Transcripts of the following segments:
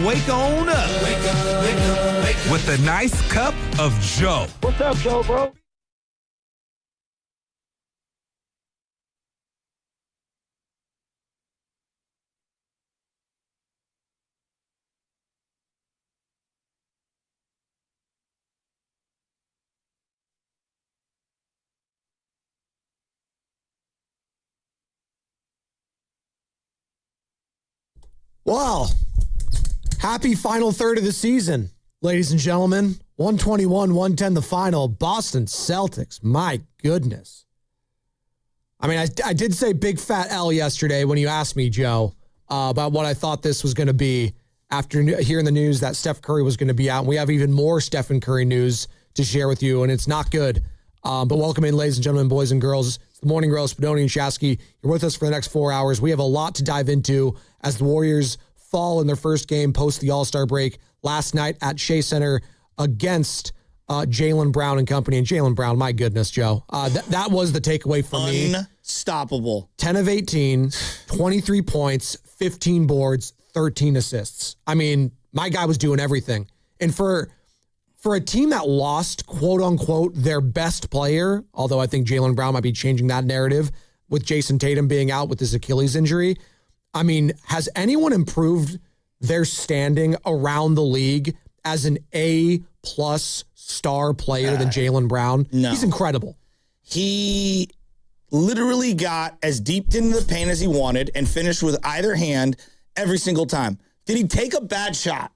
wake on up. With a nice cup of Joe. What's up, Joe, bro? Wow. Happy final third of the season, ladies and gentlemen. 121-110 the final. Boston Celtics. My goodness. I mean, I did say big fat L yesterday when you asked me, Joe, about what I thought this was going to be after hearing the news that Steph Curry was going to be out. And we have even more Stephen Curry news to share with you, and it's not good. But welcome in, ladies and gentlemen, boys and girls. It's the Morning Grill, Spadoni and Shasky. You're with us for the next 4 hours. We have a lot to dive into as the Warriors fall in their first game post the All-Star break last night at Shea Center against Jaylen Brown and company. And Jaylen Brown, my goodness, Joe. That was the takeaway for me. Unstoppable. 10 of 18, 23 points, 15 boards, 13 assists. I mean, my guy was doing everything. And for a team that lost, quote-unquote, their best player, although I think Jaylen Brown might be changing that narrative with Jason Tatum being out with his Achilles injury, I mean, has anyone improved their standing around the league as an A-plus star player than Jaylen Brown? No. He's incredible. He literally got as deep into the paint as he wanted and finished with either hand every single time. Did he take a bad shot?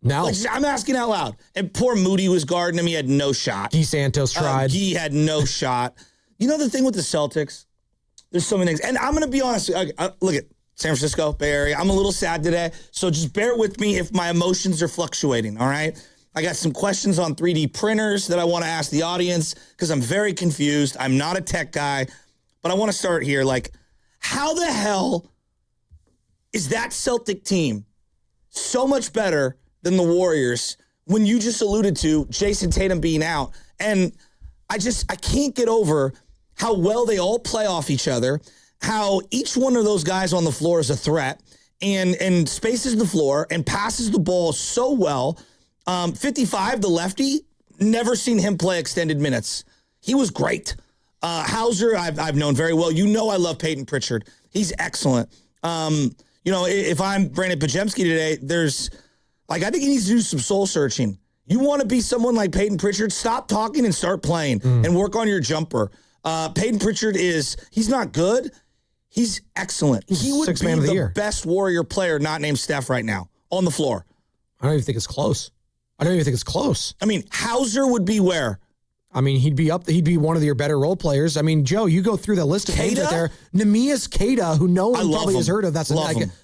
No. Like, I'm asking out loud. And poor Moody was guarding him. He had no shot. Guy Santos tried. He had no shot. You know the thing with the Celtics? There's so many things. And I'm going to be honest. Look at San Francisco, Bay Area. I'm a little sad today, so just bear with me if my emotions are fluctuating, all right? I got some questions on 3D printers that I want to ask the audience because I'm very confused. I'm not a tech guy, but I want to start here. Like, how the hell is that Celtic team so much better than the Warriors when you just alluded to Jason Tatum being out? And I can't get over how well they all play off each other, how each one of those guys on the floor is a threat and spaces the floor and passes the ball so well. 55, the lefty, never seen him play extended minutes. He was great. Hauser, I've known very well. You know I love Peyton Pritchard. He's excellent. If I'm Brandon Pajemski today, I think he needs to do some soul searching. You want to be someone like Peyton Pritchard? Stop talking and start playing and work on your jumper. Peyton Pritchard he's not good. He's excellent. He would be the best Warrior player not named Steph right now on the floor. I don't even think it's close. I mean, Hauser would be where? I mean, he'd be one of your better role players. I mean, Joe, you go through the list of names right there. Neemias Queta, who no one probably has heard of. That's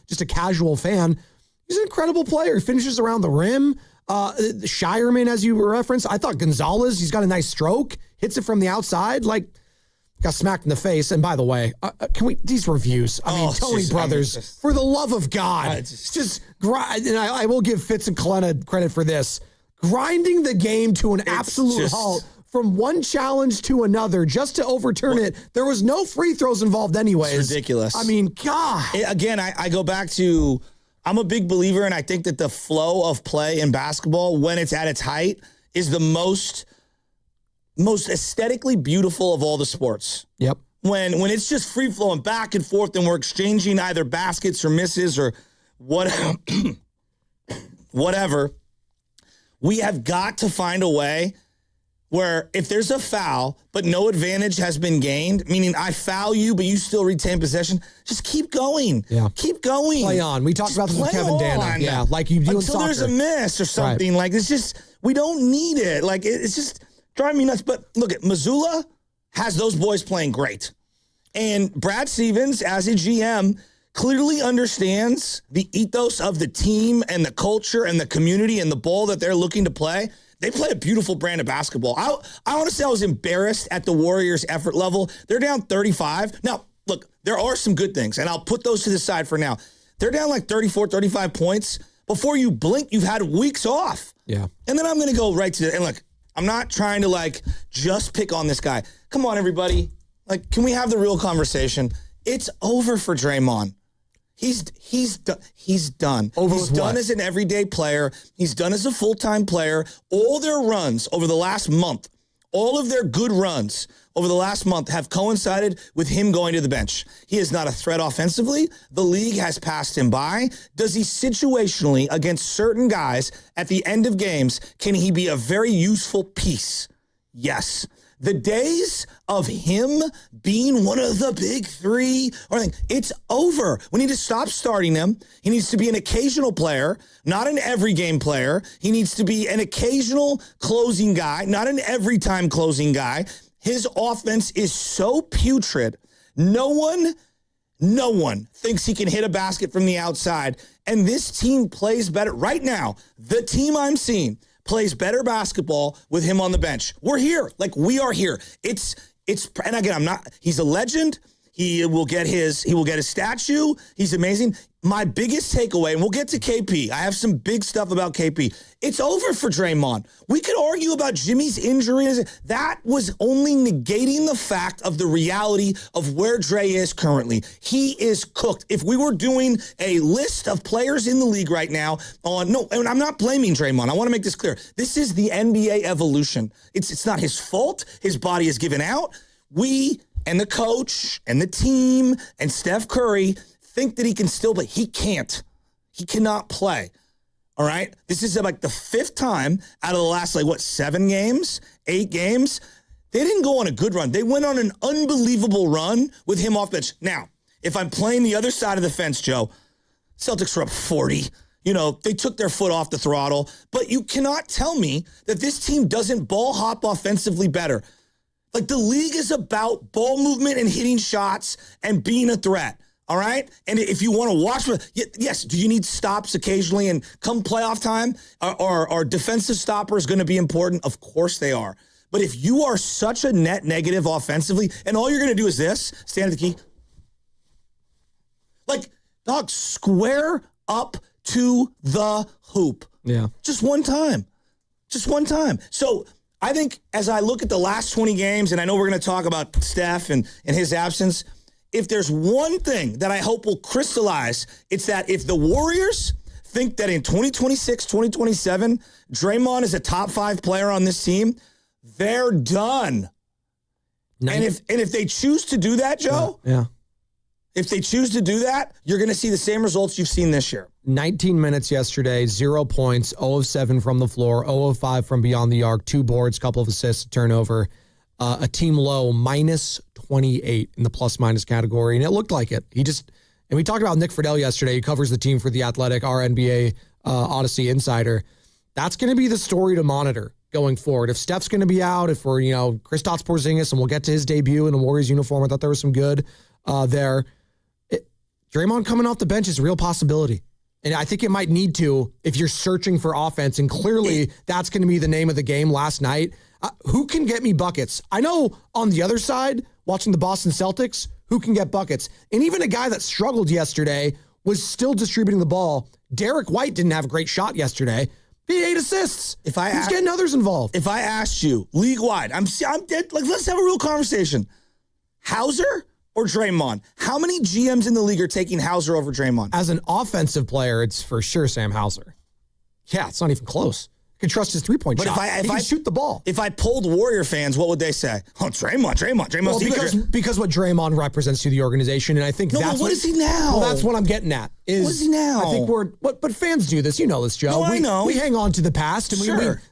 just a casual fan. He's an incredible player. He finishes around the rim. Shireman, as you referenced. I thought Gonzalez, he's got a nice stroke. Hits it from the outside. Got smacked in the face. And by the way, these reviews? I mean, Tony Brothers, for the love of God, and I will give Fitz and Kalena credit for this. Grinding the game to an absolute halt from one challenge to another just to overturn it. There was no free throws involved anyways. It's ridiculous. I mean, God. Again, I go back to, I'm a big believer, and I think that the flow of play in basketball, when it's at its height, is the most aesthetically beautiful of all the sports. Yep. When it's just free flowing back and forth and we're exchanging either baskets or misses or whatever, we have got to find a way where if there's a foul but no advantage has been gained, meaning I foul you but you still retain possession, just keep going. Yeah. Keep going. Play on. We talked about this with Kevin Dana. Yeah, like you do in soccer. Until there's a miss or something. Right. Like, it's just, we don't need it. Like, it's just driving me nuts. But look, Missoula has those boys playing great. And Brad Stevens, as a GM, clearly understands the ethos of the team and the culture and the community and the ball that they're looking to play. They play a beautiful brand of basketball. I honestly, I was embarrassed at the Warriors' effort level. They're down 35. Now, look, there are some good things, and I'll put those to the side for now. They're down like 34, 35 points. Before you blink, you've had weeks off. Yeah. And then I'm going to go right to and look, I'm not trying to just pick on this guy. Come on, everybody. Can we have the real conversation? It's over for Draymond. He's done. Over He's with done what? as an everyday player. He's done as a full-time player. All their runs over the last month, all of their good runs over the last month have coincided with him going to the bench. He is not a threat offensively. The league has passed him by. Does he situationally, against certain guys at the end of games, can he be a very useful piece? Yes. The days of him being one of the big three, it's over. We need to stop starting him. He needs to be an occasional player, not an every game player. He needs to be an occasional closing guy, not an every time closing guy. His offense is so putrid. No one thinks he can hit a basket from the outside. And this team plays better. Right now, the team I'm seeing plays better basketball with him on the bench. We're here. We are here. And again, he's a legend. He will get his statue. He's amazing. My biggest takeaway, and we'll get to KP. I have some big stuff about KP. It's over for Draymond. We could argue about Jimmy's injury. That was only negating the fact of the reality of where Dre is currently. He is cooked. If we were doing a list of players in the league right now and I'm not blaming Draymond. I want to make this clear. This is the NBA evolution. It's not his fault. His body is given out. We and the coach and the team and Steph Curry think that he can still play. He can't. He cannot play. All right? This is the fifth time out of the last, 7 games, 8 games. They didn't go on a good run. They went on an unbelievable run with him off bench. Now, if I'm playing the other side of the fence, Joe, Celtics were up 40. They took their foot off the throttle. But you cannot tell me that this team doesn't ball hop offensively better. The league is about ball movement and hitting shots and being a threat. All right? And if you want to watch, yes, do you need stops occasionally? And come playoff time, are defensive stoppers going to be important? Of course they are. But if you are such a net negative offensively, and all you're going to do is this, stand at the key. Dog, square up to the hoop. Yeah. Just one time. So I think as I look at the last 20 games, and I know we're going to talk about Steph and his absence, if there's one thing that I hope will crystallize, it's that if the Warriors think that in 2026, 2027, Draymond is a top 5 player on this team, they're done. And if they choose to do that, Joe, if they choose to do that, you're going to see the same results you've seen this year. 19 minutes yesterday, 0 points, 0 of 7 from the floor, 0 of 5 from beyond the arc, 2 boards, couple of assists, a turnover. A team low, minus 28 in the plus-minus category, and it looked like it. And we talked about Nick Friedel yesterday. He covers the team for The Athletic, our NBA Odyssey insider. That's going to be the story to monitor going forward. If Steph's going to be out, if we're, Kristaps Porzingis, and we'll get to his debut in a Warriors uniform. I thought there was some good there. Draymond coming off the bench is a real possibility. And I think it might need to if you're searching for offense, and clearly that's going to be the name of the game last night. Who can get me buckets? I know on the other side, watching the Boston Celtics, who can get buckets? And even a guy that struggled yesterday was still distributing the ball. Derek White didn't have a great shot yesterday. He had 8 assists. He's getting others involved. If I asked you, league-wide, I'm dead. Let's have a real conversation. Hauser or Draymond? How many GMs in the league are taking Hauser over Draymond? As an offensive player, it's for sure Sam Hauser. Yeah, it's not even close. Can trust his three-point shot. But if I shoot the ball. If I polled Warrior fans, what would they say? Oh, Draymond. Well, because what Draymond represents to the organization, and I think what is he now? Well, that's what I'm getting at. What is he now? I think but fans do this. You know this, Joe. No, I know. We hang on to the past, and we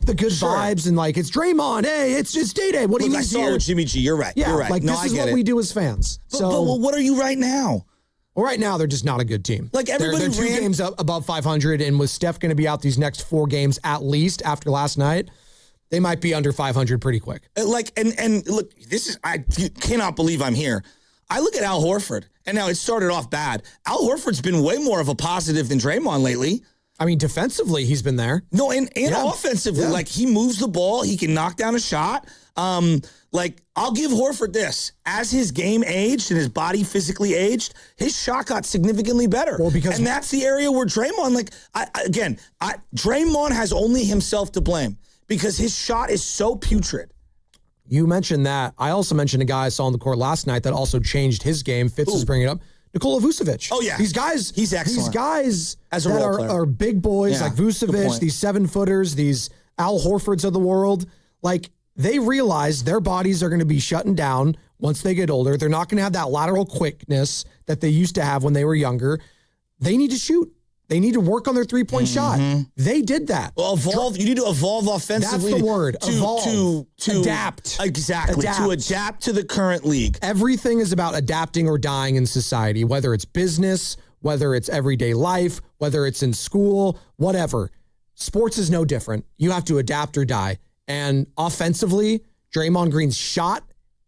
the good vibes, and it's Draymond. Hey, it's just day. What do you mean? I saw with Jimmy G. You're right. Yeah, you're right. This is what we do as fans. But what are you right now? Well, right now, they're just not a good team. Everybody they're 2 games up above 500, and with Steph going to be out these next 4 games at least after last night, they might be under 500 pretty quick. And look, I cannot believe I'm here. I look at Al Horford, and now it started off bad. Al Horford's been way more of a positive than Draymond lately. I mean, defensively, he's been there. No, and offensively, he moves the ball. He can knock down a shot. I'll give Horford this. As his game aged and his body physically aged, his shot got significantly better. Well, and that's the area where Draymond, Draymond has only himself to blame because his shot is so putrid. You mentioned that. I also mentioned a guy I saw on the court last night that also changed his game. Fitz is bringing it up. Nikola Vucevic. Oh, yeah. These guys. He's excellent. These guys As a that role player. are big boys like Good Vucevic, point. these 7-footers, these Al Horfords of the world, like they realize their bodies are going to be shutting down once they get older. They're not going to have that lateral quickness that they used to have when they were younger. They need to shoot. They need to work on their three-point shot. They did that. Well, evolve. You need to evolve offensively. That's the word. To adapt. Exactly. To adapt to the current league. Everything is about adapting or dying in society, whether it's business, whether it's everyday life, whether it's in school, whatever. Sports is no different. You have to adapt or die. And offensively, Draymond Green's shot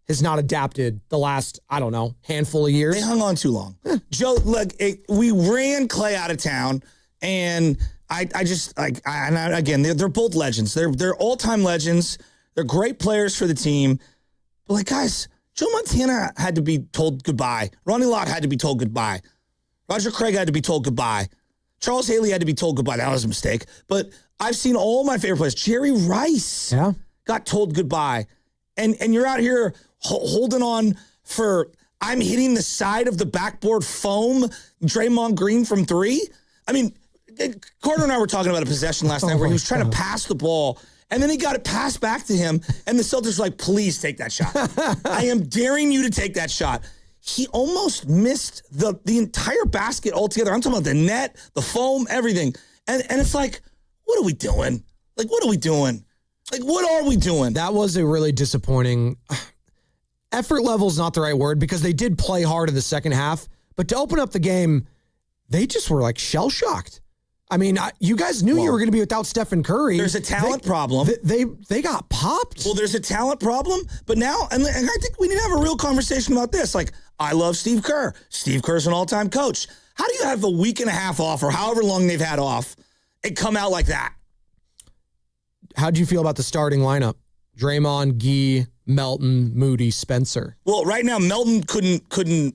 has not adapted the last, I don't know, handful of years. They hung on too long. Joe, look, we ran Clay out of town, and again, they're both legends. They're all-time legends. They're great players for the team. But, like, guys, Joe Montana had to be told goodbye. Ronnie Lott had to be told goodbye. Roger Craig had to be told goodbye. Charles Haley had to be told goodbye. That was a mistake. But I've seen all my favorite players. Jerry Rice got told goodbye. And you're out here holding on for, I'm hitting the side of the backboard foam, Draymond Green from 3. I mean, Carter and I were talking about a possession last night where he was trying to pass the ball, and then he got it passed back to him, and the Celtics were like, please take that shot. I am daring you to take that shot. He almost missed the entire basket altogether. I'm talking about the net, the foam, everything. And it's like, what are we doing? Like, what are we doing? Like, what are we doing? That was a really disappointing. Effort level is not the right word because they did play hard in the second half. But to open up the game, they just were like shell-shocked. I mean, you guys knew you were going to be without Steph and Curry. There's a talent problem. They got popped. Well, there's a talent problem. But now, and I think we need to have a real conversation about this. Like, I love Steve Kerr. Steve Kerr's an all-time coach. How do you have a week and a half off or however long they've had off and come out like that? How'd you feel about the starting lineup? Draymond, Gee, Melton, Moody, Spencer. Well, right now, Melton couldn't.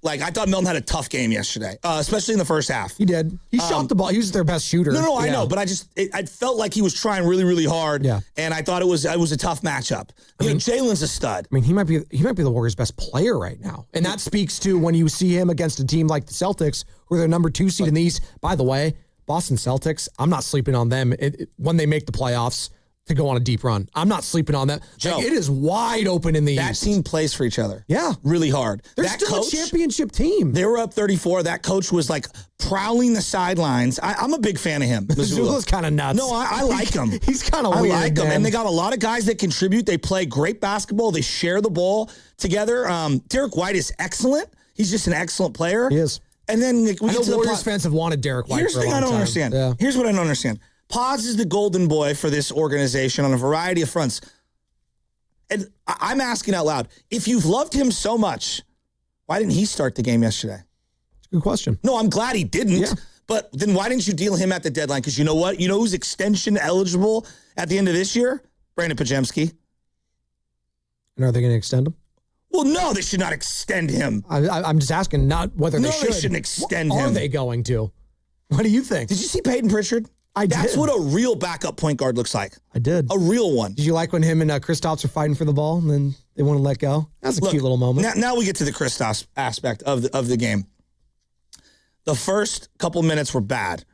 Like, I thought Melton had a tough game yesterday, especially in the first half. He did. He shot the ball. He was their best shooter. No, I know, but I felt like he was trying really, really hard. Yeah. And I thought it was a tough matchup. Jalen's a stud. I mean, he might be the Warriors' best player right now, and that speaks to when you see him against a team like the Celtics, who are their number 2 seed in the East. By the way, Boston Celtics, I'm not sleeping on them when they make the playoffs to go on a deep run. I'm not sleeping on that. Joe, it is wide open in the East. That team plays for each other. Yeah. Really hard. They're still a championship team. They were up 34. That coach was like prowling the sidelines. I'm a big fan of him. Missoula's kind of nuts. No, I like him. He's kind of weird. I like him. Man. And they got a lot of guys that contribute. They play great basketball. They share the ball together. Derek White is excellent. He's just an excellent player. He is. And then we I know Warriors fans have wanted Derek White. Here's the thing I don't understand. Yeah. Here's what I don't understand. Paz is the golden boy for this organization on a variety of fronts. And I'm asking out loud, if you've loved him so much, why didn't he start the game yesterday? It's a good question. No, I'm glad he didn't. Yeah. But then why didn't you deal him at the deadline? Because you know what? You know who's extension eligible at the end of this year? Brandon Podziemski. And are they going to extend him? Well, no, they should not extend him. I'm just asking, not whether they should. No, they shouldn't extend him. Are they going to? What do you think? Did you see Peyton Pritchard? That's did. what a real backup point guard looks like. I did. A real one. Did you like when him and Kristaps are fighting for the ball and then they want to let go? That's a cute little moment. Now we get to the Kristaps aspect of the game. The first couple minutes were bad.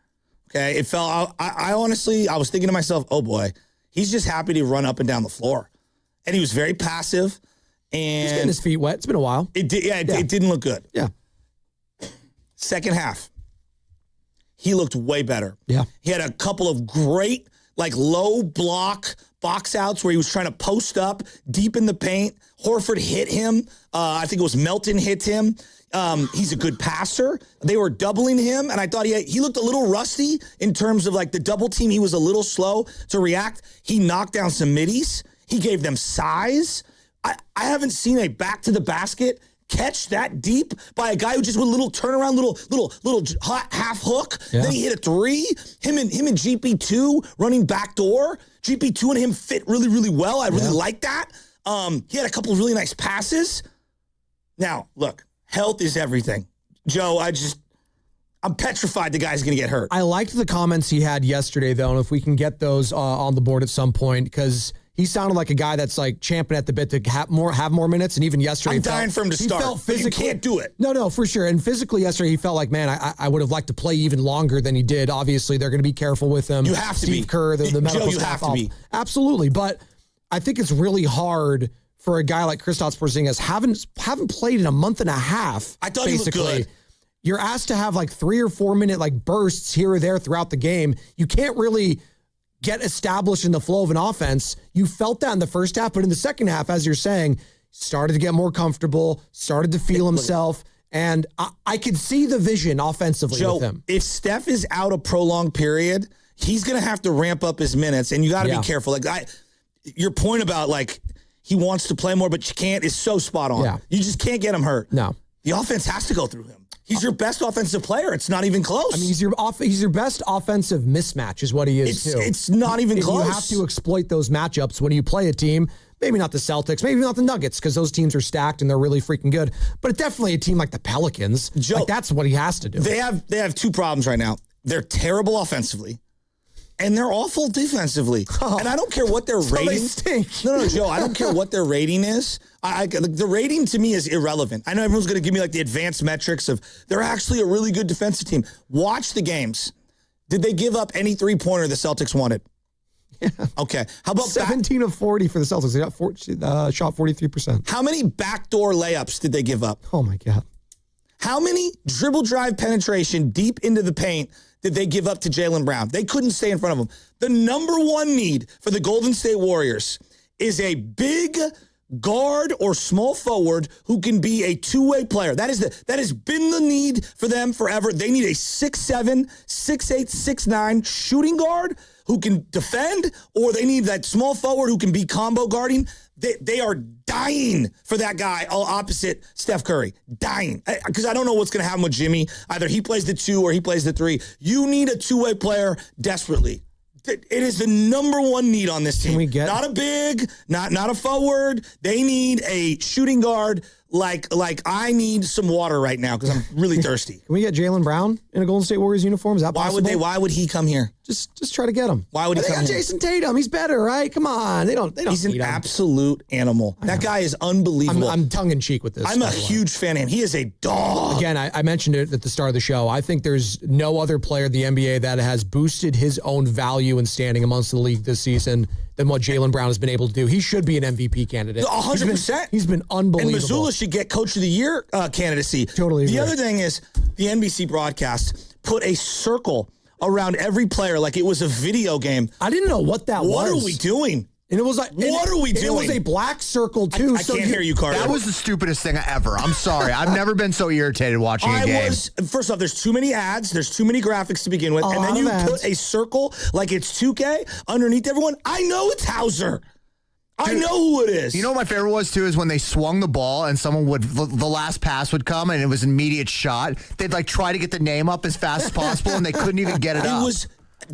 Okay, it felt. I honestly, I was thinking to myself, oh boy, he's just happy to run up and down the floor, and he was very passive. And he's getting his feet wet. It's been a while. It didn't look good. Yeah. Second half, he looked way better. Yeah. He had a couple of great, like, low block box outs where he was trying to post up deep in the paint. Horford hit him. I think it was Melton hit him. He's a good passer. They were doubling him, and I thought he looked a little rusty in terms of, like, the double team. He was a little slow to react. He knocked down some middies. He gave them size. I haven't seen a back to the basket catch that deep by a guy who just with a little turnaround, little hot half hook. Yeah. Then he hit a 3. Him and GP2 running backdoor. GP2 and him fit really, really well. I really like that. He had a couple of really nice passes. Now, look, health is everything. Joe, I'm petrified the guy's going to get hurt. I liked the comments he had yesterday, though, and if we can get those on the board at some point, because he sounded like a guy that's like champing at the bit to have more minutes. And even yesterday, I'm dying for him to start. Felt physically, you can't do it. No, for sure. And physically yesterday, he felt like, man, I would have liked to play even longer than he did. Obviously, they're going to be careful with him. You have to be. Steve Kerr, the medical Joe, you staff. have to be. Absolutely. But I think it's really hard for a guy like Kristaps Porzingis, haven't played in a month and a half. I thought basically. He looked good. You're asked to have like 3 or 4 minute like bursts here or there throughout the game. You can't really get established in the flow of an offense. You felt that in the first half, but in the second half, as you're saying, started to get more comfortable, started to feel himself, and I could see the vision offensively Joe, with him. If Steph is out a prolonged period, he's going to have to ramp up his minutes, and you got to be careful. Like your point about like he wants to play more, but you can't is so spot on. Yeah. You just can't get him hurt. No. The offense has to go through him. He's your best offensive player. It's not even close. I mean, he's your best offensive mismatch is what he is, too. It's not even close. You have to exploit those matchups when you play a team. Maybe not the Celtics, maybe not the Nuggets, because those teams are stacked and they're really freaking good. But definitely a team like the Pelicans. Joe, like that's what he has to do. They have 2 problems right now. They're terrible offensively, and they're awful defensively. Oh. And I don't care what their rating. They stink. No, Joe. I don't care what their rating is. The rating to me is irrelevant. I know everyone's going to give me like the advanced metrics of they're actually a really good defensive team. Watch the games. Did they give up any 3-pointer the Celtics wanted? Yeah. Okay. How about 17 of 40 for the Celtics? They got shot 43%. How many backdoor layups did they give up? Oh my God. How many dribble drive penetration deep into the paint did they give up to Jaylen Brown? They couldn't stay in front of him. The number one need for the Golden State Warriors is a big guard or small forward who can be a two-way player. That has been the need for them forever. They need a 6'7", 6'8", 6'9" shooting guard who can defend, or they need that small forward who can be combo guarding. They are dying for that guy opposite Steph Curry. Dying. Because I don't know what's going to happen with Jimmy. Either he plays the 2 or he plays the 3. You need a two-way player desperately. It is the number one need on this team. Not a big, not a forward. They need a shooting guard like I need some water right now because I'm really thirsty. Can we get Jaylen Brown in a Golden State Warriors uniform? Is that possible? Why would he come here? Just try to get him. Why would he come here? They got Jason Tatum. He's better, right? Come on. They don't He's an need him. Absolute animal. That guy is unbelievable. I'm tongue-in-cheek with this. I'm a huge fan of him. He is a dog. Again, I mentioned it at the start of the show. I think there's no other player in the NBA that has boosted his own value and standing amongst the league this season than what Jaylen Brown has been able to do. He should be an MVP candidate. 100%. He's been unbelievable. And Mazzulla should get Coach of the Year candidacy. Totally agree. The other thing is the NBC broadcast put a circle around every player like it was a video game. I didn't know what that was. What are we doing? And it was like, what are we doing? It was a black circle, too. I can't hear you, Carter. That was the stupidest thing ever. I'm sorry. I've never been so irritated watching a game. First off, there's too many ads. There's too many graphics to begin with. And then you put a circle like it's 2K underneath everyone. I know it's Hauser. I know who it is. You know what my favorite was, too, is when they swung the ball and someone the last pass would come and it was an immediate shot. They'd like try to get the name up as fast as possible and they couldn't even get it up. It was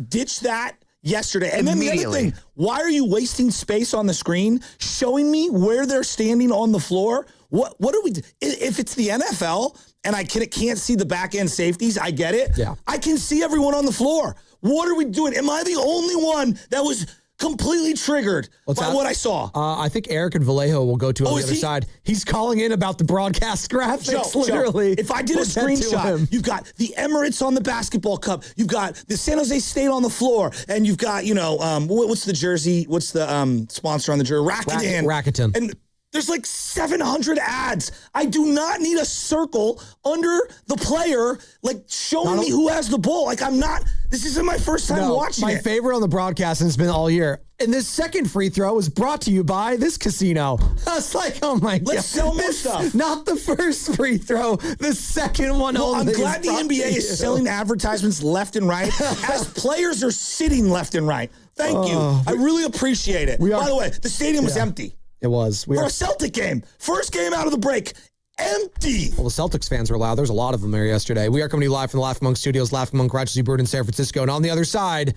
ditch that yesterday. And then the other thing, why are you wasting space on the screen showing me where they're standing on the floor? What are we if it's the NFL and I can't see the back end safeties, I get it. Yeah. I can see everyone on the floor. What are we doing? Am I the only one that was completely triggered by what I saw? I think Eric and Vallejo will go to on the other side. He's calling in about the broadcast graphics, literally. If I did a screenshot, you've got the Emirates on the basketball cup. You've got the San Jose State on the floor. And you've got, what's the jersey? What's the sponsor on the jersey? Rakuten. And there's like 700 ads. I do not need a circle under the player, like showing me who has the ball. Like this isn't my first time watching it. My favorite on the broadcast, and it's been all year. And this second free throw is brought to you by this casino. I was like, oh my God. Let's sell more stuff. Not the first free throw, the second one only. I'm glad the NBA is selling advertisements left and right as players are sitting left and right. Thank you. I really appreciate it. By the way, the stadium was empty. It was. For a Celtic game. First game out of the break. Empty. Well, the Celtics fans were loud. There's a lot of them there yesterday. We are coming to you live from the Laugh Among Studios, Laugh Among Crouchy Bird in San Francisco. And on the other side,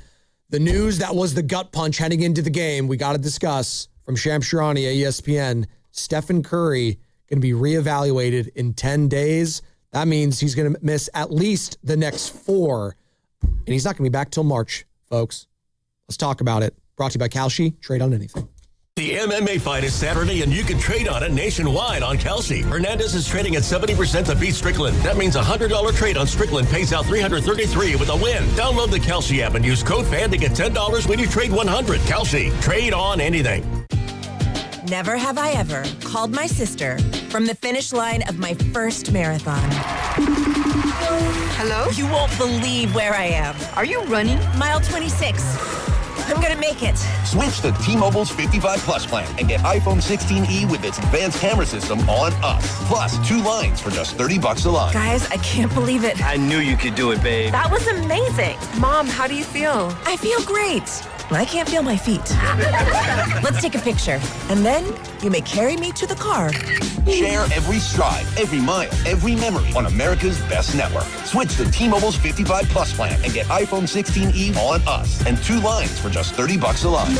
the news that was the gut punch heading into the game, we got to discuss from Shams Charania at ESPN. Stephen Curry going to be reevaluated in 10 days. That means he's going to miss at least the next 4. And he's not going to be back till March, folks. Let's talk about it. Brought to you by Kalshi. Trade on anything. The MMA fight is Saturday, and you can trade on it nationwide on Kelsey. Hernandez is trading at 70% to beat Strickland. That means a $100 trade on Strickland pays out $333 with a win. Download the Kelsey app and use code FAN to get $10 when you trade $100. Kelsey, trade on anything. Never have I ever called my sister from the finish line of my first marathon. Hello? You won't believe where I am. Are you running? Mile 26. I'm gonna make it. Switch to T-Mobile's 55 Plus plan and get iPhone 16e with its advanced camera system on us. Plus, 2 lines for just $30 a line. Guys, I can't believe it. I knew you could do it, babe. That was amazing. Mom, how do you feel? I feel great. I can't feel my feet. Let's take a picture. And then you may carry me to the car. Share every stride, every mile, every memory on America's best network. Switch to T-Mobile's 55 Plus plan and get iPhone 16e on us and 2 lines for just $30 a line.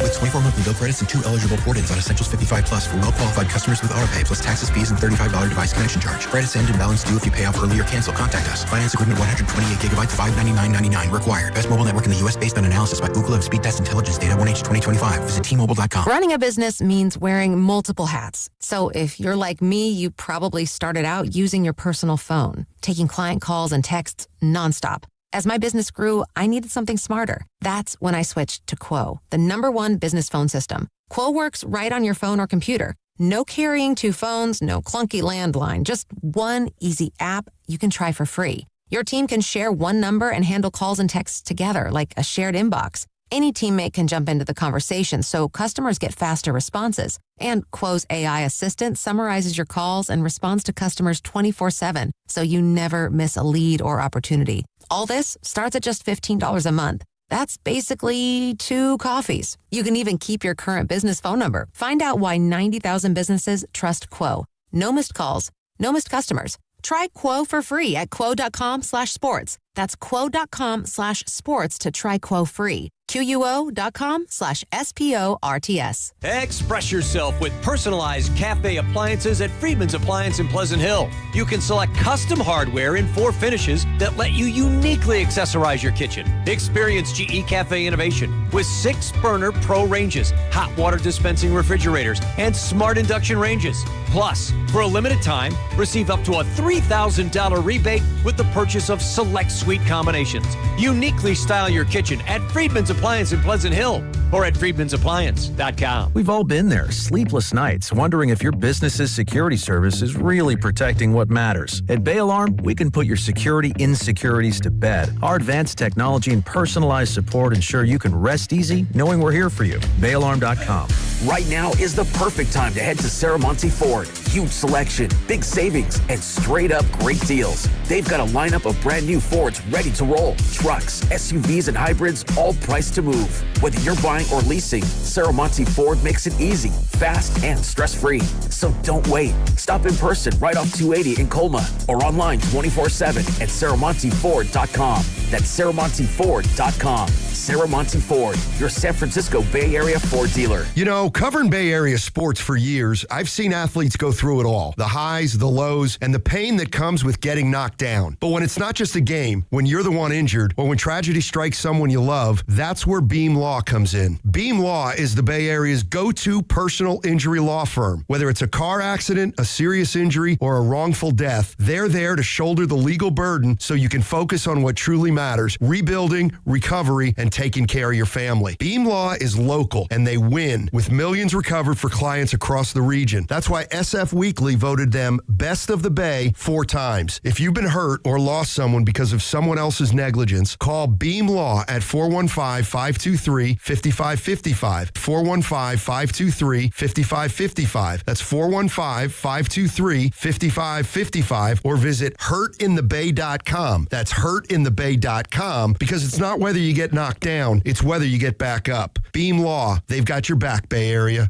With 24 monthly bill credits and 2 eligible port-ins on Essentials 55 Plus for well-qualified customers with AutoPay, plus taxes, fees, and $35 device connection charge. Credits end and balance due if you pay off early or cancel. Contact us. Finance agreement 128 gigabytes, $599.99 required. Best mobile network in the U.S. based on analysis by Ookla of Speed Test Intelligence Data 1H 2025. Visit T-Mobile.com. Running a business means wearing multiple hats. So if you're like me, you probably started out using your personal phone, taking client calls and texts nonstop. As my business grew, I needed something smarter. That's when I switched to Quo, the #1 business phone system. Quo works right on your phone or computer. No carrying 2 phones, no clunky landline, just one easy app you can try for free. Your team can share one number and handle calls and texts together like a shared inbox. Any teammate can jump into the conversation, so customers get faster responses. And Quo's AI assistant summarizes your calls and responds to customers 24/7, so you never miss a lead or opportunity. All this starts at just $15 a month. That's basically 2 coffees. You can even keep your current business phone number. Find out why 90,000 businesses trust Quo. No missed calls, no missed customers. Try Quo for free at quo.com/sports. That's quo.com/sports to try Quo free. QUO.com/SPORTS. Express yourself with personalized cafe appliances at Friedman's Appliance in Pleasant Hill. You can select custom hardware in 4 finishes that let you uniquely accessorize your kitchen. Experience GE Cafe innovation with 6-burner Pro ranges, hot water dispensing refrigerators, and smart induction ranges. Plus, for a limited time, receive up to a $3,000 rebate with the purchase of select suite combinations. Uniquely style your kitchen at Friedman's Appliance in Pleasant Hill or at friedmansappliance.com. We've all been there, sleepless nights, wondering if your business's security service is really protecting what matters. At Bay Alarm, we can put your security insecurities to bed. Our advanced technology and personalized support ensure you can rest easy knowing we're here for you. BayAlarm.com. Right now is the perfect time to head to Saramonte Ford. Huge selection, big savings, and straight up great deals. They've got a lineup of brand new Fords ready to roll. Trucks, SUVs, and hybrids, all priced to move. Whether you're buying or leasing, Saramonte Ford makes it easy, fast, and stress-free. So don't wait. Stop in person right off 280 in Colma or online 24/7 at SaramonteFord.com. That's SaramonteFord.com. Saramonte Ford, your San Francisco Bay Area Ford dealer. You know, covering Bay Area sports for years, I've seen athletes go through it all. The highs, the lows, and the pain that comes with getting knocked down. But when it's not just a game, when you're the one injured, or when tragedy strikes someone you love, that's where Beam Law comes in. Beam Law is the Bay Area's go-to personal injury law firm. Whether it's a car accident, a serious injury, or a wrongful death, they're there to shoulder the legal burden so you can focus on what truly matters: rebuilding, recovery, and taking care of your family. Beam Law is local, and they win, with millions recovered for clients across the region. That's why SF Weekly voted them Best of the Bay 4 times. If you've been hurt or lost someone because of someone else's negligence, call Beam Law at 415-523-5555. 415-523-5555. That's 415-523-5555, or visit hurtinthebay.com. That's hurtinthebay.com, because it's not whether you get knocked down, it's whether you get back up. Beam Law, they've got your back, Bay Area.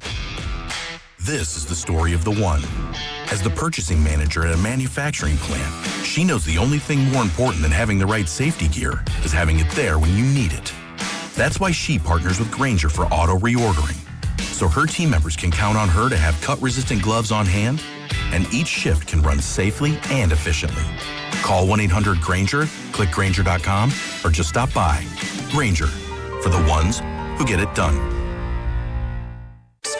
This is the story of the one. As the purchasing manager at a manufacturing plant, she knows the only thing more important than having the right safety gear is having it there when you need it. That's why she partners with Grainger for auto reordering, so her team members can count on her to have cut-resistant gloves on hand, and each shift can run safely and efficiently. Call 1-800-GRAINGER, click Grainger.com, or just stop by. Grainger, for the ones who get it done.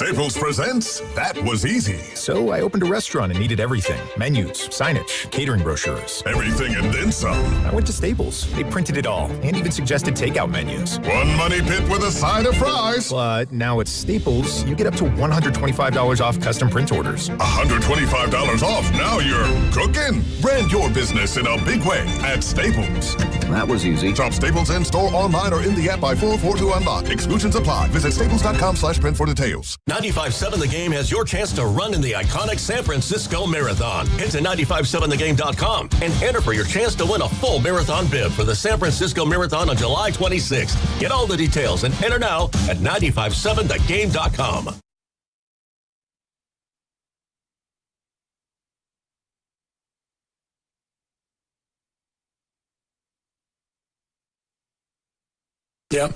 Staples presents That Was Easy. So I opened a restaurant and needed everything. Menus, signage, catering brochures. Everything and then some. I went to Staples. They printed it all and even suggested takeout menus. One money pit with a side of fries. But now at Staples, you get up to $125 off custom print orders. $125 off. Now you're cooking. Brand your business in a big way at Staples. That was easy. Shop Staples in-store, online, or in the app by 4/4 to unlock. Exclusions apply. Visit staples.com/print for details. 95.7 The Game has your chance to run in the iconic San Francisco Marathon. Head to 957thegame.com and enter for your chance to win a full marathon bib for the San Francisco Marathon on July 26th. Get all the details and enter now at 957thegame.com. Yep.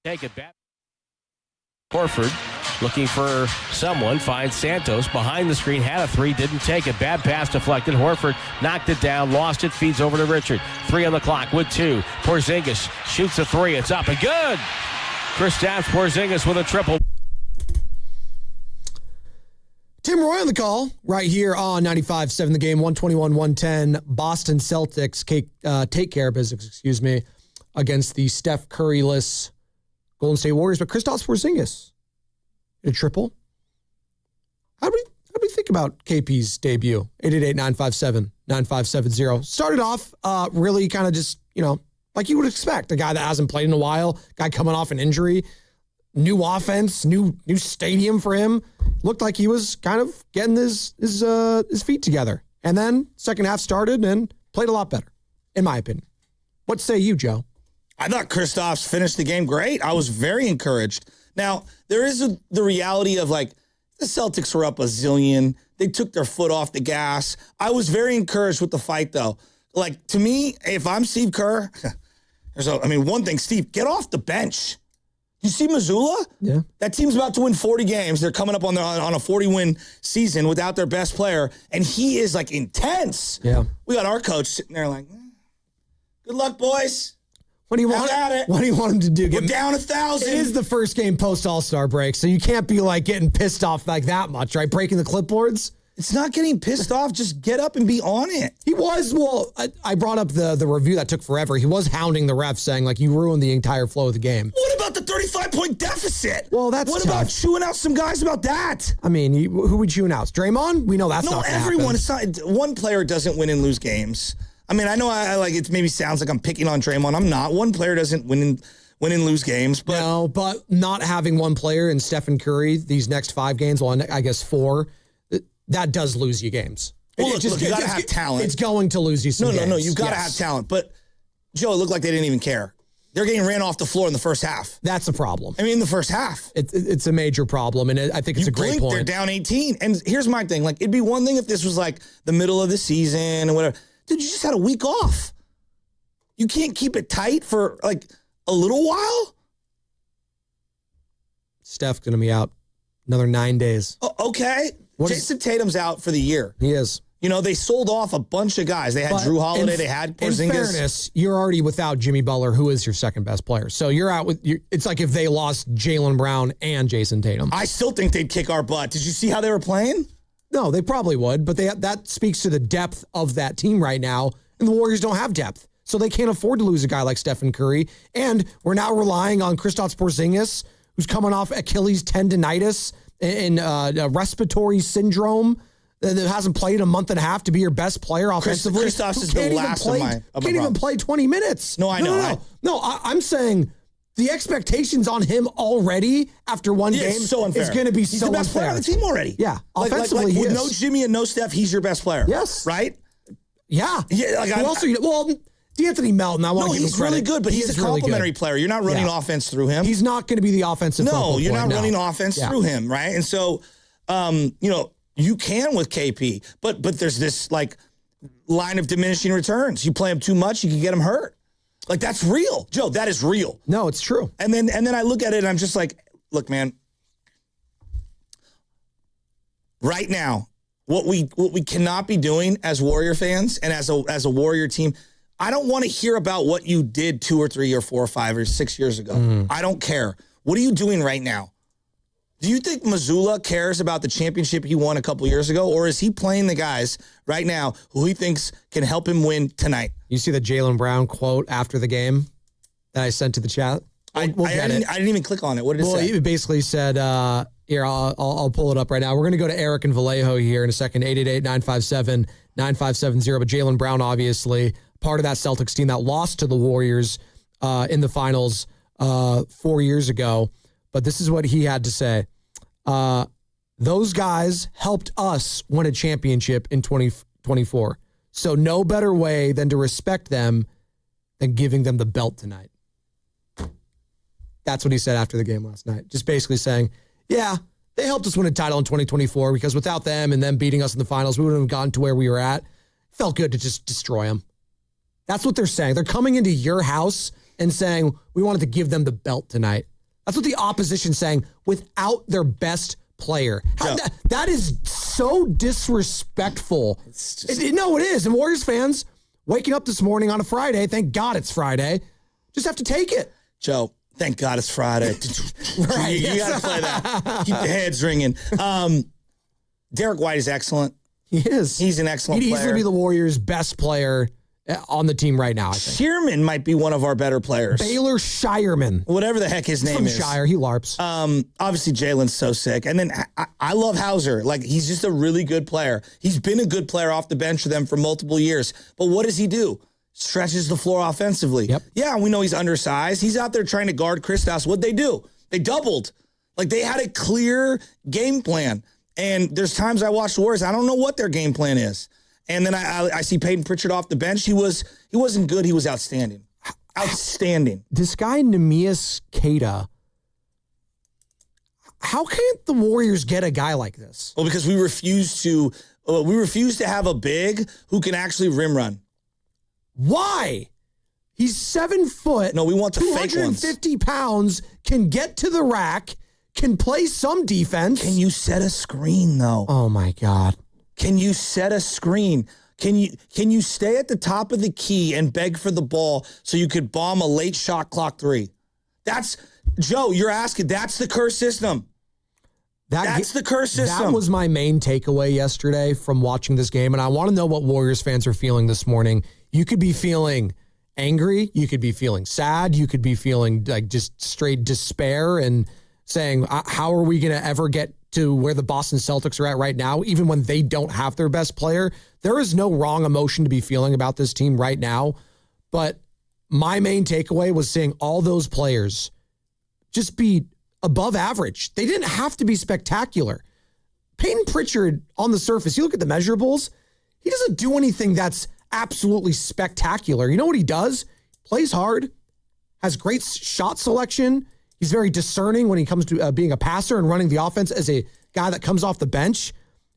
Take it back. Horford looking for someone, finds Santos behind the screen, had a three, didn't take it. Bad pass deflected. Horford knocked it down, lost it, feeds over to Richard. 3 on the clock with 2. Porzingis shoots a 3. It's up and good. Kristaps Porzingis with a triple. Tim Roy on the call right here on 95.7 The Game, 121-110. Boston Celtics take care of business, against the Steph Curry-less Golden State Warriors. But Kristaps Porzingis, a triple. How do we think about KP's debut? 888-957-9570. Started off really kind of just, like you would expect. A guy that hasn't played in a while, guy coming off an injury. New offense, new stadium for him. Looked like he was kind of getting his feet together. And then second half started and played a lot better, in my opinion. What say you, Joe? I thought Kristaps finished the game great. I was very encouraged. Now, there is the reality of, the Celtics were up a zillion. They took their foot off the gas. I was very encouraged with the fight, though. To me, if I'm Steve Kerr, one thing, Steve, get off the bench. You see Missoula? Yeah. That team's about to win 40 games. They're coming up on a 40-win season without their best player, and he is, intense. Yeah. We got our coach sitting there good luck, boys. What do you want? What do you want him to do? We're down 1,000. It is the first game post All-Star break, so you can't be getting pissed off like that much, right? Breaking the clipboards. It's not getting pissed off. Just get up and be on it. He was. Well, I brought up the review that took forever. He was hounding the refs, saying you ruined the entire flow of the game. What about the 35-point deficit? Well, that's what tough. About chewing out some guys about that? I mean, who would chewing out? Draymond? We know that's not everyone. It's not. One player doesn't win and lose games. I mean, I know it maybe sounds like I'm picking on Draymond. I'm not. One player doesn't win and lose games. But no, but not having one player in Stephen Curry these next 5 games, well, I guess 4, that does lose you games. Well, look, you got to have talent. It's going to lose you some games. No, you've got to have talent. But, Joe, it looked like they didn't even care. They're getting ran off the floor in the first half. That's a problem. I mean, in the first half. It's a major problem, and I think it's a great point. They're down 18. And here's my thing. It'd be one thing if this was, the middle of the season or whatever. Dude, you just had a week off. You can't keep it tight for, a little while? Steph's going to be out another 9 days. Oh, okay. Jason Tatum's out for the year. He is. They sold off a bunch of guys. They had Drew Holiday. They had Porzingis. In fairness, you're already without Jimmy Butler, who is your second best player. So you're out with. It's like if they lost Jaylen Brown and Jason Tatum. I still think they'd kick our butt. Did you see how they were playing? No, they probably would, but that speaks to the depth of that team right now. And the Warriors don't have depth, so they can't afford to lose a guy like Stephen Curry. And we're now relying on Kristaps Porzingis, who's coming off Achilles tendonitis and respiratory syndrome. That hasn't played a month and a half to be your best player offensively. Kristaps is the last of my can't even play 20 minutes. No, I know. No, I'm saying the expectations on him already after one game is so unfair. Is going to be he's so the best unfair. player on the team already. Yeah, offensively, he with is. no Jimmy and no Steph, he's your best player. Yes, right? Yeah. Yeah. D'Anthony Melton, I want to give him credit. He's really good, but he's a complimentary player. You're not running offense through him. He's not going to be the offensive. No, you're not running offense through him, right? And so, you can with KP, but there's this line of diminishing returns. You play him too much, you can get him hurt. That's real, Joe. That is real. No, it's true. And then I look at it and I'm just look, man. Right now, what we cannot be doing as Warrior fans and as a Warrior team, I don't want to hear about what you did 2 or 3 or 4 or 5 or 6 years ago. I don't care. What are you doing right now? Do you think Mazzulla cares about the championship he won a couple years ago, or is he playing the guys right now who he thinks can help him win tonight? You see the Jaylen Brown quote after the game that I sent to the chat? I didn't even click on it. What did it say? He basically said, here, I'll pull it up right now. We're going to go to Eric and Vallejo here in a second, 888-957-9570. But Jaylen Brown, obviously, part of that Celtics team that lost to the Warriors in the finals 4 years ago. But this is what he had to say. Those guys helped us win a championship in 2024. So no better way than to respect them than giving them the belt tonight. That's what he said after the game last night. Just basically saying, yeah, they helped us win a title in 2024 because without them and them beating us in the finals, we wouldn't have gotten to where we were at. It felt good to just destroy them. That's what they're saying. They're coming into your house and saying, we wanted to give them the belt tonight. That's what the opposition's saying without their best player. That is so disrespectful. No, it is. And Warriors fans waking up this morning on a Friday, thank God it's Friday, just have to take it. Joe, thank God it's Friday. Right. You got to play that. Keep the heads ringing. Derek White is excellent. He is. He's an excellent player. He'd easily be the Warriors' best player on the team right now, I think. Shearman might be one of our better players. Baylor Shireman. Whatever the heck his name is. From Shire, he LARPs. Obviously, Jalen's so sick. And then I love Hauser. Like, he's just a really good player. He's been a good player off the bench for them for multiple years. But what does he do? Stretches the floor offensively. Yep. Yeah, we know he's undersized. He's out there trying to guard Kristaps. What'd they do? They doubled. Like, they had a clear game plan. And there's times I watch the Warriors, I don't know what their game plan is. And then I see Peyton Pritchard off the bench. He wasn't good. He was outstanding. Outstanding. This guy, Neemias Queta, how can't the Warriors get a guy like this? Well, because we refuse to have a big who can actually rim run. Why? He's 7 foot. No, we want the fake ones. 250 pounds, can get to the rack, can play some defense. Can you set a screen, though? Oh, my God. Can you set a screen? Can you stay at the top of the key and beg for the ball so you could bomb a late shot clock 3? That's, Joe, you're asking, that's the curse system. That's the curse system. That was my main takeaway yesterday from watching this game, and I want to know what Warriors fans are feeling this morning. You could be feeling angry. You could be feeling sad. You could be feeling like just straight despair and saying, how are we going to ever get to where the Boston Celtics are at right now, even when they don't have their best player? There is no wrong emotion to be feeling about this team right now. But my main takeaway was seeing all those players just be above average. They didn't have to be spectacular. Peyton Pritchard, on the surface, you look at the measurables, he doesn't do anything that's absolutely spectacular. You know what he does? Plays hard, has great shot selection. He's very discerning when he comes to being a passer and running the offense as a guy that comes off the bench.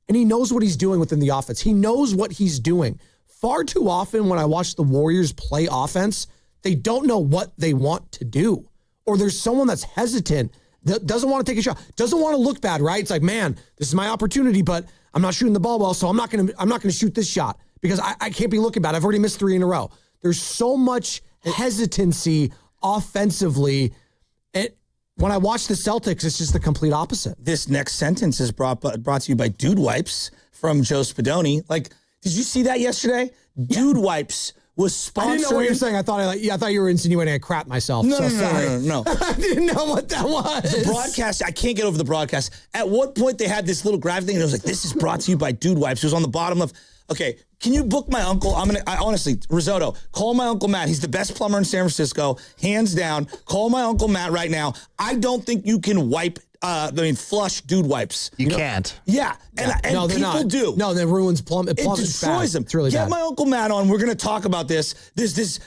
And he knows what he's doing within the offense. He knows what he's doing. Far too often when I watch the Warriors play offense, they don't know what they want to do. Or there's someone that's hesitant, that doesn't want to take a shot, doesn't want to look bad, right? It's like, man, this is my opportunity, but I'm not shooting the ball well, so I'm not gonna shoot this shot because I can't be looking bad. I've already missed 3 in a row. There's so much hesitancy offensively. When I watch the Celtics, it's just the complete opposite. This next sentence is brought to you by Dude Wipes from Joe Spadoni. Like, did you see that yesterday? Dude Wipes was sponsoring. I didn't know what you were saying. I thought you were insinuating I crap myself. No. I didn't know what that was. The broadcast, I can't get over the broadcast. At what point they had this little graphic thing and it was like, this is brought to you by Dude Wipes. It was on the bottom of, okay, can you book my uncle? I honestly, Risotto, call my Uncle Matt. He's the best plumber in San Francisco, hands down. Call my Uncle Matt right now. I don't think you can flush Dude Wipes. You can't. Yeah. And no, people do. No, that ruins plumbing. It destroys them. It's really Get bad. my Uncle Matt on. We're going to talk about this. This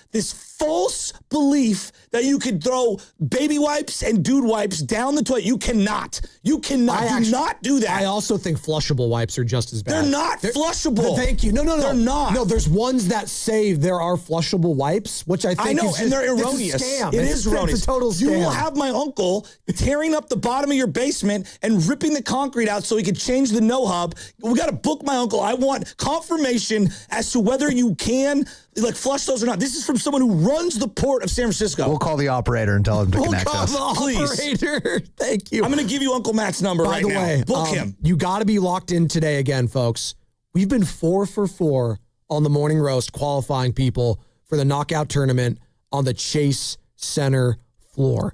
false belief that you could throw baby wipes and dude wipes down the toilet. You cannot. Do not do that. I also think flushable wipes are just as bad. They're not flushable. Thank you. No. They're not. No, there's ones that say there are flushable wipes, which I think I know, is just, and they're erroneous. It's a scam. It is erroneous. It's a total scam. You will have my uncle tearing up the bottom of your basement and ripping the concrete out so he could change the no hub. We got to book my uncle. I want confirmation as to whether you can Like, flush those or not. This is from someone who runs the port of San Francisco. We'll call the operator and tell him to connect us. Operator. Thank you. I'm going to give you Uncle Matt's number right now. By the way, book him. You got to be locked in today again, folks. We've been 4 for 4 on the morning roast qualifying people for the knockout tournament on the Chase Center floor.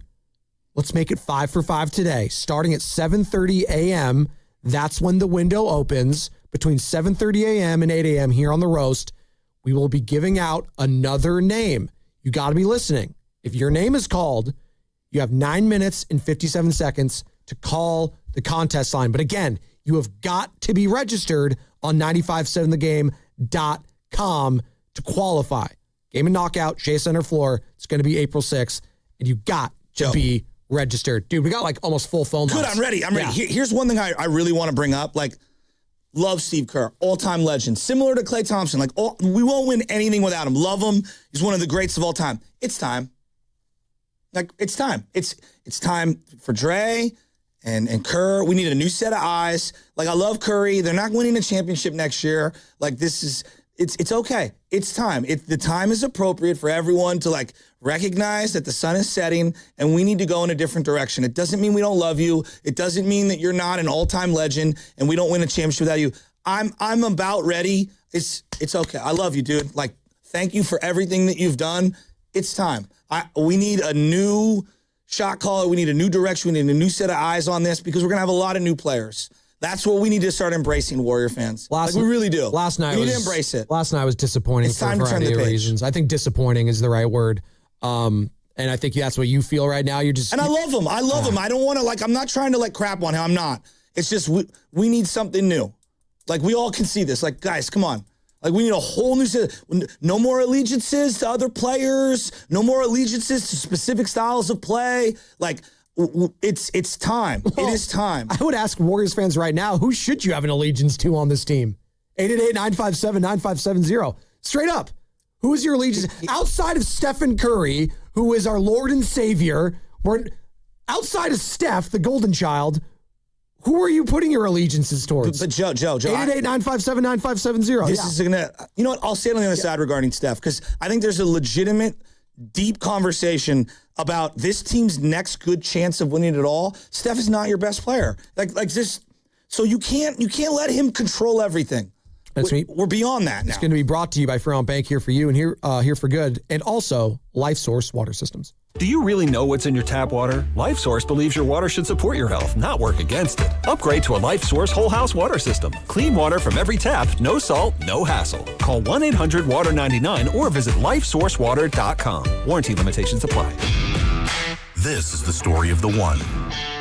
Let's make it 5 for 5 today. Starting at 7:30 a.m., that's when the window opens. Between 7:30 a.m. and 8 a.m. here on the roast, we will be giving out another name. You got to be listening. If your name is called, you have 9 minutes and 57 seconds to call the contest line. But again, you have got to be registered on 957thegame.com to qualify. Game and knockout, Chase Center floor. It's going to be April 6th, and you got to be registered. Dude, we got like almost full phone lines. Good, I'm ready. Here's one thing I really want to bring up. Like, love Steve Kerr, all-time legend. Similar to Klay Thompson. Like, we won't win anything without him. Love him. He's one of the greats of all time. It's time. Like, it's time. It's time for Dre and Kerr. We need a new set of eyes. Like, I love Curry. They're not winning a championship next year. Like, it's okay. It's time. The time is appropriate for everyone to, like, recognize that the sun is setting and we need to go in a different direction. It doesn't mean we don't love you. It doesn't mean that you're not an all-time legend and we don't win a championship without you. I'm about ready. It's okay. I love you, dude. Like, thank you for everything that you've done. It's time. We need a new shot caller. We need a new direction. We need a new set of eyes on this because we're going to have a lot of new players. That's what we need to start embracing, Warrior fans. We really do. Last night we need to embrace it. Last night was disappointing for a variety of reasons. I think disappointing is the right word. And I think that's what you feel right now. And I love him. I love him. I don't want to, like, I'm not trying to, like, crap on him. I'm not. It's just we need something new. Like, we all can see this. Like, guys, come on. Like, we need a whole new set. No more allegiances to other players. No more allegiances to specific styles of play. Like, it's time. Well, it is time. I would ask Warriors fans right now, who should you have an allegiance to on this team? 888-957-9570. Straight up. Who is your allegiance? Outside of Stephen Curry, who is our Lord and Savior, outside of Steph, the golden child, who are you putting your allegiances towards? But Joe. 888-957-9570. This is going to, you know what? I'll stand on the other side regarding Steph because I think there's a legitimate, deep conversation about this team's next good chance of winning it all. Steph is not your best player. Like this. So you can't let him control everything. We're beyond that now. It's going to be brought to you by Fairmount Bank, here for you and here for good, and also LifeSource Water Systems. Do you really know what's in your tap water? LifeSource believes your water should support your health, not work against it. Upgrade to a LifeSource whole house water system. Clean water from every tap, no salt, no hassle. Call 1-800-WATER-99 or visit lifesourcewater.com. Warranty limitations apply. This is the story of the one.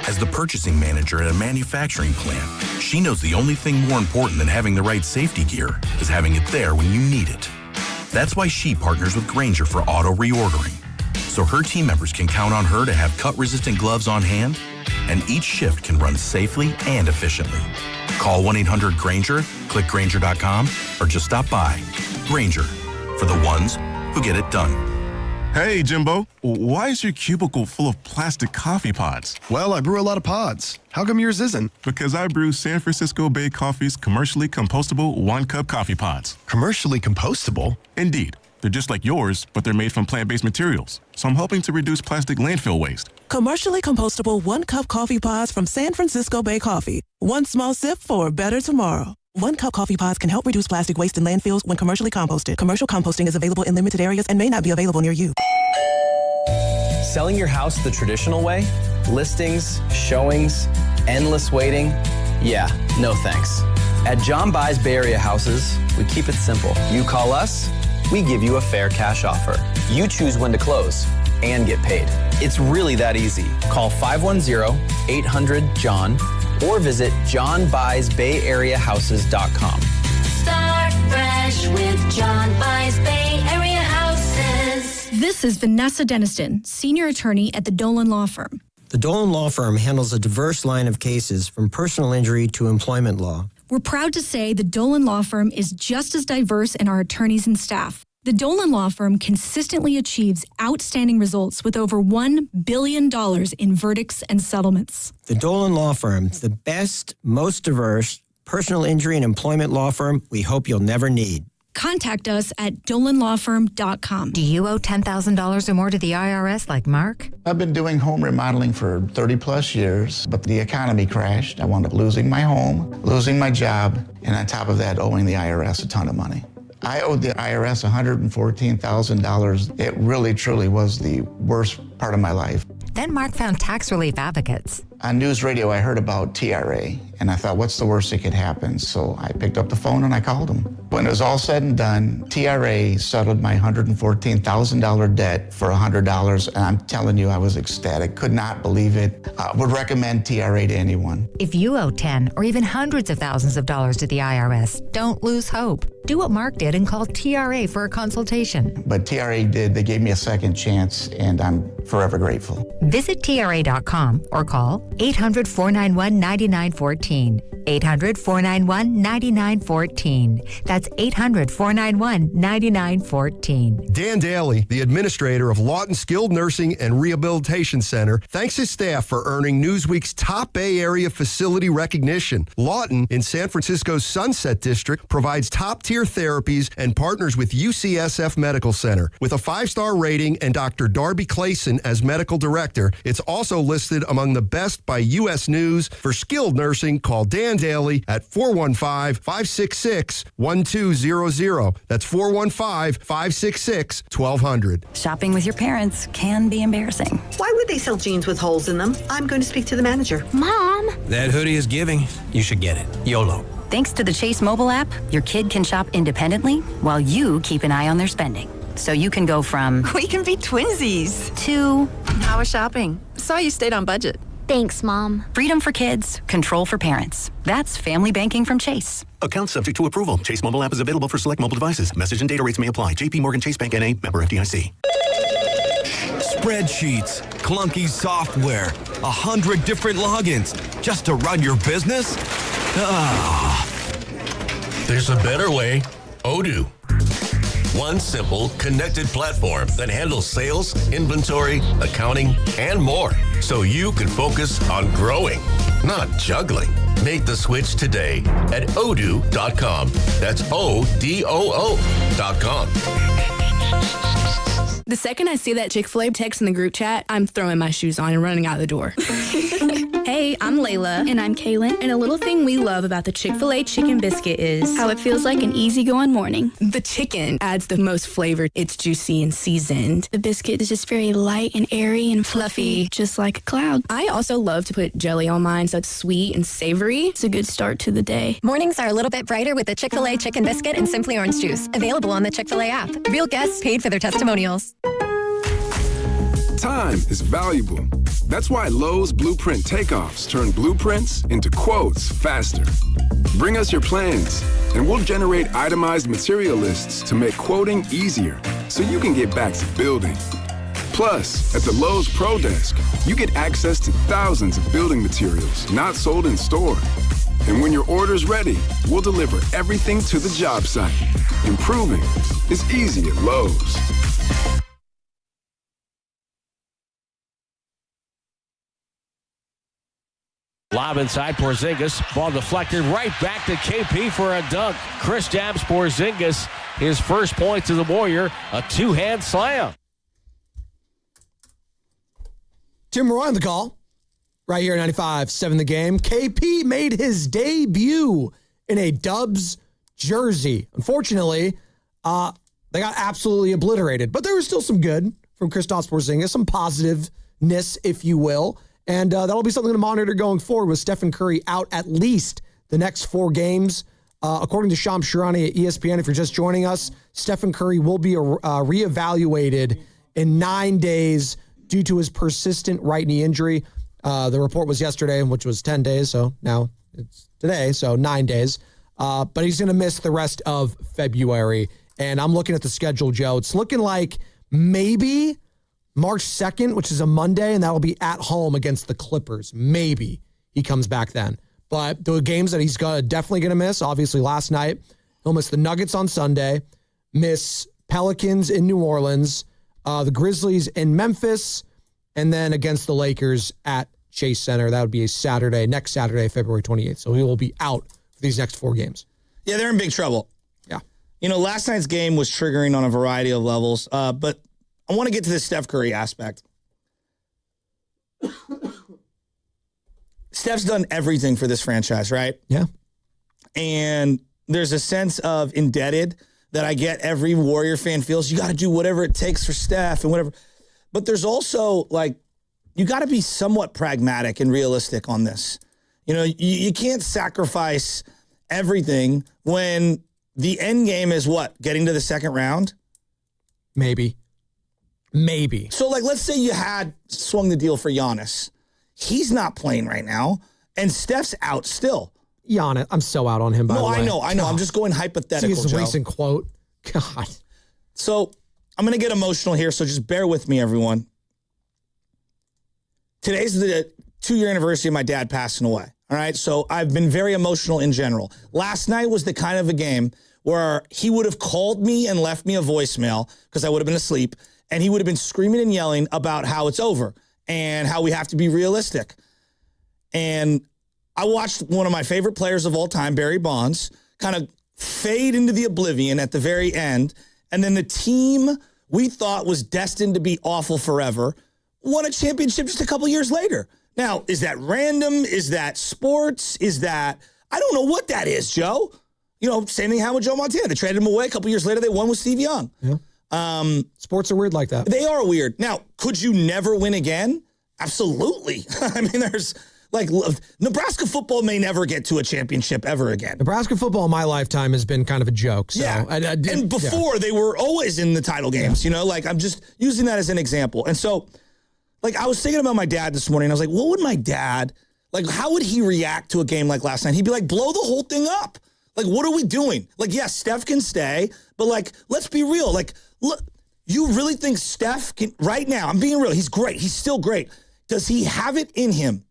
As the purchasing manager at a manufacturing plant, she knows the only thing more important than having the right safety gear is having it there when you need it. That's why she partners with Grainger for auto reordering, so her team members can count on her to have cut-resistant gloves on hand, and each shift can run safely and efficiently. Call 1-800-GRAINGER, click Grainger.com, or just stop by. Grainger, for the ones who get it done. Hey, Jimbo, why is your cubicle full of plastic coffee pods? Well, I brew a lot of pods. How come yours isn't? Because I brew San Francisco Bay Coffee's commercially compostable one-cup coffee pods. Commercially compostable? Indeed. They're just like yours, but they're made from plant-based materials. So I'm helping to reduce plastic landfill waste. Commercially compostable one-cup coffee pods from San Francisco Bay Coffee. One small sip for a better tomorrow. One-cup coffee pods can help reduce plastic waste in landfills when commercially composted. Commercial composting is available in limited areas and may not be available near you. Selling your house the traditional way? Listings, showings, endless waiting? Yeah, no thanks. At John Buys Bay Area Houses, we keep it simple. You call us, we give you a fair cash offer. You choose when to close and get paid. It's really that easy. Call 510-800-JOHN or visit johnbuysbayareahouses.com. Start fresh with John Buys Bay Area Houses. This is Vanessa Deniston, senior attorney at the Dolan Law Firm. The Dolan Law Firm handles a diverse line of cases from personal injury to employment law. We're proud to say the Dolan Law Firm is just as diverse in our attorneys and staff. The Dolan Law Firm consistently achieves outstanding results with over $1 billion in verdicts and settlements. The Dolan Law Firm, the best, most diverse personal injury and employment law firm we hope you'll never need. Contact us at dolanlawfirm.com. Do you owe $10,000 or more to the IRS like Mark? I've been doing home remodeling for 30 plus years, but the economy crashed. I wound up losing my home, losing my job, and on top of that, owing the IRS a ton of money. I owed the IRS $114,000. It really, truly was the worst part of my life. Then Mark found tax relief advocates. On news radio, I heard about TRA, and I thought, what's the worst that could happen? So I picked up the phone and I called them. When it was all said and done, TRA settled my $114,000 debt for $100, and I'm telling you, I was ecstatic. Could not believe it. Would recommend TRA to anyone. If you owe 10 or even hundreds of thousands of dollars to the IRS, don't lose hope. Do what Mark did and call TRA for a consultation. But TRA did. They gave me a second chance, and I'm forever grateful. Visit TRA.com or call 800-491-9914. 800-491-9914. That's 800-491-9914. Dan Daly, the administrator of Lawton Skilled Nursing and Rehabilitation Center, thanks his staff for earning Newsweek's top Bay Area facility recognition. Lawton, in San Francisco's Sunset District, provides top-tier therapies and partners with UCSF Medical Center. With a 5-star rating and Dr. Darby Clayson as medical director, it's also listed among the best by U.S. News. For skilled nursing, call Dan Daly at 415-566-1200. That's 415-566-1200. Shopping with your parents can be embarrassing. Why would they sell jeans with holes in them? I'm going to speak to the manager. Mom! That hoodie is giving. You should get it. YOLO. Thanks to the Chase mobile app, your kid can shop independently while you keep an eye on their spending. So you can go from We can be twinsies to How was shopping? Saw you stayed on budget. Thanks, Mom. Freedom for kids, control for parents. That's family banking from Chase. Account subject to approval. Chase mobile app is available for select mobile devices. Message and data rates may apply. JP Morgan Chase Bank N.A. member FDIC. Spreadsheets, clunky software, 100 different logins just to run your business? There's a better way. Odoo. One simple, connected platform that handles sales, inventory, accounting, and more. So you can focus on growing, not juggling. Make the switch today at odoo.com. That's ODOO.com. The second I see that Chick-fil-A text in the group chat, I'm throwing my shoes on and running out the door. Hey, I'm Layla. And I'm Kaylin. And a little thing we love about the Chick-fil-A chicken biscuit is how it feels like an easygoing morning. The chicken adds the most flavor. It's juicy and seasoned. The biscuit is just very light and airy and fluffy, just like a cloud. I also love to put jelly on mine so it's sweet and savory. It's a good start to the day. Mornings are a little bit brighter with the Chick-fil-A chicken biscuit and Simply Orange Juice. Available on the Chick-fil-A app. Real guests paid for their testimonials. Time is valuable. That's why Lowe's Blueprint Takeoffs turn blueprints into quotes faster. Bring us your plans, and we'll generate itemized material lists to make quoting easier so you can get back to building. Plus, at the Lowe's Pro Desk, you get access to thousands of building materials not sold in store. And when your order's ready, we'll deliver everything to the job site. Improving is easy at Lowe's. Lob inside Porzingis. Ball deflected right back to KP for a dunk. Kristaps Porzingis, his first points of the Warrior, a two-hand slam. Tim Roy on the call. Right here at 95.7 The Game. KP made his debut in a Dubs jersey. Unfortunately, they got absolutely obliterated. But there was still some good from Kristaps Porzingis, some positiveness, if you will. And that'll be something to monitor going forward with Stephen Curry out at least the next 4 games. According to Shams Charania at ESPN, if you're just joining us, Stephen Curry will be reevaluated in 9 days due to his persistent right knee injury. The report was yesterday, which was 10 days, so now it's today, so 9 days. But he's going to miss the rest of February. And I'm looking at the schedule, Joe. It's looking like maybe March 2nd, which is a Monday, and that'll be at home against the Clippers. Maybe he comes back then. But the games that he's definitely going to miss, obviously last night, he'll miss the Nuggets on Sunday, miss Pelicans in New Orleans, the Grizzlies in Memphis, and then against the Lakers at Chase Center. That would be next Saturday, February 28th. So he will be out for these next 4 games. Yeah, they're in big trouble. Yeah. Last night's game was triggering on a variety of levels, but I want to get to the Steph Curry aspect. Steph's done everything for this franchise, right? Yeah. And there's a sense of indebted that I get every Warrior fan feels. You got to do whatever it takes for Steph and whatever. But there's also, you got to be somewhat pragmatic and realistic on this. You can't sacrifice everything when the end game is what? Getting to the second round? Maybe. So, let's say you had swung the deal for Giannis. He's not playing right now, and Steph's out still. Giannis, I'm so out on him, by the way. No, I know. I'm just going hypothetical, See his Joe. recent quote. God. So, I'm going to get emotional here, so just bear with me, everyone. Today's the 2-year anniversary of my dad passing away, all right? So, I've been very emotional in general. Last night was the kind of a game where he would have called me and left me a voicemail because I would have been asleep, and he would have been screaming and yelling about how it's over and how we have to be realistic. And I watched one of my favorite players of all time, Barry Bonds, kind of fade into the oblivion at the very end. And then the team we thought was destined to be awful forever won a championship just a couple years later. Now, is that random? Is that sports? Is that, I don't know what that is, Joe. Same thing happened with Joe Montana. They traded him away. A couple years later, they won with Steve Young. Yeah. Sports are weird like that. They are weird. Now, could you never win again? Absolutely. I mean, there's Nebraska football may never get to a championship ever again. Nebraska football in my lifetime has been kind of a joke. So yeah. And before they were always in the title games, I'm just using that as an example. And so, I was thinking about my dad this morning. I was like, what would my dad, how would he react to a game like last night? He'd be like, blow the whole thing up. What are we doing? Yes, Steph can stay, but let's be real. Look, you really think Steph can, right now, I'm being real, he's great. He's still great. Does he have it in him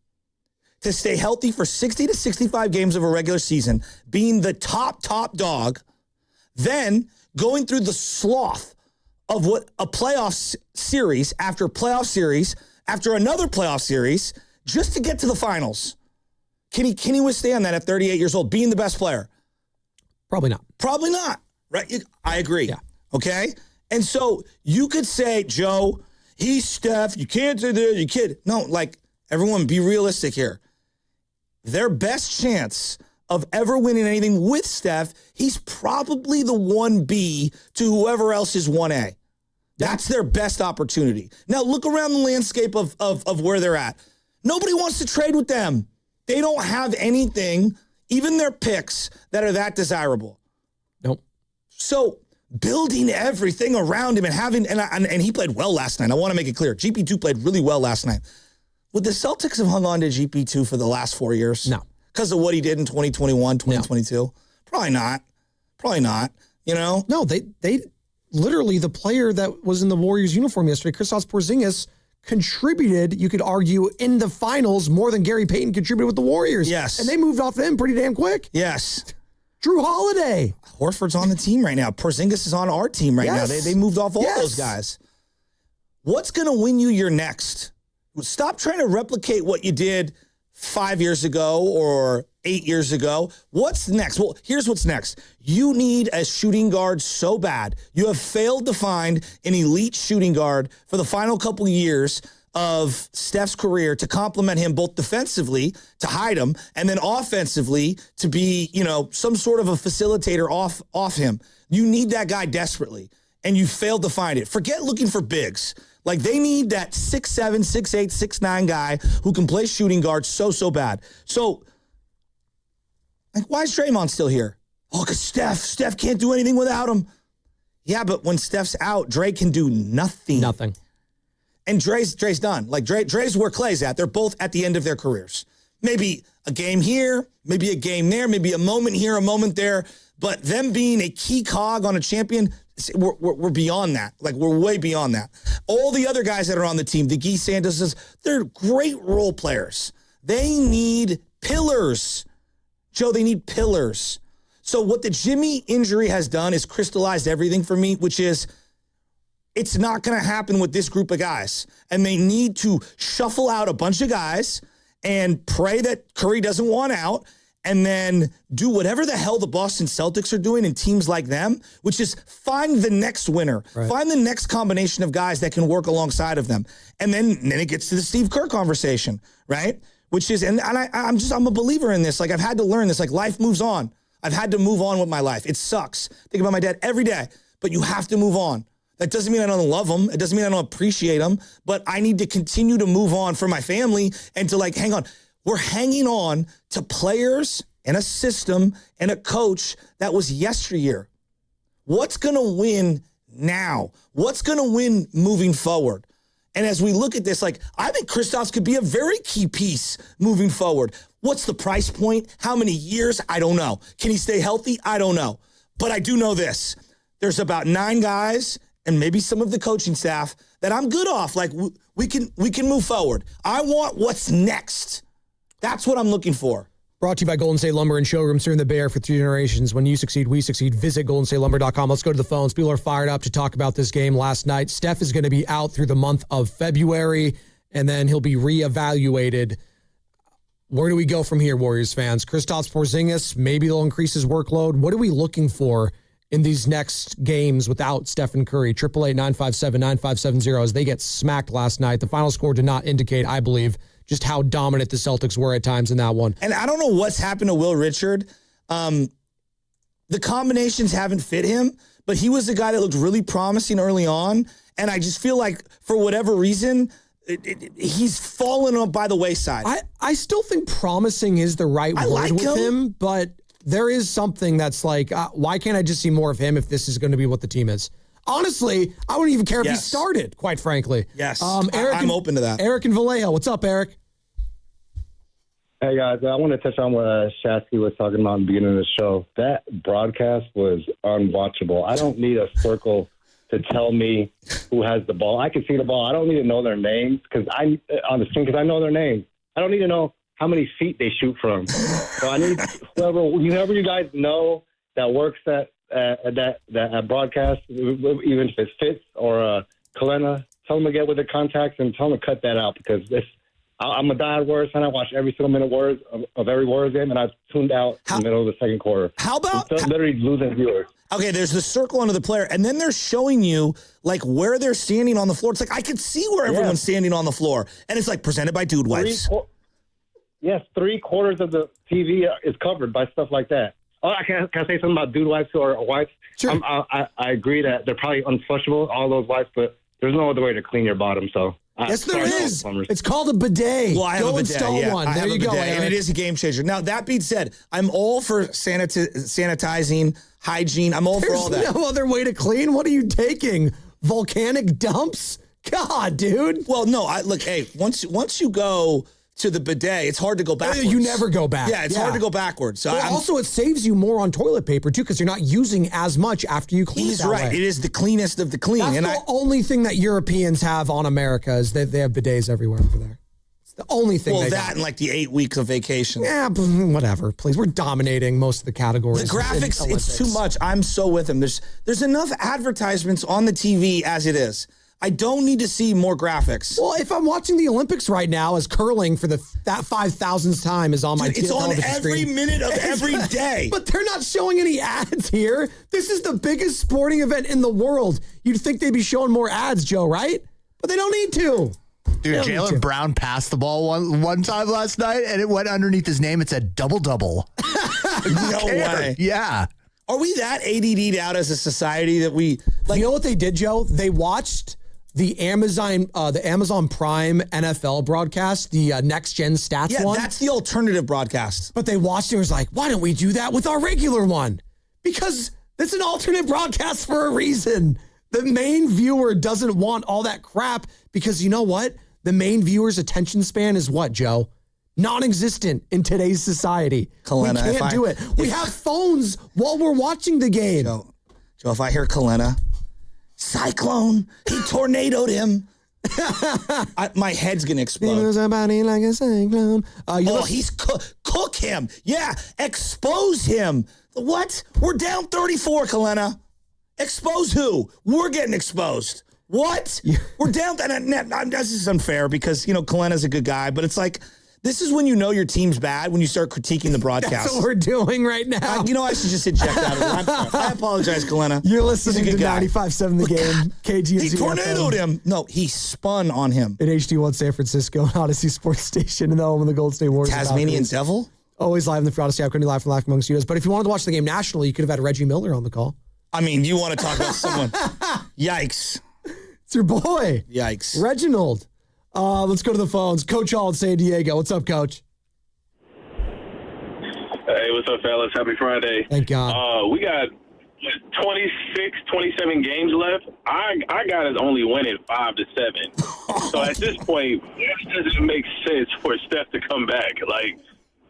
to stay healthy for 60 to 65 games of a regular season, being the top dog, then going through the sloth of what a playoff series after playoff series after another playoff series just to get to the finals? Can he withstand that at 38 years old, being the best player? Probably not. Right? I agree. Yeah. Okay? And so you could say, Joe, he's Steph. You can't say that. You can't. No, everyone, be realistic here. Their best chance of ever winning anything with Steph, he's probably the 1B to whoever else is 1A. That's their best opportunity. Now, look around the landscape of where they're at. Nobody wants to trade with them. They don't have anything, even their picks, that are that desirable. Nope. So building everything around him and having, and he played well last night. I want to make it clear. GP2 played really well last night. Would the Celtics have hung on to GP2 for the last 4 years? No. Because of what he did in 2021, 2022? No. Probably not. No, they literally, the player that was in the Warriors uniform yesterday, Kristaps Porzingis, contributed, you could argue, in the finals more than Gary Payton contributed with the Warriors. Yes. And they moved off him pretty damn quick. Yes. Drew Holiday. Horford's on the team right now. Porzingis is on our team right now. They moved off all those guys. What's going to win you your next? Stop trying to replicate what you did 5 years ago or 8 years ago. What's next? Well, here's what's next. You need a shooting guard so bad. You have failed to find an elite shooting guard for the final couple of years of Steph's career to complement him both defensively, to hide him, and then offensively to be, some sort of a facilitator off him. You need that guy desperately, and you failed to find it. Forget looking for bigs. They need that 6'7", 6'8", 6'9" guy who can play shooting guard so bad. So, why is Draymond still here? Oh, because Steph can't do anything without him. Yeah, but when Steph's out, Dre can do nothing. Nothing. And Dre's done. Dre's where Clay's at. They're both at the end of their careers. Maybe a game here, maybe a game there, maybe a moment here, a moment there. But them being a key cog on a champion, we're beyond that. We're way beyond that. All the other guys that are on the team, the Guy Santoses, they're great role players. They need pillars. Joe, they need pillars. So what the Jimmy injury has done is crystallized everything for me, which is it's not going to happen with this group of guys. And they need to shuffle out a bunch of guys and pray that Curry doesn't want out and then do whatever the hell the Boston Celtics are doing and teams like them, which is find the next winner, find the next combination of guys that can work alongside of them. And then it gets to the Steve Kerr conversation, right? Which is, and I'm a believer in this. Like, I've had to learn this. Like, life moves on. I've had to move on with my life. It sucks. Think about my dad every day, but you have to move on. That doesn't mean I don't love him. It doesn't mean I don't appreciate him, but I need to continue to move on for my family and to, like, hang on. We're hanging on to players and a system and a coach that was yesteryear. What's going to win now? What's going to win moving forward? And as we look at this, like, I think Kristaps could be a very key piece moving forward. What's the price point? How many years? I don't know. Can he stay healthy? I don't know. But I do know this. There's about 9 guys and maybe some of the coaching staff that I'm good off. Like, we can move forward. I want what's next. That's what I'm looking for. Brought to you by Golden State Lumber and Showrooms here in the Bay Area for 3 generations. When you succeed, we succeed. Visit GoldenStateLumber.com. Let's go to the phones. People are fired up to talk about this game last night. Steph is going to be out through the month of February, and then he'll be reevaluated. Where do we go from here, Warriors fans? Kristaps Porzingis, maybe they'll increase his workload. What are we looking for in these next games without Stephen Curry? 888-957-9570 as they get smacked last night. The final score did not indicate, I believe, just how dominant the Celtics were at times in that one. And I don't know what's happened to Will Richard. The combinations haven't fit him, but he was a guy that looked really promising early on. And I just feel like for whatever reason, he's fallen up by the wayside. I still think promising is the right word with him, but there is something that's like, why can't I just see more of him if this is going to be what the team is? Honestly, I wouldn't even care if he started, quite frankly. Yes, Eric I'm open to that. Eric in Vallejo. What's up, Eric? Hey, guys. I want to touch on what Shasky was talking about in the beginning of the show. That broadcast was unwatchable. I don't need a circle to tell me who has the ball. I can see the ball. I don't need to know their names on the screen because I know their names. I don't need to know how many feet they shoot from. So I need whoever you guys know that works at that broadcast, even if it's Fitz or Kalena, tell them to get with the contacts and tell them to cut that out because I'm a diehard Warriors fan. I watch every single minute of every Warriors game, and I've tuned out in the middle of the second quarter. How about literally losing viewers? Okay, there's the circle under the player, and then they're showing you like where they're standing on the floor. It's like I can see where everyone's standing on the floor, and it's like presented by Dude Wipes. Yes, 3/4 of the TV is covered by stuff like that. Oh, can I say something about Dude Wipes or wipes? Sure. I agree that they're probably unflushable, all those wipes, but there's no other way to clean your bottom. So yes, there is. It's called a bidet. Well, I have go a bidet. install one. There you go, and it is a game changer. Now, that being said, I'm all for sanitizing, hygiene. I'm all for all that. There's no other way to clean. What are you taking? Volcanic dumps? God, dude. Well, no. Look, hey, once you go to the bidet, it's hard to go backwards. You never go back. Yeah, it's hard to go backwards. So also, it saves you more on toilet paper, too, because you're not using as much after you clean. He's right. It is the cleanest of the clean. That's the only thing that Europeans have on America is that they have bidets everywhere over there. It's the only thing they got. And like the 8 weeks of vacation. Yeah, but whatever. Please, we're dominating most of the categories. The graphics, it's too much. I'm so with him. There's enough advertisements on the TV as it is. I don't need to see more graphics. Well, if I'm watching the Olympics right now as curling for that 5,000th time is on my it's on every screen. minute of every day. But they're not showing any ads here. This is the biggest sporting event in the world. You'd think they'd be showing more ads, Joe, right? But they don't need to. Dude, Jaylen Brown passed the ball one time last night, and it went underneath his name. It said double-double. No way. Yeah. Are we that ADD'd out as a society that we... You know what they did, Joe? They watched the Amazon Prime NFL broadcast, the Next Gen Stats one. Yeah, that's the alternative broadcast. But they watched it and was like, why don't we do that with our regular one? Because it's an alternate broadcast for a reason. The main viewer doesn't want all that crap because you know what? The main viewer's attention span is what, Joe? Non-existent in today's society. Kalena, we can't do it. We have phones while we're watching the game. Joe, if I hear Kalena, cyclone, he tornadoed him. My head's going to explode. He moves a body like a cyclone. He's cook him. Yeah, expose him. What? We're down 34, Kalena. Expose who? We're getting exposed. What? We're down. This is unfair because, Kalena's a good guy, but it's like This is when you know your team's bad, when you start critiquing the broadcast. That's what we're doing right now. I should just hit check out of it. I apologize, Galena. You're listening to guy. 95.7 The Game. KGC. He tornadoed him. No, he spun on him. At HD1 San Francisco, Odyssey Sports Station, and the home of the Golden State Warriors. Tasmanian Devil? Always live in the Free Odyssey. I couldn't live from Laugh Among Studios. But if you wanted to watch the game nationally, you could have had Reggie Miller on the call. I mean, you want to talk about someone. Yikes. It's your boy. Yikes. Reginald. Let's go to the phones. Coach Hall in San Diego. What's up, Coach? Hey, what's up, fellas? Happy Friday. Thank God. We got 26, 27 games left. I got us only winning 5-7. So at this point, it doesn't make sense for Steph to come back. Like,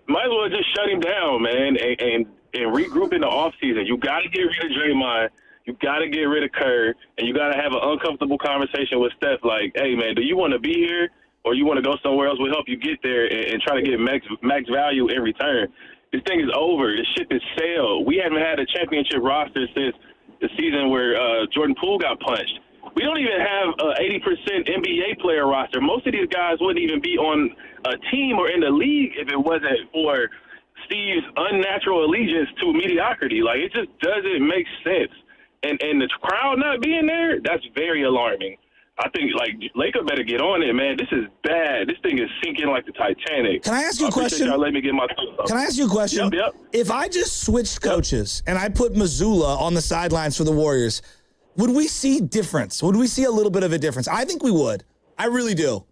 might as well just shut him down, man, and regroup in the offseason. You got to get rid of Draymond. You got to get rid of Kerr, and you got to have an uncomfortable conversation with Steph. Like, hey, man, do you want to be here, or you want to go somewhere else? We'll help you get there and try to get max value in return. This thing is over. This ship has sailed. We haven't had a championship roster since the season where Jordan Poole got punched. We don't even have an 80% NBA player roster. Most of these guys wouldn't even be on a team or in the league if it wasn't for Steve's unnatural allegiance to mediocrity. Like, it just doesn't make sense. And the crowd not being there, that's very alarming. I think, like, Lacob better get on it, man. This is bad. This thing is sinking like the Titanic. Can I ask you a question? Let me get my thoughts off. Can I ask you a question? Yep. If I just switched coaches and I put Missoula on the sidelines for the Warriors, would we see difference? Would we see a little bit of a difference? I think we would. I really do.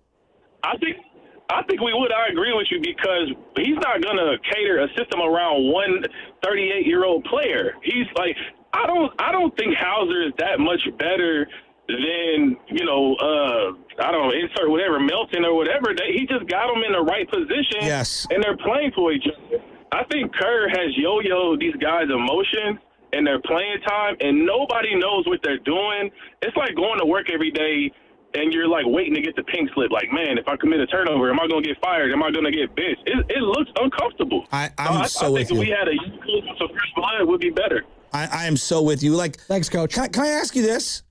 I think we would. I agree with you because he's not going to cater a system around one 38-year-old player. He's like, I don't think Hauser is that much better than, I don't know, insert whatever, Melton or whatever. He just got them in the right position. Yes. And they're playing for each other. I think Kerr has yo-yoed these guys' emotions and their playing time, and nobody knows what they're doing. It's like going to work every day and you're like waiting to get the pink slip. Like, man, if I commit a turnover, am I going to get fired? Am I going to get benched? It looks uncomfortable. I'm I with think you. if we had a youth of fresh blood, it would be better. I am so with you. Like, thanks, Coach. Can I ask you this?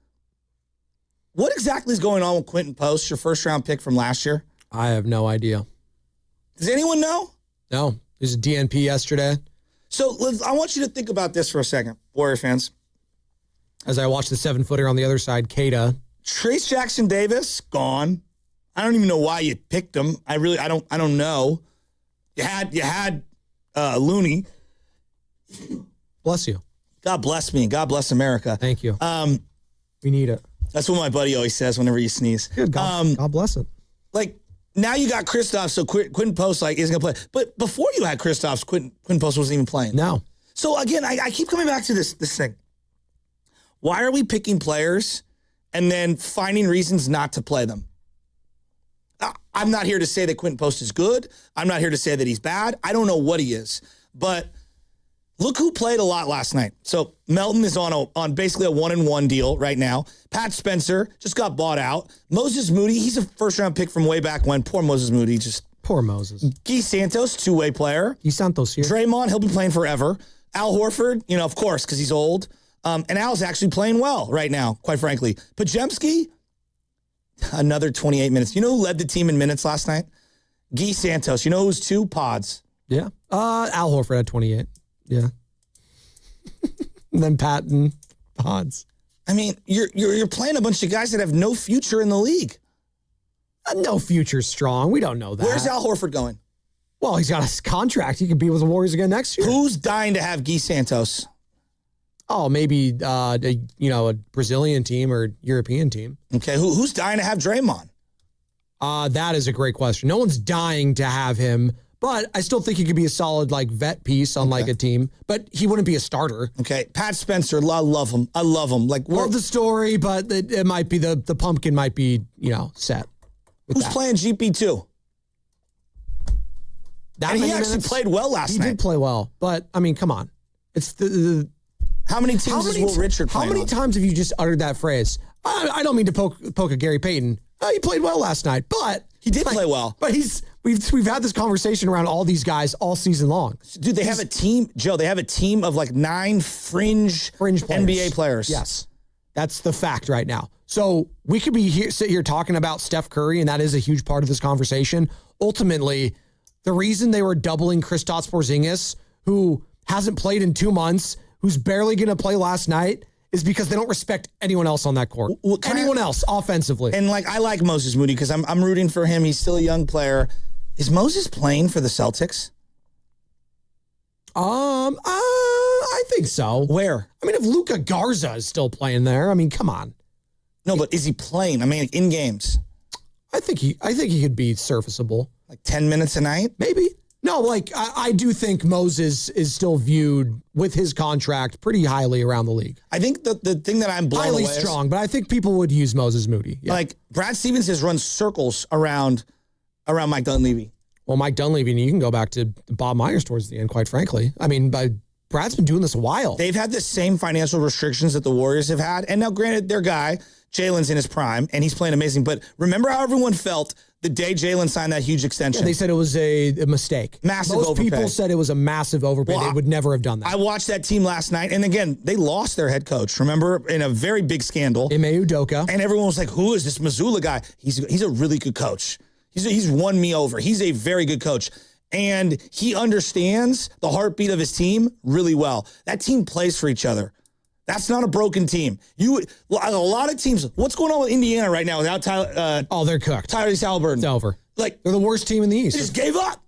What exactly is going on with Quentin Post, your first-round pick from last year? I have no idea. Does anyone know? No. There's a DNP yesterday. So I want you to think about this for a second, Warrior fans. As I watch the 7-footer on the other side, Kata. Trace Jackson Davis, gone. I don't even know why you picked him. I don't know. You had Looney. Bless you. God bless me. God bless America. Thank you. We need it. That's what my buddy always says whenever you sneeze. Good. God bless it. Like, now you got Kristaps, so Quentin Post isn't going to play. But before you had Kristaps, Quentin Post wasn't even playing. No. So, again, I keep coming back to this thing. Why are we picking players and then finding reasons not to play them? I'm not here to say that Quentin Post is good. I'm not here to say that he's bad. I don't know what he is. But look who played a lot last night. So Melton is on basically a 1-and-1 deal right now. Pat Spencer just got bought out. Moses Moody, he's a first-round pick from way back when. Poor Moses Moody. Poor Moses. Guy Santos, two-way player. Guy Santos here. Draymond, he'll be playing forever. Al Horford, of course, because he's old. And Al's actually playing well right now, quite frankly. Podziemski, another 28 minutes. You know who led the team in minutes last night? Guy Santos. You know who's two? Pods. Yeah. Al Horford had 28. Yeah. And then Pat and Pods. I mean, you're playing a bunch of guys that have no future in the league. No future strong. We don't know that. Where's Al Horford going? Well, he's got a contract. He could be with the Warriors again next year. Who's dying to have Guy Santos? Oh, maybe a Brazilian team or European team. Okay, who's dying to have Draymond? That is a great question. No one's dying to have him, but I still think he could be a solid vet piece on a team. But he wouldn't be a starter. Okay, Pat Spencer, I love him. Love the story, but it might be the pumpkin might be set. Who's playing GP2? And he actually played well last night. He did play well, but I mean, come on, it's the. How many teams is Will Richard playing? How many times have you just uttered that phrase? I don't mean to poke at Gary Payton. He played well last night, but he did play well. But we've had this conversation around all these guys all season long. Dude, they have a team, Joe. They have a team of 9 fringe players. NBA players. Yes, that's the fact right now. So we could sit here talking about Steph Curry, and that is a huge part of this conversation. Ultimately, The reason they were doubling Kristaps Porzingis, who hasn't played in 2 months, who's barely going to play last night, is because they don't respect anyone else on that court. Anyone else offensively. And I like Moses Moody because I'm rooting for him. He's still a young player. Is Moses playing for the Celtics? I think so. Where? I mean, if Luka Garza is still playing there, I mean, come on. No, but is he playing? I mean, in games. I think he could be serviceable. 10 minutes a night? Maybe. No, I do think Moses is still viewed with his contract pretty highly around the league. I think the thing that I'm blown away highly strong, but I think people would use Moses Moody. Yeah. Brad Stevens has run circles around Mike Dunleavy. Well, Mike Dunleavy, you can go back to Bob Myers towards the end, quite frankly. I mean, Brad's been doing this a while. They've had the same financial restrictions that the Warriors have had. And now, granted, their guy, Jalen's in his prime, and he's playing amazing. But remember how everyone felt the day Jalen signed that huge extension? Yeah, they said it was a mistake. Massive Most overpay. people said it was a massive overpay. They would never have done that. I watched that team last night, and again, they lost their head coach, remember, in a very big scandal. Ime Udoka. And everyone was like, who is this Missoula guy? He's a really good coach. He's won me over. He's a very good coach. And he understands the heartbeat of his team really well. That team plays for each other. That's not a broken team. A lot of teams. What's going on with Indiana right now without Tyler? They're cooked. Tyrese Halliburton. It's over. They're the worst team in the East. They just gave up.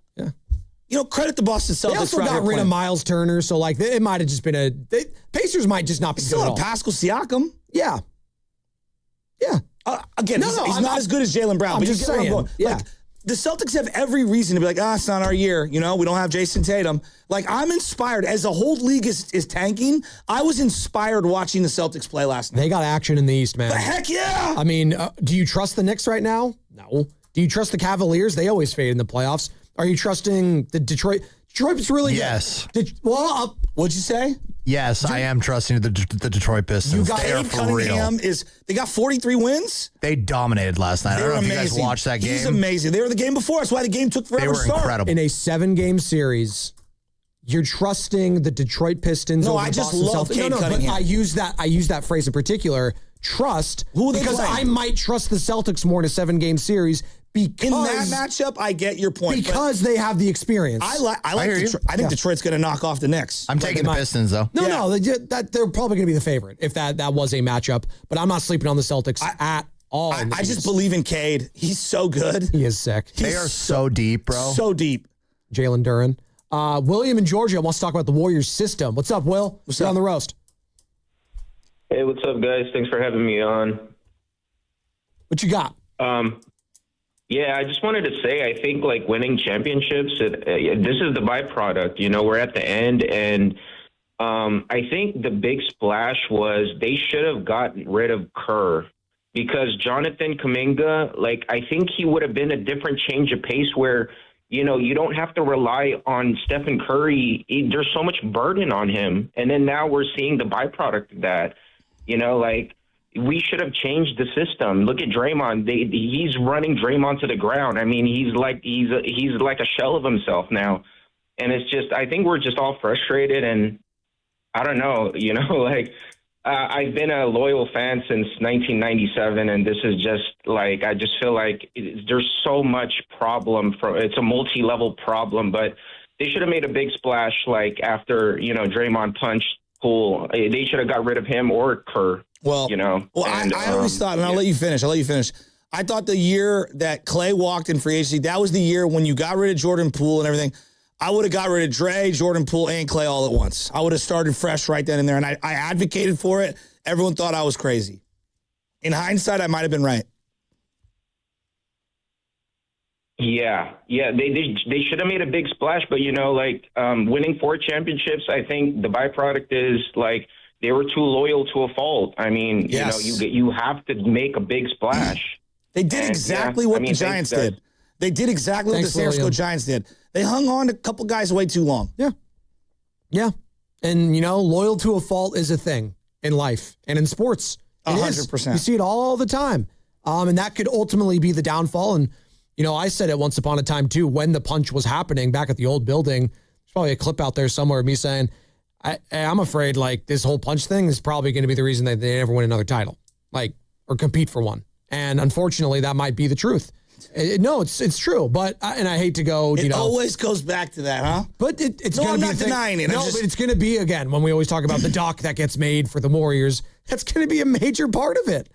Yeah. Credit the Boston Celtics. They also got rid of Miles Turner, so it might have just been Pacers might just not be still good at have all. Pascal Siakam. Yeah. Again, he's not as good as Jaylen Brown. I'm but just you get where I'm saying. going. The Celtics have every reason to be like, it's not our year. We don't have Jason Tatum. I'm inspired. As the whole league is tanking, I was inspired watching the Celtics play last night. They got action in the East, man. The heck yeah! I mean, do you trust the Knicks right now? No. Do you trust the Cavaliers? They always fade in the playoffs. Are you trusting the Detroit? Detroit's really good. What'd you say? Yes, I am trusting the Detroit Pistons. They are for Cunningham real. They got 43 wins. They dominated last night. I don't know if you guys watched that game. He's amazing. They were the game before. That's why the game took forever to start. Incredible. In a 7-game series, you're trusting the Detroit Pistons. No, over I the just Boston love Celtics. Cade No, Cunningham. but I use that phrase in particular. Trust. Who are they because playing? I might trust the Celtics more in a 7-game series because in that matchup, I get your point. Because they have the experience. I like Detroit. I think Detroit's going to knock off the Knicks. I'm taking the Pistons though. No, they're probably going to be the favorite if that was a matchup. But I'm not sleeping on the Celtics at all. I just believe in Cade. He's so good. He is sick. They are so deep, bro. So deep. Jalen Duren. William in Georgia wants to talk about the Warriors system. What's up, Will? What's up on the roast? Hey, what's up, guys? Thanks for having me on. What you got? Yeah, I just wanted to say, I think winning championships, this is the byproduct. We're at the end, and I think the big splash was they should have gotten rid of Kerr because Jonathan Kuminga, I think he would have been a different change of pace where, you don't have to rely on Stephen Curry. There's so much burden on him. And then now we're seeing the byproduct of that. We should have changed the system. Look at Draymond. He's running Draymond to the ground. I mean, he's like a shell of himself now. And it's just, I think we're just all frustrated. And I don't know, I've been a loyal fan since 1997. And this is just I just feel like there's so much problem it's a multi-level problem, but they should have made a big splash after, Draymond punched Poole. They should have got rid of him or Kerr. Well, I always thought, and I'll let you finish. I thought the year that Clay walked in free agency, that was the year when you got rid of Jordan Poole and everything. I would have got rid of Dre, Jordan Poole, and Clay all at once. I would have started fresh right then and there, and I advocated for it. Everyone thought I was crazy. In hindsight, I might have been right. Yeah, they should have made a big splash, but winning 4 championships, I think the byproduct is they were too loyal to a fault. I mean, yes. you have to make a big splash. They did exactly what the Giants did. They did exactly what the San Francisco Giants did. They hung on to a couple guys way too long. Yeah. And, loyal to a fault is a thing in life and in sports. 100%. You see it all the time. And that could ultimately be the downfall. And, I said it once upon a time, too, when the punch was happening back at the old building. There's probably a clip out there somewhere of me saying, I'm afraid, this whole punch thing is probably going to be the reason that they never win another title, or compete for one. And unfortunately, that might be the truth. No, it's true. But and I hate to go. It always goes back to that, huh? But it's no, going I'm to be not denying it. No, but it's going to be again when we always talk about the doc that gets made for the Warriors. That's going to be a major part of it.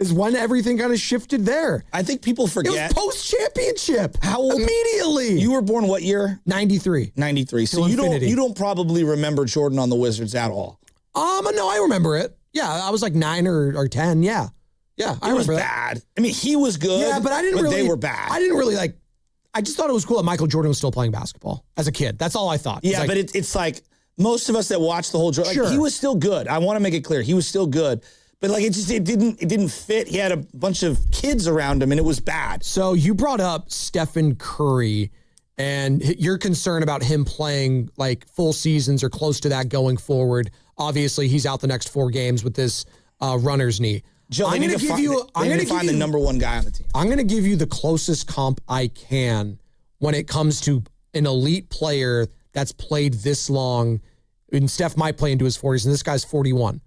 Is when everything kind of shifted there. I think people forget. It was post-championship. How old? Immediately. You were born what year? 93. 93. So you don't probably remember Jordan on the Wizards at all. No, I remember it. Yeah, I was like 9 or 10. Yeah. Yeah, I remember that. Bad. I mean, he was good. Yeah, but I didn't really. They were bad. I didn't really like. I just thought it was cool that Michael Jordan was still playing basketball as a kid. That's all I thought. Yeah, like, but it's like most of us that watched the whole Jordan, like, he was still good. I want to make it clear, he was still good. But like it didn't fit. He had a bunch of kids around him, and it was bad. So you brought up Stephen Curry, and your concern about him playing like full seasons or close to that going forward. Obviously, he's out the next 4 games with this runner's knee. Joe, I'm going to give you. I'm going to find the number 1 guy on the team. I'm going to give you the closest comp I can when it comes to an elite player that's played this long. And Steph might play into his 40s, and this guy's 41.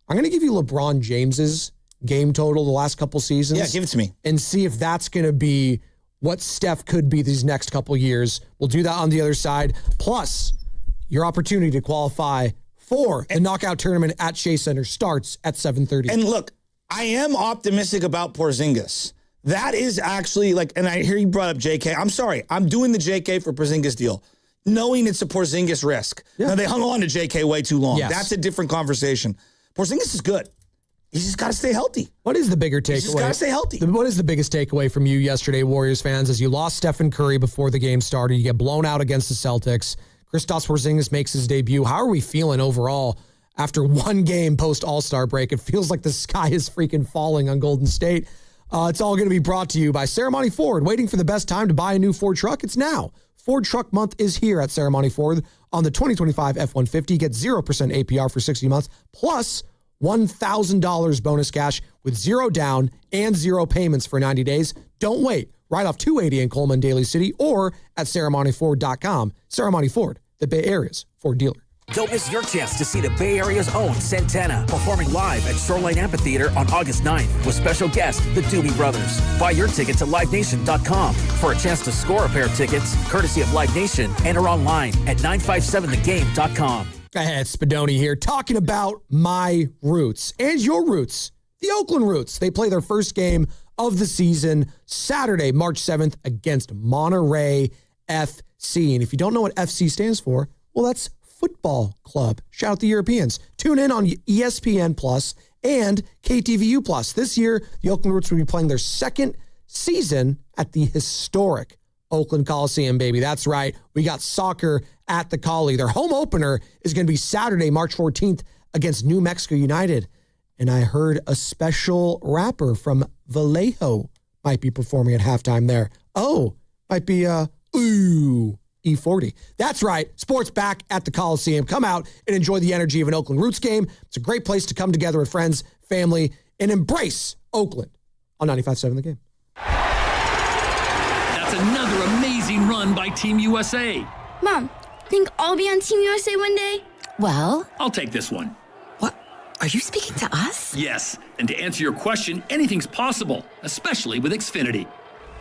I'm going to give you LeBron James's game total the last couple seasons. Yeah, give it to me. And see if that's going to be what Steph could be these next couple years. We'll do that on the other side. Plus, your opportunity to qualify for the knockout tournament at Shea Center starts at 7:30. And look, I am optimistic about Porzingis. That is actually like, and I hear you brought up JK. I'm sorry. I'm doing the JK for Porzingis deal, knowing it's a Porzingis risk. Yeah. Now, they hung on to JK way too long. Yes. That's a different conversation. Porzingis is good. He's just got to stay healthy. What is the bigger takeaway? He's just got to stay healthy. What is the biggest takeaway from you yesterday, Warriors fans, as you lost Stephen Curry before the game started? You get blown out against the Celtics. Kristaps Porzingis makes his debut. How are we feeling overall after 1 game post All-Star break? It feels like the sky is freaking falling on Golden State. It's all going to be brought to you by Ceremony Ford. Waiting for the best time to buy a new Ford truck? It's now. Ford Truck Month is here at Ceremony Ford. On the 2025 F-150, get 0% APR for 60 months, plus $1,000 bonus cash with 0 down and 0 payments for 90 days. Don't wait. Right off 280 in Coleman, Daly City, or at ceremonyford.com. Ceremony Ford, the Bay Area's Ford dealer. Don't miss your chance to see the Bay Area's own Santana performing live at Shoreline Amphitheater on August 9th with special guest, the Doobie Brothers. Buy your ticket to LiveNation.com for a chance to score a pair of tickets, courtesy of Live Nation, and are online at 957thegame.com. Hey, it's Spadoni here, talking about my Roots and your Roots, the Oakland Roots. They play their first game of the season Saturday, March 7th against Monterey FC. And if you don't know what FC stands for, well, that's Football Club. Shout out the Europeans. Tune in on ESPN Plus and KTVU Plus. This year, the Oakland Roots will be playing their second season at the historic Oakland Coliseum, baby. That's right. We got soccer at the Collie. Their home opener is going to be Saturday, March 14th against New Mexico United. And I heard a special rapper from Vallejo might be performing at halftime there. Oh, might be E40. That's right. Sports back at the Coliseum. Come out and enjoy the energy of an Oakland Roots game. It's a great place to come together with friends, family, and embrace Oakland on 95.7 The Game. That's another amazing run by Team USA. Mom, think I'll be on Team USA one day? Well, I'll take this one. What? Are you speaking to us? Yes, and to answer your question, anything's possible, especially with Xfinity.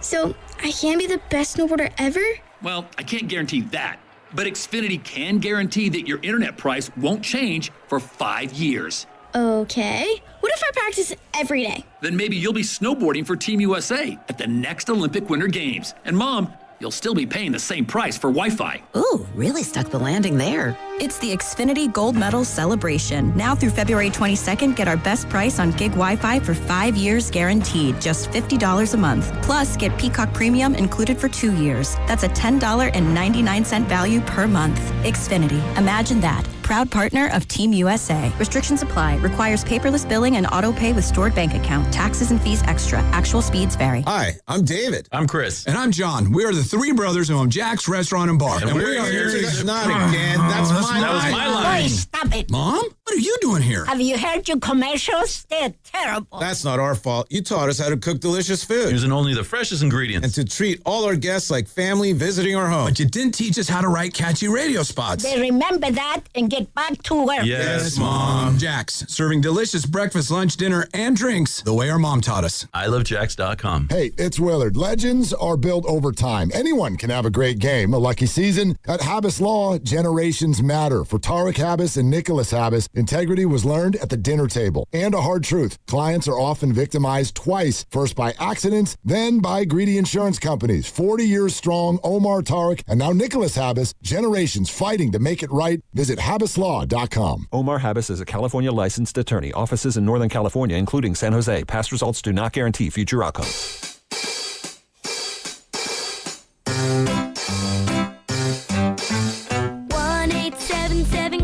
So, I can be the best snowboarder ever? Well, I can't guarantee that, but Xfinity can guarantee that your internet price won't change for 5 years. Okay. What if I practice every day? Then maybe you'll be snowboarding for Team USA at the next Olympic Winter Games. And Mom, you'll still be paying the same price for Wi-Fi. Ooh, really stuck the landing there. It's the Xfinity Gold Medal Celebration. Now through February 22nd, get our best price on gig Wi-Fi for 5 years guaranteed, just $50 a month. Plus, get Peacock Premium included for 2 years. That's a $10.99 value per month. Xfinity. Imagine that. Proud partner of Team USA. Restrictions apply. Requires paperless billing and auto pay with stored bank account. Taxes and fees extra. Actual speeds vary. Hi, I'm David. I'm Chris. And I'm John. We are the 3 brothers who own Jack's Restaurant and Bar. And we are here to... Not again. That's my line. That was my line. Boy, stop it. Mom? What are you doing here? Have you heard your commercials? They're terrible. That's not our fault. You taught us how to cook delicious food. Using only the freshest ingredients. And to treat all our guests like family visiting our home. But you didn't teach us how to write catchy radio spots. They remember that and get back to work. Yes, Mom. Jax, serving delicious breakfast, lunch, dinner, and drinks the way our mom taught us. ilovejax.com. Hey, it's Willard. Legends are built over time. Anyone can have a great game, a lucky season. At Habas Law, generations matter. For Tarek Habas and Nicholas Habas, integrity was learned at the dinner table. And a hard truth, clients are often victimized twice, first by accidents, then by greedy insurance companies. 40 years strong, Omar, Tarek, and now Nicholas Habas, generations fighting to make it right. Visit habaslaw.com. Omar Habas is a California licensed attorney. Offices in Northern California, including San Jose. Past results do not guarantee future outcomes.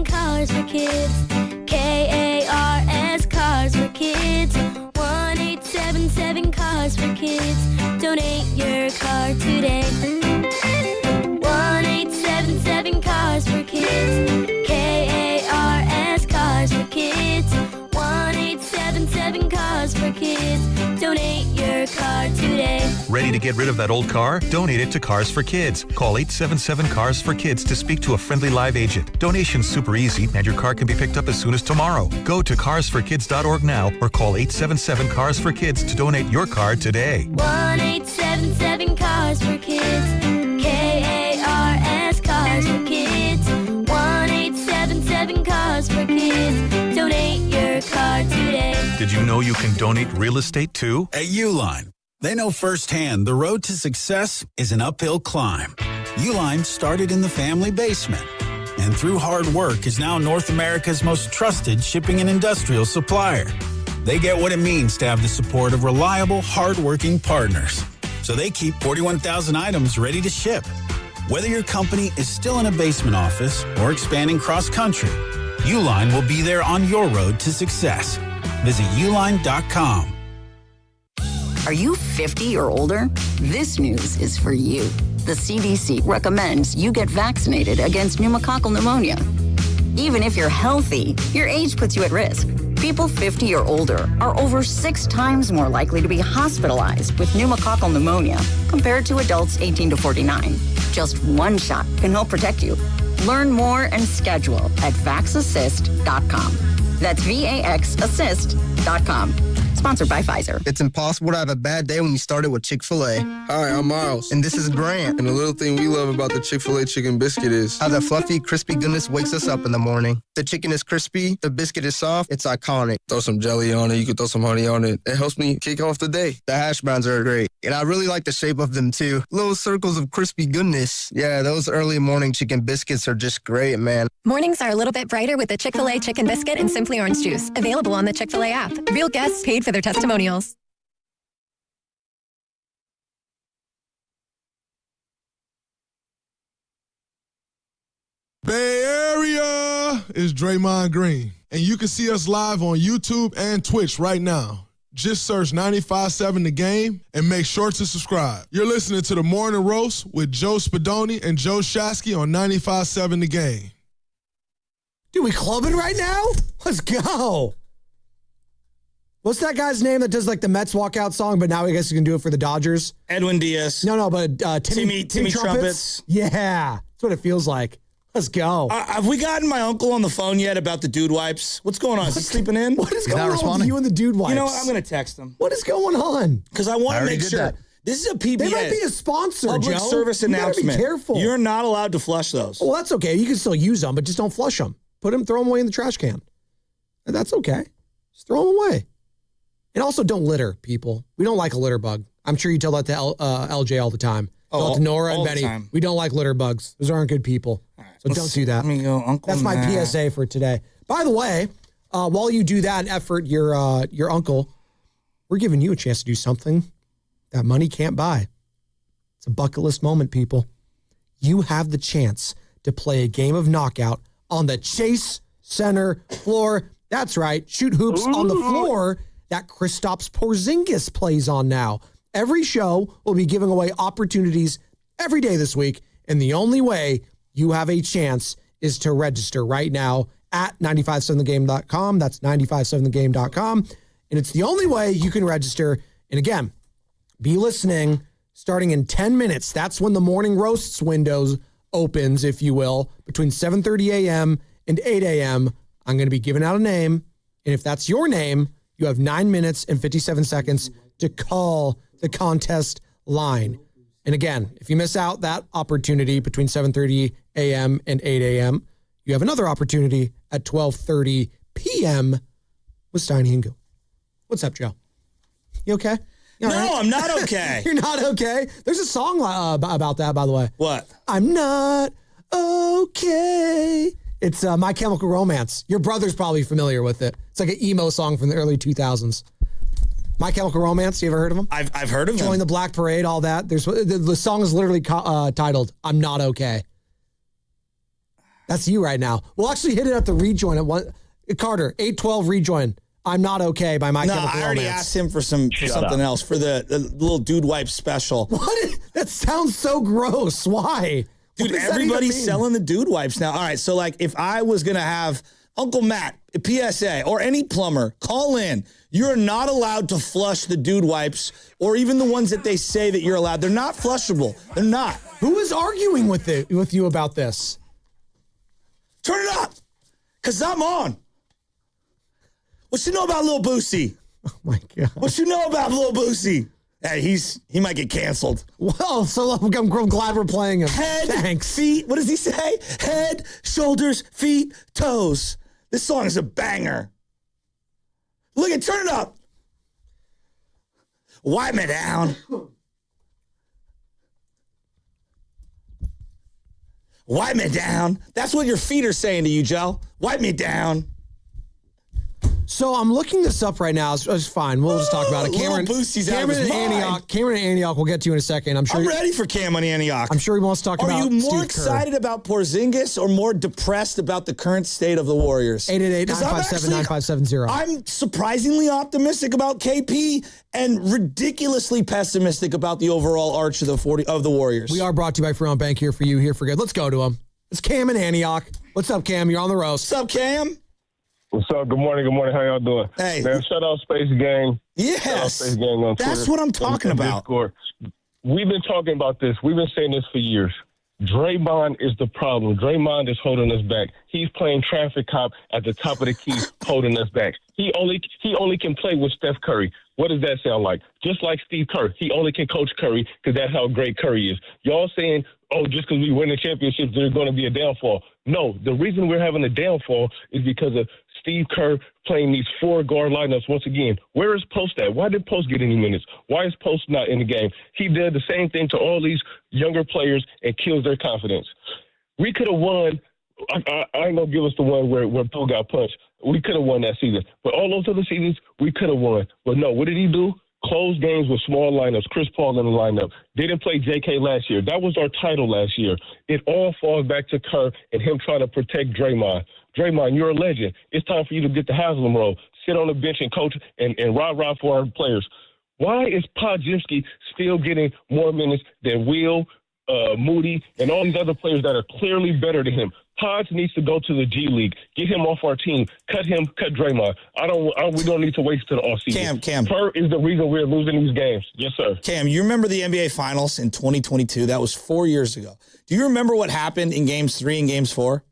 Cars for Kids. KARS Cars for Kids. 1-877 Cars for Kids. Donate your car today. 1-877 Cars for Kids. KARS Cars for Kids. 1-877 Cars for Kids. Donate your car today. Ready to get rid of that old car? Donate it to Cars for Kids. Call 877 Cars for Kids to speak to a friendly live agent. Donation's super easy, and your car can be picked up as soon as tomorrow. Go to carsforkids.org now or call 877 Cars for Kids to donate your car today. 1-877 Cars for Kids. KARS Cars for Kids. 1-877 Cars for Kids. Donate your car today. Did you know you can donate real estate too? At Uline, they know firsthand the road to success is an uphill climb. Uline started in the family basement and through hard work is now North America's most trusted shipping and industrial supplier. They get what it means to have the support of reliable, hardworking partners. So they keep 41,000 items ready to ship. Whether your company is still in a basement office or expanding cross-country, Uline will be there on your road to success. Visit uline.com. Are you 50 or older? This news is for you. The CDC recommends you get vaccinated against pneumococcal pneumonia. Even if you're healthy, your age puts you at risk. People 50 or older are over 6 times more likely to be hospitalized with pneumococcal pneumonia compared to adults 18 to 49. Just one shot can help protect you. Learn more and schedule at vaxassist.com. That's VAXassist.com. Sponsored by Pfizer. It's impossible to have a bad day when you started with Chick-fil-A. Hi, I'm Miles. And this is Grant. And the little thing we love about the Chick-fil-A chicken biscuit is how the fluffy, crispy goodness wakes us up in the morning. The chicken is crispy, the biscuit is soft, it's iconic. Throw some jelly on it, you can throw some honey on it. It helps me kick off the day. The hash browns are great. And I really like the shape of them, too. Little circles of crispy goodness. Yeah, those early morning chicken biscuits are just great, man. Mornings are a little bit brighter with the Chick-fil-A Chicken Biscuit and Simply Orange Juice. Available on the Chick-fil-A app. Real guests paid for their testimonials. Bay Area is Draymond Green. And you can see us live on YouTube and Twitch right now. Just search 95.7 The Game and make sure to subscribe. You're listening to The Morning Roast with Joe Spadoni and Joe Shasky on 95.7 The Game. Dude, we clubbing right now? Let's go. What's that guy's name that does like the Mets walkout song, but now I guess you can do it for the Dodgers? Edwin Diaz. No, but Timmy Trumpets. Yeah, that's what it feels like. Let's go. Have we gotten my uncle on the phone yet about the dude wipes? What's going on? Is he sleeping in? What is going on with you and the dude wipes? You know what? I'm going to text him. What is going on? Because I want to make sure. That. This is a PBA. They might be a sponsor, public Joe. service announcement. You gotta be careful. You're not allowed to flush those. Well, that's okay. You can still use them, but just don't flush them. Throw them away in the trash can. And that's okay. Just throw them away. And also don't litter, people. We don't like a litter bug. I'm sure you tell that to LJ all the time. Tell it to Nora and Benny. We don't like litter bugs. Those aren't good people. So don't do that. That's my PSA for today. By the way, while you do that and effort your uncle, we're giving you a chance to do something that money can't buy. It's a bucket list moment, people. You have the chance to play a game of knockout on the Chase Center floor. That's right. Shoot hoops on the floor that Kristaps Porzingis plays on now. Every show will be giving away opportunities every day this week, and the only way you have a chance is to register right now at 957thegame.com. That's 957thegame.com, and it's the only way you can register. And again, be listening starting in 10 minutes. That's when the morning roasts windows opens, if you will, between 7:30 a.m. and 8 a.m., I'm going to be giving out a name. And if that's your name, you have 9 minutes and 57 seconds to call the contest line. And again, if you miss out that opportunity between 7:30 a.m. and 8 a.m., you have another opportunity at 12:30 p.m. with Steiny and Goo. What's up, Joe? You okay? You all right? I'm not okay. You're not okay? There's a song about that, by the way. What? I'm not okay. It's My Chemical Romance. Your brother's probably familiar with it. It's like an emo song from the early 2000s. My Chemical Romance. You ever heard of them? I've heard of them. Join the Black Parade, all that. The song is literally titled "I'm Not Okay." That's you right now. We'll actually hit it at the rejoin at one. Carter, 812 rejoin. I'm Not Okay by My Chemical Romance. I already asked him for something else for the little dude wipe special. What? That sounds so gross. Why? Dude, everybody's selling the dude wipes now. All right, so like if I was going to have Uncle Matt, a PSA, or any plumber call in, you're not allowed to flush the dude wipes or even the ones that they say that you're allowed. They're not flushable. They're not. Who is arguing with you about this? Turn it up, because I'm on. What you know about Lil Boosie? Oh, my God. What you know about Lil Boosie? Hey, he might get canceled. Well, so I'm glad we're playing him. Head, feet, what does he say? Head, shoulders, feet, toes. This song is a banger. Look at, turn it up. Wipe me down. Wipe me down. That's what your feet are saying to you, Joe. Wipe me down. So I'm looking this up right now. It's fine. We'll just talk about it. Cameron and Antioch, we'll get to in a second. I'm ready for Cam and Antioch. I'm sure he wants to talk about Are you more Steve excited about Porzingis or more depressed about the current state of the Warriors? 888-957-9570. I'm surprisingly optimistic about KP and ridiculously pessimistic about the overall arch of the Warriors. We are brought to you by Fremont Bank, here for you, here for good. Let's go to him. It's Cam and Antioch. What's up, Cam? You're on the roast. What's up, Cam? What's up? Good morning. Good morning. How y'all doing? Hey. Man, shout out Space Gang. Yes. Shout out Space Gang on That's Twitter what I'm talking about. Discord. We've been talking about this. We've been saying this for years. Draymond is the problem. Draymond is holding us back. He's playing traffic cop at the top of the key, holding us back. He only can play with Steph Curry. What does that sound like? Just like Steve Kerr. He only can coach Curry because that's how great Curry is. Y'all saying, oh, just because we win the championship, there's going to be a downfall. No, the reason we're having a downfall is because of Steve Kerr playing these 4-guard lineups once again. Where is Post at? Why did Post get any minutes? Why is Post not in the game? He did the same thing to all these younger players and kills their confidence. We could have won. I ain't going to give us the one where Poe got punched. We could have won that season. But all those other seasons, we could have won. But no, what did he do? Close games with small lineups. Chris Paul in the lineup. Didn't play JK last year. That was our title last year. It all falls back to Kerr and him trying to protect Draymond. Draymond, you're a legend. It's time for you to get the Haslam role. Sit on the bench and coach and rah-rah for our players. Why is Porzingis still getting more minutes than Will, Moody, and all these other players that are clearly better than him? Podge needs to go to the G League. Get him off our team. Cut Draymond. We don't need to wait till the offseason. Cam. Kerr is the reason we're losing these games. Yes, sir. Cam, you remember the NBA Finals in 2022? That was 4 years ago. Do you remember what happened in Games 3 and Games 4?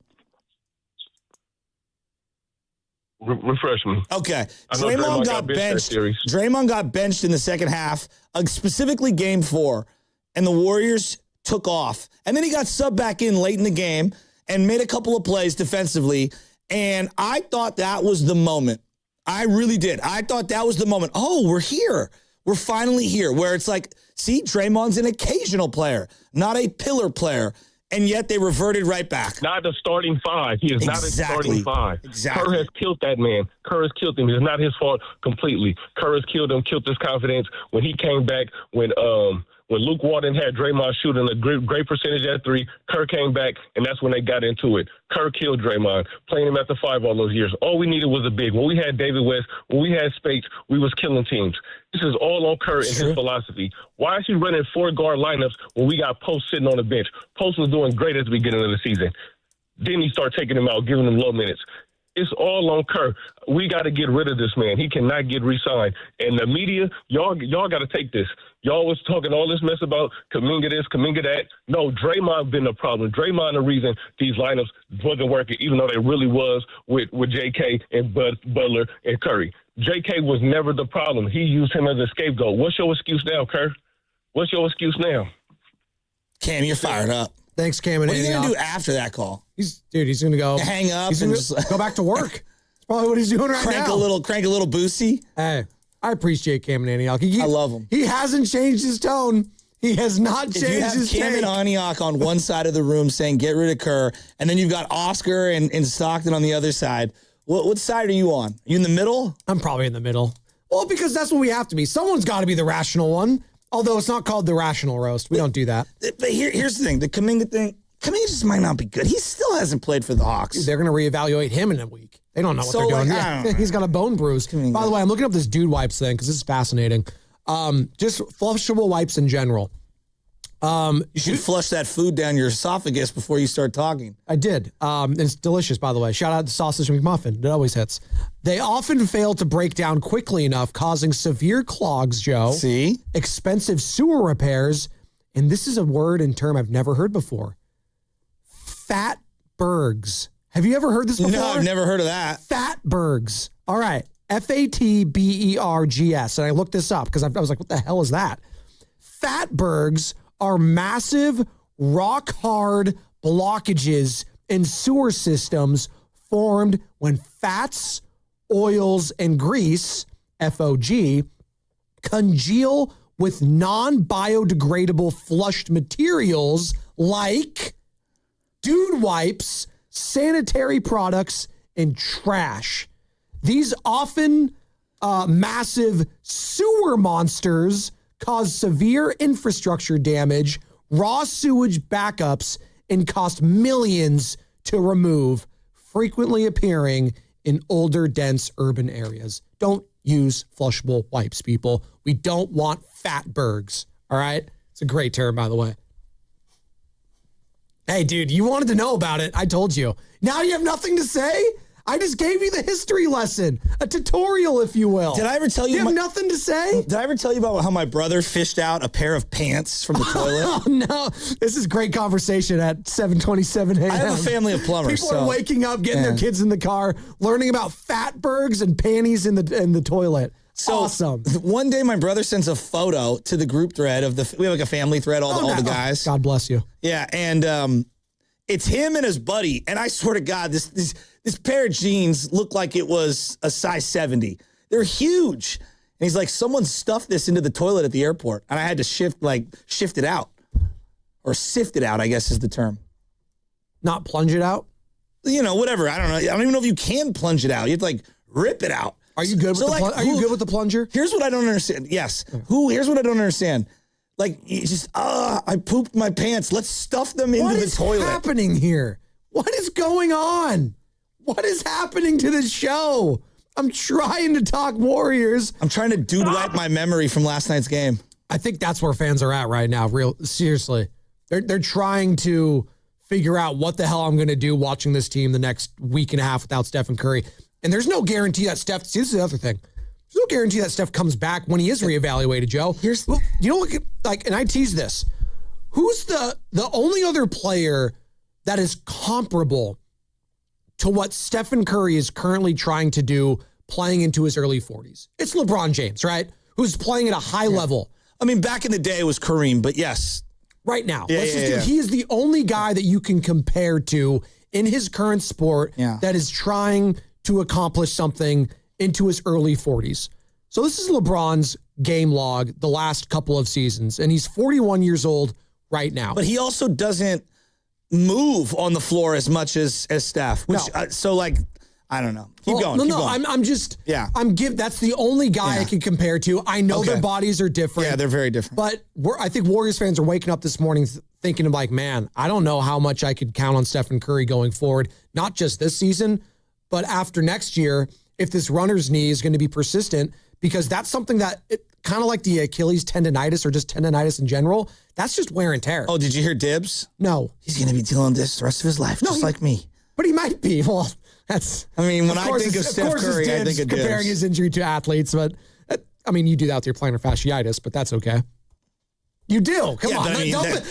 Refresh me. Okay. Draymond got benched. Draymond got benched in the second half, specifically Game 4, and the Warriors took off. And then he got subbed back in late in the game and made a couple of plays defensively, and I thought that was the moment. I really did. I thought that was the moment. Oh, we're here. We're finally here, where it's like, see, Draymond's an occasional player, not a pillar player. And yet they reverted right back. Not the starting five. He is not a starting five. Exactly. Kerr has killed that man. Kerr has killed him. It's not his fault completely. Kerr has killed him, killed his confidence. When he came back, when Luke Walton had Draymond shooting a great percentage at 3, Kerr came back, and that's when they got into it. Kerr killed Draymond, playing him at the 5 all those years. All we needed was a big. When we had David West, when we had Spates, we was killing teams. This is all on Kerr and his philosophy. Why is he running 4-guard lineups when we got Post sitting on the bench? Post was doing great at the beginning of the season. Then he started taking him out, giving him low minutes. It's all on Kerr. We got to get rid of this man. He cannot get re-signed. And the media, y'all got to take this. Y'all was talking all this mess about Kuminga this, Kuminga that. No, Draymond been the problem. Draymond the reason these lineups wasn't working, even though they really was with J.K. and Butler and Curry. J.K. was never the problem. He used him as a scapegoat. What's your excuse now, Kerr? What's your excuse now? Cam, you're fired up. Thanks, Cam. What are you going to do after that call? He's going to go hang up and just go back to work. That's probably what he's doing right now. Crank a little boosty. Hey, I appreciate Cam and Antioch. I love him. He hasn't changed his tone. He has not changed his take. If you have Cam and Antioch on one side of the room saying get rid of Kerr, and then you've got Oscar and Stockton on the other side, what side are you on? Are you in the middle? I'm probably in the middle. Well, because that's what we have to be. Someone's got to be the rational one. Although it's not called the rational roast. We don't do that. But here's the thing. The Kuminga thing, Kuminga just might not be good. He still hasn't played for the Hawks. Dude, they're going to reevaluate him in a week. They don't know what they're doing. Yeah. He's got a bone bruise. Kuminga. By the way, I'm looking up this dude wipes thing because this is fascinating. Just flushable wipes in general. You should flush that food down your esophagus before you start talking. I did. It's delicious, by the way. Shout out to Sausage McMuffin. It always hits. They often fail to break down quickly enough, causing severe clogs, Joe. See? Expensive sewer repairs. And this is a word and term I've never heard before. Fatbergs. Have you ever heard this before? No, I've never heard of that. Fatbergs. All right. Fatbergs. And I looked this up because I was like, what the hell is that? Fatbergs are massive, rock-hard blockages in sewer systems formed when fats, oils, and grease, FOG, congeal with non-biodegradable flushed materials like dude wipes, sanitary products, and trash. These often massive sewer monsters cause severe infrastructure damage, raw sewage backups, and cost millions to remove, frequently appearing in older, dense urban areas. Don't use flushable wipes, people. We don't want fatbergs, all right? It's a great term, by the way. Hey, dude, you wanted to know about it. I told you. Now you have nothing to say? I just gave you the history lesson, a tutorial, if you will. Did I ever tell you? You have nothing to say? Did I ever tell you about how my brother fished out a pair of pants from the toilet? Oh, no. This is great conversation at 7:27 a.m. I have a family of plumbers. People are waking up, getting their kids in the car, learning about fatbergs and panties in the toilet. So awesome. One day, my brother sends a photo to the group thread of we have like a family thread, all the guys. God bless you. Yeah, and it's him and his buddy. And I swear to God, this pair of jeans looked like it was a size 70. They're huge. And he's like, someone stuffed this into the toilet at the airport, and I had to shift it out, or sift it out, I guess is the term. Not plunge it out. You know, whatever. I don't know. I don't even know if you can plunge it out. You have to like rip it out. Are you good? Are you good with the plunger? Here's what I don't understand. Yes. Here's what I don't understand. Like, you just, I pooped my pants. Let's stuff them into the toilet. What is happening here? What is going on? What is happening to this show? I'm trying to talk Warriors. I'm trying to dude wipe my memory from last night's game. I think that's where fans are at right now. Seriously. They're trying to figure out what the hell I'm going to do watching this team the next week and a half without Steph and Curry. And there's no guarantee that Steph, see, this is the other thing. There's no guarantee that Steph comes back when he is reevaluated, Joe. You know what, like, and I tease this. Who's the only other player that is comparable to what Stephen Curry is currently trying to do playing into his early 40s? It's LeBron James, right? Who's playing at a high level. I mean, back in the day it was Kareem, but yes. Right now. He is the only guy that you can compare to in his current sport that is trying to accomplish something into his early 40s. So this is LeBron's game log the last couple of seasons, and he's 41 years old right now. But he also doesn't move on the floor as much as Steph. Which, so, like, I don't know. Keep going. That's the only guy I can compare to. I know their bodies are different. Yeah, they're very different. But I think Warriors fans are waking up this morning thinking of like, man, I don't know how much I could count on Stephen Curry going forward, not just this season, but after next year, if this runner's knee is going to be persistent, because that's something that kind of like the Achilles tendonitis or just tendonitis in general, that's just wear and tear. Oh, did you hear Dibs? No. He's going to be dealing with this the rest of his life, just like me. But he might be. Well, I mean, when I think of Steph Curry, I think of comparing his injury to athletes, but I mean, you do that with your plantar fasciitis, but that's okay. You do. Come on.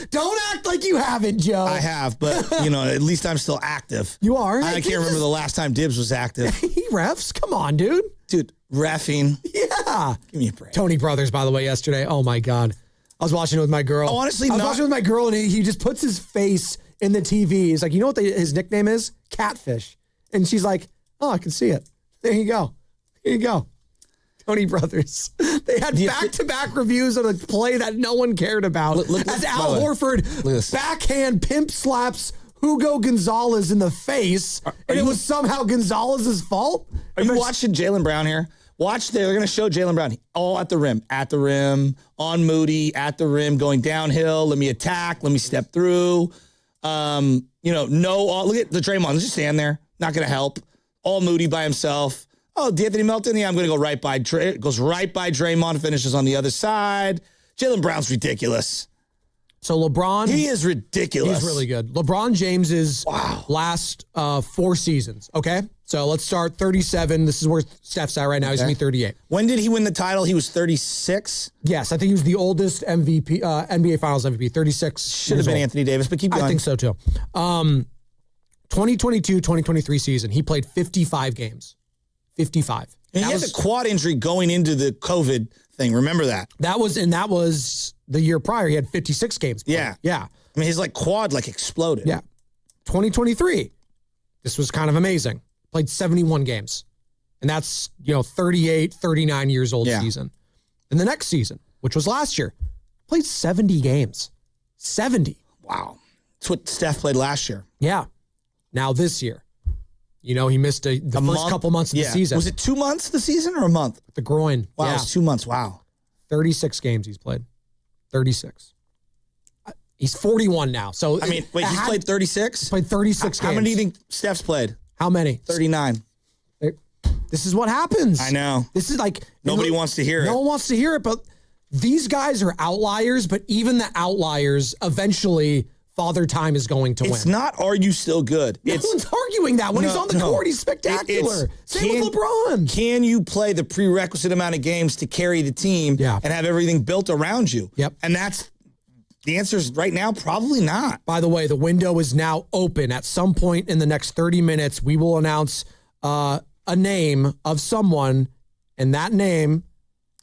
Don't act like you haven't, Joe. I have, but, at least I'm still active. You are? I can't remember the last time Dibs was active. He refs? Come on, dude. Dude, reffing. Yeah. Give me a break. Tony Brothers, by the way, yesterday. Oh, my God. I was watching it with my girl. Oh, honestly, I was watching it with my girl, and he just puts his face in the TV. He's like, you know what his nickname is? Catfish. And she's like, oh, I can see it. There you go. Here you go. Tony Brothers. They had back-to-back reviews of a play that no one cared about. As Al Horford backhand pimp slaps Hugo Gonzalez in the face, and it was somehow Gonzalez's fault. Are you watching Jaylen Brown here? They're going to show Jaylen Brown all at the rim, on Moody, at the rim, going downhill. Let me attack. Let me step through. Look at the Draymond. Let's just stand there. Not going to help. All Moody by himself. Oh, D'Anthony Melton? Yeah, I'm going to go right by goes right by Draymond, finishes on the other side. Jaylen Brown's ridiculous. So LeBron. He is ridiculous. He's really good. LeBron James's last 4 seasons, okay? So let's start 37. This is where Steph's at right now. He's going to be 38. When did he win the title? He was 36? Yes, I think he was the oldest MVP, NBA Finals MVP, 36. Should have been Anthony Davis, but keep going. I think so, too. 2022-2023 season, he played 55 games. 55. And he had a quad injury going into the COVID thing. Remember that? That was the year prior. He had 56 games played. Yeah. I mean, his quad exploded. Yeah. 2023. This was kind of amazing. Played 71 games. And that's, 38, 39 years old season. And the next season, which was last year, played 70 games. 70. Wow. That's what Steph played last year. Yeah. Now this year. He missed the first couple months of the season. Was it 2 months of the season or a month? The groin. Wow, it was 2 months. Wow. 36 games he's played. 36. He's 41 now. So he's played 36? He's played 36 games. How many do you think Steph's played? How many? 39. This is what happens. I know. This is nobody wants to hear it. No one wants to hear it, but these guys are outliers, but even the outliers eventually Father Time is going to win. It's not, are you still good? No one's arguing that. When he's on the court, he's spectacular. Same with LeBron. Can you play the prerequisite amount of games to carry the team and have everything built around you? Yep. And that's the answer is right now, probably not. By the way, the window is now open. At some point in the next 30 minutes, we will announce a name of someone, and that name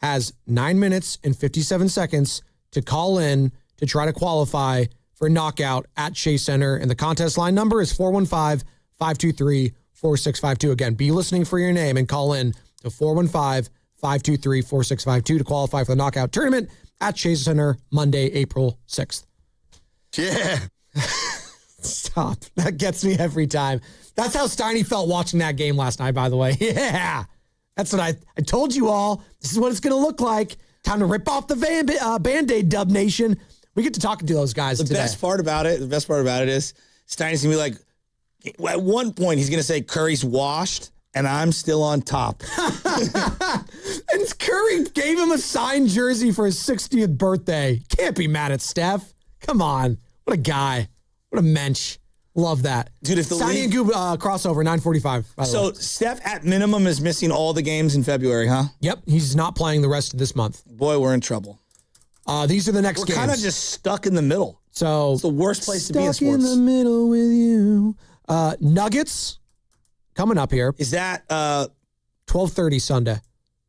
has 9 minutes and 57 seconds to call in to try to qualify for knockout at Chase Center. And the contest line number is 415-523-4652. Again, be listening for your name and call in to 415-523-4652 to qualify for the knockout tournament at Chase Center Monday, April 6th. Yeah. Stop. That gets me every time. That's how Steiny felt watching that game last night, by the way. Yeah. That's what I told you all. This is what it's going to look like. Time to rip off the Band-Aid, Dub Nation. We get to talking to those guys today. The best part about it is Steiny's going to be like, at one point, he's going to say Curry's washed, and I'm still on top. And Curry gave him a signed jersey for his 60th birthday. Can't be mad at Steph. Come on. What a guy. What a mensch. Love that. Dude, if the Steiny and Goob crossover, 9:45, by the way. So Steph, at minimum, is missing all the games in February, huh? Yep. He's not playing the rest of this month. Boy, we're in trouble. These are the next games. We're kind of just stuck in the middle. So it's the worst place to be in sports. Stuck in the middle with you. Nuggets coming up here. Is that 12:30 Sunday?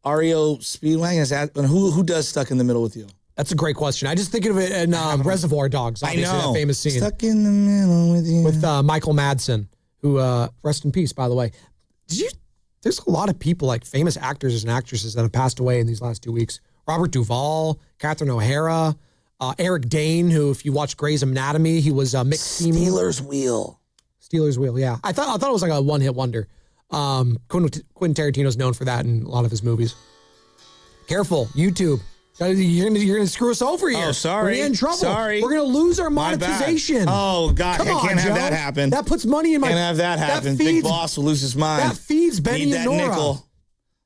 REO Speedwagon? Is that who does Stuck in the Middle with You? That's a great question. I just think of it in Reservoir Dogs. Obviously, I know. That famous scene. Stuck in the middle with you. With Michael Madsen, who rest in peace, by the way. There's a lot of people, like famous actors and actresses, that have passed away in these last 2 weeks. Robert Duvall, Catherine O'Hara, Eric Dane, who, if you watch Grey's Anatomy, he was Mick Steamy. Steelers Wheel, yeah. I thought it was like a one-hit wonder. Quentin Tarantino's known for that in a lot of his movies. Careful, YouTube. You're gonna screw us over here. Oh, sorry. We're in trouble. Sorry. We're gonna lose our monetization. Oh, God. Come on, can't have Joe. that happen. That puts money in my... Can't have that happen. Big Boss will lose his mind. That feeds Benny Need and that Nora. nickel.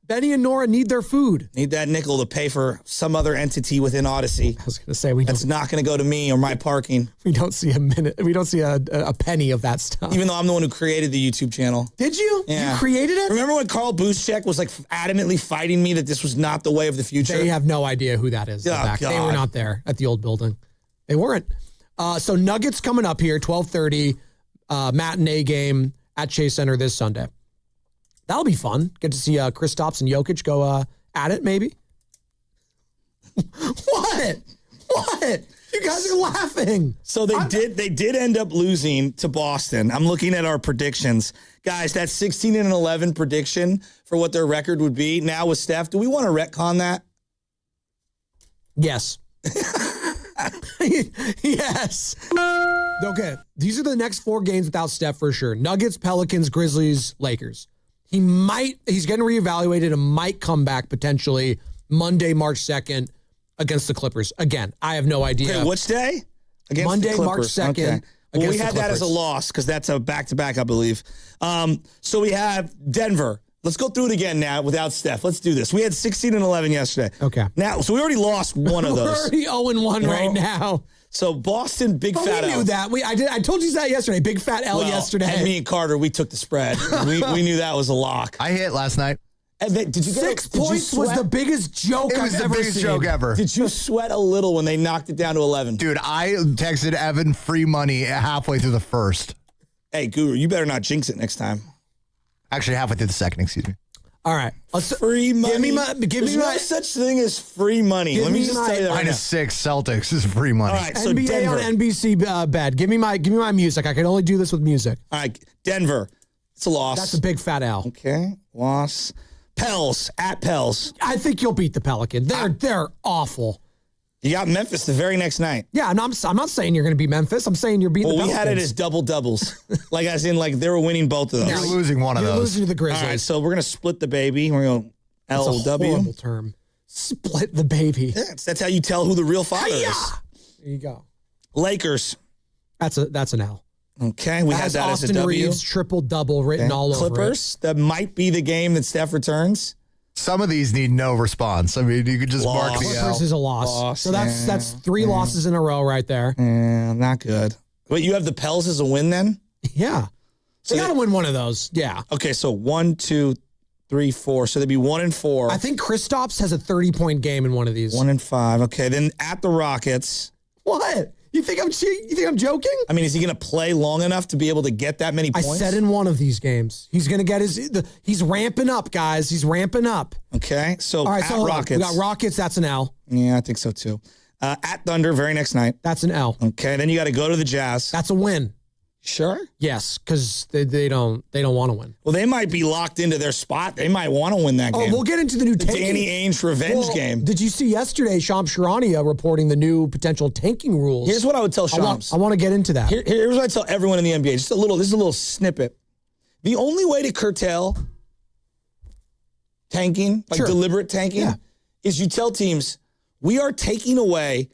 Benny and Nora need their food. Need that nickel to pay for some other entity within Odyssey. I was going to say that's not going to go to me or my parking. We don't see a minute. We don't see a penny of that stuff. Even though I'm the one who created the YouTube channel. Did you? Yeah. You created it? Remember when Carl Buszczek was like adamantly fighting me that this was not the way of the future? They have no idea who that is. Oh, God. God. They were not there at the old building. They weren't. So Nuggets coming up here, 12:30, matinee game at Chase Center this Sunday. That'll be fun. Get to see Kristaps and Jokic go at it, maybe. What? You guys are laughing. So they did end up losing to Boston. I'm looking at our predictions. Guys, that 16-11 prediction for what their record would be now with Steph, do we want to retcon that? Yes. Yes. Okay. These are the next 4 games without Steph for sure. Nuggets, Pelicans, Grizzlies, Lakers. He's getting reevaluated and might come back potentially Monday, March 2nd against the Clippers. Again, I have no idea. Okay, which day? Against Monday, the March Clippers. 2nd. Okay. Well, we had that as a Clippers. loss because that's a back-to-back, I believe. So we have Denver. Let's go through it again now without Steph. Let's do this. We had 16-11 yesterday. Okay. Now, so we already lost one of those. We're already 0-1 right now. So Boston, big fat We L. knew that. I told you that yesterday. Big fat L yesterday. And me and Carter, we took the spread. we knew that was a lock. I hit last night. And then, did you get 6 points was the biggest joke I've ever seen. It was the biggest joke ever. Did you sweat a little when they knocked it down to 11? Dude, I texted Evan free money halfway through the first. Hey, Guru, you better not jinx it next time. Actually, halfway through the second, excuse me. All right. Free money. There's no such thing as free money. Let me just tell you that right now. -6 Celtics is free money. All right, so NBA Denver. on NBC bet. Give me my music. I can only do this with music. All right, Denver. It's a loss. That's a big fat L. Okay, loss. Pels, at Pels. I think you'll beat the Pelicans. They're awful. You got Memphis the very next night. Yeah, I'm not saying you're going to beat Memphis. I'm saying you're beating the We Pelicans. had it as double-doubles. like as in like they were winning both of those. You're losing one of You're those. losing to the Grizzlies. All right, so we're going to split the baby. We're going to That's a LW. horrible term. Split the baby. Yeah, that's how you tell who the real father is. There you go. Lakers. That's an L. Okay, we had that Austin as a W. Reeves triple-double written all over it. Clippers. That might be the game that Steph returns. Some of these need no response. I mean, you could just mark the L. Clippers is a loss. So that's 3 losses in a row right there. Yeah, not good. Wait, you have the Pels as a win then? Yeah. So they got to win one of those. Yeah. Okay, so 1, 2, 3, 4. So they'd be 1-4. I think Kristaps has a 30-point game in one of these. 1-5. Okay, then at the Rockets. What? You think I'm joking? I mean, is he going to play long enough to be able to get that many points? I said in one of these games, he's going to get he's ramping up, guys. He's ramping up. Okay, so all right, at so Rockets. We got Rockets, that's an L. Yeah, I think so too. At Thunder, very next night. That's an L. Okay, then you got to go to the Jazz. That's a win. Sure? Yes, because they don't want to win. Well, they might be locked into their spot. They might want to win that game. Oh, we'll get into the new tanking. Danny Ainge revenge game. Did you see yesterday Shams Charania reporting the new potential tanking rules? Here's what I would tell Shams. I want to get into that. Here's what I tell everyone in the NBA. This is a little snippet. The only way to curtail tanking, like deliberate tanking, is you tell teams, we are taking away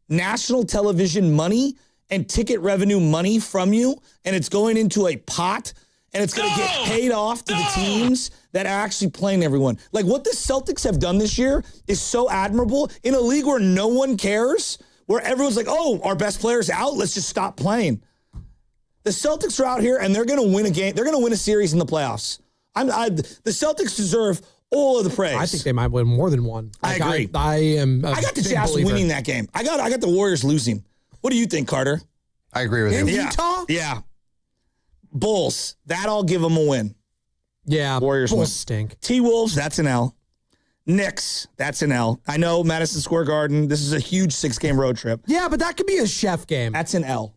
national television money and ticket revenue money from you, and it's going into a pot, and it's going to get paid off to the teams that are actually playing everyone. Like what the Celtics have done this year is so admirable in a league where no one cares, where everyone's like, oh, our best player's out, let's just stop playing. The Celtics are out here, and they're going to win a game. They're going to win a series in the playoffs. The Celtics deserve all of the praise. I think they might win more than one. I agree. I got the Jazz winning that game. I got the Warriors losing. What do you think, Carter? I agree with you. In Utah? Yeah. Bulls. That I'll give them a win. Yeah. Warriors Bulls win. stink. T-Wolves, that's an L. Knicks, that's an L. I know Madison Square Garden. This is a huge 6-game road trip. Yeah, but that could be a chef game. That's an L.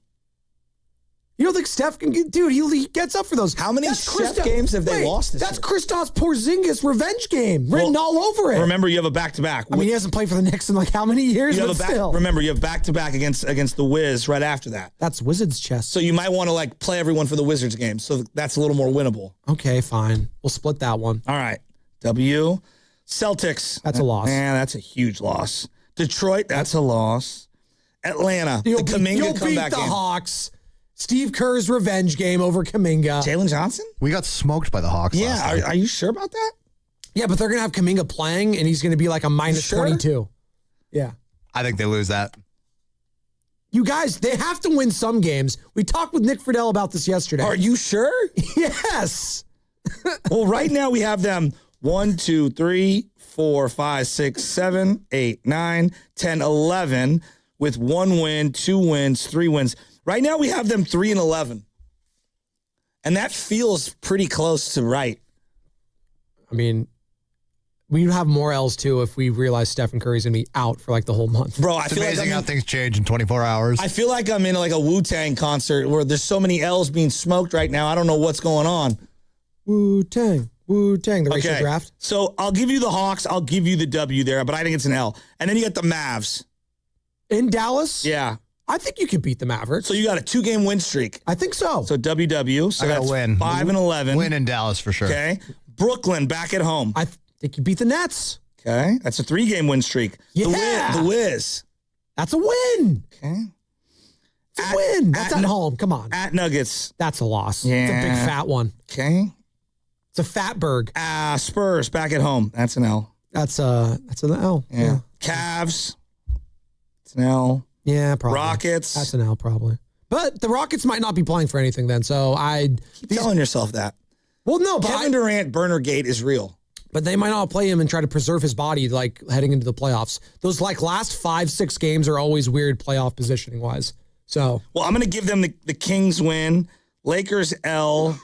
You don't think Steph can get, dude, he gets up for those. How many chef games have they lost this That's year? Kristaps Porzingis revenge game written all over it. Remember, you have a back-to-back. I mean, he hasn't played for the Knicks in like how many years, but still. Remember, you have back-to-back against the Wiz right after that. That's Wizards chess. So you might want to like play everyone for the Wizards game. So that's a little more winnable. Okay, fine. We'll split that one. All right. W. Celtics. That's a loss. Man, that's a huge loss. Detroit, that's a loss. Atlanta, You'll the Kuminga beat comeback the game. Hawks. Steve Kerr's revenge game over Kuminga. Jalen Johnson? We got smoked by the Hawks last Yeah, night. are you sure about that? Yeah, but they're going to have Kuminga playing, and he's going to be like a minus 22. Yeah. I think they lose that. You guys, they have to win some games. We talked with Nick Friedel about this yesterday. Are you sure? Yes. Well, right now we have them 1, 2, 3, 4, 5, 6, 7, 8, 9, 10, 11 with 1 win, 2 wins, 3 wins. Right now we have them 3 and 11. And that feels pretty close to right. I mean, we'd have more L's too if we realize Stephen Curry's going to be out for like the whole month. Bro, It's amazing how things change in 24 hours. I feel like I'm in like a Wu-Tang concert where there's so many L's being smoked right now. I don't know what's going on. Wu-Tang, the racial draft. So I'll give you the Hawks. I'll give you the W there, but I think it's an L. And then you got the Mavs. In Dallas? Yeah. I think you could beat the Mavericks. So you got a 2-game win streak. I think so. So WW. So I got that's to win. 5 and 11. Win in Dallas for sure. Okay. Brooklyn back at home. I think you beat the Nets. Okay. That's a 3-game win streak. Yeah. The Wiz. That's a win. Okay. It's a win. That's at home. Come on. At Nuggets. That's a loss. Yeah. It's a big fat one. Okay. It's a fatberg. Spurs back at home. That's an L. That's an L. Yeah. Cavs. It's an L. Yeah, probably. Rockets. That's an L probably. But the Rockets might not be playing for anything then, so keep telling yourself that. Well, no, but Kevin Durant burner gate is real. But they might not play him and try to preserve his body like heading into the playoffs. Those like last 5-6 games are always weird playoff positioning wise. So well, I'm gonna give them the Kings win, Lakers L,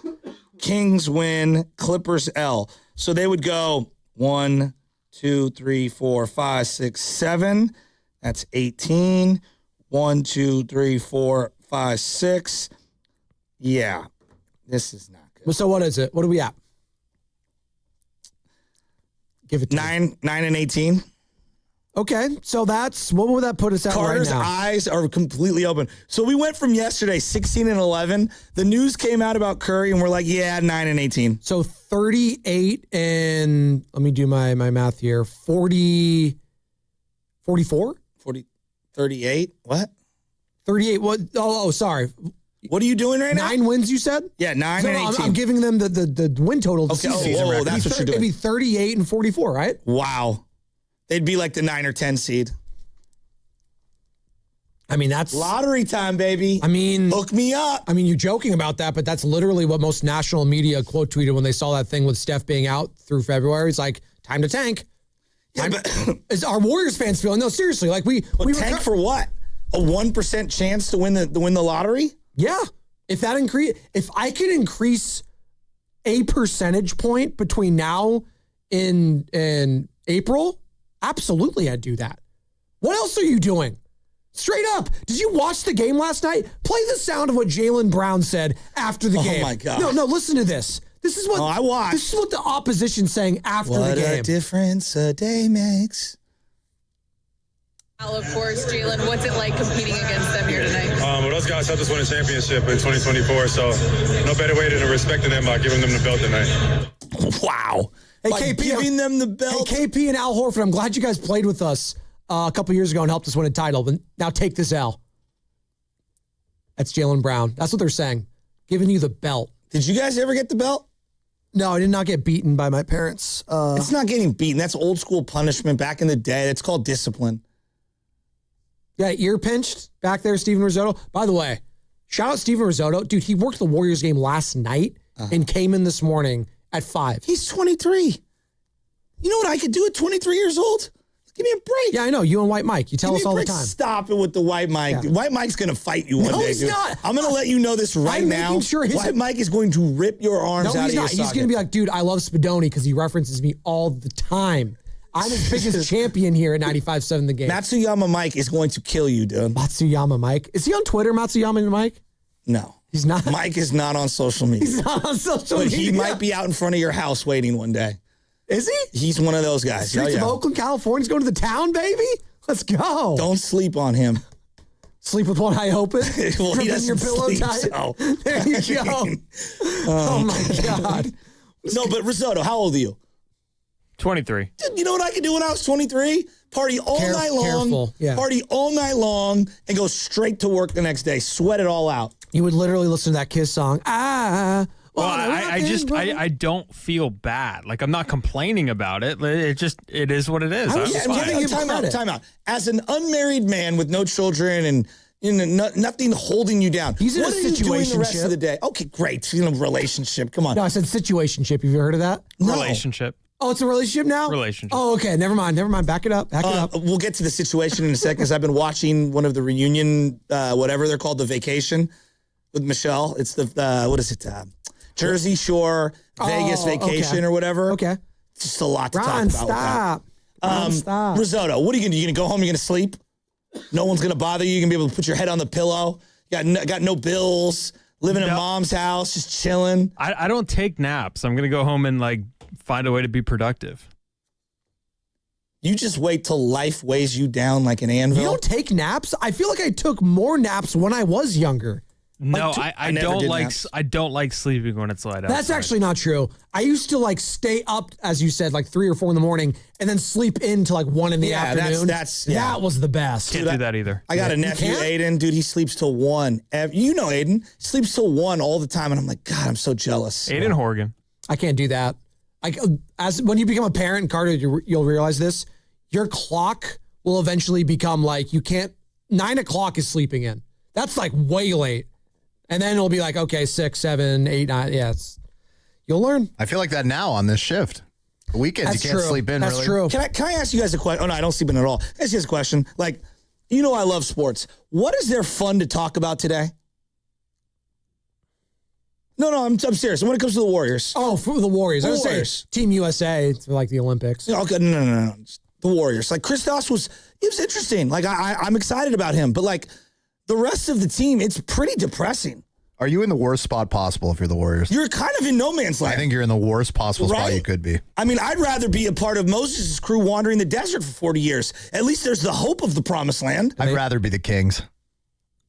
Kings win, Clippers L. So they would go 1, 2, 3, 4, 5, 6, 7. That's 18. 1, 2, 3, 4, 5, 6. Yeah. This is not good. Well, so what is it? What are we at? Give it 9 and 18. Okay, so that's what would that put us at Carter's right now? eyes are completely open. So we went from yesterday 16 and 11. The news came out about Curry, and we're like, yeah, 9 and 18. So 38 and let me do my math here. 44? 38. What? 38. What? Oh, sorry. What are you doing right now? 9 wins, you said? Yeah, 9 so and 18. I'm giving them the win total. Of the Okay, season record. that's what you're doing. It'd be 38 and 44, right? Wow. They'd be like the 9 or 10 seed. I mean, that's lottery time, baby. I mean, hook me up. I mean, you're joking about that, but that's literally what most national media quote tweeted when they saw that thing with Steph being out through February. It's like, time to tank. Is our Warriors fans feeling? No, seriously. Like we tank for what? A 1% chance to win the lottery? Yeah. If I can increase a percentage point between now and April, absolutely I'd do that. What else are you doing? Straight up. Did you watch the game last night? Play the sound of what Jaylen Brown said after the game. Oh my God. No, listen to this. This is what I watched. This is what the opposition's saying after the game. What a difference a day makes. Of course, Jaylen, what's it like competing against them here tonight? Well, those guys helped us win a championship in 2024, so no better way than respecting them by giving them the belt tonight. Wow. Hey, by KP, giving them the belt. Hey, KP and Al Horford, I'm glad you guys played with us a couple years ago and helped us win a title, but now take this L. That's Jaylen Brown. That's what they're saying. Giving you the belt. Did you guys ever get the belt? No, I did not get beaten by my parents. It's not getting beaten. That's old school punishment back in the day. It's called discipline. Yeah, ear pinched back there, Steven Risotto. By the way, shout out Steven Risotto. Dude, he worked the Warriors game last night and came in this morning at 5. He's 23. You know what I could do at 23 years old? Give me a break. Yeah, I know. You and White Mike. You tell us all the time. Stop it with the White Mike. Yeah. White Mike's going to fight you one day, he's dude. not. I'm going to let you know this right now. Sure White Mike is going to rip your arms out of your socket. He's going to be like, dude, I love Spadoni because he references me all the time. I'm his biggest champion here at 95.7 The Game. Matsuyama Mike is going to kill you, dude. Matsuyama Mike. Is he on Twitter, Matsuyama Mike? No. He's not. Mike is not on social media. He's not on social media. But he might be out in front of your house waiting one day. Is he? He's one of those guys. Streets of Oakland, California's going to the town, baby. Let's go. Don't sleep on him. Sleep with one eye open. Well, he doesn't your pillow sleep, tight. so. There you go. Oh my God. No, but Risotto, how old are you? 23. Dude, you know what I could do when I was 23? Party all night long. Careful. Yeah. Party all night long and go straight to work the next day. Sweat it all out. You would literally listen to that Kiss song. I Well, I don't feel bad. Like, I'm not complaining about it. It is what it is. Time out. As an unmarried man with no children and nothing holding you down, He's in what a are you doing the rest situationship. of the day? Okay, great. Relationship. Come on. No, I said situationship. Have you heard of that? No. Relationship. Oh, it's a relationship now? Relationship. Oh, okay. Never mind. Back it up. We'll get to the situation in a second because I've been watching one of the reunion, whatever they're called, the vacation with Michelle. It's the, what is it? Jersey Shore, Vegas vacation or whatever. Okay. Just a lot to talk about. Stop. Risotto, what are you going to do? You're going to go home, you're going to sleep? No one's going to bother you. You're going to be able to put your head on the pillow. You got no bills, living in mom's house, just chilling. I don't take naps. I'm going to go home and find a way to be productive. You just wait till life weighs you down like an anvil. You don't take naps? I feel like I took more naps when I was younger. No, I don't like sleeping when it's light out. That's actually not true. I used to stay up, as you said, 3 or 4 in the morning and then sleep into 1 in the afternoon. That was the best. Can't do that either. I got a nephew, Aiden. Dude, he sleeps till 1. You know Aiden. Sleeps till 1 all the time. And I'm like, God, I'm so jealous. Aiden Horgan. I can't do that. When you become a parent, Carter, you'll realize this. Your clock will eventually become 9 o'clock is sleeping in. That's way late. And then it'll be okay, 6, 7, 8, 9. Yeah, you'll learn. I feel like that now on this shift. The weekends, you can't sleep in, That's really. true. Can I ask you guys a question? Oh, no, I don't sleep in at all. Can I ask you guys a question? I love sports. What is there fun to talk about today? No, I'm serious. When it comes to the Warriors. Oh, for the Warriors. I was saying Team USA for the Olympics. Okay, no. The Warriors. Kristaps was interesting. I'm excited about him. But the rest of the team, it's pretty depressing. Are you in the worst spot possible if you're the Warriors? You're kind of in no man's land. I think you're in the worst possible spot you could be. I mean, I'd rather be a part of Moses' crew wandering the desert for 40 years. At least there's the hope of the promised land. I'd rather be the Kings.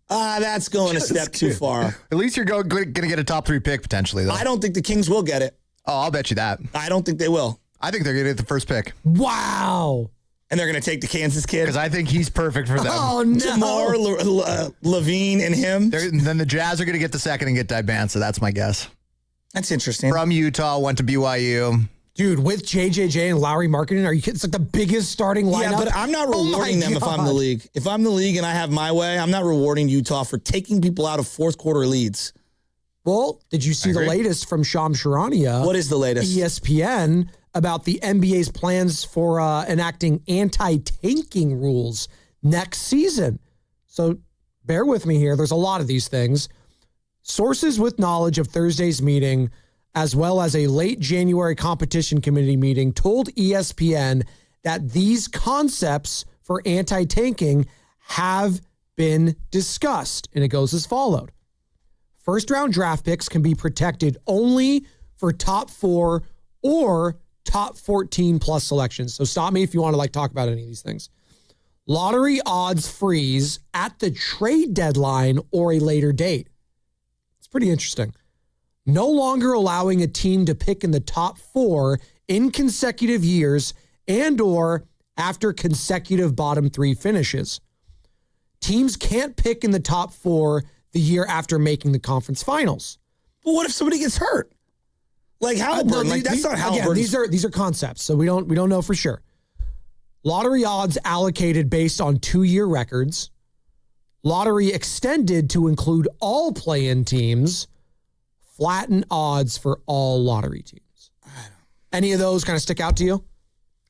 That's going a step too far. At least you're going to get a top 3 pick potentially, though. I don't think the Kings will get it. Oh, I'll bet you that. I don't think they will. I think they're going to get the first pick. Wow. And they're going to take the Kansas kid? Because I think he's perfect for them. Oh, no. Jamar, Levine, and him. And then the Jazz are going to get the second and get Diban, so that's my guess. That's interesting. From Utah, went to BYU. Dude, with JJJ and Lowry Marketing, are you kidding? It's the biggest starting lineup. Yeah, but I'm not rewarding them if I'm the league. If I'm the league and I have my way, I'm not rewarding Utah for taking people out of fourth quarter leads. Well, did you see the latest from Shams Charania? What is the latest? ESPN about the NBA's plans for enacting anti-tanking rules next season. So bear with me here. There's a lot of these things. Sources with knowledge of Thursday's meeting, as well as a late January competition committee meeting, told ESPN that these concepts for anti-tanking have been discussed. And it goes as followed. First-round draft picks can be protected only for top 4 or top 14 plus selections. So stop me if you want to talk about any of these things. Lottery odds freeze at the trade deadline or a later date. It's pretty interesting. No longer allowing a team to pick in the top 4 in consecutive years and or after consecutive bottom 3 finishes. Teams can't pick in the top 4 the year after making the conference finals. But what if somebody gets hurt? Halliburton, that's not Halliburton. Again, these are concepts, so we don't know for sure. Lottery odds allocated based on 2-year records. Lottery extended to include all play-in teams. Flatten odds for all lottery teams. Any of those kind of stick out to you?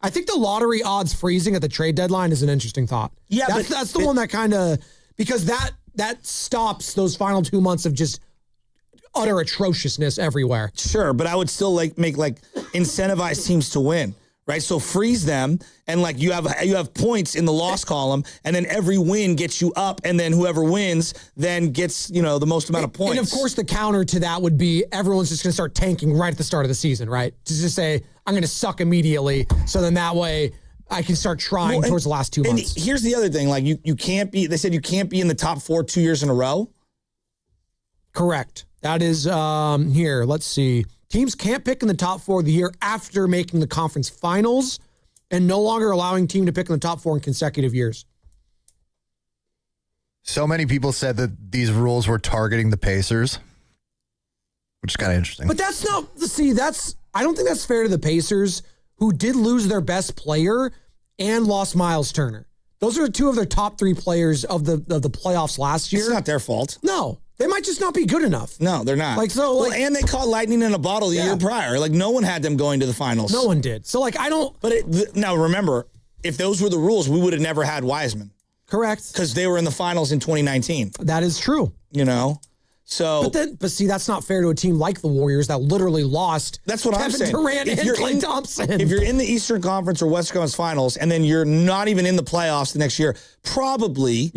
I think the lottery odds freezing at the trade deadline is an interesting thought. Yeah, that's the one that kind of, because that stops those final 2 months of just utter atrociousness everywhere. Sure, but I would still make incentivize teams to win, right? So freeze them, and you have points in the loss column, and then every win gets you up, and then whoever wins then gets the most amount of points. And of course, the counter to that would be everyone's just going to start tanking right at the start of the season, right? To just say I'm going to suck immediately, so then that way I can start trying towards the last 2 months. And here's the other thing: you can't be. They said you can't be in the top 4 2 years in a row. Correct. That is here. Let's see. Teams can't pick in the top 4 the year after making the conference finals and no longer allowing team to pick in the top 4 in consecutive years. So many people said that these rules were targeting the Pacers. which is kind of interesting. But that's not, I don't think that's fair to the Pacers, who did lose their best player and lost Miles Turner. Those are two of their top 3 players of the playoffs last year. It's not their fault. No, they might just not be good enough. No, they're not. And they caught lightning in a bottle the year prior. Like, no one had them going to the finals. No one did. So, I don't. But now remember, if those were the rules, we would have never had Wiseman. Correct. Because they were in the finals in 2019. That is true. So, but see, that's not fair to a team like the Warriors that literally lost. That's what I'm saying. Kevin Durant and Klay Thompson. If you're in the Eastern Conference or Western Conference Finals, and then you're not even in the playoffs the next year, probably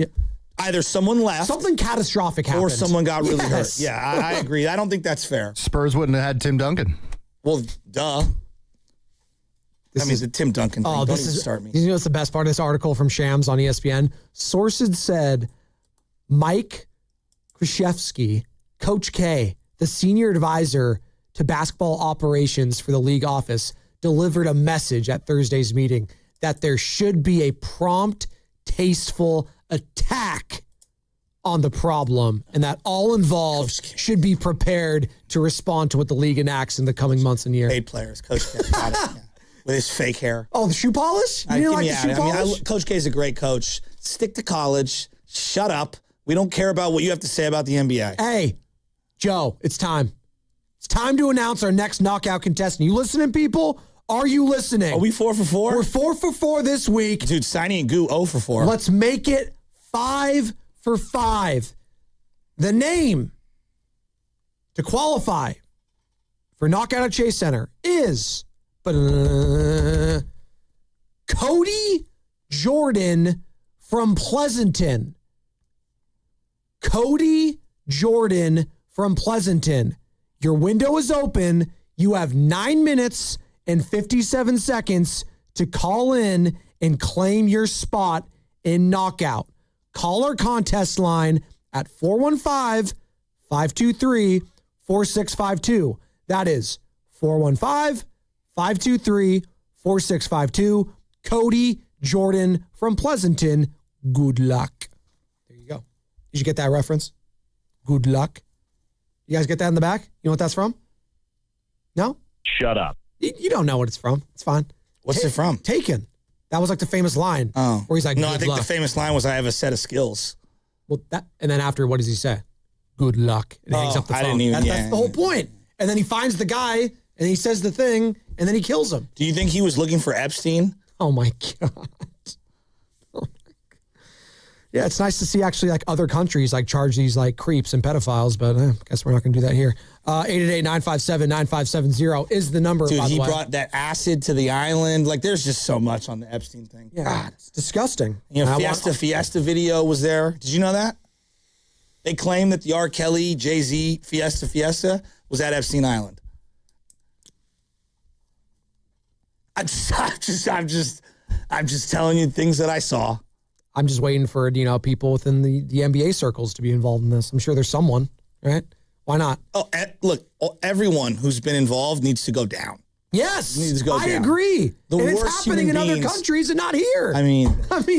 either someone left, something catastrophic happened, or someone got really hurt. Yeah, I agree. I don't think that's fair. Spurs wouldn't have had Tim Duncan. Well, duh. The Tim Duncan thing. Don't even start me. You know what's the best part of this article from Shams on ESPN? Sources said Mike Krzyzewski, Coach K, the senior advisor to basketball operations for the league office, delivered a message at Thursday's meeting that there should be a prompt, tasteful attack on the problem and that all involved should be prepared to respond to what the league enacts in the coming months and years. Paid players, Coach K. Got it. Yeah. With his fake hair. Oh, the shoe polish? You didn't like the shoe polish? Coach K is a great coach. Stick to college. Shut up. We don't care about what you have to say about the NBA. Hey, Joe, it's time. It's time to announce our next knockout contestant. You listening, people? Are you listening? Are we 4 for 4? We're 4 for 4 this week. Dude, Signy and Goo 0 for 4. Let's make it 5 for 5. The name to qualify for Knockout at Chase Center is Cody Jordan from Pleasanton. Cody Jordan from Pleasanton. Your window is open. You have 9 minutes and 57 seconds to call in and claim your spot in Knockout. Call our contest line at 415-523-4652. That is 415-523-4652. Cody Jordan from Pleasanton. Good luck. There you go. Did you get that reference? Good luck. You guys get that in the back? You know what that's from? No? Shut up. You don't know what it's from. It's fine. What's it from? Taken. That was like the famous line. Oh. Where he's like, no, good I think luck. the famous line was, I have a set of skills. Well, and then after, what does he say? Good luck. And hangs up the phone. I didn't even, that's the whole point. And then he finds the guy, and he says the thing, and then he kills him. Do you think he was looking for Epstein? Oh, my God. Yeah, it's nice to see actually like other countries like charge these like creeps and pedophiles, but I guess we're not going to do that here. 888-957-9570 is the number, Dude, by the way. he brought that acid to the island. Like, there's just so much on the Epstein thing. Yeah, God. it's disgusting. You know, Fiesta video was there. Did you know that? They claim that the R. Kelly, Jay-Z, Fiesta was at Epstein Island. I'm just telling you things that I saw. I'm just waiting for, people within the NBA circles to be involved in this. I'm sure there's someone, right? Why not? Oh, look, everyone who's been involved needs to go down. Yes, needs to go I down. agree. The and worst it's happening in other countries and not here. I mean,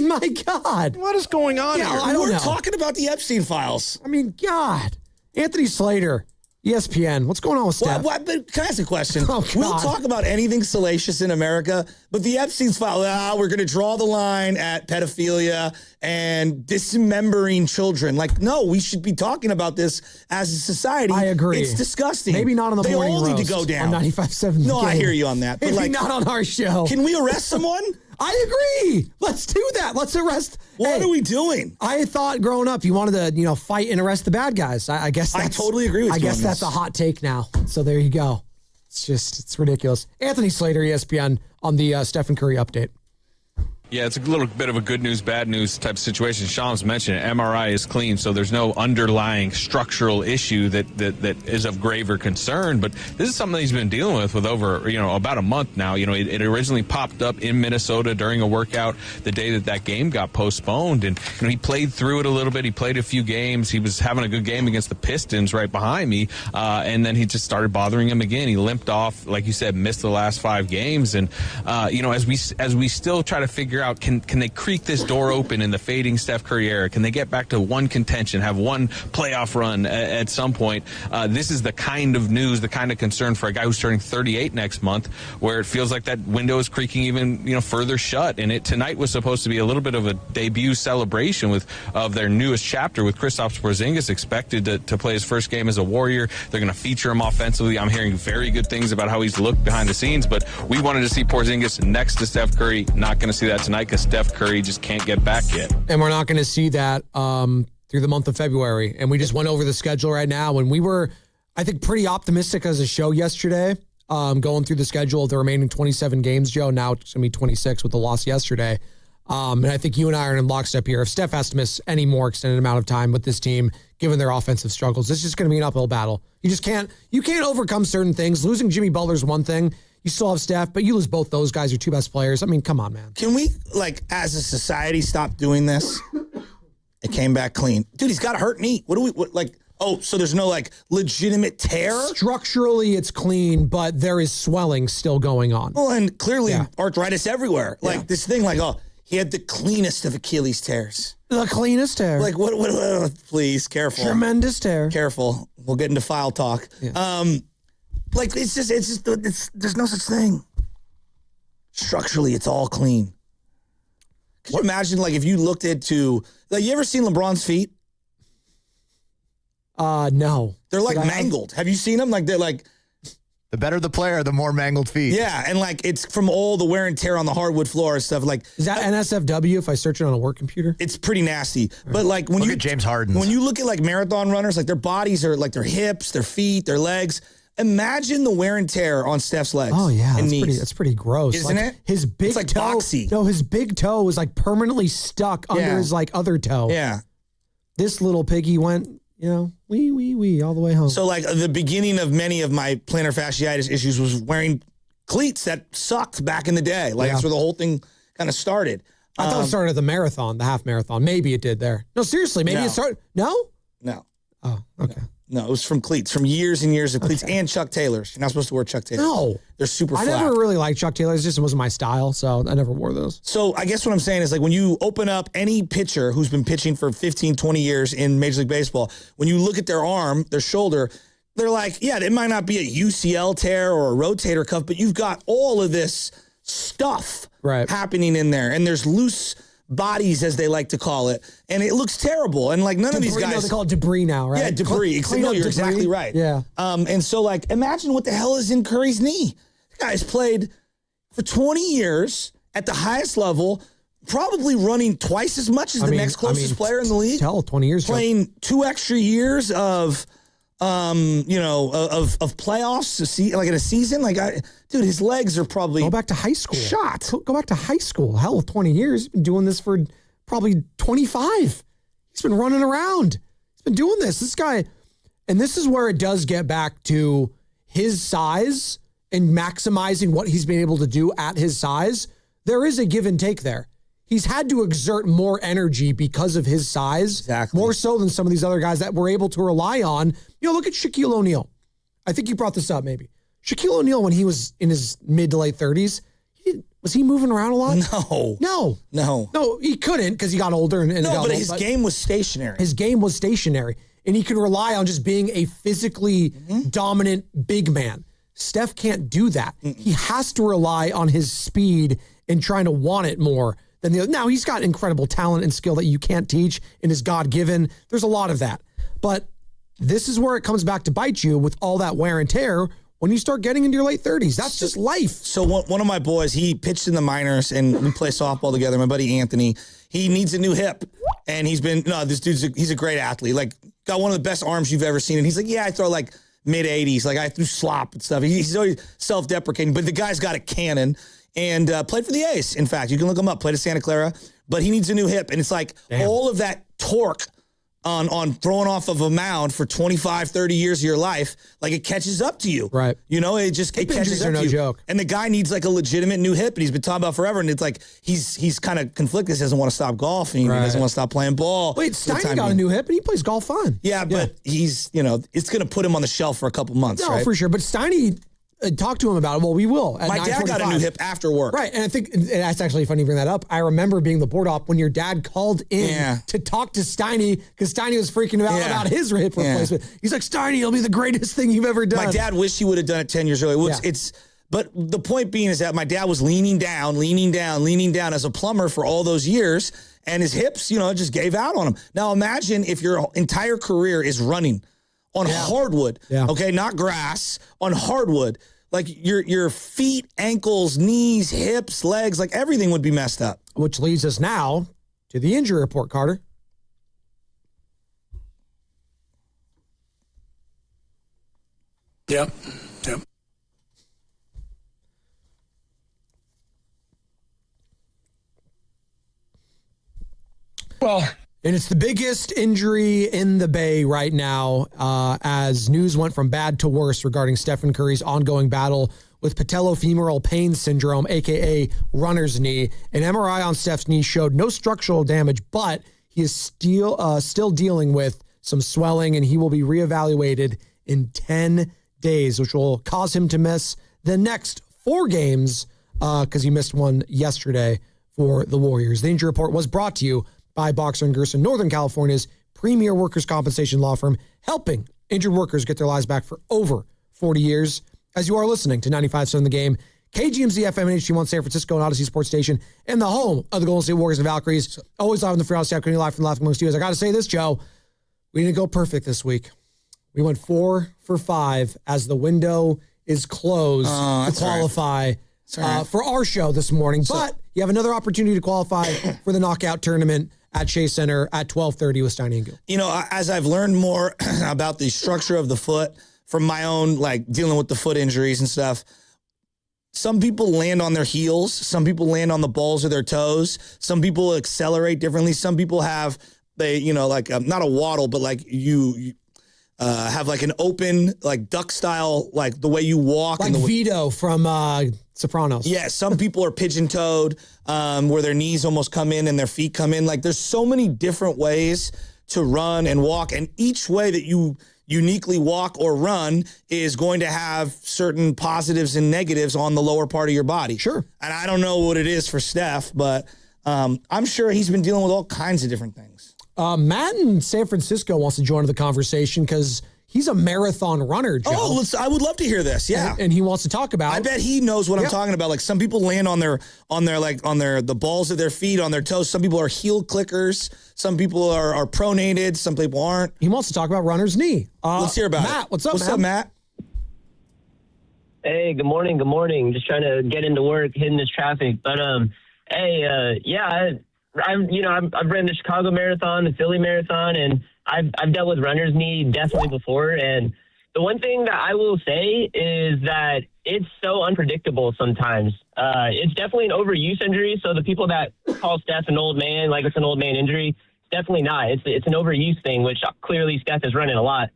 my God. What is going on here? We're talking about the Epstein files. I mean, God. Anthony Slater, ESPN. What's going on with Steph? But can I ask a question? Oh, God. We'll talk about anything salacious in America, but the Epstein's file, we're going to draw the line at pedophilia and dismembering children. Like, no, we should be talking about this as a society. I agree. It's disgusting. Maybe not on the morning roast. They all need to go down. On 95.7. No, I hear you on that. But maybe not on our show. Can we arrest someone? I agree. Let's do that. Let's arrest. What are we doing? I thought growing up you wanted to, fight and arrest the bad guys. I guess I totally agree with you. I guess that's a hot take now. So there you go. It's ridiculous. Anthony Slater, ESPN, on the Stephen Curry update. Yeah, it's a little bit of a good news, bad news type of situation. Shams mentioned it. MRI is clean, so there's no underlying structural issue that is of graver concern. But this is something he's been dealing with over, about a month now. It originally popped up in Minnesota during a workout the day that game got postponed. And, he played through it a little bit. He played a few games. He was having a good game against the Pistons right behind me. And then he just started bothering him again. He limped off, like you said, missed the last 5 games. And, as we still try to figure figure out, can they creak this door open in the fading Steph Curry era? Can they get back to one contention, have one playoff run at some point? This is the kind of news, the kind of concern for a guy who's turning 38 next month, where it feels like that window is creaking even further shut. And tonight was supposed to be a little bit of a debut celebration of their newest chapter, with Kristaps Porzingis expected to play his first game as a Warrior. They're going to feature him offensively. I'm hearing very good things about how he's looked behind the scenes, but we wanted to see Porzingis next to Steph Curry. Not going to see that tonight because Steph Curry just can't get back yet. And we're not going to see that through the month of February. And we just went over the schedule right now, and we were, I think, pretty optimistic as a show yesterday, going through the schedule of the remaining 27 games, Joe. Now it's going to be 26 with the loss yesterday. And I think you and I are in lockstep here. If Steph has to miss any more extended amount of time with this team, given their offensive struggles, it's just going to be an uphill battle. You can't overcome certain things. Losing Jimmy Butler's one thing. You still have Steph, but you lose both those guys, your two best players. I mean, come on, man. Can we, as a society, stop doing this? It came back clean. Dude, he's got a hurt knee. So there's no, legitimate tear? Structurally, it's clean, but there is swelling still going on. Well, and clearly arthritis everywhere. This thing, he had the cleanest of Achilles tears. The cleanest tear. What? Please, careful. Tremendous tear. Careful. We'll get into file talk. Yeah. There's no such thing. Structurally, it's all clean. Could you imagine, if you looked into, you ever seen LeBron's feet? No. They're mangled. Have you seen them? They're the better the player, the more mangled feet. Yeah, and it's from all the wear and tear on the hardwood floor and stuff. Is that NSFW if I search it on a work computer? It's pretty nasty. But when look you at James Harden, when you look at marathon runners, their bodies are their hips, their feet, their legs. Imagine the wear and tear on Steph's legs. Oh yeah, and knees. That's pretty gross, isn't it? His big toe. Boxy. No, his big toe was permanently stuck under his other toe. Yeah. This little piggy went, wee all the way home. So the beginning of many of my plantar fasciitis issues was wearing cleats that sucked back in the day. That's where the whole thing kind of started. I thought it started at the marathon, the half marathon. Maybe it did there. No, seriously, maybe it started. No? No. Oh, okay. No, it was from cleats, from years and years of cleats and Chuck Taylors. You're not supposed to wear Chuck Taylors. No. They're super I flat. never really liked Chuck Taylors. It just wasn't my style, so I never wore those. So I guess what I'm saying is when you open up any pitcher who's been pitching for 15, 20 years in Major League Baseball, when you look at their arm, their shoulder, they're it might not be a UCL tear or a rotator cuff, but you've got all of this stuff happening in there. And there's loose bodies, as they like to call it, and it looks terrible. And none of these guys, no, they call it debris now, right? Yeah, debris. You're exactly right. Yeah. And so imagine what the hell is in Curry's knee. The guy's played for 20 years at the highest level, probably running twice as much as the next closest player in the league. 20 years, playing 2 extra years of playoffs to see in a season. Dude, his legs are probably go back to high school. Shot. Go back to high school. Hell, 20 years. He's been doing this for probably 25. He's been running around. He's been doing this. This guy, and this is where it does get back to his size and maximizing what he's been able to do at his size. There is a give and take there. He's had to exert more energy because of his size, more so than some of these other guys that were able to rely on. Look at Shaquille O'Neal. I think you brought this up, maybe. Shaquille O'Neal, when he was in his mid to late 30s, was he moving around a lot? No, he couldn't because he got older. But his game was stationary. His game was stationary, and he could rely on just being a physically dominant big man. Steph can't do that. He has to rely on his speed and trying to want it more than the other. Now, he's got incredible talent and skill that you can't teach and is God-given. There's a lot of that. But this is where it comes back to bite you with all that wear and tear when you start getting into your late 30s. That's just life. So one of my boys, he pitched in the minors, and we play softball together. My buddy Anthony, he needs a new hip. And he's a great athlete. Got one of the best arms you've ever seen. And he's I throw mid-80s. I threw slop and stuff. He's always self-deprecating, but the guy's got a cannon. And played for the A's. In fact, you can look him up. Played at Santa Clara, but he needs a new hip. And it's all of that torque on throwing off of a mound for 25, 30 years of your life, it catches up to you. Right. It catches up to you. Joke. And the guy needs a legitimate new hip, and he's been talking about forever. And it's he's kind of conflicted. He doesn't want to stop golfing. Right. He doesn't want to stop playing ball. Wait, Steiny got a new hip, and he plays golf fine. Yeah, but he's it's going to put him on the shelf for a couple months. No, right? for sure. But Steiny, talk to him about it. Well, we will. At My dad got a new hip after work. Right, and I think and that's actually funny you bring that up. I remember being the board op when your dad called in to talk to Steiny because Steiny was freaking out about his hip replacement. He's like, Steiny, it'll be the greatest thing you've ever done. My dad wished he would have done it 10 years earlier. But the point being is that my dad was leaning down as a plumber for all those years, and his hips, just gave out on him. Now imagine if your entire career is running on hardwood, okay, not grass, on hardwood. Like your feet, ankles, knees, hips, legs, like everything would be messed up. Which leads us now to the injury report, Carter. Yep. Well, and it's the biggest injury in the Bay right now as news went from bad to worse regarding Stephen Curry's ongoing battle with patellofemoral pain syndrome, a.k.a. runner's knee. An MRI on Steph's knee showed no structural damage, but he is still dealing with some swelling, and he will be reevaluated in 10 days, which will cause him to miss the next 4 games because he missed one yesterday for the Warriors. The injury report was brought to you by Boxer & Gerson, Northern California's premier workers' compensation law firm, helping injured workers get their lives back for over 40 years. As you are listening to 95.7 The Game, KGMZ FM and HD1 San Francisco and Odyssey Sports Station, and the home of the Golden State Warriors and Valkyries, always live on the Free House, live from the Laughing Monk Studios. I got to say this, Joe, we didn't go perfect this week. We went 4 for 5 as the window is closed to qualify for our show this morning. But you have another opportunity to qualify for the knockout tournament at Chase Center at 12:30 with Steiny and Gill. As I've learned more about the structure of the foot from my own, dealing with the foot injuries and stuff, some people land on their heels. Some people land on the balls of their toes. Some people accelerate differently. Some people have, not a waddle, but you have an open, duck style, the way you walk. Like Vito from Sopranos. Yeah, some people are pigeon-toed, where their knees almost come in and their feet come in. There's so many different ways to run and walk, and each way that you uniquely walk or run is going to have certain positives and negatives on the lower part of your body. Sure. And I don't know what it is for Steph, but I'm sure he's been dealing with all kinds of different things. Matt in San Francisco wants to join the conversation because he's a marathon runner, Joe. Oh, I would love to hear this. Yeah. And he wants to talk about. I bet he knows what I'm talking about. Some people land on the balls of their feet, on their toes. Some people are heel clickers. Some people are pronated. Some people aren't. He wants to talk about runner's knee. Let's hear about Matt, it. What's up, Matt? Hey, good morning. Good morning. Just trying to get into work, hitting this traffic. But I've ran the Chicago Marathon, the Philly Marathon, and I've dealt with runner's knee definitely before. And the one thing that I will say is that it's so unpredictable sometimes. It's definitely an overuse injury. So the people that call Steph an old man, like it's an old man injury, it's definitely not. It's an overuse thing, which clearly Steph is running a lot.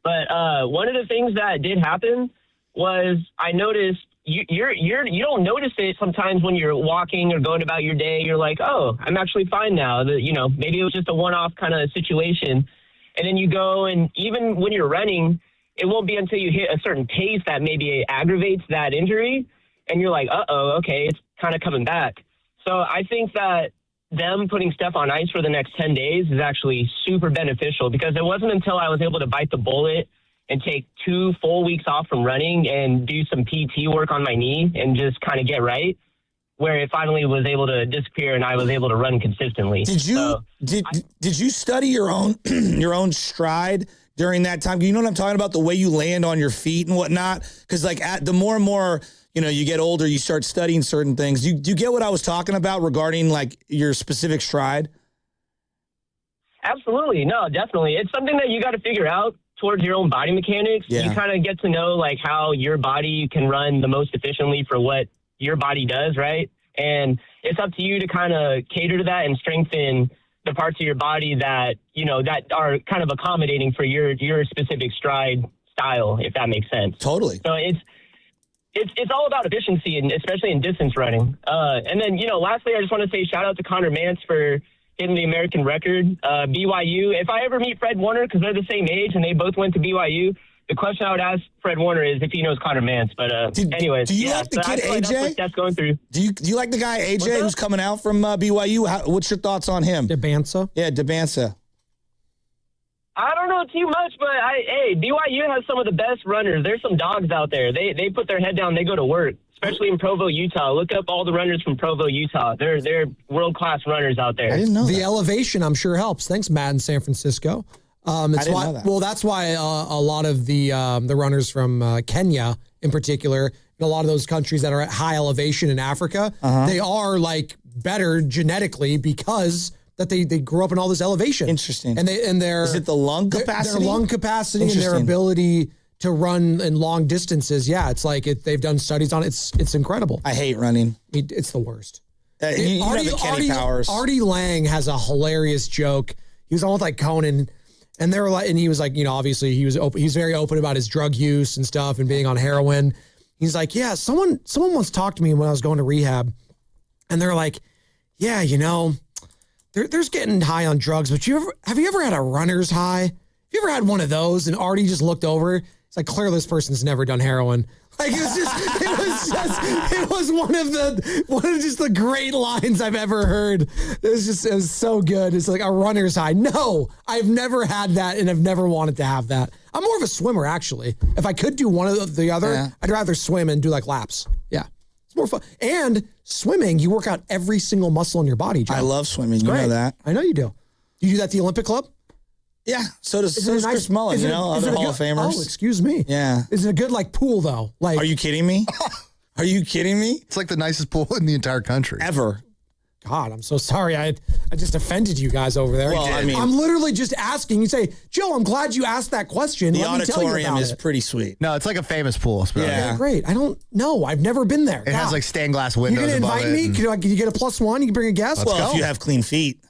But one of the things that did happen was I noticed you don't notice it sometimes when you're walking or going about your day. You're like, oh, I'm actually fine now. Maybe it was just a one-off kind of situation. And then you go, and even when you're running, it won't be until you hit a certain pace that maybe aggravates that injury. And you're like, okay, it's kind of coming back. So I think that them putting Steph on ice for the next 10 days is actually super beneficial, because it wasn't until I was able to bite the bullet and take 2 full weeks off from running and do some PT work on my knee and just kind of get right, where it finally was able to disappear and I was able to run consistently. Did you study your own stride during that time? You know what I'm talking about? The way you land on your feet and whatnot? Because the more and more you get older, you start studying certain things. Do you get what I was talking about regarding your specific stride? Absolutely. No, definitely. It's something that you got to figure out towards your own body mechanics. Yeah. You kind of get to know how your body can run the most efficiently for what your body does, right? And it's up to you to kind of cater to that and strengthen the parts of your body that, that are kind of accommodating for your specific stride style, if that makes sense. Totally. So it's all about efficiency, and especially in distance running. And then, lastly, I just want to say shout out to Connor Mance for hitting the American record. BYU, if I ever meet Fred Warner, because they're the same age and they both went to BYU, the question I would ask Fred Warner is if he knows Connor Mance. But anyways, do you like the kid AJ? That's what Steph's going through. Do you like the guy AJ who's coming out from BYU? What's your thoughts on him? DeBansa? Yeah, DeBansa. I don't know too much, but BYU has some of the best runners. There's some dogs out there. They put their head down. They go to work, especially in Provo, Utah. Look up all the runners from Provo, Utah. They're world-class runners out there. I didn't know the elevation, I'm sure, helps. Thanks, Matt in San Francisco. It's why, know that. Well, that's why a lot of the runners from Kenya, in particular, and a lot of those countries that are at high elevation in Africa, they are like better genetically because that they grew up in all this elevation. Interesting. And their is it the lung capacity? Their lung capacity and their ability to run in long distances. Yeah, it's like they've done studies on it. It's incredible. I hate running. It's the worst. Artie Lang has a hilarious joke. He was on with like Conan, and they were like, and he was like, obviously he was open. He's very open about his drug use and stuff and being on heroin. He's like, yeah, someone once talked to me when I was going to rehab, and they're like, yeah, there's getting high on drugs, but have you ever had a runner's high? Have you ever had one of those? And Artie just looked over. It's like, clearly this person's never done heroin. Like it was one of the great lines I've ever heard. It was so good. It's like a runner's high. No, I've never had that, and I've never wanted to have that. I'm more of a swimmer, actually. If I could do one of the other, I'd rather swim and do like laps. Yeah. It's more fun. And swimming, you work out every single muscle in your body, Joe. I love swimming. You know that. I know you do. You do that at the Olympic Club? Yeah, so does Chris Mullen, other Hall of Famers. Oh, excuse me. Yeah. Is it a good pool though? Like, are you kidding me? Are you kidding me? It's like the nicest pool in the entire country. Ever. God, I'm so sorry. I just offended you guys over there. Well, I'm literally just asking. You say, Joe, I'm glad you asked that question. The Let me tell you auditorium about is it. pretty sweet. No, it's like a famous pool. Yeah. Great. I don't know. I've never been there. It has like stained glass windows. You're going to invite me? Can you get a +1? You can bring a guest? Well, if you have clean feet.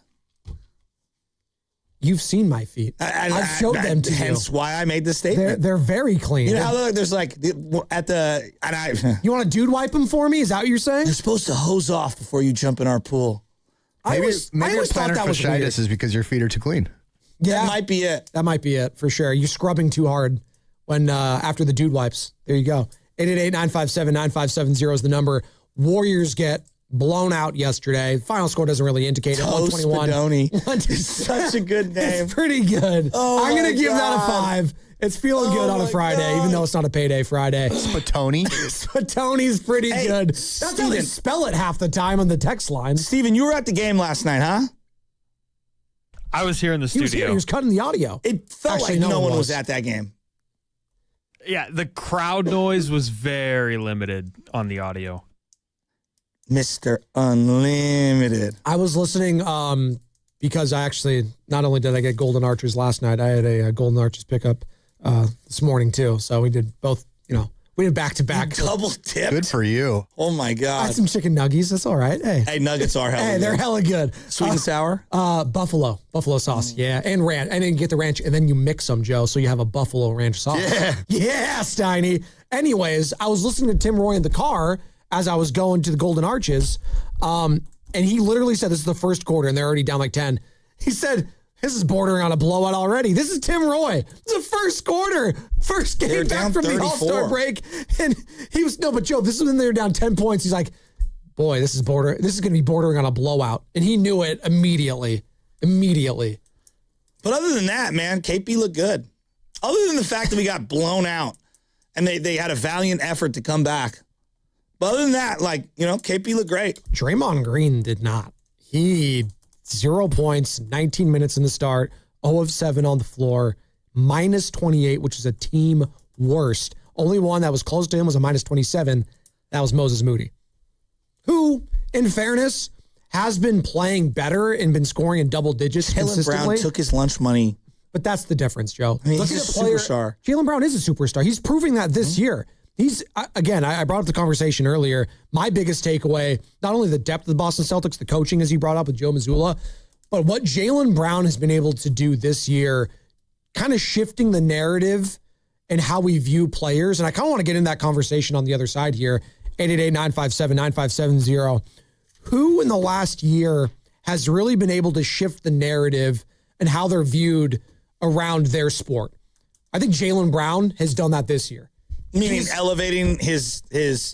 You've seen my feet. I've showed them to you. Hence why I made this statement. They're very clean. You know how there's like at the you want to dude wipe them for me? Is that what you're saying? You're supposed to hose off before you jump in our pool. Maybe your plantar fasciitis is because your feet are too clean. Yeah, that might be it. That might be it for sure. You're scrubbing too hard when after the dude wipes. There you go. 888-957-9570 is the number. Warriors get blown out yesterday. Final score doesn't really indicate it. 121. It's such a good name. It's pretty good. Oh, I'm going to give that a 5. It's feeling good on a Friday, even though it's not a payday Friday. Spatoni. Spatoni's pretty good. That's how they spell it half the time on the text line. Steven, you were at the game last night, huh? I was here in the studio. He was cutting the audio. It felt like no one was at that game. Yeah, the crowd noise was very limited on the audio. Mr. Unlimited. I was listening because I actually, not only did I get Golden Arches last night, I had a Golden Arches pickup this morning too. So we did both, we did back-to-back. Double tipped. Good for you. Oh my God. I had some chicken nuggies. That's all right. Hey, nuggets are hella good. They're hella good. Sweet and sour? Buffalo sauce. Yeah. And ranch. And then you get the ranch and then you mix them, Joe. So you have a buffalo ranch sauce. Yeah. Yeah, Steiny. Anyways, I was listening to Tim Roy in the car as I was going to the Golden Arches. And he literally said, this is the first quarter and they're already down like 10. He said, this is bordering on a blowout already. This is Tim Roy. It's the first quarter. First game back from 34. The All-Star break. And he was, no, but Joe, this is when they were down 10 points. He's like, boy, this is going to be bordering on a blowout. And he knew it immediately. But other than that, man, KP looked good. Other than the fact that we got blown out and they had a valiant effort to come back. But other than that, KP looked great. Draymond Green did not. He 0 points, 19 minutes in the start, 0 of 7 on the floor, minus 28, which is a team worst. Only one that was close to him was a minus 27. That was Moses Moody, who, in fairness, has been playing better and been scoring in double digits consistently. Brown took his lunch money. But that's the difference, Joe. I mean, he's a superstar. Jaylen Brown is a superstar. He's proving that this year. He's, again, I brought up the conversation earlier. My biggest takeaway, not only the depth of the Boston Celtics, the coaching, as he brought up with Joe Mazzulla, but what Jaylen Brown has been able to do this year, kind of shifting the narrative and how we view players. And I kind of want to get in that conversation on the other side here. 888-957-9570. Who in the last year has really been able to shift the narrative and how they're viewed around their sport? I think Jaylen Brown has done that this year. Meaning elevating his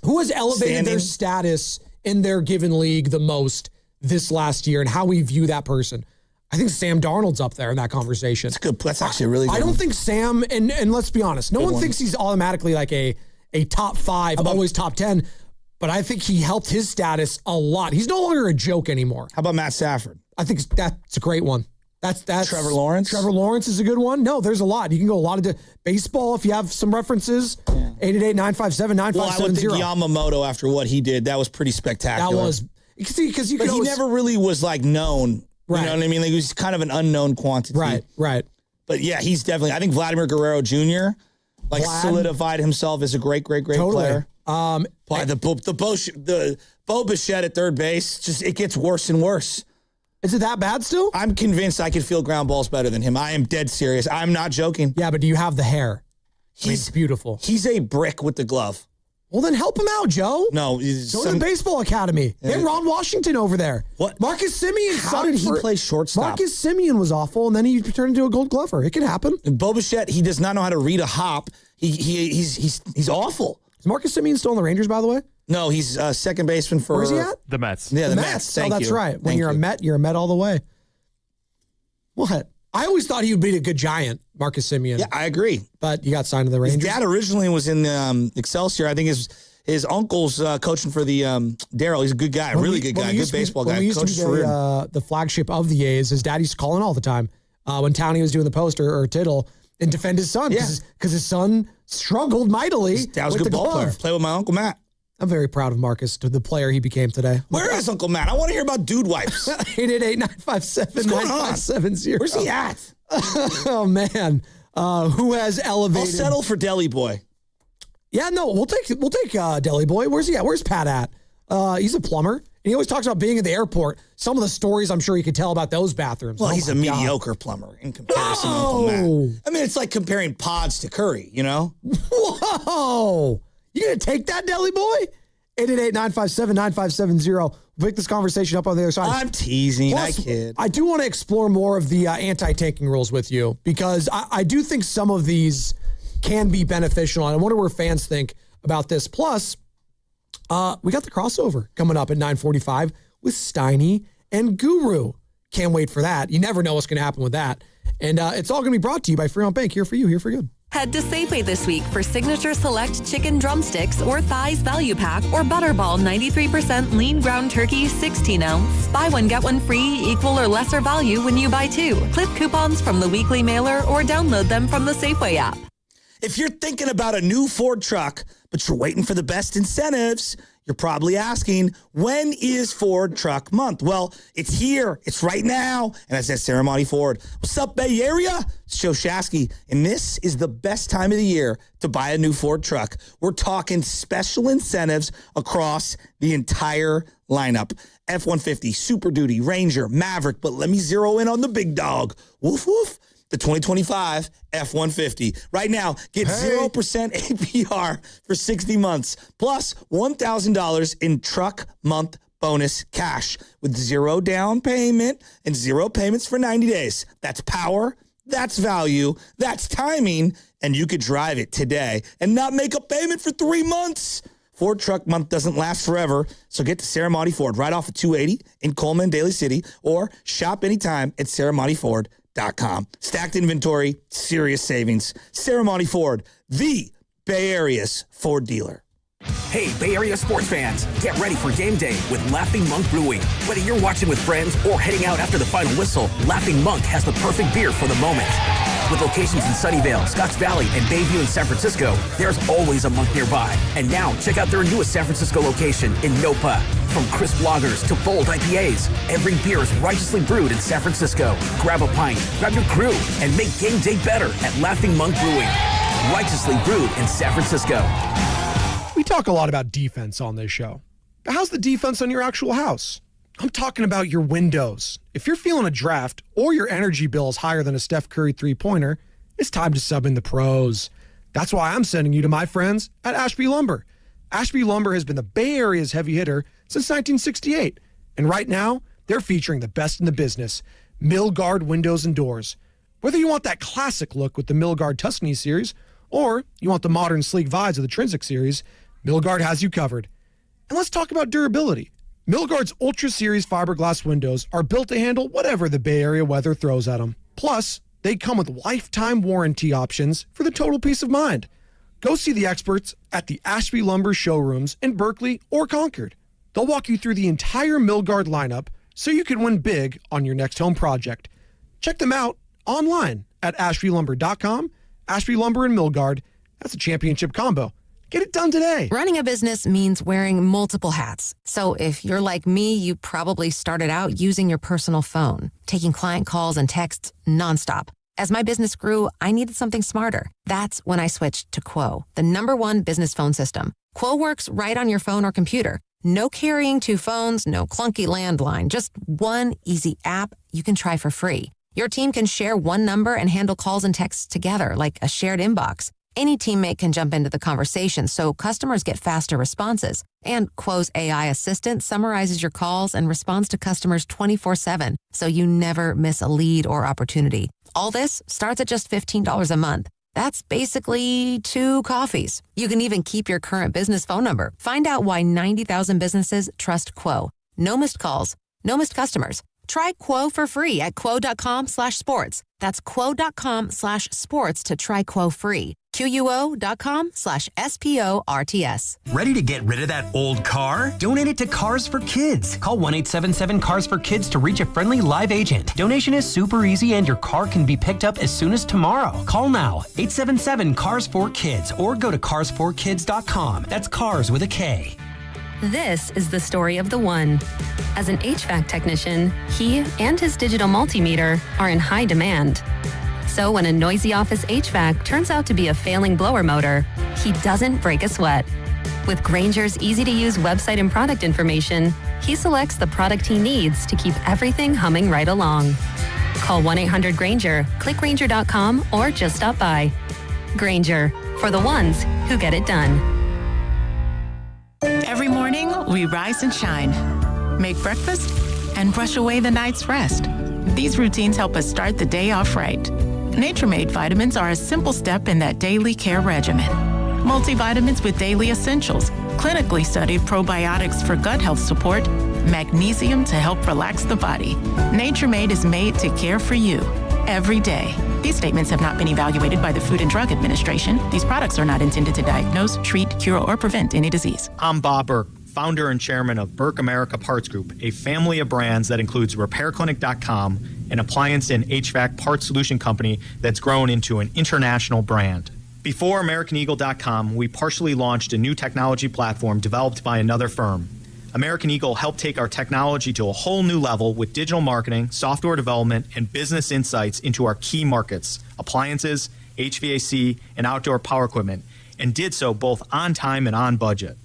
who has elevated their status in their given league the most this last year and how we view that person. I think Sam Darnold's up there in that conversation. That's good. That's actually a really good I don't one. think Sam, and let's be honest, no one thinks he's automatically like a top 5, always top 10, but I think he helped his status a lot. He's no longer a joke anymore. How about Matt Stafford? I think that's a great one. That's Trevor Lawrence? Trevor Lawrence is a good one. No, there's a lot. You can go a lot of baseball if you have some references. 888-957-9570. Well, I would think Yamamoto, after what he did, that was pretty spectacular. That was, because you but could he never really was like known. Right. You know what I mean? Like, he was kind of an unknown quantity. Right. But yeah, he's definitely, I think Vladimir Guerrero Jr. solidified himself as a great player. The Bo Bichette at third base, it gets worse and worse. Is it that bad still? I'm convinced I could feel ground balls better than him. I am dead serious. I'm not joking. Yeah, but do you have the hair? He's beautiful. He's a brick with the glove. Well, then help him out, Joe. No. Go to the baseball academy. Get Ron Washington over there. What? Marcus Semien. How did he play shortstop? Marcus Semien was awful, and then he turned into a Gold Glover. It can happen. And Bo Bichette, he does not know how to read a hop. He's awful. Is Marcus Semien still on the Rangers, by the way? No, he's second baseman for... Where's he at? The Mets. Yeah, the Mets. Thank you. That's right. When you're a Met all the way. What? I always thought he would be a good Giant, Marcus Semien. Yeah, I agree. But you got signed to the Rangers. His dad originally was in Excelsior. I think his uncle's coaching for the Darryl. He's a good guy, really good guy, good baseball guy. When we used to be the flagship of the A's, his dad used to call in all the time when Townie was doing the poster or Tittle and defend his son because his son struggled mightily. His dad was a with good the ball player. glove. Play with my Uncle Matt. I'm very proud of Marcus, to the player he became today. Where is Uncle Matt? I want to hear about dude wipes. 888-957-9570. Where's he at? Oh, man. Who has elevated? I'll settle for Deli Boy. Yeah, no, we'll take Deli Boy. Where's he at? Where's Pat at? He's a plumber. And he always talks about being at the airport. Some of the stories I'm sure you could tell about those bathrooms. Well, he's a mediocre plumber in comparison to Uncle Matt. I mean, it's like comparing pods to curry, you know? Whoa! You gonna take that, Deli Boy? 888-957-9570. We'll pick this conversation up on the other side. I'm teasing. Plus, I kid. I do want to explore more of the anti-tanking rules with you because I do think some of these can be beneficial. And I wonder where fans think about this. Plus, we got the crossover coming up at 9:45 with Steiny and Guru. Can't wait for that. You never know what's going to happen with that. And it's all going to be brought to you by Fremont Bank. Here for you, here for good. Head to Safeway this week for Signature Select Chicken Drumsticks or Thighs Value Pack or Butterball 93% Lean Ground Turkey 16-ounce. Buy one, get one free, equal or lesser value when you buy two. Clip coupons from the weekly mailer or download them from the Safeway app. If you're thinking about a new Ford truck, but you're waiting for the best incentives, you're probably asking, when is Ford Truck Month? Well, it's here. It's right now. And it's at Ceremony Ford. What's up, Bay Area? It's Joe Shasky. And this is the best time of the year to buy a new Ford truck. We're talking special incentives across the entire lineup. F-150, Super Duty, Ranger, Maverick. But let me zero in on the big dog. Woof, woof. The 2025 F-150. Right now, get 0% APR for 60 months, plus $1,000 in truck month bonus cash with 0 down payment and 0 payments for 90 days. That's power, that's value, that's timing, and you could drive it today and not make a payment for 3 months. Ford Truck Month doesn't last forever, so get to Ceremony Ford right off of 280 in Coleman, Daly City, or shop anytime at CeremonyFord.com. Stacked inventory, serious savings. Ceremony Ford, the Bay Area's Ford dealer. Hey, Bay Area sports fans, get ready for game day with Laughing Monk Brewing. Whether you're watching with friends or heading out after the final whistle, Laughing Monk has the perfect beer for the moment. With locations in Sunnyvale, Scotts Valley, and Bayview in San Francisco, there's always a Monk nearby. And now, check out their newest San Francisco location in Nopa. From crisp lagers to bold IPAs, every beer is righteously brewed in San Francisco. Grab a pint, grab your crew, and make game day better at Laughing Monk Brewing. Righteously brewed in San Francisco. We talk a lot about defense on this show. But how's the defense on your actual house? I'm talking about your windows. If you're feeling a draft or your energy bill is higher than a Steph Curry three-pointer, it's time to sub in the pros. That's why I'm sending you to my friends at Ashby Lumber. Ashby Lumber has been the Bay Area's heavy hitter since 1968. And right now, they're featuring the best in the business, Mill Guard windows and doors. Whether you want that classic look with the Milgard Tuscany series, or you want the modern sleek vibes of the Trinsic series, Milgard has you covered. And let's talk about durability. Milgard's Ultra Series fiberglass windows are built to handle whatever the Bay Area weather throws at them. Plus, they come with lifetime warranty options for the total peace of mind. Go see the experts at the Ashby Lumber showrooms in Berkeley or Concord. They'll walk you through the entire Milgard lineup so you can win big on your next home project. Check them out online at ashbylumber.com. Ashby Lumber and Milgard, that's a championship combo. Get it done today. Running a business means wearing multiple hats. So if you're like me, you probably started out using your personal phone, taking client calls and texts nonstop. As my business grew, I needed something smarter. That's when I switched to Quo, the #1 business phone system. Quo works right on your phone or computer. No carrying 2 phones, no clunky landline, just one easy app you can try for free. Your team can share one number and handle calls and texts together like a shared inbox. Any teammate can jump into the conversation, so customers get faster responses. And Quo's AI assistant summarizes your calls and responds to customers 24/7, so you never miss a lead or opportunity. All this starts at just $15 a month. That's basically 2 coffees. You can even keep your current business phone number. Find out why 90,000 businesses trust Quo. No missed calls, no missed customers. Try Quo for free at quo.com/sports. That's quo.com/sports to try Quo free. QUO.com/SPORTS. Ready to get rid of that old car? Donate it to Cars for Kids. Call 1-877-CARS-FOR-KIDS to reach a friendly live agent. Donation is super easy and your car can be picked up as soon as tomorrow. Call now, 877-CARS-FOR-KIDS, or go to carsforkids.com. That's cars with a K. This is the story of the one. As an HVAC technician, he and his digital multimeter are in high demand. So when a noisy office HVAC turns out to be a failing blower motor, he doesn't break a sweat. With Grainger's easy-to-use website and product information, he selects the product he needs to keep everything humming right along. Call 1-800-GRAINGER, click Grainger.com, or just stop by. Grainger, for the ones who get it done. Every morning, we rise and shine, make breakfast, and brush away the night's rest. These routines help us start the day off right. Nature-Made vitamins are a simple step in that daily care regimen. Multivitamins with daily essentials, clinically studied probiotics for gut health support, magnesium to help relax the body. Nature-Made is made to care for you every day. These statements have not been evaluated by the Food and Drug Administration. These products are not intended to diagnose, treat, cure, or prevent any disease. I'm Bob Burke, founder and chairman of Burke America Parts Group, a family of brands that includes RepairClinic.com, an appliance and HVAC parts solution company that's grown into an international brand. Before AmericanEagle.com, we partially launched a new technology platform developed by another firm. American Eagle helped take our technology to a whole new level with digital marketing, software development, and business insights into our key markets, appliances, HVAC, and outdoor power equipment, and did so both on time and on budget.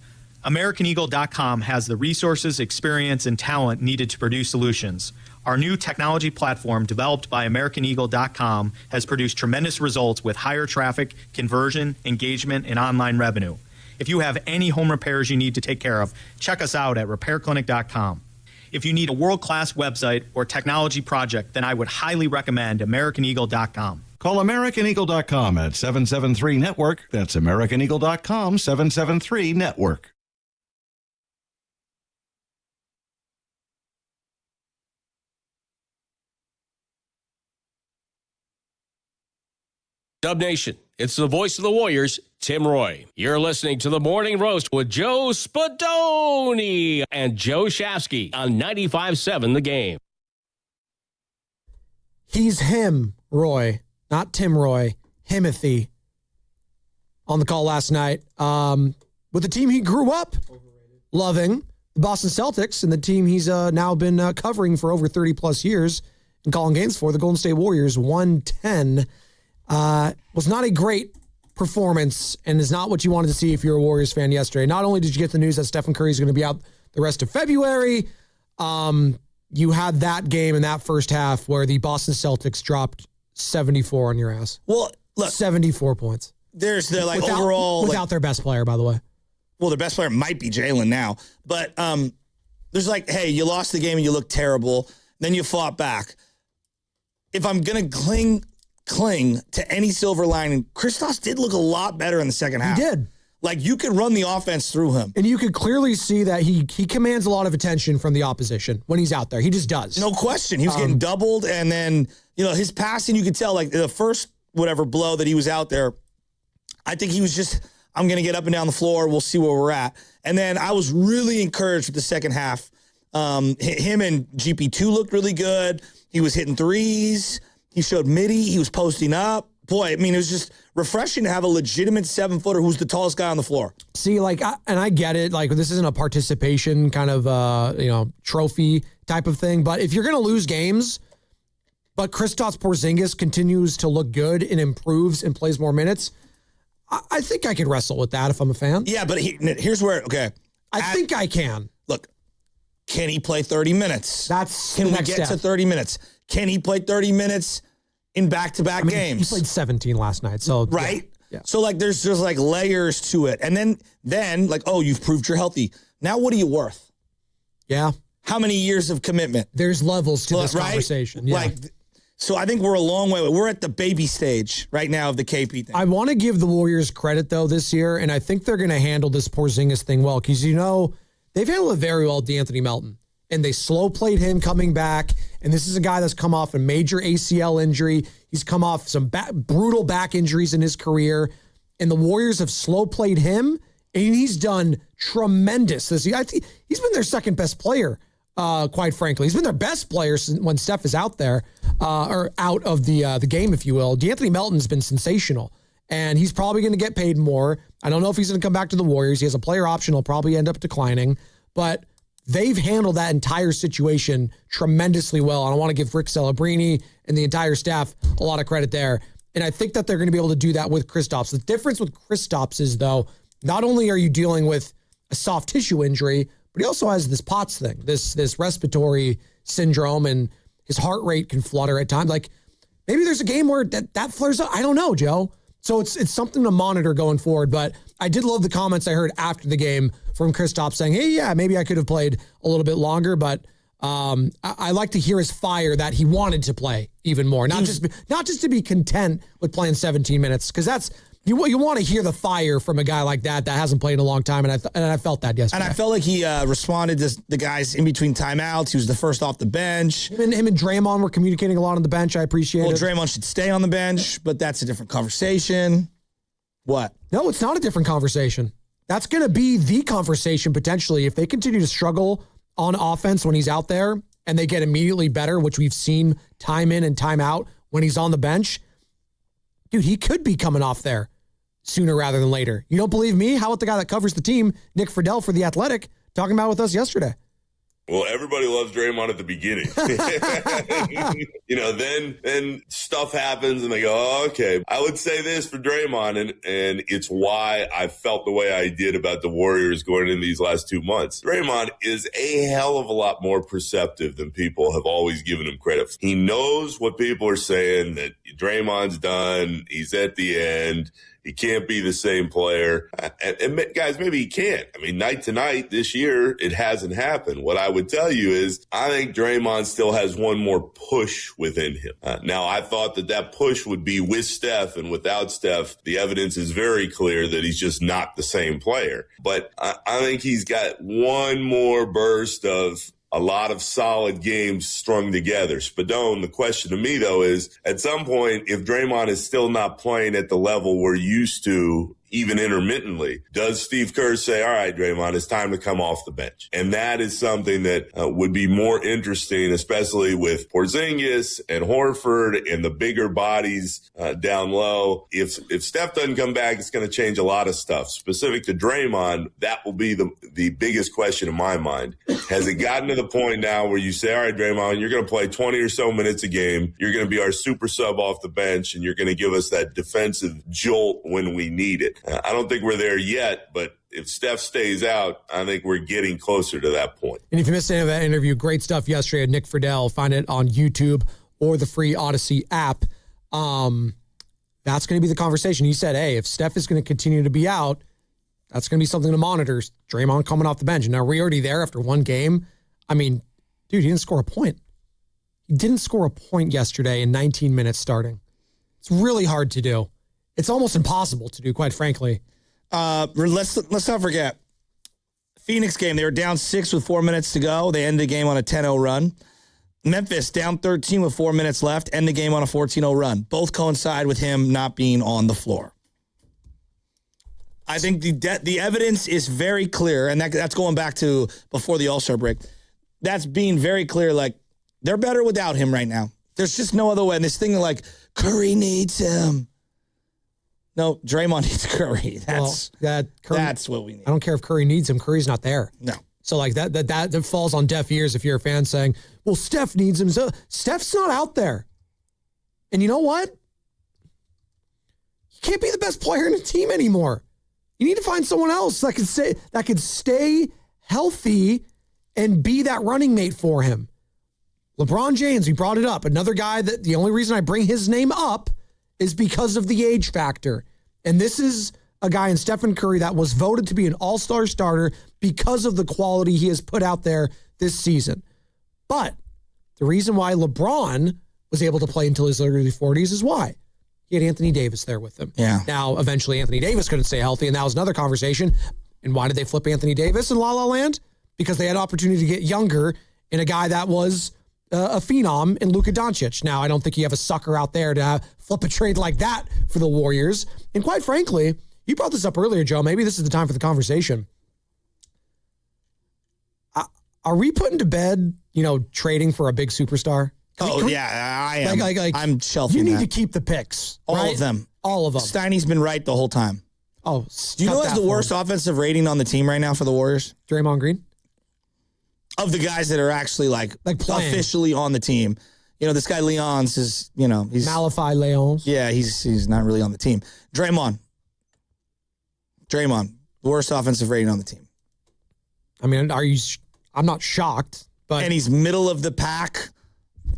AmericanEagle.com has the resources, experience, and talent needed to produce solutions. Our new technology platform, developed by AmericanEagle.com, has produced tremendous results with higher traffic, conversion, engagement, and online revenue. If you have any home repairs you need to take care of, check us out at RepairClinic.com. If you need a world-class website or technology project, then I would highly recommend AmericanEagle.com. Call AmericanEagle.com at 773-NETWORK. That's AmericanEagle.com, 773-NETWORK. Dub Nation, it's the voice of the Warriors, Tim Roy. You're listening to The Morning Roast with Joe Spadoni and Joe Shafsky on 95.7 The Game. He's him, Roy, not Tim Roy, Himothy. On the call last night with the team he grew up loving, the Boston Celtics, and the team he's now been covering for over 30-plus years and calling games for, the Golden State Warriors, 110. Was not a great performance and is not what you wanted to see if you're a Warriors fan yesterday. Not only did you get the news that Stephen Curry is going to be out the rest of February, you had that game in that first half where the Boston Celtics dropped 74 on your ass. Well, look. 74 points. There's the without without their best player, by the way. Well, their best player might be Jalen now. But there's hey, you lost the game and you look terrible. Then you fought back. If I'm going to cling cling to any silver lining, Kristaps did look a lot better in the second half. He did. Like, you could run the offense through him. And you could clearly see that he commands a lot of attention from the opposition when he's out there. He just does. No question. He was getting doubled, and then, his passing, you could tell, like, the first whatever blow that he was out there, I think he was just, I'm going to get up and down the floor. We'll see where we're at. And then I was really encouraged with the second half. Him and GP2 looked really good. He was hitting threes. He showed midi. He was posting up. Boy, I mean, it was just refreshing to have a legitimate 7-footer who's the tallest guy on the floor. See, and I get it. Like, this isn't a participation kind of, trophy type of thing. But if you're going to lose games, but Kristaps Porzingis continues to look good and improves and plays more minutes, I think I could wrestle with that if I'm a fan. Yeah, but here's where, okay. I think I can. Look, can he play 30 minutes? Can we get to 30 minutes? Can he play 30 minutes in back-to-back games? He played 17 last night, so right. Yeah. So there's like layers to it, and then like, oh, you've proved you're healthy. Now what are you worth? Yeah. How many years of commitment? There's levels to this conversation. Yeah. So I think we're a long way. We're at the baby stage right now of the KP thing. I want to give the Warriors credit though this year, and I think they're going to handle this Porzingis thing well because they've handled it very well. D'Anthony Melton. And they slow played him coming back. And this is a guy that's come off a major ACL injury. He's come off some brutal back injuries in his career. And the Warriors have slow played him. And he's done tremendous this year. I think he's been their second best player, quite frankly. He's been their best player when Steph is out there, or out of the game, if you will. D'Anthony Melton's been sensational. And he's probably going to get paid more. I don't know if he's going to come back to the Warriors. He has a player option. He'll probably end up declining. But they've handled that entire situation tremendously well. And I want to give Rick Celebrini and the entire staff a lot of credit there. And I think that they're going to be able to do that with Kristaps. The difference with Kristaps is, though, not only are you dealing with a soft tissue injury, but he also has this POTS thing, this respiratory syndrome, and his heart rate can flutter at times. Like, maybe there's a game where that flares up. I don't know, Joe. So it's something to monitor going forward. But I did love the comments I heard after the game from Kristaps saying, hey, yeah, maybe I could have played a little bit longer. But I like to hear his fire that he wanted to play even more. Not just to be content with playing 17 minutes, because that's you want to hear the fire from a guy like that hasn't played in a long time. And I felt that yesterday. And I felt like he responded to the guys in between timeouts. He was the first off the bench. Him and Draymond were communicating a lot on the bench. I appreciate it. Well, Draymond should stay on the bench, but that's a different conversation. What? No, it's not a different conversation. That's going to be the conversation potentially if they continue to struggle on offense when he's out there and they get immediately better, which we've seen time in and time out when he's on the bench. Dude, he could be coming off there sooner rather than later. You don't believe me? How about the guy that covers the team, Nick Friedel for The Athletic, talking about it with us yesterday? Well, everybody loves Draymond at the beginning. Then stuff happens and they go, oh, okay. I would say this for Draymond, and it's why I felt the way I did about the Warriors going into these last 2 months. Draymond is a hell of a lot more perceptive than people have always given him credit for. He knows what people are saying, that Draymond's done, he's at the end. He can't be the same player. And guys, maybe he can't. I mean, night to night this year, it hasn't happened. What I would tell you is I think Draymond still has one more push within him. Now, I thought that push would be with Steph, and without Steph, the evidence is very clear that he's just not the same player. But I think he's got one more burst of a lot of solid games strung together. Spadone, the question to me, though, is at some point, if Draymond is still not playing at the level we're used to, even intermittently, does Steve Kerr say, all right, Draymond, it's time to come off the bench? And that is something that would be more interesting, especially with Porzingis and Horford and the bigger bodies down low. If Steph doesn't come back, it's going to change a lot of stuff. Specific to Draymond, that will be the biggest question in my mind. Has it gotten to the point now where you say, all right, Draymond, you're going to play 20 or so minutes a game. You're going to be our super sub off the bench, and you're going to give us that defensive jolt when we need it. I don't think we're there yet, but if Steph stays out, I think we're getting closer to that point. And if you missed any of that interview, great stuff yesterday at Nick Friedel. Find it on YouTube or the free Odyssey app. That's going to be the conversation. He said, hey, if Steph is going to continue to be out, that's going to be something to monitor. Draymond coming off the bench. And are we already there after one game? I mean, dude, he didn't score a point. He didn't score a point yesterday in 19 minutes starting. It's really hard to do. It's almost impossible to do, quite frankly. Let's not forget. Phoenix game, they were down 6 with 4 minutes to go. They ended the game on a 10-0 run. Memphis down 13 with 4 minutes left, end the game on a 14-0 run. Both coincide with him not being on the floor. I think the evidence is very clear, and that's going back to before the All-Star break. That's being very clear, like, they're better without him right now. There's just no other way. And this thing like, Curry needs him. No, Draymond needs Curry. That's what we need. I don't care if Curry needs him. Curry's not there. No. So like that falls on deaf ears if you're a fan saying, well, Steph needs him. So Steph's not out there. And you know what? He can't be the best player in the team anymore. You need to find someone else that could stay healthy and be that running mate for him. LeBron James, we brought it up. Another guy that the only reason I bring his name up is because of the age factor. And this is a guy in Stephen Curry that was voted to be an all-star starter because of the quality he has put out there this season. But the reason why LeBron was able to play until his early 40s is why? He had Anthony Davis there with him. Yeah. Now, eventually, Anthony Davis couldn't stay healthy, and that was another conversation. And why did they flip Anthony Davis in La La Land? Because they had an opportunity to get younger in a guy that was a phenom in Luka Doncic. Now, I don't think you have a sucker out there to flip a trade like that for the Warriors. And quite frankly, you brought this up earlier, Joe. Maybe this is the time for the conversation. Are we putting to bed, trading for a big superstar? I am. I'm shelving You need that. to keep the picks. All right? of them. All of them. Steiny's been right the whole time. Oh, do you know who's the worst offensive rating on the team right now for the Warriors? Draymond Green? Of the guys that are actually like playing. officially on the team. This guy Leon's is, he's Malachi Leons. Yeah, he's not really on the team. Draymond, worst offensive rating on the team. I mean, I'm not shocked, but and he's middle of the pack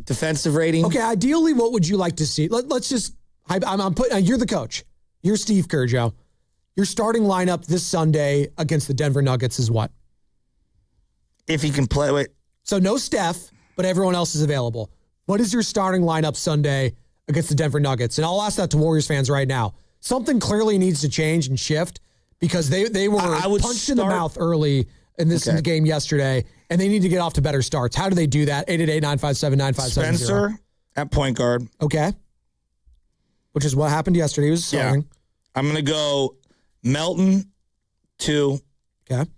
defensive rating. Okay, ideally, what would you like to see? Let's just. I'm putting. You're the coach. You're Steve Kerr, Joe. Your starting lineup this Sunday against the Denver Nuggets is what? If he can play with. So no Steph, but everyone else is available. What is your starting lineup Sunday against the Denver Nuggets? And I'll ask that to Warriors fans right now. Something clearly needs to change and shift because they were punched in the mouth early in this game yesterday, and they need to get off to better starts. How do they do that? 888-957-9570. Spencer at point guard. Okay. Which is what happened yesterday. He was starting. Yeah. I'm going to go Melton, 2. Okay.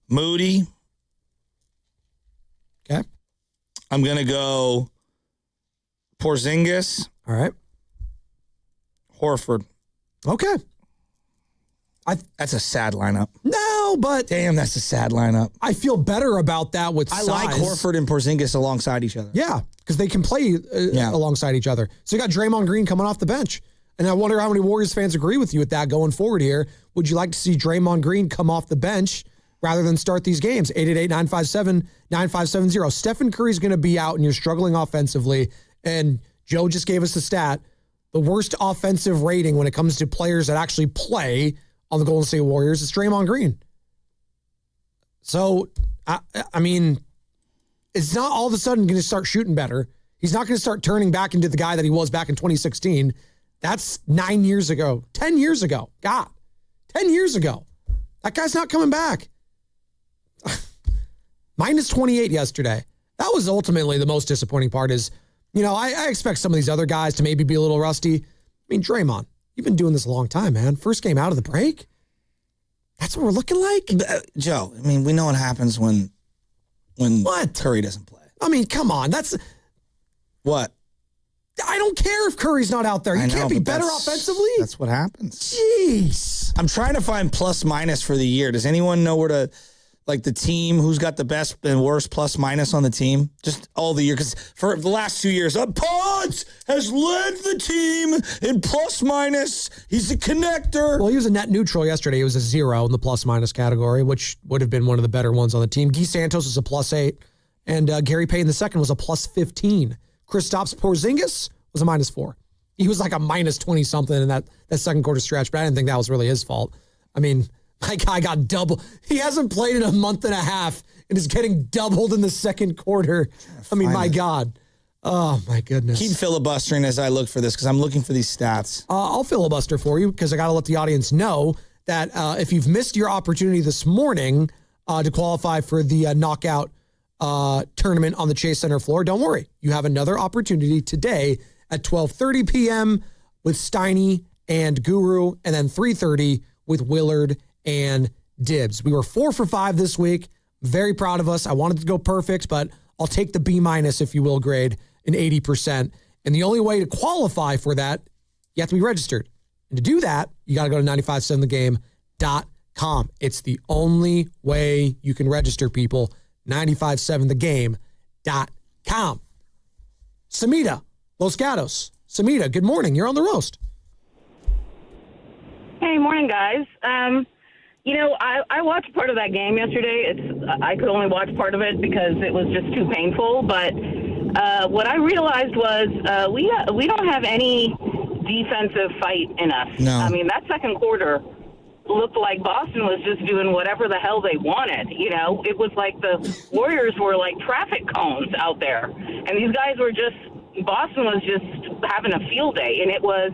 Moody. Okay. I'm going to go Porzingis. All right. Horford. Okay. That's a sad lineup. No, but damn, that's a sad lineup. I feel better about that with size. I like Horford and Porzingis alongside each other. Yeah, because they can play alongside each other. So you got Draymond Green coming off the bench. And I wonder how many Warriors fans agree with you with that going forward here. Would you like to see Draymond Green come off the bench rather than start these games? 888-957-9570. Stephen Curry's going to be out and you're struggling offensively. And Joe just gave us the stat. The worst offensive rating when it comes to players that actually play on the Golden State Warriors is Draymond Green. So, I mean, it's not all of a sudden going to start shooting better. He's not going to start turning back into the guy that he was back in 2016. That's 9 years ago, 10 years ago. God, 10 years ago. That guy's not coming back. Minus 28 yesterday. That was ultimately the most disappointing part is, I expect some of these other guys to maybe be a little rusty. I mean, Draymond, you've been doing this a long time, man. First game out of the break. That's what we're looking like? Joe, I mean, we know what happens when Curry doesn't play. I mean, come on. That's what? I don't care if Curry's not out there. He can't be better offensively. That's what happens. Jeez. I'm trying to find plus minus for the year. Does anyone know where to, like the team, who's got the best and worst plus minus on the team? Just all the year. Because for the last 2 years, Pods has led the team in plus minus. He's a connector. Well, he was a net neutral yesterday. He was a 0 in the plus minus category, which would have been one of the better ones on the team. Guy Santos is a plus 8. And Gary Payton II was a plus 15. Kristaps Porzingis was a minus 4. He was like a minus 20-something in that second quarter stretch, but I didn't think that was really his fault. I mean, my guy got double. He hasn't played in a month and a half and is getting doubled in the second quarter. I mean, my God. Oh, my goodness. Keep filibustering as I look for this because I'm looking for these stats. I'll filibuster for you because I got to let the audience know that if you've missed your opportunity this morning to qualify for the knockout tournament on the Chase Center floor, don't worry. You have another opportunity today at 12:30 p.m. with Steiny and Guru, and then 3:30 with Willard and Dibbs. We were 4 for 5 this week. Very proud of us. I wanted to go perfect, but I'll take the B-, if you will, grade in 80%. And the only way to qualify for that, you have to be registered. And to do that, you got to go to 957thegame.com. It's the only way you can register, people. 957thegame.com. Samita, Los Gatos. Samita, good morning. You're on the roast. Hey, morning, guys. I watched part of that game yesterday. I could only watch part of it because it was just too painful. But what I realized was we don't have any defensive fight in us. No. I mean, that second quarter looked like Boston was just doing whatever the hell they wanted. It was like the Warriors were like traffic cones out there. And these guys were Boston was just having a field day. And it was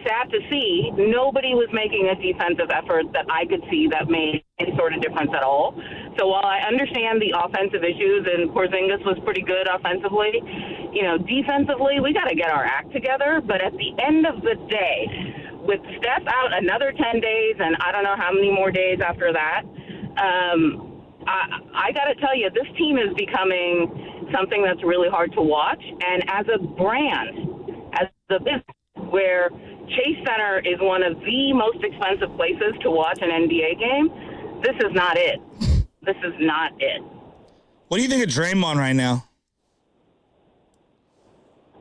sad to see. Nobody was making a defensive effort that I could see that made any sort of difference at all. So while I understand the offensive issues, and Porzingis was pretty good offensively, defensively, we got to get our act together. But at the end of the day, with Steph out another 10 days, and I don't know how many more days after that, I got to tell you, this team is becoming something that's really hard to watch. And as a brand, as a business, where Chase Center is one of the most expensive places to watch an NBA game, this is not it. This is not it. What do you think of Draymond right now?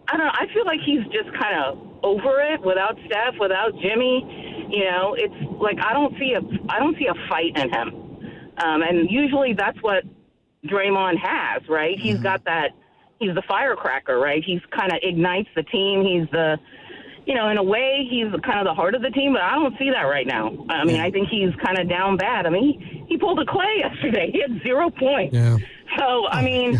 I don't know. I feel like he's just kind of over it without Steph, without Jimmy. It's like I don't see a fight in him. And usually that's what Draymond has, right? He's got that. He's the firecracker, right? He's kind of ignites the team. He's the in a way, he's kind of the heart of the team, but I don't see that right now. I mean, I think he's kind of down bad. I mean, he pulled a Clay yesterday. He had 0 points. Yeah. So, I mean,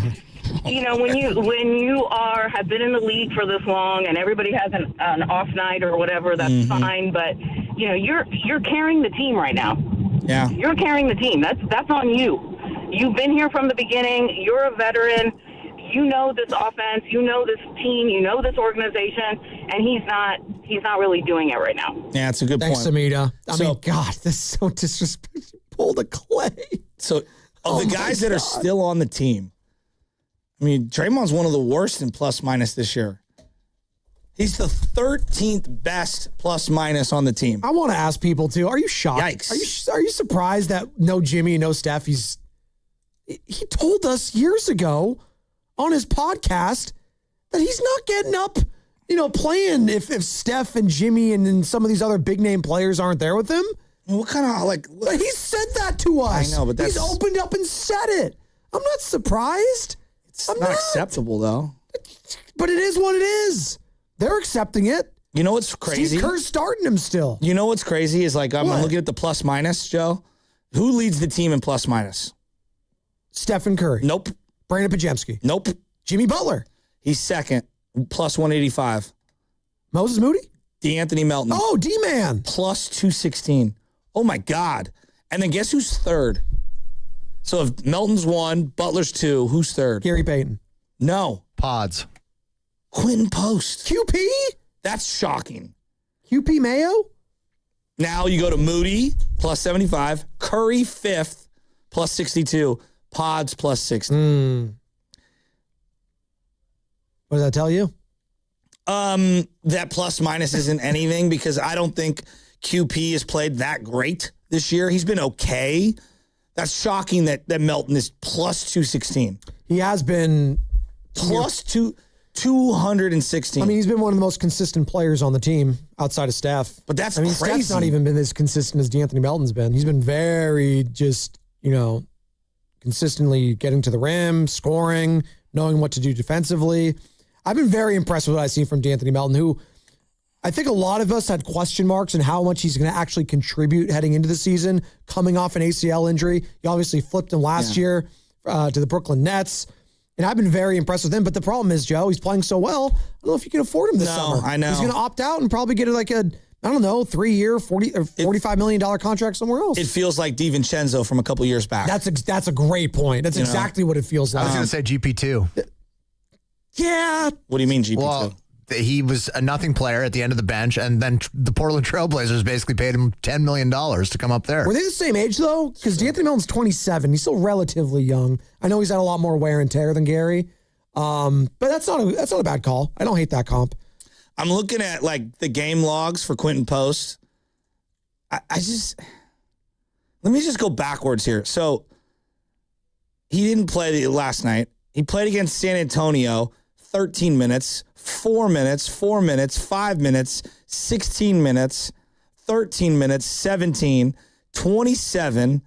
when you have been in the league for this long and everybody has an off night or whatever, that's fine. But, you're carrying the team right now. Yeah. You're carrying the team. That's on you. You've been here from the beginning. You're a veteran. You know this offense, you know this team, you know this organization, and he's not really doing it right now. Yeah, it's a good point. Thanks, Amita. I mean, God, this is so disrespectful. Pull the Clay. So, of the guys that are still on the team, I mean, Draymond's one of the worst in plus minus this year. He's the 13th best plus minus on the team. I want to ask people, too, are you shocked? Yikes. Are you surprised that no Jimmy, no Steph? He told us years ago on his podcast that he's not getting up, playing if Steph and Jimmy and some of these other big name players aren't there with him. What kind of he said that to us. I know, but he's opened up and said it. I'm not surprised. It's not acceptable though. But it is what it is. They're accepting it. You know what's crazy? Steve Kerr's starting him still. You know what's crazy is I'm looking at the plus minus, Joe. Who leads the team in plus minus? Stephen Curry. Nope. Brandon Pajemski. Nope. Jimmy Butler. He's second, plus 185. Moses Moody? DeAnthony Melton. Oh, D-Man. Plus 216. Oh, my God. And then guess who's third? So if Melton's 1, Butler's 2, who's third? Gary Payton. No. Pods. Quentin Post. QP? That's shocking. QP Mayo? Now you go to Moody, plus 75. Curry, 5th, plus 62. Pods, plus 60. What does that tell you? That plus minus isn't anything because I don't think QP has played that great this year. He's been okay. That's shocking that Melton is plus 216. He has been plus 216. I mean, he's been one of the most consistent players on the team outside of Steph. But that's crazy. Steph's not even been as consistent as DeAnthony Melton's been. He's been very consistently getting to the rim, scoring, knowing what to do defensively. I've been very impressed with what I've seen from DeAnthony Melton, who I think a lot of us had question marks on how much he's going to actually contribute heading into the season, coming off an ACL injury. He obviously flipped him last year to the Brooklyn Nets. And I've been very impressed with him. But the problem is, Joe, he's playing so well. I don't know if you can afford him this summer. I know. He's going to opt out and probably get like a, I don't know, 3-year, $40 or $45 million contract somewhere else. It feels like DiVincenzo from a couple years back. That's a great point. That's exactly what it feels like. I was going to say GP2. Yeah. What do you mean GP2? Well, he was a nothing player at the end of the bench, and then the Portland Trailblazers basically paid him $10 million to come up there. Were they the same age, though? Because D'Anthony Melton's 27. He's still relatively young. I know he's had a lot more wear and tear than Gary. But that's not a bad call. I don't hate that comp. I'm looking at like the game logs for Quentin Post. Let me just go backwards here. So he didn't play last night. He played against San Antonio, 13 minutes, 4 minutes, 4 minutes, 5 minutes, 16 minutes, 13 minutes, 17, 27,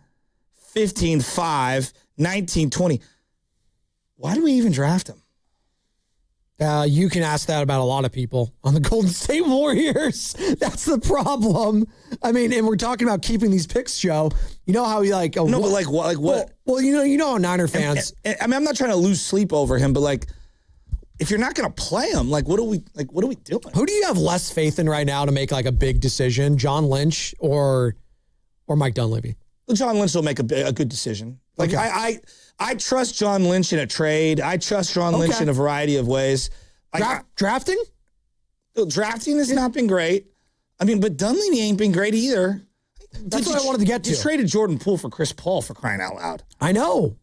15, 5, 19, 20. Why do we even draft him? You can ask that about a lot of people on the Golden State Warriors. That's the problem. I mean, and we're talking about keeping these picks, Joe. You know how he like... No, but like what? Like what? Well, you know how Niner fans... I mean, I'm not trying to lose sleep over him, but like, if you're not going to play him, like, what are we doing? Who do you have less faith in right now to make like a big decision? John Lynch or Mike Dunleavy? Well, John Lynch will make a good decision. Like, okay. I trust John Lynch in a trade. I trust John Lynch in a variety of ways. Drafting? Drafting has not been great. I mean, but Dunleavy ain't been great either. That's what I wanted to get to. You traded Jordan Poole for Chris Paul, for crying out loud. I know.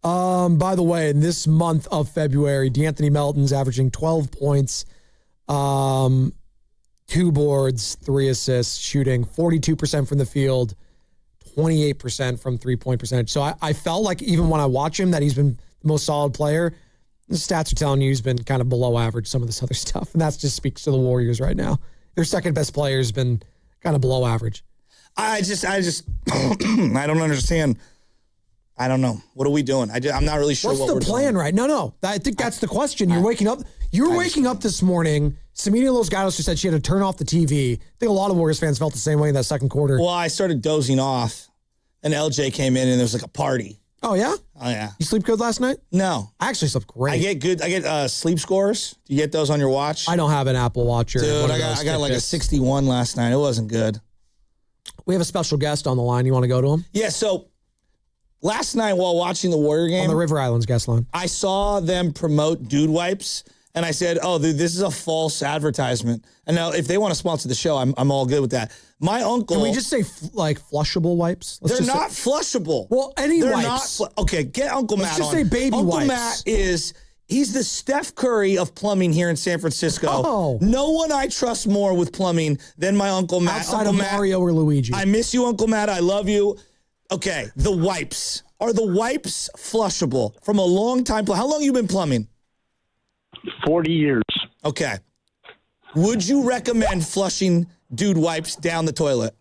By the way, in this month of February, D'Anthony Melton's averaging 12 points, 2 boards, 3 assists, shooting 42% from the field, 28% from three-point percentage. So I felt like even when I watch him that he's been the most solid player. The stats are telling you he's been kind of below average, some of this other stuff. And that just speaks to the Warriors right now. Their second best player has been kind of below average. I just I don't understand. I don't know. What are we doing? I'm not really sure what we're doing. What's the plan, right? No. I think that's the question. You're waking up. You're waking up this morning. Samina Los Gatos just said she had to turn off the TV. I think a lot of Warriors fans felt the same way in that second quarter. Well, I started dozing off, and LJ came in, and there was like a party. Oh, yeah? Oh, yeah. You sleep good last night? No. I actually slept great. I get sleep scores. Do you get those on your watch? I don't have an Apple Watch. Dude, I got like a 61 last night. It wasn't good. We have a special guest on the line. You want to go to him? Yeah, so last night while watching the Warrior game. On the River Islands guest line. I saw them promote Dude Wipes, and I said, oh, dude, this is a false advertisement. And now if they want to sponsor the show, I'm all good with that. My uncle... Can we just say, flushable wipes? They're not flushable. Well, any wipes. Okay, get Uncle Matt on. Let's just say baby Uncle wipes. Matt he's the Steph Curry of plumbing here in San Francisco. Oh. No one I trust more with plumbing than my Uncle Matt. Outside Uncle of Mario or Luigi. I miss you, Uncle Matt. I love you. Okay, the wipes. Are the wipes flushable from a long time? How long have you been plumbing? 40 years. Okay. Would you recommend flushing Dude Wipes down the toilet?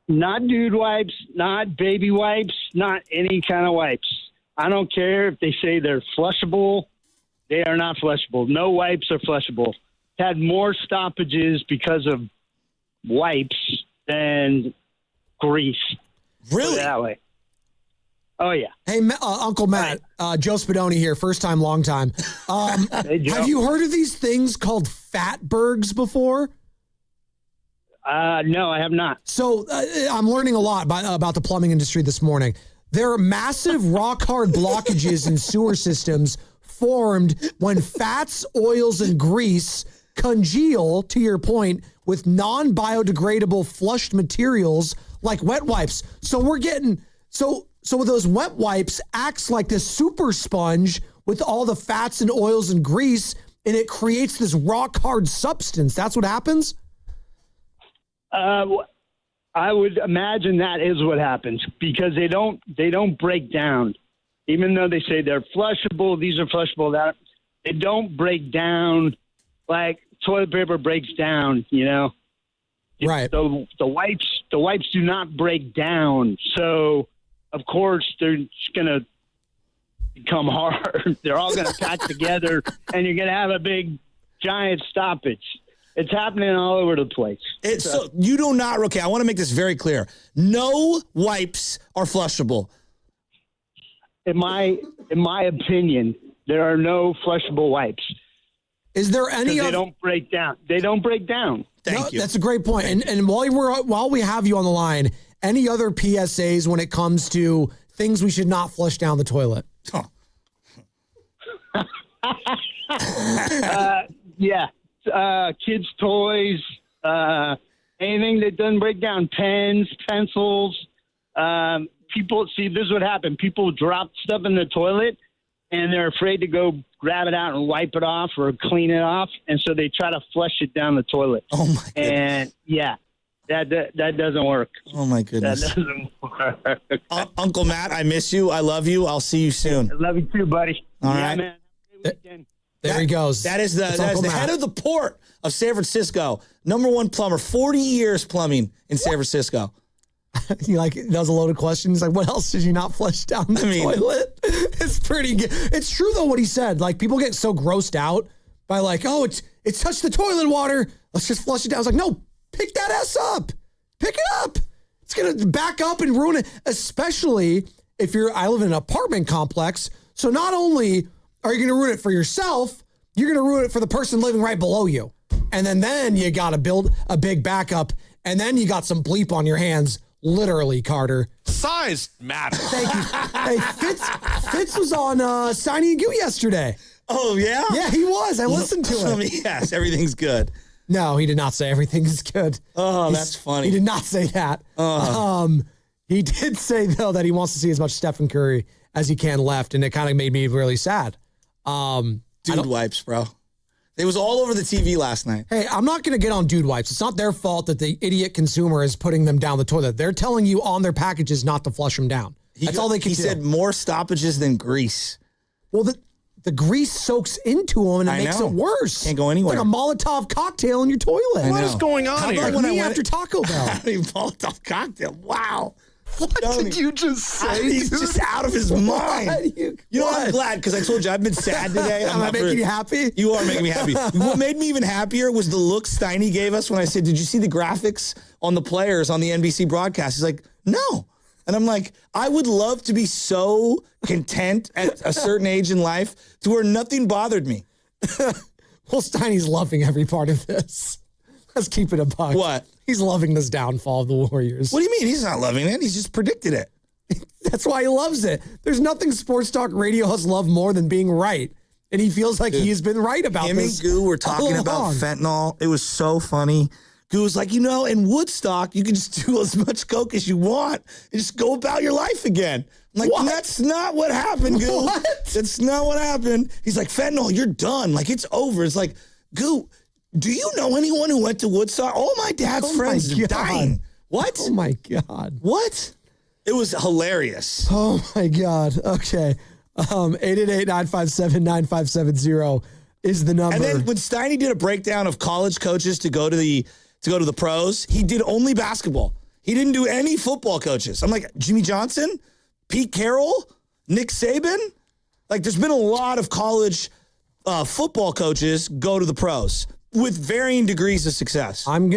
Not Dude Wipes, not baby wipes, not any kind of wipes. I don't care if they say they're flushable. They are not flushable. No wipes are flushable. Had more stoppages because of wipes than grease. Really? Put it that way. Oh, yeah. Hey, Uncle Matt, Joe Spadoni here, first time, long time. Hey, Joe. Have you heard of these things called fatbergs before? No, I have not. So I'm learning a lot about the plumbing industry this morning. There are massive rock-hard blockages in sewer systems formed when fats, oils, and grease congeal, to your point, with non-biodegradable flushed materials like wet wipes. So we're getting... So with those wet wipes acts like this super sponge with all the fats and oils and grease, and it creates this rock-hard substance. That's what happens? I would imagine that is what happens because they don't break down. Even though they say they're flushable, these are flushable, that they don't break down like toilet paper breaks down, you know? Right. So the wipes do not break down. So of course they're just going to become hard. They're all going to pack together and you're going to have a big giant stoppage. It's happening all over the place. So you do not, okay, I want to make this very clear. No wipes are flushable. In my in my opinion, there are no flushable wipes. Is there any? They don't break down. They don't break down. Thank you. That's a great point. And while we have you on the line, any other PSAs when it comes to things we should not flush down the toilet? Yeah. Kids' toys, anything that doesn't break down, pens, pencils. People, see, this is what happened. People drop stuff in the toilet, and they're afraid to go grab it out and wipe it off or clean it off, and so they try to flush it down the toilet. Oh, my goodness. And, yeah, that doesn't work. Oh, my goodness. That doesn't work. Uncle Matt, I miss you. I love you. I'll see you soon. I love you too, buddy. All yeah, right. man. There he goes. That is the head of the port of San Francisco. Number one plumber, 40 years plumbing in San Francisco. He does a load of questions. Like, what else did you not flush down the toilet? It's pretty good. It's true though what he said. Like, people get so grossed out by it's touched the toilet water. Let's just flush it down. I was like, no, pick that ass up. Pick it up. It's gonna back up and ruin it. Especially if I live in an apartment complex. So not only are you gonna ruin it for yourself, you're gonna ruin it for the person living right below you. And then you gotta build a big backup, and then you got some bleep on your hands. Literally, Carter. Size matters. Thank you. Hey, Fitz was on Steiny and Goo yesterday. Oh, yeah? Yeah, he was. I listened to it. Yes, everything's good. No, he did not say everything is good. Oh, that's funny. He did not say that. He did say, though, that he wants to see as much Stephen Curry as he can left, and it kind of made me really sad. Dude wipes, bro. It was all over the TV last night. Hey, I'm not going to get on dude wipes. It's not their fault that the idiot consumer is putting them down the toilet. They're telling you on their packages not to flush them down. That's all they can do. He said more stoppages than grease. Well, the grease soaks into them and it makes it worse. Can't go anywhere. It's like a Molotov cocktail in your toilet. What is going on here? Like me after Taco Bell. Molotov cocktail. Wow. What did you just say? He's just out of his mind. You know, I'm glad because I told you I've been sad today. Am I making you happy? You are making me happy. What made me even happier was the look Steiny gave us when I said, "Did you see the graphics on the players on the NBC broadcast?" He's like, "No." And I'm like, I would love to be so content at a certain age in life to where nothing bothered me. Well, Steiny's loving every part of this. Let's keep it a buck. What? He's loving this downfall of the Warriors. What do you mean? He's not loving it. He's just predicted it. That's why he loves it. There's nothing sports talk radio has loved more than being right. And he feels like he has been right about this. Him and Goo were talking about fentanyl. It was so funny. Goo was like, in Woodstock, you can just do as much coke as you want and just go about your life again. I'm like, that's not what happened, Goo. What? That's not what happened. He's like, fentanyl, you're done. Like, it's over. It's like, Goo, do you know anyone who went to Woodstock? All my dad's friends are dying. What? Oh, my God. What? It was hilarious. Oh, my God. Okay. 888-957-9570 is the number. And then when Steiny did a breakdown of college coaches to go to the pros, he did only basketball. He didn't do any football coaches. I'm like, Jimmy Johnson, Pete Carroll, Nick Saban. Like, there's been a lot of college football coaches go to the pros with varying degrees of success. I'm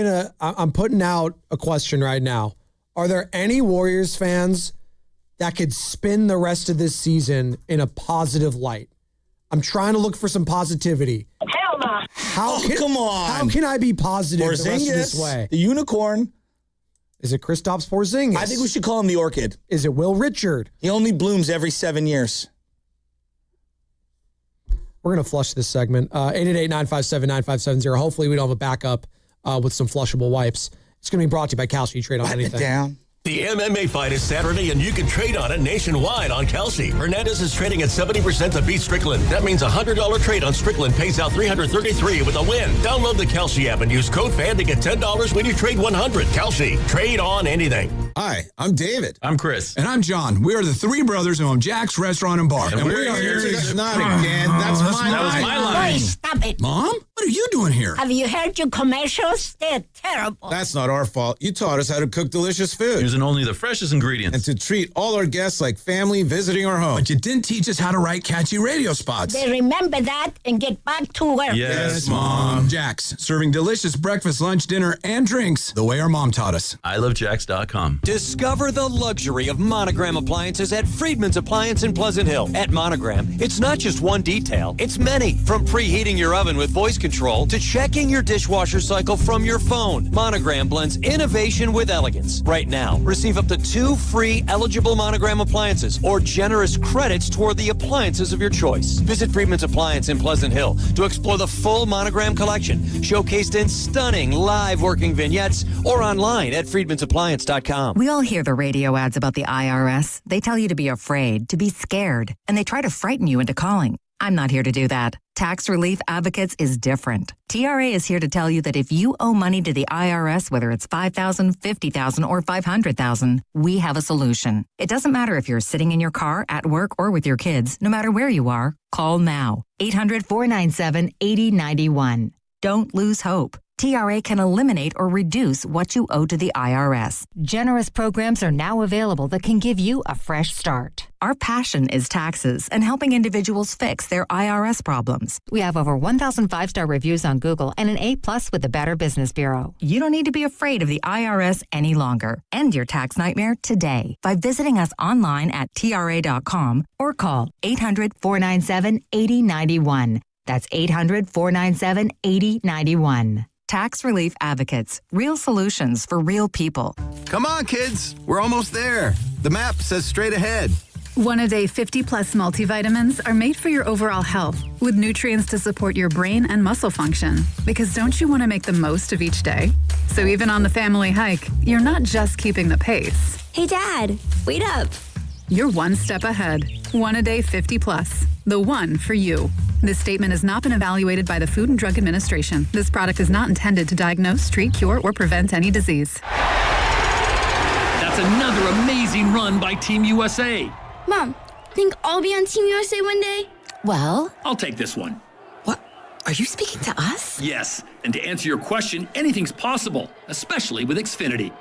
putting out a question right now. Are there any Warriors fans that could spin the rest of this season in a positive light? I'm trying to look for some positivity. Hell no. Come on. How can I be positive the rest of Porzingis, this way? the unicorn. Is it Kristaps Porzingis? I think we should call him the orchid. Is it Will Richard? He only blooms every 7 years. We're going to flush this segment. 888-957-9570. Hopefully we don't have a backup with some flushable wipes. It's going to be brought to you by Kalshi. Trade on anything. Down. The MMA fight is Saturday, and you can trade on it nationwide on Kalshi. Hernandez is trading at 70% to beat Strickland. That means a $100 trade on Strickland pays out $333 with a win. Download the Kalshi app and use code FAN to get $10 when you trade $100. Kalshi. Trade on anything. Hi, I'm David. I'm Chris. And I'm John. We are the three brothers who own Jack's Restaurant and Bar. And we are here to... That's not again. That's my line. That was my line. Boy, stop it. Mom? What are you doing here? Have you heard your commercials? They're terrible. That's not our fault. You taught us how to cook delicious food. Using only the freshest ingredients. And to treat all our guests like family visiting our home. But you didn't teach us how to write catchy radio spots. They remember that and get back to work. Yes, Mom. Jack's, serving delicious breakfast, lunch, dinner, and drinks the way our mom taught us. ilovejacks.com. Discover the luxury of Monogram appliances at Friedman's Appliance in Pleasant Hill. At Monogram, it's not just one detail, it's many. From preheating your oven with voice control to checking your dishwasher cycle from your phone. Monogram blends innovation with elegance. Right now, receive up to 2 free eligible Monogram appliances or generous credits toward the appliances of your choice. Visit Friedman's Appliance in Pleasant Hill to explore the full Monogram collection, showcased in stunning live working vignettes or online at friedmansappliance.com. We all hear the radio ads about the IRS. They tell you to be afraid, to be scared, and they try to frighten you into calling. I'm not here to do that. Tax Relief Advocates is different. TRA is here to tell you that if you owe money to the IRS, whether it's $5,000, $50,000, or $500,000, we have a solution. It doesn't matter if you're sitting in your car, at work, or with your kids. No matter where you are, call now. 800-497-8091. Don't lose hope. TRA can eliminate or reduce what you owe to the IRS. Generous programs are now available that can give you a fresh start. Our passion is taxes and helping individuals fix their IRS problems. We have over 1,000 5-star reviews on Google and an A+ with the Better Business Bureau. You don't need to be afraid of the IRS any longer. End your tax nightmare today by visiting us online at TRA.com or call 800-497-8091. That's 800-497-8091. Tax Relief Advocates. Real solutions for real people. Come on, kids. We're almost there. The map says straight ahead. One-a-day 50-plus multivitamins are made for your overall health, with nutrients to support your brain and muscle function. Because don't you want to make the most of each day? So even on the family hike, you're not just keeping the pace. Hey, Dad, wait up. You're one step ahead. One-a-day 50-plus. The one for you. This statement has not been evaluated by the Food and Drug Administration. This product is not intended to diagnose, treat, cure, or prevent any disease. That's another amazing run by Team USA. Mom, think I'll be on Team USA one day? Well, I'll take this one. What? Are you speaking to us? Yes, and to answer your question, anything's possible, especially with Xfinity.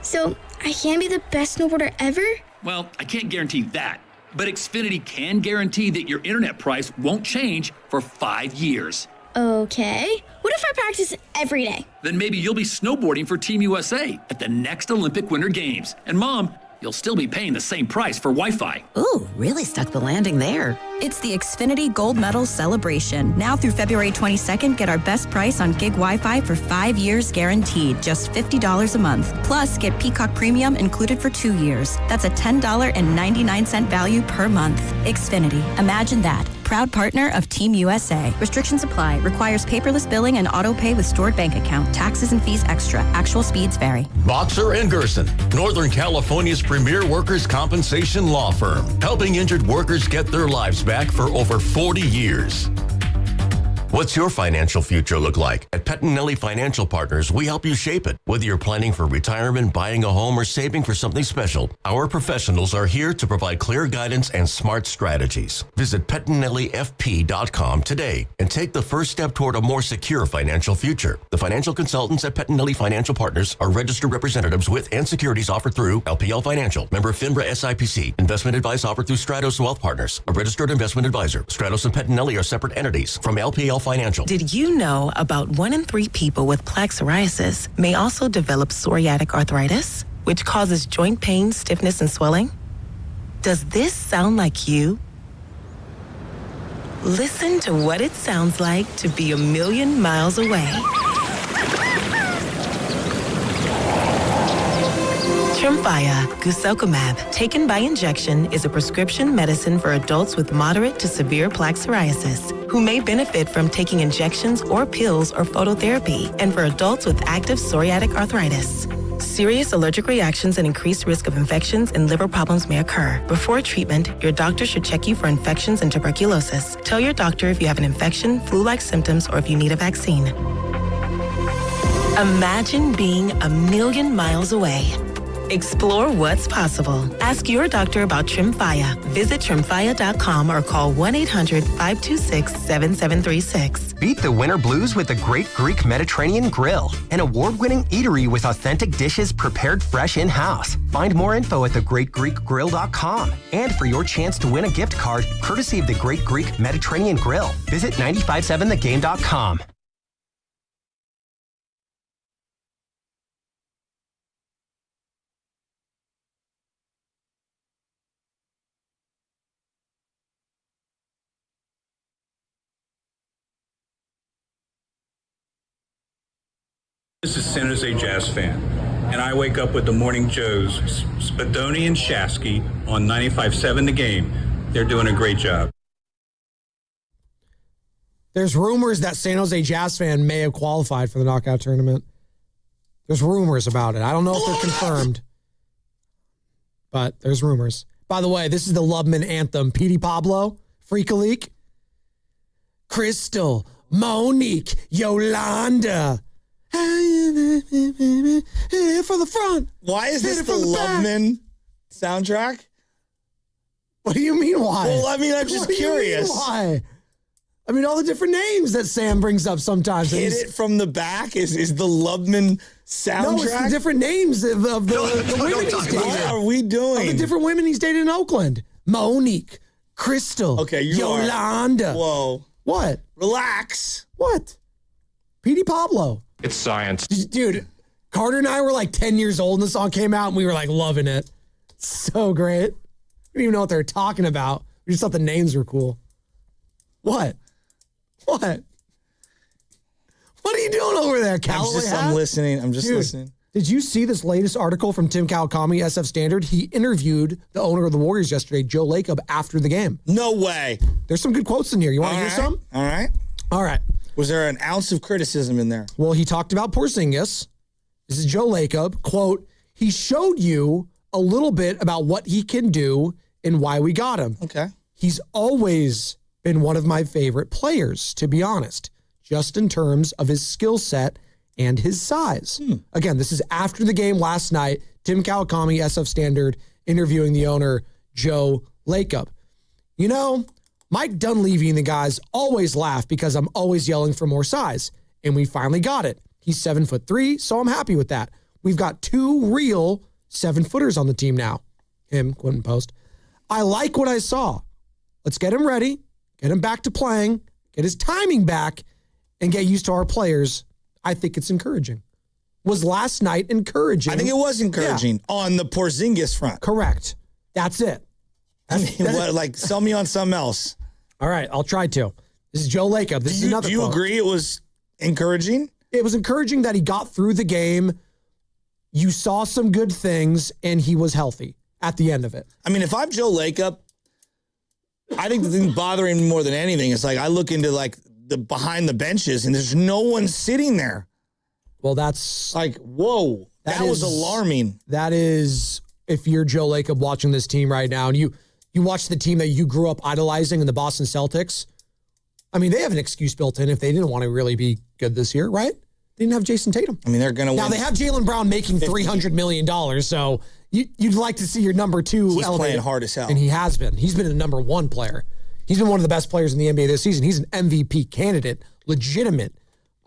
So, I can be the best snowboarder ever? Well, I can't guarantee that, but Xfinity can guarantee that your internet price won't change for 5 years. Okay. What if I practice every day? Then maybe you'll be snowboarding for Team USA at the next Olympic Winter Games. And Mom, you'll still be paying the same price for Wi-Fi. Ooh, really stuck the landing there. It's the Xfinity Gold Medal Celebration. Now through February 22nd, get our best price on gig Wi-Fi for 5 years guaranteed, just $50 a month. Plus, get Peacock Premium included for 2 years. That's a $10.99 value per month. Xfinity. Imagine that. Proud partner of Team USA. Restrictions apply. Requires paperless billing and auto pay with stored bank account. Taxes and fees extra. Actual speeds vary. Boxer & Gerson, Northern California's premier workers' compensation law firm, helping injured workers get their lives back for over 40 years. What's your financial future look like? At Pettinelli Financial Partners, we help you shape it. Whether you're planning for retirement, buying a home, or saving for something special, our professionals are here to provide clear guidance and smart strategies. Visit PettinelliFP.com today and take the first step toward a more secure financial future. The financial consultants at Pettinelli Financial Partners are registered representatives with and securities offered through LPL Financial, member FINRA SIPC. Investment advice offered through Stratos Wealth Partners, a registered investment advisor. Stratos and Pettinelli are separate entities from LPL Financial. Did you know about 1 in 3 people with plaque psoriasis may also develop psoriatic arthritis, which causes joint pain, stiffness, and swelling? Does this sound like you? Listen to what it sounds like to be a million miles away. Tremfya, guselkumab, taken by injection, is a prescription medicine for adults with moderate to severe plaque psoriasis who may benefit from taking injections or pills or phototherapy, and for adults with active psoriatic arthritis. Serious allergic reactions and increased risk of infections and liver problems may occur. Before treatment, your doctor should check you for infections and tuberculosis. Tell your doctor if you have an infection, flu-like symptoms, or if you need a vaccine. Imagine being a million miles away. Explore what's possible. Ask your doctor about Tremfya. Visit Tremfya.com or call 1-800-526-7736. Beat the winter blues with the Great Greek Mediterranean Grill, an award-winning eatery with authentic dishes prepared fresh in-house. Find more info at thegreatgreekgrill.com. And for your chance to win a gift card, courtesy of the Great Greek Mediterranean Grill, visit 957thegame.com. This is San Jose Jazz fan, and I wake up with the Morning Joes, Spadoni and Shasky on 95.7 The Game. They're doing a great job. There's rumors that San Jose Jazz fan may have qualified for the knockout tournament. There's rumors about it. I don't know if they're confirmed, but there's rumors. By the way, this is the Lubman anthem. Petey Pablo, Freak a Leak, Crystal, Monique, Yolanda. For the front. Why is this the Lubman soundtrack? What do you mean why? Well, I mean, I'm just curious. Why? I mean, all the different names that Sam brings up sometimes. Hit it from the back is the Lubman soundtrack? No, it's the different names of the women he's dated. What are we doing? Of the different women he's dated in Oakland. Monique, Crystal, Yolanda. Whoa. What? Relax. What? Petey Pablo. It's science. Dude, Carter and I were like 10 years old and the song came out and we were like loving it. So great. We didn't even know what they were talking about. We just thought the names were cool. What? What? What are you doing over there, Callaway? I'm listening. I'm just listening. Did you see this latest article from Tim Kawakami, SF Standard? He interviewed the owner of the Warriors yesterday, Joe Lacob, after the game. No way. There's some good quotes in here. You want to hear some? All right. All right. Was there an ounce of criticism in there? Well, he talked about Porzingis. This is Joe Lacob. Quote, he showed you a little bit about what he can do and why we got him. Okay. He's always been one of my favorite players, to be honest, just in terms of his skill set and his size. Again, this is after the game last night. Tim Kawakami, SF Standard, interviewing the owner, Joe Lacob. You know, Mike Dunleavy and the guys always laugh because I'm always yelling for more size. And we finally got it. He's 7'3", so I'm happy with that. We've got 2 real 7-footers on the team now. Him, Quentin Post. I like what I saw. Let's get him ready, get him back to playing, get his timing back, and get used to our players. I think it's encouraging. Was last night encouraging? I think it was encouraging on the Porzingis front. Correct. That's it. Sell me on something else. All right, I'll try to. This is Joe Lacob. This is another Do you quote. agree it was encouraging? It was encouraging that he got through the game. You saw some good things, and he was healthy at the end of it. I mean, if I'm Joe Lacob, I think the thing bothering me more than anything is I look into the behind the benches, and there's no one sitting there. Well, that's whoa, that was alarming. That is, if you're Joe Lacob watching this team right now, and you watch the team that you grew up idolizing in the Boston Celtics. I mean, they have an excuse built in if they didn't want to really be good this year, right? They didn't have Jason Tatum. I mean, they're going to win. Now, they have Jaylen Brown making $300 million, so you'd like to see your number 2 He's elevated. playing hard as hell. And he has been. He's been a number 1 player. He's been one of the best players in the NBA this season. He's an MVP candidate, legitimate,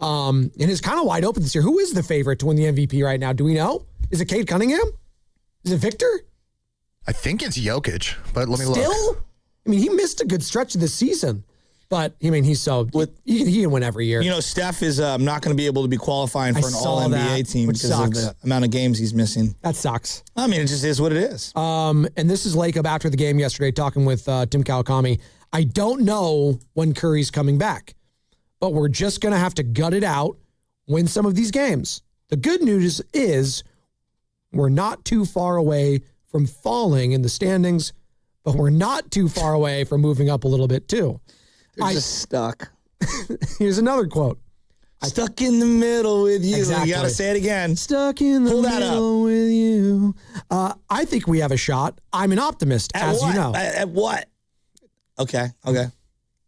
and is kind of wide open this year. Who is the favorite to win the MVP right now? Do we know? Is it Cade Cunningham? Is it Victor? I think it's Jokic, but let me look. Still? I mean, he missed a good stretch of the season, but I mean, he can win every year. You know, Steph is not going to be able to be qualifying for an All-NBA team because sucks. of the amount of games he's missing. That sucks. I mean, it just is what it is. And this is Lacob after the game yesterday talking with Tim Kawakami. I don't know when Curry's coming back, but we're just going to have to gut it out, win some of these games. The good news is we're not too far away from falling in the standings, but we're not too far away from moving up a little bit too. They're just stuck. Here's another quote. Stuck in the middle with you. Exactly. You got to say it again. Stuck in the middle with you. I think we have a shot. I'm an optimist, as you know. At what? Okay.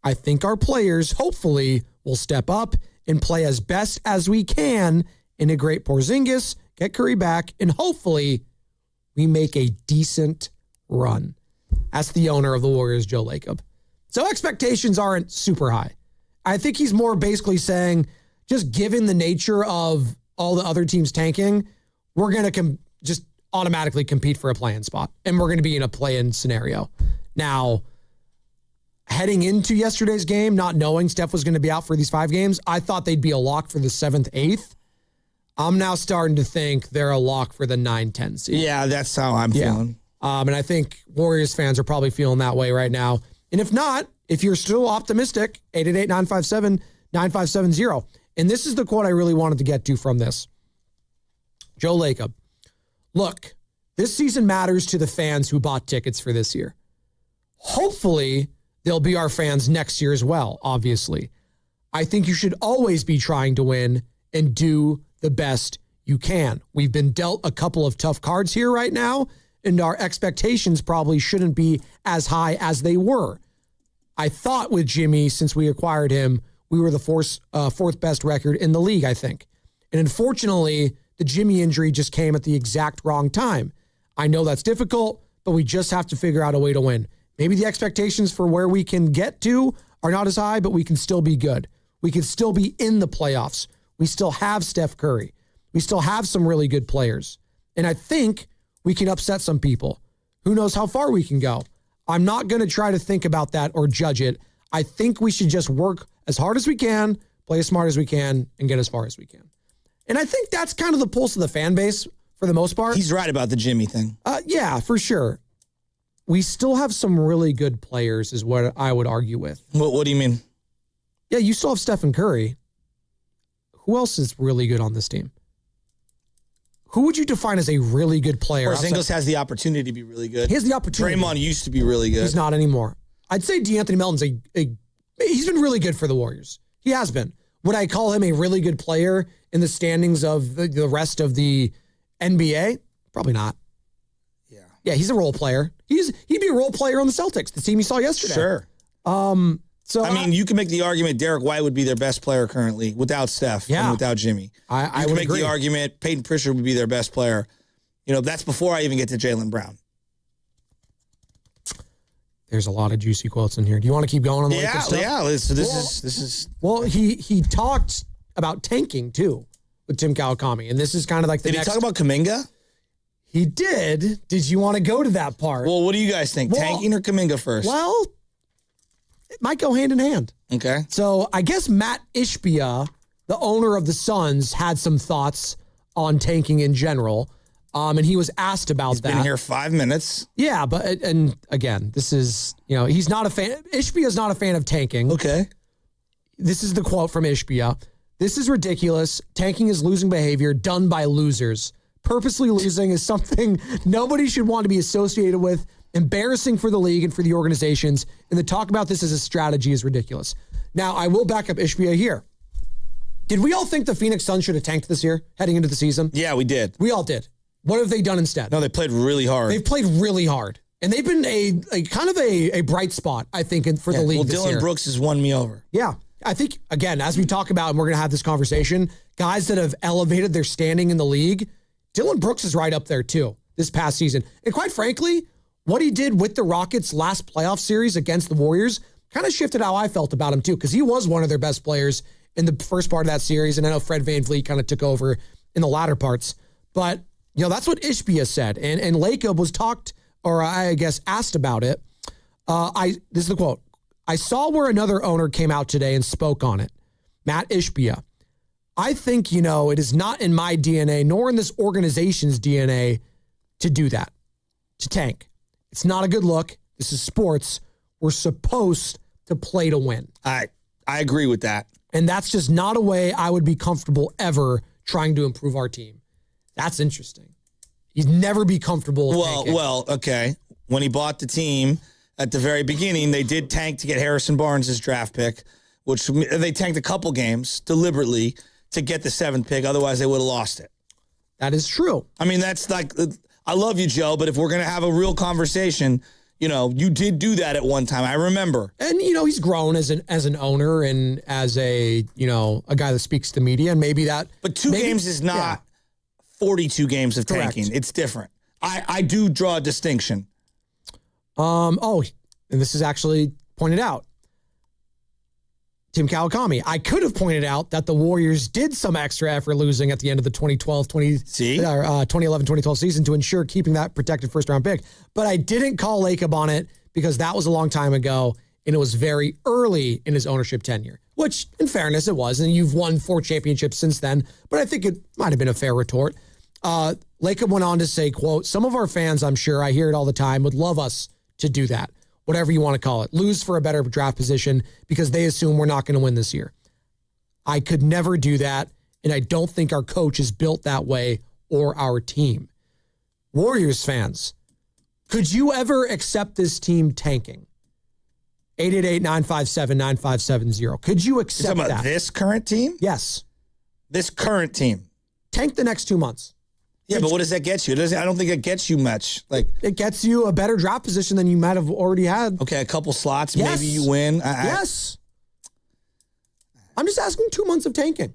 I think our players, hopefully, will step up and play as best as we can, integrate Porzingis, get Curry back, and hopefully we make a decent run. That's the owner of the Warriors, Joe Lacob. So expectations aren't super high. I think he's more basically saying, just given the nature of all the other teams tanking, we're going to just automatically compete for a play-in spot, and we're going to be in a play-in scenario. Now, heading into yesterday's game, not knowing Steph was going to be out for these 5 games, I thought they'd be a lock for the 7th, 8th. I'm now starting to think they're a lock for the 9-10 seed. Yeah, that's how I'm feeling. And I think Warriors fans are probably feeling that way right now. And if not, if you're still optimistic, 888-957-9570. And this is the quote I really wanted to get to from this. Joe Lacob. Look, this season matters to the fans who bought tickets for this year. Hopefully, they'll be our fans next year as well, obviously. I think you should always be trying to win and do the best you can. We've been dealt a couple of tough cards here right now, and our expectations probably shouldn't be as high as they were. I thought with Jimmy, since we acquired him, we were the fourth best record in the league, I think. And unfortunately, the Jimmy injury just came at the exact wrong time. I know that's difficult, but we just have to figure out a way to win. Maybe the expectations for where we can get to are not as high, but we can still be good. We can still be in the playoffs. We still have Steph Curry. We still have some really good players. And I think we can upset some people. Who knows how far we can go? I'm not going to try to think about that or judge it. I think we should just work as hard as we can, play as smart as we can, and get as far as we can. And I think that's kind of the pulse of the fan base for the most part. He's right about the Jimmy thing. Yeah, for sure. We still have some really good players is what I would argue with. What do you mean? Yeah, you still have Stephen Curry. Who else is really good on this team? Who would you define as a really good player? Porzingis has the opportunity to be really good. He has the opportunity. Draymond used to be really good. He's not anymore. I'd say DeAnthony Melton's he's been really good for the Warriors. He has been. Would I call him a really good player in the standings of the rest of the NBA? Probably not. Yeah, he's a role player. He'd be a role player on the Celtics, the team you saw yesterday. Sure. So I mean, you can make the argument Derek White would be their best player currently without Steph and without Jimmy. I would would make agree. the argument Peyton Pritchard would be their best player. You know, that's before I even get to Jaylen Brown. There's a lot of juicy quotes in here. Do you want to keep going on the Lakers stuff? Yeah. So this is. Well, he talked about tanking too with Tim Kawakami, and this is kind of like the Did next. he talk about Kuminga? He did. Did you want to go to that part? Well, what do you guys think? Tanking or Kuminga first? Well, it might go hand in hand. Okay. So I guess Matt Ishbia, the owner of the Suns, had some thoughts on tanking in general. And he was asked about that. He's been here 5 minutes. Yeah, and again, this is, he's not a fan. Ishbia is not a fan of tanking. Okay. This is the quote from Ishbia. This is ridiculous. Tanking is losing behavior done by losers. Purposely losing is something nobody should want to be associated with. Embarrassing for the league and for the organizations. And the talk about this as a strategy is ridiculous. Now, I will back up Ishbia here. Did we all think the Phoenix Suns should have tanked this year, heading into the season? Yeah, we did. We all did. What have they done instead? No, they played really hard. They've played really hard. And they've been a kind of a bright spot, I think, for the league this year. Dylan Brooks has won me over. Yeah. I think, again, as we talk about, and we're going to have this conversation, guys that have elevated their standing in the league, Dylan Brooks is right up there, too, this past season. And quite frankly, what he did with the Rockets' last playoff series against the Warriors kind of shifted how I felt about him, too, because he was one of their best players in the first part of that series. And I know Fred VanVleet kind of took over in the latter parts. But, that's what Ishbia said. And Lacob was asked about it. This is the quote. I saw where another owner came out today and spoke on it. Matt Ishbia. I think, it is not in my DNA, nor in this organization's DNA to do that, to tank. It's not a good look. This is sports. We're supposed to play to win. I agree with that. And that's just not a way I would be comfortable ever trying to improve our team. That's interesting. He'd never be comfortable tanking. Well, okay. When he bought the team at the very beginning, they did tank to get Harrison Barnes' draft pick, which they tanked a couple games deliberately to get the 7th pick. Otherwise, they would have lost it. That is true. I mean, that's like, I love you, Joe, but if we're going to have a real conversation, you did do that at one time. I remember. And, he's grown as an owner and as a guy that speaks to media, and maybe that. But 2 games is not 42 games of tanking. Correct. It's different. I do draw a distinction. And this is actually pointed out. Tim Kawakami. I could have pointed out that the Warriors did some extra effort losing at the end of the 2011-2012 season to ensure keeping that protected first-round pick. But I didn't call Lacob on it because that was a long time ago, and it was very early in his ownership tenure, which, in fairness, it was. And you've won 4 championships since then, but I think it might have been a fair retort. Lacob went on to say, quote, some of our fans, I'm sure, I hear it all the time, would love us to do that. Whatever you want to call it, lose for a better draft position because they assume we're not going to win this year. I could never do that, and I don't think our coach is built that way or our team. Warriors fans, could you ever accept this team tanking? 888-957-9570. Could you accept You're talking about that? This current team? Yes. This current team. Tank the next 2 months. Yeah, but what does that get you? I don't think it gets you much. Like, it gets you a better draft position than you might have already had. Okay, a couple slots, Yes. maybe you win. Yes. I'm just asking 2 months of tanking.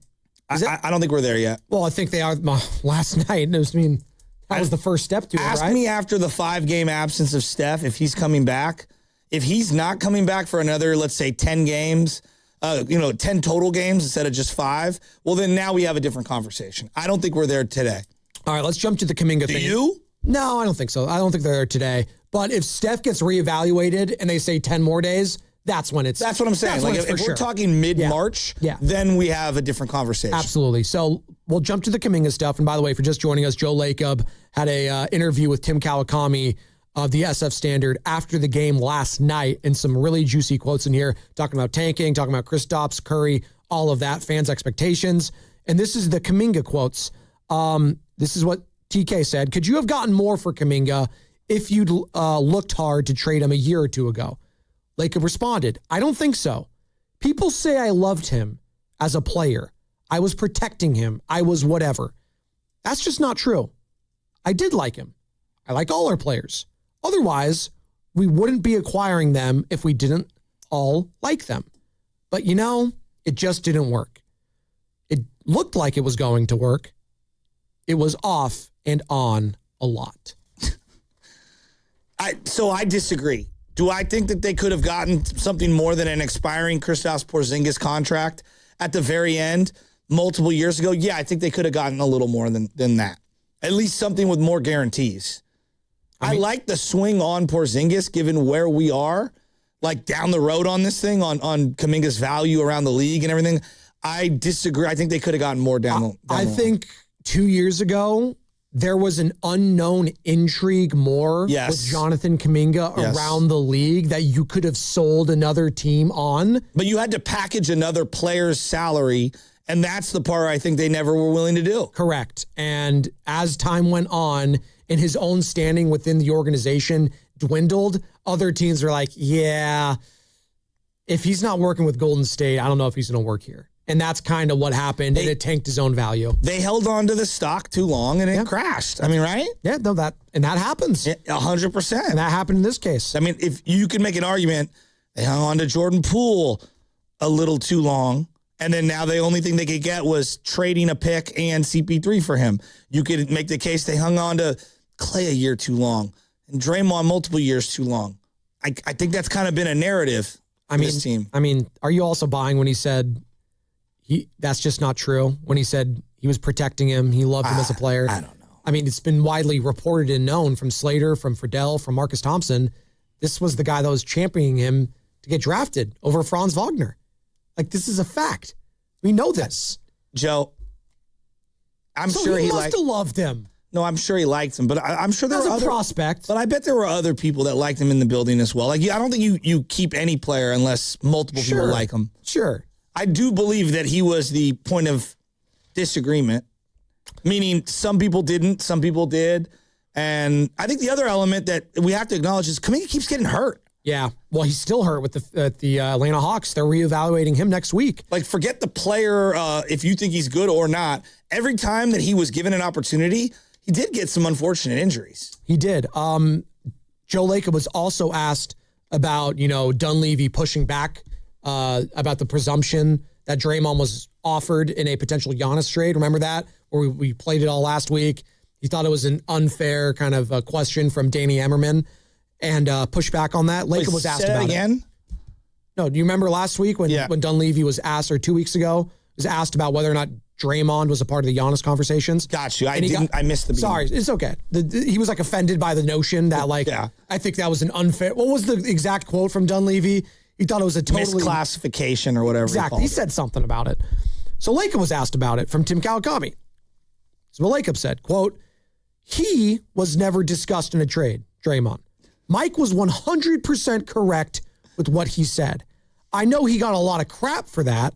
I don't think we're there yet. Well, I think they are last night. That was the first step to it, right? Ask me after the 5-game absence of Steph if he's coming back. If he's not coming back for another, let's say, 10 games, 10 total games instead of just 5, well, then now we have a different conversation. I don't think we're there today. All right, let's jump to the Kuminga thing. Do you? No, I don't think so. I don't think they're there today. But if Steph gets reevaluated and they say 10 more days, that's when it's... That's what I'm saying. Like, if we're talking mid-March, then we have a different conversation. Absolutely. So we'll jump to the Kuminga stuff. And by the way, for just joining us, Joe Lacob had a interview with Tim Kawakami of the SF Standard after the game last night, and some really juicy quotes in here, talking about tanking, talking about Kristaps, Curry, all of that, fans' expectations. And this is the Kuminga quotes. This is what TK said. Could you have gotten more for Kuminga if you'd looked hard to trade him a year or two ago? Lacob responded, I don't think so. People say I loved him as a player. I was protecting him. I was whatever. That's just not true. I did like him. I like all our players. Otherwise, we wouldn't be acquiring them if we didn't all like them. But it just didn't work. It looked like it was going to work. It was off and on a lot. So I disagree. Do I think that they could have gotten something more than an expiring Kristaps Porzingis contract at the very end multiple years ago? Yeah, I think they could have gotten a little more than that. At least something with more guarantees. I like the swing on Porzingis given where we are, like down the road on this thing, on Kuminga's value around the league and everything. I disagree. I think they could have gotten more down the line. I think 2 years ago, there was an unknown intrigue more with Jonathan Kuminga around the league that you could have sold another team on. But you had to package another player's salary, and that's the part I think they never were willing to do. Correct. And as time went on and his own standing within the organization dwindled, other teams were like, yeah, if he's not working with Golden State, I don't know if he's going to work here. And that's kind of what happened, and it tanked his own value. They held on to the stock too long, and it crashed. I mean, right? Yeah, no, that happens. 100%. And that happened in this case. I mean, if you could make an argument, they hung on to Jordan Poole a little too long, and then now the only thing they could get was trading a pick and CP3 for him. You could make the case they hung on to Clay a year too long, and Draymond multiple years too long. I think that's kind of been a narrative for this team. I mean, are you also buying when he said... that's just not true. When he said he was protecting him, he loved him as a player. I don't know. I mean, it's been widely reported and known from Slater, from Friedel, from Marcus Thompson. This was the guy that was championing him to get drafted over Franz Wagner. Like, this is a fact. We know this. Joe, I'm sure he must have loved him. No, I'm sure he liked him, but I'm sure there were other prospect. But I bet there were other people that liked him in the building as well. Like, I don't think you keep any player unless multiple people like him. Sure. I do believe that he was the point of disagreement, meaning some people didn't, some people did. And I think the other element that we have to acknowledge is Kuminga keeps getting hurt. Yeah. Well, he's still hurt with the Atlanta Hawks. They're reevaluating him next week. Like, forget the player, if you think he's good or not. Every time that he was given an opportunity, he did get some unfortunate injuries. He did. Joe Lacob was also asked about, Dunleavy pushing back about the presumption that Draymond was offered in a potential Giannis trade. Remember that? Where we played it all last week. He thought it was an unfair kind of question from Danny Emmerman and pushed back on that. Lacob was asked about it. Again? No, do you remember last week when Dunleavy was asked, or 2 weeks ago, was asked about whether or not Draymond was a part of the Giannis conversations? Got you. I missed the beginning. Sorry, it's okay. He was like offended by the notion that I think that was an unfair. What was the exact quote from Dunleavy? He thought it was a totally misclassification or whatever. Exactly. He said something about it. So Lacob was asked about it from Tim Kawakami. So Lacob said, quote, he was never discussed in a trade, Draymond. Mike was 100% correct with what he said. I know he got a lot of crap for that,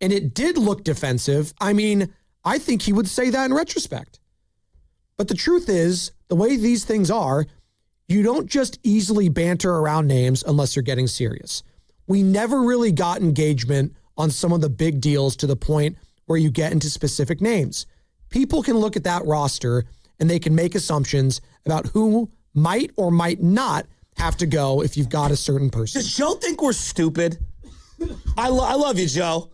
and it did look defensive. I mean, I think he would say that in retrospect. But the truth is, the way these things are, you don't just easily banter around names unless you're getting serious. We never really got engagement on some of the big deals to the point where you get into specific names. People can look at that roster and they can make assumptions about who might or might not have to go if you've got a certain person. Does Joe think we're stupid? I love you, Joe.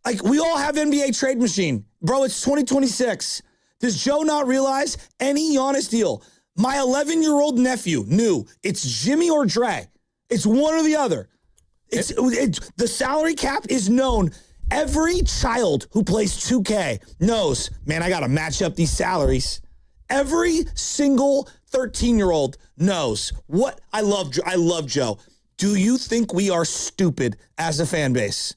Like, we all have NBA trade machine. Bro, it's 2026. Does Joe not realize any Giannis deal? My 11-year-old nephew knew it's Jimmy or Dre. It's one or the other. The salary cap is known. Every child who plays 2K knows, man, I got to match up these salaries. Every single 13-year-old knows what I love Joe. Do you think we are stupid as a fan base?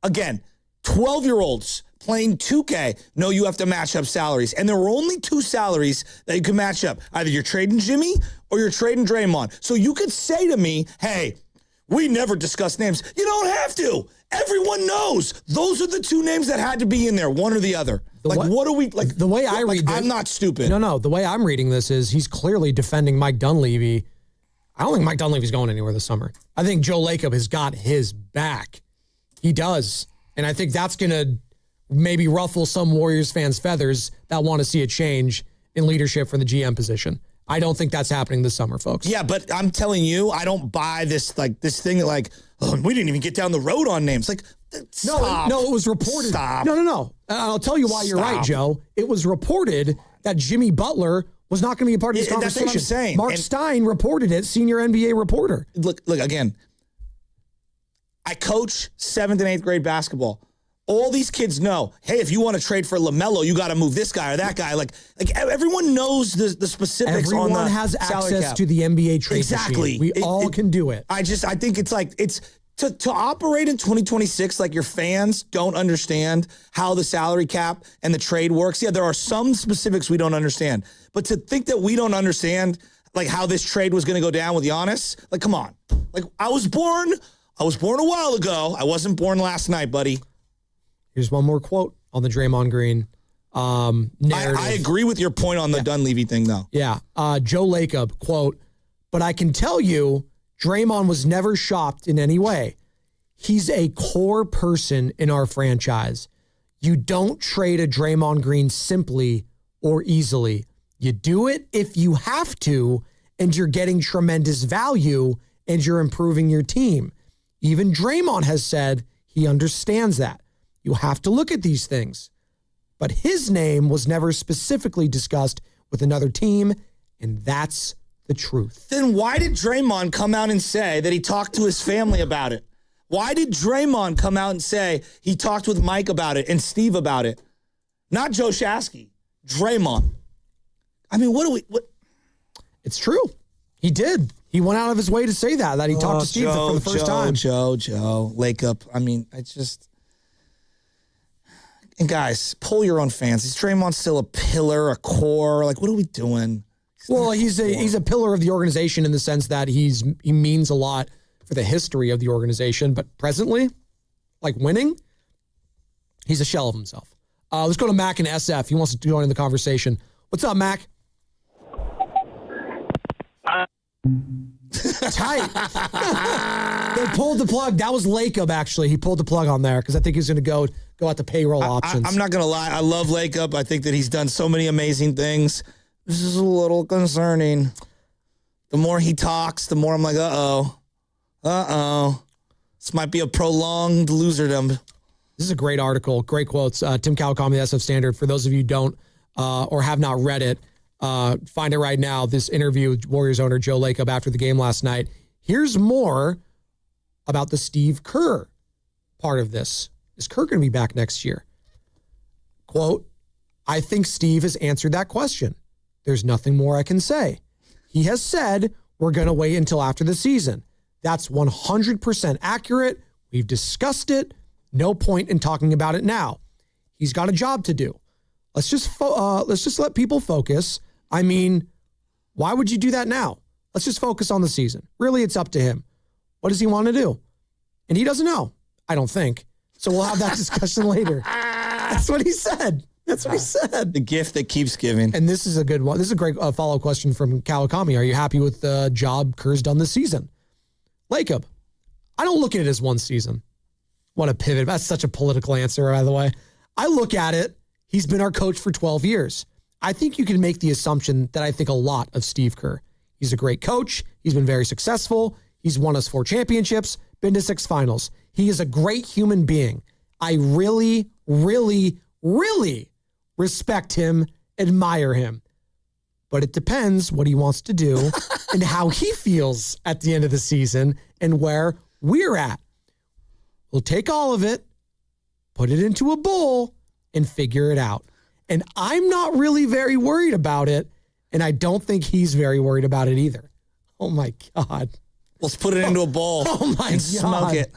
Again, 12-year-olds playing 2K know you have to match up salaries. And there were only two salaries that you could match up. Either you're trading Jimmy or you're trading Draymond. So you could say to me, hey, we never discuss names. You don't have to. Everyone knows. Those are the two names that had to be in there, one or the other. What are we, like? The way I read this, I'm not stupid. No. The way I'm reading this is he's clearly defending Mike Dunleavy. I don't think Mike Dunleavy's going anywhere this summer. I think Joe Lacob has got his back. He does. And I think that's going to maybe ruffle some Warriors fans' feathers that want to see a change in leadership for the GM position. I don't think that's happening this summer, folks. Yeah, but I'm telling you, I don't buy this thing we didn't even get down the road on names. Stop. No, it was reported. Stop. No. I'll tell you why you're right, Joe. It was reported that Jimmy Butler was not going to be a part of this conversation. That's what I'm saying. Mark Stein reported it, senior NBA reporter. Look, again, I coach 7th and 8th grade basketball. All these kids know, hey, if you want to trade for LaMelo, you got to move this guy or that guy. Like everyone knows the specifics on the Everyone has salary access cap. to the NBA trade Exactly. machine. We all can do it. I think it's to operate in 2026 like your fans don't understand how the salary cap and the trade works. Yeah, there are some specifics we don't understand. But to think that we don't understand like how this trade was going to go down with Giannis, like, come on. Like, I was born a while ago. I wasn't born last night, buddy. Here's one more quote on the Draymond Green narrative. I agree with your point on the Dunleavy thing, though. Yeah. Joe Lacob, quote, but I can tell you Draymond was never shopped in any way. He's a core person in our franchise. You don't trade a Draymond Green simply or easily. You do it if you have to, and you're getting tremendous value, and you're improving your team. Even Draymond has said he understands that. You have to look at these things. But his name was never specifically discussed with another team, and that's the truth. Then why did Draymond come out and say that he talked to his family about it? Why did Draymond come out and say he talked with Mike about it and Steve about it? Not Joe Shasky, Draymond. I mean, what? It's true. He did. He went out of his way to say that he talked to Steve for the first time. Joe, Lacob. I mean, it's just... And guys, pull your own fans. Is Draymond still a pillar, a core? Like, what are we doing? He's a pillar of the organization in the sense that he means a lot for the history of the organization. But presently, like winning, he's a shell of himself. Let's go to Mac in SF. He wants to join in the conversation. What's up, Mac? Tight. They pulled the plug. That was Lacob, actually. He pulled the plug on there because I think he's going to go at the payroll options. I'm not going to lie. I love Lacob. I think that he's done so many amazing things. This is a little concerning. The more he talks, the more I'm like, uh-oh. This might be a prolonged loserdom. This is a great article. Great quotes. Tim Kawakami, the SF Standard. For those of you who don't or have not read it, find it right now. This interview with Warriors owner Joe Lacob after the game last night. Here's more about the Steve Kerr part of this. Is Kerr going to be back next year? Quote, I think Steve has answered that question. There's nothing more I can say. He has said we're going to wait until after the season. That's 100% accurate. We've discussed it. No point in talking about it now. He's got a job to do. Let's just let people focus. I mean, why would you do that now? Let's just focus on the season. Really, it's up to him. What does he want to do? And he doesn't know. I don't think. So we'll have that discussion later. That's what he said. That's what he said. The gift that keeps giving. And this is a good one. This is a great follow-up question from Kawakami. Are you happy with the job Kerr's done this season? Lacob, I don't look at it as one season. What a pivot. That's such a political answer, by the way. I look at it, he's been our coach for 12 years. I think you can make the assumption that I think a lot of Steve Kerr. He's a great coach. He's been very successful. He's won us 4 championships, been to 6 finals. He is a great human being. I really, really, really respect him, admire him. But it depends what he wants to do and how he feels at the end of the season and where we're at. We'll take all of it, put it into a bowl, and figure it out. And I'm not really very worried about it, and I don't think he's very worried about it either. Oh, my God. Let's put it into a bowl. Oh, my and God. Smoke it.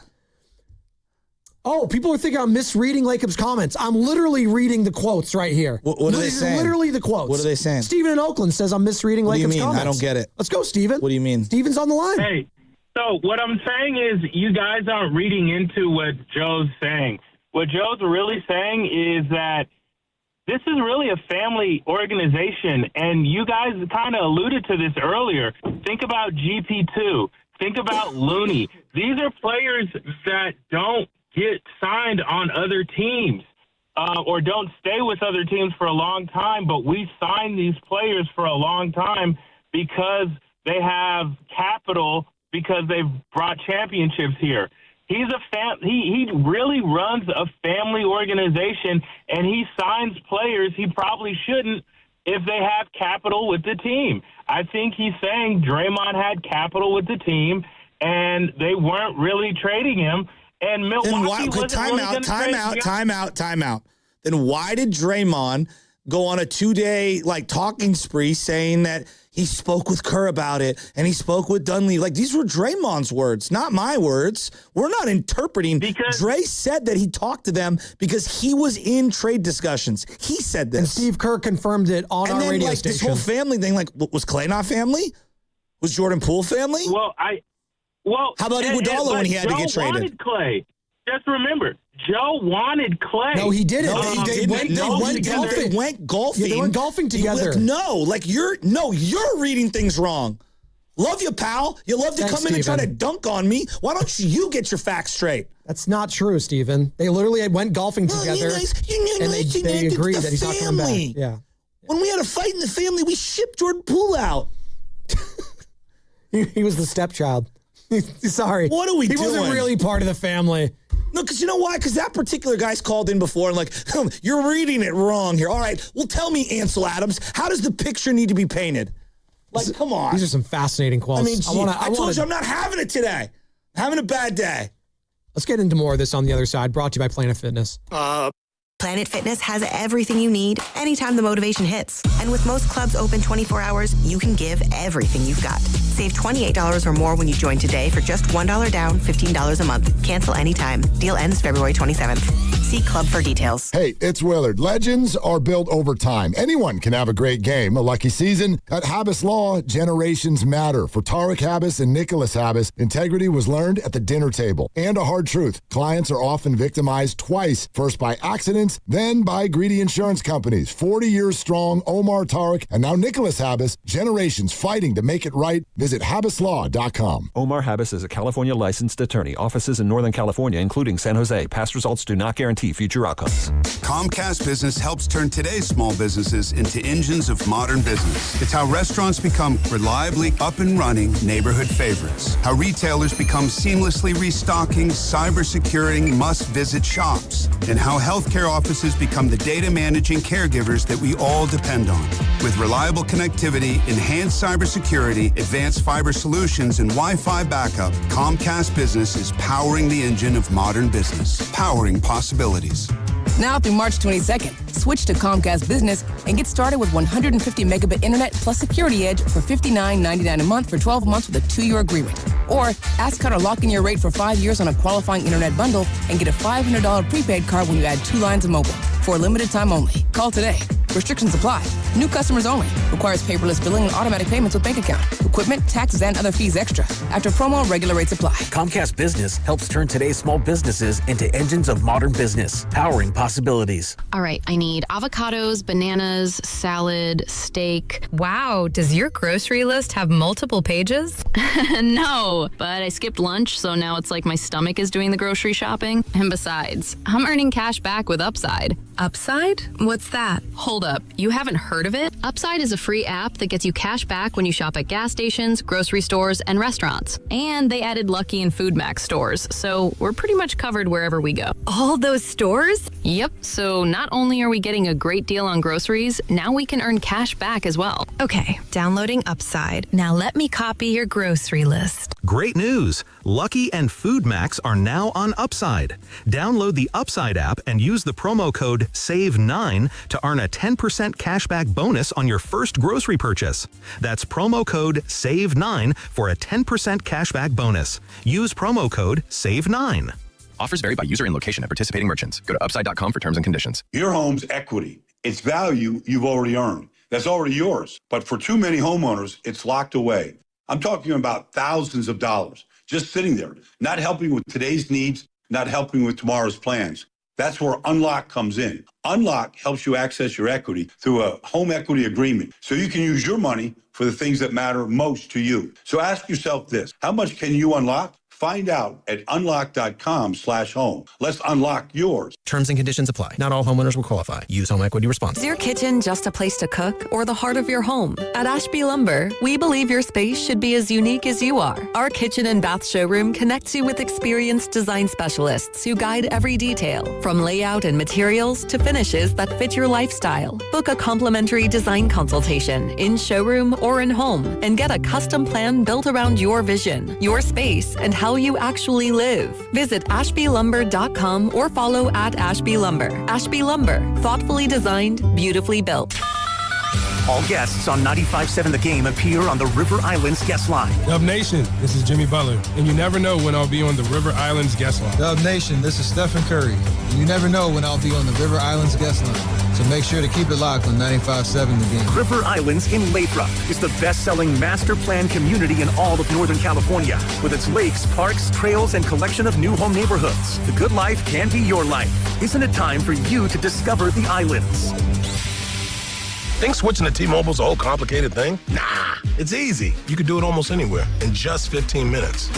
Oh, people are thinking I'm misreading Lacob's comments. I'm literally reading the quotes right here. What are they saying? Literally the quotes. What are they saying? Steven in Oakland says I'm misreading Lacob's comments. What do you mean? I don't get it. Let's go, Steven. What do you mean? Steven's on the line. Hey, so what I'm saying is you guys aren't reading into what Joe's saying. What Joe's really saying is that this is really a family organization, and you guys kind of alluded to this earlier. Think about GP2. Think about Looney. These are players that don't get signed on other teams or don't stay with other teams for a long time, but we sign these players for a long time because they have capital, because they've brought championships here. He's he really runs a family organization, and he signs players he probably shouldn't if they have capital with the team. I think he's saying Draymond had capital with the team, and they weren't really trading him. And Milwaukee wasn't really going to trade him. Time out. Then why did Draymond go on a 2-day talking spree saying that he spoke with Kerr about it and he spoke with Dunleavy? These were Draymond's words, not my words. We're not interpreting. Dre said that he talked to them because he was in trade discussions. He said this. And Steve Kerr confirmed it on our radio station. This whole family thing, was Klay not family? Was Jordan Poole family? How about Iguodala when he had to get traded? Joe wanted Klay. Just remember, Joe wanted Klay. No, he didn't. They went golfing. They went golfing. Yeah, they went golfing together. You're reading things wrong. Love you, pal. You love to come in and try to dunk on me. Why don't you get your facts straight? That's not true, Steven. They literally went golfing together, and they agreed that he's not coming back. Yeah. When we had a fight in the family, we shipped Jordan Poole out. He was the stepchild. Sorry. What are we doing? He wasn't really part of the family. No, because you know why? Because that particular guy's called in before and you're reading it wrong here. All right, well, tell me, Ansel Adams, how does the picture need to be painted? Come on. These are some fascinating quotes. I told you I'm not having it today. I'm having a bad day. Let's get into more of this on the other side, brought to you by Planet Fitness. Planet Fitness has everything you need anytime the motivation hits. And with most clubs open 24 hours, you can give everything you've got. Save $28 or more when you join today for just $1 down, $15 a month. Cancel anytime. Deal ends February 27th. See club for details. Hey, it's Willard. Legends are built over time. Anyone can have a great game, a lucky season. At Habas Law, generations matter. For Tarek Habas and Nicholas Habas, integrity was learned at the dinner table. And a hard truth, clients are often victimized twice. First by accidents, then by greedy insurance companies. 40 years strong, Omar Tarek, and now Nicholas Habas, generations fighting to make it right. Visit HabasLaw.com. Omar Habas is a California licensed attorney. Offices in Northern California, including San Jose. Past results do not guarantee guarantee future outcomes. Comcast Business helps turn today's small businesses into engines of modern business. It's how restaurants become reliably up and running neighborhood favorites. How retailers become seamlessly restocking, cybersecurity must-visit shops. And how healthcare offices become the data managing caregivers that we all depend on. With reliable connectivity, enhanced cybersecurity, advanced fiber solutions, and Wi-Fi backup, Comcast Business is powering the engine of modern business, powering possibilities. Now through March 22nd, switch to Comcast Business and get started with 150 megabit internet plus Security Edge for $59.99 a month for 12 months with a 2-year agreement. Or ask her to lock in your rate for 5 years on a qualifying internet bundle and get a $500 prepaid card when you add 2 lines of mobile. For a limited time only. Call today. Restrictions apply. New customers only. Requires paperless billing and automatic payments with bank account. Equipment, taxes, and other fees extra. After promo, regular rates apply. Comcast Business helps turn today's small businesses into engines of modern business, powering possibilities. All right, I need avocados, bananas, salad, steak. Wow, does your grocery list have multiple pages? No, but I skipped lunch, so now it's like my stomach is doing the grocery shopping. And besides, I'm earning cash back with Upside. Upside? What's that? Hold up, you haven't heard of it? Upside is a free app that gets you cash back when you shop at gas stations, grocery stores, and restaurants. And they added Lucky and Food Max stores, so we're pretty much covered wherever we go. All those stores? Yep, so not only are we getting a great deal on groceries, now we can earn cash back as well. Okay, downloading Upside. Now let me copy your grocery list. Great news! Lucky and Food Max are now on Upside. Download the Upside app and use the promo code SAVE9 to earn a 10% cashback bonus on your first grocery purchase. That's promo code SAVE9 for a 10% cashback bonus. Use promo code SAVE9. Offers vary by user and location at participating merchants. Go to upside.com for terms and conditions. Your home's equity. It's value you've already earned. That's already yours. But for too many homeowners, it's locked away. I'm talking about thousands of dollars just sitting there, not helping with today's needs, not helping with tomorrow's plans. That's where Unlock comes in. Unlock helps you access your equity through a home equity agreement so you can use your money for the things that matter most to you. So ask yourself this: how much can you unlock? Find out at unlock.com/home. Let's unlock yours. Terms and conditions apply. Not all homeowners will qualify. Use home equity responsibly. Is your kitchen just a place to cook or the heart of your home? At Ashby Lumber, we believe your space should be as unique as you are. Our kitchen and bath showroom connects you with experienced design specialists who guide every detail, from layout and materials to finishes that fit your lifestyle. Book a complimentary design consultation in showroom or in home and get a custom plan built around your vision, your space, and how you actually live. Visit ashbylumber.com or follow at Ashby Lumber. Ashby Lumber, thoughtfully designed, beautifully built. All guests on 95.7 The Game appear on the River Islands guest line. Dub Nation, this is Jimmy Butler, and you never know when I'll be on the River Islands guest line. Dub Nation, this is Stephen Curry, and you never know when I'll be on the River Islands guest line. So make sure to keep it locked on 95.7 The Game. River Islands in Lathrop is the best-selling master plan community in all of Northern California. With its lakes, parks, trails, and collection of new home neighborhoods, the good life can be your life. Isn't it time for you to discover the islands? Think switching to T-Mobile's a whole complicated thing? Nah, it's easy. You can do it almost anywhere in just 15 minutes.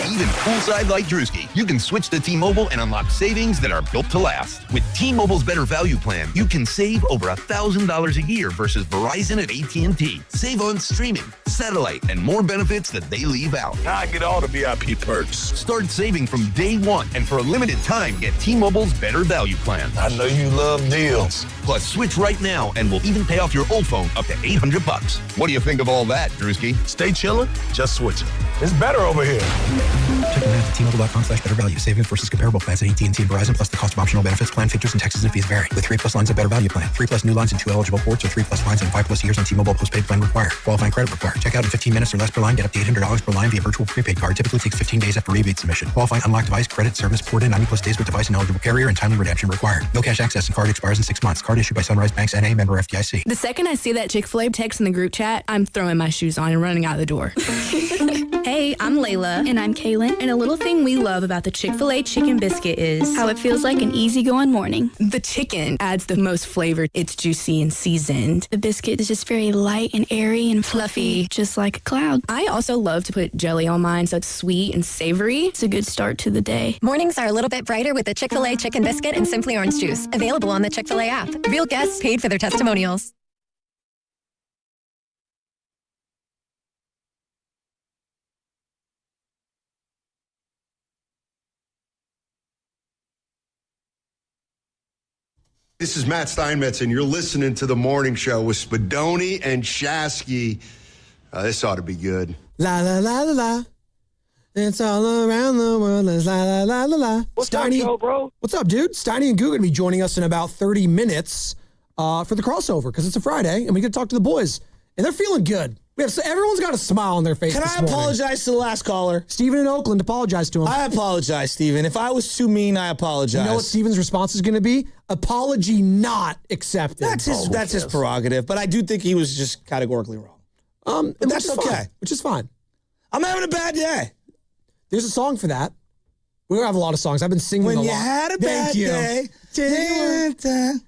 Even poolside like Drewski, you can switch to T-Mobile and unlock savings that are built to last. With T-Mobile's Better Value Plan, you can save over $1,000 a year versus Verizon and AT&T. Save on streaming, satellite, and more benefits that they leave out. Now I get all the VIP perks. Start saving from day one, and for a limited time, get T-Mobile's Better Value Plan. I know you love deals. Plus, switch right now, and we'll even pay off your old phone up to $800. What do you think of all that, Drewski? Stay chillin', just switch it. It's better over here. Check the math at T-Mobile.com/better value. Savings versus comparable plans at AT&T and Verizon, plus the cost of optional benefits. Plan features and taxes and fees vary. With 3+ lines of Better Value Plan, 3+ new lines and 2 eligible ports, or 3+ lines and 5+ years on T-Mobile postpaid plan required. Qualifying credit required. Check out in 15 minutes or less per line. Get up to $800 per line via virtual prepaid card. Typically takes 15 days after rebate submission. Qualifying unlocked device credit service ported 90+ days with device and eligible carrier, and timely redemption required. No cash access and card expires in 6 months. Card issued by Sunrise Banks N.A. member FDIC. The second I see that Chick-fil-A text in the group chat, I'm throwing my shoes on and running out the door. Hey, I'm Layla. And I'm Kaylin. And a little thing we love about the Chick-fil-A chicken biscuit is how it feels like an easygoing morning. The chicken adds the most flavor. It's juicy and seasoned. The biscuit is just very light and airy and fluffy, just like a cloud. I also love to put jelly on mine so it's sweet and savory. It's a good start to the day. Mornings are a little bit brighter with the Chick-fil-A chicken biscuit and Simply Orange Juice. Available on the Chick-fil-A app. Real guests paid for their testimonials. This is Matt Steinmetz, and you're listening to The Morning Show with Spadoni and Shasky. This ought to be good. La, la, la, la, la. It's all around the world. It's la, la, la, la, la. What's Steiny, up, Joe, bro? What's up, dude? Steiny and Goo going to be joining us in about 30 minutes for the crossover because it's a Friday, and we get to talk to the boys. And they're feeling good. Everyone's got a smile on their face. Can I apologize to the last caller? Steven in Oakland, apologize to him. I apologize, Steven. If I was too mean, I apologize. You know what Steven's response is going to be? Apology not accepted. That's his prerogative, but I do think he was just categorically wrong. But that's okay. Which is fine. I'm having a bad day. There's a song for that. We have a lot of songs. I've been singing a lot. When you had a bad day.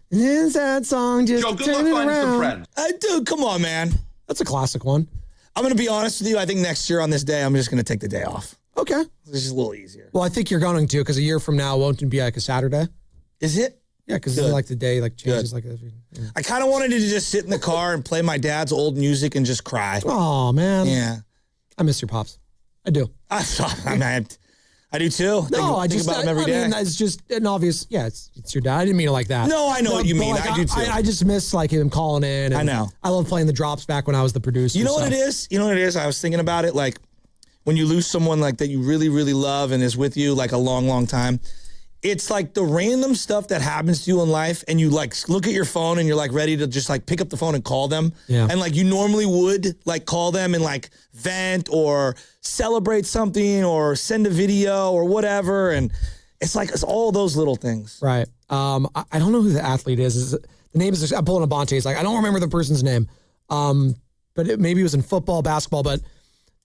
It's that song. Just Joe, good turn luck it finding some around. friends. Dude, come on, man. That's a classic one. I'm going to be honest with you. I think next year on this day, I'm just going to take the day off. Okay. It's just a little easier. Well, I think you're going to because a year from now won't it be like a Saturday? Is it? Yeah, because like the day like changes like every. Yeah. I kind of wanted to just sit in the car and play my dad's old music and just cry. Oh man. Yeah. I miss your pops. I do. I do too. No, think about him every day. I mean, it's just an obvious. Yeah, it's your dad. I didn't mean it like that. No, I know what you mean. Like, I do too. I just miss like him calling in. And I know. I love playing the drops back when I was the producer. You know what it is? You know what it is? I was thinking about it. Like when you lose someone like that you really, really love and is with you like a long, long time. It's like the random stuff that happens to you in life, and you like look at your phone and you're like ready to just like pick up the phone and call them. Yeah. And like you normally would like call them and like vent or celebrate something or send a video or whatever. And it's like it's all those little things. Right. I don't know who the athlete is. The name is I'm pulling a Bonte. It's like I don't remember the person's name. But maybe it was in football, basketball. But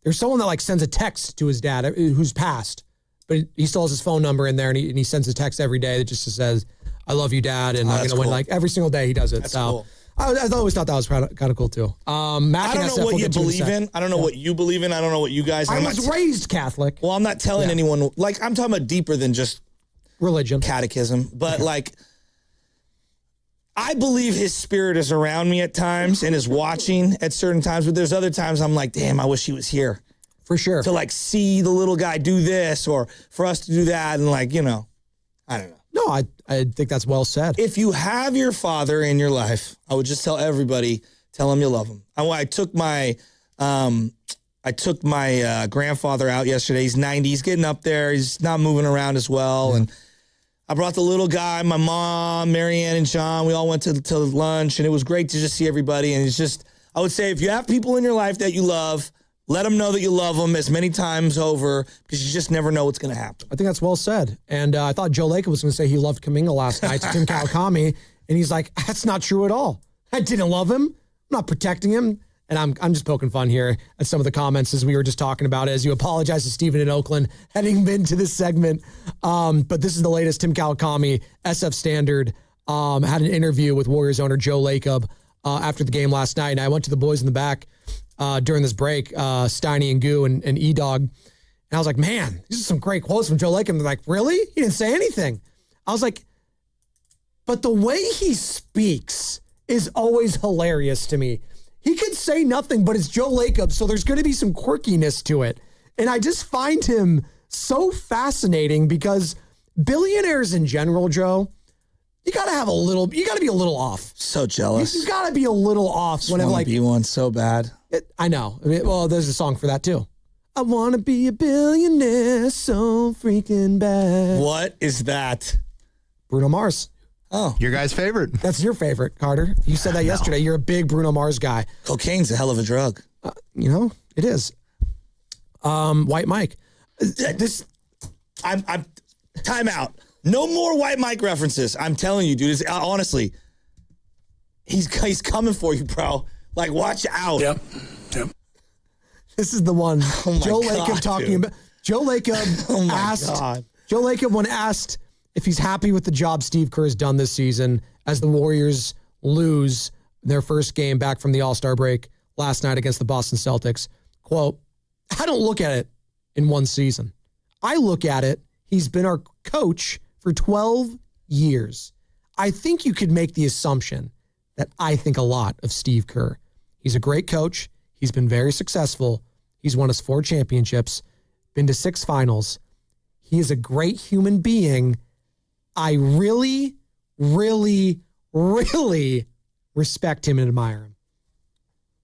there's someone that like sends a text to his dad who's passed. But he still has his phone number in there, and he sends a text every day that just says, "I love you, Dad," and I'm gonna win. Like every single day, he does it. That's so cool. I always thought that was kind of cool too. Matt I don't know what you believe in. I don't know what you believe in. I don't know what you guys. I was raised Catholic. Well, I'm not telling anyone. Like I'm talking about deeper than just religion, catechism. But like, I believe His Spirit is around me at times and is watching at certain times. But there's other times I'm like, damn, I wish He was here. For sure. To like see the little guy do this or for us to do that. And like, I don't know. No, I think that's well said. If you have your father in your life, I would just tell everybody, tell him you love him. I took my grandfather out yesterday. He's 90. He's getting up there. He's not moving around as well. And I brought the little guy, my mom, Marianne, and John. We all went to lunch, and it was great to just see everybody. And it's just, I would say, if you have people in your life that you love, let them know that you love them as many times over because you just never know what's going to happen. I think that's well said. And I thought Joe Lacob was going to say he loved Kuminga last night to Tim Kawakami, and he's like, that's not true at all. I didn't love him. I'm not protecting him. And I'm just poking fun here at some of the comments as we were just talking about as you apologize to Stephen in Oakland having been to this segment. But this is the latest. Tim Kawakami, SF Standard, had an interview with Warriors owner Joe Lacob after the game last night. And I went to the boys in the back during this break, Steiny and Goo and E-Dog. And I was like, man, these are some great quotes from Joe Lacob. And they're like, really? He didn't say anything. I was like, but the way he speaks is always hilarious to me. He could say nothing, but it's Joe Lacob, so there's going to be some quirkiness to it. And I just find him so fascinating because billionaires in general, Joe, you got to be a little off. So jealous. You got to be a little off. Just whenever like be one so bad. I know. I mean, well, there's a song for that too. I want to be a billionaire so freaking bad. What is that? Bruno Mars. Oh, your guy's favorite. That's your favorite, Carter. You said that yesterday. You're a big Bruno Mars guy. Cocaine's a hell of a drug. It is. White Mike. I'm time out. No more White Mike references. I'm telling you, dude. Honestly, he's coming for you, bro. Like, watch out. Yep. This is the one. Joe God, Lacob talking dude. about. Joe Lacob asked. Joe Lacob, when asked if he's happy with the job Steve Kerr has done this season as the Warriors lose their first game back from the All-Star break last night against the Boston Celtics, quote, "I don't look at it in one season. I look at it, he's been our coach for 12 years. I think you could make the assumption that I think a lot of Steve Kerr. He's a great coach. He's been very successful. He's won us 4 championships, been to 6 finals. He is a great human being. I really, really, really respect him and admire him."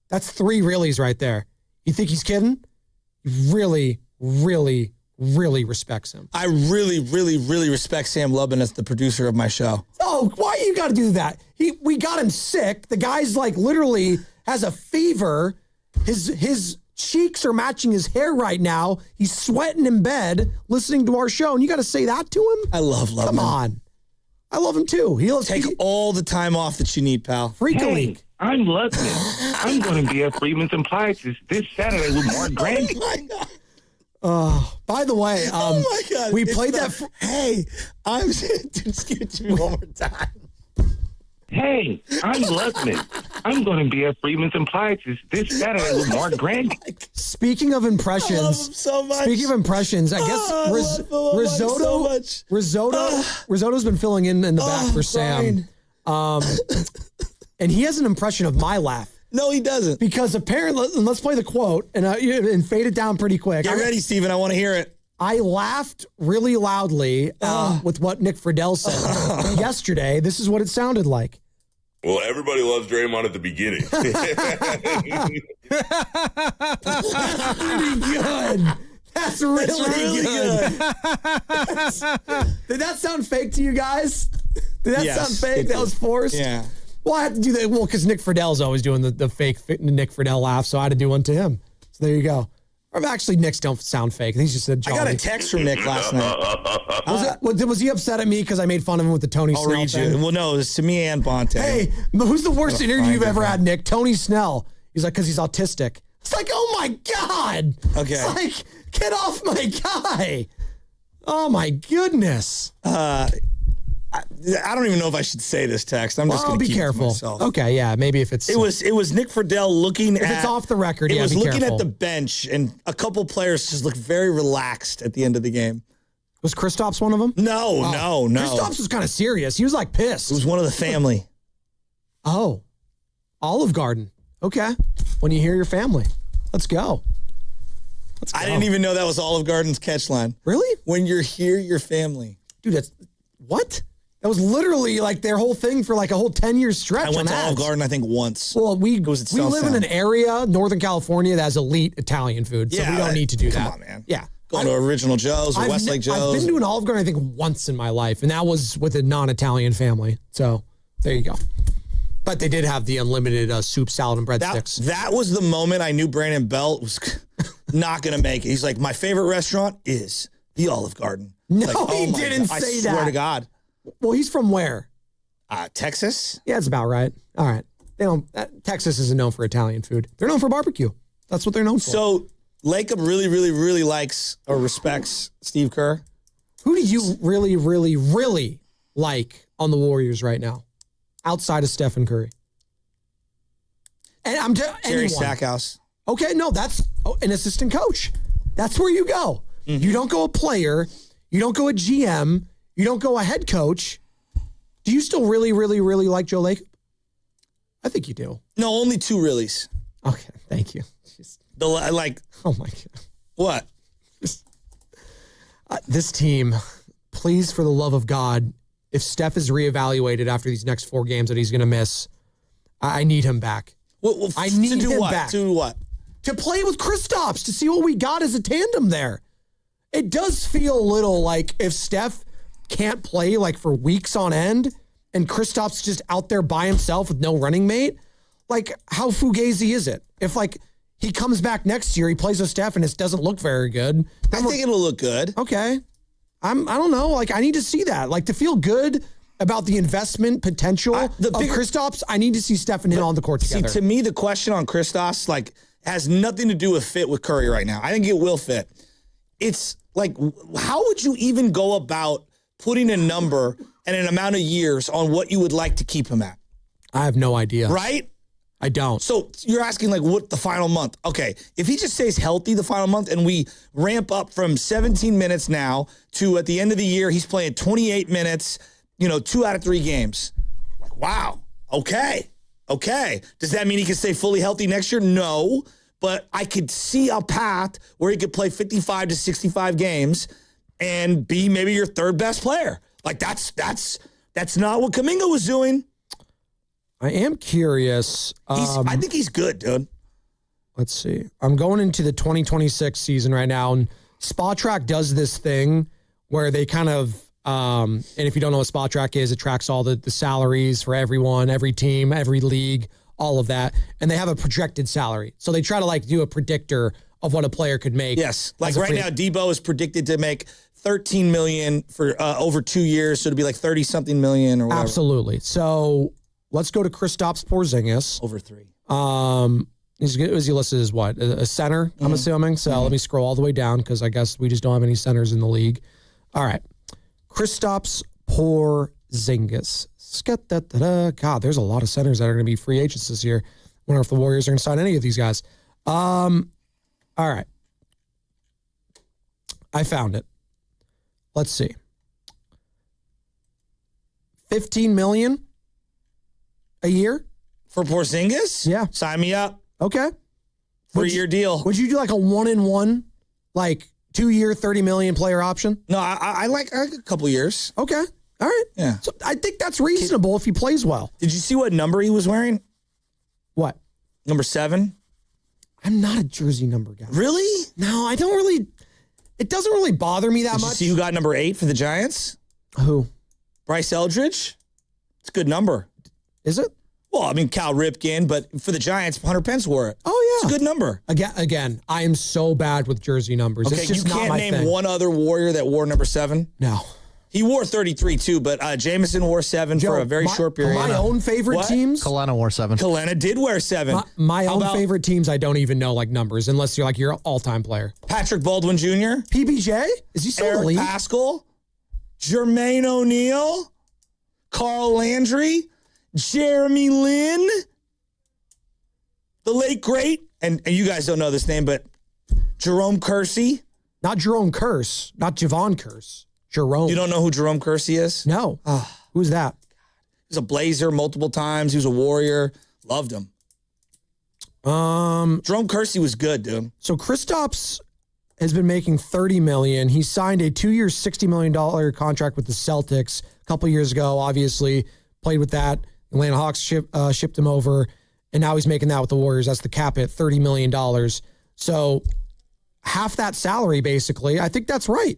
That's 3 reallys right there. You think he's kidding? He really, really, really respects him. I really, really, really respect Sam Lubin as the producer of my show. Oh, why you got to do that? We got him sick. The guy's like literally has a fever. His cheeks are matching his hair right now. He's sweating in bed listening to our show, and you got to say that to him? I love Lubin. Come on. I love him too. Take all the time off that you need, pal. Freak a league. I'm Ludman. I'm going to be at Freeman's Appliances this Saturday with Mark Grant. Oh, my God. By the way, oh my God. We played that. Hey, just give it to me one more time. Hey, I'm Ludman. I'm going to be at Freeman's Appliances this Saturday with Mark Grant. Speaking of impressions, I love him so much. Speaking of impressions, I guess Risotto's been filling in the back for Sam. And he has an impression of my laugh. No, he doesn't. Because apparently, let's play the quote and fade it down pretty quick. Get ready, Steven. I want to hear it. I laughed really loudly with what Nick Friedel said yesterday. This is what it sounded like. Well, everybody loves Draymond at the beginning. That's really good. Did that sound fake to you guys? Did that sound fake? That was forced? Yeah. Well, I had to do that. Well, because Nick Friedell's always doing the fake Nick Friedel laugh, so I had to do one to him. So there you go. Or actually, Nick's don't sound fake. He's just a jolly. I got a text from Nick last night. Was he upset at me because I made fun of him with the Tony Snell read thing? you. Well, no, it was to me and Bonte. Hey, but who's the worst interview you've ever had, Nick? Tony Snell. He's like, because he's autistic. It's like, oh my God. Okay. It's like, get off my guy. Oh my goodness. I don't even know if I should say this text. I'm just going to be careful. Myself. Okay, yeah, maybe if it's... It was Nick Friedel looking if it's off the record, it yeah, was be looking careful. at the bench, and a couple players just looked very relaxed at the end of the game. Was Kristaps one of them? No. Kristaps was kind of serious. He was like pissed. It was one of the family. Oh. Olive Garden. Okay. When you hear your family. Let's go. I didn't even know that was Olive Garden's catch line. Really? When you're here, your family. Dude, that's... What? That was literally like their whole thing for like a whole 10-year stretch. I went to Olive Garden, I think, once. Well, we live in an area, Northern California, that has elite Italian food, so we don't need to do that. Come on, man. Yeah. Going to Original Joe's or Westlake Joe's. I've been to an Olive Garden, I think, once in my life, and that was with a non-Italian family. So there you go. But they did have the unlimited soup, salad, and breadsticks. That was the moment I knew Brandon Belt was not going to make it. He's like, my favorite restaurant is the Olive Garden. No, like, he didn't say that. I swear to God. Well, he's from where? Texas? Yeah, it's about right. All right. Texas isn't known for Italian food. They're known for barbecue. That's what they're known for. So, Lacob really, really, really likes or respects Steve Kerr. Who do you really, really, really like on the Warriors right now, outside of Stephen Curry? And Jerry Stackhouse. Okay, no, that's an assistant coach. That's where you go. Mm-hmm. You don't go a player. You don't go a GM. You don't go a head coach. Do you still really, really, really like Joe Lacob? I think you do. No, only 2 reallys. Okay, thank you. Oh my God. What? This team, please, for the love of God, if Steph is reevaluated after these next 4 games that he's going to miss, I need him back. I need him back. To do what? To play with Kristaps, to see what we got as a tandem there. It does feel a little like if Steph can't play like for weeks on end and Kristaps just out there by himself with no running mate, like how fugazi is it? If like he comes back next year, he plays with Steph and it doesn't look very good. I think it'll look good. Okay. I don't know. Like I need to see that. Like to feel good about the investment potential of Kristaps, I need to see Steph and him on the court together. See, to me, the question on Kristaps, like has nothing to do with fit with Curry right now. I think it will fit. It's like, how would you even go about putting a number and an amount of years on what you would like to keep him at? I have no idea. Right? I don't. So you're asking, like, what the final month? Okay, if he just stays healthy the final month and we ramp up from 17 minutes now to at the end of the year, he's playing 28 minutes, 2 out of 3 games. Wow. Okay. Does that mean he can stay fully healthy next year? No. But I could see a path where he could play 55 to 65 games and be maybe your third best player. Like, that's not what Kuminga was doing. I am curious. I think he's good, dude. Let's see. I'm going into the 2026 season right now, and Spot Track does this thing where they kind of, and if you don't know what Spot Track is, it tracks all the salaries for everyone, every team, every league, all of that. And they have a projected salary. So they try to do a predictor of what a player could make. Yes. Like right now, Debo is predicted to make $13 million for over 2 years. So it'd be like 30-something million or whatever. Absolutely. So let's go to Kristaps Porzingis. Over 3. Is he listed as what? A center, I'm assuming. So let me scroll all the way down because I guess we just don't have any centers in the league. All right. Kristaps Porzingis. God, there's a lot of centers that are going to be free agents this year. Wonder if the Warriors are going to sign any of these guys. All right. I found it. Let's see. $15 million a year for Porzingis? Yeah. Sign me up. Okay. 3-year deal. Would you do like a 1-in-1, like 2-year, $30 million player option? No, I like a couple years. Okay. All right. Yeah. So I think that's reasonable if he plays well. Did you see what number he was wearing? What? Number 7? I'm not a jersey number guy. Really? No, I don't really. It doesn't really bother me that much. Did you see who got number 8 for the Giants? Who? Bryce Eldridge. It's a good number. Is it? Well, I mean, Cal Ripken, but for the Giants, Hunter Pence wore it. Oh, yeah. It's a good number. Again, I am so bad with jersey numbers. Okay, it's just you not can't my name thing. one other Warrior that wore number 7? No. He wore 33 too, but Jameson wore 7 for a very short period. My own favorite teams. Kalena wore 7. Kalena did wear 7. My own favorite teams, I don't even know like numbers unless you're like your all-time player. Patrick Baldwin Jr. PBJ? Is he still in the league? Eric Paschal. Jermaine O'Neal. Carl Landry. Jeremy Lin. The late great, and you guys don't know this name, but Jerome Kersey. Not Jerome Curse. Not Javon Curse. Jerome. You don't know who Jerome Kersey is? No. Who's that? He's a Blazer multiple times. He was a Warrior. Loved him. Jerome Kersey was good, dude. So Kristaps has been making $30 million. He signed a 2-year, $60 million contract with the Celtics a couple years ago. Obviously, played with that. Atlanta Hawks shipped him over, and now he's making that with the Warriors. That's the cap at $30 million. So half that salary, basically. I think that's right.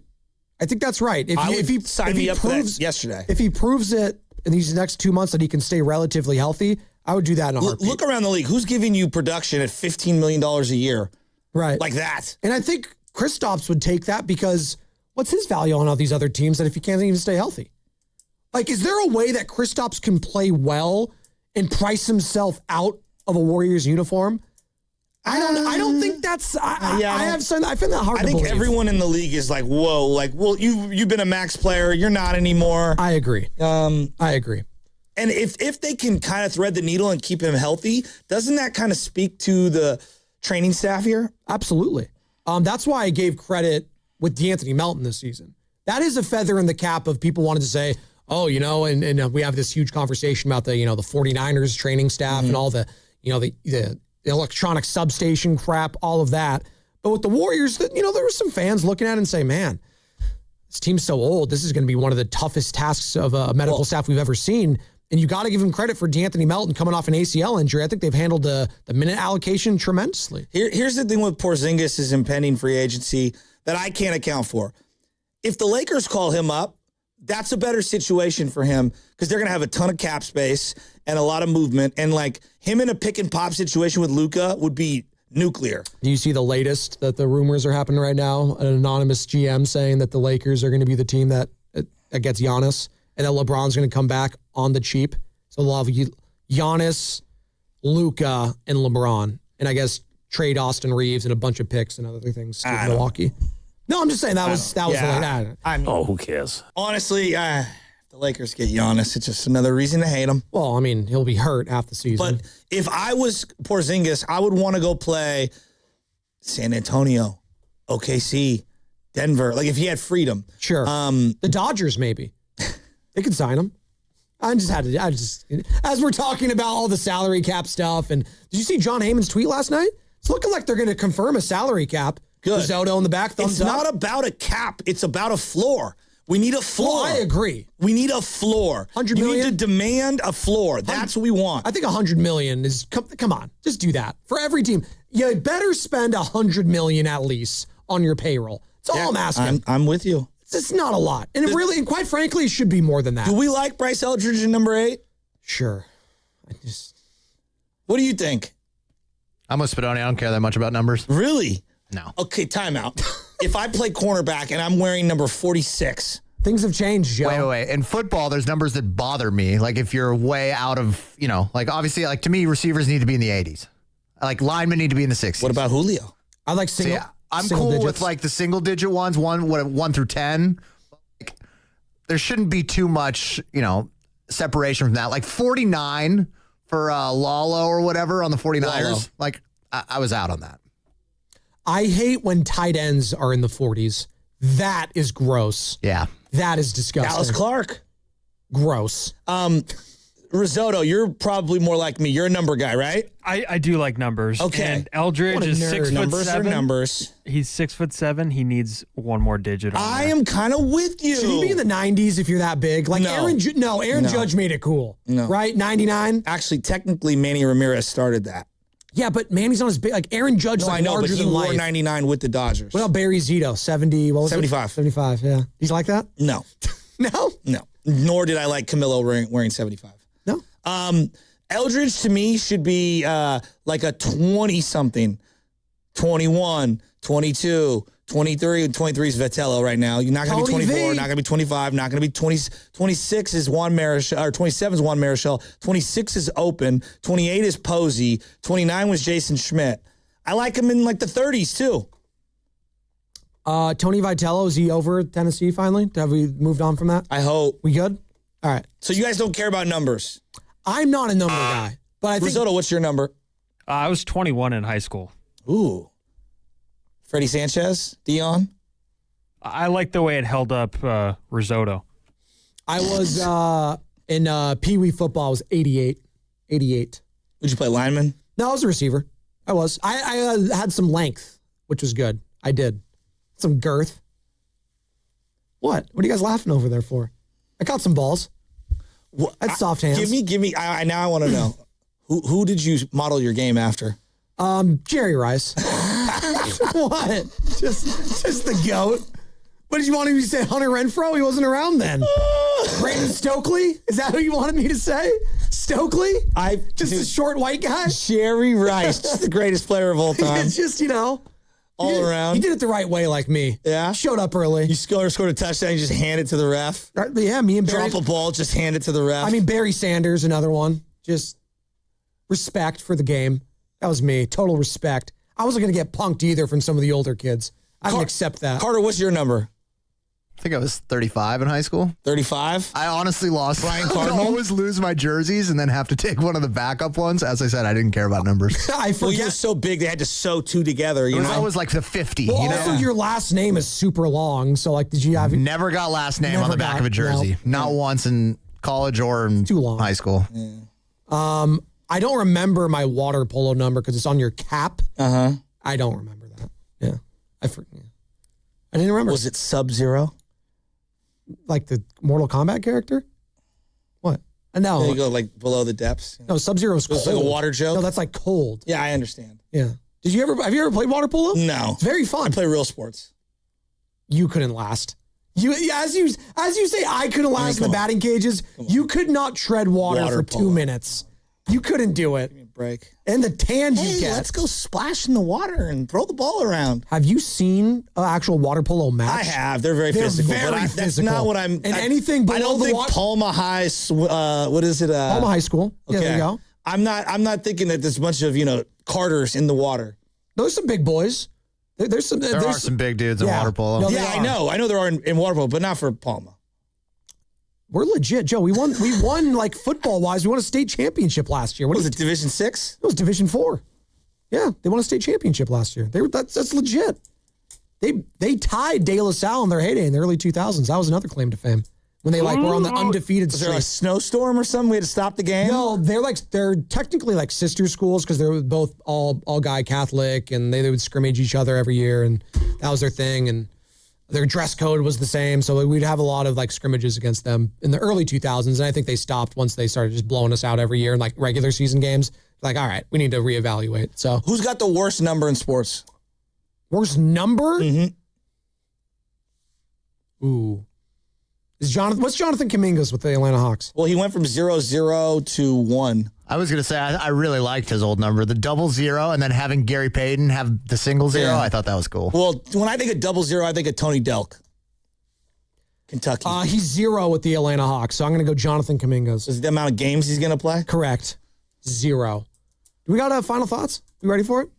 If he signed me up for that yesterday. If he proves it in these next 2 months that he can stay relatively healthy, I would do that in a heartbeat. Look around the league. Who's giving you production at $15 million a year? Right. Like that. And I think Kristaps would take that because what's his value on all these other teams that if he can't even stay healthy? Like, is there a way that Kristaps can play well and price himself out of a Warriors uniform? I don't think that's. I find that hard. I think believe. everyone in the league is like, whoa, like, well, you've been a max player, you're not anymore. I agree. I agree. And if they can kind of thread the needle and keep him healthy, doesn't that kind of speak to the training staff here? Absolutely. That's why I gave credit with DeAnthony Melton this season. That is a feather in the cap of people wanted to say, oh, and we have this huge conversation about the 49ers training staff and all the electronic substation crap, all of that. But with the Warriors, there were some fans looking at it and say, man, this team's so old. This is going to be one of the toughest tasks of a medical staff we've ever seen. And you got to give him credit for DeAnthony Melton coming off an ACL injury. I think they've handled the minute allocation tremendously. Here's the thing with Porzingis' impending free agency that I can't account for. If the Lakers call him up, that's a better situation for him because they're going to have a ton of cap space and a lot of movement. And like him in a pick and pop situation with Luka would be nuclear. Do you see the latest that the rumors are happening right now? An anonymous GM saying that the Lakers are going to be the team that gets Giannis and that LeBron's going to come back on the cheap. So they'll have Giannis, Luka, and LeBron. And I guess trade Austin Reeves and a bunch of picks and other things to Milwaukee. No, I'm just saying that was who cares? Honestly, the Lakers get Giannis. It's just another reason to hate him. Well, I mean, he'll be hurt half the season. But if I was Porzingis, I would want to go play San Antonio, OKC, Denver. Like if he had freedom. Sure. The Dodgers, maybe. They could sign him. As we're talking about all the salary cap stuff, and did you see John Heyman's tweet last night? It's looking like they're going to confirm a salary cap. Good. Risotto in the back, thumbs up. It's not about a cap. It's about a floor. We need a floor. Well, I agree. We need a floor. 100 million? You need to demand a floor. That's what we want. I think 100 million is, come on, just do that. For every team, you better spend 100 million at least on your payroll. That's all I'm asking. I'm with you. It's not a lot. And and quite frankly, it should be more than that. Do we like Bryce Eldridge in number 8? Sure. What do you think? I'm with Spadoni. I don't care that much about numbers. Really? No. Okay, timeout. If I play cornerback and I'm wearing number 46. Things have changed, Joe. Wait. In football, there's numbers that bother me. Like if you're way out of, like obviously, like to me, receivers need to be in the 80s. Like linemen need to be in the 60s. What about Julio? I like single. I'm single cool digits. with like the single digit ones, 1 through 10. Like, there shouldn't be too much, separation from that. Like 49 for Lalo or whatever on the 49ers. Lalo. Like I was out on that. I hate when tight ends are in the 40s. That is gross. Yeah. That is disgusting. Dallas Clark. Gross. Risotto, you're probably more like me. You're a number guy, right? I do like numbers. Okay. And Eldridge is 6'7". Numbers are numbers. He's 6'7". He needs one more digit on I there. am kind of with you. Should he be in the 90s if you're that big? Like Aaron Judge made it cool. No. Right? 99? Actually, technically, Manny Ramirez started that. Yeah, but Manny's not as big. Like Aaron Judge is I know, larger but he than wore life. 99 with the Dodgers. What about Barry Zito? 70, what was 75. it? 75, yeah. He's like that? No. No? No. Nor did I like Camilo wearing 75. No. Eldridge to me should be like a 20-something. 21, 22, 23. 23 is Vitello right now. You're not going to be 24, not going to be 25, not going to be 20. 26 is Juan Marichal, or 27 is Juan Marichal. 26 is Open. 28 is Posey. 29 was Jason Schmidt. I like him in like the 30s too. Tony Vitello, is he over Tennessee finally? Have we moved on from that? I hope. We good? All right. So you guys don't care about numbers? I'm not a number guy. But I think Risotto, what's your number? I was 21 in high school. Ooh. Freddie Sanchez? Dion? I like the way it held up Risotto. I was in Pee Wee football, I was 88. 88. Would you play lineman? No, I was a receiver. I was. I had some length, which was good. I did. Some girth. What? What are you guys laughing over there for? I caught some balls. I had soft hands. Give me. Now I want to know. Who did you model your game after? Jerry Rice. What? Just the GOAT. What did you want me to say? Hunter Renfrow? He wasn't around then. Brandon Stokely? Is that who you wanted me to say? Stokely? Just a short white guy? Jerry Rice. Just the greatest player of all time. It's just, all around. He did it the right way like me. Yeah? Showed up early. You scored a touchdown, you just hand it to the ref. Yeah, me and Barry. Drop a ball, just hand it to the ref. I mean, Barry Sanders, another one. Just respect for the game. That was me. Total respect. I wasn't going to get punked either from some of the older kids. I can accept that. Carter, what's your number? I think I was 35 in high school. 35? I honestly lost. Brian I Cardinal? would always lose my jerseys and then have to take one of the backup ones. As I said, I didn't care about numbers. I forget. Well, you're so big, they had to sew two together. It was always like the 50. Well, also your last name is super long. So, did you have... Never got last name on the back of a jersey. No. Not once in college or in high school. Yeah. I don't remember my water polo number because it's on your cap. Uh-huh. I don't remember that. Yeah. I didn't remember. Was it Sub-Zero? Like the Mortal Kombat character? What? No. There you go, like below the depths. No, Sub-Zero is cold. It's like a water joke? No, that's like cold. Yeah, I understand. Yeah. Have you ever played water polo? No. It's very fun. I play real sports. You couldn't last. As you say, I couldn't last in the batting cages. You could not tread water for 2 minutes. You couldn't do it. Give me a break. And the tans you get. Let's go splash in the water and throw the ball around. Have you seen an actual water polo match? I have. They're very physical. That's not what I'm... anything below I don't the think water... Palma High... what is it? Palma High School. Okay. Yeah, there you go. I'm not thinking that there's a bunch of, Carters in the water. Those are some big boys. There are some big dudes in water polo. No, I know. I know there are in water polo, but not for Palma. We're legit, Joe. We won like football-wise. We won a state championship last year. What was it, Division 6? It was Division 4. Yeah, they won a state championship last year. That's legit. They tied De La Salle in their heyday in the early 2000s. That was another claim to fame. When they were on the undefeated streak. Was there a snowstorm or something? We had to stop the game? No, they're technically like sister schools because they're both all guy Catholic, and they would scrimmage each other every year, and that was their thing. And their dress code was the same, so we'd have a lot of like scrimmages against them in the early 2000s. And I think they stopped once they started just blowing us out every year in like regular season games. Like, all right, we need to reevaluate. So who's got the worst number in sports? Worst number? Mm-hmm. Ooh. What's Jonathan Kuminga's with the Atlanta Hawks? Well, he went from 0-0 to 1. I was going to say, I really liked his old number, the 0-0, and then having Gary Payton have the single 0. Yeah. I thought that was cool. Well, when I think of 0-0, I think of Tony Delk, Kentucky. He's 0 with the Atlanta Hawks, so I'm going to go Jonathan Kuminga's. Is the amount of games he's going to play? Correct. 0. Do we got final thoughts? You ready for it?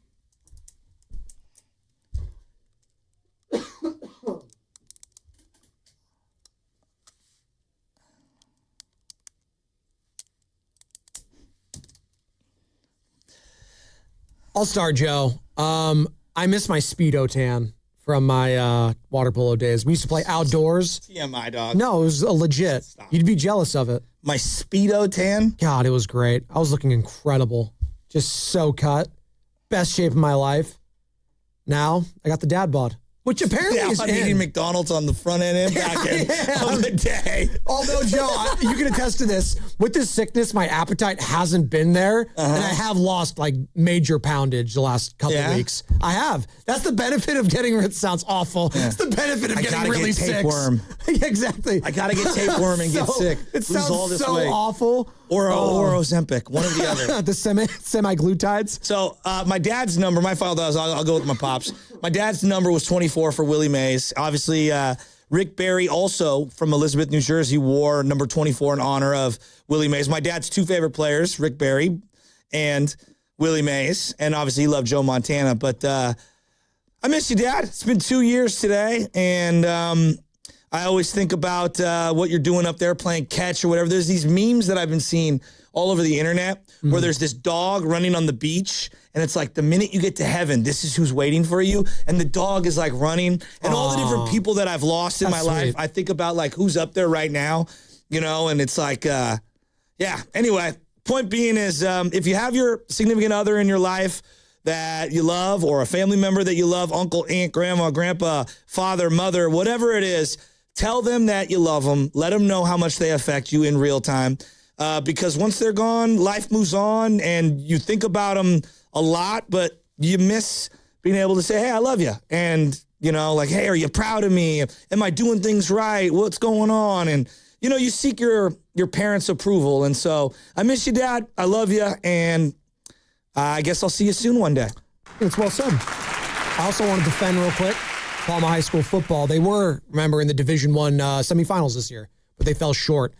I'll start, Joe. I miss my Speedo tan from my water polo days. We used to play outdoors. TMI, dog. No, it was legit. Stop. You'd be jealous of it. My Speedo tan? God, it was great. I was looking incredible. Just so cut. Best shape of my life. Now, I got the dad bod, which apparently is I'm in. eating McDonald's on the front end and back end of the day. Although, Joe, you can attest to this. With this sickness, my appetite hasn't been there, and I have lost like major poundage the last couple of weeks. I have. That's the benefit of getting rid. Sounds awful. Yeah. It's the benefit of getting really sick. Tapeworm. Yeah, exactly. I gotta get tapeworm and get sick. It sounds all this so awful. Or Ozempic, one or the other. The semi-glutides. So my dad's number, my father does, I'll go with my pops. My dad's number was 24 for Willie Mays. Obviously, Rick Barry, also from Elizabeth, New Jersey, wore number 24 in honor of Willie Mays. My dad's two favorite players, Rick Barry and Willie Mays. And obviously, he loved Joe Montana. But I miss you, Dad. It's been 2 years today. And I always think about what you're doing up there, playing catch or whatever. There's these memes that I've been seeing all over the internet where there's this dog running on the beach, and it's like the minute you get to heaven, this is who's waiting for you, and the dog is like running, and all the different people that I've lost in my life, I think about like who's up there right now, you know, and it's like, yeah. Anyway, point being is if you have your significant other in your life that you love, or a family member that you love, uncle, aunt, grandma, grandpa, father, mother, whatever it is, tell them that you love them. Let them know how much they affect you in real time. Because once they're gone, life moves on, and you think about them a lot, but you miss being able to say, hey, I love you. And, you know, like, hey, are you proud of me? Am I doing things right? What's going on? And, you know, you seek your parents' approval. And so I miss you, Dad. I love you. And I guess I'll see you soon one day. It's well said. I also want to defend real quick Palma High School football. They were, remember, in the Division I semifinals this year, but they fell short.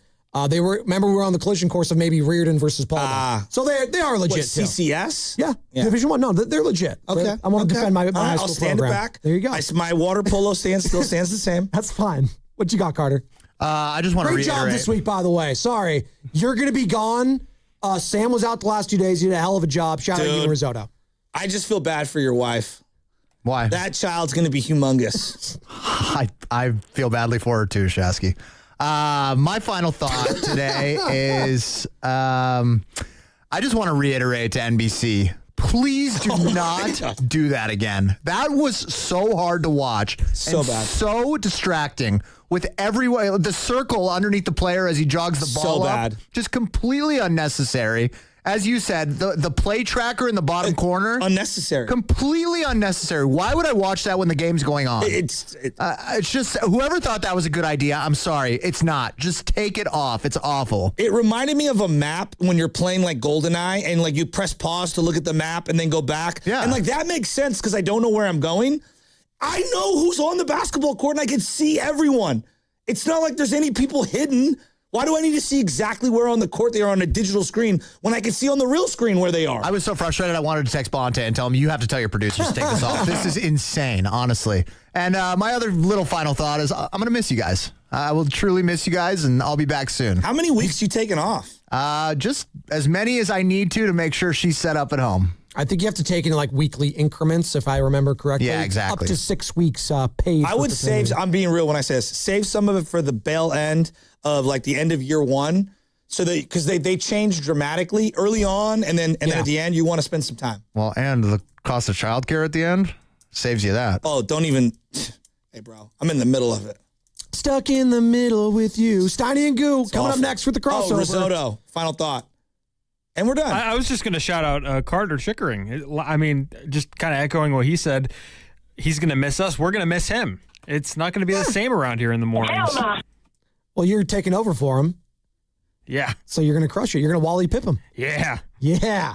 We were on the collision course of maybe Reardon versus Palma. So they are legit. What, CCS? Yeah. Division I. No, they're legit. Okay. I want to defend my high school I'll stand program. it back. There you go. My water polo still stands the same. That's fine. What you got, Carter? I just want to reiterate. Great job this week, by the way. Sorry. You're going to be gone. Sam was out the last 2 days. He did a hell of a job. Shout out to you and Risotto. I just feel bad for your wife. Why? That child's going to be humongous. I feel badly for her too, Shasky. My final thought today is I just want to reiterate to NBC, please do not do that again. That was so hard to watch. So bad. So distracting with the circle underneath the player as he jogs the ball so up. Bad. Just completely unnecessary. As you said, the play tracker in the bottom corner. Unnecessary. Completely unnecessary. Why would I watch that when the game's going on? It's just, whoever thought that was a good idea, I'm sorry. It's not. Just take it off. It's awful. It reminded me of a map when you're playing like GoldenEye and like you press pause to look at the map and then go back. Yeah. And like that makes sense because I don't know where I'm going. I know who's on the basketball court and I can see everyone. It's not like there's any people hidden. Why do I need to see exactly where on the court they are on a digital screen when I can see on the real screen where they are? I was so frustrated I wanted to text Bonte and tell him, you have to tell your producers to take this off. This is insane, honestly. And my other little final thought is I'm going to miss you guys. I will truly miss you guys, and I'll be back soon. How many weeks you taking off? Just as many as I need to make sure she's set up at home. I think you have to take in like weekly increments, if I remember correctly. Yeah, exactly. Up to 6 weeks paid. I would save, I'm being real when I say this, save some of it for the bail end of like the end of year one. So because they change dramatically early on, and then at the end, you want to spend some time. Well, and the cost of childcare at the end saves you that. Oh, don't even. Hey, bro, I'm in the middle of it. Stuck in the middle with you. Steiny and Goo coming up next with the crossover. Oh, risotto. Final thought. And we're done. I was just going to shout out Carter Chickering. I mean, just kind of echoing what he said. He's going to miss us. We're going to miss him. It's not going to be the same around here in the mornings. Hell no. Well, you're taking over for him. Yeah. So you're going to crush it. You're going to Wally Pip him. Yeah. Yeah.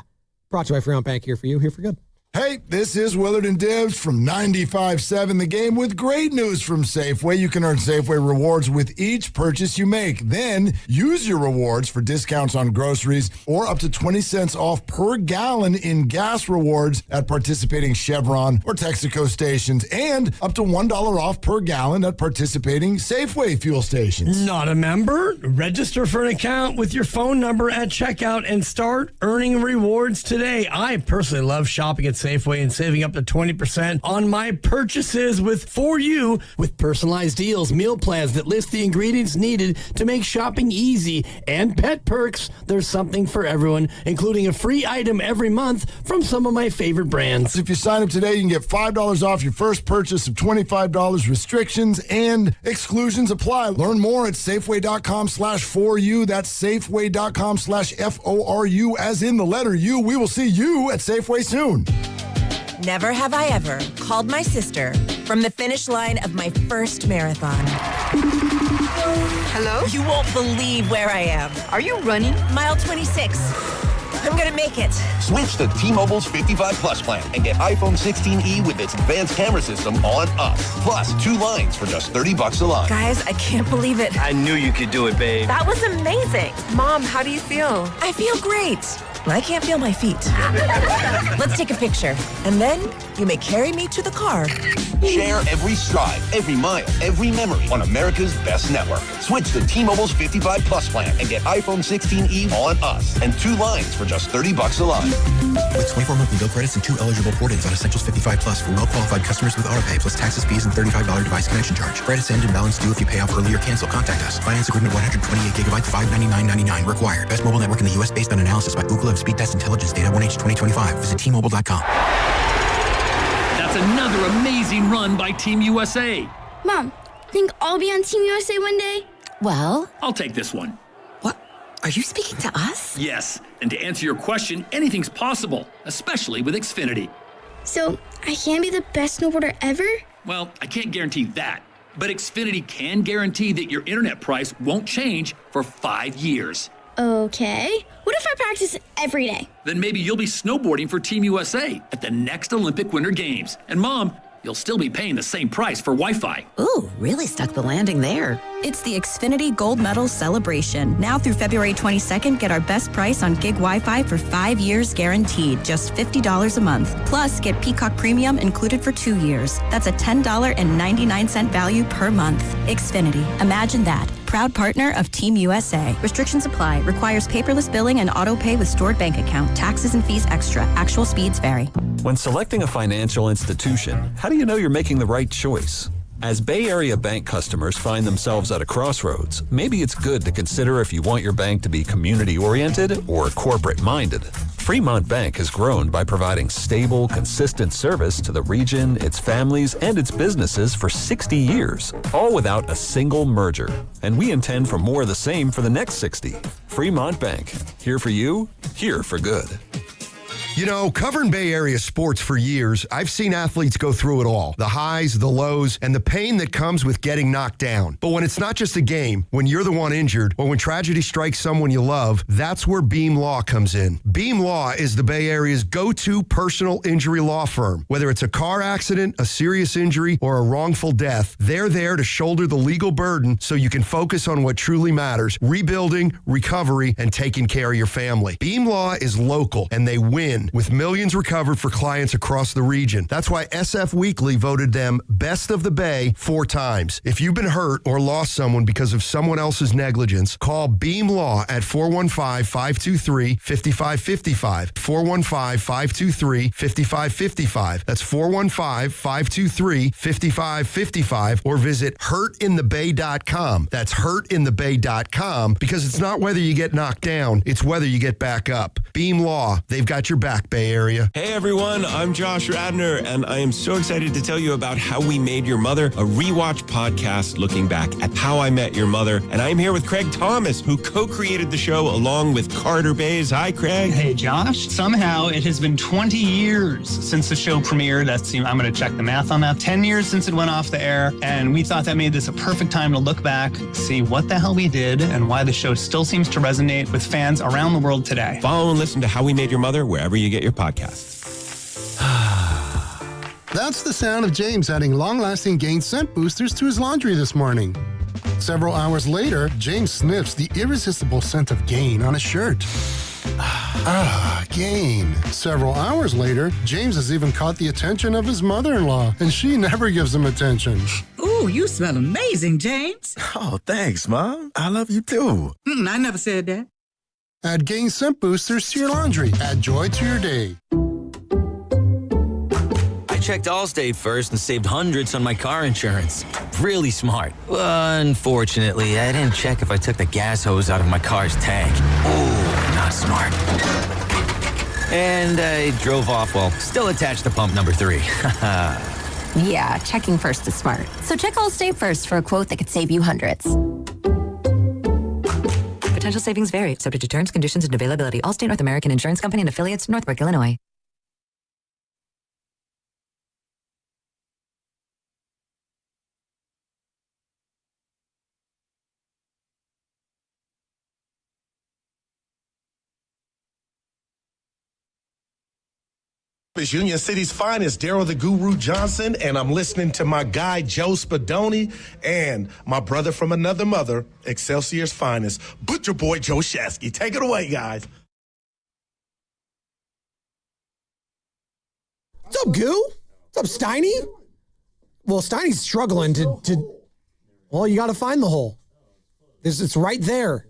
Brought to you by Fremont Bank. Here for good. Hey, this is Willard and Dibs from 95.7 The Game with great news from Safeway. You can earn Safeway rewards with each purchase you make. Then use your rewards for discounts on groceries or up to 20 cents off per gallon in gas rewards at participating Chevron or Texaco stations, and up to $1 off per gallon at participating Safeway fuel stations. Not a member? Register for an account with your phone number at checkout and start earning rewards today. I personally love shopping at Safeway and saving up to 20% on my purchases for you with personalized deals, meal plans that list the ingredients needed to make shopping easy, and pet perks. There's something for everyone, including a free item every month from some of my favorite brands. If you sign up today, you can get $5 off your first purchase of $25. Restrictions and exclusions apply. Learn more at Safeway.com/4U. That's Safeway.com/FORU, as in the letter U. We will see you at Safeway soon. Never have I ever called my sister from the finish line of my first marathon. Hello? You won't believe where I am. Are you running? Mile 26. I'm gonna make it. Switch to T-Mobile's 55 Plus plan and get iPhone 16e with its advanced camera system on us. Plus 2 lines for just $30 a line. Guys, I can't believe it. I knew you could do it, babe. That was amazing. Mom, how do you feel? I feel great. I can't feel my feet. Let's take a picture, and then you may carry me to the car. Share every stride, every mile, every memory on America's best network. Switch to T-Mobile's 55 Plus plan and get iPhone 16e on us and 2 lines for just $30 a line. With 24 monthly bill credits and 2 eligible port-ins on Essentials 55 Plus for well-qualified customers with autopay plus taxes, fees, and $35 device connection charge. Credits end and balance due if you pay off early or cancel. Contact us. Finance agreement 128 gigabytes, $599.99 required. Best mobile network in the U.S. based on analysis by Google of Speed Test Intelligence data 1H 2025. Visit T-Mobile.com. That's another amazing run by Team USA. Mom, think I'll be on Team USA one day? Well, I'll take this one. Are you speaking to us? Yes, and to answer your question, anything's possible, especially with Xfinity. So, I can be the best snowboarder ever? Well, I can't guarantee that, but Xfinity can guarantee that your internet price won't change for 5 years. Okay. What if I practice every day? Then maybe you'll be snowboarding for Team USA at the next Olympic Winter Games. And Mom, you'll still be paying the same price for Wi-Fi. Ooh, really stuck the landing there. It's the Xfinity Gold Medal Celebration. Now through February 22nd, get our best price on gig Wi-Fi for 5 years guaranteed, just $50 a month. Plus, get Peacock Premium included for 2 years. That's a $10.99 value per month. Xfinity, imagine that. Proud partner of Team USA. Restrictions apply. Requires paperless billing and auto pay with stored bank account. Taxes and fees extra. Actual speeds vary. When selecting a financial institution, how do you know you're making the right choice? As Bay Area bank customers find themselves at a crossroads, maybe it's good to consider if you want your bank to be community-oriented or corporate-minded. Fremont Bank has grown by providing stable, consistent service to the region, its families, and its businesses for 60 years, all without a single merger. And we intend for more of the same for the next 60. Fremont Bank, here for you, here for good. You know, covering Bay Area sports for years, I've seen athletes go through it all. The highs, the lows, and the pain that comes with getting knocked down. But when it's not just a game, when you're the one injured, or when tragedy strikes someone you love, that's where Beam Law comes in. Beam Law is the Bay Area's go-to personal injury law firm. Whether it's a car accident, a serious injury, or a wrongful death, they're there to shoulder the legal burden so you can focus on what truly matters: rebuilding, recovery, and taking care of your family. Beam Law is local, and they win, with millions recovered for clients across the region. That's why SF Weekly voted them Best of the Bay 4 times. If you've been hurt or lost someone because of someone else's negligence, call Beam Law at 415-523-5555. 415-523-5555. That's 415-523-5555. Or visit hurtinthebay.com. That's hurtinthebay.com, because it's not whether you get knocked down, it's whether you get back up. Beam Law, they've got your back, Bay Area. Hey everyone, I'm Josh Radner, and I am so excited to tell you about How We Made Your Mother, a rewatch podcast looking back at How I Met Your Mother. And I'm here with Craig Thomas, who co-created the show along with Carter Bays. Hi, Craig. Hey, Josh. Somehow it has been 20 years since the show premiered. I'm going to check the math on that. 10 years since it went off the air, and we thought that made this a perfect time to look back, see what the hell we did, and why the show still seems to resonate with fans around the world today. Follow and listen to How We Made Your Mother wherever you get your podcasts. That's the sound of James adding long-lasting Gain scent boosters to his laundry this morning. Several hours later, James sniffs the irresistible scent of Gain on his shirt. Gain. Several hours later, James has even caught the attention of his mother-in-law, and she never gives him attention. Ooh, you smell amazing, James. Oh, thanks, Mom. I love you too. I never said that. Add Gain scent boosters to your laundry. Add joy to your day. I checked Allstate first and saved hundreds on my car insurance. Really smart. Unfortunately, I didn't check if I took the gas hose out of my car's tank. Ooh, not smart. And I drove off while still attached to pump number 3. Yeah, checking first is smart. So check Allstate first for a quote that could save you hundreds. Potential savings vary, subject to terms, conditions, and availability. Allstate North American Insurance Company and affiliates, Northbrook, Illinois. It's Union City's finest, Daryl the Guru Johnson, and I'm listening to my guy, Joe Spadoni, and my brother from another mother, Excelsior's finest, Butcher Boy Joe Shasky. Take it away, guys. What's up, Goo? What's up, Steiny? Well, Steiny's struggling to well, you got to find the hole. It's right there.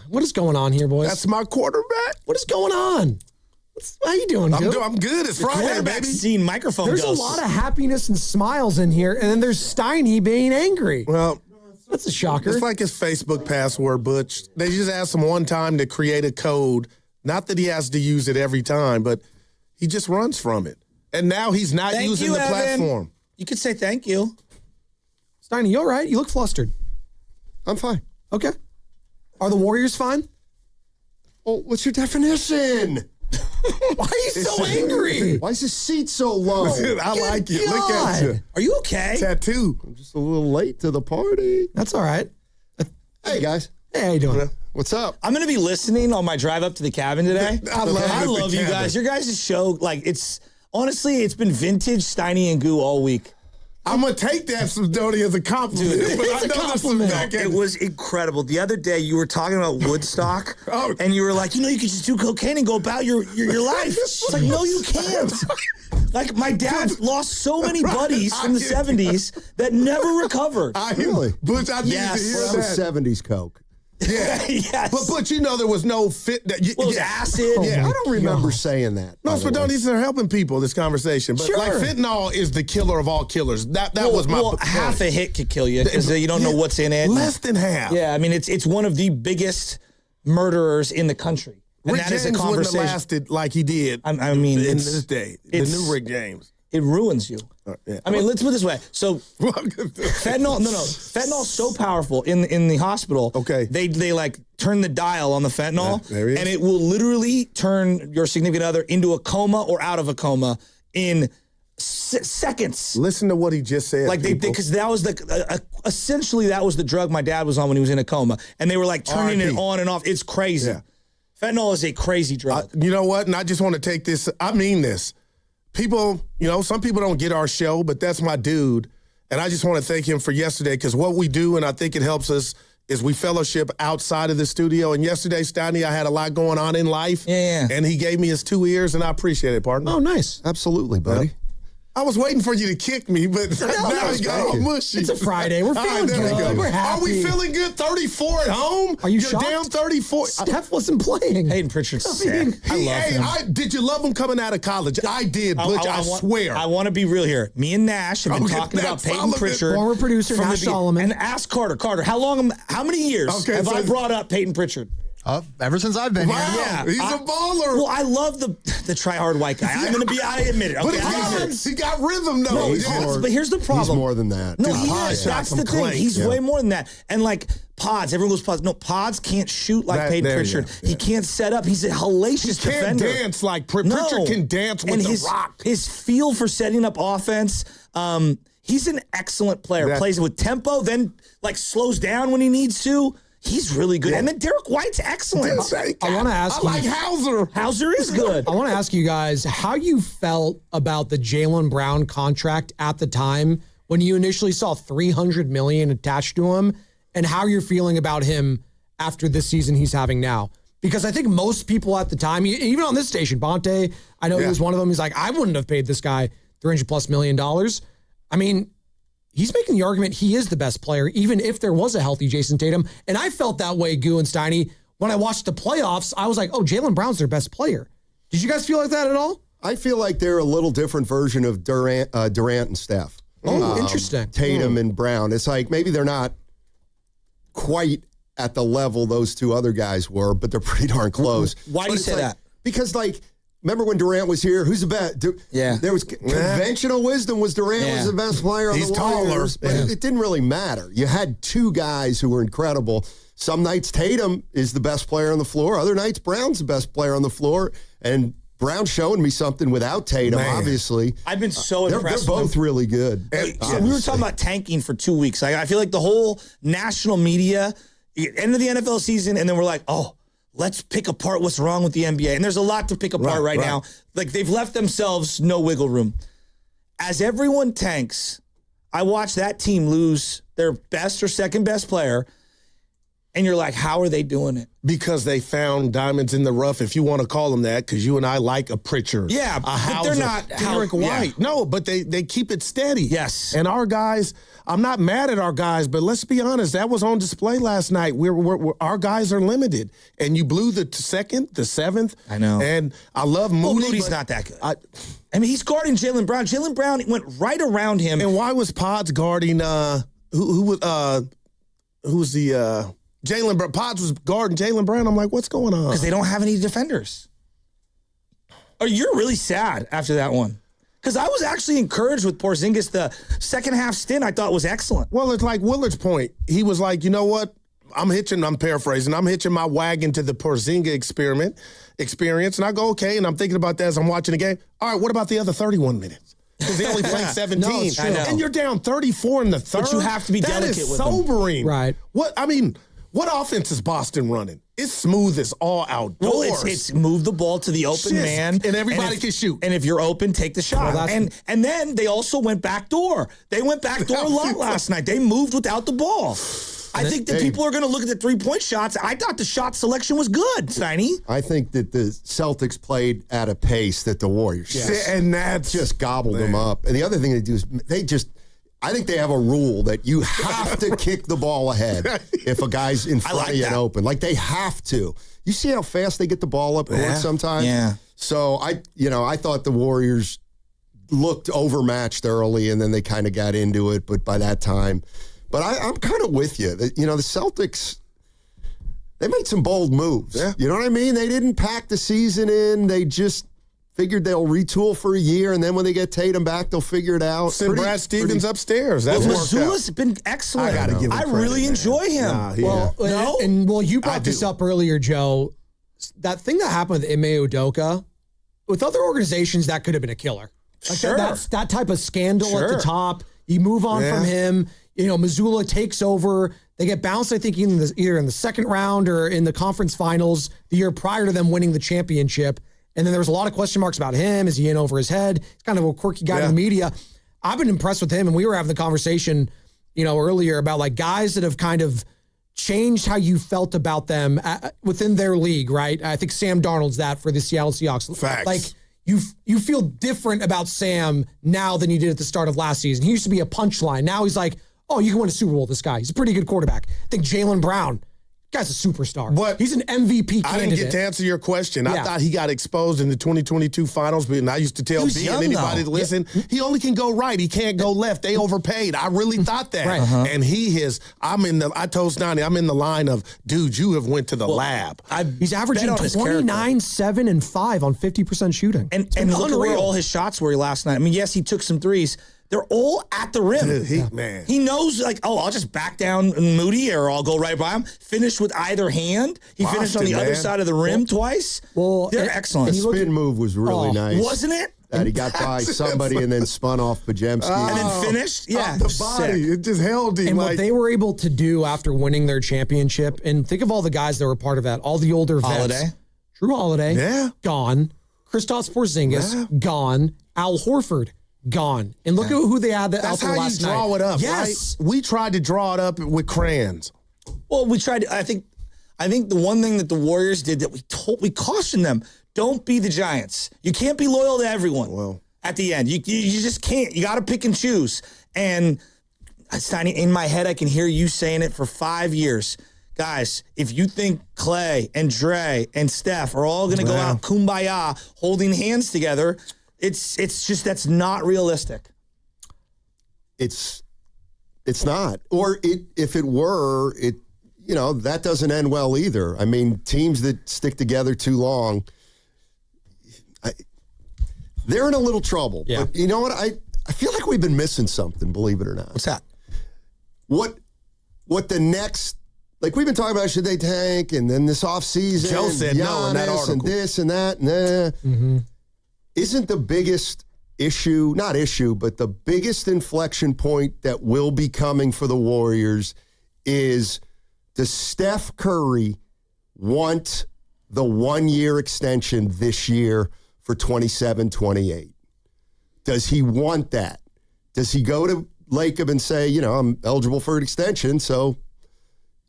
What is going on here, boys? That's my quarterback. What is going on? How you doing, Goo? I'm good. It's Friday, baby. Scene microphone There's goes. a lot of happiness and smiles in here, and then there's Steiny being angry. Well, that's a shocker. It's like his Facebook password, Butch. They just asked him one time to create a code. Not that he has to use it every time, but he just runs from it. And now he's not using the platform. You could say thank you. Steiny, you all right? You look flustered. I'm fine. Okay. Are the Warriors fine? Oh, what's your definition? Why are you so angry? Why is his seat so low? I like it. Look at you. Are you okay? Tattoo. I'm just a little late to the party. That's all right. Hey, guys. Hey, how you doing? What's up? I'm going to be listening on my drive up to the cabin today. I love you guys. Your guys' show, honestly, it's been vintage Steiny and Goo all week. I'm going to take that Spadoni as a compliment. Dude, but it's a compliment. It was incredible. The other day, you were talking about Woodstock, and you were like, you could just do cocaine and go about your life. It's like, no, you can't. Like, my dad lost so many buddies from the 70s that never recovered. Really? Butch, I need to hear That was 70s coke. Yeah. Yes. But there was no fit. It was acid. I don't remember saying that. No, Spadoni, these are helping people, this conversation. But Sure. like fentanyl is the killer of all killers. That was my point. Half a hit could kill you because you don't know what's in it. Less than half. Yeah, I mean, it's one of the biggest murderers in the country. And Rick that is James a wouldn't have conversation. lasted like he did I mean, in this day. The new Rick James. it ruins you. Yeah. I mean, let's put it this way. So fentanyl's so powerful in the hospital. Okay. They like turn the dial on the fentanyl, there he is. and it will literally turn your significant other into a coma or out of a coma in seconds. Listen to what he just said. Like because that was essentially that was the drug my dad was on when he was in a coma, and they were like turning it on and off. It's crazy. Yeah. Fentanyl is a crazy drug. You know what? And I just want to take this. I mean this. People, some people don't get our show, but that's my dude. And I just want to thank him for yesterday, because what we do, and I think it helps us, is we fellowship outside of the studio. And yesterday, Steiny, I had a lot going on in life. Yeah. And he gave me his 2 ears, and I appreciate it, partner. Oh, nice. Absolutely, buddy. I was waiting for you to kick me, but now it got all mushy. It's a Friday. We're feeling good. We're happy. Are we feeling good? 34 at home? Are you You're shocked? down 34. Steph wasn't playing. Hayden Pritchard's sick. I love him. Did you love him coming out of college? I did, Butch. I swear. I want to be real here. Me and Nash have been talking about Peyton Pritchard. Former producer from Nash the Solomon. And ask Carter. Carter, how many years have I brought up Peyton Pritchard? Ever since I've been Wow, here. Yeah, he's a baller. Well, I love the try-hard white guy. I admit it. But Okay, he got rhythm, though. But here's the problem. He's more than that. No, Dude, he Pods is. shot That's from the thing. Clay. He's Yeah. way more than that. And like Pods, everyone goes Pods. No, Pods can't shoot like Peyton Pritchard. Yeah. He can't set up. He's a hellacious He can't defender. dance like Pritchard can dance with the rock. His feel for setting up offense. He's an excellent player. Plays with tempo, then like slows down when he needs to. He's really good. And then Derek White's excellent. I want to ask you. I like Hauser. Hauser is good. I want to ask you guys how you felt about the Jaylen Brown contract at the time when you initially saw $300 million attached to him, and how you're feeling about him after this season he's having now. Because I think most people at the time, even on this station, Bonte, I know he was one of them. He's like, I wouldn't have paid this guy $300+ million. I mean, he's making the argument he is the best player, even if there was a healthy Jason Tatum. And I felt that way, Goo and Steiny, when I watched the playoffs. I was like, oh, Jaylen Brown's their best player. Did you guys feel like that at all? I feel like they're a little different version of Durant and Steph. Oh, interesting. Tatum and Brown. It's like maybe they're not quite at the level those two other guys were, but they're pretty darn close. Why do you say that? Because, remember when Durant was here? Who's the best? There was conventional wisdom was Durant was the best player on the Warriors. But it didn't really matter. You had two guys who were incredible. Some nights Tatum is the best player on the floor. Other nights Brown's the best player on the floor. And Brown's showing me something without Tatum, obviously. I've been so impressed. They're both really good. So we were talking about tanking for 2 weeks. I feel like the whole national media, end of the NFL season, and then we're like, oh, let's pick apart what's wrong with the NBA. And there's a lot to pick apart right now. Like, they've left themselves no wiggle room. As everyone tanks, I watch that team lose their best or second best player, and you're like, how are they doing it? Because they found diamonds in the rough, if you want to call them that, because you and I like a Pritchard. Yeah, but Hauser, they're not Derek White. Yeah. No, but they keep it steady. Yes. And our guys, I'm not mad at our guys, but let's be honest, that was on display last night. Our guys are limited. And you blew the second, the seventh. I know. And I love Moody. Well, Moody's not that good. I mean, he's guarding Jaylen Brown. Jaylen Brown went right around him. And why was Pods guarding who was the Jaylen Brown? Pods was guarding Jaylen Brown. I'm like, what's going on? Because they don't have any defenders. Oh, you're really sad after that one. Because I was actually encouraged with Porzingis. The second half stint I thought was excellent. Well, it's like Willard's point. He was like, you know what? I'm paraphrasing. I'm hitching my wagon to the Porzingis experience. And I go, okay. And I'm thinking about that as I'm watching the game. All right, what about the other 31 minutes? Because they only played 17. No, it's true. And you're down 34 in the third. But you have to be delicate that is with them. sobering. Right. What offense is Boston running? It's smooth as all outdoors. Well, it's move the ball to the open man. And everybody can shoot. And if you're open, take the shot. Well, and then they also went backdoor. They went backdoor a lot last night. They moved without the ball. I think that people are going to look at the three-point shots. I thought the shot selection was good, Steiny. I think that the Celtics played at a pace that the Warriors and that's just gobbled them up. And the other thing they do is I think they have a rule that you have to kick the ball ahead if a guy's in front of you and open. Like, they have to. You see how fast they get the ball up sometimes? Yeah. So, I thought the Warriors looked overmatched early, and then they kind of got into it. But by that time, I'm kind of with you. The Celtics, they made some bold moves. Yeah. You know what I mean? They didn't pack the season in. They just Figured they'll retool for a year, and then when they get Tatum back, they'll figure it out. Send Brad Stevens upstairs. That's Missoula's been excellent. I gotta give him I credit, really man. enjoy him. You brought this up earlier, Joe. That thing that happened with Ime Udoka, with other organizations, that could have been a killer. Like that type of scandal at the top. You move on from him. Missoula takes over. They get bounced, I think, either in the second round or in the conference finals the year prior to them winning the championship. And then there was a lot of question marks about him. Is he in over his head? He's kind of a quirky guy in the media. I've been impressed with him, and we were having the conversation, earlier about like guys that have kind of changed how you felt about them within their league, right? I think Sam Darnold's that for the Seattle Seahawks. Facts. Like you feel different about Sam now than you did at the start of last season. He used to be a punchline. Now he's like, oh, you can win a Super Bowl with this guy. He's a pretty good quarterback. I think Jaylen Brown. Guy's a superstar. But he's an MVP candidate. I didn't get to answer your question. I thought he got exposed in the 2022 finals, and I used to tell B and anybody to listen, he only can go right. He can't go left. They overpaid. I really thought that. Right. And I told Stoney, I'm in the line of, dude, you have went to the lab. He's averaging 29, 7, and 5 on 50% shooting. And look at where all his shots were last night. I mean, yes, he took some threes. They're all at the rim. Dude, he knows, like, I'll just back down Moody or I'll go right by him. Finish with either hand. He finished on the other side of the rim twice. Well, they're excellent. The spin move was really nice. Wasn't it? That he got by somebody and then spun off Pajemski. And then finished? Yeah. The body. It just held him. And what they were able to do after winning their championship, and think of all the guys that were part of that, all the older vets. Drew Holiday, gone. Kristaps Porzingis, gone. Al Horford, gone. And look at who they had out there last night. That's how you draw it up, yes. right? We tried to draw it up with crayons. Well, we tried. I think the one thing that the Warriors did that we cautioned them: don't be the Giants. You can't be loyal to everyone. Well, at the end, you just can't. You got to pick and choose. And in my head, I can hear you saying it for 5 years. Guys, if you think Clay and Dre and Steph are all going to go out kumbaya holding hands together, it's just that's not realistic. It's not. Or if it were, that doesn't end well either. I mean, teams that stick together too long, they're in a little trouble. Yeah. But you know what? I feel like we've been missing something, believe it or not. What's that? What the next, like we've been talking about, should they tank? And then this offseason, Joe said Giannis no in that article. And this and that. Isn't the biggest issue, but the biggest inflection point that will be coming for the Warriors is, does Steph Curry want the 1-year extension this year for 27-28? Does he want that? Does he go to Lacob and say, I'm eligible for an extension, so,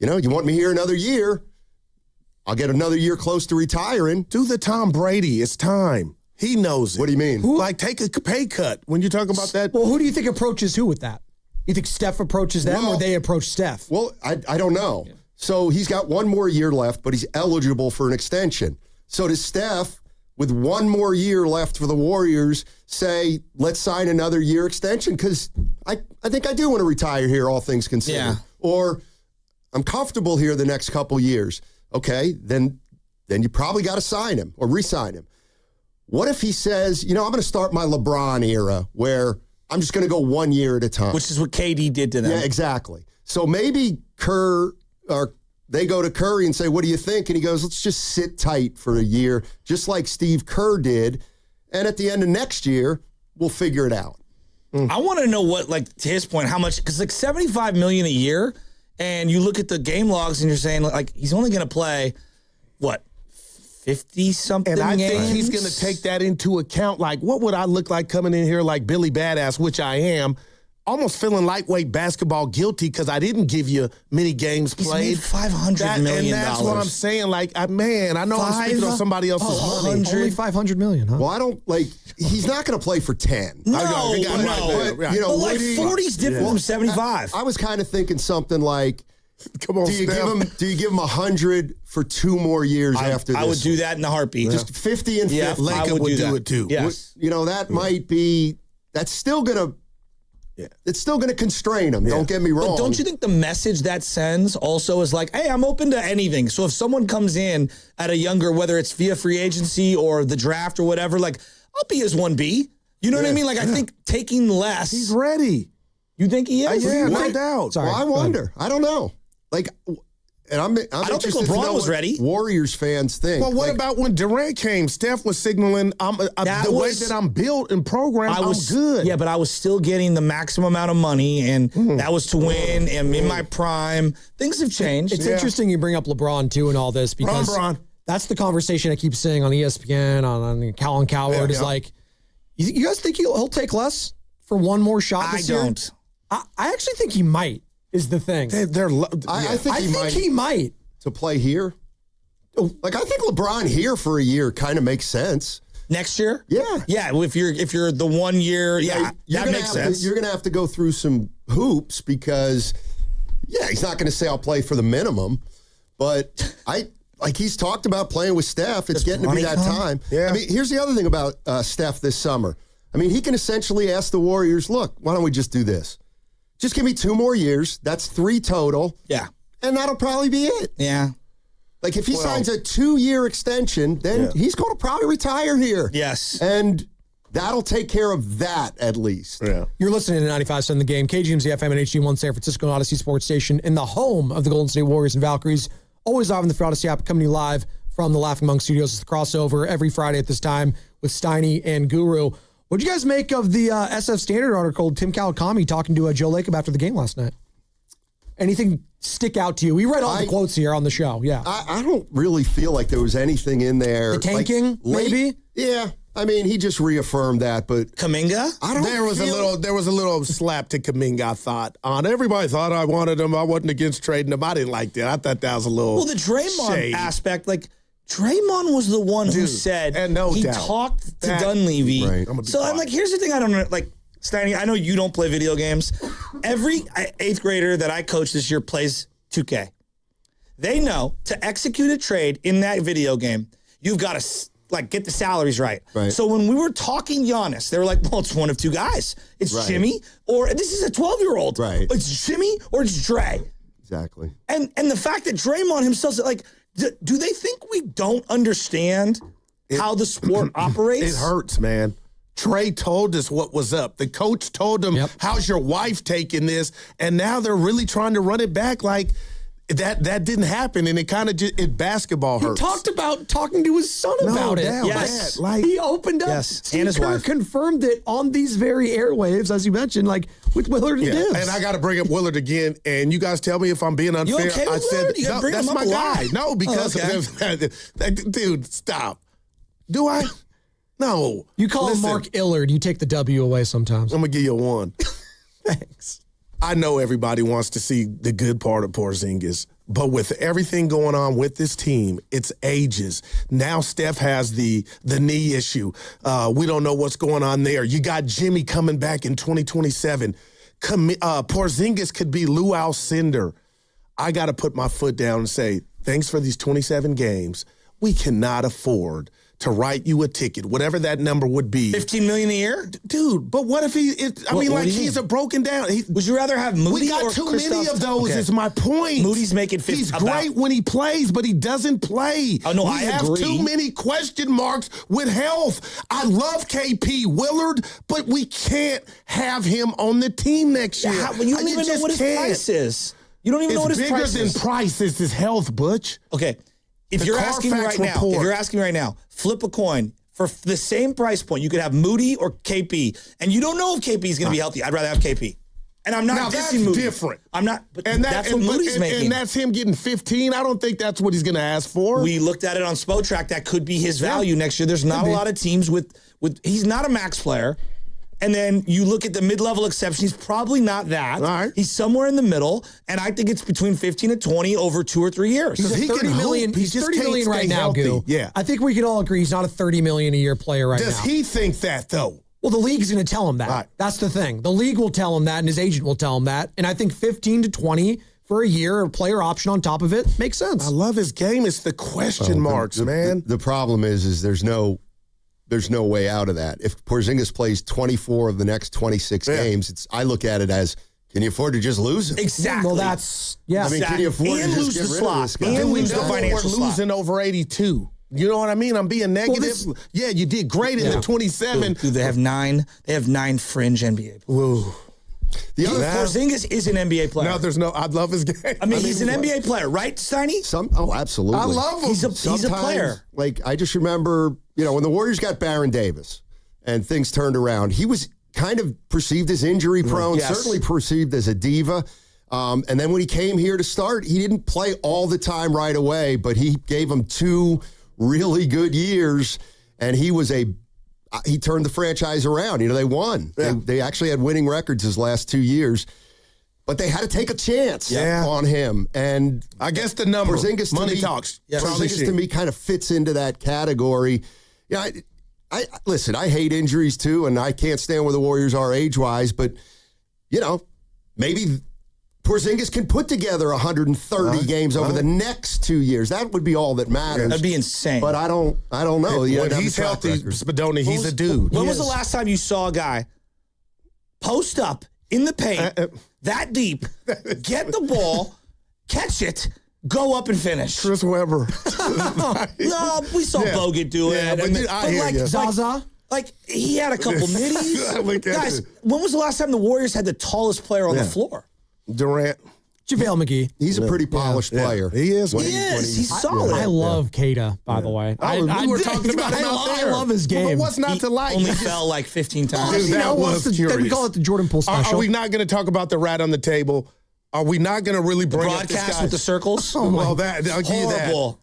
you want me here another year? I'll get another year close to retiring. Do the Tom Brady. It's time. He knows it. What do you mean? Take a pay cut when you talk about that. Well, who do you think approaches who with that? You think Steph approaches them or they approach Steph? Well, I don't know. Yeah. So he's got 1 more year left, but he's eligible for an extension. So does Steph, with 1 more year left for the Warriors, say, let's sign another year extension? Because I think I do want to retire here, all things considered. Yeah. Or I'm comfortable here the next couple years. Okay, then you probably got to sign him or re-sign him. What if he says, I'm going to start my LeBron era where I'm just going to go 1 year at a time? Which is what KD did to them. Yeah, exactly. So maybe they go to Curry and say, what do you think? And he goes, let's just sit tight for a year, just like Steve Kerr did. And at the end of next year, we'll figure it out. I want to know what, to his point, how much, because $75 million a year, and you look at the game logs and you're saying, he's only going to play, what, 50-something And I games? think he's going to take that into account. What would I look like coming in here like Billy Badass, which I am, almost feeling lightweight basketball guilty because I didn't give you many games played. He's made $500 million. And that's what I'm saying. I know I'm speaking on somebody else's money. Only $500 million, huh? Well, I don't, he's not going to play for 10. No. But 40's different from 75. I was kind of thinking something like, come on, do you give him 100 for 2 more years after this? I would do that in a heartbeat. Just 50 and 50. Lacob would do it too. Yes. That might be, that's still going to, it's still going to constrain him. Don't get me wrong. But don't you think the message that sends also is hey, I'm open to anything. So if someone comes in at a younger, whether it's via free agency or the draft or whatever, I'll be his 1B. You know what I mean? Like, I think taking less. He's ready. You think he is? Yeah, no doubt. Sorry, well, I wonder. I don't know. Like, and I'm I don't think LeBron was ready. Warriors fans think. Well, what about when Durant came? Steph was signaling, way that I'm built and programmed, I'm good. Yeah, but I was still getting the maximum amount of money, and that was to win, and in my prime. Things have changed. It's interesting you bring up LeBron, too, and all this, because that's the conversation I keep saying on ESPN, on Colin Coward, is like, you guys think he'll take less for one more shot this year? I don't. I actually think he might, is the thing. I think he might. To play here? Like, I think LeBron here for a year kind of makes sense. Next year? Yeah. Yeah, if you're the 1 year, that makes sense. You're going to have to go through some hoops because, he's not going to say I'll play for the minimum, but he's talked about playing with Steph. It's getting to be that time. Yeah. I mean, here's the other thing about Steph this summer. I mean, he can essentially ask the Warriors, look, why don't we just do this? Just give me 2 more years. That's 3 total. Yeah. And that'll probably be it. Yeah. Like, if he signs a 2-year extension, then he's going to probably retire here. Yes. And that'll take care of that, at least. Yeah. You're listening to 95.7 The Game, KGMZ FM and HD1 San Francisco Odyssey Sports Station, in the home of the Golden State Warriors and Valkyries. Always live in the Free Odyssey app, coming to you live from the Laughing Monk Studios. It's the crossover every Friday at this time with Steiny and Guru. What'd you guys make of the SF Standard article, Tim Kawakami talking to Joe Lacob after the game last night? Anything stick out to you? We read all the quotes here on the show. Yeah. I don't really feel like there was anything in there. The tanking, maybe? Yeah. I mean, he just reaffirmed that, but Kaminga? There was a little slap to Kaminga, I thought. Everybody thought I wanted him. I wasn't against trading him. I didn't like that. I thought that was a little the Draymond shade. aspect, like, Draymond was the one who said he talked to Dunleavy. Right. So I'm like, here's the thing I don't know. Like, Steiny, I know you don't play video games. Every 8th grader that I coach this year plays 2K. They know to execute a trade in that video game, you've got to get the salaries right. So when we were talking Giannis, they were like, well, it's one of 2 guys. It's Jimmy or this is a 12-year-old. Right. It's Jimmy or it's Dre. Exactly. And the fact that Draymond himself said, like, do they think we don't understand how the sport operates? It hurts, man. Trey told us what was up. The coach told him, how's your wife taking this? And now they're really trying to run it back like that didn't happen. And it kind of basketball hurts. He talked about talking to his son about it. Yes. He opened up. Yes. Steve And his Kerr wife confirmed it on these very airwaves, as you mentioned, like with Willard and Dibs. And I got to bring up Willard again. And you guys tell me if I'm being unfair. You okay with Willard? You gotta bring that's him my up a guy. lot. No, because dude, stop. Do I? No. You call him Mark Illard. You take the W away sometimes. I'm going to give you a 1. Thanks. I know everybody wants to see the good part of Porzingis, but with everything going on with this team, it's ages. Now Steph has the knee issue. We don't know what's going on there. You got Jimmy coming back in 2027. Porzingis could be Lou Alcindor. I got to put my foot down and say, thanks for these 27 games. We cannot afford to write you a ticket, whatever that number would be. $15 million a year? Dude, but what if he's a broken down. Would you rather have Moody We got or too Kristaps? many of those is my point. Moody's making 50. He's great when he plays, but he doesn't play. Oh, no, we I have agree. too many question marks with health. I love KP Willard, but we can't have him on the team next year. You don't even know what his price is. You don't even know what his price is. It's bigger than price. It's his health, Butch. Okay. If you're asking me right now, flip a coin. For the same price point, you could have Moody or KP. And you don't know if KP is going to be healthy. I'd rather have KP. And I'm not dissing Moody. Different. I'm not, but that's what Moody's making. And that's him getting 15. I don't think that's what he's going to ask for. We looked at it on Spotrac. That could be his value next year. There's not a lot of teams with he's not a max player. And then you look at the mid-level exception, he's probably not that. All right. He's somewhere in the middle, and I think it's between 15 and 20 over 2 or 3 years. He's $30 million. He's $30 million right now, Goo. Yeah. I think we can all agree he's not a $30 million a year player right now. Does he think that, though? Well, the league's going to tell him that. Right. That's the thing. The league will tell him that, and his agent will tell him that. And I think 15 to 20 for a year, a player option on top of it, makes sense. I love his game. It's the question marks, man. The problem is there's no way out of that. If Porzingis plays 24 of the next 26 games, I look at it as, can you afford to just lose him? Exactly. Well, that's, yeah. I mean, can you afford to just get rid of this guy? And lose the financial We're slot. losing over 82. You know what I mean? I'm being negative. Yeah, you did great in the 27. Dude, they have 9 fringe NBA players. Ooh. Porzingis is an NBA player. No, I love his game. I mean, he's an NBA player, right, Steiny? Absolutely. I love him. He's a player. Like, I just remember, when the Warriors got Baron Davis and things turned around, he was kind of perceived as injury prone, certainly perceived as a diva. And then when he came here to start, he didn't play all the time right away, but he gave him 2 really good years, and he turned the franchise around. They won. Yeah. They actually had winning records his last 2 years, but they had to take a chance on him. And I guess the number, Porzingis money talks. Yes. Porzingis to me kind of fits into that category. I listen, I hate injuries too, and I can't stand where the Warriors are age-wise, but, maybe Porzingis can put together 130 games over the next 2 years. That would be all that matters. That'd be insane. But I don't know. When he's healthy, Spadoni, he's a dude. When was the last time you saw a guy post up in the paint that deep, get the ball, catch it, go up and finish? Chris Webber. No, we saw Bogut do it. But Zaza. Like, he had a couple middies. Guys, when was the last time the Warriors had the tallest player on the floor? Durant. JaVale McGee. He's a pretty polished player. He is. He's solid. I love Keita, by the way. We were talking about him out there. I love his game. But what's not to like? Only fell like 15 times. Dude, that was curious. We call it the Jordan Poole special. Are we not going to talk about the rat on the table? Are we not going to really bring up this broadcast guy? with the circles? Well, I'll give you that. Horrible.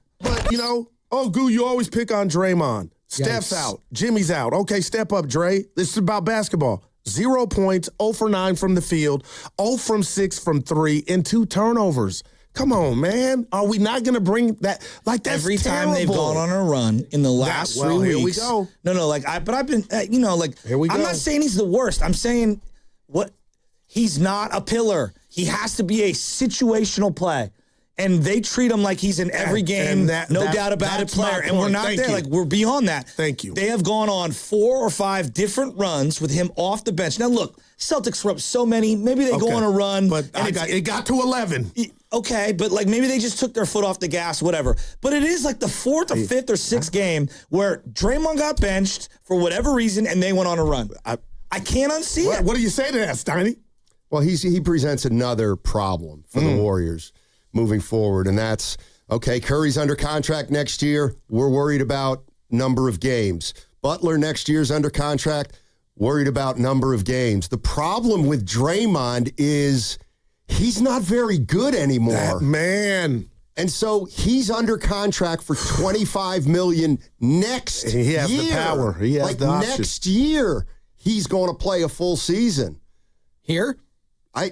But, Goo, you always pick on Draymond. Steph's out. Jimmy's out. Okay, step up, Dre. This is about basketball. 0 points, 0 for 9 from the field, 0 from 6 from 3, and 2 turnovers. Come on, man. Are we not going to bring that? Like, that's every terrible. time they've gone on a run in the last 3 weeks. Here we go. No, but I've been, here we go. I'm not saying he's the worst. I'm saying he's not a pillar. He has to be a situational play. And they treat him like he's in every game, no doubt about it, player. And we're not there. Like, we're beyond that. Thank you. They have gone on 4 or 5 different runs with him off the bench. Now, look, Celtics threw up so many. Maybe they go on a run. But it got to 11. Okay, but maybe they just took their foot off the gas, whatever. But it is like the 4th or 5th or 6th game where Draymond got benched for whatever reason and they went on a run. I can't unsee it. What do you say to that, Steiny? Well, he presents another problem for the Warriors moving forward, and that's, okay, Curry's under contract next year. We're worried about number of games. Butler next year's under contract, worried about number of games. The problem with Draymond is he's not very good anymore. That man. And so he's under contract for $25 million next year. He has the power. He has the option. Next year, he's going to play a full season. Here? I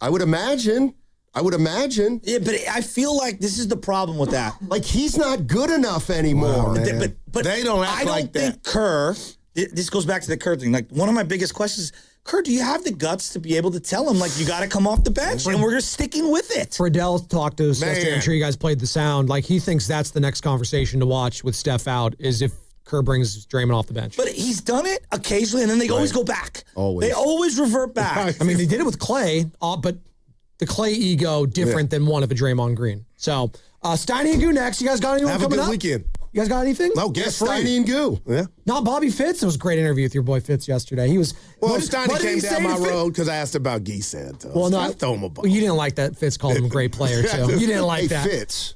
would imagine. Yeah, but I feel like this is the problem with that. Like, he's not good enough anymore. But they don't act like that. I don't think Kerr, this goes back to the Kerr thing. Like, one of my biggest questions is, Kerr, do you have the guts to be able to tell him, like, you got to come off the bench? And we're just sticking with it. Friedel talked to us yesterday. I'm sure you guys played the sound. Like, he thinks that's the next conversation to watch with Steph out, is if Kerr brings Draymond off the bench. But he's done it occasionally, and then they always go back. Always. They always revert back. I mean, they did it with Clay, but the Clay ego different than one of a Draymond Green. So, Steiny and Goo next. You guys got anyone coming up? Have a good weekend. You guys got anything? No, guess free. Steiny and Goo. Yeah. Not Bobby Fitz. It was a great interview with your boy Fitz yesterday. He was. Well, Steiny came down my road because I asked about Guy Santos. Well, no, I throw him a ball. You didn't like that Fitz called him a great player, too. You didn't like that. Fitz.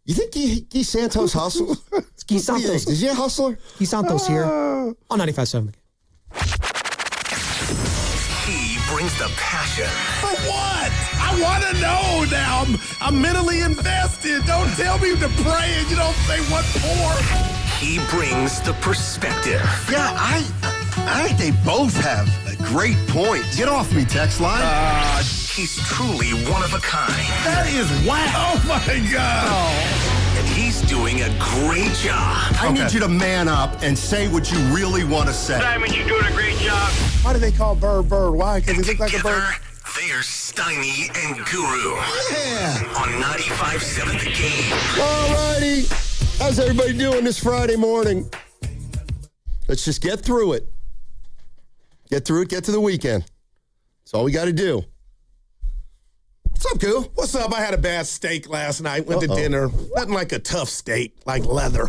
You think Guy Santos hustles? Guy Santos. Is he a hustler? Guy Santos here on 95.7. He brings the passion. For what? I want to know now. I'm mentally invested. Don't tell me to pray and you don't say what for. He brings the perspective. Yeah, I think they both have great points. Get off me, text line. He's truly one of a kind. That is wow. Oh, my God. And he's doing a great job. I need you to man up and say what you really want to say. Simon, you're doing a great job. Why do they call Bird? Why? Because he looks like a bird. They're Steiny and Guru. Yeah. On 95.7 The Game. All righty. How's everybody doing this Friday morning? Let's just get through it. Get through it. Get to the weekend. That's all we got to do. What's up, Goo? What's up? I had a bad steak last night. Went to dinner. Nothing like a tough steak, like leather.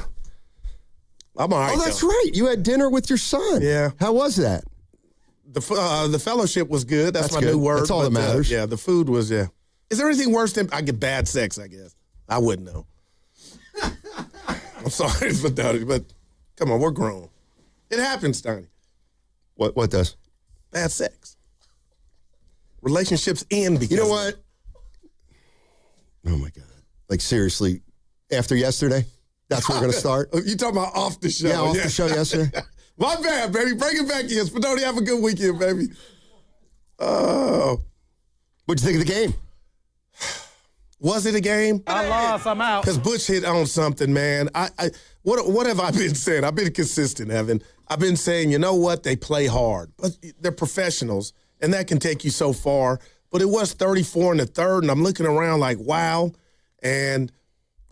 I'm all right. Oh, that's right. You had dinner with your son. Yeah. How was that? The fellowship was good. That's my good. new word. That's all that matters. Yeah, the food was, yeah. Is there anything worse than I get bad sex, I guess? I wouldn't know. I'm sorry, but come on, we're grown. It happens, Donnie. What does? Bad sex. Relationships end because you know what? Oh my God! Like seriously, after yesterday, that's where we're gonna start. You talking about off the show? Yeah, off the show yesterday. My bad, baby. Bring it back in. Spadoni, have a good weekend, baby. Oh, what'd you think of the game? Was it a game? I lost. I'm out. Because Butch hit on something, man. What have I been saying? I've been consistent, Evan. I've been saying, you know what? They play hard, but they're professionals, and that can take you so far. But it was 34 in the third, and I'm looking around like, wow. And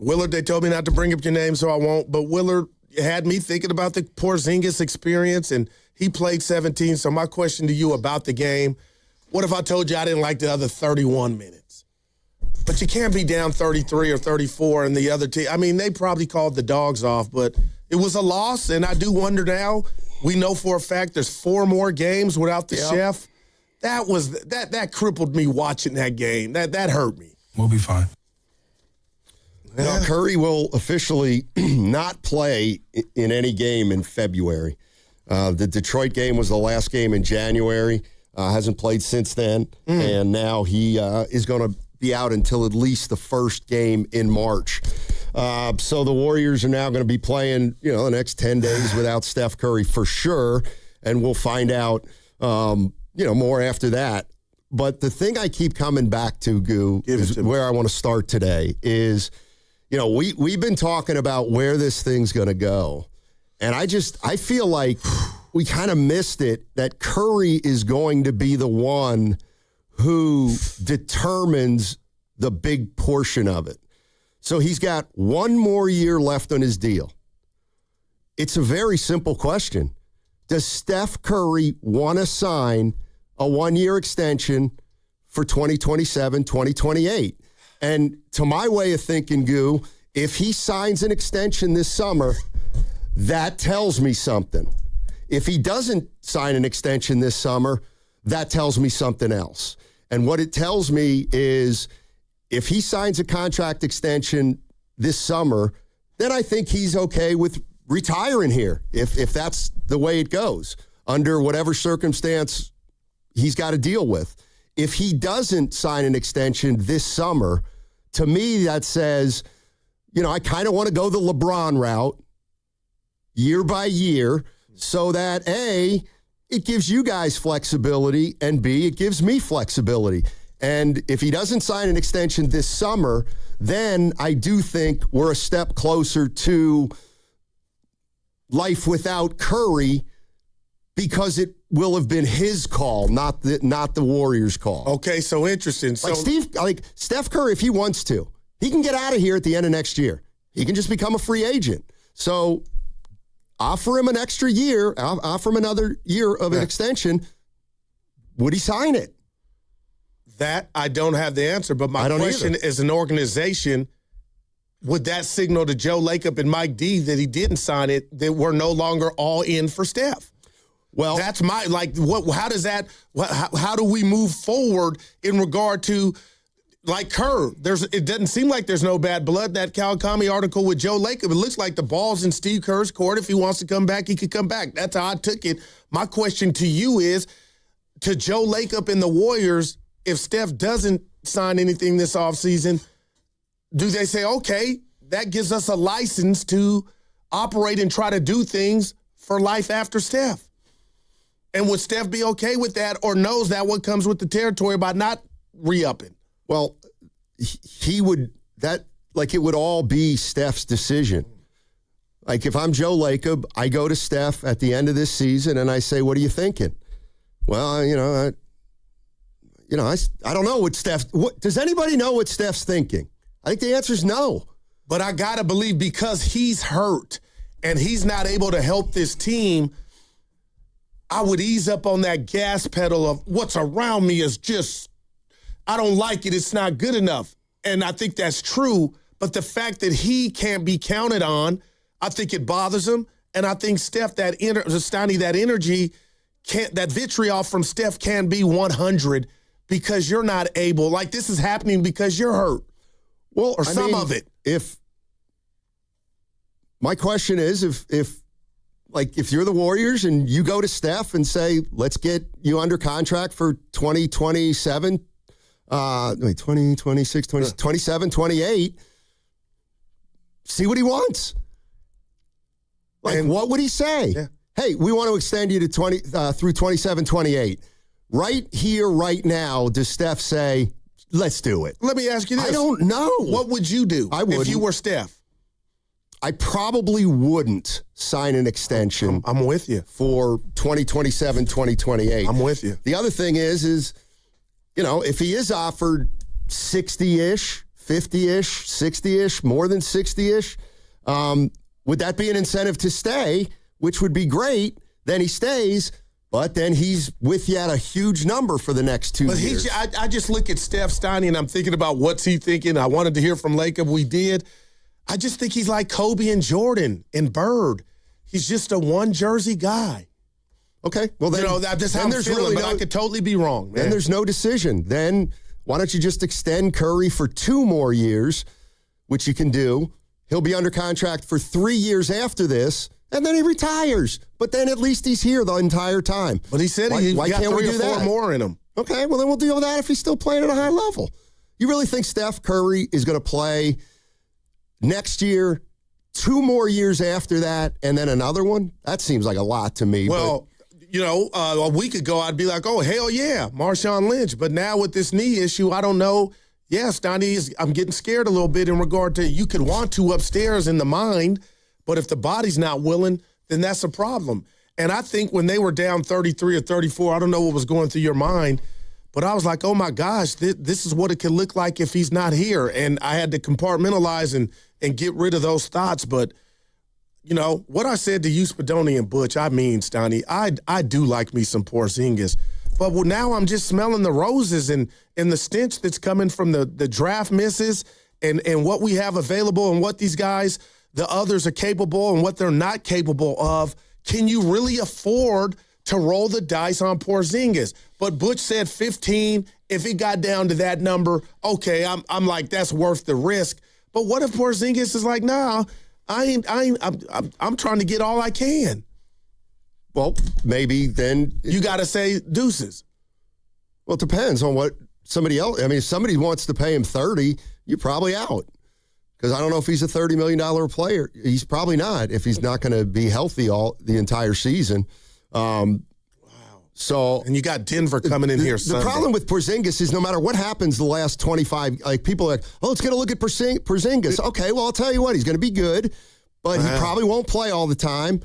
Willard, they told me not to bring up your name, so I won't. But Willard had me thinking about the Porzingis experience, and he played 17. So my question to you about the game, what if I told you I didn't like the other 31 minutes? But you can't be down 33 or 34 and the other team. I mean, they probably called the dogs off, but it was a loss, and I do wonder now. We know for a fact there's 4 more games without the chef. That crippled me watching that game. That hurt me. We'll be fine. Now, Curry will officially not play in any game in February. The Detroit game was the last game in January. Hasn't played since then, and now he is going to be out until at least the first game in March. So the Warriors are now going to be playing, the next 10 days without Steph Curry for sure, and we'll find out, more after that. But the thing I keep coming back to, Goo, is where I want to start today is, we've been talking about where this thing's going to go, and I feel like we kind of missed it that Curry is going to be the one who determines the big portion of it. So he's got 1 more year left on his deal. It's a very simple question. Does Steph Curry want to sign a 1-year extension for 2027, 2028? And to my way of thinking, Goo, if he signs an extension this summer, that tells me something. If he doesn't sign an extension this summer, that tells me something else. And what it tells me is if he signs a contract extension this summer, then I think he's okay with retiring here, if that's the way it goes, under whatever circumstance he's got to deal with. If he doesn't sign an extension this summer, to me that says, I kind of want to go the LeBron route year by year so that, A, it gives you guys flexibility, and B, it gives me flexibility. And if he doesn't sign an extension this summer, then I do think we're a step closer to life without Curry, because it will have been his call, not the Warriors' call. Okay, so interesting. So Steph Curry, if he wants to, he can get out of here at the end of next year. He can just become a free agent. So offer him an extra year, offer him another year of an extension. Would he sign it? That I don't have the answer, but my question is, an organization, would that signal to Joe Lacob and Mike D that he didn't sign it, that we're no longer all in for Steph? Well, that's my, how does that, how do we move forward in regard to, Kerr? It doesn't seem like there's no bad blood. That Kawakami article with Joe Lacob, it looks like the ball's in Steve Kerr's court. If he wants to come back, he could come back. That's how I took it. My question to you is, to Joe Lacob and the Warriors, if Steph doesn't sign anything this offseason, do they say, okay, that gives us a license to operate and try to do things for life after Steph? And would Steph be okay with that, or knows that what comes with the territory by not re-upping? Well, he would, it would all be Steph's decision. Like, if I'm Joe Lacob, I go to Steph at the end of this season and I say, what are you thinking? Well, I don't know what does anybody know what Steph's thinking? I think the answer is no. But I got to believe, because he's hurt and he's not able to help this team, I would ease up on that gas pedal of what's around me is just, I don't like it. It's not good enough. And I think that's true. But the fact that he can't be counted on, I think it bothers him. And I think Steph, that energy, that vitriol from Steph can be 100 because you're not able. Like, this is happening because you're hurt. Well, or some of it. My question is, if you're the Warriors and you go to Steph and say, let's get you under contract for 2027, 2026, 27, 28, see what he wants. What would he say? Yeah. Hey, we want to extend you to through 27, 28. Right here, right now, does Steph say, let's do it? Let me ask you this. I don't know. What would you do if you were Steph? I probably wouldn't sign an extension. I'm with you. For 2027, 2028. I'm with you. The other thing is, if he is offered 60-ish, 50-ish, 60-ish, more than 60-ish, would that be an incentive to stay, which would be great? Then he stays, but then he's with you at a huge number for the next 2 years. I just look at Steph Steiny, and I'm thinking about what's he thinking. I wanted to hear from Lacob. We did. I just think he's like Kobe and Jordan and Bird. He's just a one-jersey guy. Okay. Well, then, that's how I'm feeling, but I could totally be wrong. Then there's no decision. Then why don't you just extend Curry for 2 more years, which you can do. He'll be under contract for 3 years after this, and then he retires. But then at least he's here the entire time. But he said he's got 3 or 4 more in him. Okay, well, then we'll deal with that if he's still playing at a high level. You really think Steph Curry is going to play next year, 2 more years after that, and then another one? That seems like a lot to me. Well, a week ago, I'd be like, oh, hell yeah, Marshawn Lynch. But now with this knee issue, I don't know. Yes, Donnie, I'm getting scared a little bit in regard to you could want to upstairs in the mind, but if the body's not willing, then that's a problem. And I think when they were down 33 or 34, I don't know what was going through your mind, but I was like, oh, my gosh, this is what it could look like if he's not here. And I had to compartmentalize and get rid of those thoughts. But, what I said to you, Spadoni and Butch, I mean, Stoney, I do like me some Porzingis. But now I'm just smelling the roses and the stench that's coming from the draft misses and what we have available and what these guys, the others, are capable and what they're not capable of. Can you really afford to roll the dice on Porzingis? But Butch said 15. If it got down to that number, okay, I'm like, that's worth the risk. But what if Porzingis is like, nah, I'm trying to get all I can. Well, maybe then you got to say deuces. Well, it depends on what somebody else. I mean, if somebody wants to pay him 30, you're probably out. Because I don't know if he's a $30 million player. He's probably not if he's not going to be healthy the entire season. Wow. So, and you got Denver coming in here Sunday. The problem with Porzingis is no matter what happens the last 25, people are like, oh, let's get a look at Porzingis. Okay, well, I'll tell you what, he's going to be good, but he probably won't play all the time.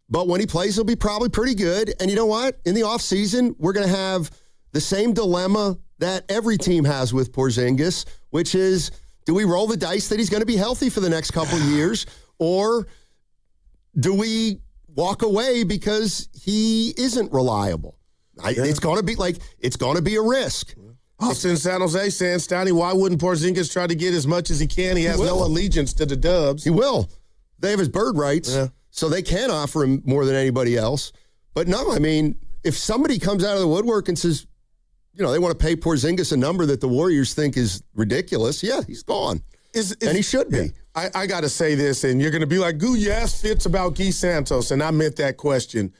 But when he plays, he'll be probably pretty good. And you know what? In the offseason, we're going to have the same dilemma that every team has with Porzingis, which is, do we roll the dice that he's going to be healthy for the next couple of years, or do we walk away because he isn't reliable? It's going to be a risk. Austin San Jose saying, Stoney, why wouldn't Porzingis try to get as much as he can? He has no allegiance to the Dubs. He will. They have his bird rights, so they can offer him more than anybody else. But no, I mean, if somebody comes out of the woodwork and says, they want to pay Porzingis a number that the Warriors think is ridiculous, he's gone. And he should be. I got to say this, and you're going to be like, Goo, you asked Fitz about Guy Santos, and I meant that question.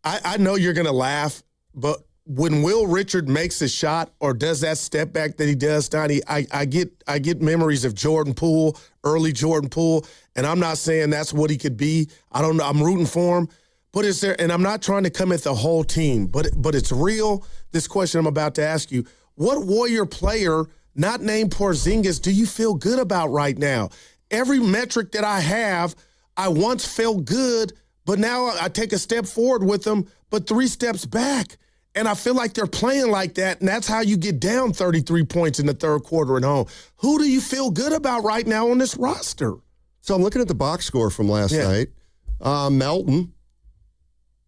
I know you're going to laugh, but when Will Richard makes a shot or does that step back that he does, Donnie, I get memories of Jordan Poole, early Jordan Poole, and I'm not saying that's what he could be. I don't know. I'm rooting for him. But is there, and I'm not trying to come at the whole team, but it's real, this question I'm about to ask you. What Warrior player, not named Porzingis, do you feel good about right now? Every metric that I have, I once felt good, but now I take a step forward with them, but 3 steps back. And I feel like they're playing like that, and that's how you get down 33 points in the third quarter at home. Who do you feel good about right now on this roster? So I'm looking at the box score from last night.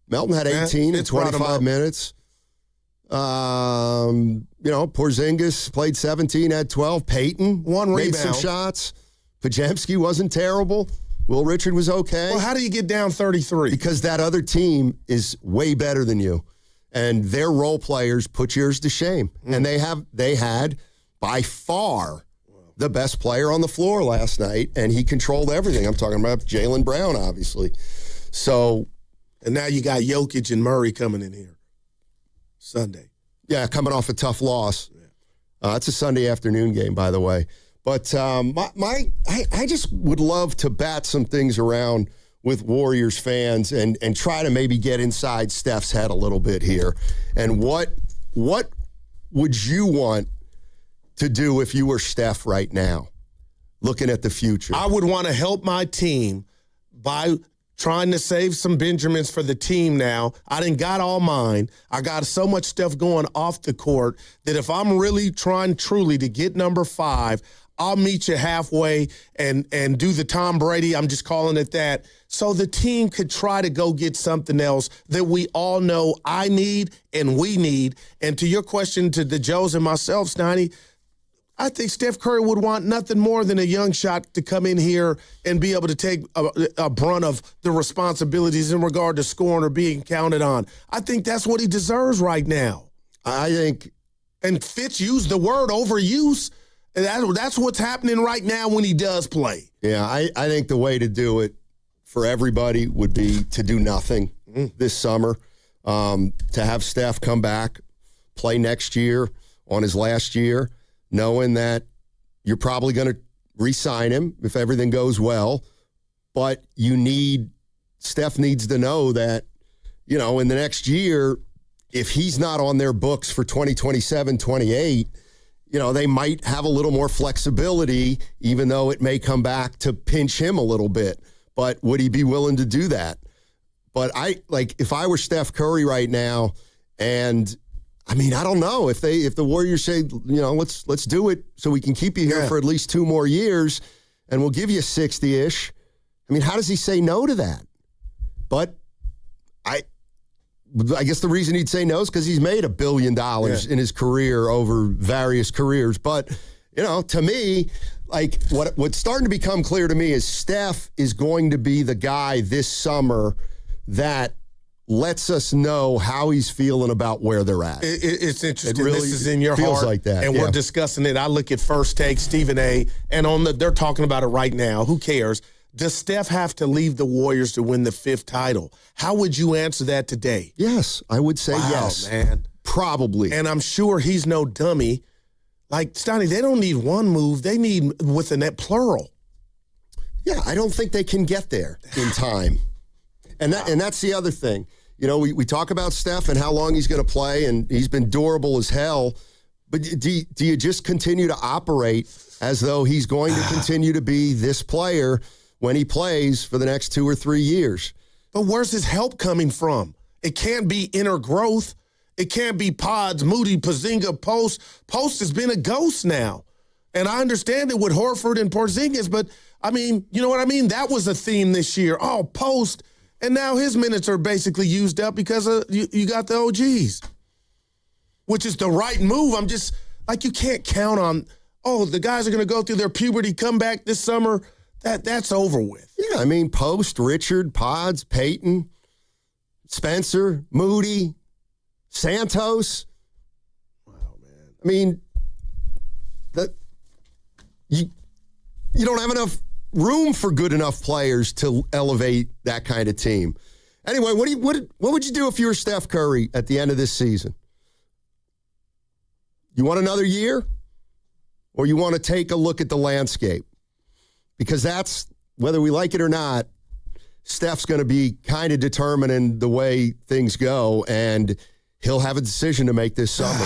Melton had 18 in 25 minutes. Porzingis played 17, had 12. Peyton made some shots. Podziemski wasn't terrible. Will Richard was okay. Well, how do you get down 33? Because that other team is way better than you. And their role players put yours to shame. And they had, by far, the best player on the floor last night, and he controlled everything. I'm talking about Jaylen Brown, obviously. So, and now you got Jokic and Murray coming in here Sunday. Yeah, coming off a tough loss. It's a Sunday afternoon game, by the way. But I just would love to bat some things around with Warriors fans and try to maybe get inside Steph's head a little bit here. And what would you want to do if you were Steph right now, looking at the future? I would want to help my team by trying to save some Benjamins for the team now. I done got all mine. I got so much stuff going off the court that if I'm really trying truly to get number 5, I'll meet you halfway and do the Tom Brady, I'm just calling it that, so the team could try to go get something else that we all know I need and we need. And to your question to the Joes and myself, Stiney, I think Steph Curry would want nothing more than a young shot to come in here and be able to take a brunt of the responsibilities in regard to scoring or being counted on. I think that's what he deserves right now. I think. And Fitz used the word overuse. That's what's happening right now when he does play. Yeah, I think the way to do it for everybody would be to do nothing this summer, to have Steph come back, play next year on his last year, knowing that you're probably going to re-sign him if everything goes well. But Steph needs to know that, in the next year, if he's not on their books for 2027, 28, they might have a little more flexibility, even though it may come back to pinch him a little bit. But would he be willing to do that? But if I were Steph Curry right now, and I don't know if the Warriors say, let's do it so we can keep you here for at least 2 more years, and we'll give you 60-ish. How does he say no to that? But I guess the reason he'd say no is because he's made $1 billion in his career over various careers. But, to me, what's starting to become clear to me is Steph is going to be the guy this summer that lets us know how he's feeling about where they're at. It's interesting. It really this is in your feels heart, like that. And we're discussing it. I look at First Take, Stephen A., and they're talking about it right now. Who cares? Does Steph have to leave the Warriors to win the 5th title? How would you answer that today? Yes, I would say yes. Man. Probably. And I'm sure he's no dummy. Like, Stoney, they don't need one move. They need with a net plural. Yeah, I don't think they can get there in time. And that's the other thing. We talk about Steph and how long he's going to play, and he's been durable as hell. But do you just continue to operate as though he's going to continue to be this player when he plays for the next 2 or 3 years? But where's his help coming from? It can't be inner growth. It can't be Pods, Moody, Pozinga, Post. Post has been a ghost now. And I understand it with Horford and Porzingis, but, you know what I mean? That was a theme this year. Oh, Post. And now his minutes are basically used up because you got the OGs, which is the right move. I'm just, you can't count on, the guys are going to go through their puberty, come back this summer. That's over with. Yeah, Post, Richard, Pods, Peyton, Spencer, Moody, Santos. Wow, man. You don't have enough room for good enough players to elevate that kind of team. Anyway, what would you do if you were Steph Curry at the end of this season? You want another year? Or you want to take a look at the landscape? Because that's, whether we like it or not, Steph's going to be kind of determining the way things go, and he'll have a decision to make this summer.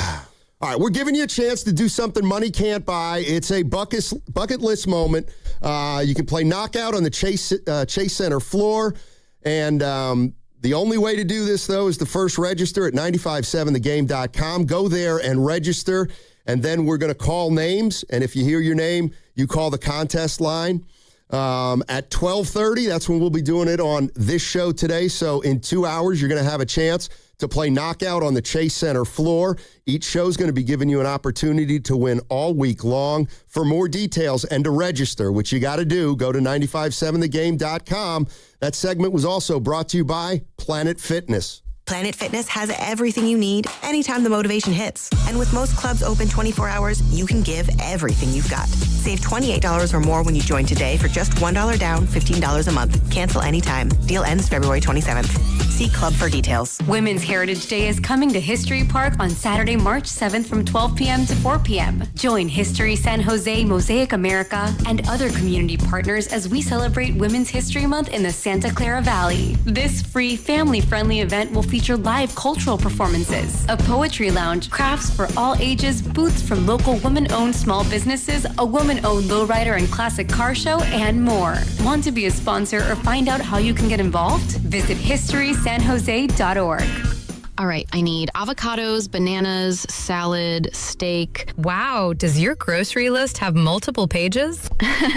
All right, we're giving you a chance to do something money can't buy. It's a bucket list moment. You can play knockout on the Chase Center floor, and the only way to do this, though, is to first register at 957thegame.com. Go there and register, and then we're going to call names, and if you hear your name, you call the contest line. At 12:30, that's when we'll be doing it on this show today. So in 2 hours, you're going to have a chance to play Knockout on the Chase Center floor. Each show is going to be giving you an opportunity to win all week long. For more details and to register, which you got to do, go to 957thegame.com. That segment was also brought to you by Planet Fitness. Planet Fitness has everything you need anytime the motivation hits. And with most clubs open 24 hours, you can give everything you've got. Save $28 or more when you join today for just $1 down, $15 a month. Cancel anytime. Deal ends February 27th. See club for details. Women's Heritage Day is coming to History Park on Saturday, March 7th from 12 p.m. to 4 p.m. Join History San Jose, Mosaic America, and other community partners as we celebrate Women's History Month in the Santa Clara Valley. This free, family-friendly event will feature live cultural performances, a poetry lounge, crafts for all ages, booths from local woman-owned small businesses, a woman-owned lowrider and classic car show, and more. Want to be a sponsor or find out how you can get involved? Visit historysanjose.org. All right, I need avocados, bananas, salad, steak. Wow, does your grocery list have multiple pages?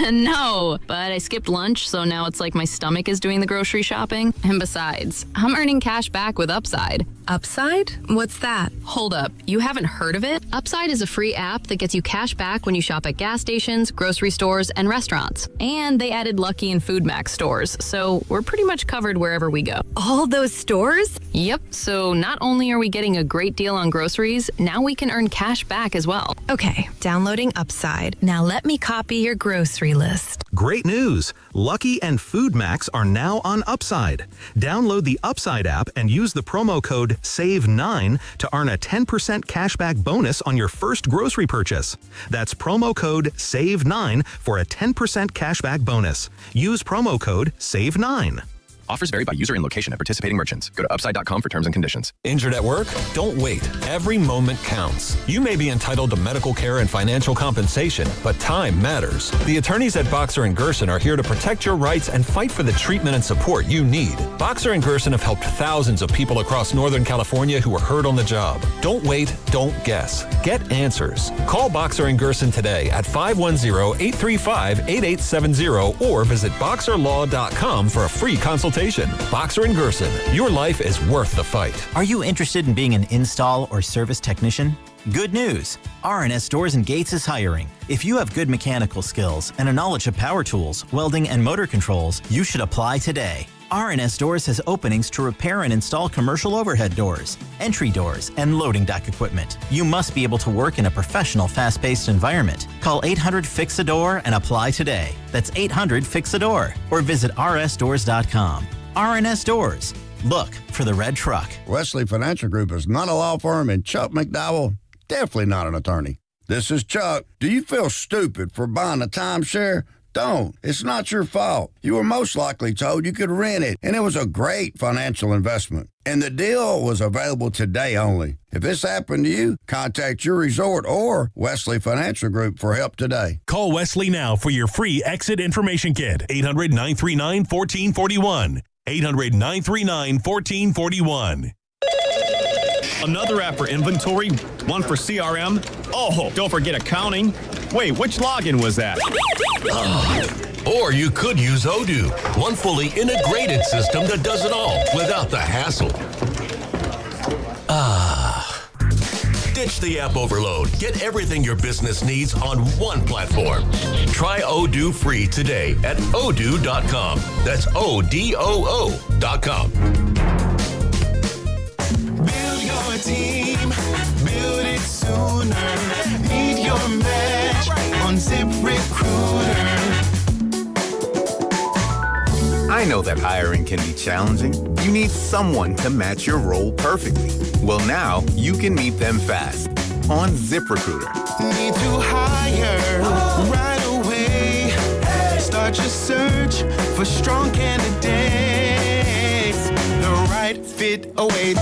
No, but I skipped lunch, so now it's like my stomach is doing the grocery shopping. And besides, I'm earning cash back with Upside. Upside? What's that? Hold up, you haven't heard of it? Upside is a free app that gets you cash back when you shop at gas stations, grocery stores, and restaurants. And they added Lucky and Food Max stores, so we're pretty much covered wherever we go. All those stores? Yep, so not only are we getting a great deal on groceries, now we can earn cash back as well. Okay, downloading Upside. Now let me copy your grocery list. Great news! Lucky and Food Max are now on Upside. Download the Upside app and use the promo code SAVE9 to earn a 10% cashback bonus on your first grocery purchase. That's promo code SAVE9 for a 10% cashback bonus. Use promo code SAVE9. Offers vary by user and location at participating merchants. Go to upside.com for terms and conditions. Injured at work? Don't wait. Every moment counts. You may be entitled to medical care and financial compensation, but time matters. The attorneys at Boxer & Gerson are here to protect your rights and fight for the treatment and support you need. Boxer & Gerson have helped thousands of people across Northern California who were hurt on the job. Don't wait. Don't guess. Get answers. Call Boxer & Gerson today at 510-835-8870 or visit boxerlaw.com for a free consultation. Boxer & Gerson, your life is worth the fight. Are you interested in being an install or service technician? Good news! R&S Doors and Gates is hiring. If you have good mechanical skills and a knowledge of power tools, welding, and motor controls, you should apply today. R&S Doors has openings to repair and install commercial overhead doors, entry doors, and loading dock equipment. You must be able to work in a professional, fast-paced environment. Call 800-FIX-A-DOOR and apply today. That's 800-FIX-A-DOOR or visit rsdoors.com. R&S Doors. Look for the red truck. Wesley Financial Group is not a law firm, and Chuck McDowell, definitely not an attorney. This is Chuck. Do you feel stupid for buying a timeshare? Don't. It's not your fault. You were most likely told you could rent it, and it was a great financial investment. And the deal was available today only. If this happened to you, contact your resort or Wesley Financial Group for help today. Call Wesley now for your free exit information kit. 800-939-1441. 800-939-1441. Another app for inventory, one for CRM. Oh, don't forget accounting. Wait, which login was that? Or you could use Odoo, one fully integrated system that does it all without the hassle. Ditch the app overload. Get everything your business needs on one platform. Try Odoo free today at odoo.com. That's ODOO.com. Build your team, build it sooner. Need your match on ZipRecruiter. I know that hiring can be challenging. You need someone to match your role perfectly. Well, now you can meet them fast on ZipRecruiter. Need to hire right away. Start your search for strong candidates. The right fit awaits.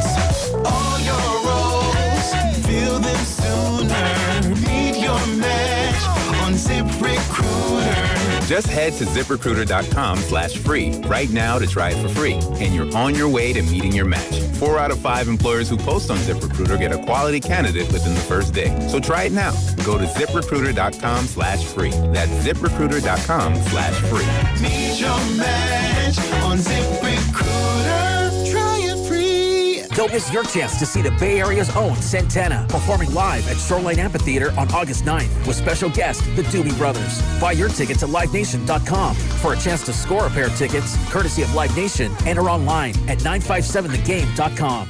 All your roles, fill them sooner. Meet your match on ZipRecruiter. Just head to ZipRecruiter.com/free right now to try it for free. And you're on your way to meeting your match. 4 out of 5 employers who post on ZipRecruiter get a quality candidate within the first day. So try it now. Go to ZipRecruiter.com/free. That's ZipRecruiter.com/free. Meet your match on ZipRecruiter. Try it free. Don't miss your chance to see the Bay Area's own Santana performing live at Shoreline Amphitheater on August 9th with special guest, the Doobie Brothers. Buy your tickets at LiveNation.com for a chance to score a pair of tickets, courtesy of Live Nation, and are online at 957thegame.com.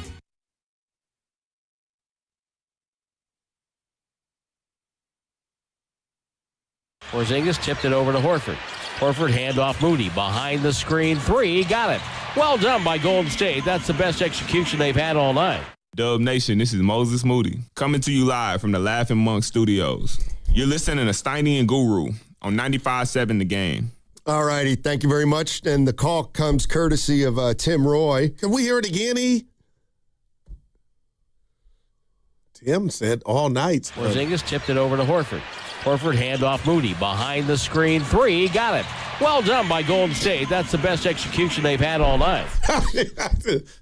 Porzingis tipped it over to Horford. Horford handoff Moody behind the screen three. Got it. Well done by Golden State. That's the best execution they've had all night. Dub Nation, this is Moses Moody coming to you live from the Laughing Monk Studios. You're listening to Steiny and Guru on 95.7 The Game. All righty. Thank you very much. And the call comes courtesy of Tim Roy. Can we hear it again, E? Tim said all night. Porzingis tipped it over to Horford. Horford handoff Moody behind the screen three. Got it. Well done by Golden State. That's the best execution they've had all night.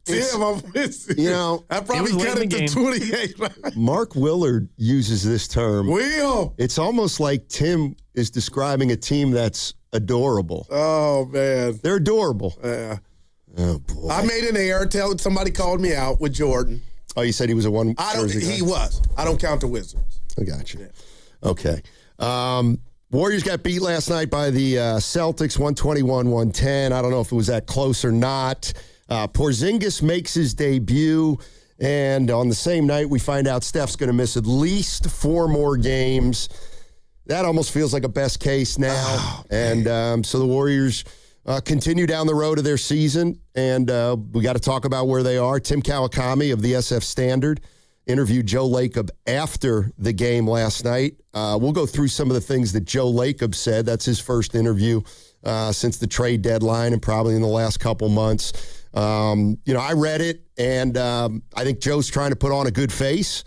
Tim, I'm missing. You know, I probably cut it to 28. Mark Willard uses this term. Will. It's almost like Tim is describing a team that's adorable. Oh, man. They're adorable. Yeah. Oh, boy. I made an error. Somebody called me out with Jordan. Oh, you said he was a one Jersey guy? He was. I don't count the Wizards. I got you. Yeah. Okay. Warriors got beat last night by the Celtics, 121-110. I don't know if it was that close or not. Porzingis makes his debut, and on the same night, we find out Steph's going to miss at least 4 more games. That almost feels like a best case now. Oh, and so the Warriors continue down the road of their season, and we got to talk about where they are. Tim Kawakami of the SF Standard interviewed Joe Lacob after the game last night. We'll go through some of the things that Joe Lacob said. That's his first interview since the trade deadline and probably in the last couple months. I read it, and I think Joe's trying to put on a good face.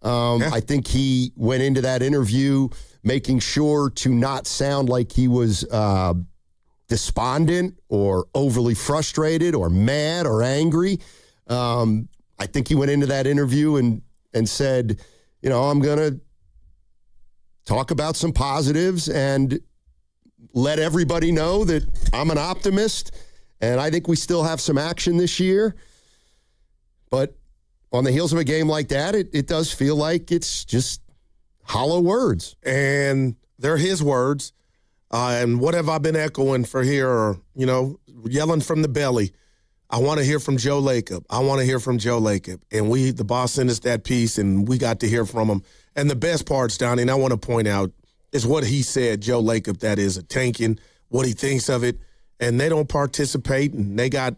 I think he went into that interview making sure to not sound like he was despondent or overly frustrated or mad or angry. I think he went into that interview and said, I'm going to talk about some positives and let everybody know that I'm an optimist, and I think we still have some action this year. But on the heels of a game like that, it does feel like it's just hollow words. And they're his words. And what have I been echoing for here or, yelling from the belly? I want to hear from Joe Lacob. I want to hear from Joe Lacob. And the boss sent us that piece, and we got to hear from him. And the best parts, Donnie, and I want to point out, is what he said, Joe Lacob, that is, tanking, what he thinks of it. And they don't participate, and they got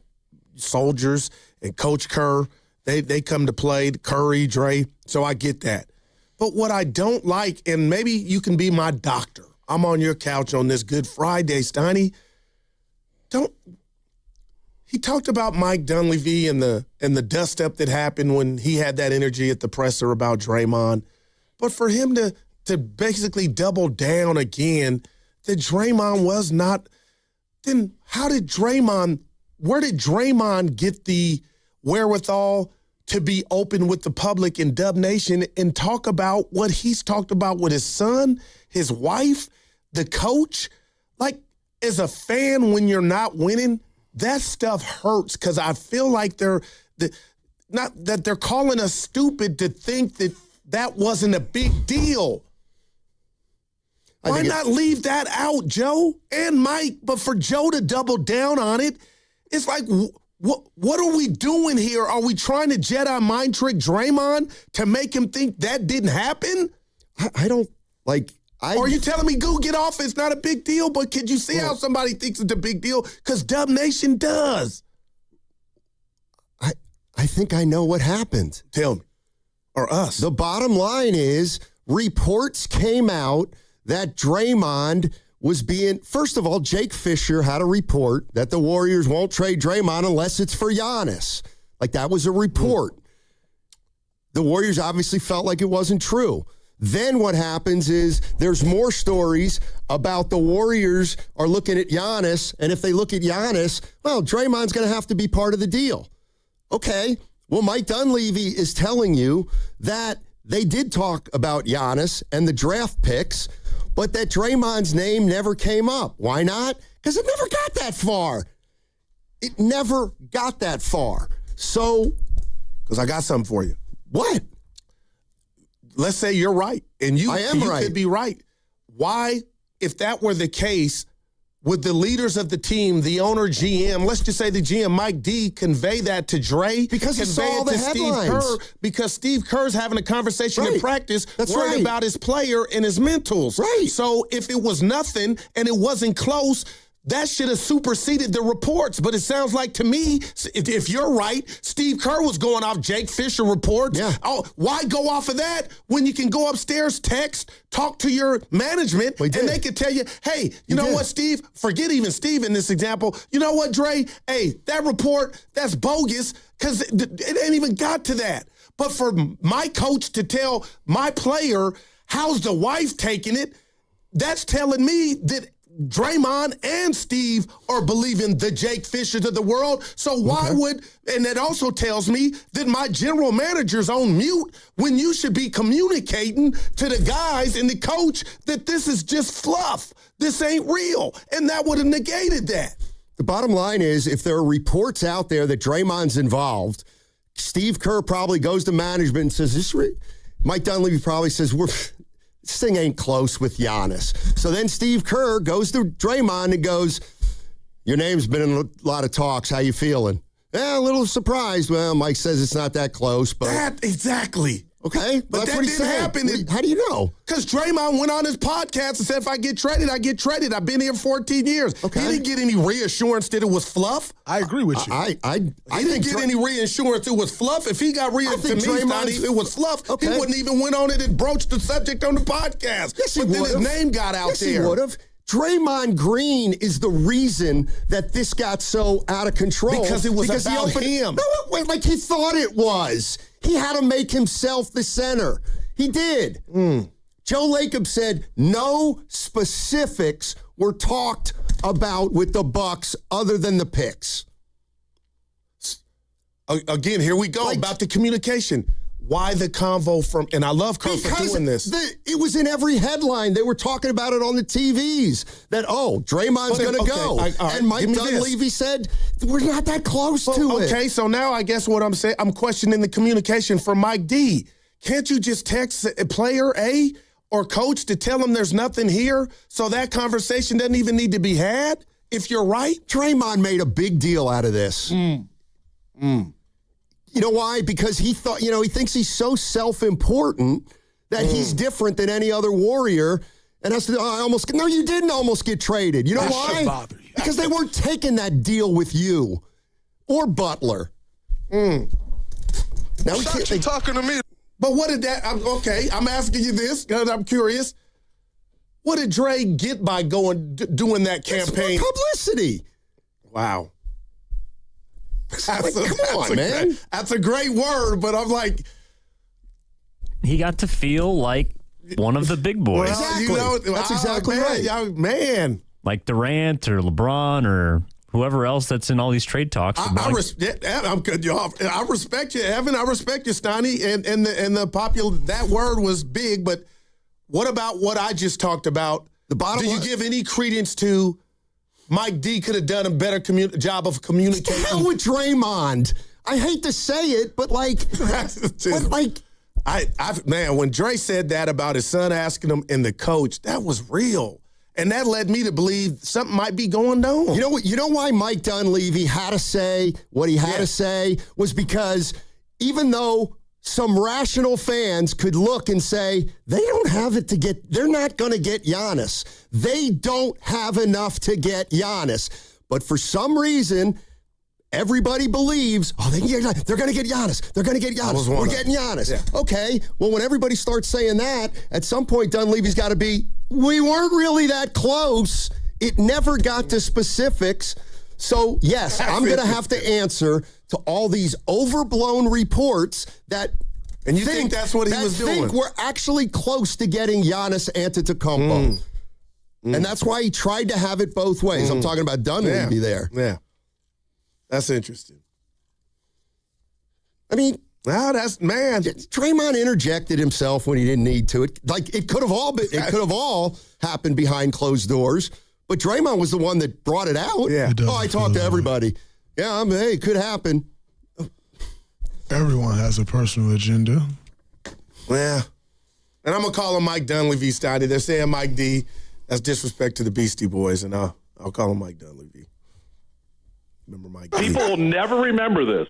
soldiers and Coach Kerr. They come to play, Curry, Dre, so I get that. But what I don't like, and maybe you can be my doctor. I'm on your couch on this Good Friday, Steiny. He talked about Mike Dunleavy and the dust-up that happened when he had that energy at the presser about Draymond. But for him to basically double down again that Draymond was not, then where did Draymond get the wherewithal to be open with the public in Dub Nation and talk about what he's talked about with his son, his wife, the coach? Like, as a fan, when you're not winning, that stuff hurts because I feel like not that they're calling us stupid to think that wasn't a big deal. Why not leave that out, Joe and Mike? But for Joe to double down on it, it's like, what are we doing here? Are we trying to Jedi mind trick Draymond to make him think that didn't happen? I don't like. Or are you telling me, go get off, it's not a big deal? But could you see how somebody thinks it's a big deal? Because Dub Nation does. I think I know what happened. Tell me. Or us. The bottom line is reports came out that Draymond was being, first of all, Jake Fisher had a report that the Warriors won't trade Draymond unless it's for Giannis. Like, that was a report. The Warriors obviously felt like it wasn't true. Then what happens is there's more stories about the Warriors are looking at Giannis, and if they look at Giannis, well, Draymond's going to have to be part of the deal. Okay, well, Mike Dunleavy is telling you that they did talk about Giannis and the draft picks, but that Draymond's name never came up. Why not? Because it never got that far. It never got that far. So Because I got something for you. What? Let's say you're right, and you right. could be right. Why, if that were the case, would the leaders of the team, the owner, GM, let's just say the GM, Mike D, convey that to Dre? Because he saw all the headlines. Steve Kerr, because Steve Kerr's having a conversation in practice, That's worried right. about his player and his mentals. Right. So if it was nothing and it wasn't close, that should have superseded the reports. But it sounds like to me, if you're right, Steve Kerr was going off Jake Fisher reports. Yeah. Oh, why go off of that when you can go upstairs, text, talk to your management, and they can tell you, hey, you know what, Steve? Forget even Steve in this example. You know what, Dre? Hey, that report, that's bogus because it ain't even got to that. But for my coach to tell my player, how's the wife taking it, that's telling me that Draymond and Steve are believing the Jake Fishers of the world. So why would, and that also tells me that my general manager's on mute when you should be communicating to the guys and the coach that this is just fluff. This ain't real. And that would have negated that. The bottom line is, if there are reports out there that Draymond's involved, Steve Kerr probably goes to management and says, Mike Dunleavy probably says, this thing ain't close with Giannis. So then Steve Kerr goes to Draymond and goes, your name's been in a lot of talks. How you feeling? A little surprised. Well, Mike says it's not that close. But Exactly. Okay. But that's that what he didn't said. happen. How do you know? Because Draymond went on his podcast and said, if I get traded, I get traded. I've been here 14 years. Okay. He didn't get any reassurance that it was fluff. I agree with you. I He didn't get any reassurance it was fluff. If he got reassurance it was fluff, he wouldn't even went on it and broached the subject on the podcast. Yes, he but then would've. his name got out there. Yes, he would have. Draymond Green is the reason that this got so out of control. Because it was about him. No, wait, like he thought it was. He had to make himself the center. He did. Joe Lacob said no specifics were talked about with the Bucks other than the picks. Again, here we go about the communication. Why the convo from, and I love Kerr for doing this. It was in every headline. They were talking about it on the TVs that, Draymond's going to go. And Mike Dunleavy said, we're not that close to it. Okay, so now I guess what I'm saying, I'm questioning the communication from Mike D. Can't you just text a player A or coach to tell him there's nothing here so that conversation doesn't even need to be had if you're right? Draymond made a big deal out of this. You know why? Because he thought, he thinks he's so self-important that he's different than any other Warrior. And that's no, you didn't almost get traded. You know why? Should bother you. Because they weren't taking that deal with you or Butler. Now you're talking to me. But what did that? I'm asking you this because I'm curious. What did Dre get by doing that campaign? It's more publicity. Wow. Come on, man. That's a great word, but I'm like, he got to feel like one of the big boys. Well, that's exactly right. Man. Like Durant or LeBron or whoever else that's in all these trade talks. I'm cutting you off. I respect you, Evan. I respect you, Steiny. And the popular, that word was big, but what about what I just talked about? Do you give any credence to Mike D could have done a better job of communicating? Hell with Draymond. I hate to say it, but when Dre said that about his son asking him and the coach, that was real. And that led me to believe something might be going on. You know why Mike Dunleavy had to say what he had to say was because even though some rational fans could look and say, they're not going to get Giannis. They don't have enough to get Giannis. But for some reason, everybody believes, they're going to get Giannis. They're going to get Giannis. We're getting Giannis. Yeah. Okay, well, when everybody starts saying that, at some point, Dunleavy's got to be, we weren't really that close. It never got to specifics. So, yes, I'm going to have to answer to all these overblown reports that and you think that's what he was doing? Think we're actually close to getting Giannis Antetokounmpo. And that's why he tried to have it both ways. I'm talking about Dunleavy there. Yeah. That's interesting. I mean, Draymond interjected himself when he didn't need to. It could have all happened behind closed doors, but Draymond was the one that brought it out. Yeah. I talked to everybody. Yeah, hey, it could happen. Everyone has a personal agenda. Yeah. And I'm going to call him Mike Dunleavy, Stoddy. They're saying Mike D. That's disrespect to the Beastie Boys, and I'll call him Mike Dunleavy. Remember Mike D. People will never remember this.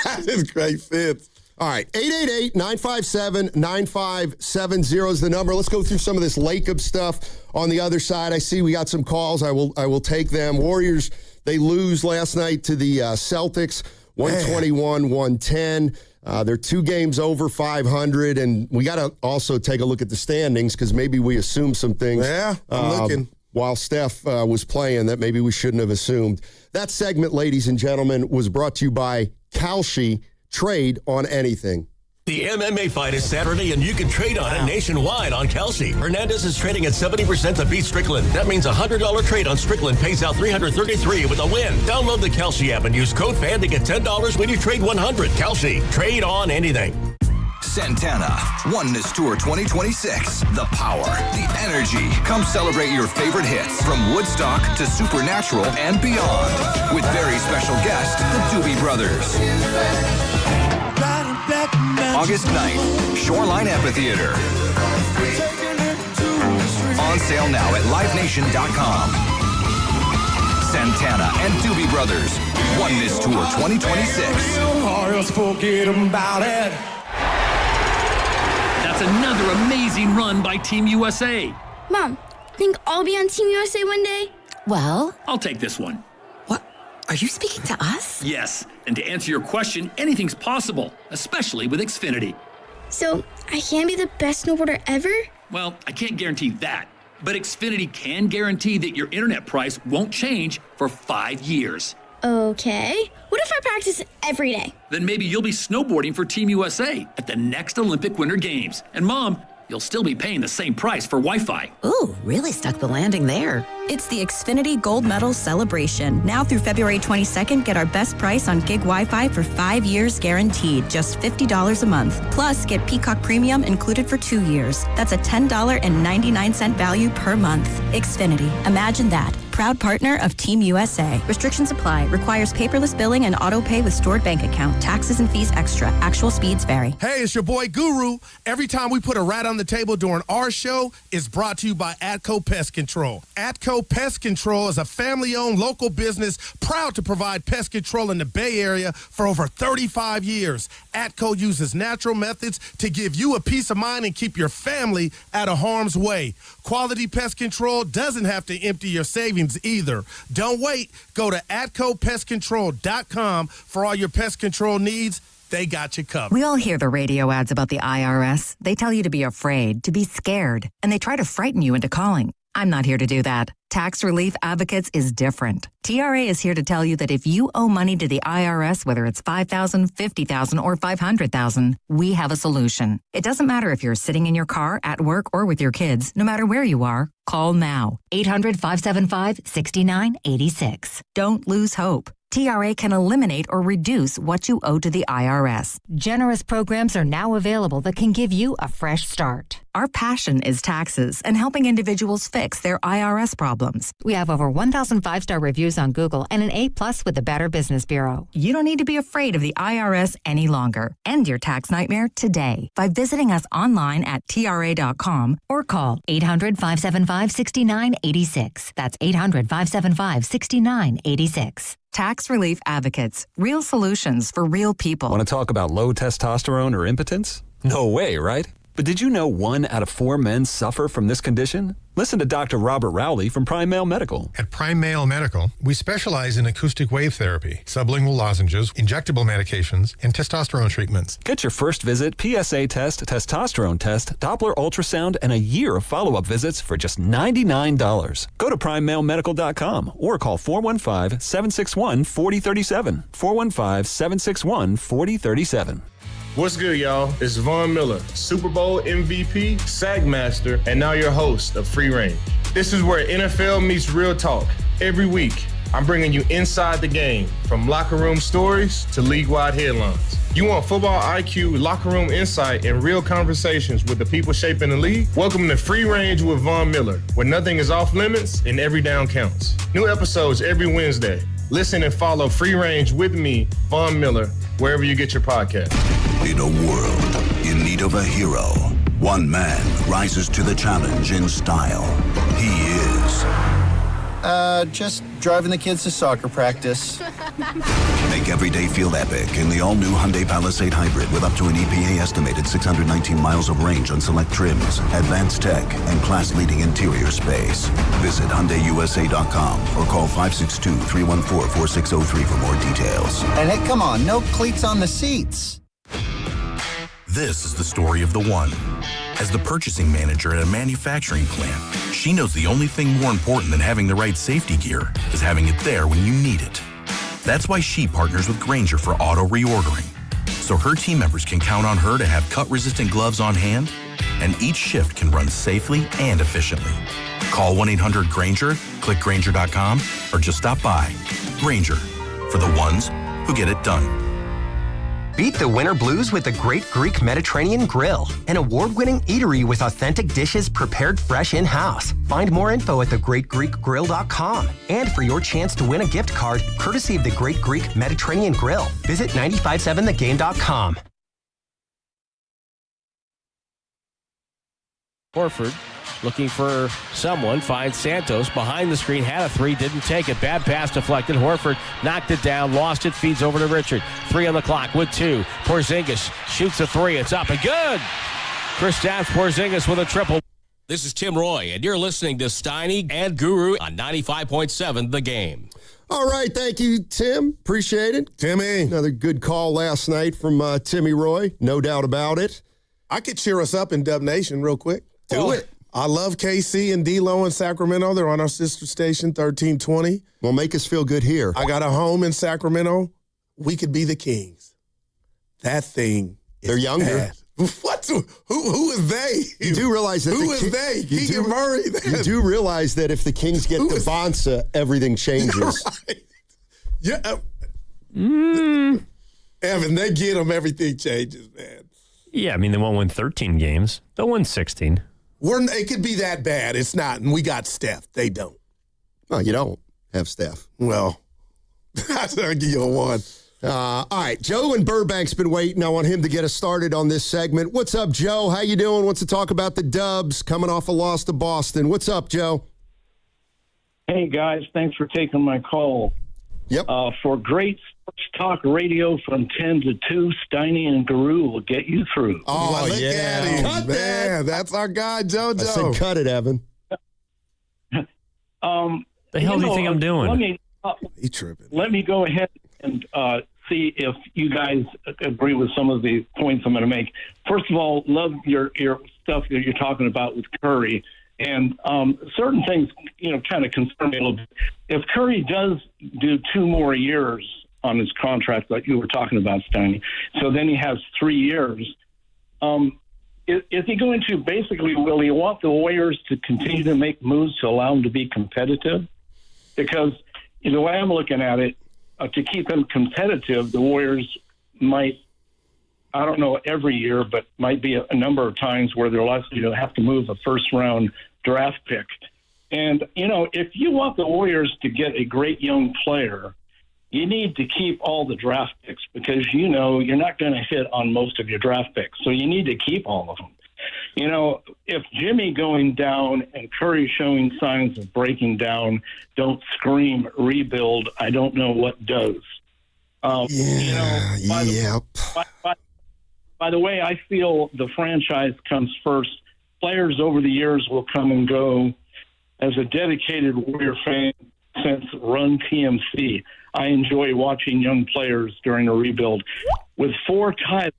That is great, Fitz. All right, 888-957-9570 is the number. Let's go through some of this Lacob stuff on the other side. I see we got some calls. I will take them. Warriors, they lose last night to the Celtics, 121-110. They're 2 games over 500, and we got to also take a look at the standings because maybe we assumed some things. Yeah, I'm looking. While Steph was playing that maybe we shouldn't have assumed. That segment, ladies and gentlemen, was brought to you by Kalshi. Trade on anything. The MMA fight is Saturday, and you can trade on it nationwide on Kalshi. Hernandez is trading at 70% to beat Strickland. That means a $100 trade on Strickland pays out $333 with a win. Download the Kalshi app and use code FAN to get $10 when you trade $100. Kalshi. Trade on anything. Santana, Oneness Tour 2026. The power, the energy. Come celebrate your favorite hits from Woodstock to Supernatural and beyond. With very special guest, the Doobie Brothers. August 9th, Shoreline Amphitheater. On sale now at livenation.com. Santana and Doobie Brothers, Oneness Tour 2026. Forget about it. That's another amazing run by Team USA. Mom, think I'll be on Team USA one day? Well, I'll take this one. What? Are you speaking to us? Yes, and to answer your question, anything's possible, especially with Xfinity. So, I can be the best snowboarder ever? Well, I can't guarantee that, but Xfinity can guarantee that your internet price won't change for 5 years. Okay. What if I practice every day? Then maybe you'll be snowboarding for Team USA at the next Olympic Winter Games. And Mom, you'll still be paying the same price for Wi-Fi. Ooh, really stuck the landing there. It's the Xfinity Gold Medal Celebration. Now through February 22nd, get our best price on gig Wi-Fi for 5 years guaranteed, just $50 a month. Plus, get Peacock Premium included for 2 years. That's a $10.99 value per month. Xfinity. Imagine that. Proud partner of Team USA. Restrictions apply. Requires paperless billing and auto pay with stored bank account. Taxes and fees extra. Actual speeds vary. Hey, it's your boy Guru. Every time we put a rat on the table during our show, it's brought to you by Atco Pest Control. Atco Pest Control is a family-owned local business proud to provide pest control in the Bay Area for over 35 years. Atco uses natural methods to give you a peace of mind and keep your family out of harm's way. Quality pest control doesn't have to empty your savings either. Don't wait. Go to AtcoPestControl.com for all your pest control needs. They got you covered. We all hear the radio ads about the IRS. They tell you to be afraid, to be scared, and they try to frighten you into calling. I'm not here to do that. Tax Relief Advocates is different. TRA is here to tell you that if you owe money to the IRS, whether it's $5,000, $50,000, or $500,000, we have a solution. It doesn't matter if you're sitting in your car, at work, or with your kids. No matter where you are, call now. 800-575-6986. Don't lose hope. TRA can eliminate or reduce what you owe to the IRS. Generous programs are now available that can give you a fresh start. Our passion is taxes and helping individuals fix their IRS problems. We have over 1,000 5-star reviews on Google and an A+ with the Better Business Bureau. You don't need to be afraid of the IRS any longer. End your tax nightmare today by visiting us online at TRA.com or call 800-575-6986. That's 800-575-6986. Tax Relief Advocates. Real solutions for real people. Want to talk about low testosterone or impotence? No way, right? But did you know 1 out of 4 men suffer from this condition? Listen to Dr. Robert Rowley from Prime Male Medical. At Prime Male Medical, we specialize in acoustic wave therapy, sublingual lozenges, injectable medications, and testosterone treatments. Get your first visit, PSA test, testosterone test, Doppler ultrasound, and a year of follow-up visits for just $99. Go to PrimeMaleMedical.com or call 415-761-4037. 415-761-4037. What's good, y'all? It's Von Miller, Super Bowl MVP, Sackmaster, and now your host of Free Range. This is where NFL meets real talk. Every week, I'm bringing you inside the game, from locker room stories to league-wide headlines. You want football IQ, locker room insight, and real conversations with the people shaping the league? Welcome to Free Range with Von Miller, where nothing is off limits and every down counts. New episodes every Wednesday. Listen and follow Free Range with me, Von Miller, wherever you get your podcast. In a world in need of a hero, one man rises to the challenge in style. He is... just driving the kids to soccer practice. Make every day feel epic in the all-new Hyundai Palisade Hybrid with up to an EPA-estimated 619 miles of range on select trims, advanced tech, and class-leading interior space. Visit HyundaiUSA.com or call 562-314-4603 for more details. And hey, come on, no cleats on the seats. This is the story of the one. As the purchasing manager at a manufacturing plant, she knows the only thing more important than having the right safety gear is having it there when you need it. That's why she partners with Grainger for auto reordering, so her team members can count on her to have cut-resistant gloves on hand, and each shift can run safely and efficiently. Call 1-800-GRAINGER, click Grainger.com, or just stop by. Grainger, for the ones who get it done. Beat the winter blues with the Great Greek Mediterranean Grill, an award-winning eatery with authentic dishes prepared fresh in-house. Find more info at thegreatgreekgrill.com. And for your chance to win a gift card, courtesy of the Great Greek Mediterranean Grill, visit 957thegame.com. Horford looking for someone, finds Santos behind the screen, had a three, didn't take it. Bad pass deflected. Horford knocked it down, lost it, feeds over to Richard. 3 on the clock with 2. Porzingis shoots a 3. It's up and good. Kristaps Porzingis with a triple. This is Tim Roy, and you're listening to Steiny and Guru on 95.7 The Game. All right, thank you, Tim. Appreciate it. Timmy. Another good call last night from Timmy Roy, no doubt about it. I could cheer us up in Dub Nation real quick. Do it. I love KC and D-Lo in Sacramento. They're on our sister station, 1320. Well, make us feel good here. I got a home in Sacramento. We could be the Kings. That thing is They're younger. bad. What? Who is they? You do realize that Who is they? Keegan Murray? You do realize that if the Kings get the Bonsa, everything changes. Right. Yeah. Evan, they get them, everything changes, man. Yeah, I mean, they won't win 13 games. They'll win 16. It could be that bad. It's not. And we got Steph. They don't. No, you don't have Steph. Well, I'll give you a 1. All right. Joe in Burbank's been waiting. I want him to get us started on this segment. What's up, Joe? How you doing? Wants to talk about the Dubs coming off a loss to Boston. What's up, Joe? Hey, guys. Thanks for taking my call. Yep. For great sports talk radio from 10 to 2, Steiny and Guru will get you through. Oh, look at him. Cut man, that's our guy, JoJo. I said cut it, Evan. The hell do you think I'm doing? He tripping. Let me go ahead and see if you guys agree with some of the points I'm going to make. First of all, love your stuff that you're talking about with Curry. And certain things, kind of concern me a little bit. If Curry does do 2 more years on his contract like you were talking about, Steiny, so then he has 3 years, is he going to will he want the Warriors to continue to make moves to allow him to be competitive? Because the way I'm looking at it, to keep him competitive, the Warriors might, I don't know every year, but might be a number of times where they're likely to have to move a first-round draft pick. And, if you want the Warriors to get a great young player, you need to keep all the draft picks because, you're not going to hit on most of your draft picks. So you need to keep all of them. If Jimmy going down and Curry showing signs of breaking down don't scream rebuild, I don't know what does. By the way, I feel the franchise comes first. Players over the years will come and go. As a dedicated Warrior fan since Run TMC, I enjoy watching young players during a rebuild. With 4 titles,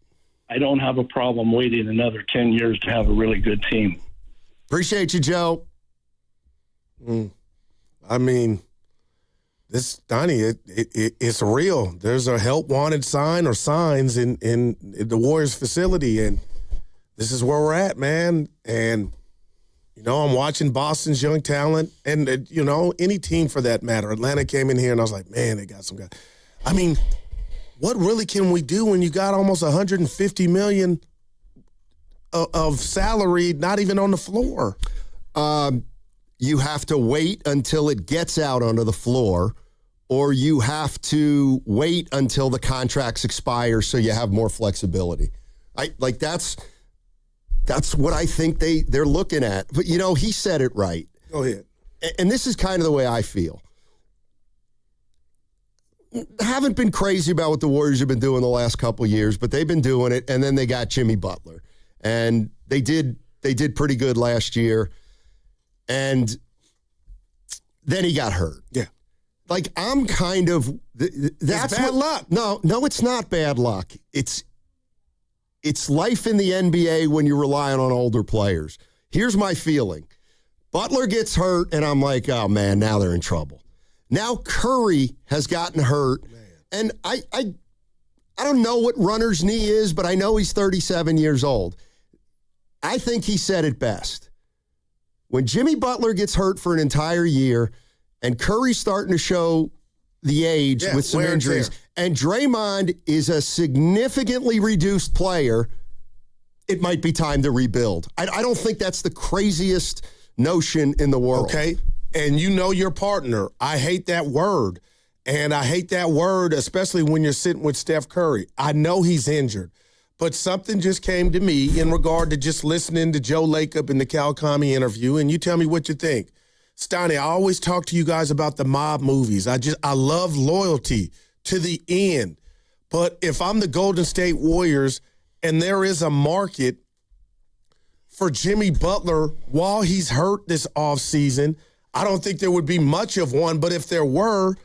I don't have a problem waiting another 10 years to have a really good team. Appreciate you, Joe. I mean, this, Donnie, it's real. There's a help wanted sign or signs in the Warriors facility, and this is where we're at, man. And, I'm watching Boston's young talent and, any team for that matter. Atlanta came in here, and I was like, man, they got some guys. I mean, what really can we do when you got almost $150 million of salary not even on the floor? You have to wait until it gets out onto the floor, or you have to wait until the contracts expire so you have more flexibility. That's what I think they're looking at. But, he said it right. Go ahead. And this is kind of the way I feel. Haven't been crazy about what the Warriors have been doing the last couple of years, but they've been doing it, and then they got Jimmy Butler. And they did pretty good last year. And then he got hurt. Yeah. I'm kind of that's bad luck. No, it's not bad luck. It's life in the NBA when you're relying on older players. Here's my feeling. Butler gets hurt, and I'm like, oh, man, now they're in trouble. Now Curry has gotten hurt, and I don't know what runner's knee is, but I know he's 37 years old. I think he said it best. When Jimmy Butler gets hurt for an entire year and Curry's starting to show the age with some injuries, and Draymond is a significantly reduced player, it might be time to rebuild. I don't think that's the craziest notion in the world. Okay, and you know your partner. I hate that word, and I hate that word especially when you're sitting with Steph Curry. I know he's injured, but something just came to me in regard to just listening to Joe Lacob in the Cal Kami interview, and you tell me what you think. Steiny, I always talk to you guys about the mob movies. I love loyalty to the end. But if I'm the Golden State Warriors and there is a market for Jimmy Butler while he's hurt this offseason, I don't think there would be much of one. But if there were,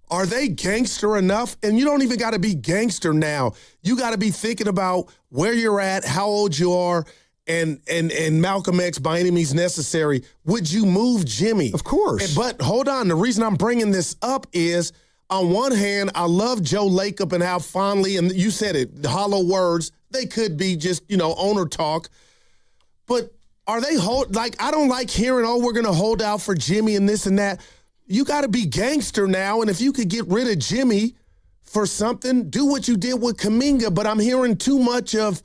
are they gangster enough? And you don't even got to be gangster now. You got to be thinking about where you're at, how old you are, and Malcolm X by any means necessary. Would you move Jimmy? Of course. But hold on. The reason I'm bringing this up is, on one hand, I love Joe Lacob and how fondly, and you said it, the hollow words, they could be just, owner talk. But are they I don't like hearing, we're going to hold out for Jimmy and this and that. You got to be gangster now. And if you could get rid of Jimmy for something, do what you did with Kuminga. But I'm hearing too much of,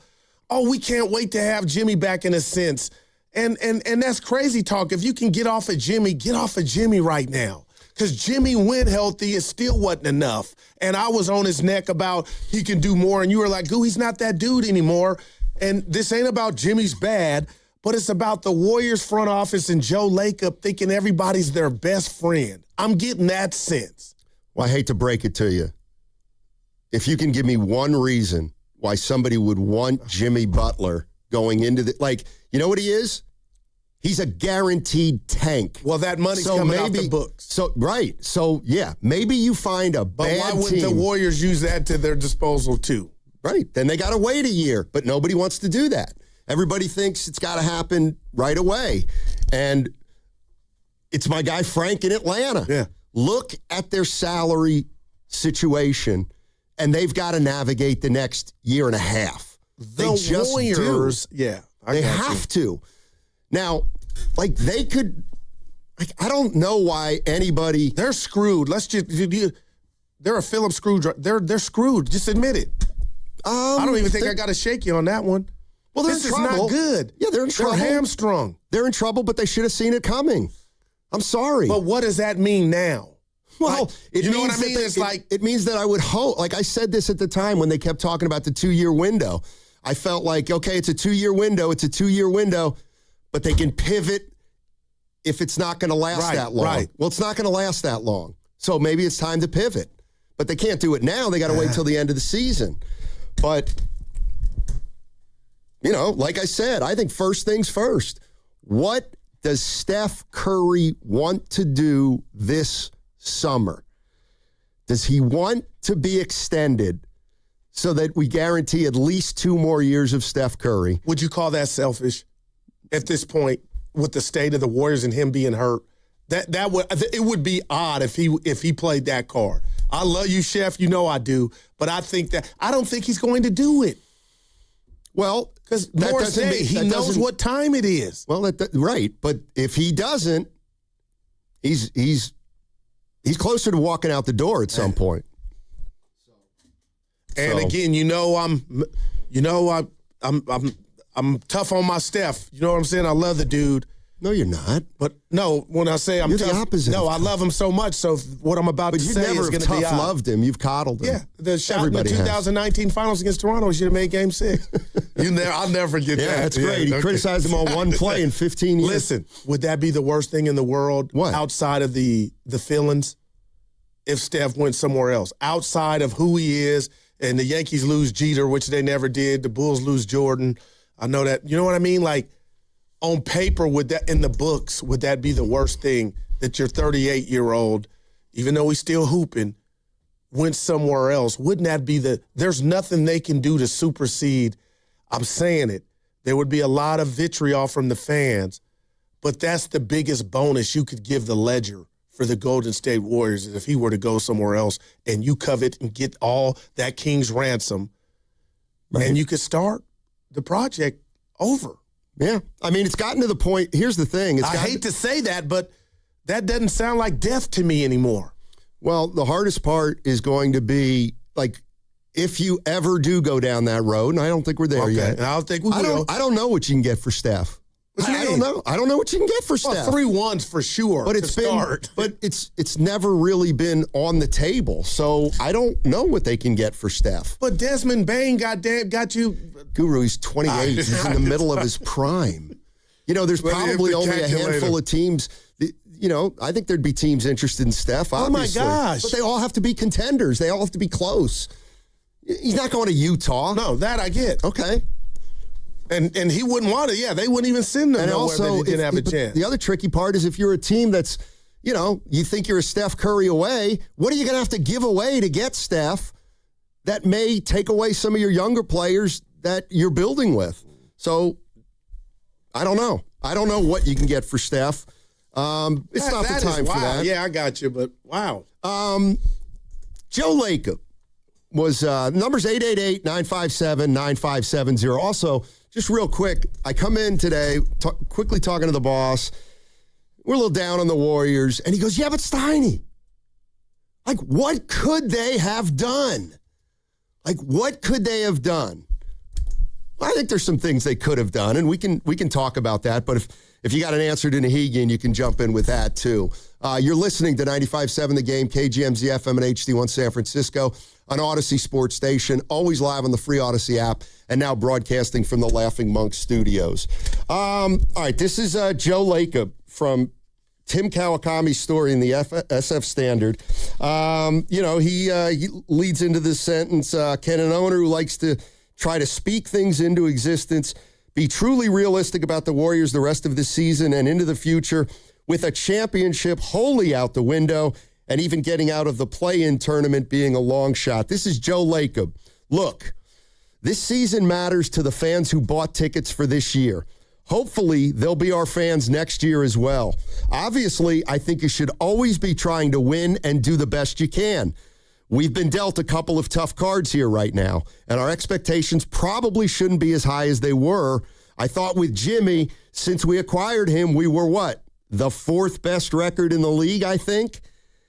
we can't wait to have Jimmy back in a sense. And that's crazy talk. If you can get off of Jimmy, get off of Jimmy right now. Because Jimmy, when healthy, it still wasn't enough. And I was on his neck about he can do more. And you were like, he's not that dude anymore. And this ain't about Jimmy's bad, but it's about the Warriors front office and Joe Lacob thinking everybody's their best friend. I'm getting that sense. Well, I hate to break it to you. If you can give me one reason why somebody would want Jimmy Butler going into you know what he is? He's a guaranteed tank. Well, that money's coming off the books. So, yeah, maybe you find a bad team. But why wouldn't the Warriors use that to their disposal, too? Right. Then they got to wait a year, but nobody wants to do that. Everybody thinks it's got to happen right away. And it's my guy Frank in Atlanta. Yeah. Look at their salary situation, and they've got to navigate the next year and a half. They just Warriors, do. Yeah. They have to. Now, they could, I don't know why anybody. They're screwed. They're a Phillips screwdriver. They're screwed. Just admit it. I don't even think I got to shake you on that one. Well, they're this in trouble. Is not good. Yeah, they're in trouble. They're hamstrung. They're in trouble, but they should have seen it coming. I'm sorry. But what does that mean now? Well, you know what I mean? It means that I would hope, I said this at the time when they kept talking about the 2-year window. I felt like, okay, it's a 2-year window. It's a 2-year window, but they can pivot if it's not going to last that long. Right. Well, it's not going to last that long. So maybe it's time to pivot. But they can't do it now. They got to wait till the end of the season. But, like I said, I think first things first. What does Steph Curry want to do this summer? Does he want to be extended so that we guarantee at least 2 more years of Steph Curry? Would you call that selfish at this point with the state of the Warriors and him being hurt? It would be odd if he played that card. I love you, Chef. You know I do. But I don't think he's going to do it. Well, because he knows what time it is. Well, right. But if he doesn't, he's closer to walking out the door at some point. And again, I'm tough on my Steph. You know what I'm saying? I love the dude. No, you're not. But no, when I say I'm You're tough, the opposite. no, I love him so much. So what I'm about But to you say never is have going to be tough loved him. You've coddled him. Yeah, the shot Everybody in the has. 2019 Finals against Toronto, he should have made Game 6. I'll never forget that. Yeah, that's great. He criticized him on one play in 15 years. Listen, would that be the worst thing in the world? What? Outside of the feelings, if Steph went somewhere else, outside of who he is, and the Yankees lose Jeter, which they never did. The Bulls lose Jordan. I know that. You know what I mean? Like, on paper, would that, in the books, would that be the worst thing that your 38-year-old, even though he's still hooping, went somewhere else? Wouldn't that be there's nothing they can do to supersede? I'm saying it. There would be a lot of vitriol from the fans, but that's the biggest bonus you could give the ledger for the Golden State Warriors is if he were to go somewhere else and you covet and get all that king's ransom, and you could start the project over. Yeah. I mean, it's gotten to the point. Here's the thing. I hate to say that, but that doesn't sound like death to me anymore. Well, the hardest part is going to be, like, if you ever do go down that road, and I don't think we're there yet. I don't think we will. I don't know what you can get for Steph. I don't know. I don't know what you can get for Steph. 3-1s for sure. But it's never really been on the table. So I don't know what they can get for Steph. But Desmond Bain got you. Guru, he's 28. He's in the middle of his prime. You know, there's probably only a handful of teams. You know, I think there'd be teams interested in Steph, obviously. Oh, my gosh. But they all have to be contenders. They all have to be close. He's not going to Utah. No, that I get. Okay. And he wouldn't want it. Yeah, they wouldn't even send him and nowhere also, that he didn't have a chance. The other tricky part is if you're a team that's, you know, you think you're a Steph Curry away, what are you going to have to give away to get Steph that may take away some of your younger players that you're building with? So, I don't know. I don't know what you can get for Steph. It's not the time for that. Yeah, I got you, but wow. Joe Lacob was numbers 888-957-9570. Also, just real quick, I come in today, quickly talking to the boss. We're a little down on the Warriors. And he goes, yeah, but Steiny, like, what could they have done? Like, what could they have done? I think there's some things they could have done, and we can talk about that. But if you got an answer to Nahegan, you can jump in with that, too. You're listening to 95.7 The Game, KGMZ FM and HD1 San Francisco, on Odyssey Sports Station, always live on the free Odyssey app, and now broadcasting from the Laughing Monk Studios. All right, this is Joe Lacob from Tim Kawakami's story in the SF Standard. You know, he leads into this sentence, can an owner who likes to try to speak things into existence be truly realistic about the Warriors the rest of this season and into the future with a championship wholly out the window and even getting out of the play-in tournament being a long shot? This is Joe Lacob. Look, this season matters to the fans who bought tickets for this year. Hopefully, they'll be our fans next year as well. Obviously, I think you should always be trying to win and do the best you can. We've been dealt a couple of tough cards here right now, and our expectations probably shouldn't be as high as they were. I thought with Jimmy, since we acquired him, we were what? The fourth best record in the league, I think.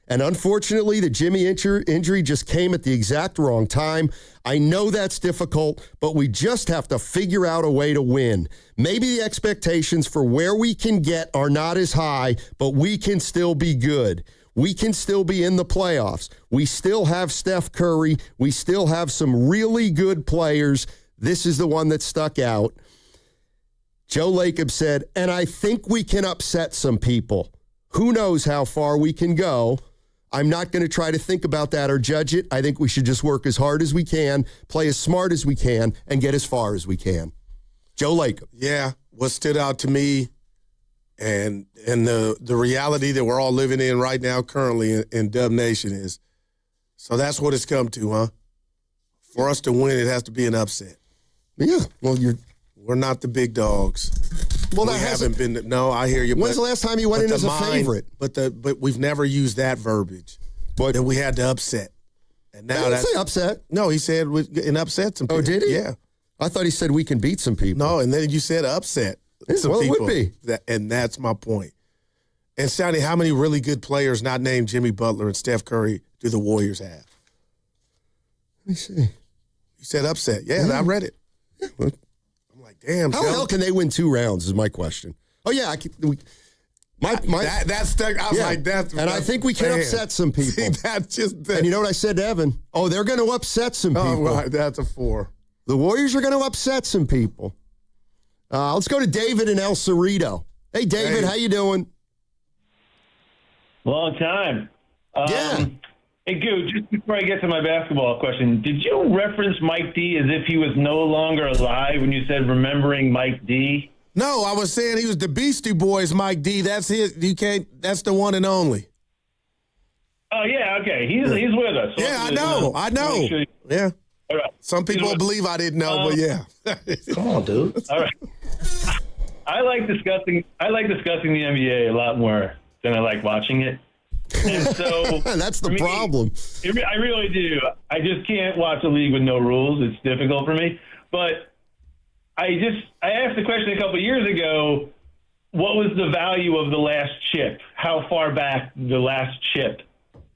And unfortunately, the Jimmy injury just came at the exact wrong time. I know that's difficult, but we just have to figure out a way to win. Maybe the expectations for where we can get are not as high, but we can still be good. We can still be in the playoffs. We still have Steph Curry. We still have some really good players. This is the one that stuck out. Joe Lacob said, and I think we can upset some people. Who knows how far we can go? I'm not going to try to think about that or judge it. I think we should just work as hard as we can, play as smart as we can, and get as far as we can. Joe Lacob. Yeah, what stood out to me and the reality that we're all living in right now currently in Dub Nation is, so that's what it's come to, huh? For us to win, it has to be an upset. Yeah, well, we're not the big dogs. Well, we haven't been. No, I hear you. When's the last time you went in as a favorite? But we've never used that verbiage. That we had to upset. And now that's say upset. No, he said an upset some people. Oh, did he? Yeah. I thought he said we can beat some people. No, and then you said upset. Some well, people. It would be. And that's my point. And Sonny, how many really good players not named Jimmy Butler and Steph Curry do the Warriors have? Let me see. You said upset. Yeah, I read it. Yeah, well, I'm like, damn. How the hell can they win 2 rounds is my question. Oh, yeah. That's like that. And I think we can upset some people. See, that's just. And you know what I said to Evan? Oh, they're going to upset some people. Oh, right. That's a 4. The Warriors are going to upset some people. Let's go to David in El Cerrito. Hey, David, how you doing? Long time. Yeah. Hey, Goo, just before I get to my basketball question, did you reference Mike D as if he was no longer alive when you said remembering Mike D? No, I was saying he was the Beastie Boys, Mike D. That's his. You can't. That's the one and only. Oh, yeah, okay. He's with us. So yeah, I know. Sure yeah. All right. Some people believe I didn't know, but yeah. Come on, dude. All right. I like discussing the NBA a lot more than I like watching it. And so that's the problem. I really do. I just can't watch a league with no rules. It's difficult for me. But I asked the question a couple of years ago, what was the value of the last chip? How far back the last chip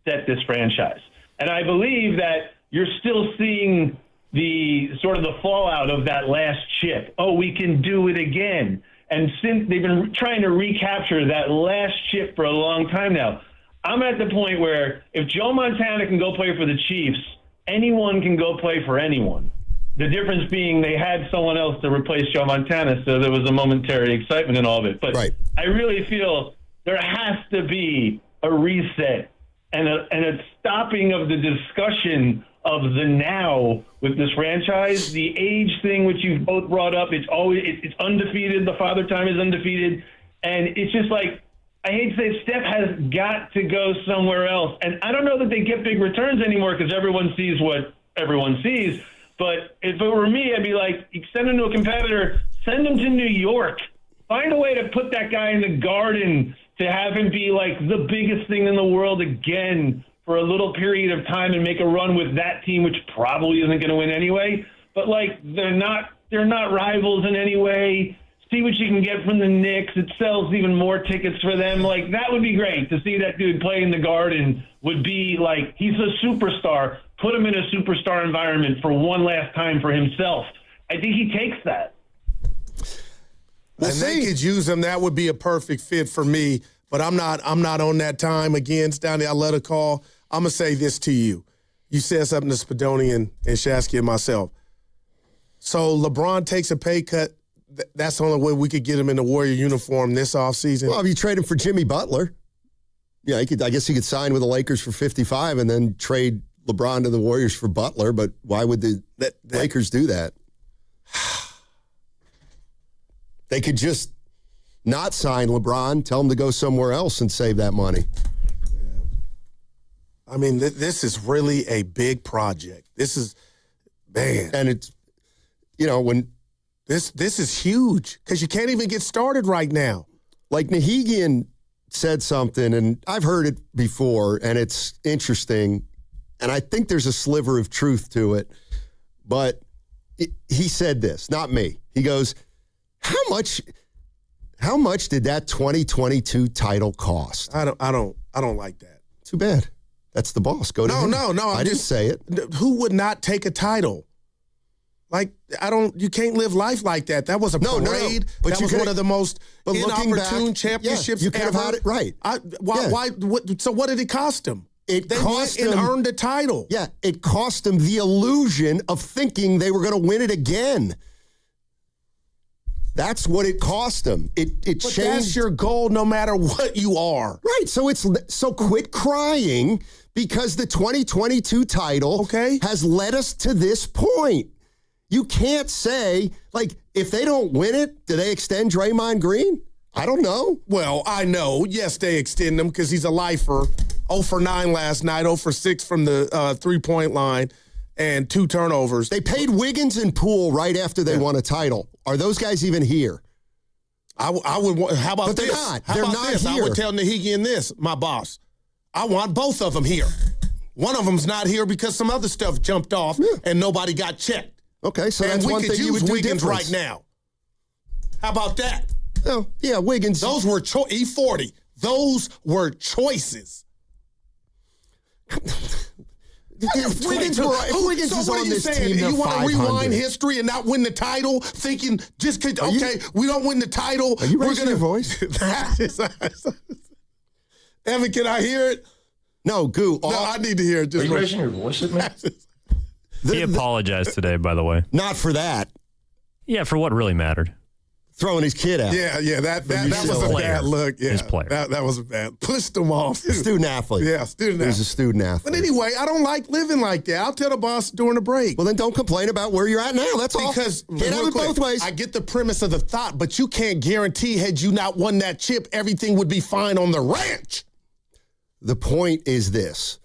set this franchise? And I believe that you're still seeing the sort of the fallout of that last chip. Oh, we can do it again. And since they've been trying to recapture that last chip for a long time now, I'm at the point where if Joe Montana can go play for the Chiefs, anyone can go play for anyone. The difference being they had someone else to replace Joe Montana, so there was a momentary excitement in all of it. But I really feel there has to be a reset and a stopping of the discussion of the now with this franchise. The age thing, which you've both brought up, it's undefeated. The Father Time is undefeated. And it's just like, I hate to say it, Steph has got to go somewhere else. And I don't know that they get big returns anymore because everyone sees what everyone sees. But if it were me, I'd be like, send him to a competitor, send him to New York. Find a way to put that guy in the Garden to have him be like the biggest thing in the world again for a little period of time and make a run with that team, which probably isn't going to win anyway. But like, they're not rivals in any way. See what you can get from the Knicks. It sells even more tickets for them. Like, that would be great to see that dude play in the Garden. Would be like, he's a superstar. Put him in a superstar environment for one last time for himself. I think he takes that. And they could use him. That would be a perfect fit for me. But I'm not on that time. Again, Stanley, I love the call. I'm going to say this to you. You said something to Spadoni and Shasky and myself. So LeBron takes a pay cut. That's the only way we could get him in the Warrior uniform this offseason. Well, if you trade him for Jimmy Butler, yeah, I guess he could sign with the Lakers for 55 and then trade LeBron to the Warriors for Butler. But why would the Lakers do that? They could just not sign LeBron, tell him to go somewhere else and save that money. I mean, this is really a big project. This is, man. And it's, when this is huge because you can't even get started right now. Like Nahigian said something, and I've heard it before, and it's interesting, and I think there's a sliver of truth to it. But he said this, not me. He goes, How much did that 2022 title cost? I don't like that. Too bad. That's the boss. Go to him. No. I didn't say it. Who would not take a title? Like, you can't live life like that. That was a parade. No. But that was one of the most inopportune championships you could ever. have had it right. So what did it cost him? They cost went and them, earned a title. Yeah, it cost them the illusion of thinking they were going to win it again. That's what it cost them. It changed. That's your goal no matter what you are. Right. So quit crying because the 2022 title has led us to this point. You can't say, like, if they don't win it, do they extend Draymond Green? I don't know. Well, I know. Yes, they extend him because he's a lifer. 0 for 9 last night, 0 for 6 from the three-point line, and 2 turnovers. They paid Wiggins and Poole right after they won a title. Are those guys even here? I would. How about but this? They're not. How they're about not this? Here. I would tell Nahigian this, my boss. I want both of them here. One of them's not here because some other stuff jumped off and nobody got checked. Okay, so and that's we one could thing you use would do Wiggins different. right now. How about that? Oh, yeah, Wiggins. Those were E40. Those were choices. If Wiggins is on this team, they're you want to 500. rewind history and not win the title, thinking just because, we don't win the title. Are you raising your voice? Evan, can I hear it? No, Goo. No, I need to hear it. Are you raising your voice at me? He apologized today, by the way. Not for that. Yeah, for what really mattered. Throwing his kid out. Yeah, that was a bad look. Yeah, his player. That was a bad. Pushed him off. Student athlete. Yeah, student athlete. He was a student athlete. But anyway, I don't like living like that. I'll tell the boss during the break. Well, then don't complain about where you're at now. That's all. Because can't have it both ways. I get the premise of the thought, but you can't guarantee had you not won that chip, everything would be fine on the ranch. The point is this,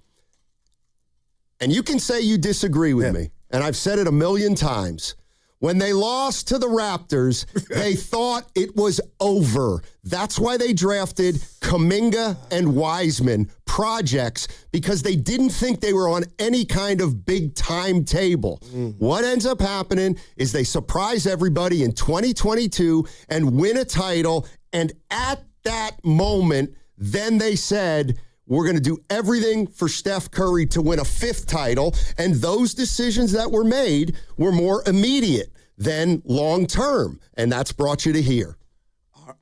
and you can say you disagree with me, and I've said it a million times. When they lost to the Raptors, they thought it was over. That's why they drafted Kuminga and Wiseman, projects, because they didn't think they were on any kind of big timetable. What ends up happening is they surprise everybody in 2022 and win a title, and at that moment, then they said, we're going to do everything for Steph Curry to win a 5th title, and those decisions that were made were more immediate than long-term, and that's brought you to here.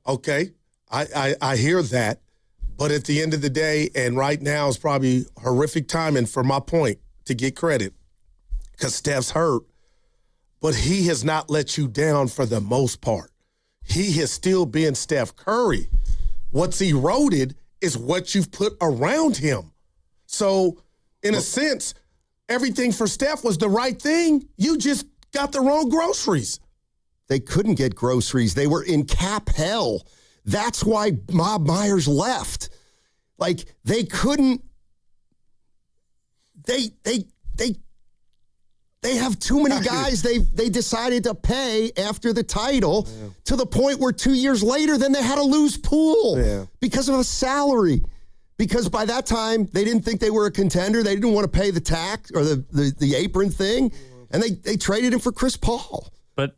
Okay, I hear that, but at the end of the day, and right now is probably horrific timing for my point to get credit, because Steph's hurt, but he has not let you down for the most part. He has still been Steph Curry. What's eroded is what you've put around him. So, in a sense, everything for Steph was the right thing. You just got the wrong groceries. They couldn't get groceries. They were in cap hell. That's why Bob Myers left. Like, they couldn't. They have too many guys they decided to pay after the title to the point where 2 years later, then they had to lose Poole because of a salary. Because by that time, they didn't think they were a contender. They didn't want to pay the tax or the apron thing. And they traded him for Chris Paul. But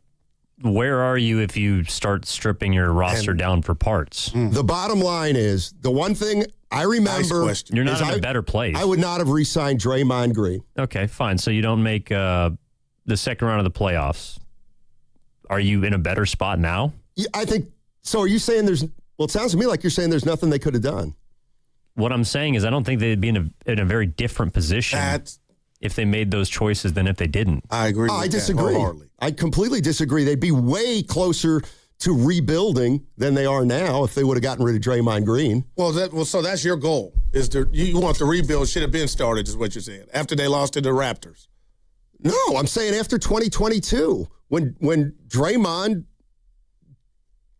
where are you if you start stripping your roster down for parts? The bottom line is, the one thing I remember, you're not in a better place. I would not have re-signed Draymond Green. Okay, fine. So you don't make the second round of the playoffs. Are you in a better spot now? Yeah, I think so. Are you saying well, it sounds to me like you're saying there's nothing they could have done. What I'm saying is I don't think they'd be in a very different position if they made those choices than if they didn't. I agree. I disagree. I completely disagree. They'd be way closer to rebuilding than they are now if they would have gotten rid of Draymond Green. So that's your goal. You want the rebuild should have been started, is what you're saying, after they lost to the Raptors. No, I'm saying after 2022, when Draymond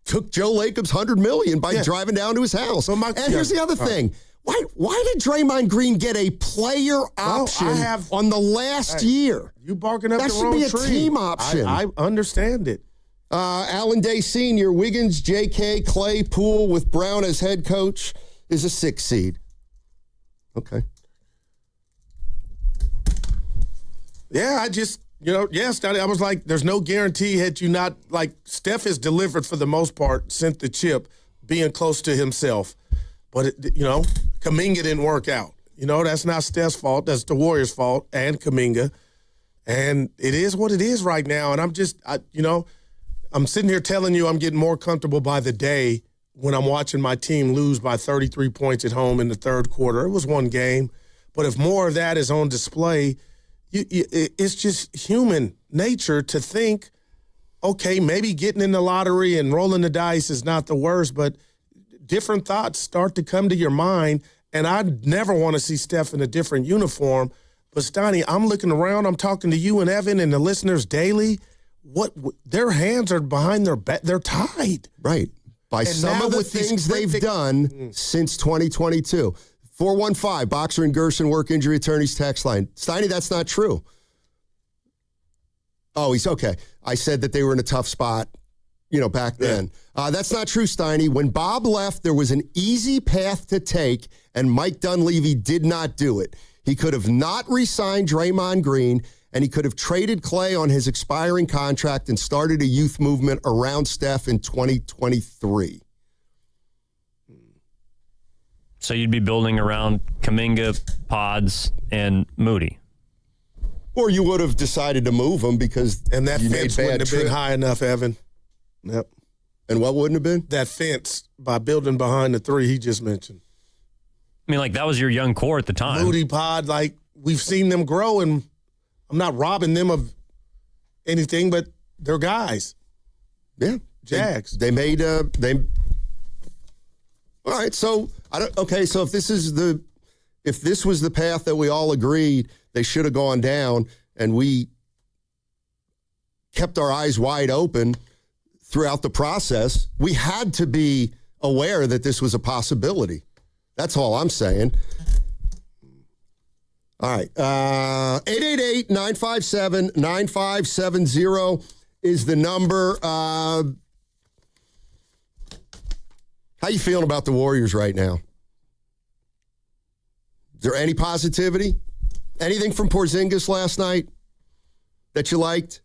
took Joe Lacob's $100 million by driving down to his house. Here's the other thing. Why did Draymond Green get a player option on the last year? You barking up that the wrong tree. That should be a team option. I understand it. Allen Day Sr., Wiggins, J.K., Clay, Poole with Brown as head coach is a 6 seed. Okay. Yeah, I was like, there's no guarantee had you not, like, Steph has delivered for the most part, sent the chip, being close to himself. But, Kuminga didn't work out. That's not Steph's fault. That's the Warriors' fault and Kuminga. And it is what it is right now. And I'm sitting here telling you I'm getting more comfortable by the day when I'm watching my team lose by 33 points at home in the third quarter. It was one game. But if more of that is on display, it's just human nature to think, okay, maybe getting in the lottery and rolling the dice is not the worst, but different thoughts start to come to your mind, and I never want to see Steph in a different uniform. But, Steiny, I'm looking around. I'm talking to you and Evan and the listeners daily. Their hands are behind their back. They're tied. Right. By some of the things they've done since 2022. 415, Boxer and Gerson, work injury attorneys text line. Steiny, that's not true. Oh, he's okay. I said that they were in a tough spot, back then. That's not true, Steiny. When Bob left, there was an easy path to take, and Mike Dunleavy did not do it. He could have not re-signed Draymond Green, and he could have traded Clay on his expiring contract and started a youth movement around Steph in 2023. So you'd be building around Kuminga, Pods, and Moody. Or you would have decided to move him because and that you fence made wouldn't have been high enough, Evan. Yep. And what wouldn't have been? That fence by building behind the three he just mentioned. I mean, like, that was your young core at the time. Moody Pod, like, we've seen them grow, and I'm not robbing them of anything, but they're guys. Yeah. Jags. They made, all right, so, so if this was the path that we all agreed they should have gone down, and we kept our eyes wide open throughout the process, we had to be aware that this was a possibility. That's all I'm saying. All right. 888-957-9570 is the number. How you feeling about the Warriors right now? Is there any positivity? Anything from Porzingis last night that you liked?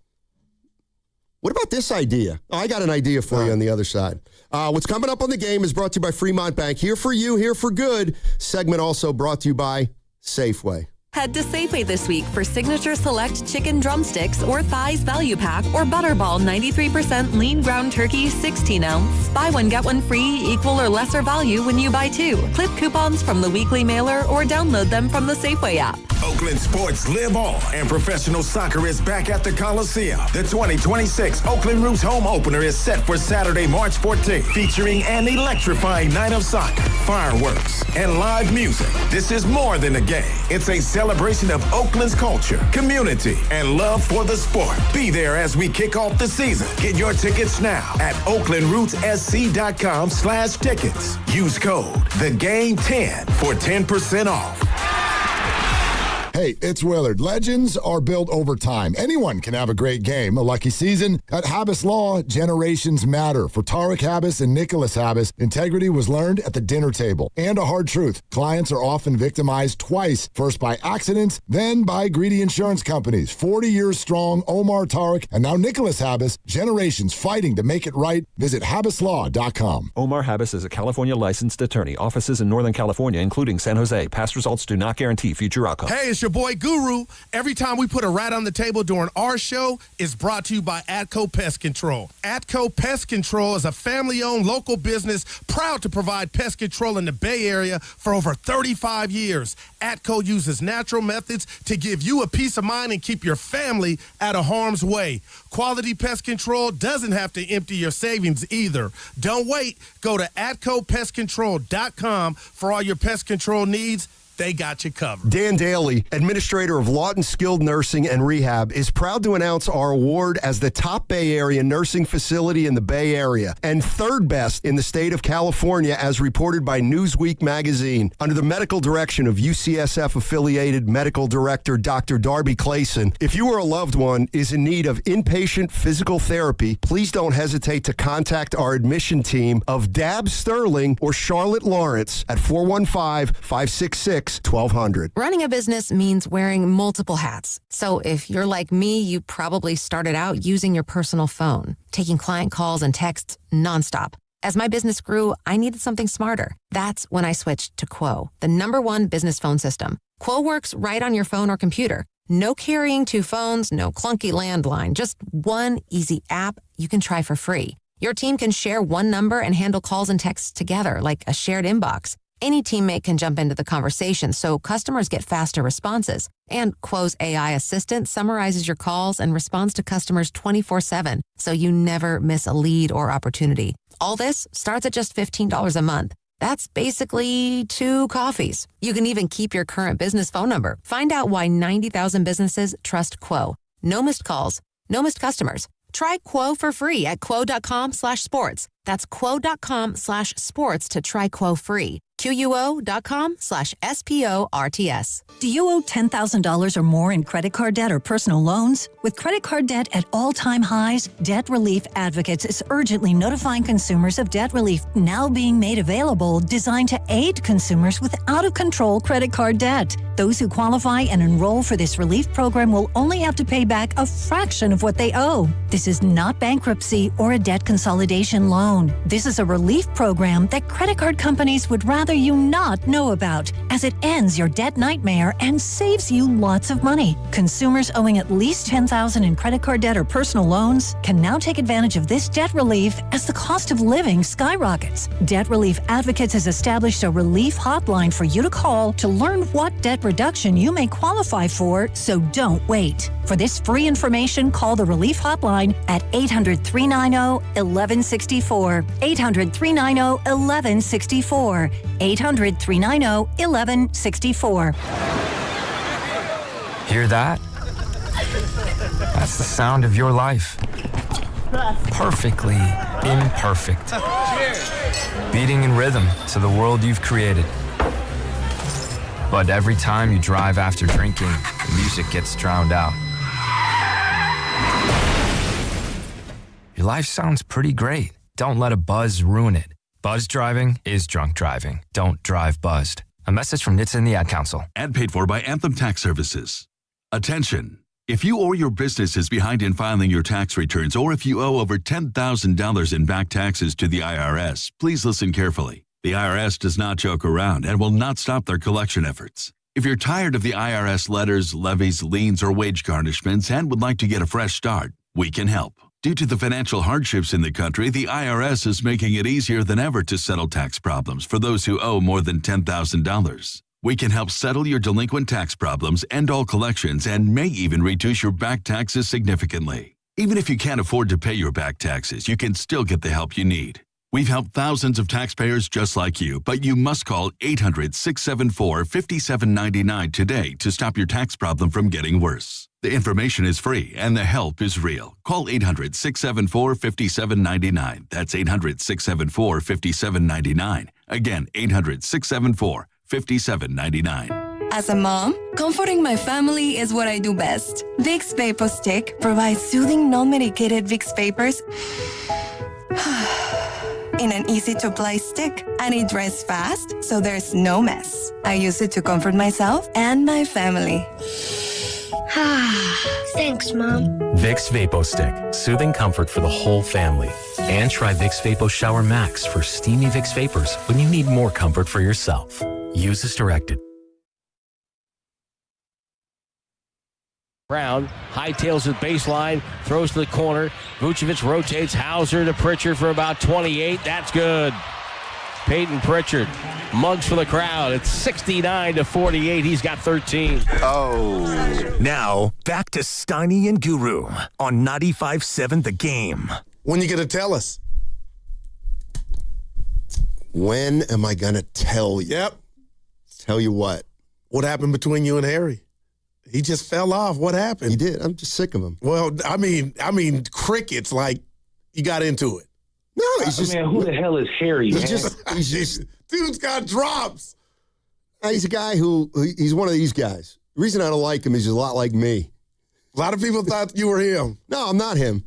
What about this idea? Oh, I got an idea for you on the other side. What's coming up on the game is brought to you by Fremont Bank. Here for you, here for good. Segment also brought to you by Safeway. Head to Safeway this week for Signature Select Chicken Drumsticks or Thighs Value Pack or Butterball 93% Lean Ground Turkey 16-ounce. Buy one, get one free, equal or lesser value when you buy two. Clip coupons from the weekly mailer or download them from the Safeway app. Oakland sports live on, and professional soccer is back at the Coliseum. The 2026 Oakland Roots home opener is set for Saturday, March 14th, featuring an electrifying night of soccer, fireworks, and live music. This is more than a game. It's a celebration of Oakland's culture, community, and love for the sport. Be there as we kick off the season. Get your tickets now at OaklandRootsSC.com/tickets. Use code THEGAME10 for 10% off. Hey, it's Willard. Legends are built over time. Anyone can have a great game, a lucky season. At Habas Law, generations matter. For Tariq Habas and Nicholas Habas, integrity was learned at the dinner table. And a hard truth, clients are often victimized twice. First by accidents, then by greedy insurance companies. 40 years strong, Omar Tariq, and now Nicholas Habas, generations fighting to make it right. Visit HabasLaw.com. Omar Habas is a California licensed attorney. Offices in Northern California, including San Jose. Past results do not guarantee future outcomes. Hey, it's your boy Guru. Every time we put a rat on the table during our show, it's brought to you by Atco Pest Control. Atco Pest Control is a family-owned local business proud to provide pest control in the Bay Area for over 35 years. Atco uses natural methods to give you a peace of mind and keep your family out of harm's way. Quality pest control doesn't have to empty your savings either. Don't wait. Go to AtcoPestControl.com for all your pest control needs. They got you covered. Dan Daly, administrator of Lawton Skilled Nursing and Rehab, is proud to announce our award as the top Bay Area nursing facility in the Bay Area and third best in the state of California as reported by Newsweek magazine. Under the medical direction of UCSF-affiliated medical director Dr. Darby Clayson, if you or a loved one is in need of inpatient physical therapy, please don't hesitate to contact our admission team of Dab Sterling or Charlotte Lawrence at 415-566-1200. Running a business means wearing multiple hats. So if you're like me, you probably started out using your personal phone, taking client calls and texts nonstop. As my business grew, I needed something smarter. That's when I switched to Quo, the #1 business phone system. Quo works right on your phone or computer. No carrying two phones, no clunky landline, just one easy app you can try for free. Your team can share one number and handle calls and texts together like a shared inbox. Any teammate can jump into the conversation, so customers get faster responses. And Quo's AI assistant summarizes your calls and responds to customers 24/7, so you never miss a lead or opportunity. All this starts at just $15 a month. That's basically 2 coffees. You can even keep your current business phone number. Find out why 90,000 businesses trust Quo. No missed calls, no missed customers. Try Quo for free at quo.com/sports. That's quo.com/sports to try Quo free. QUO.com/SPORTS. Do you owe $10,000 or more in credit card debt or personal loans? With credit card debt at all-time highs, Debt Relief Advocates is urgently notifying consumers of debt relief now being made available, designed to aid consumers with out-of-control credit card debt. Those who qualify and enroll for this relief program will only have to pay back a fraction of what they owe. This is not bankruptcy or a debt consolidation loan. This is a relief program that credit card companies would rather rather you not know about, as it ends your debt nightmare and saves you lots of money. Consumers owing at least $10,000 in credit card debt or personal loans can now take advantage of this debt relief as the cost of living skyrockets. Debt Relief Advocates has established a relief hotline for you to call to learn what debt reduction you may qualify for, so don't wait. For this free information, call the Relief Hotline at 800-390-1164. 800-390-1164. 800-390-1164. Hear that? That's the sound of your life. Perfectly imperfect. Beating in rhythm to the world you've created. But every time you drive after drinking, the music gets drowned out. Your life sounds pretty great. Don't let a buzz ruin it. Buzz driving is drunk driving. Don't drive buzzed. A message from NHTSA and the Ad Council. Ad paid for by Anthem Tax Services. Attention. If you or your business is behind in filing your tax returns, or if you owe over $10,000 in back taxes to the IRS, please listen carefully. The IRS does not joke around and will not stop their collection efforts. If you're tired of the IRS letters, levies, liens, or wage garnishments and would like to get a fresh start, we can help. Due to the financial hardships in the country, the IRS is making it easier than ever to settle tax problems for those who owe more than $10,000. We can help settle your delinquent tax problems, end all collections, and may even reduce your back taxes significantly. Even if you can't afford to pay your back taxes, you can still get the help you need. We've helped thousands of taxpayers just like you, but you must call 800-674-5799 today to stop your tax problem from getting worse. The information is free and the help is real. Call 800-674-5799. That's 800-674-5799. Again, 800-674-5799. As a mom, comforting my family is what I do best. Vicks Vapor Stick provides soothing, non-medicated Vicks Vapors in an easy-to-apply stick, and it dries fast, so there's no mess. I use it to comfort myself and my family. Thanks, Mom. Vicks Vapo Stick, soothing comfort for the whole family. And try Vicks Vapo Shower Max for steamy Vicks Vapors when you need more comfort for yourself. Use as directed. Brown hightails at baseline, throws to the corner. Vucevic rotates Hauser to Pritchard for about 28. That's good. Peyton Pritchard mugs for the crowd. It's 69-48. He's got 13. Oh. Now, back to Steiny and Guru on 95.7 The Game. When you going to tell us? When am I going to tell you? Yep. Tell you what? What happened between you and Harry? He just fell off. What happened? He did. I'm just sick of him. Well, I mean, crickets, like, you got into it. No, he's just... Man, who the hell is Harry, he's just... Dude's got drops. He's a guy he's one of these guys. The reason I don't like him is he's a lot like me. A lot of people thought you were him. No, I'm not him.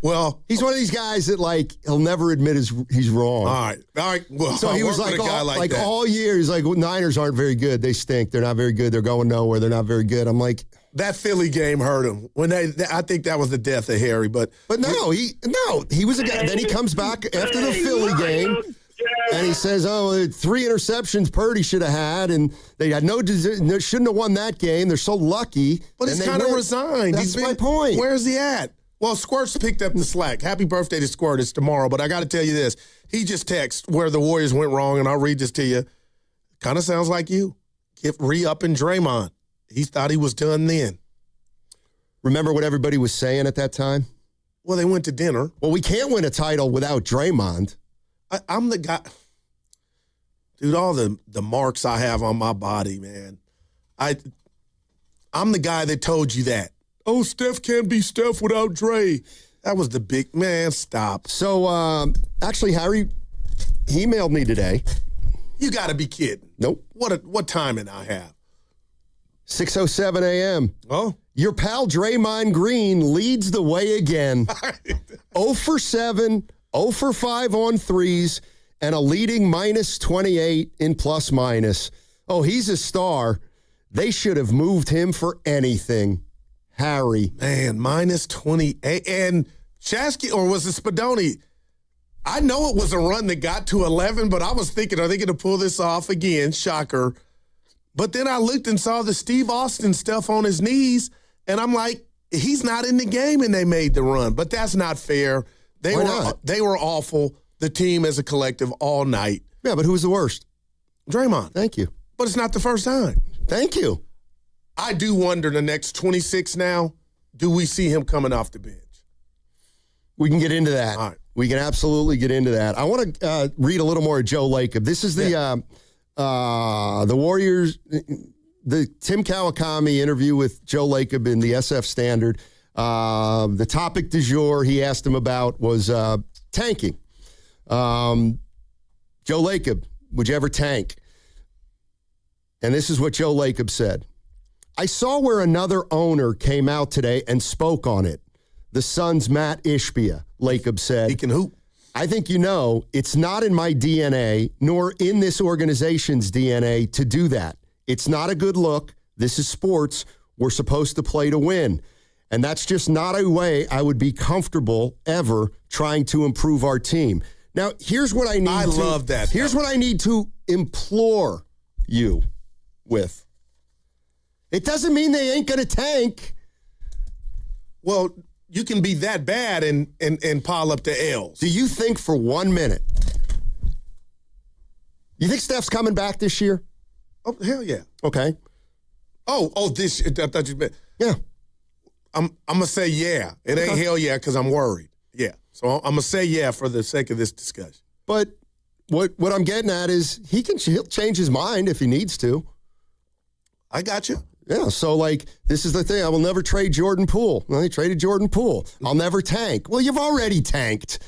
Well, he's one of these guys that, like, he'll never admit he's wrong. All right. Well, so he was like all year, he's like, well, Niners aren't very good. They stink. They're not very good. They're going nowhere. They're not very good. I'm like, that Philly game hurt him. I think that was the death of Harry. But he was a guy. Then he comes back after the Philly game. And he says, 3 interceptions Purdy should have had, and they had shouldn't have won that game. They're so lucky. But he's kind of resigned. That's my point. Where's he at? Well, Squirt's picked up the slack. Happy birthday to Squirt. It's tomorrow. But I got to tell you this. He just texted where the Warriors went wrong, and I'll read this to you. Kind of sounds like you. Re-upping Draymond. He thought he was done then. Remember what everybody was saying at that time? Well, they went to dinner. Well, we can't win a title without Draymond. I'm the guy. Dude, all the marks I have on my body, man. I'm the guy that told you that. Oh, Steph can't be Steph without Dre. That was the big man. Stop. So, actually, Harry, he emailed me today. You got to be kidding. Nope. What timing I have? 6:07 a.m. Oh. Your pal Draymond Green leads the way again. 0 for 7, 0 for 5 on threes, and a leading minus 28 in plus minus. Oh, he's a star. They should have moved him for anything. Harry. Man, minus 28. And Shasky, or was it Spadoni? I know it was a run that got to 11, but I was thinking, are they going to pull this off again? Shocker. But then I looked and saw the Steve Austin stuff on his knees, and I'm like, he's not in the game, and they made the run. But that's not fair. They were awful, the team as a collective, all night. Yeah, but who was the worst? Draymond. Thank you. But it's not the first time. Thank you. I do wonder the next 26 now, do we see him coming off the bench? We can get into that. All right. We can absolutely get into that. I want to read a little more of Joe Lacob. This is the Warriors, the Tim Kawakami interview with Joe Lacob in the SF Standard. The topic du jour he asked him about was tanking. Joe Lacob, would you ever tank? And this is what Joe Lacob said. I saw where another owner came out today and spoke on it. The Suns' Matt Ishbia, Lacob said. He can hoop. I think you know it's not in my DNA, nor in this organization's DNA to do that. It's not a good look. This is sports. We're supposed to play to win. And that's just not a way I would be comfortable ever trying to improve our team. Now, here's what I need I love that. Here's what I need to implore you with. It doesn't mean they ain't going to tank. Well, you can be that bad and pile up the L's. Do you think for 1 minute, you think Steph's coming back this year? Oh, hell yeah. Okay. This, I thought you meant. Yeah. I'm going to say yeah. It ain't hell yeah because I'm worried. Yeah. So I'm going to say yeah for the sake of this discussion. But what I'm getting at is he'll change his mind if he needs to. I got you. Yeah, so, this is the thing. I will never trade Jordan Poole. Well, they traded Jordan Poole. I'll never tank. Well, you've already tanked,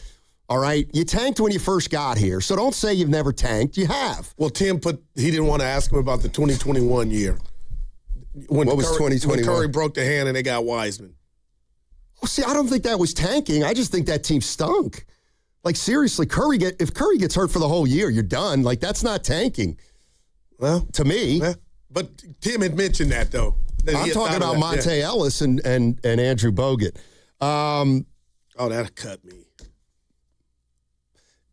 all right? You tanked when you first got here, so don't say you've never tanked. You have. Well, Tim he didn't want to ask him about the 2021 year. What was 2021? When Curry broke the hand and they got Wiseman. Well, see, I don't think that was tanking. I just think that team stunk. Seriously, if Curry gets hurt for the whole year, you're done. That's not tanking. Well, to me. Well, but Tim had mentioned that, though. I'm talking about Monte Ellis and Andrew Bogut. That cut me.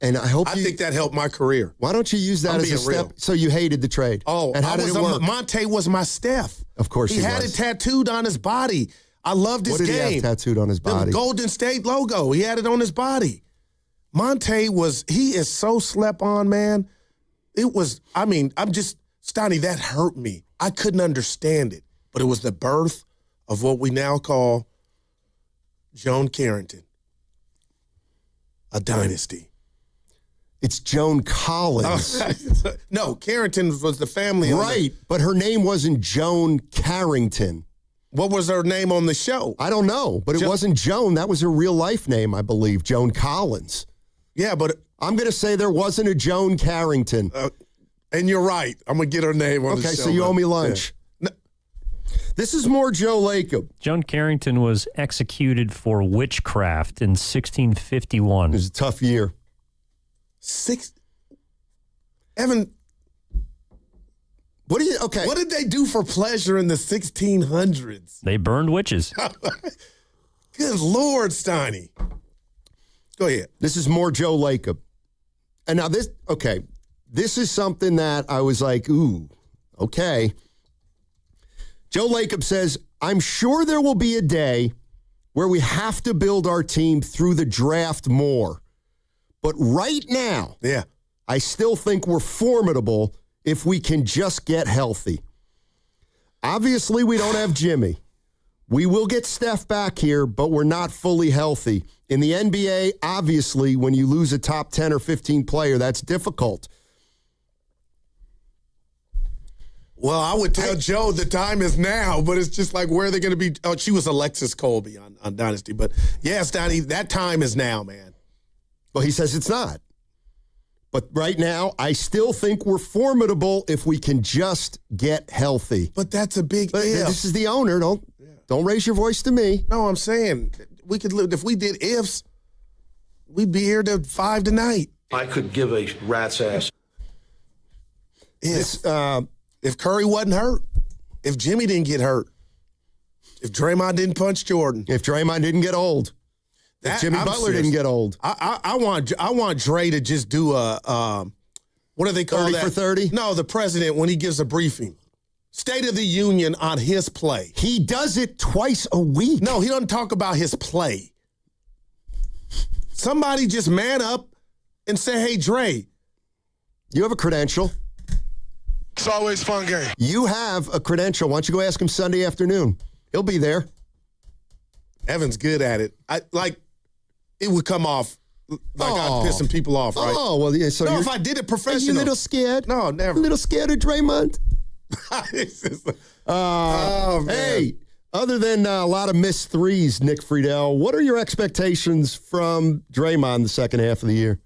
And I think that helped my career. Why don't you use that as a step? Real. So you hated the trade. And how did it work? Monte was my Steph. Of course he had it tattooed on his body. I loved his game. What did he have tattooed on his body? The Golden State logo. He had it on his body. Monte he is so slept on, man. Steiny, that hurt me. I couldn't understand it. But it was the birth of what we now call Joan Carrington. A dynasty. It's Joan Collins. No, Carrington was the family. Right, but her name wasn't Joan Carrington. What was her name on the show? I don't know, but it wasn't Joan. That was her real life name, I believe, Joan Collins. Yeah, but I'm going to say there wasn't a Joan Carrington. And you're right. I'm going to get her name on the show. Okay, so you owe me lunch. Yeah. This is more Joe Lacob. Joan Carrington was executed for witchcraft in 1651. It was a tough year. Evan, what did they do for pleasure in the 1600s? They burned witches. Good Lord, Steiny. Go ahead. This is more Joe Lacob. And now this is something that I was like, ooh, okay. Joe Lacob says, I'm sure there will be a day where we have to build our team through the draft more. But right now, I still think we're formidable if we can just get healthy. Obviously, we don't have Jimmy. We will get Steph back here, but we're not fully healthy. In the NBA, obviously, when you lose a top 10 or 15 player, that's difficult. Well, I would tell Joe the time is now, but it's just like, where are they going to be? Oh, she was Alexis Colby on Dynasty. But yes, Donnie, that time is now, man. Well, he says it's not. But right now, I still think we're formidable if we can just get healthy. But that's a big if. This is the owner. Don't raise your voice to me. No, I'm saying we could live. If we did ifs, we'd be here to 5 tonight. I could give a rat's ass. If Curry wasn't hurt, if Jimmy didn't get hurt, if Draymond didn't punch Jordan, if Draymond didn't get old. Jimmy Butler didn't get old. I want Dre to just do a what do they call 30 that? for 30? No, the president when he gives a briefing. State of the Union on his play. He does it twice a week. No, he doesn't talk about his play. Somebody just man up and say, hey, Dre. You have a credential. It's always fun game. You have a credential. Why don't you go ask him Sunday afternoon? He'll be there. Evan's good at it. It would come off like I'm pissing people off, right? Oh, well, yeah. So if I did it professional. Are you a little scared? No, never. A little scared of Draymond? Hey, other than a lot of missed threes, Nick Friedel, what are your expectations from Draymond the second half of the year?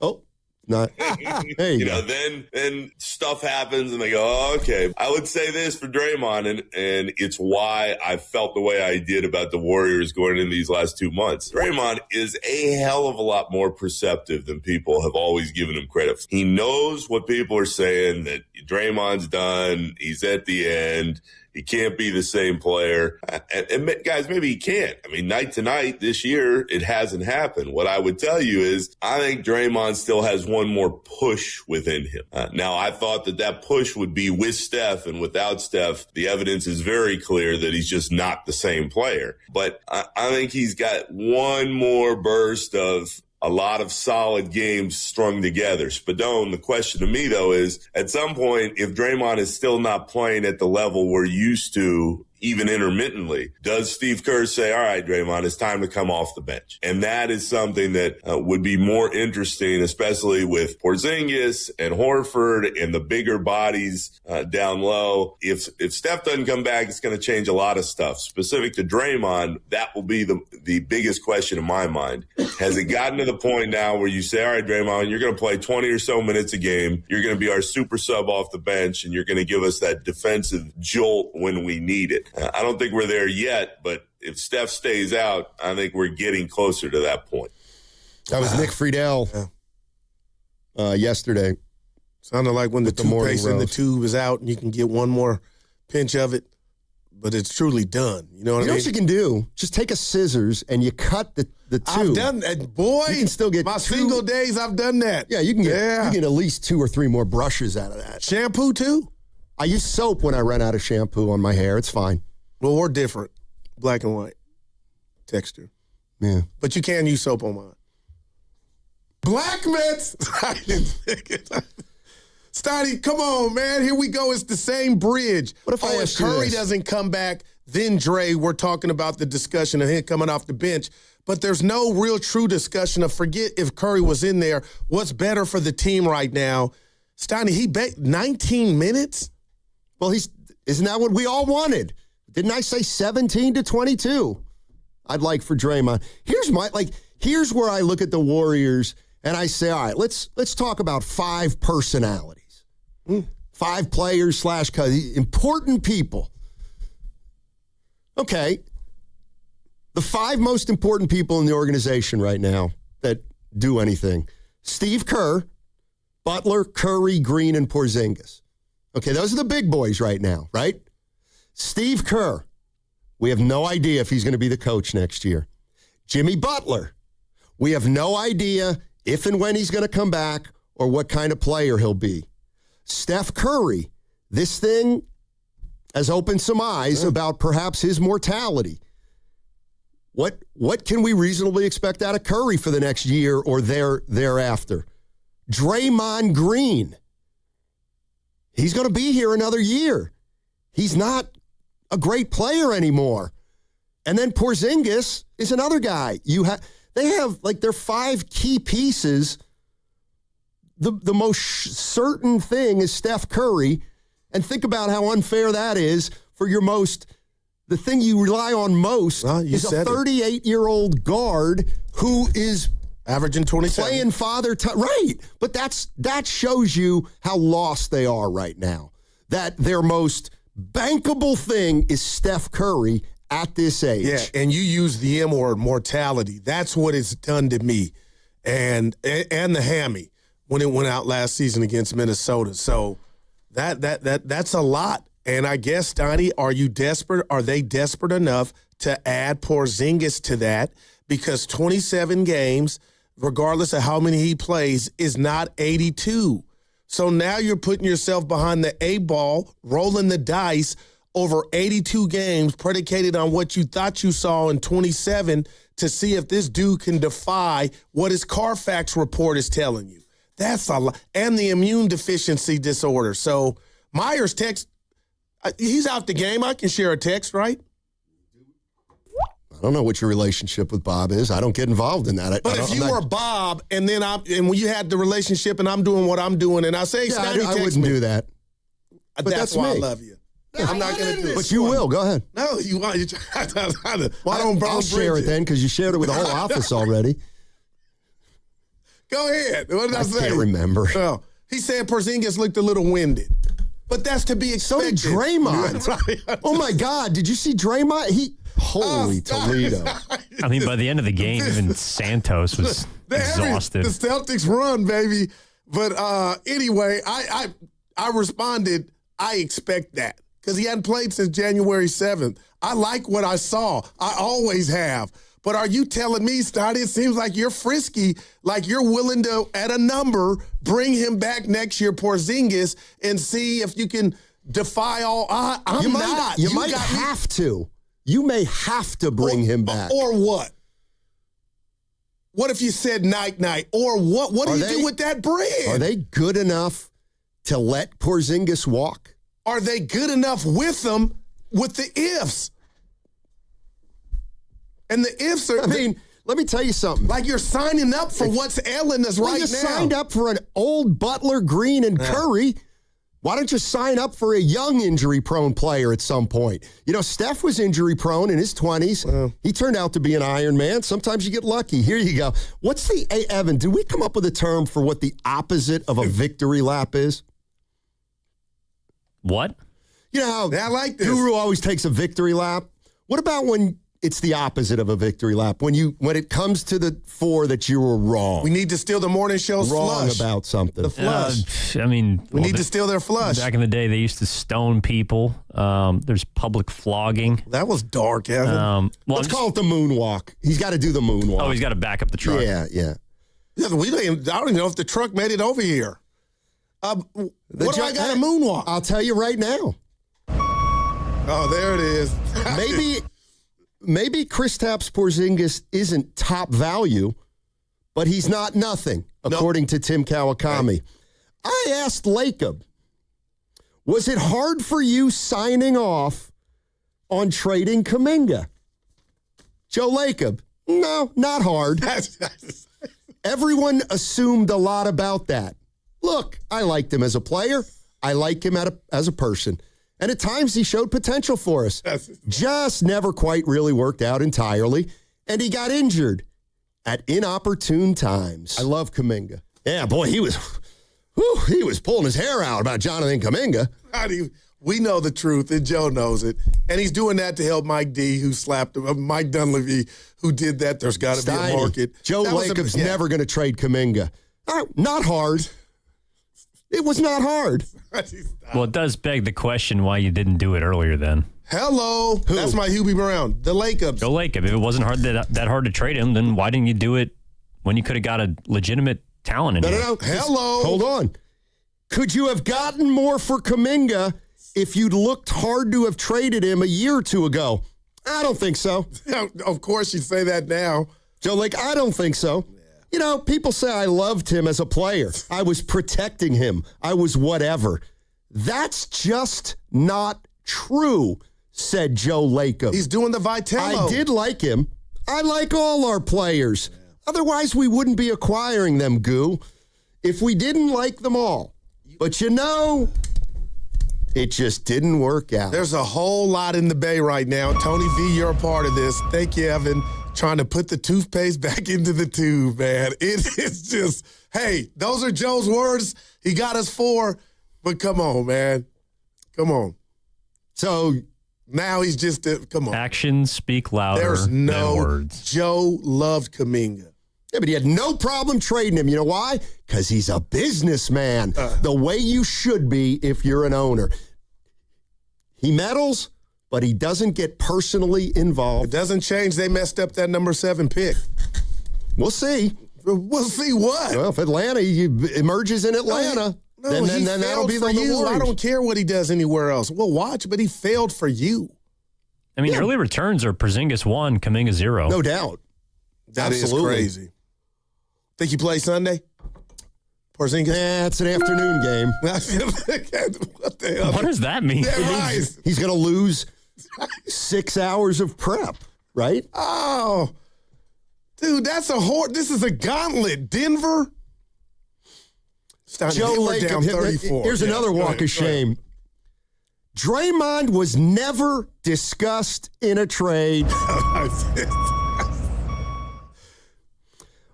Oh, not. Hey, you know, then stuff happens and they go, oh, okay. I would say this for Draymond, and it's why I felt the way I did about the Warriors going into these last 2 months. Draymond is a hell of a lot more perceptive than people have always given him credit for. He knows what people are saying, that Draymond's done, he's at the end. He can't be the same player. And guys, maybe he can't. I mean, night to night this year, it hasn't happened. What I would tell you is I think Draymond still has one more push within him. Now, I thought that push would be with Steph, and without Steph, the evidence is very clear that he's just not the same player. But I think he's got one more burst of a lot of solid games strung together. Spadone, the question to me, though, is at some point, if Draymond is still not playing at the level we're used to, even intermittently, does Steve Kerr say, all right, Draymond, it's time to come off the bench? And that is something that would be more interesting, especially with Porzingis and Horford and the bigger bodies down low. If Steph doesn't come back, it's going to change a lot of stuff. Specific to Draymond, that will be the biggest question in my mind. Has it gotten to the point now where you say, all right, Draymond, you're going to play 20 or so minutes a game, you're going to be our super sub off the bench, and you're going to give us that defensive jolt when we need it? I don't think we're there yet, but if Steph stays out, I think we're getting closer to that point. That was Nick Friedel yesterday. Sounded like when the toothpaste in the tube is out and you can get one more pinch of it, but it's truly done. You know what I mean? You know what you can do? Just take a scissors and you cut the tube. I've done that, boy. You can still get my single days. I've done that. Yeah, you can get at least 2 or 3 more brushes out of that. Shampoo too? I use soap when I run out of shampoo on my hair. It's fine. Well, we're different. Black and white texture. Yeah. But you can use soap on mine. Black Mets. Stoddy, come on, man. Here we go. It's the same bridge. What if if Curry doesn't come back, then Dre, we're talking about the discussion of him coming off the bench. But there's no real true discussion of forget if Curry was in there. What's better for the team right now? Stoddy, he bet 19 minutes? Well, isn't that what we all wanted? Didn't I say 17 to 22? I'd like for Draymond. Here's where I look at the Warriors and I say, all right, let's talk about 5 personalities. 5 players / important people. Okay. The 5 most important people in the organization right now that do anything. Steve Kerr, Butler, Curry, Green, and Porzingis. Okay, those are the big boys right now, right? Steve Kerr, we have no idea if he's going to be the coach next year. Jimmy Butler, we have no idea if and when he's going to come back or what kind of player he'll be. Steph Curry, this thing has opened some eyes about perhaps his mortality. What can we reasonably expect out of Curry for the next year or thereafter? Draymond Green, he's going to be here another year. He's not a great player anymore. And then Porzingis is another guy. They have their 5 key pieces. The most certain thing is Steph Curry. And think about how unfair that is for the thing you rely on most is a 38-year-old guard who is averaging 27. Playing father time. Right. But that shows you how lost they are right now. That their most bankable thing is Steph Curry at this age. Yeah, and you use the M word, mortality. That's what it's done to me. And the hammy when it went out last season against Minnesota. So that's a lot. And I guess, Donnie, are you desperate? Are they desperate enough to add Porzingis to that because 27 games, regardless of how many he plays, is not 82. So now you're putting yourself behind the A ball, rolling the dice over 82 games predicated on what you thought you saw in 27 to see if this dude can defy what his Carfax report is telling you. That's a lot. And the immune deficiency disorder. So Myers text, he's out the game. I can share a text, right? I don't know what your relationship with Bob is. I don't get involved in that. But if you were Bob and then when you had the relationship and I'm doing what I'm doing and I say, I wouldn't do that. But that's why I love you. I'm not going to do it. But you will. Go ahead. No, you want. I'll share it then because you shared it with the whole office already. Go ahead. What did I say? I can't remember. Well, he said Porzingis looked a little winded. But that's to be expected. So did Draymond. Oh, my God. Did you see Draymond? Holy Toledo. I mean, by the end of the game, even Santos was exhausted. The Celtics run, baby. But anyway, I responded, I expect that. Because he hadn't played since January 7th. I like what I saw. I always have. But are you telling me, Stotty, it seems like you're frisky, like you're willing to, at a number, bring him back next year, Porzingis, and see if you can defy all odds? I'm not. You might have to. You may have to bring him back. Or what? What if you said night-night? Or what? What do you do with that bread? Are they good enough to let Porzingis walk? Are they good enough with them with the ifs? And the ifs are... I mean, let me tell you something. Like you're signing up for what's ailing us right now. You signed up for an old Butler, Green, and Curry. Why don't you sign up for a young injury-prone player at some point? You know, Steph was injury-prone in his 20s. He turned out to be an Iron Man. Sometimes you get lucky. Here you go. Hey, Evan, did we come up with a term for what the opposite of a victory lap is? What? You know how I like this. Guru always takes a victory lap? What about when it's the opposite of a victory lap? When it comes to the four that you were wrong. We need to steal the morning show's wrong flush. About something. The flush. We need to steal their flush. Back in the day, they used to stone people. There's public flogging. That was dark, Evan. Let's call it the moonwalk. He's got to do the moonwalk. Oh, he's got to back up the truck. Yeah. I don't even know if the truck made it over here. What do I got to moonwalk? I'll tell you right now. Oh, there it is. Maybe Kristaps Porzingis isn't top value, but he's not nothing, according to Tim Kawakami. Right. I asked Lacob, was it hard for you signing off on trading Kuminga? Joe Lacob, no, not hard. Everyone assumed a lot about that. Look, I liked him as a player. I like him as a person. And at times he showed potential for us. Just never quite really worked out entirely. And he got injured at inopportune times. I love Kuminga. Yeah, boy, he was pulling his hair out about Jonathan Kuminga. We know the truth, and Joe knows it. And he's doing that to help Mike D, who slapped him, Mike Dunleavy, who did that. There's got to be a market. Joe Lacob's never going to trade Kuminga. Not hard. It was not hard. Well, it does beg the question why you didn't do it earlier then. Hello. Who? That's my Hubie Brown. The Lacobs. Joe Lacob. If it wasn't that hard to trade him, then why didn't you do it when you could have got a legitimate talent in here? No. Hello. Hold on. Could you have gotten more for Kuminga if you'd looked hard to have traded him a year or two ago? I don't think so. Of course you say that now. Joe, I don't think so. You know, people say I loved him as a player. I was protecting him. I was whatever. That's just not true, said Joe Lacob. He's doing the Vitello. I did like him. I like all our players. Yeah. Otherwise, we wouldn't be acquiring them, Goo, if we didn't like them all. But you know, it just didn't work out. There's a whole lot in the Bay right now. Tony V, you're a part of this. Thank you, Evan. Trying to put the toothpaste back into the tube, man. It is just, hey, those are Joe's words. He got us 4, but come on, man. Come on. So now he's just, come on. Actions speak louder than words. Joe loved Kuminga. Yeah, but he had no problem trading him. You know why? Because he's a businessman. The way you should be if you're an owner. He meddles, but he doesn't get personally involved. It doesn't change. They messed up that number 7 pick. We'll see. We'll see what? Well, if Atlanta emerges in Atlanta, then that'll be the you. Warriors. I don't care what he does anywhere else. We'll watch, but he failed for you. I mean, early returns are Porzingis 1, Kuminga 0. No doubt. That Absolutely. is crazy. Think you play Sunday? Porzingis? Yeah, it's an afternoon game. What the hell? What does that mean? He's going to lose 6 hours of prep, right? Oh, dude, that's this is a gauntlet. Denver? Joe Lacob down 34. Here's another walk of shame. Draymond was never discussed in a trade.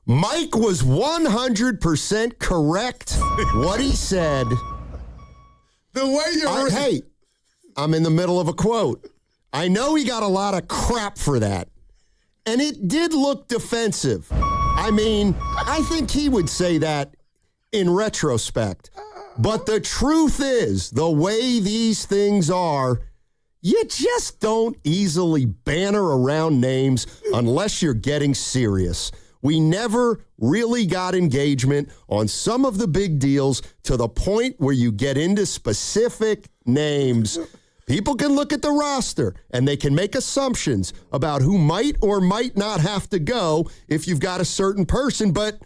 Mike was 100% correct what he said. The way you're... Hey, I'm in the middle of a quote. I know he got a lot of crap for that. And it did look defensive. I mean, I think he would say that in retrospect. But the truth is, the way these things are, you just don't easily banner around names unless you're getting serious. We never really got engagement on some of the big deals to the point where you get into specific names. People can look at the roster and they can make assumptions about who might or might not have to go if you've got a certain person, but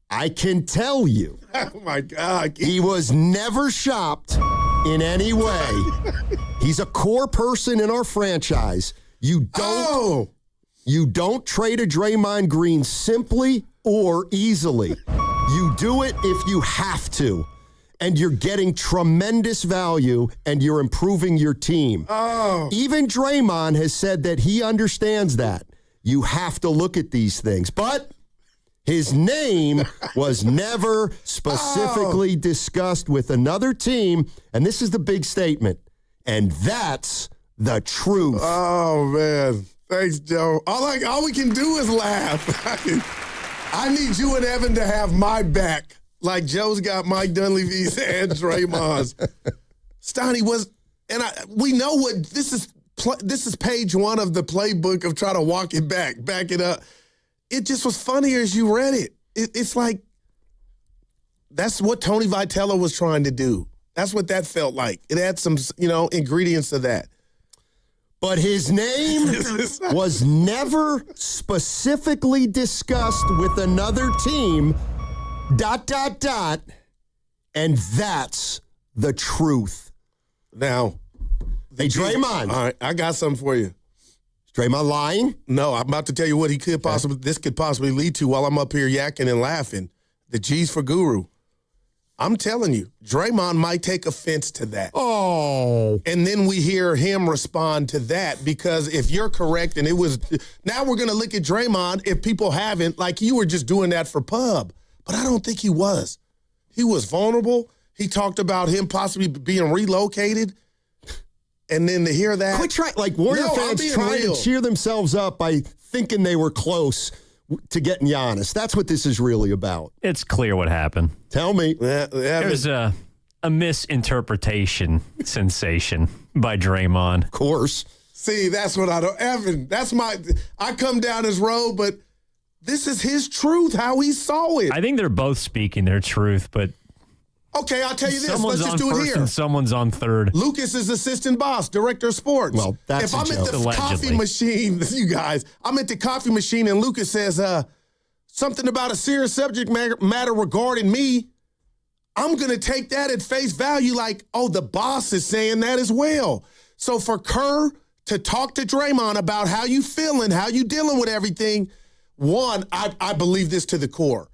I can tell you, oh my God, he was never shopped in any way. He's a core person in our franchise. You don't trade a Draymond Green simply or easily. You do it if you have to. And you're getting tremendous value and you're improving your team. Oh. Even Draymond has said that he understands that. You have to look at these things. But his name was never specifically discussed with another team. And this is the big statement. And that's the truth. Oh, man. Thanks, Joe. All we can do is laugh. I need you and Evan to have my back, like Joe's got Mike Dunleavy's and Draymond's. Stoney was, and we know what this is. This is page 1 of the playbook of trying to back it up. It just was funnier as you read it. It's like that's what Tony Vitello was trying to do. That's what that felt like. It had some, ingredients of that. But his name was never specifically discussed with another team, ... And that's the truth. Now, hey, Draymond. All right, I got something for you. Is Draymond lying? No, I'm about to tell you what this could possibly lead to while I'm up here yakking and laughing. The G's for Guru. I'm telling you, Draymond might take offense to that. Oh. And then we hear him respond to that because if you're correct and now we're going to look at Draymond if people haven't, like you were just doing that for pub. But I don't think he was. He was vulnerable. He talked about him possibly being relocated. And then to hear that. Quit trying, like Warrior fans trying to cheer themselves up by thinking they were close to getting Giannis. That's what this is really about. It's clear what happened. Tell me. There's a misinterpretation sensation by Draymond. Of course. See, that's what I don't. Evan, I come down his road, but this is his truth, how he saw it. I think they're both speaking their truth, but okay, I'll tell you this. Someone's Let's just on do it first here. and someone's on third. Lucas is assistant boss, director of sports. Well, that's if I'm a at joke. the coffee machine, you guys, I'm at the coffee machine and Lucas says something about a serious subject matter regarding me, I'm going to take that at face value like, oh, the boss is saying that as well. So for Kerr to talk to Draymond about how you feeling, how you dealing with everything, one, I believe this to the core.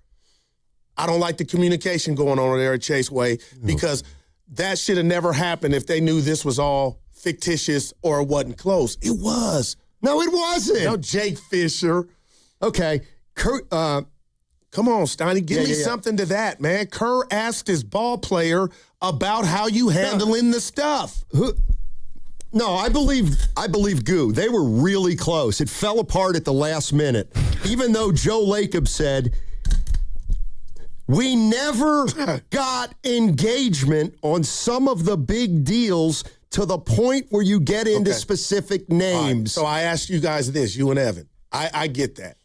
I don't like the communication going on there at Chase Way because that should have never happened if they knew this was all fictitious or it wasn't close. It was. No, it wasn't. No, Jake Fisher. Okay. Kerr, come on, Steiny. Give me something to that, man. Kerr asked his ball player about how you handling the stuff. No, I believe Goo. They were really close. It fell apart at the last minute. Even though Joe Lacob said, we never got engagement on some of the big deals to the point where you get into specific names. Right, so I asked you guys this, you and Evan. I get that.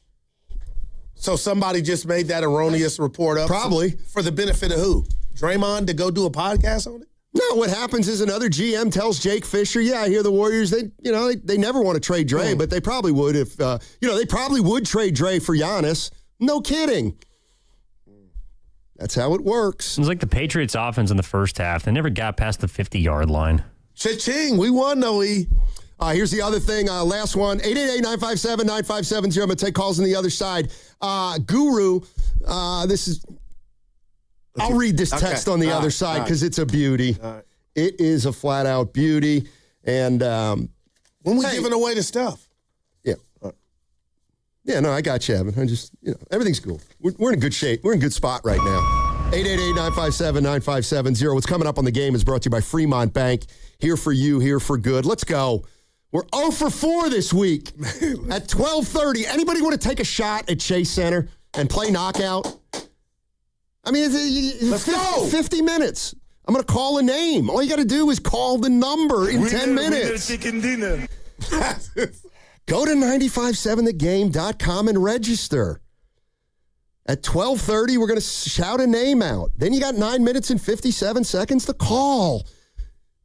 So somebody just made that erroneous report up? Probably. For the benefit of who? Draymond to go do a podcast on it? No, what happens is another GM tells Jake Fisher, yeah, I hear the Warriors, they never want to trade Dre, but they probably would if, they probably would trade Dre for Giannis. No kidding. That's how it works. It was like the Patriots offense in the first half. They never got past the 50-yard line. Cha-ching, we won, Noe. Here's the other thing. Last one, 888-957-9570. I'm going to take calls on the other side. Guru, this is... I'll read this text on the other side because it's a beauty. It is a flat-out beauty. And when we giving away the stuff? Yeah. Yeah, no, I got you, Evan. I just, everything's cool. We're in good shape. We're in good spot right now. 888-957-9570. What's coming up on the game is brought to you by Fremont Bank. Here for you, here for good. Let's go. We're 0 for 4 this week at 12:30. Anybody want to take a shot at Chase Center and play knockout? I mean, let's go. 50 minutes. I'm going to call a name. All you got to do is call the number in 10 minutes. Chicken dinner. Go to 957thegame.com and register. At 12:30, we're going to shout a name out. Then you got 9 minutes and 57 seconds to call.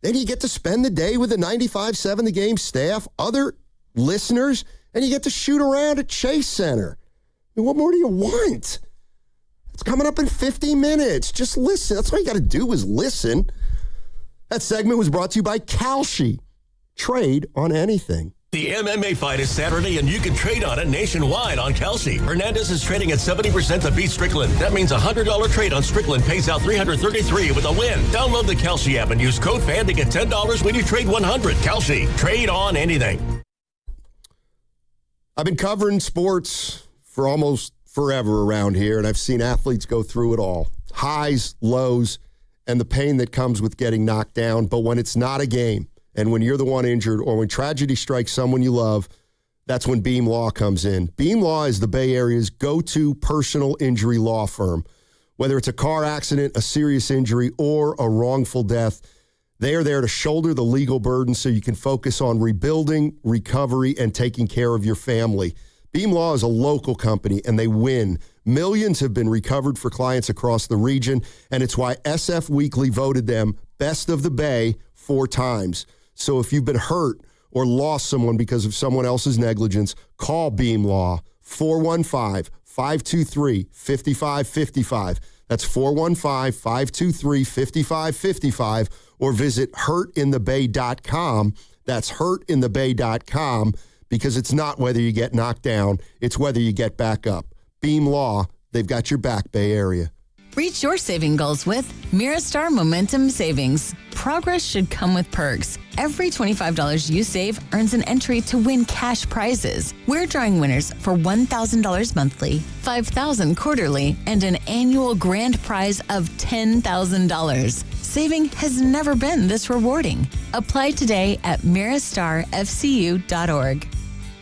Then you get to spend the day with the 95.7 The Game staff, other listeners, and you get to shoot around at Chase Center. I mean, what more do you want? It's coming up in 50 minutes. Just listen. That's all you got to do is listen. That segment was brought to you by Kalshi. Trade on anything. The MMA fight is Saturday, and you can trade on it nationwide on Kalshi. Hernandez is trading at 70% to beat Strickland. That means a $100 trade on Strickland pays out $333 with a win. Download the Kalshi app and use code FAN to get $10 when you trade $100. Kalshi. Trade on anything. I've been covering sports for almost forever around here, and I've seen athletes go through it all. Highs, lows, and the pain that comes with getting knocked down. But when it's not a game, and when you're the one injured or when tragedy strikes someone you love, that's when Beam Law comes in. Beam Law is the Bay Area's go-to personal injury law firm. Whether it's a car accident, a serious injury, or a wrongful death, they are there to shoulder the legal burden so you can focus on rebuilding, recovery, and taking care of your family. Beam Law is a local company, and they win. Millions have been recovered for clients across the region, and it's why SF Weekly voted them Best of the Bay 4 times. So if you've been hurt or lost someone because of someone else's negligence, call Beam Law, 415-523-5555. That's 415-523-5555, or visit hurtinthebay.com. That's hurtinthebay.com, because it's not whether you get knocked down, it's whether you get back up. Beam Law, they've got your back, Bay Area. Reach your saving goals with Mirastar Momentum Savings. Progress should come with perks. Every $25 you save earns an entry to win cash prizes. We're drawing winners for $1,000 monthly, $5,000 quarterly, and an annual grand prize of $10,000. Saving has never been this rewarding. Apply today at mirastarfcu.org.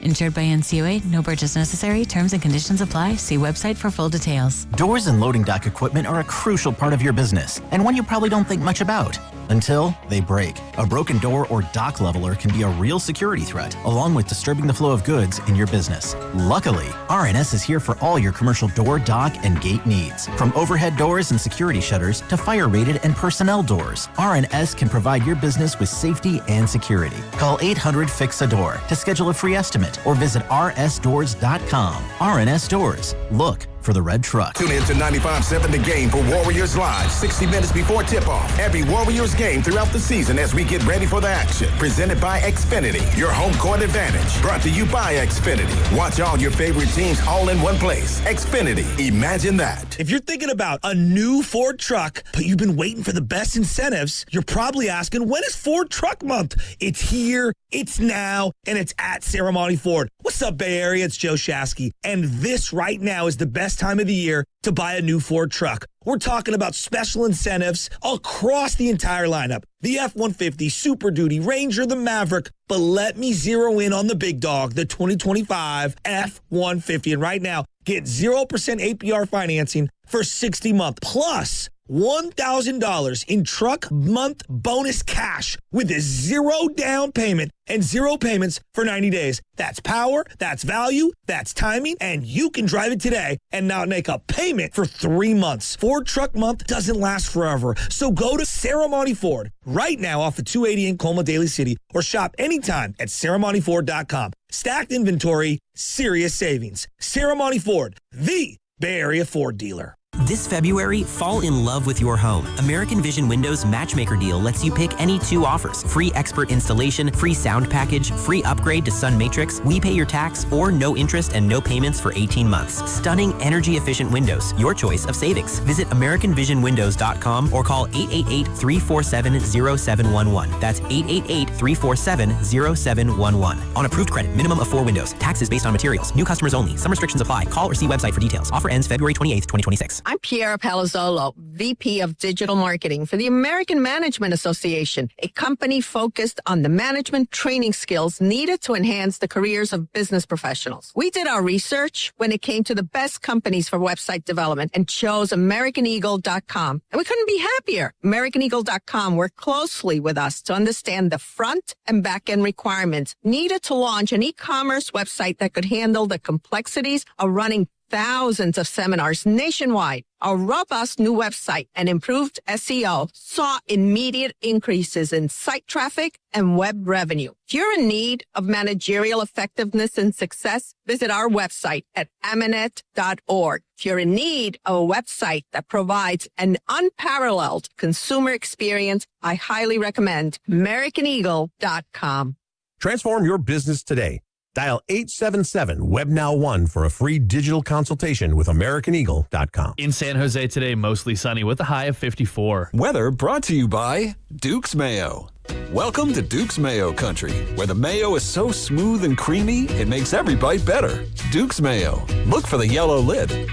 Insured by NCUA, no purchase necessary. Terms and conditions apply. See website for full details. Doors and loading dock equipment are a crucial part of your business, and one you probably don't think much about until they break. A broken door or dock leveler can be a real security threat, along with disturbing the flow of goods in your business. Luckily, RNS is here for all your commercial door, dock, and gate needs. From overhead doors and security shutters to fire-rated and personnel doors, RNS can provide your business with safety and security. Call 800-FIX-A-DOOR to schedule a free estimate or visit rsdoors.com. RNS Doors. Look for the red truck. Tune in to 95.7 The Game for Warriors Live, 60 minutes before tip-off. Every Warriors game throughout the season as we get ready for the action. Presented by Xfinity, your home court advantage. Brought to you by Xfinity. Watch all your favorite teams all in one place. Xfinity, imagine that. If you're thinking about a new Ford truck, but you've been waiting for the best incentives, you're probably asking, when is Ford Truck Month? It's here, it's now, and it's at Ceremony Ford. What's up, Bay Area? It's Joe Shasky. And this right now is the best time of the year to buy a new Ford truck. We're talking about special incentives across the entire lineup. The F-150, Super Duty, Ranger, the Maverick. But let me zero in on the big dog, the 2025 F-150. And right now, get 0% APR financing for 60 months, plus $1,000 in truck month bonus cash with a 0 down payment and 0 payments for 90 days. That's power, that's value, that's timing, and you can drive it today and not make a payment for 3 months. Ford Truck Month doesn't last forever, so go to Ceremony Ford right now off of 280 in Colma, Daly City, or shop anytime at ceremonyford.com. Stacked inventory, serious savings. Ceremony Ford, the Bay Area Ford dealer. This February, fall in love with your home. American Vision Windows Matchmaker Deal lets you pick any 2 offers. Free expert installation, free sound package, free upgrade to Sun Matrix, we pay your tax, or no interest and no payments for 18 months. Stunning, energy-efficient windows, your choice of savings. Visit AmericanVisionWindows.com or call 888-347-0711. That's 888-347-0711. On approved credit, minimum of 4 windows. Taxes based on materials. New customers only. Some restrictions apply. Call or see website for details. Offer ends February 28th, 2026. I'm Piera Palazzolo, VP of Digital Marketing for the American Management Association, a company focused on the management training skills needed to enhance the careers of business professionals. We did our research when it came to the best companies for website development and chose AmericanEagle.com. And we couldn't be happier. AmericanEagle.com worked closely with us to understand the front and back end requirements needed to launch an e-commerce website that could handle the complexities of running thousands of seminars nationwide. Our robust new website and improved SEO saw immediate increases in site traffic and web revenue. If you're in need of managerial effectiveness and success, visit our website at amanet.org. If you're in need of a website that provides an unparalleled consumer experience, I highly recommend AmericanEagle.com. Transform your business today. Dial 877-WebNow1 for a free digital consultation with AmericanEagle.com. In San Jose today, mostly sunny with a high of 54. Weather brought to you by Duke's Mayo. Welcome to Duke's Mayo Country, where the mayo is so smooth and creamy, it makes every bite better. Duke's Mayo. Look for the yellow lid.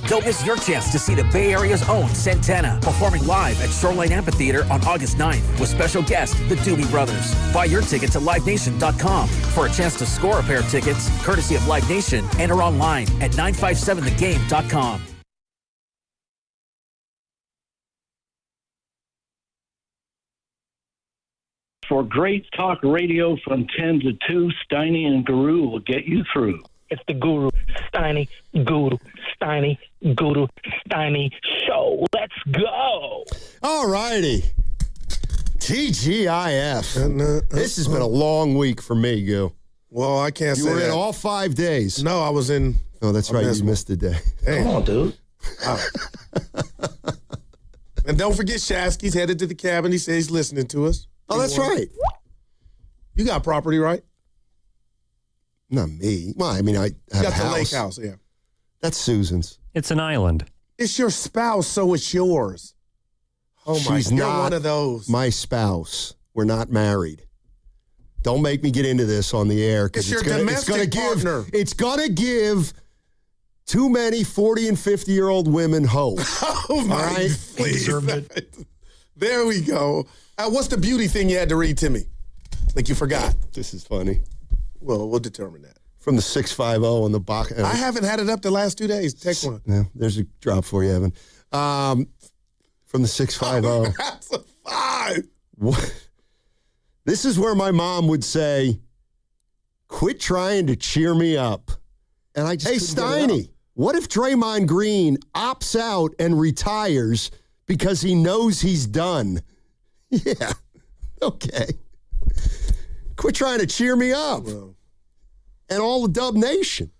Don't miss your chance to see the Bay Area's own Santana performing live at Shoreline Amphitheater on August 9th with special guest, the Doobie Brothers. Buy your tickets at LiveNation.com for a chance to score a pair of tickets, courtesy of Live Nation, and are online at 957thegame.com. For great talk radio from 10 to 2, Steiny and Guru will get you through. It's the Guru, Steiny, Guru, Steiny, Guru, Steiny show. Let's go. All righty. TGIF. This has been a long week for me, Goo. Well, I can't say You were that. in all 5 days. No, I was in. Oh, that's right. You missed a day. Hey. Come on, dude. Oh. And don't forget, Shasky's headed to the cabin. He says he's listening to us. Oh, that's right. You got property, right? Not me. Well, I mean, I have got a house. the lake house, yeah. That's Susan's. It's an island. It's your spouse, so it's yours. Oh my! She's You're not one of those. my spouse. We're not married. Don't make me get into this on the air because It's your domestic partner. It's gonna give too many 40 and 50-year-old women hope. Oh my! All right? Please. There we go. What's the beauty thing you had to read to me? Like you forgot. This is funny. Well, we'll determine that. From the 650 on the box. I haven't had it up the last 2 days. Take one. No, there's a drop for you, Evan. From the 650. That's a 5. What? This is where my mom would say, quit trying to cheer me up. And I just hey, Steiny, what if Draymond Green opts out and retires because he knows he's done? Yeah. Okay. Quit trying to cheer me up. Well, and all the Dub Nation.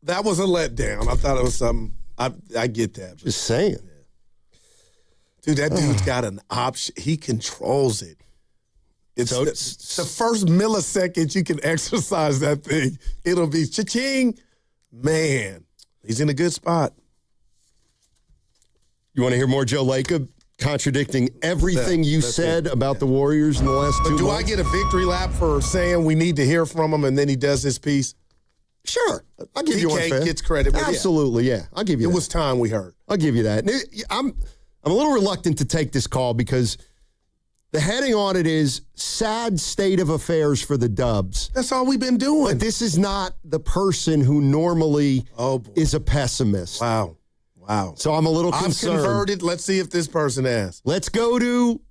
That was a letdown. I thought it was something. I get that. Just saying. Dude, that dude's got an option. He controls it. It's the first millisecond you can exercise that thing. It'll be cha-ching. Man, he's in a good spot. You want to hear more Joe Lacob contradicting everything you said about the Warriors in the last 2 months? Do I get a victory lap for saying we need to hear from him and then he does his piece? Sure. I'll give you one. DK gets credit. Absolutely, yeah. I'll give you that. It was time we heard. I'll give you that. I'm a little reluctant to take this call because the heading on it is sad state of affairs for the Dubs. That's all we've been doing. But this is not the person who normally is a pessimist. Wow. Wow. So I'm a little concerned. I've converted. Let's see if this person has. Let's go to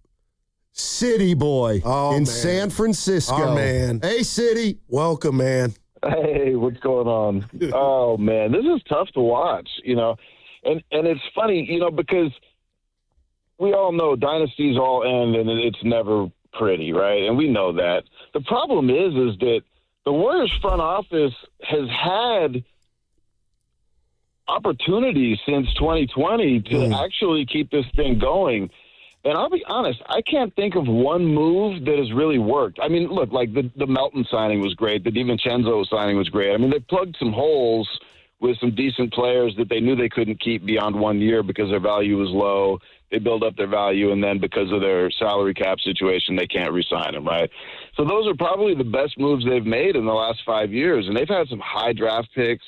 City Boy in San Francisco. Our man. Hey, City. Welcome, man. Hey, what's going on? Oh, man, this is tough to watch, And it's funny, because we all know dynasties all end and it's never pretty, right? And we know that. The problem is that the Warriors front office has had opportunities since 2020 to actually keep this thing going. And I'll be honest, I can't think of one move that has really worked. I mean, look, like the Melton signing was great. The DiVincenzo signing was great. I mean, they plugged some holes with some decent players that they knew they couldn't keep beyond 1 year because their value was low. They build up their value, and then because of their salary cap situation, they can't re-sign them, right? So those are probably the best moves they've made in the last 5 years. And they've had some high draft picks.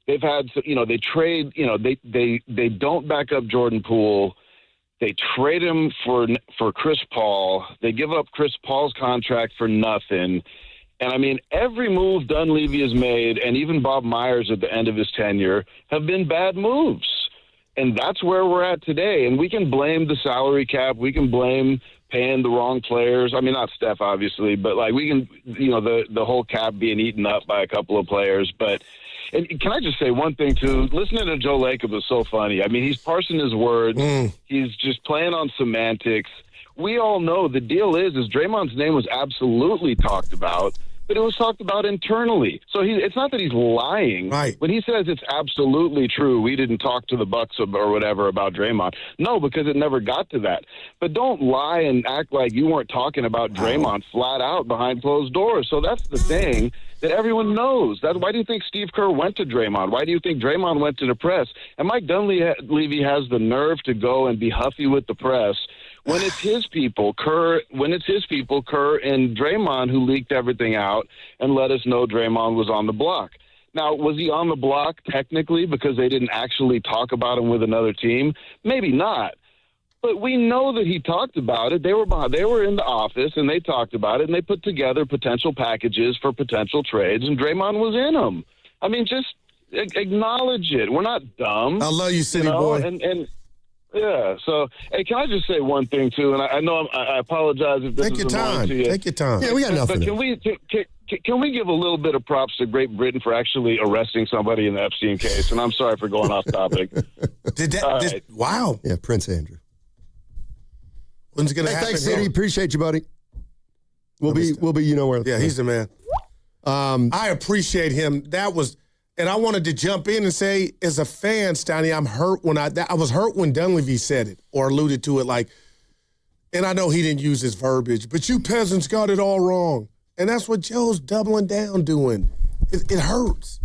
They've had, they trade, they don't back up Jordan Poole. They trade him for Chris Paul. They give up Chris Paul's contract for nothing. And, I mean, every move Dunleavy has made, and even Bob Myers at the end of his tenure, have been bad moves. And that's where we're at today. And we can blame the salary cap. We can blame paying the wrong players. I mean, not Steph, obviously, but, like, we can, the whole cap being eaten up by a couple of players. But and can I just say one thing, too? Listening to Joe Lacob is so funny. I mean, he's parsing his words. He's just playing on semantics. We all know the deal is Draymond's name was absolutely talked about, but it was talked about internally. So it's not that he's lying. Right. When he says it's absolutely true, we didn't talk to the Bucks or whatever about Draymond. No, because it never got to that. But don't lie and act like you weren't talking about Draymond flat out behind closed doors. So that's the thing that everyone knows. Why do you think Steve Kerr went to Draymond? Why do you think Draymond went to the press? And Mike Dunleavy has the nerve to go and be huffy with the press when it's his people, Kerr and Draymond, who leaked everything out and let us know Draymond was on the block. Now, was he on the block technically because they didn't actually talk about him with another team? Maybe not. But we know that he talked about it. They were in the office, and they talked about it, and they put together potential packages for potential trades, and Draymond was in them. I mean, just acknowledge it. We're not dumb. I love you, City Boy. And yeah, so, hey, can I just say one thing, too? And I know I apologize if this is annoying to you. Take your time. Yeah, we got nothing. But can we give a little bit of props to Great Britain for actually arresting somebody in the Epstein case? And I'm sorry for going off topic. Wow. Yeah, Prince Andrew. When's it going to happen? Thanks, City. Appreciate you, buddy. We'll be where. Yeah, he's the man. I appreciate him. And I wanted to jump in and say, as a fan, Steiny, I'm hurt I was hurt when Dunleavy said it or alluded to it, like, and I know he didn't use his verbiage, but you peasants got it all wrong. And that's what Joe's doubling down doing. It hurts.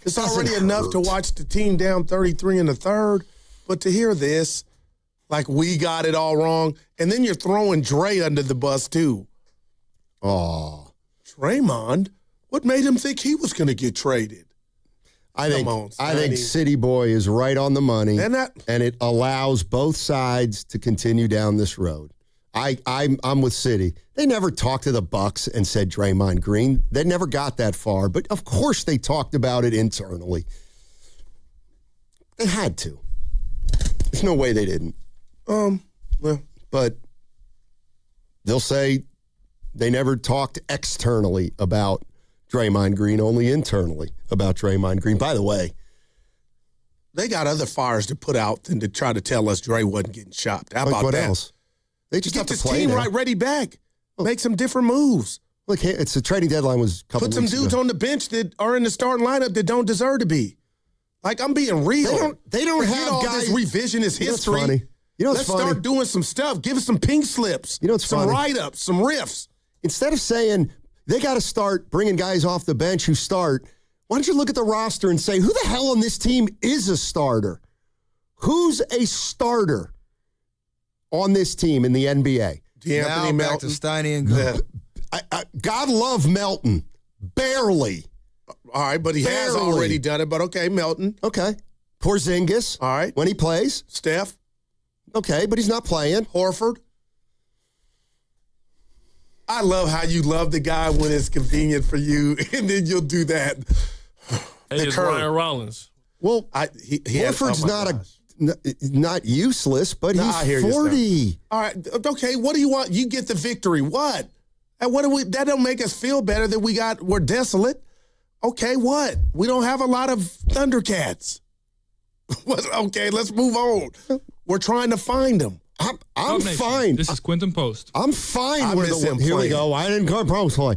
It's already enough to watch the team down 33 in the third, but to hear this, like we got it all wrong, and then you're throwing Dre under the bus too. Oh, Draymond, what made him think he was going to get traded? I think City Boy is right on the money, and it allows both sides to continue down this road. I'm with City. They never talked to the Bucks and said Draymond Green. They never got that far, but of course they talked about it internally. They had to. There's no way they didn't. But they'll say they never talked externally about Draymond Green, only internally about Draymond Green. By the way, they got other fires to put out than to try to tell us Dre wasn't getting shopped. How about what that? Else? They just get have to this play team now. right, ready back. Make some different moves. Look, it's the trading deadline was a couple Put some weeks dudes ago. on the bench that are in the starting lineup that don't deserve to be. Like, I'm being real. They don't Forget have all guys. this revisionist history. What's funny? Let's start doing some stuff. Give us some pink slips. Some write-ups, some riffs. Instead of saying they got to start bringing guys off the bench who start, why don't you look at the roster and say, who the hell on this team is a starter? Who's a starter on this team in the NBA? D'Anthony Melton. Back to Steiny and Good. God love Melton. Barely. All right, but he has already done it. But okay, Melton. Okay. Porzingis. All right. When he plays. Steph. Okay, but he's not playing. Horford. I love how you love the guy when it's convenient for you, and then you'll do that. Hey, it's Ryan Rollins. Well, Horford's not useless, but he's 40. All right, okay. What do you want? You get the victory. What? And what do we? That don't make us feel better that we're desolate. Okay, what? We don't have a lot of Thundercats. Okay, let's move on. We're trying to find them. I'm fine. This is Quinton Post. I'm fine with the Here we go. I didn't call Post play.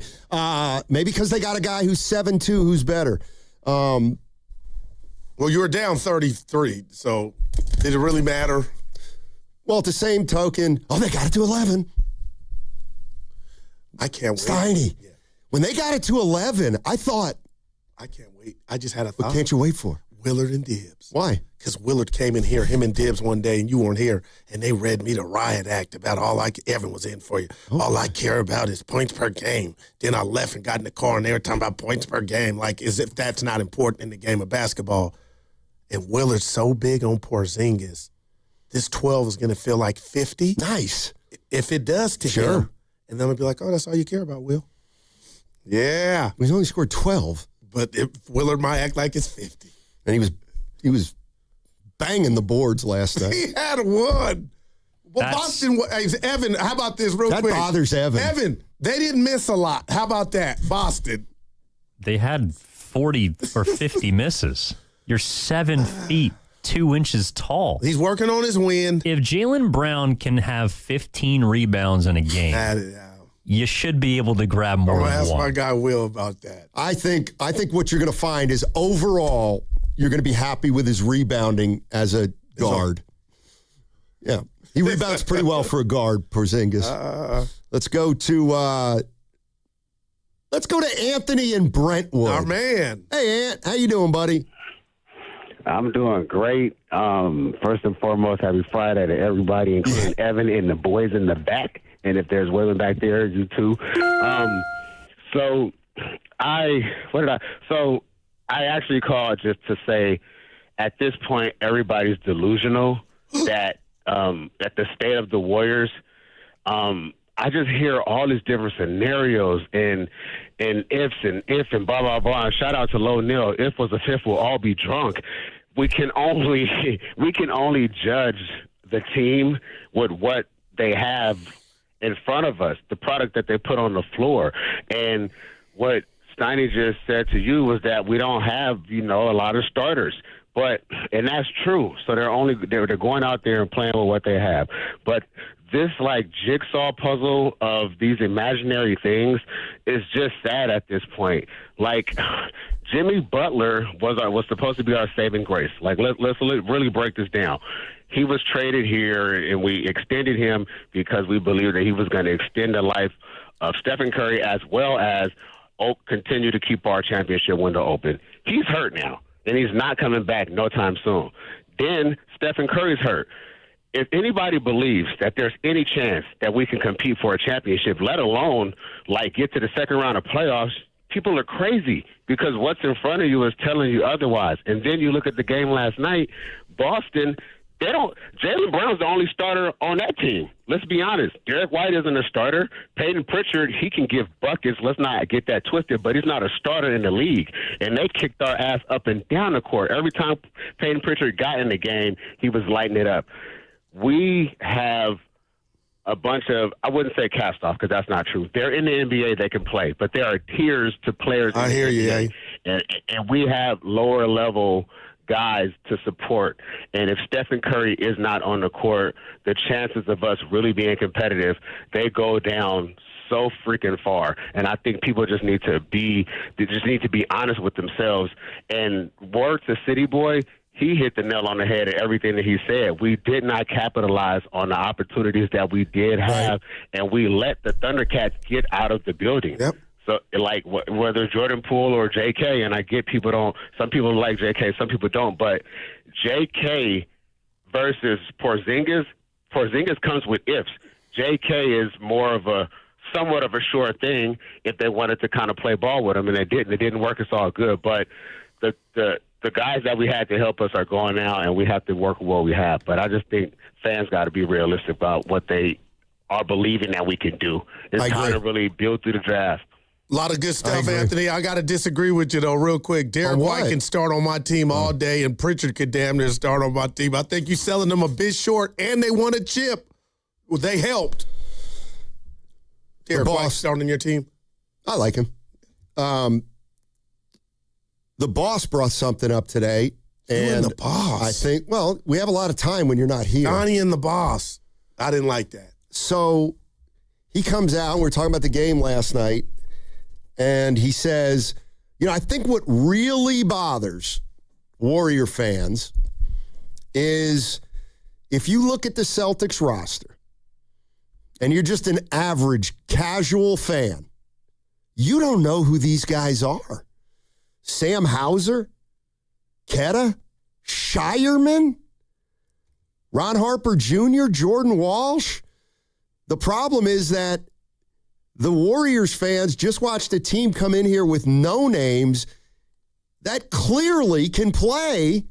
Maybe because they got a guy who's 7'2", who's better. Well, you were down 33, so did it really matter? Well, at the same token, they got it to 11. I can't wait. Steiny. Yeah. When they got it to 11, I thought. I can't wait. I just had a thought. What can't you wait for? Willard and Dibbs. Why? Because Willard came in here, him and Dibbs one day, and you weren't here, and they read me the riot act about Evan was in for you. All I care about is points per game. Then I left and got in the car, and they were talking about points per game, like as if that's not important in the game of basketball. And Willard's so big on Porzingis, this 12 is going to feel like 50. Nice. If it does to him. And then I'll be like, that's all you care about, Will. Yeah. He's only scored 12. But Willard might act like it's 50. And he was banging the boards last night. He had one. Well, Boston, Evan, how about this real quick? That bothers Evan. Evan, they didn't miss a lot. How about that? Boston. They had 40 or 50 misses. You're 7 feet, 2 inches tall. He's working on his wind. If Jaylen Brown can have 15 rebounds in a game, you should be able to grab more than ask one. My guy Will about that. I think what you're going to find is overall you're going to be happy with his rebounding as a guard. Yeah, he rebounds pretty well for a guard, Porzingis. Let's go to Anthony in Brentwood. Our man. Hey, Ant, how you doing, buddy? I'm doing great. First and foremost, happy Friday to everybody, including Evan and the boys in the back. And if there's women back there, you too. I actually called just to say, at this point, everybody's delusional that at the state of the Warriors. I just hear all these different scenarios and ifs and blah blah blah. And shout out to Lo Neal. If was a fifth, we'll all be drunk. We can only judge the team with what they have in front of us, the product that they put on the floor. And what Steiny just said to you was that we don't have, a lot of starters. And that's true. So they're going out there and playing with what they have. But this jigsaw puzzle of these imaginary things is just sad at this point. Jimmy Butler was supposed to be our saving grace. Let's really break this down. He was traded here, and we extended him because we believed that he was going to extend the life of Stephen Curry as well as continue to keep our championship window open. He's hurt now, and he's not coming back no time soon. Then Stephen Curry's hurt. If anybody believes that there's any chance that we can compete for a championship, let alone get to the second round of playoffs, people are crazy because what's in front of you is telling you otherwise. And then you look at the game last night, Boston, Jaylen Brown's the only starter on that team. Let's be honest. Derek White isn't a starter. Peyton Pritchard, he can give buckets. Let's not get that twisted, but he's not a starter in the league. And they kicked our ass up and down the court. Every time Peyton Pritchard got in the game, he was lighting it up. We have a bunch of, I wouldn't say cast off because that's not true. They're in the NBA, they can play, but there are tiers to players. I hear you, and we have lower level guys to support. And if Stephen Curry is not on the court, the chances of us really being competitive, they go down so freaking far. And I think people just need to be honest with themselves. And word to City Boy, he hit the nail on the head of everything that he said. We did not capitalize on the opportunities that we did have, and we let the Thundercats get out of the building. Yep. So, whether Jordan Poole or J.K., and I get some people like J.K., some people don't, but J.K. versus Porzingis comes with ifs. J.K. is more of somewhat of a sure thing if they wanted to kind of play ball with him, and they didn't. It didn't work. It's all good. But the guys that we had to help us are going now, and we have to work with what we have. But I just think fans got to be realistic about what they are believing that we can do. It's time to really build through the draft. A lot of good stuff, Anthony. I got to disagree with you, though, real quick. Derek White can start on my team all day, and Pritchard could damn near start on my team. I think you're selling them a bit short, and they won a chip. Well, they helped. Derek White starting on your team? I like him. The boss brought something up today. And the boss? I think, well, we have a lot of time when you're not here. Donnie and the boss. I didn't like that. So he comes out, and we're talking about the game last night, and he says, I think what really bothers Warrior fans is if you look at the Celtics roster and you're just an average casual fan, you don't know who these guys are. Sam Hauser, Ketta, Shireman, Ron Harper Jr., Jordan Walsh. The problem is that the Warriors fans just watched a team come in here with no names that clearly can play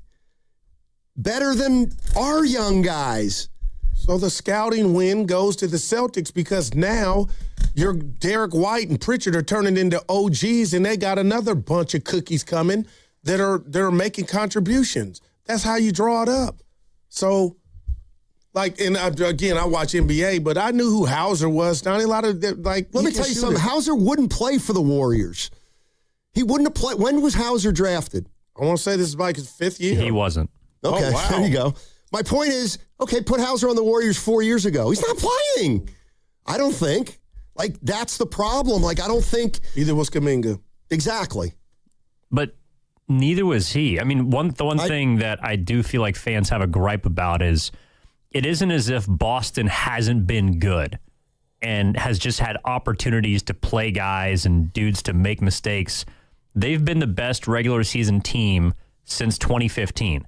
better than our young guys. So the scouting win goes to the Celtics because now your Derek White and Pritchard are turning into OGs, and they got another bunch of cookies coming that are making contributions. That's how you draw it up. So, and again, I watch NBA, but I knew who Hauser was. Donnie, let me tell you something. Hauser wouldn't play for the Warriors. He wouldn't have played. When was Hauser drafted? I want to say this is like his 5th year. He wasn't. Okay, wow. There you go. My point is, put Hauser on the Warriors 4 years ago. He's not playing. I don't think. That's the problem. I don't think. Either was Kuminga. Exactly. But neither was he. I mean, the one thing that I do feel like fans have a gripe about is it isn't as if Boston hasn't been good and has just had opportunities to play guys and dudes to make mistakes. They've been the best regular season team since 2015,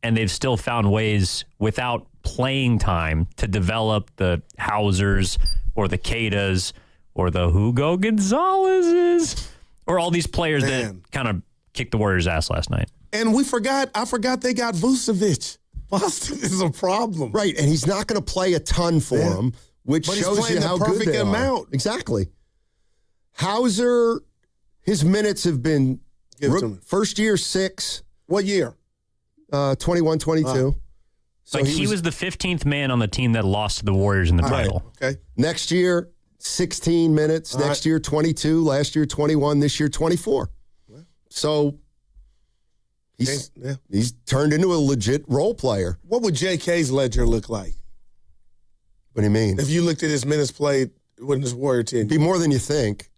and they've still found ways without playing time to develop the Hausers or the Ketas or the Hugo Gonzalez's or all these players that kind of kicked the Warriors' ass last night. And I forgot they got Vucevic. Boston is a problem. Right, and he's not going to play a ton for him, which shows you how good they are. Exactly. Hauser, his minutes have been first year 6. What year? 21, 22. So he was the 15th man on the team that lost to the Warriors in the title. Okay. Next year, 16 minutes. Next year, 22. Last year, 21. This year, 24. So he's turned into a legit role player. What would J.K.'s ledger look like? What do you mean? If you looked at his minutes played with his Warrior team. It'd be more than you think.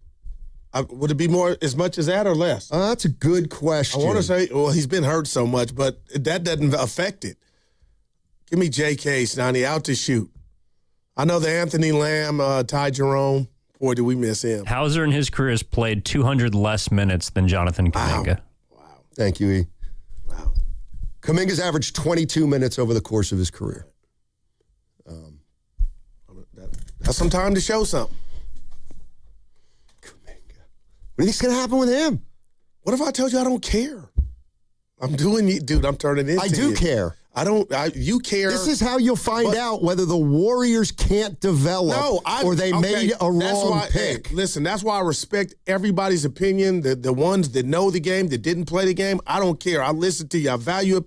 Would it be more as much as that or less? That's a good question. I want to say, he's been hurt so much, but that doesn't affect it. Give me J.K., Sonny, out to shoot. I know the Anthony Lamb, Ty Jerome. Boy, did we miss him. Hauser in his career has played 200 less minutes than Jonathan Kuminga. Wow. Thank you, E. Wow. Kuminga's averaged 22 minutes over the course of his career. That's some time to show something. Kuminga. What do you think's going to happen with him? What if I told you I don't care? I'm turning into I do care. You care. This is how you'll find out whether the Warriors can't develop or they made a wrong pick. Hey, listen, that's why I respect everybody's opinion, the ones that know the game, that didn't play the game. I don't care. I listen to you. I value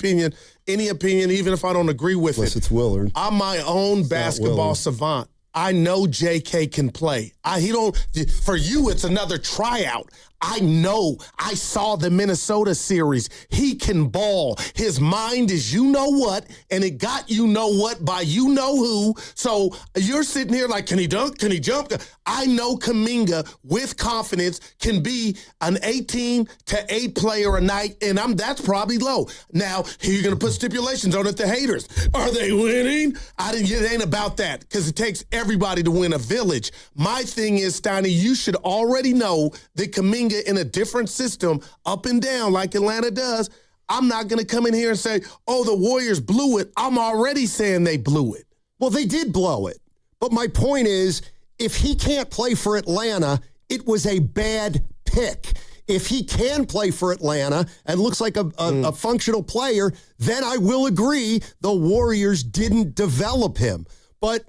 any opinion, even if I don't agree with it. It's Willard. I'm my own basketball savant. I know J.K. can play. For you, it's another tryout. I know. I saw the Minnesota series. He can ball. His mind is you-know-what, and it got you-know-what by you-know-who. So you're sitting here like, can he dunk? Can he jump? I know Kuminga, with confidence, can be an 18 to 8 player a night, and that's probably low. Now, you're going to put stipulations on it, the haters. Are they winning? It ain't about that, because it takes everybody to win a village. My thing is, Steiny, you should already know that Kuminga in a different system, up and down like Atlanta does, I'm not going to come in here and say, the Warriors blew it. I'm already saying they blew it. Well, they did blow it. But my point is, if he can't play for Atlanta, it was a bad pick. If he can play for Atlanta and looks like a functional player, then I will agree the Warriors didn't develop him. But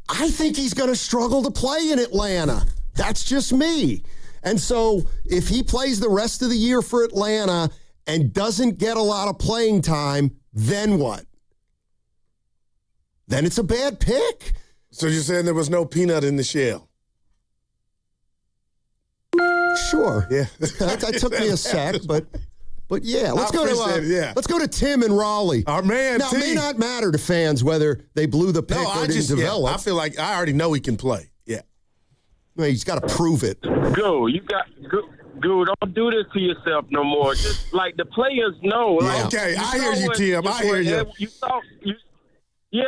I think he's going to struggle to play in Atlanta. That's just me. And so if he plays the rest of the year for Atlanta and doesn't get a lot of playing time, then what? Then it's a bad pick. So you're saying there was no peanut in the shell? Sure. Yeah. That took me a sec, but yeah. Let's go to Tim in Raleigh. Our man, now, it may not matter to fans whether they blew the pick or didn't develop. I feel like I already know he can play. Yeah. Well, he's got to prove it. Go. Don't do this to yourself no more. Just like the players know. Like, okay, I hear you, Tim. I hear you.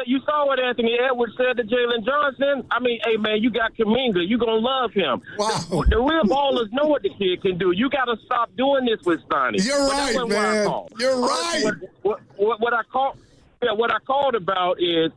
You saw what Anthony Edwards said to Jalen Johnson. I mean, hey, man, you got Kuminga. You're going to love him. Wow. The real ballers know what the kid can do. You got to stop doing this with Stoney. You're right, man. You're right. What I called about is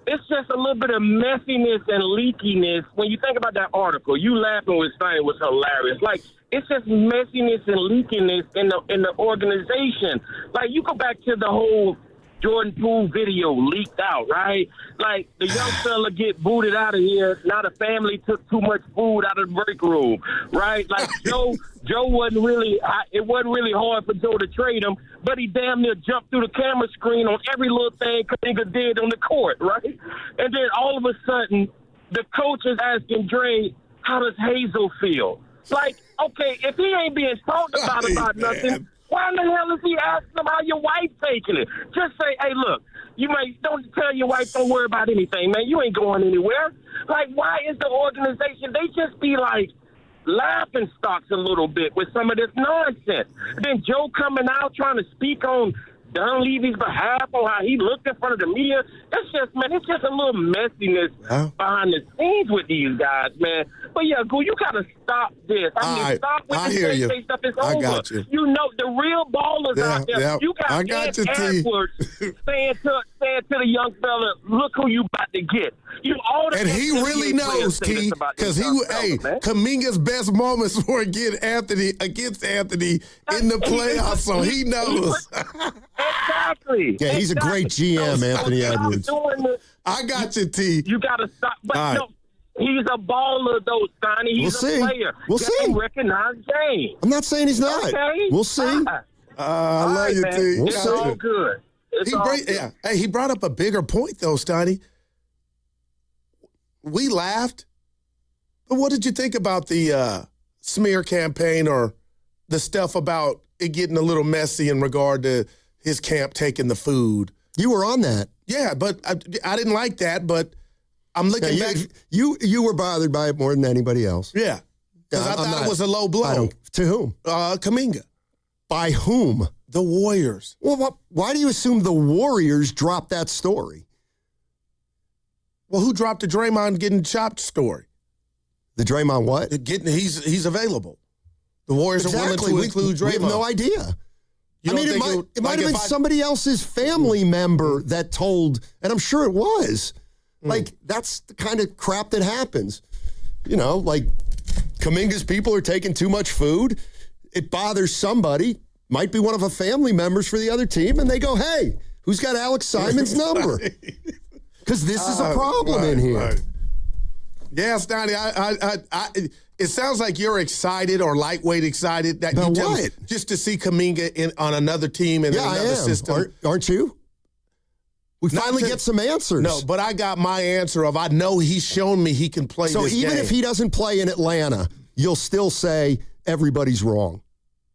it's just a little bit of messiness and leakiness. When you think about that article, you laughing with Stoney was hilarious. Like, it's just messiness and leakiness in the organization. Like, you go back to the whole Jordan Poole video leaked out, right? Like, the young fella get booted out of here. Now the family took too much food out of the break room, right? Like, Joe wasn't really, it wasn't really hard for Joe to trade him, but he damn near jumped through the camera screen on every little thing Kuminga did on the court, right? And then all of a sudden, the coach is asking Dre, how does Hazel feel? Like, okay, if he ain't being talked about nothing, why in the hell is he asking him how your wife taking it? Just say, hey, look, don't tell your wife, don't worry about anything, man. You ain't going anywhere. Like, why is the organization, they just be like laughing stocks a little bit with some of this nonsense. Then Joe coming out trying to speak on Dunleavy's behalf on how he looked in front of the media. It's just a little messiness behind the scenes with these guys, man. But yeah, you gotta stop this. Stop with this fake stuff. It's over. Got you. You know the real ballers out there. Yeah. You got Edwards saying to the young fella, "Look who you about to get." And he really knows, T, because Kuminga's best moments were against Anthony in the playoffs, so he knows. Exactly. Yeah, he's a great GM, Anthony Edwards. I got you, T. You got to stop. But no, he's a baller, though, Stoney. He's a player. We'll see. Recognize James. I'm not saying he's not. Okay. We'll see. I love you, T. It's all good. Hey, he brought up a bigger point, though, Stoney. We laughed, but what did you think about the smear campaign or the stuff about it getting a little messy in regard to his camp taking the food? You were on that. Yeah, but I didn't like that, but I'm looking back. You were bothered by it more than anybody else. Yeah, because I thought it was a low blow. To whom? Kuminga. By whom? The Warriors. Well, why do you assume the Warriors dropped that story? Well, who dropped the Draymond getting chopped story? The Draymond what? He's available. The Warriors are willing to include Draymond. We have no idea. It might have been somebody else's family member that told, and I'm sure it was. Like, that's the kind of crap that happens. You know, like, Kuminga's people are taking too much food. It bothers somebody. Might be one of a family members for the other team, and they go, hey, who's got Alex Simon's number? Because this is a problem in here. Right. Yeah, Stoney, it sounds like you're excited or lightweight excited that about you what? Just to see Kuminga on another team and another system. Aren't you? We finally get some answers. No, but I got my answer of I know he's shown me he can play this game. So even if he doesn't play in Atlanta, you'll still say everybody's wrong.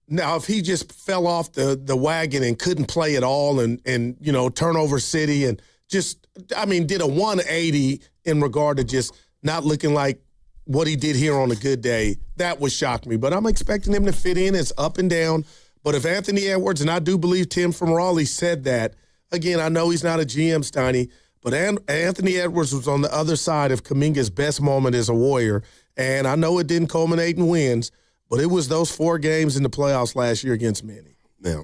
Now, if he just fell off the wagon and couldn't play at all and you know, turnover city and just, did a 180 in regard to just not looking like what he did here on a good day, that would shock me. But I'm expecting him to fit in. It's up and down. But if Anthony Edwards, and I do believe Tim from Raleigh said that, again, I know he's not a GM, Steiny, but Anthony Edwards was on the other side of Kuminga's best moment as a Warrior. And I know it didn't culminate in wins, but it was those 4 games in the playoffs last year against Manny. Yeah.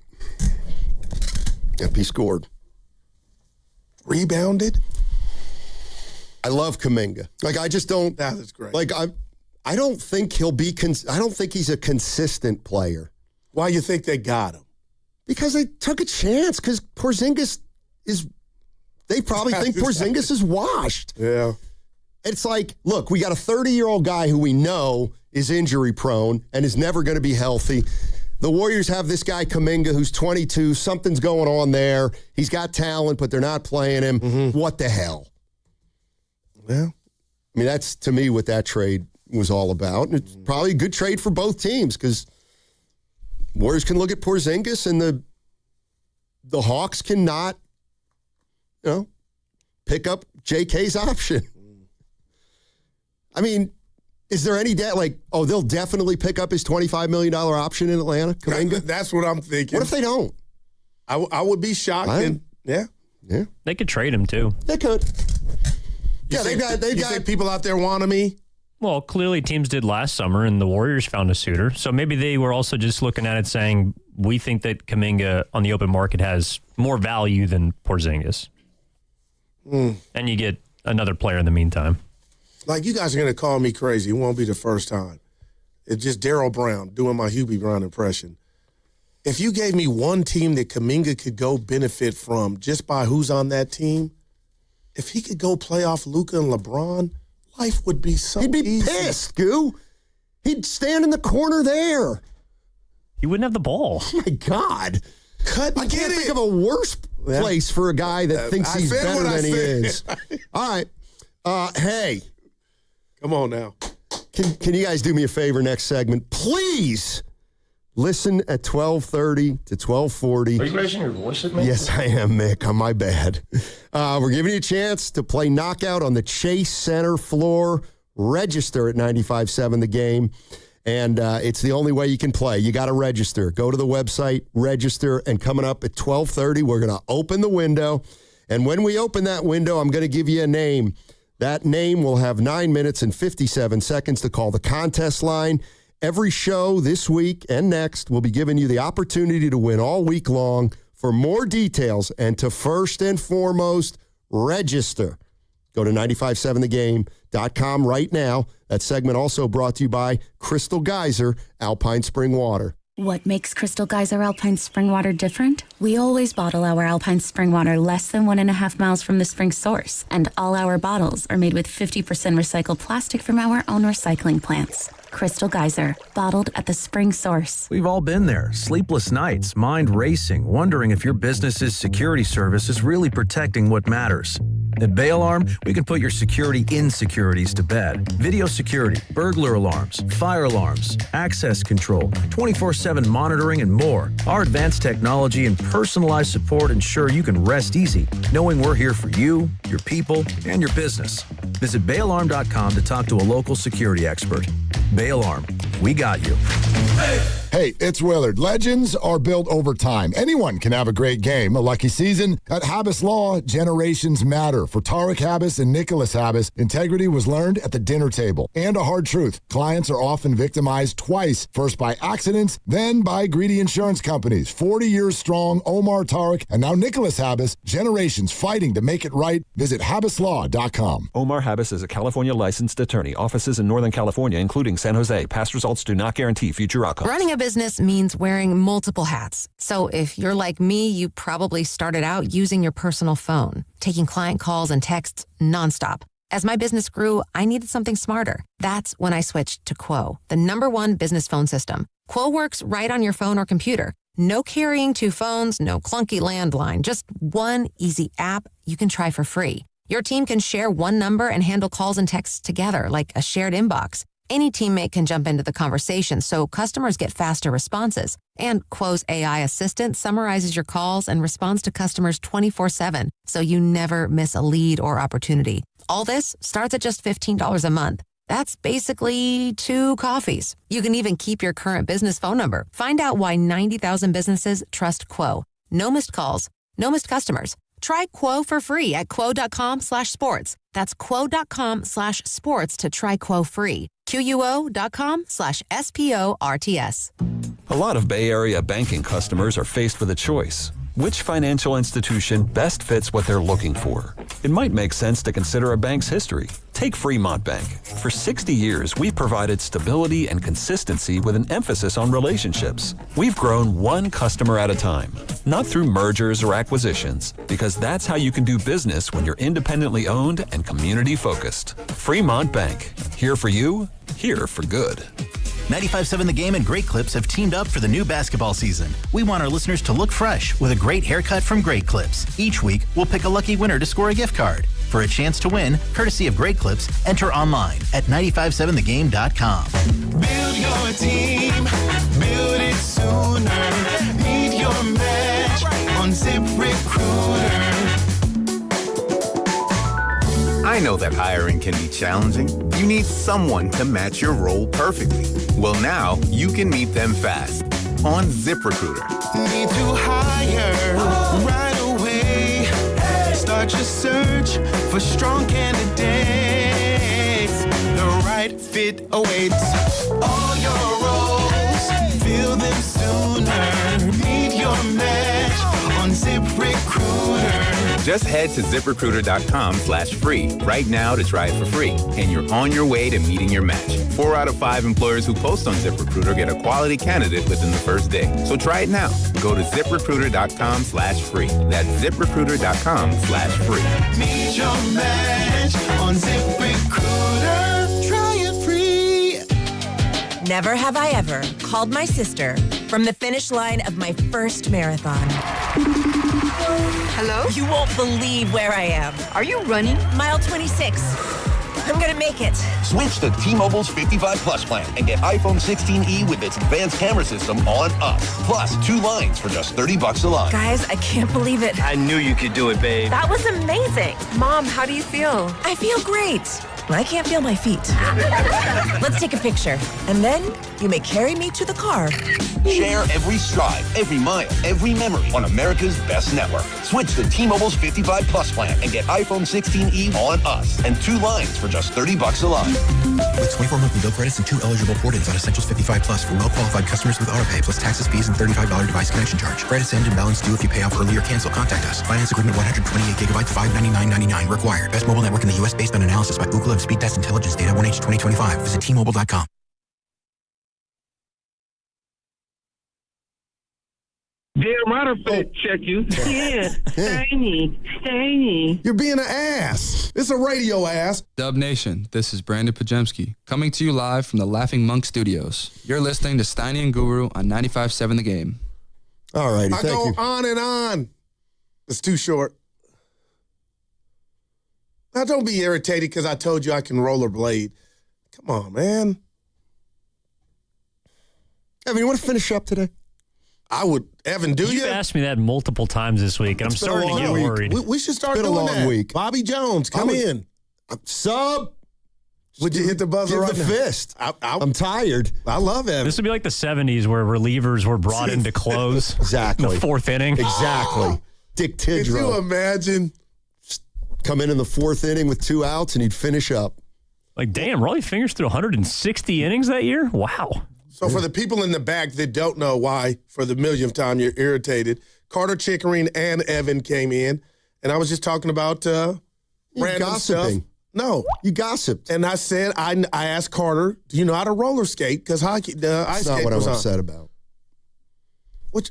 Yep, he scored. Rebounded. I love Kuminga. Like, I just don't. That is great. Like, I don't think he'll be. I don't think he's a consistent player. Why you think they got him? Because they took a chance. Because Porzingis is. They probably think Porzingis is washed. Yeah. It's like, look, we got a 30-year-old guy who we know is injury prone and is never going to be healthy. The Warriors have this guy, Kuminga, who's 22. Something's going on there. He's got talent, but they're not playing him. Mm-hmm. What the hell? Well, I mean, that's, to me, what that trade was all about. It's probably a good trade for both teams because Warriors can look at Porzingis and the Hawks cannot, pick up JK's option. I mean, is there any doubt, they'll definitely pick up his $25 million option in Atlanta, Kuminga? That's what I'm thinking. What if they don't? I would be shocked. Yeah. They could trade him, too. They could. You think people out there want me? Well, clearly teams did last summer, and the Warriors found a suitor. So maybe they were also just looking at it saying, we think that Kuminga on the open market has more value than Porzingis. And you get another player in the meantime. You guys are going to call me crazy. It won't be the first time. It's just Darryl Brown doing my Hubie Brown impression. If you gave me one team that Kuminga could go benefit from just by who's on that team, if he could go play off Luka and LeBron, life would be so easy. He'd be pissed, Goo. He'd stand in the corner there. He wouldn't have the ball. Oh, my God. I can't think of a worse place for a guy that thinks he's better than he is. All right. Hey. Come on now. Can you guys do me a favor next segment? Please listen at 12:30 to 12:40. Are you raising your voice at me? Yes, I am, Mick. On my bad. We're giving you a chance to play Knockout on the Chase Center floor. Register at 95.7 The Game. And it's the only way you can play. You got to register. Go to the website, register, and coming up at 12:30, we're going to open the window. And when we open that window, I'm going to give you a name. That name will have 9 minutes and 57 seconds to call the contest line. Every show this week and next will be giving you the opportunity to win all week long. For more details and to first and foremost, register. Go to 957thegame.com right now. That segment also brought to you by Crystal Geyser Alpine Spring Water. What makes Crystal Geyser Alpine Spring Water different? We always bottle our Alpine Spring Water less than 1.5 miles from the spring source, and all our bottles are made with 50% recycled plastic from our own recycling plants. Crystal Geyser, bottled at the spring source. We've all been there. Sleepless nights, mind racing, wondering if your business's security service is really protecting what matters. At Bay Alarm, we can put your security insecurities to bed. Video security, burglar alarms, fire alarms, access control, 24/7 monitoring, and more. Our advanced technology and personalized support ensure you can rest easy, knowing we're here for you, your people, and your business. Visit bayalarm.com to talk to a local security expert. Bay Alarm, we got you. Hey, it's Willard. Legends are built over time. Anyone can have a great game, a lucky season. At Habas Law, generations matter. For Tarek Habas and Nicholas Habas, integrity was learned at the dinner table. And a hard truth, clients are often victimized twice. First by accidents, then by greedy insurance companies. 40 years strong, Omar Tarek, and now Nicholas Habas, generations fighting to make it right. Visit habaslaw.com. Omar Habas is a California licensed attorney. Offices in Northern California, including San Jose. Past results do not guarantee future outcomes. Running a business means wearing multiple hats. So if you're like me, you probably started out using your personal phone, taking client calls and texts nonstop. As my business grew, I needed something smarter. That's when I switched to Quo, the #1 business phone system. Quo works right on your phone or computer. No carrying 2 phones, no clunky landline, just one easy app you can try for free. Your team can share one number and handle calls and texts together like a shared inbox. Any teammate can jump into the conversation, so customers get faster responses. And Quo's AI assistant summarizes your calls and responds to customers 24/7, so you never miss a lead or opportunity. All this starts at just $15 a month. That's basically 2 coffees. You can even keep your current business phone number. Find out why 90,000 businesses trust Quo. No missed calls, no missed customers. Try Quo for free at quo.com/sports. That's quo.com/sports to try Quo free. QUO.com/SPORTS. A lot of Bay Area banking customers are faced with a choice. Which financial institution best fits what they're looking for? It might make sense to consider a bank's history. Take Fremont Bank. For 60 years, we've provided stability and consistency with an emphasis on relationships. We've grown one customer at a time, not through mergers or acquisitions, because that's how you can do business when you're independently owned and community focused. Fremont Bank. Here for you, here for good. 95.7 The Game and Great Clips have teamed up for the new basketball season. We want our listeners to look fresh with a great haircut from Great Clips. Each week, we'll pick a lucky winner to score a gift card. For a chance to win, courtesy of Great Clips, enter online at 957thegame.com. Build your team, build it sooner. Need your match on ZipRecruiter. I know that hiring can be challenging. You need someone to match your role perfectly. Well, now you can meet them fast on ZipRecruiter. Need to hire right away. Start your search for strong candidates. The right fit awaits. All your roles, fill them sooner. Meet your match on ZipRecruiter. Just head to ZipRecruiter.com/free right now to try it for free. And you're on your way to meeting your match. 4 out of 5 employers who post on ZipRecruiter get a quality candidate within the first day. So try it now. Go to ZipRecruiter.com/free. That's ZipRecruiter.com/free. Meet your match on ZipRecruiter. Try it free. Never have I ever called my sister from the finish line of my first marathon. Hello? You won't believe where I am. Are you running? Mile 26. I'm gonna make it. Switch to T-Mobile's 55 Plus plan and get iPhone 16e with its advanced camera system on us. Plus 2 lines for just $30 a line. Guys, I can't believe it. I knew you could do it, babe. That was amazing. Mom, how do you feel? I feel great. I can't feel my feet. Let's take a picture. And then you may carry me to the car. Share every stride, every mile, every memory on America's best network. Switch to T-Mobile's 55 Plus plan and get iPhone 16e on us and 2 lines for just $30 a line. With 24 monthly bill credits and 2 eligible port-ins on Essentials 55 Plus for well-qualified customers with autopay plus taxes, fees, and $35 device connection charge. Credits end and balance due if you pay off early or cancel. Contact us. Finance agreement 128 gigabytes, $599.99 required. Best mobile network in the U.S. based on analysis by Google of Speed Test Intelligence Data 1H 2025. Visit T-Mobile.com. Damn right, I check you. Yeah, Steiny. You're being an ass. It's a radio ass. Dub Nation, this is Brandon Pajemski, coming to you live from the Laughing Monk Studios. You're listening to Steiny and Guru on 95.7 The Game. All righty, I go on and on. It's too short. Now, don't be irritated because I told you I can rollerblade. Come on, man. Evan, you want to finish up today? I would. Evan, do you? You've asked me that multiple times this week, and I'm starting to get worried. We should start It's been doing a long that. week. Bobby Jones, come in. Sub. Would you hit the buzzer right the now? fist. I'm tired. I love Evan. This would be like the 70s where relievers were brought in to close. Exactly. The 4th inning. Exactly. Dick Could you Tidrow. imagine? Come in the 4th inning with 2 outs, and he'd finish up. Like, damn, Rollie Fingers threw 160 innings that year? Wow. So for the people in the back that don't know why, for the millionth time, you're irritated, Carter Chickering and Evan came in, and I was just talking about random gossiping. stuff. No. You gossiped. And I said, I asked Carter, do you know how to roller skate? Because hockey, the ice That's not skate what I'm was on. upset about. Which,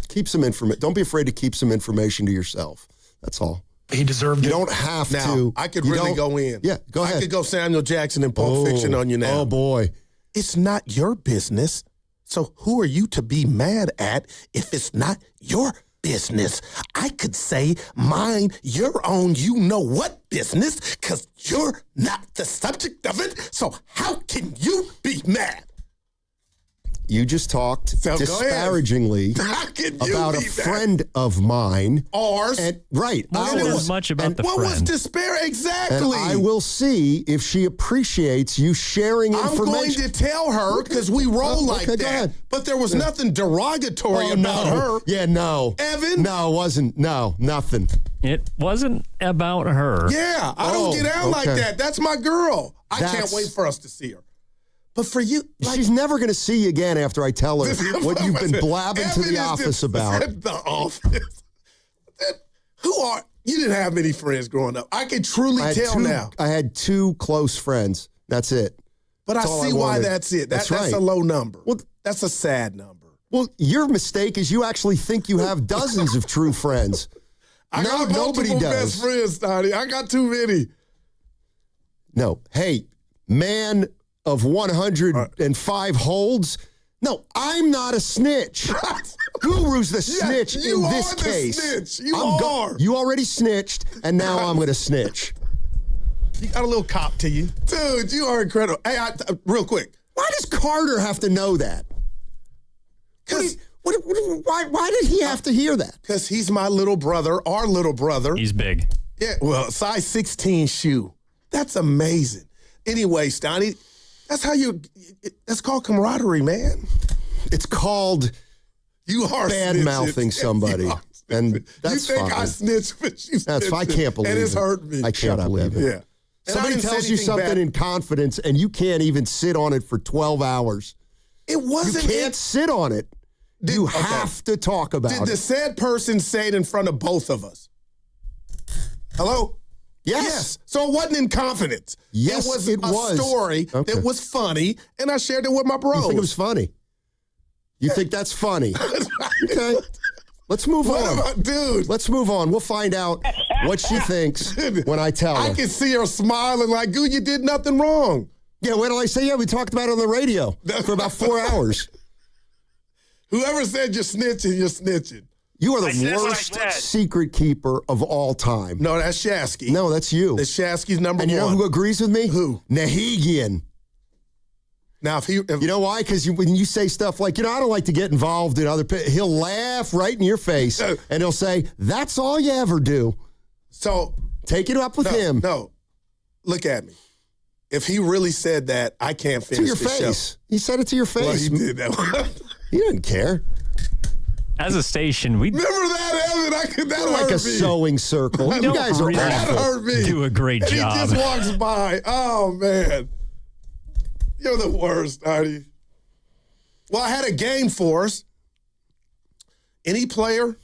keep some information. Don't be afraid to keep some information to yourself. That's all. He deserved You it. don't have now, to. I could You really don't- go in. Yeah, go ahead. I could go Samuel Jackson and Pulp Fiction on you now. Oh, boy. It's not your business. So who are you to be mad at if it's not your business? I could say mine, your own, you know what business, because you're not the subject of it. So how can you be mad? You just talked So go ahead. disparagingly How can you about a be mad? friend of mine. Ours. And, right. Wasn't ours. as much about the What was friend. despair? And Exactly. I will see if she appreciates you sharing I'm going information. to tell her because we roll like Okay, go that. ahead. But there was nothing derogatory about her. Yeah, no. Evan? No, it wasn't. No, nothing. It wasn't about her. Yeah, I don't get out like okay. that. That's my girl. I can't That's- wait for us to see her. But for you, she's never going to see you again after I tell her what you've been blabbing to the office about. The office. You didn't have many friends growing up. I can truly tell now. I had 2 close friends. That's it. But That's I see why that's it. That's right. a low number. Well, that's a sad number. Well, your mistake is you actually think you have dozens of true friends. I got multiple best friends, Donnie. I got too many. No. Hey, man of 105 holds. No, I'm not a snitch. Guru's the snitch in this case. Snitch. You are. You already snitched, and now I'm going to snitch. You got a little cop to you. Dude, you are incredible. Hey, real quick. Why does Carter have to know that? Why did he have to hear that? Because he's my little brother, our little brother. He's big. Yeah, well, size 16 shoe. That's amazing. Anyway, Stoney, that's called camaraderie, man. It's called bad-mouthing somebody. And that's you think fine. I snitched, but you That's I can't believe it. And it's hurt me. I can't believe it. Yeah. Somebody tells you something in confidence, and you can't even sit on it for 12 hours. It wasn't. You can't sit on it. You have to talk about it. Did the said person say it in front of both of us? Hello? Yes. So it wasn't in confidence. Yes, it was a story that was funny, and I shared it with my bros. You think it was funny? You think that's funny? Okay. Let's move on. Dude. Let's move on. We'll find out what she thinks when I tell her. I can see her smiling like, dude, you did nothing wrong. Yeah, what did I say? Yeah, we talked about it on the radio for about 4 hours. Whoever said you're snitching, you're snitching. You are the worst secret keeper of all time. No, that's Shasky. No, that's you. That's Shasky's number one. And you know who agrees with me? Who? Nahigian. Now, if you know why? Because when you say stuff like, I don't like to get involved in other people, he'll laugh right in your face and he'll say, that's all you ever do. So take it up with him. No, look at me. If he really said that, I can't finish to your face. Show. He said it to your face. Well, he did that. He didn't care. As a station, we remember that, Evan. That like hurt a me. sowing circle. You guys are that hurt me. Do a great and job. He just walks by. Oh man, you're the worst, Artie. Well, I had a game for us. Any player,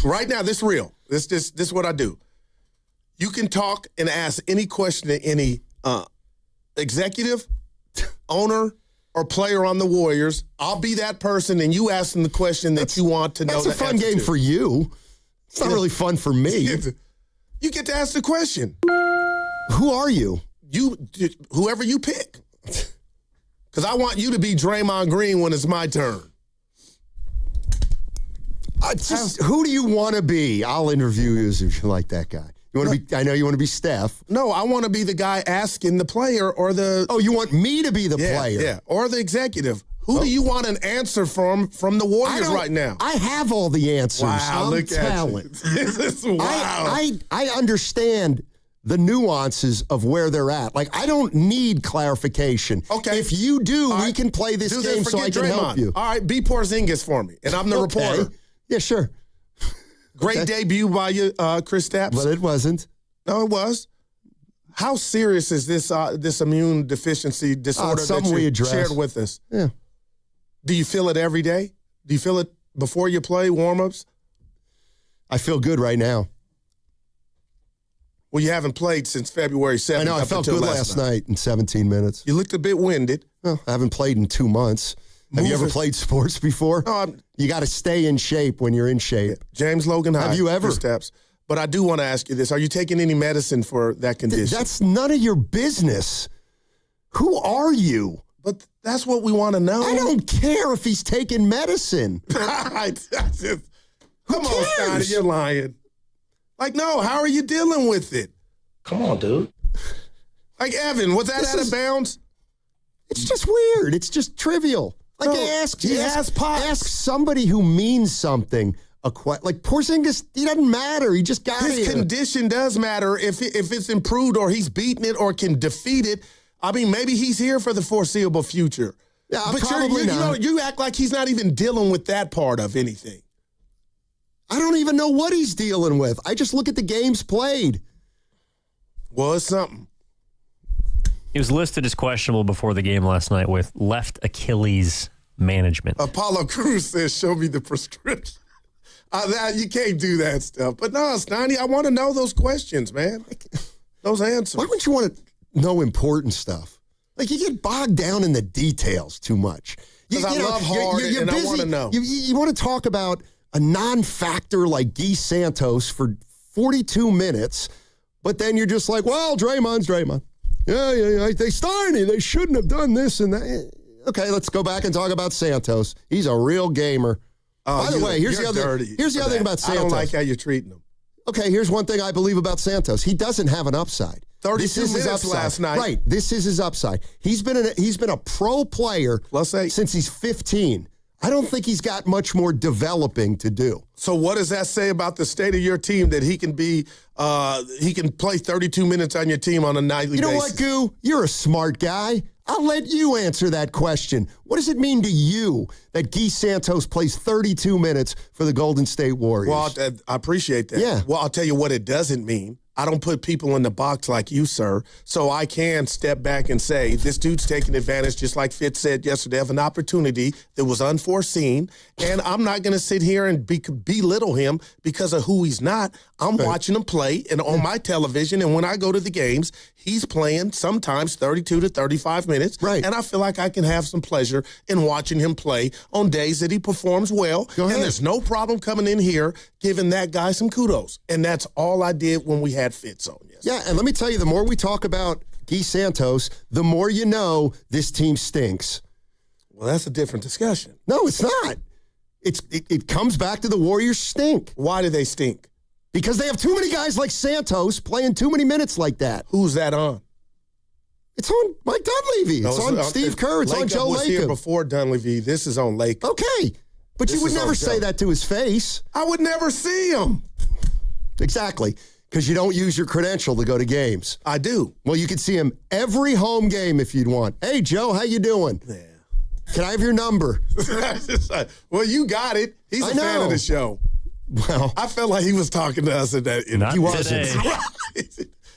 right now, this is real. This is what I do. You can talk and ask any question to any executive, owner, or player on the Warriors. I'll be that person, and you ask them the question that you want to know. That's a fun game for you. It's not really fun for me. You get to ask the question. Who are you? Whoever you pick. Because I want you to be Draymond Green when it's my turn. Who do you want to be? I'll interview you if you like that guy. You want to be? I know you want to be Steph. No, I want to be the guy asking the player or the. Oh, you want me to be the player? Yeah, or the executive. Who do you want an answer from the Warriors right now? I have all the answers. Wow, look talent. At you. This is wild. I understand the nuances of where they're at. Like, I don't need clarification. Okay. If you do, we can play this game so I can help you. All right, be Porzingis for me, and I'm the reporter. Yeah, sure. Great debut by you, Chris Stapps. But it wasn't. No, it was. How serious is this immune deficiency disorder that you shared with us? Yeah. Do you feel it every day? Do you feel it before you play, warm-ups? I feel good right now. Well, you haven't played since February 7th. I know. I felt good last night in 17 minutes. You looked a bit winded. Well, I haven't played in 2 months. Have you ever played sports before? No, you got to stay in shape when you're in shape. James Logan High. Have you ever? Steps. But I do want to ask you this. Are you taking any medicine for that condition? That's none of your business. Who are you? But that's what we want to know. I don't care if he's taking medicine. Come on, Scotty, you're lying. Like, no, how are you dealing with it? Come on, dude. Like, Evan, was that out of bounds? It's just weird. It's just trivial. Like, ask somebody who means something. Like Porzingis, he doesn't matter. He just got His condition does matter if it's improved or he's beaten it or can defeat it. I mean, maybe he's here for the foreseeable future. Yeah, but probably not. You act like he's not even dealing with that part of anything. I don't even know what he's dealing with. I just look at the games played. Well, it's something. He was listed as questionable before the game last night with left Achilles management. Apollo Cruz says, show me the prescription. You can't do that stuff. But no, Stoney, I want to know those questions, man. Those answers. Why wouldn't you want to know important stuff? Like, you get bogged down in the details too much. Because I love hard and busy. I want to know. You want to talk about a non-factor like Guy Santos for 42 minutes, but then you're just like, well, Draymond's Draymond. Yeah. They shouldn't have done this and that. Okay, let's go back and talk about Santos. He's a real gamer. By the way, here's the other thing about Santos. I don't like how you're treating him. Okay, here's one thing I believe about Santos. He doesn't have an upside. 32 minutes last night. Right, this is his upside. He's been a pro player since he's 15. I don't think he's got much more developing to do. So what does that say about the state of your team that he can play 32 minutes on your team on a nightly basis? You know what, Goo? You're a smart guy. I'll let you answer that question. What does it mean to you that Guy Santos plays 32 minutes for the Golden State Warriors? Well, I appreciate that. Yeah. Well, I'll tell you what it doesn't mean. I don't put people in the box like you, sir. So I can step back and say, this dude's taking advantage, just like Fitz said yesterday, of an opportunity that was unforeseen. And I'm not going to sit here and belittle him because of who he's not. I'm watching him play and on my television. And when I go to the games, he's playing sometimes 32 to 35 minutes. Right. And I feel like I can have some pleasure in watching him play on days that he performs well. And there's no problem coming in here giving that guy some kudos. And that's all I did when we had Fitz on. Yes. Yeah, and let me tell you, the more we talk about Guy Santos, the more you know this team stinks. Well, that's a different discussion. No, it's not. It comes back to the Warriors stink. Why do they stink? Because they have too many guys like Santos playing too many minutes like that. Who's that on? It's on Mike Dunleavy. It's on Steve Kerr. It's on Joe was Lacob. Here before Dunleavy. This is on Lacob. Okay. But you would never say that to his face. I would never see him. Exactly. Because you don't use your credential to go to games. I do. Well, you could see him every home game if you'd want. Hey, Joe, how you doing? Yeah. Can I have your number? Well, you got it. He's a fan of the show. Well, I felt like he was talking to us at that. He wasn't.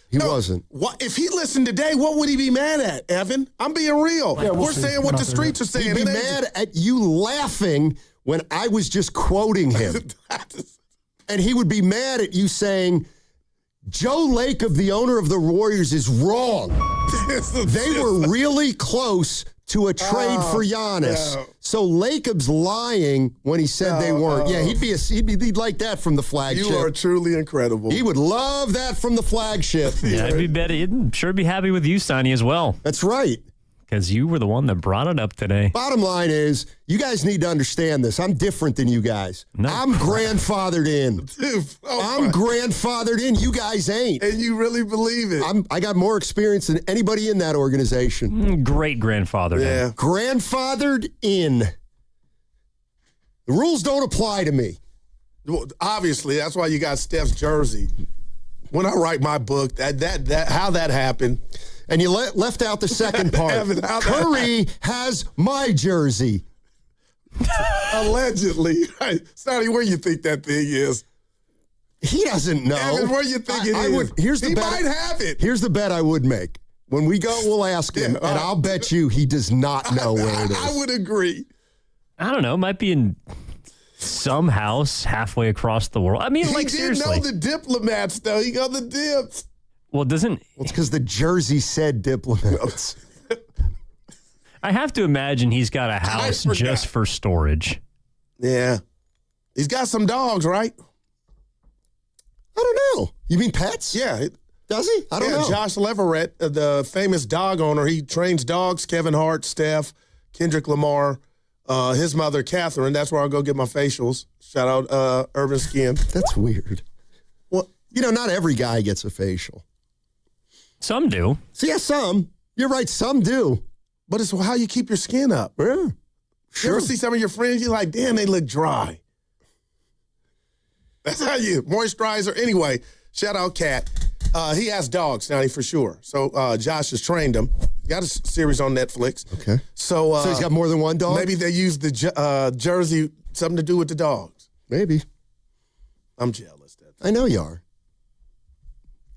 He wasn't. What if he listened today? What would he be mad at, Evan? I'm being real. Yeah, we're saying what the streets are saying. He'd be mad at you laughing when I was just quoting him, and he would be mad at you saying, Joe Lacob, the owner of the Warriors, is wrong. They were really close to a trade for Giannis. No. So Lacob's lying when he said they weren't. Yeah, he'd like that from the flagship. You are truly incredible. He would love that from the flagship. Yeah, I'd sure be happy with you, Sonny, as well. That's right. Because you were the one that brought it up today. Bottom line is, you guys need to understand this. I'm different than you guys. No. I'm grandfathered in. Dude, I'm grandfathered in. You guys ain't. And you really believe it. I got more experience than anybody in that organization. Great grandfather. Yeah. Grandfathered in. The rules don't apply to me. Well, obviously, that's why you got Steph's jersey. When I write my book, that how that happened. And you left out the second part. Evan, Curry has my jersey. Allegedly. Sonny, where you think that thing is? He doesn't know. Evan, where you think it is? He might have it. Here's the bet I would make. When we go, we'll ask him, and I'll bet you he does not know where it is. I would agree. I don't know. It might be in some house halfway across the world. I mean, seriously. He did know the diplomats, though. He got the dips. Well, it's because the jersey said diplomats. I have to imagine he's got a house just for storage. Yeah. He's got some dogs, right? I don't know. You mean pets? Yeah. Does he? I don't know. Josh Leverett, the famous dog owner, he trains dogs. Kevin Hart, Steph, Kendrick Lamar, his mother, Catherine. That's where I'll go get my facials. Shout out Urban Skin. That's weird. Well, not every guy gets a facial. Some do. So, yeah, some. You're right, some do. But it's how you keep your skin up. Yeah. Sure. You ever see some of your friends, you're like, damn, they look dry. That's how you moisturizer. Anyway, shout out Cat. He has dogs, Sonny, for sure. So Josh has trained them. Got a series on Netflix. Okay. So he's got more than one dog? Maybe they use the jersey, something to do with the dogs. Maybe. I'm jealous. I know you are.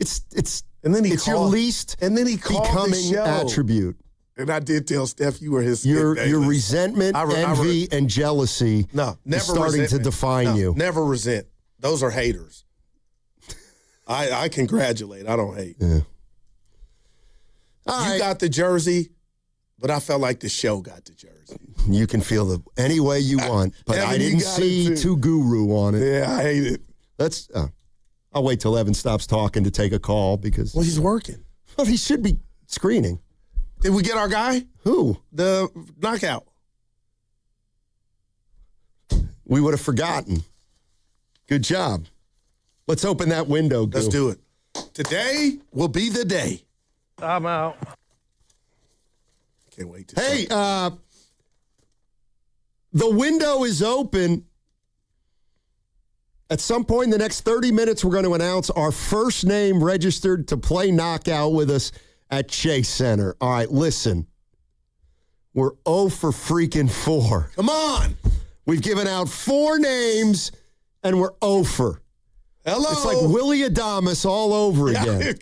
It's And then it's your least becoming attribute. And I did tell Steph you were his your resentment, envy, and jealousy never is starting to define you. Never resent. Those are haters. I congratulate. I don't hate. Yeah. You got the jersey, but I felt like the show got the jersey. You can feel it any way you want, but Evan, I didn't see two Guru on it. Yeah, I hate it. I'll wait till Evan stops talking to take a call because... Well, he's working. Well, he should be screening. Did we get our guy? Who? The knockout. We would have forgotten. Good job. Let's open that window. Let's do it. Today will be the day. I'm out. Can't wait to Hey, the window is open. At some point in the next 30 minutes, we're going to announce our first name registered to play knockout with us at Chase Center. All right, listen. We're 0 for freaking 4. Come on. We've given out 4 names, and we're 0 for. Hello. It's like Willie Adamas all over again.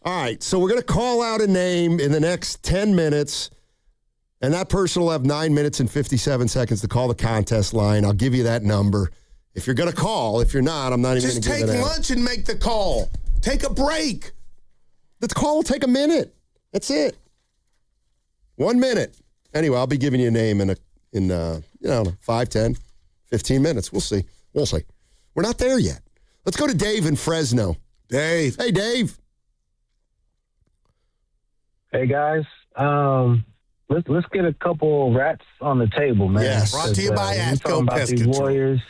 All right, so we're going to call out a name in the next 10 minutes, and that person will have 9 minutes and 57 seconds to call the contest line. I'll give you that number. If you're going to call, if you're not, I'm not even going to give it out. Just take lunch and make the call. Take a break. The call will take a minute. That's it. 1 minute. Anyway, I'll be giving you a name in 5, 10, 15 minutes. We'll see. We're not there yet. Let's go to Dave in Fresno. Dave. Hey, Dave. Hey, guys. Let's get a couple rats on the table, man. Yes. Brought to you by Atco Pest these Control. Warriors.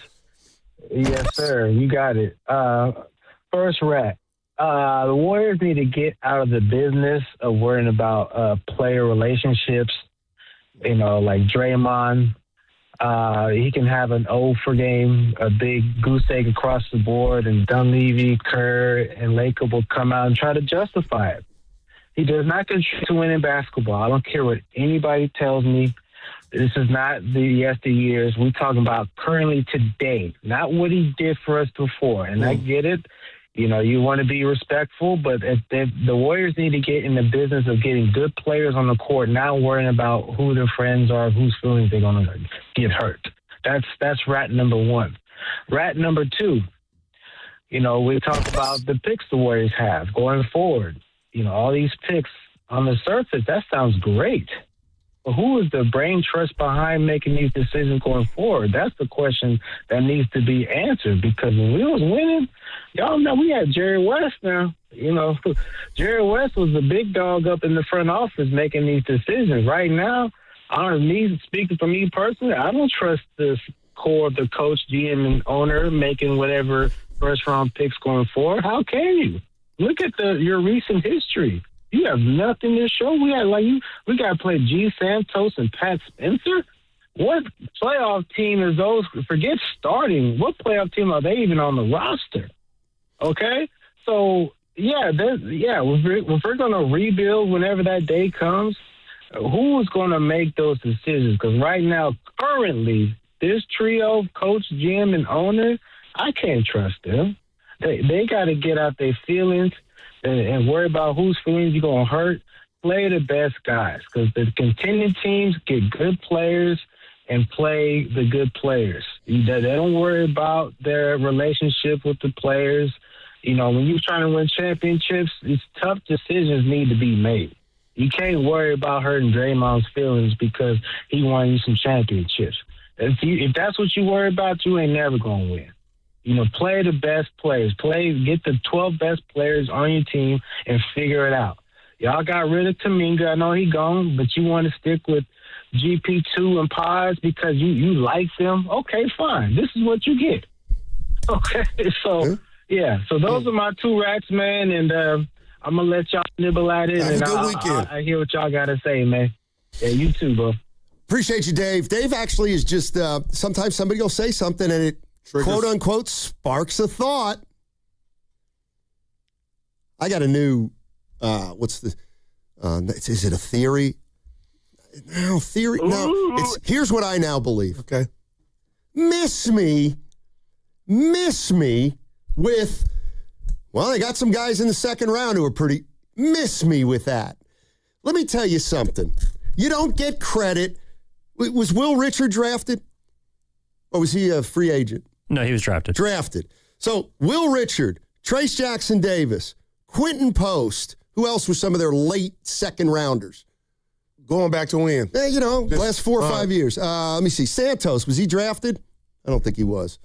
Yes, sir. You got it. First rat. The Warriors need to get out of the business of worrying about player relationships. Like Draymond. He can have an 0 for game, a big goose egg across the board, and Dunleavy, Kerr, and Lacob will come out and try to justify it. He does not contribute to winning basketball. I don't care what anybody tells me. This is not the yesteryears. We're talking about currently today, not what he did for us before. And I get it. You want to be respectful, but the Warriors need to get in the business of getting good players on the court, not worrying about who their friends are, whose feelings they're going to get hurt. That's rat number 1. Rat number 2, we talk about the picks the Warriors have going forward. All these picks on the surface, that sounds great. But who is the brain trust behind making these decisions going forward? That's the question that needs to be answered, because when we was winning, y'all know we had Jerry West now. Jerry West was the big dog up in the front office making these decisions. Right now, speaking for me personally, I don't trust the core of the coach, GM, and owner making whatever first-round picks going forward. How can you? Look at your recent history. You have nothing to show. We got to play G. Santos and Pat Spencer. What playoff team is those? Forget starting. What playoff team are they even on the roster? Okay, so if we're going to rebuild whenever that day comes, who is going to make those decisions? Because right now, currently, this trio, coach, GM, and owner, I can't trust them. They got to get out their feelings and worry about whose feelings you're going to hurt. Play the best guys, because the contending teams get good players and play the good players. They don't worry about their relationship with the players. When you're trying to win championships, these tough decisions need to be made. You can't worry about hurting Draymond's feelings because he won you some championships. If that's what you worry about, you ain't never going to win. Play the best players. Get the 12 best players on your team and figure it out. Y'all got rid of Kuminga. I know he gone, but you want to stick with GP2 and Pods because you like them. Okay, fine. This is what you get. Okay, so those are my 2 rats, man, and I'm going to let y'all nibble at it. Have a good weekend. I hear what y'all got to say, man. Yeah, you too, bro. Appreciate you, Dave. Dave actually is just sometimes somebody will say something and it quote unquote sparks a thought. I got a new is it a theory? No, theory. No, here's what I now believe. Okay. Miss me with Well, they got some guys in the second round who are pretty. Miss me with that. Let me tell you something. You don't get credit. Was Will Richard drafted? Or was he a free agent? No, he was drafted. Drafted. So Will Richard, Trace Jackson Davis, Quentin Post. Who else was some of their late second rounders? Going back to when? Last 4 or 5 years. Let me see. Santos, was he drafted? I don't think he was.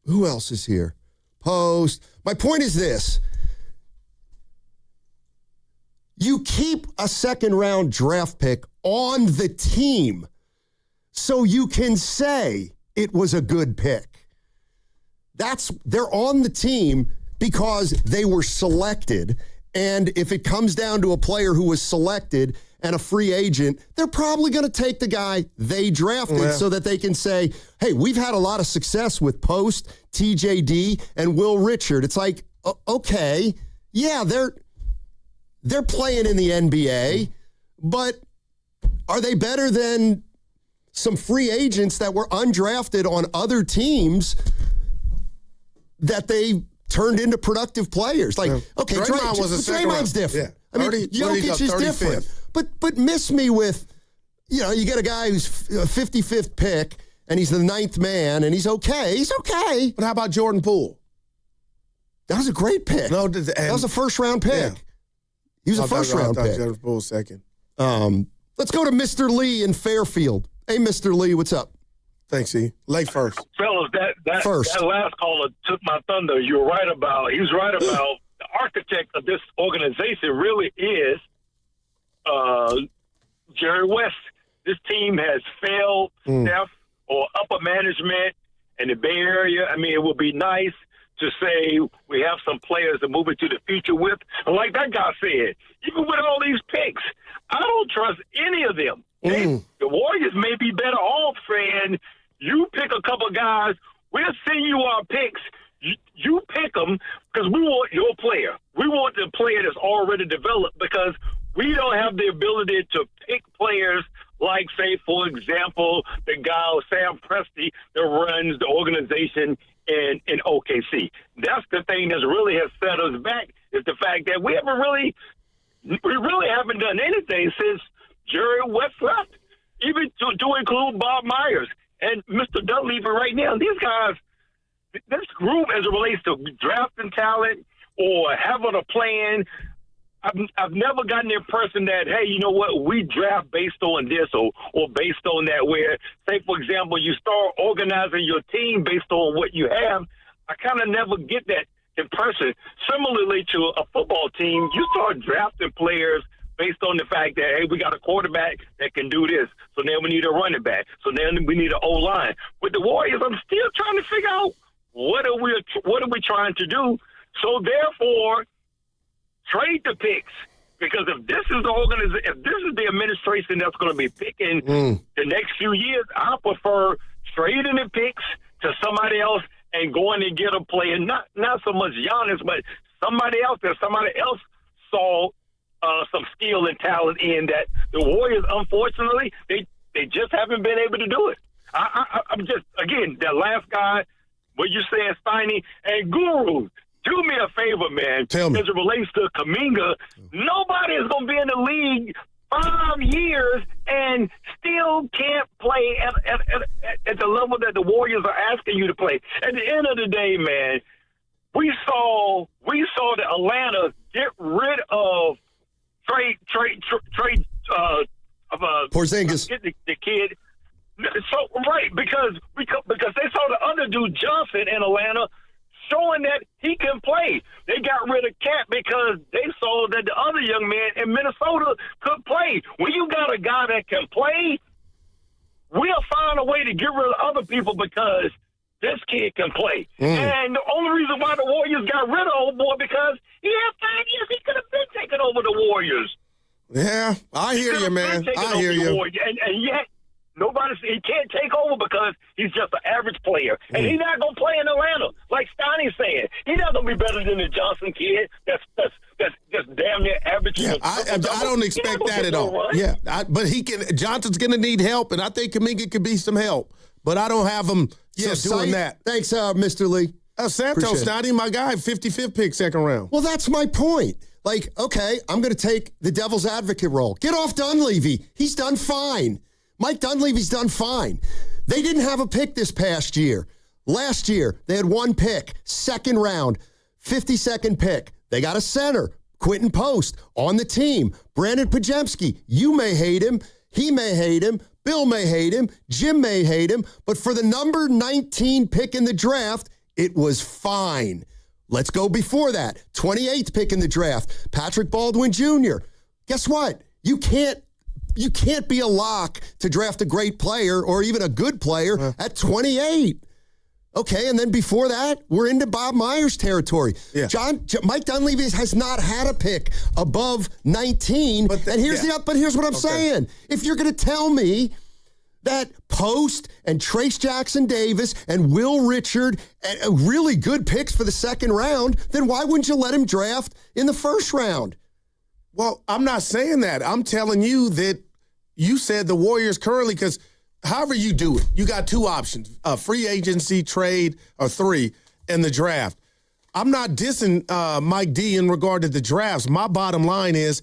Who else is here? Post. My point is this. You keep a second-round draft pick on the team so you can say it was a good pick. They're on the team because they were selected, and if it comes down to a player who was selected and a free agent, they're probably going to take the guy they drafted so that they can say, hey, we've had a lot of success with Post, TJD, and Will Richard. It's like, okay, yeah, they're playing in the NBA, but are they better than some free agents that were undrafted on other teams that they turned into productive players? Like, okay, Draymond was a second Draymond's round. different. Yeah. I mean, Jokic is different. But miss me with, you get a guy who's a 55th pick, and he's the 9th man, and he's okay. He's okay. But how about Jordan Poole? That was a great pick. No, that was a first-round pick. Yeah. He was a first-round pick. Jordan Poole second. Let's go to Mr. Lee in Fairfield. Hey, Mr. Lee, what's up? Thanks, E. Late first. Fellas, that last caller took my thunder. He was right about the architect of this organization really is Jerry West. This team has failed Steph or upper management in the Bay Area. I mean, it would be nice to say we have some players to move into the future with. And like that guy said, even with all these picks, I don't trust any of them. The Warriors may be better off saying, you pick a couple guys, we'll send you our picks. You pick them because we want your player. We want the player that's already developed because we don't have the ability to pick players like, say, for example, the guy Sam Presti that runs the organization in OKC. That's the thing that really has set us back is the fact that we really haven't done anything since Jerry West left, even to include Bob Myers and Mr. Dunleavy right now. These guys, this group as it relates to drafting talent or having a plan, I've never gotten the impression that, hey, you know what, we draft based on this or based on that, where, say, for example, you start organizing your team based on what you have. I kind of never get that impression. Similarly to a football team, you start drafting players based on the fact that, hey, we got a quarterback that can do this. So now we need a running back. So then we need an O-line. With the Warriors, I'm still trying to figure out what are we trying to do. So therefore, trade the picks, because if this is the administration that's going to be picking the next few years, I prefer trading the picks to somebody else and going and get a player, not so much Giannis, but somebody else that somebody else saw some skill and talent in that the Warriors, unfortunately, they just haven't been able to do it. I'm just, again, that last guy, what you saying, Steiny, and Guru, do me a favor, man. Tell me. As it relates to Kuminga, nobody is going to be in the league 5 years and still can't play at the level that the Warriors are asking you to play. At the end of the day, man, we saw that Atlanta get rid of trade Porzingis. The kid. So right, because they saw the other dude Johnson in Atlanta showing that he can play. They got rid of Cat because they saw that the other young man in Minnesota could play. When you got a guy that can play, we'll find a way to get rid of other people because this kid can play. And the only reason why the Warriors got rid of old boy because he had 5 years. He could have been taking over the Warriors. Yeah, I hear you, man. I hear you. And yet, he can't take over because he's just an average player. And he's not going to play in Atlanta. Like Steiny's saying, he's not going to be better than the Johnson kid that's damn near average. Yeah, I don't expect that at all. Yeah, but Johnson's going to need help, and I think Kuminga could be some help. But I don't have him doing that. Thanks, Mr. Lee. Santos, not even my guy, 55th pick, second round. Well, that's my point. Like, okay, I'm going to take the devil's advocate role. Get off Dunleavy. He's done fine. Mike Dunleavy's done fine. They didn't have a pick this past year. Last year, they had one pick, second round, 52nd pick. They got a center, Quentin Post, on the team. Brandon Podziemski, you may hate him. He may hate him. Bill may hate him. Jim may hate him. But for the number 19 pick in the draft, it was fine. Let's go before that. 28th pick in the draft, Patrick Baldwin Jr. Guess what? You can't be a lock to draft a great player or even a good player at 28. Okay, and then before that, we're into Bob Myers territory. Yeah. Mike Dunleavy has not had a pick above 19. But here's what I'm saying. If you're going to tell me that Post and Trace Jackson Davis and Will Richard, really good picks for the second round, then why wouldn't you let him draft in the first round? Well, I'm not saying that. I'm telling you that you said the Warriors currently, because however you do it, you got two options, a free agency, trade, or three, and the draft. I'm not dissing Mike D in regard to the drafts. My bottom line is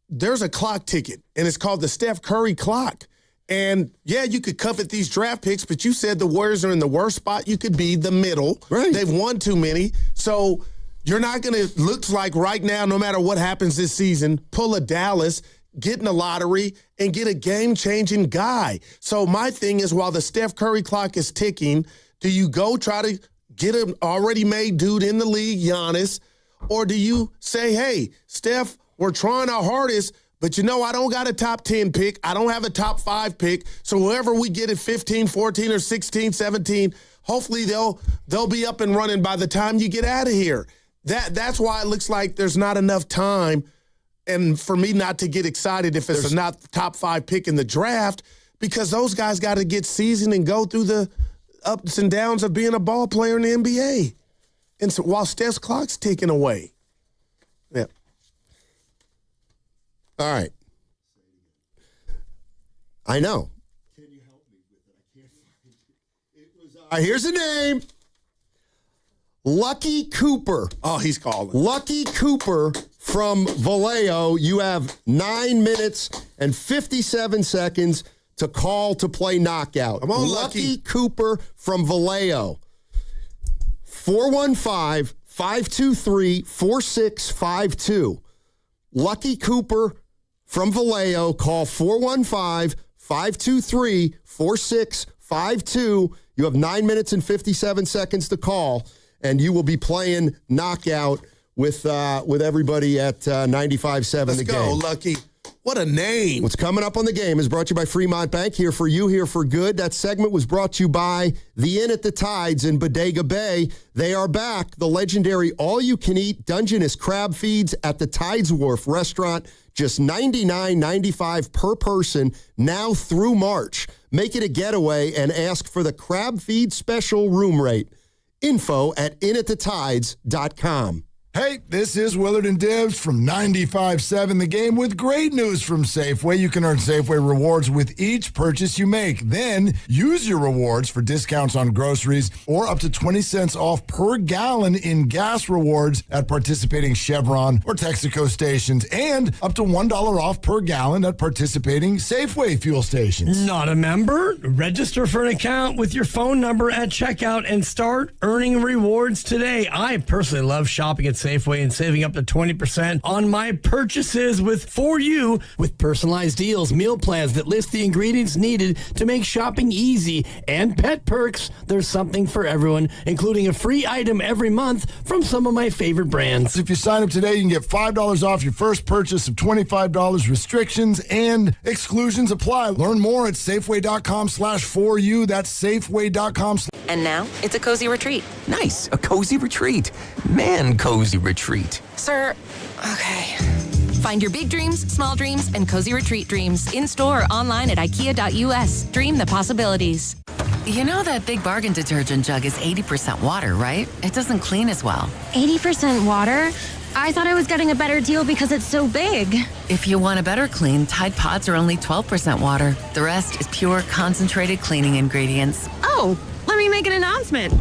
there's a clock ticket, and it's called the Steph Curry clock. And, yeah, you could covet these draft picks, but you said the Warriors are in the worst spot you could be, the middle. Right. They've won too many. So you're not going to, looks like right now, no matter what happens this season, pull a Dallas, get in the lottery, and get a game-changing guy. So my thing is, while the Steph Curry clock is ticking, do you go try to get an already made dude in the league, Giannis, or do you say, hey, Steph, we're trying our hardest, but I don't got a top 10 pick. I don't have a top 5 pick. So whoever we get at 15, 14, or 16, 17, hopefully they'll be up and running by the time you get out of here. That's why it looks like there's not enough time, and for me not to get excited if it's not the top 5 pick in the draft, because those guys got to get seasoned and go through the ups and downs of being a ball player in the NBA. And so while Steph's clock's ticking away. Yeah. All right. I know. Can you help me with it? I can't find it. It was, here's a name. Lucky Cooper. Oh, he's calling. Lucky Cooper from Vallejo. You have 9 minutes and 57 seconds to call to play knockout. Come on, Lucky Cooper from Vallejo. 415-523-4652. Lucky Cooper from Vallejo. Call 415-523-4652. You have 9 minutes and 57 seconds to call, and you will be playing knockout with everybody at 95.7 The Game. Let's go, Lucky. What a name. What's coming up on The Game is brought to you by Fremont Bank. Here for you, here for good. That segment was brought to you by The Inn at the Tides in Bodega Bay. They are back. The legendary all-you-can-eat Dungeness crab feeds at the Tides Wharf restaurant. Just $99.95 per person now through March. Make it a getaway and ask for the crab feed special room rate. Info at inatthetetides.com. Hey, this is Willard and Dibs from 95.7 The Game with great news from Safeway. You can earn Safeway rewards with each purchase you make. Then use your rewards for discounts on groceries or up to 20 cents off per gallon in gas rewards at participating Chevron or Texaco stations, and up to $1 off per gallon at participating Safeway fuel stations. Not a member? Register for an account with your phone number at checkout and start earning rewards today. I personally love shopping at Safeway and saving up to 20% on my purchases for you with personalized deals, meal plans that list the ingredients needed to make shopping easy, and pet perks. There's something for everyone, including a free item every month from some of my favorite brands. If you sign up today, you can get $5 off your first purchase of $25. Restrictions and exclusions apply. Learn more at Safeway.com/4U. That's Safeway.com. And now it's a cozy retreat. Nice, a cozy retreat. Man, cozy retreat. Sir, okay. Find your big dreams, small dreams, and cozy retreat dreams in-store or online at IKEA.us. Dream the possibilities. You know that Big Bargain detergent jug is 80% water, right? It doesn't clean as well. 80% water? I thought I was getting a better deal because it's so big. If you want a better clean, Tide Pods are only 12% water. The rest is pure, concentrated cleaning ingredients. Oh, let me make an announcement.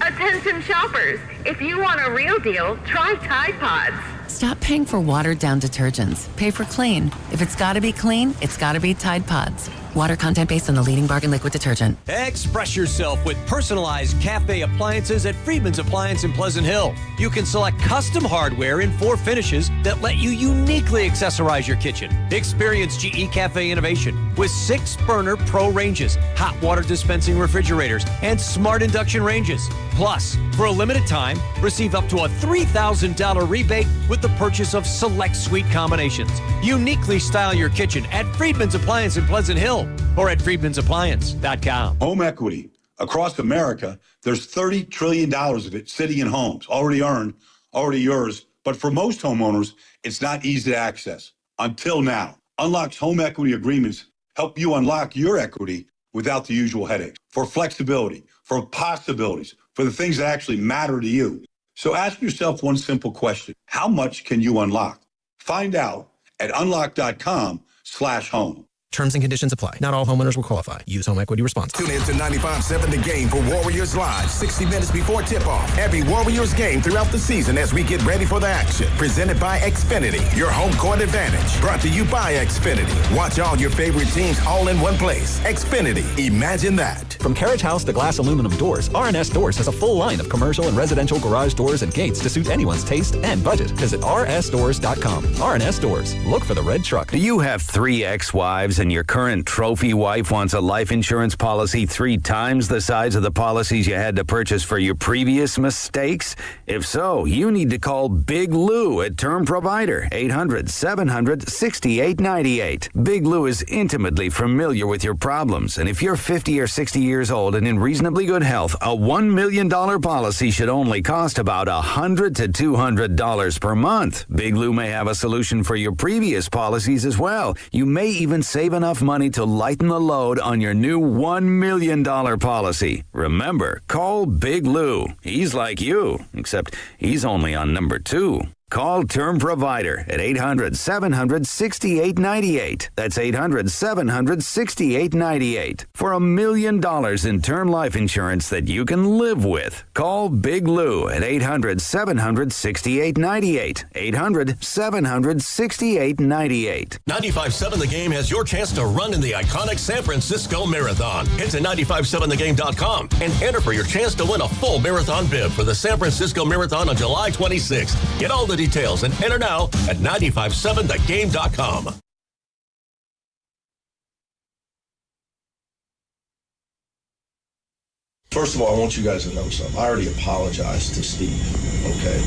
Attention shoppers, if you want a real deal, try Tide Pods. Stop paying for watered-down detergents. Pay for clean. If it's got to be clean, it's got to be Tide Pods. Water content based on the leading bargain liquid detergent. Express yourself with personalized cafe appliances at Friedman's Appliance in Pleasant Hill. You can select custom hardware in 4 finishes that let you uniquely accessorize your kitchen. Experience GE Cafe innovation with 6-burner Pro ranges, hot water dispensing refrigerators, and smart induction ranges. Plus, for a limited time, receive up to a $3,000 rebate with the purchase of select suite combinations. Uniquely style your kitchen at Friedman's Appliance in Pleasant Hill or at friedmansappliance.com. Home equity. Across America, there's $30 trillion of it sitting in homes, already earned, already yours. But for most homeowners, it's not easy to access. Until now. Unlock's home equity agreements help you unlock your equity without the usual headaches. For flexibility, for possibilities, for the things that actually matter to you. So ask yourself one simple question. How much can you unlock? Find out at unlock.com/home. Terms and conditions apply. Not all homeowners will qualify. Use home equity responsibly. Tune in to 95.7 The Game for Warriors Live, 60 minutes before tip-off. Every Warriors game throughout the season as we get ready for the action. Presented by Xfinity, your home court advantage. Brought to you by Xfinity. Watch all your favorite teams all in one place. Xfinity, imagine that. From carriage house to glass aluminum doors, RNS Doors has a full line of commercial and residential garage doors and gates to suit anyone's taste and budget. Visit rsdoors.com. RNS Doors. Look for the red truck. Do you have 3 ex-wives and your current trophy wife wants a life insurance policy 3 times the size of the policies you had to purchase for your previous mistakes? If so, you need to call Big Lou at Term Provider, 800-700-6898. Big Lou is intimately familiar with your problems, and if you're 50 or 60 years old and in reasonably good health, a $1 million policy should only cost about $100 to $200 per month. Big Lou may have a solution for your previous policies as well. You may even save enough money to lighten the load on your new $1 million policy. Remember, call Big Lou. He's like you, except he's only on number 2. Call Term Provider at 800-700-6898. That's 800-700-6898. For $1 million in term life insurance that you can live with. Call Big Lou at 800-700-6898. 800-700-6898. 95.7 The Game has your chance to run in the iconic San Francisco Marathon. Head to 957thegame.com and enter for your chance to win a full marathon bib for the San Francisco Marathon on July 26th. Get all the details and enter now at 957thegame.com. First of all, I want you guys to know something. I already apologized to Steve, okay?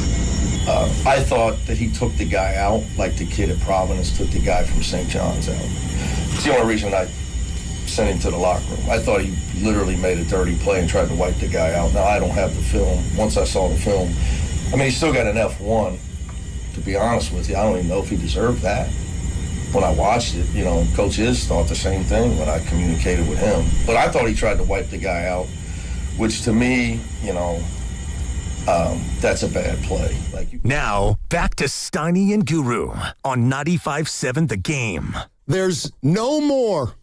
I thought that he took the guy out like the kid at Providence took the guy from St. John's out. It's the only reason I sent him to the locker room. I thought he literally made a dirty play and tried to wipe the guy out. Now, I don't have the film. Once I saw the film, I mean, he still got an F1. To be honest with you, I don't even know if he deserved that. When I watched it, you know, Coach Iz thought the same thing when I communicated with him. But I thought he tried to wipe the guy out, which to me, you know, that's a bad play. Now, back to Steiny and Guru on 95.7 The Game. There's no more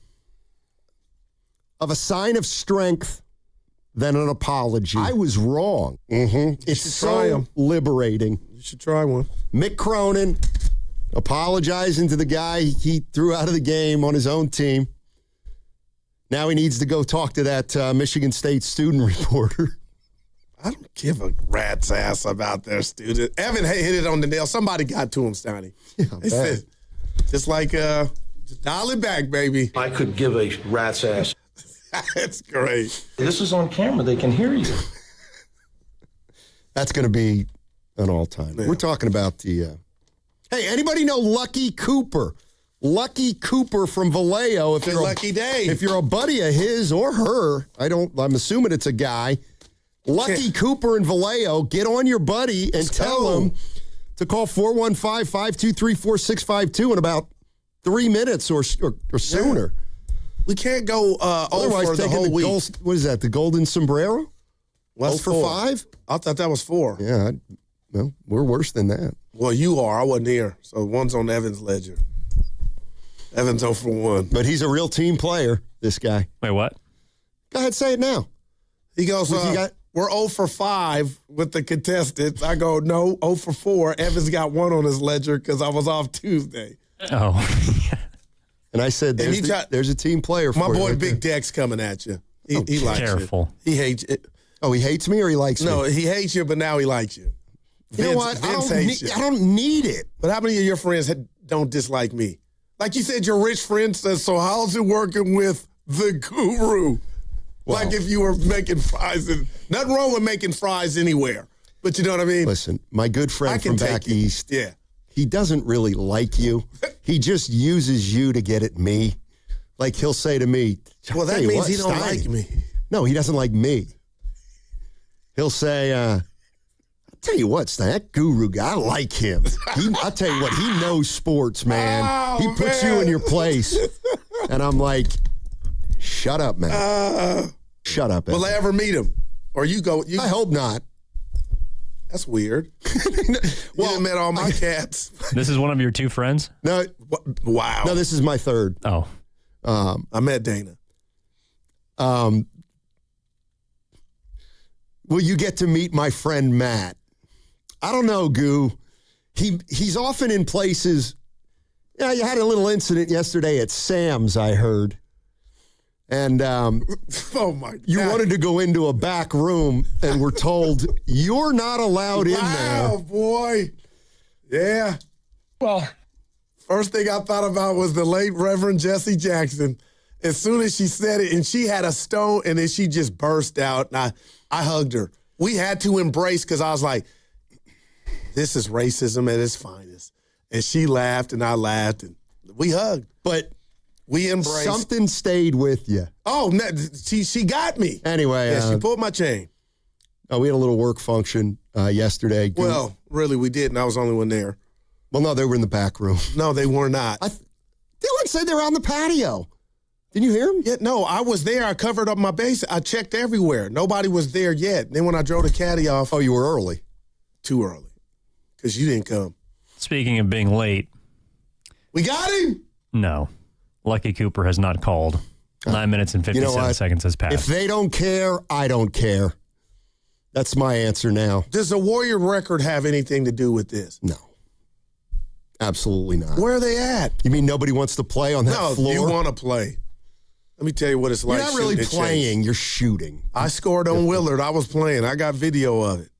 of a sign of strength than an apology. I was wrong. It's so liberating. You should try one. Mick Cronin apologizing to the guy he threw out of the game on his own team. Now he needs to go talk to that Michigan State student reporter. I don't give a rat's ass about their student. Evan hit it on the nail. Somebody got to him, Stoney. They said, just like, just dial it back, baby. I could give a rat's ass. That's great. This is on camera. They can hear you. That's going to be an all-time. Yeah. We're talking about the... Hey, anybody know Lucky Cooper? Lucky Cooper from Vallejo. If you're lucky day. If you're a buddy of his or her, I'm assuming it's a guy. Lucky Cooper in Vallejo, get on your buddy and tell him to call 415-523-4652 in about 3 minutes or sooner. Yeah. We can't go otherwise for the whole week. What is that, the Golden Sombrero? Well, that's 0 for 5? I thought that was 4. Yeah, well, we're worse than that. Well, you are. I wasn't here. So one's on Evan's ledger. Evan's 0 for 1. But he's a real team player, this guy. Wait, what? Go ahead, say it now. He goes, we're 0 for 5 with the contestants. I go, no, 0 for 4. Evan's got 1 on his ledger because I was off Tuesday. Oh. And I said, there's a team player for my you. My boy right Big there. Deck's coming at you. He likes careful. you. He hates it. Oh, he hates me or he likes me? No, he hates you, but now he likes you. You know what? I don't need it. But how many of your friends don't dislike me? Like you said, your rich friend says, so how's it working with the guru? Well, like if you were making fries. Nothing wrong with making fries anywhere. But you know what I mean? Listen, my good friend from back east, he doesn't really like you. He just uses you to get at me. Like he'll say to me, well, that means he don't like me. No, he doesn't like me. He'll say, I'll tell you what, Stein, that guru guy, I like him. I'll tell you what, he knows sports, man. Oh, he puts you in your place. And I'm like, shut up, man. Shut up. Will I ever meet him? Or you go? I hope not. That's weird. Well, you met all my cats. This is one of your 2 friends? No. Wow. No, this is my 3rd. Oh. I met Dana. Will you get to meet my friend Matt? I don't know, Goo. He's often in places. Yeah, you had a little incident yesterday at Sam's, I heard. And oh my God. You wanted to go into a back room and were told you're not allowed in there. Oh boy. Yeah. Well, first thing I thought about was the late Reverend Jesse Jackson. As soon as she said it, and she had a stone, and then she just burst out, and I hugged her. We had to embrace, because I was like, this is racism at its finest. And she laughed, and I laughed, and we hugged. But we embraced. Something stayed with you. Oh, no, she got me. Anyway. Yeah, she pulled my chain. We had a little work function yesterday. Well, really, we didn't. I was the only one there. Well, no, they were in the back room. No, they were not. Dylan said they were on the patio. Didn't you hear him? Yeah, no, I was there. I covered up my base. I checked everywhere. Nobody was there yet. Then when I drove the caddy off. Oh, you were early. Too early. Because you didn't come. Speaking of being late. We got him? No. Lucky Cooper has not called. 9 minutes and 57 seconds has passed. If they don't care, I don't care. That's my answer now. Does the Warrior record have anything to do with this? No. Absolutely not. Where are they at? You mean nobody wants to play on that floor? No, you want to play. Let me tell you what it's like. You're not really playing. You're shooting. I scored on Willard. I was playing. I got video of it.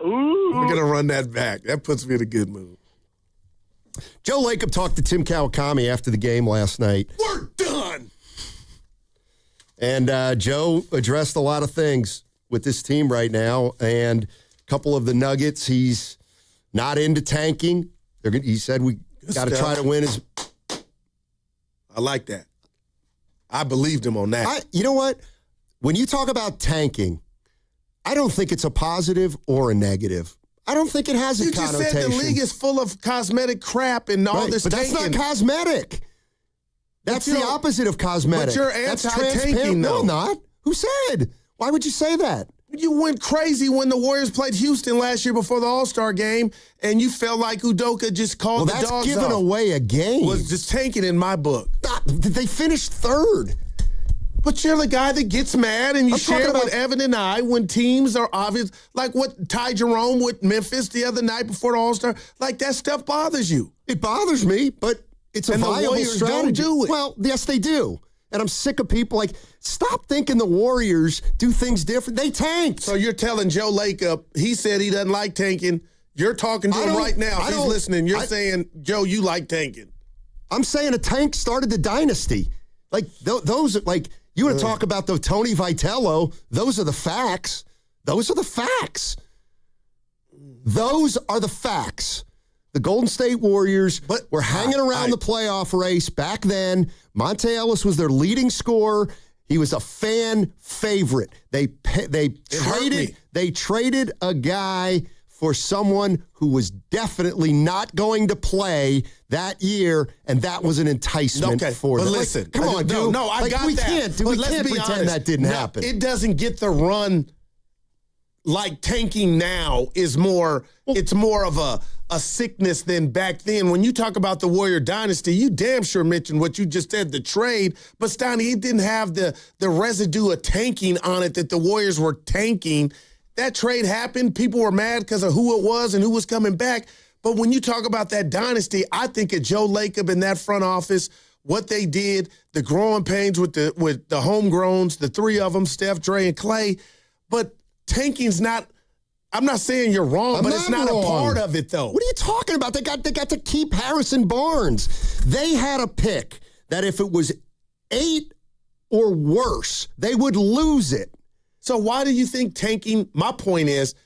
Ooh. We're going to run that back. That puts me in a good mood. Joe Lacob talked to Tim Kawakami after the game last night. We're done. And Joe addressed a lot of things with this team right now. And a couple of the nuggets, he's not into tanking. He said we got to try to win. I like that. I believed him on that. You know what? When you talk about tanking, I don't think it's a positive or a negative. I don't think it has a connotation. You just said the league is full of cosmetic crap and all this tanking. But that's not cosmetic. That's the opposite of cosmetic. But you're anti-tanking, though. No, I'm not. Who said? Why would you say that? You went crazy when the Warriors played Houston last year before the All-Star game, and you felt like Udoka just called the dogs off. Well, that's giving away a game. Was just tanking in my book. They finished third. But you're the guy that gets mad, and you share with Evan and I when teams are obvious, like what Ty Jerome with Memphis the other night before the All-Star. Like, that stuff bothers you. It bothers me, but it's a viable strategy. Don't do it. Well, yes, they do. And I'm sick of people stop thinking the Warriors do things different. They tanked. So you're telling Joe Lacob, he said he doesn't like tanking. You're talking to him right now. He's listening. You're saying, Joe, you like tanking. I'm saying a tank started the dynasty. Like, those, you want to talk about the Tony Vitello, those are the facts. Those are the facts. Those are the facts. The Golden State Warriors were hanging around the playoff race back then. Monte Ellis was their leading scorer. He was a fan favorite. They traded a guy for someone who was definitely not going to play that year, and that was an enticement for them. But listen, come on, dude. No, I got we that. Can't pretend honest. That didn't happen. It doesn't get the run like tanking now is more. It's more of a sickness than back then. When you talk about the Warrior dynasty, you damn sure mentioned what you just said, the trade. But Steiny, it didn't have the residue of tanking on it that the Warriors were tanking. that trade happened. People were mad because of who it was and who was coming back. But when you talk about that dynasty, I think of Joe Lacob in that front office, what they did, the growing pains with the homegrowns, the three of them, Steph, Dre, and Clay. But tanking's not. I'm not saying you're wrong, but it's not a part of it, though. What are you talking about? They got to keep Harrison Barnes. They had a pick that if it was 8 or worse, they would lose it. So why do you think tanking? My point is,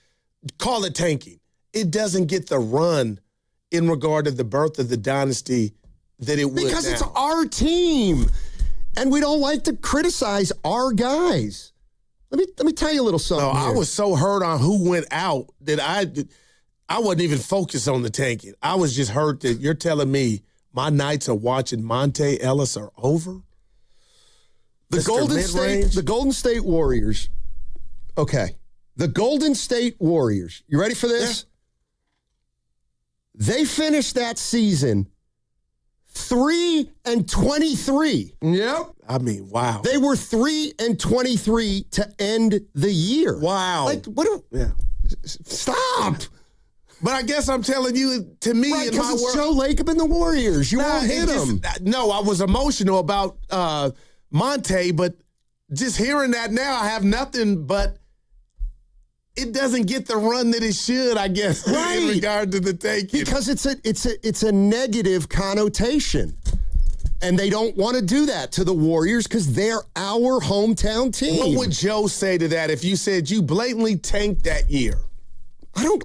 call it tanking. It doesn't get the run in regard to the birth of the dynasty that it would because now. It's our team, and we don't like to criticize our guys. Let me tell you a little something. No, I was so hurt on who went out that I wasn't even focused on the tanking. I was just hurt that you're telling me my nights of watching Monte Ellis are over. The Golden State Warriors. Okay, the Golden State Warriors. You ready for this? Yeah. They finished that season 3-23. Yep. I mean, wow. They were 3-23 to end the year. Wow. Like, stop. But I guess I'm telling you, to me, right, in my world, it's Joe Lacob and the Warriors. You won't hit him. No, I was emotional about Monte, but just hearing that now, I have nothing but it doesn't get the run that it should, I guess, right. In regard to the tanking. Because it's a negative connotation. And they don't want to do that to the Warriors because they're our hometown team. What would Joe say to that if you said you blatantly tanked that year? I'm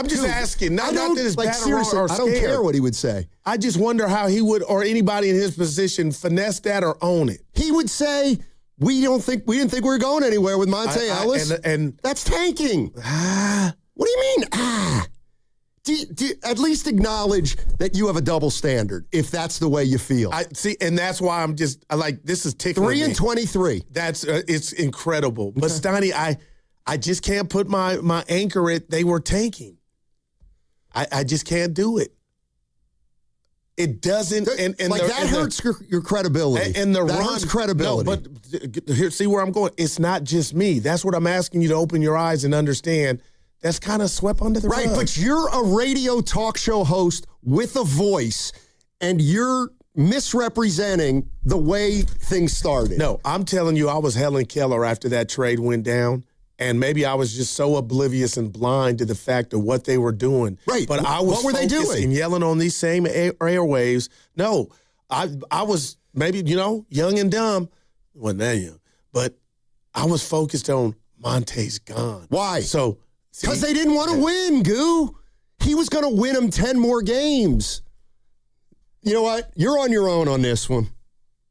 just asking. Not that it's bad seriously, or I don't care what he would say. I just wonder how he would, or anybody in his position, finesse that or own it. He would say, we didn't think we were going anywhere with Monte Ellis. And that's tanking. What do you mean? Do at least acknowledge that you have a double standard if that's the way you feel. See, and that's why I'm just this is tickling 3-23. That's it's incredible. But Steiny, I just can't put my anchor at they were tanking. I just can't do it. It doesn't, and that hurts your credibility. And the that run hurts credibility. No, but here, see where I'm going. It's not just me. That's what I'm asking you to open your eyes and understand. That's kind of swept under the rug. Right, but you're a radio talk show host with a voice, and you're misrepresenting the way things started. No, I'm telling you, I was Helen Keller after that trade went down, and maybe I was just so oblivious and blind to the fact of what they were doing. Right, but I was what were they doing? And yelling on these same airwaves. No, I was maybe, young and dumb. Wasn't that young. But I was focused on Monte's gone. Why? So... Because they didn't want to win, Goo. He was going to win them 10 more games. You know what? You're on your own on this one.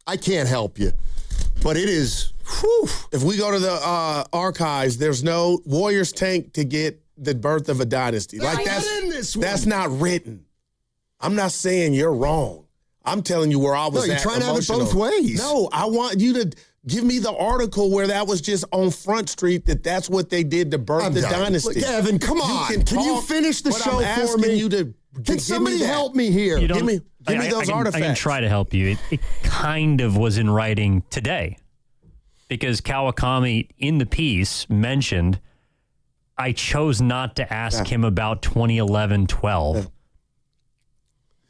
I can't help you. But it is, whew. If we go to the archives, there's no Warriors tank to get the birth of a dynasty. That's not written. I'm not saying you're wrong. I'm telling you where I was at. You're trying to have it both ways. No, I want you to give me the article where that was just on Front Street, that's what they did to birth the dynasty. Look, Evan, come on. Can you finish the show for me? Can somebody help me here? Give me those artifacts. I can try to help you. It kind of was in writing today because Kawakami in the piece mentioned I chose not to ask him about 2011-12,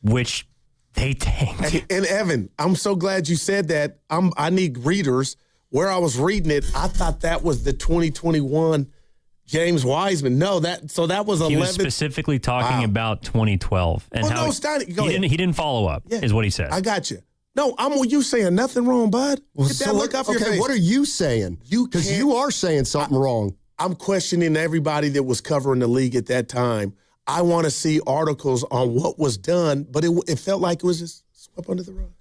which they tanked. And Evan, I'm so glad you said that. I need readers. Where I was reading it, I thought that was the 2021 James Wiseman. No, that was 11. He was specifically talking about 2012 and how he didn't follow up. Is what he said. I got you. No, I'm with you saying nothing wrong, bud. Get that look off your face. What are you saying? Because you are saying something wrong. I'm questioning everybody that was covering the league at that time. I want to see articles on what was done, but it felt like it was just swept under the rug.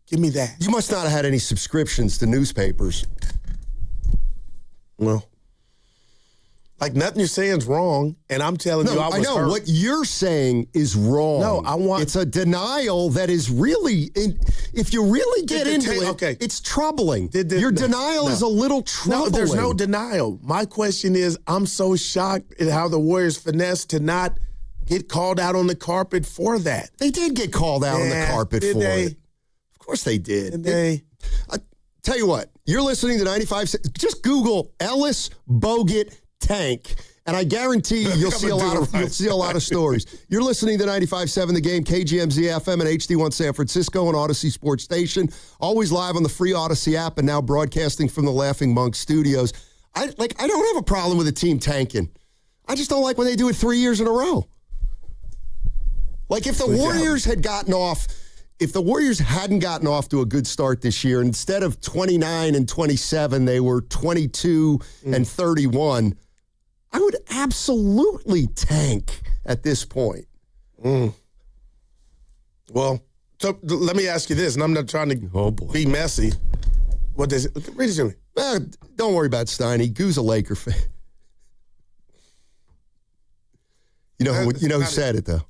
Give me that. You must not have had any subscriptions to newspapers. Well, like nothing you're saying is wrong, and I'm telling you I was hurt. What you're saying is wrong. No, it's a denial that is really, if you really get into it, it's troubling. Your denial is a little troubling. No, there's no denial. My question is, I'm so shocked at how the Warriors finessed to not get called out on the carpet for that. They did get called out on the carpet for it. Of course they did. Did they? Tell you what, You're listening to 95. Just Google Ellis Bogut tank, and I guarantee you'll see a lot of stories. You're listening to 95.7 The Game, KGMZ FM and HD1 San Francisco and Odyssey Sports Station. Always live on the free Odyssey app and now broadcasting from the Laughing Monk Studios. I don't have a problem with a team tanking. I just don't like when they do it 3 years in a row. Like if the Warriors had gotten off. If the Warriors hadn't gotten off to a good start this year, instead of 29 and 27, they were 22 and 31, I would absolutely tank at this point. Well, so let me ask you this, and I'm not trying to be messy. What does it? Read it to me. Don't worry about Steiny. Goo's a Laker fan. You know who said it, though?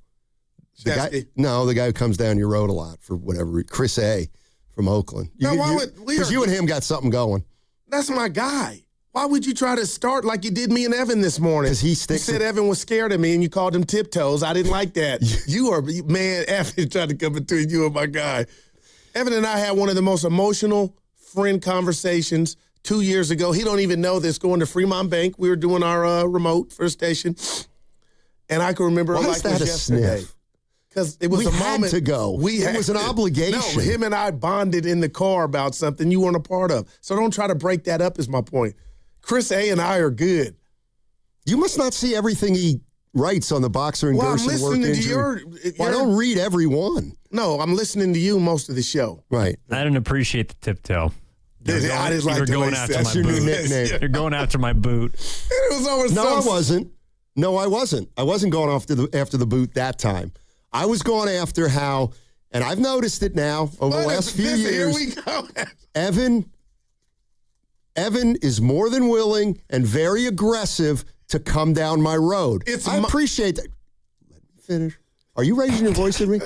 The guy who comes down your road a lot for whatever, Chris A. from Oakland. Because you and him got something going. That's my guy. Why would you try to start like you did me and Evan this morning? Because he sticks. You said Evan was scared of me and you called him tiptoes. I didn't like that. Evan tried to come between you and my guy. Evan and I had one of the most emotional friend conversations 2 years ago. He don't even know this. Going to Fremont Bank. We were doing our remote for a station. And I can remember it like it was yesterday. Because it was a moment. We had to go. It was an obligation. No, him and I bonded in the car about something you weren't a part of. So don't try to break that up is my point. Chris A. and I are good. You must not see everything he writes on the Boxer and Gerson work injury. I don't read every one. No, I'm listening to you most of the show. Right. I didn't appreciate the tiptoe. You're going after my your boot. New nickname. You're going after my boot. It was over. No, I wasn't. I wasn't going after the boot that time. I was going after how, and I've noticed it now over the last few years. Here we go. Evan is more than willing and very aggressive to come down my road. I appreciate that. Let me finish. Are you raising your voice at me?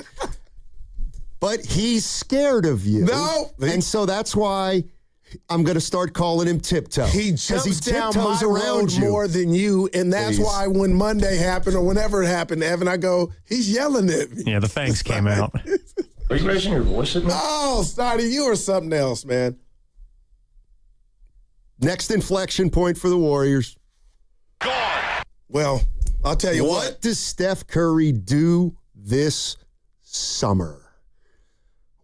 But he's scared of you. No. And so that's why I'm going to start calling him Tiptoe. He jumps down my road more than you, and that's why when Monday happened or whenever it happened, Evan, I go, he's yelling at me. Yeah, the fangs came out. Are you raising your voice at me? Oh, Snotty, you are something else, man. Next inflection point for the Warriors. Gone. Well, I'll tell you what does Steph Curry do this summer?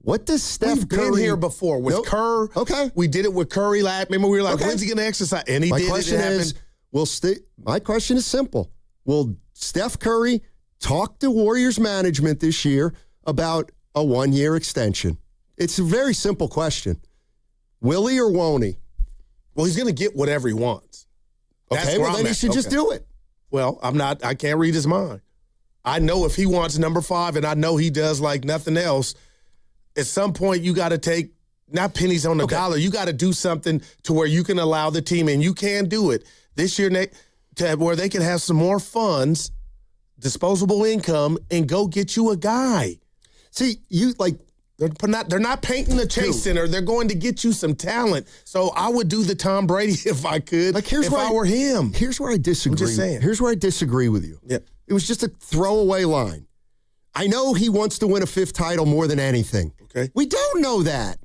What does Steph Curry... We've been here before with Kerr. Okay. We did it with Curry. Remember, we were like, when's he going to exercise? And he did. My question is simple. Will Steph Curry talk to Warriors management this year about a one-year extension? It's a very simple question. Will he or won't he? Well, he's going to get whatever he wants. Okay, well, then he should just do it. Well, I can't read his mind. I know if he wants number 5, and I know he does like nothing else, at some point you got to take, not pennies on the dollar, you got to do something to where you can allow the team, and you can do it this year, to where they can have some more funds, disposable income, and go get you a guy. See, they're not painting the Chase Center. They're going to get you some talent. So I would do the Tom Brady if I could. If I were him. Here's where I disagree. I'm just saying. Here's where I disagree with you. Yeah. It was just a throwaway line. I know he wants to win a 5th title more than anything. Okay. We don't know that.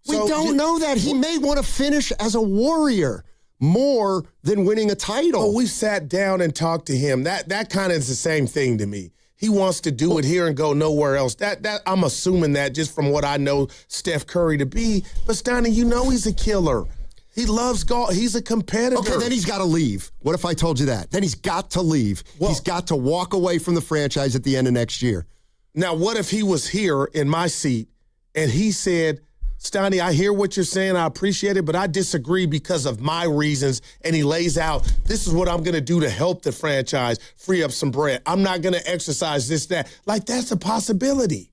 We don't know that. He may want to finish as a Warrior more than winning a title. Oh, we sat down and talked to him. That kind of is the same thing to me. He wants to do it here and go nowhere else. That I'm assuming that just from what I know Steph Curry to be. But Steiny, you know he's a killer. He loves golf. He's a competitor. Okay, then he's got to leave. What if I told you that? Then he's got to leave. Well, he's got to walk away from the franchise at the end of next year. Now, what if he was here in my seat and he said, Steiny, I hear what you're saying. I appreciate it, but I disagree because of my reasons. And he lays out, this is what I'm going to do to help the franchise free up some bread. I'm not going to exercise this, that. Like, that's a possibility.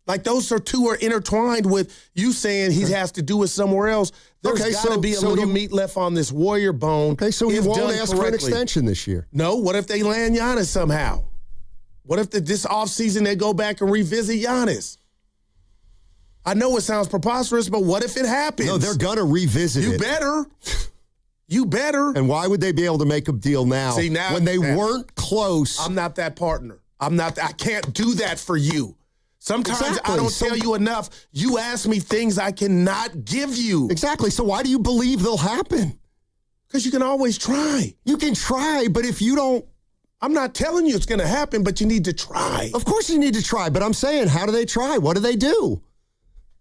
Like, those two are intertwined with you saying he has to do it somewhere else. There's got to be a little meat left on this Warrior bone. Okay, so he won't ask for an extension this year. No, what if they land Giannis somehow? What if this offseason they go back and revisit Giannis? I know it sounds preposterous, but what if it happens? No, they're going to revisit it. You better. You better. And why would they be able to make a deal now, when they weren't close? I'm not that partner. I can't do that for you. Sometimes I don't tell you enough. You ask me things I cannot give you. Exactly. So why do you believe they'll happen? Because you can always try. You can try, but if you don't... I'm not telling you it's going to happen, but you need to try. Of course you need to try, but I'm saying, how do they try? What do they do?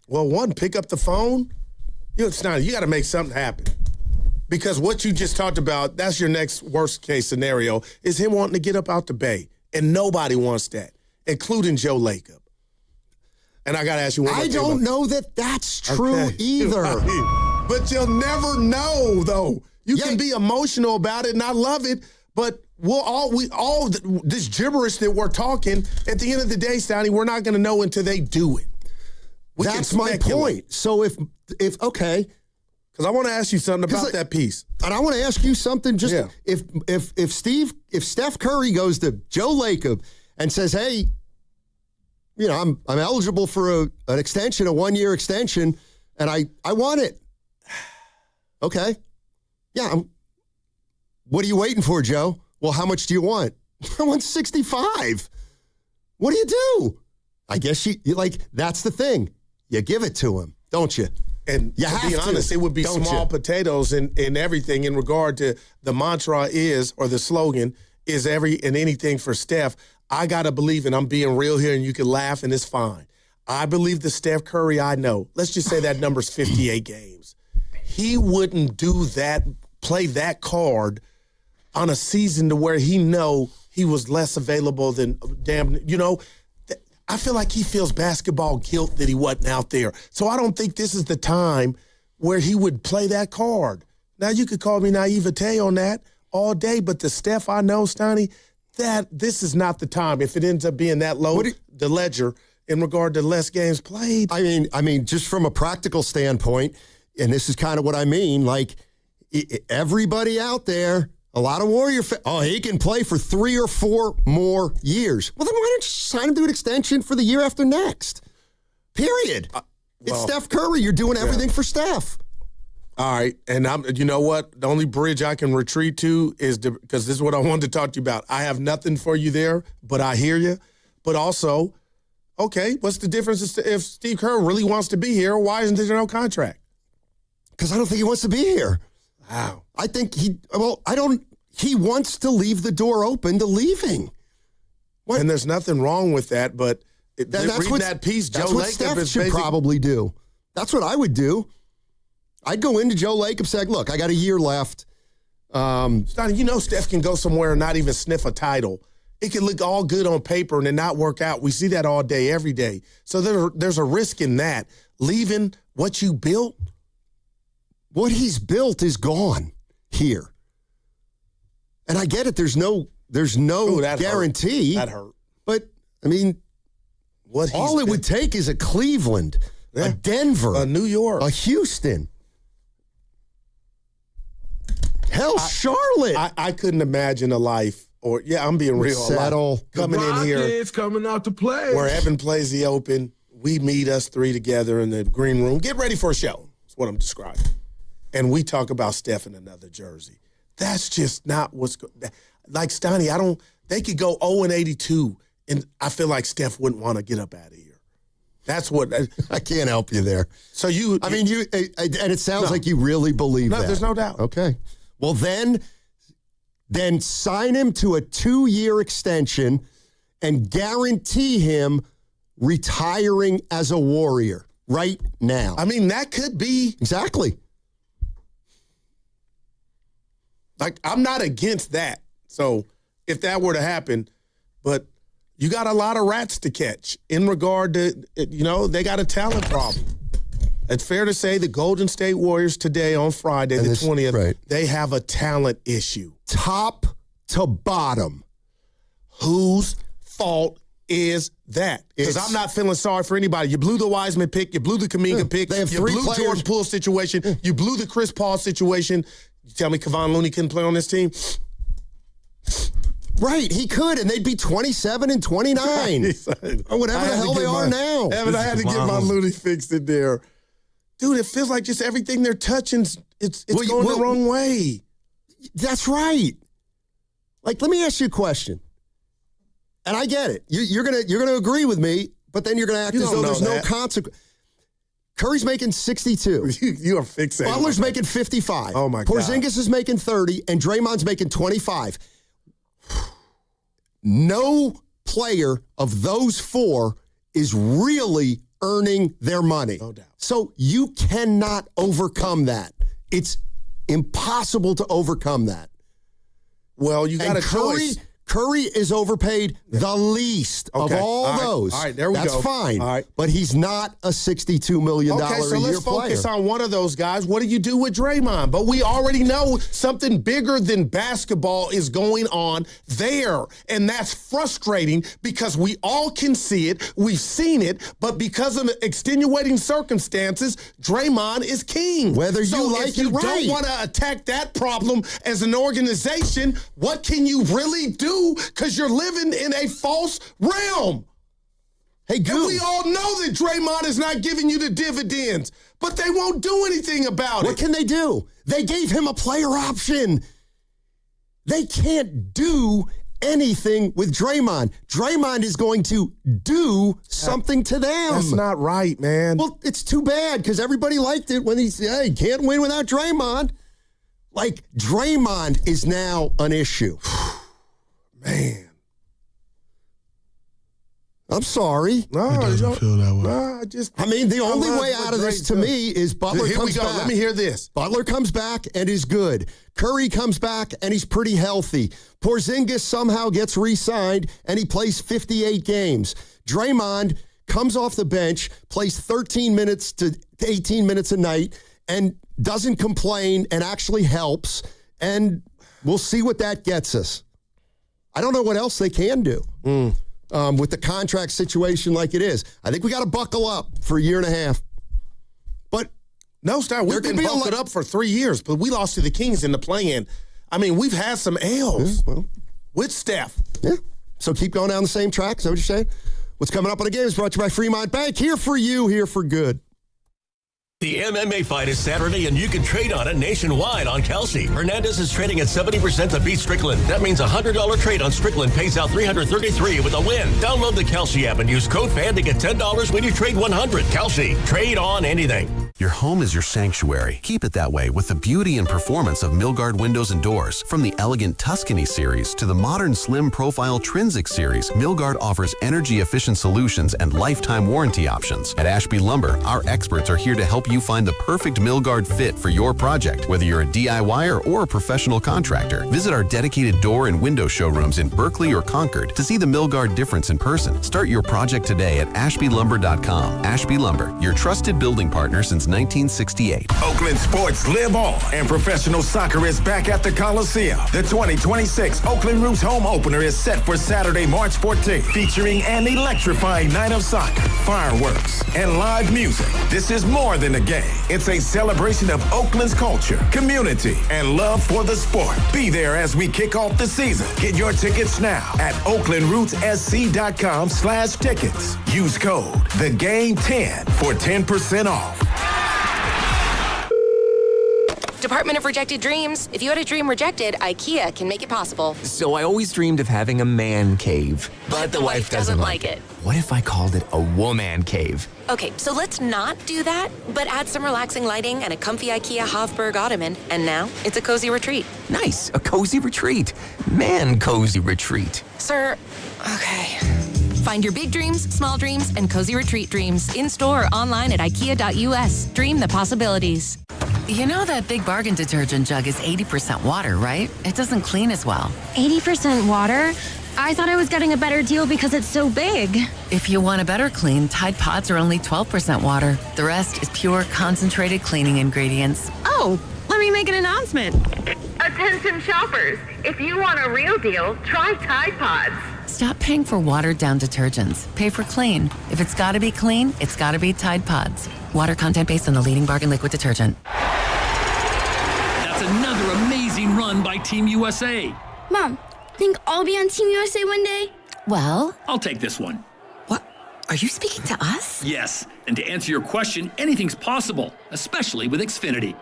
Well, one, pick up the phone. You got to make something happen. Because what you just talked about, that's your next worst case scenario, is him wanting to get up out the Bay. And nobody wants that, including Joe Lacob. And I got to ask you one more thing. I don't know that that's true either. But you'll never know, though. You can be emotional about it, and I love it, but this gibberish that we're talking, at the end of the day, Stoney, we're not going to know until they do it. That's my point. So if okay. Because I want to ask you something about that piece. And I want to ask you something. Just if Steph Curry goes to Joe Lacob and says, hey, I'm eligible for an extension, a 1-year extension, and I want it. Okay. Yeah. What are you waiting for, Joe? Well, how much do you want? I want 65. What do you do? I guess you that's the thing. You give it to him, don't you? And you to be honest, it would be small potatoes in everything in regard to the mantra or the slogan is anything for Steph. I got to believe, and I'm being real here, and you can laugh, and it's fine. I believe the Steph Curry I know, let's just say that number's 58 games. He wouldn't do that, play that card on a season to where he know he was less available than I feel like he feels basketball guilt that he wasn't out there. So I don't think this is the time where he would play that card. Now, you could call me naivete on that all day, but the Steph I know, Stoney, that this is not the time. If it ends up being that low, the ledger in regard to less games played. I mean, just from a practical standpoint, and this is kind of what I mean, like everybody out there, a lot of Warrior fans, he can play for 3 or 4 more years. Well, then why don't you sign him to an extension for the year after next? Period. It's Steph Curry. You're doing everything for Steph. All right. And you know what? The only bridge I can retreat to is because this is what I wanted to talk to you about. I have nothing for you there, but I hear you. But also, okay, what's the difference if Steve Kerr really wants to be here? Why isn't there no contract? Because I don't think he wants to be here. Wow. I think he wants to leave the door open to leaving. What? And there's nothing wrong with that, but reading that piece, Joe Lacob Steph should probably do. That's what I would do. I'd go into Joe Lacob and say, look, I got a year left. Steph can go somewhere and not even sniff a title. It can look all good on paper and then not work out. We see that all day, every day. So there's a risk in that. Leaving what you built. What he's built is gone here. And I get it. There's no guarantee. That hurt. But, I mean, all it would take is a Cleveland, a Denver, a New York, a Houston. Hell, Charlotte. I couldn't imagine a life, I'm being real. Settle. Coming in here. It's coming out to play. Where Evan plays the open. We meet us 3 together in the green room. Get ready for a show. That's what I'm describing. And we talk about Steph in another jersey. That's just not what's going. Like Stoney, they could go 0-82, and I feel like Steph wouldn't want to get up out of here. That's what I can't help you there. So and it sounds like you really believe that. No, there's no doubt. Okay. Well, then sign him to a 2-year extension and guarantee him retiring as a Warrior right now. I mean, that could be exactly. Like, I'm not against that. So if that were to happen, but you got a lot of rats to catch in regard to, they got a talent problem. It's fair to say the Golden State Warriors today on Friday, the 20th, they have a talent issue. Top to bottom. Whose fault is that? Because I'm not feeling sorry for anybody. You blew the Wiseman pick. You blew the Kuminga pick. You blew Jordan Poole situation. You blew the Chris Paul situation. You tell me Kevon Looney couldn't play on this team? Right, he could, and they'd be 27 and 29. Or whatever the hell they are now. Evan, I had to get my Looney fixed in there. Dude, it feels like just everything they're touching, it's going the wrong way. That's right. Like, let me ask you a question. And I get it. You're gonna agree with me, but then you're going to act as though there's no consequence. Curry's making 62. You are fixated. Butler's making 55. Oh, my God. Porzingis is making 30, and Draymond's making 25. No player of those four is really earning their money. No doubt. So you cannot overcome that. It's impossible to overcome that. Well, you got a choice. Curry is overpaid the least of all those. All right, there we go. That's fine. All right. But he's not a $62 million a year player. Okay, so let's focus on one of those guys. What do you do with Draymond? But we already know something bigger than basketball is going on there. And that's frustrating because we all can see it. We've seen it. But because of extenuating circumstances, Draymond is king. Whether so you like if you it, right. don't want to attack that problem as an organization, what can you really do? Because you're living in a false realm. Hey, and we all know that Draymond is not giving you the dividends, but they won't do anything about it. What can they do? They gave him a player option. They can't do anything with Draymond. Draymond is going to do something to them. That's not right, man. Well, it's too bad because everybody liked it when he said, hey, can't win without Draymond. Like, Draymond is now an issue. Man. I'm sorry. No, It doesn't feel that way. No, I mean, the only way out of this to me is Butler comes back. Let me hear this. Butler comes back and is good. Curry comes back and he's pretty healthy. Porzingis somehow gets re-signed and he plays 58 games. Draymond comes off the bench, plays 13 minutes to 18 minutes a night and doesn't complain and actually helps. And we'll see what that gets us. I don't know what else they can do with the contract situation like it is. I think we got to buckle up for a year and a half. But no, Star, we've been buckled up for 3 years, but we lost to the Kings in the play-in. I mean, we've had some L's with Steph. Yeah. So keep going down the same track. Is that what you're saying? What's coming up on the game is brought to you by Fremont Bank. Here for you, here for good. The MMA fight is Saturday, and you can trade on it nationwide on Kelsey. Hernandez is trading at 70% to beat Strickland. That means a $100 trade on Strickland pays out $333 with a win. Download the Kelsey app and use code FAN to get $10 when you trade $100. Kelsey, trade on anything. Your home is your sanctuary. Keep it that way with the beauty and performance of Milgard windows and doors. From the elegant Tuscany series to the modern slim profile Trinsic series, Milgard offers energy-efficient solutions and lifetime warranty options. At Ashby Lumber, our experts are here to help you find the perfect Milgard fit for your project, whether you're a DIYer or a professional contractor. Visit our dedicated door and window showrooms in Berkeley or Concord to see the Milgard difference in person. Start your project today at ashbylumber.com. Ashby Lumber, your trusted building partner since 1968. Oakland sports live on, and professional soccer is back at the Coliseum. The 2026 Oakland Roots home opener is set for Saturday, March 14th, featuring an electrifying night of soccer, fireworks, and live music. This is more than a game. It's a celebration of Oakland's culture, community, and love for the sport. Be there as we kick off the season. Get your tickets now at OaklandRootsSC.com/tickets. Use code THEGAME10 for 10% off. Department of Rejected Dreams. If you had a dream rejected, IKEA can make it possible. So I always dreamed of having a man cave. But the wife doesn't like it. What if I called it a woman cave? Okay, so let's not do that, but add some relaxing lighting and a comfy IKEA Hofburg ottoman, and now it's a cozy retreat. Nice, a cozy retreat. Man cozy retreat. Sir, okay. Find your big dreams, small dreams, and cozy retreat dreams in-store or online at IKEA.us. Dream the possibilities. You know that Big Bargain detergent jug is 80% water, right? It doesn't clean as well. 80% water? I thought I was getting a better deal because it's so big. If you want a better clean, Tide Pods are only 12% water. The rest is pure, concentrated cleaning ingredients. Oh, let me make an announcement. Attention shoppers, if you want a real deal, try Tide Pods. Stop paying for watered-down detergents. Pay for clean. If it's got to be clean, it's got to be Tide Pods. Water content based on the leading bargain liquid detergent. That's another amazing run by Team USA. Mom, think I'll be on Team USA one day? Well, I'll take this one. What? Are you speaking to us? Yes, and to answer your question, anything's possible, especially with Xfinity.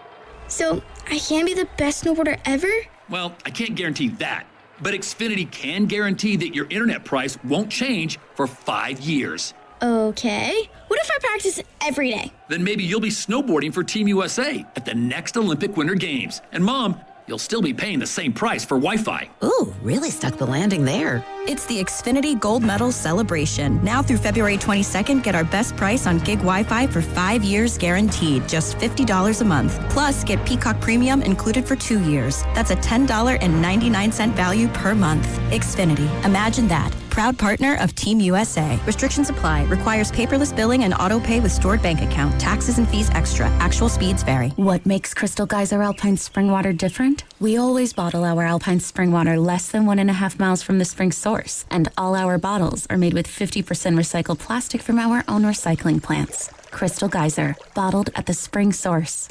So, I can be the best snowboarder ever? Well, I can't guarantee that, but Xfinity can guarantee that your internet price won't change for 5 years. Okay. What if I practice every day? Then maybe you'll be snowboarding for Team USA at the next Olympic Winter Games. And Mom, you'll still be paying the same price for Wi-Fi. Ooh, really stuck the landing there. It's the Xfinity Gold Medal Celebration. Now through February 22nd, get our best price on gig Wi-Fi for 5 years guaranteed, just $50 a month. Plus, get Peacock Premium included for 2 years. That's a $10.99 value per month. Xfinity. Imagine that. Proud partner of Team USA. Restrictions apply. Requires paperless billing and auto pay with stored bank account. Taxes and fees extra. Actual speeds vary. What makes Crystal Geyser Alpine Spring Water different? We always bottle our Alpine Spring Water less than 1.5 miles from the spring source. And all our bottles are made with 50% recycled plastic from our own recycling plants. Crystal Geyser, bottled at the spring source.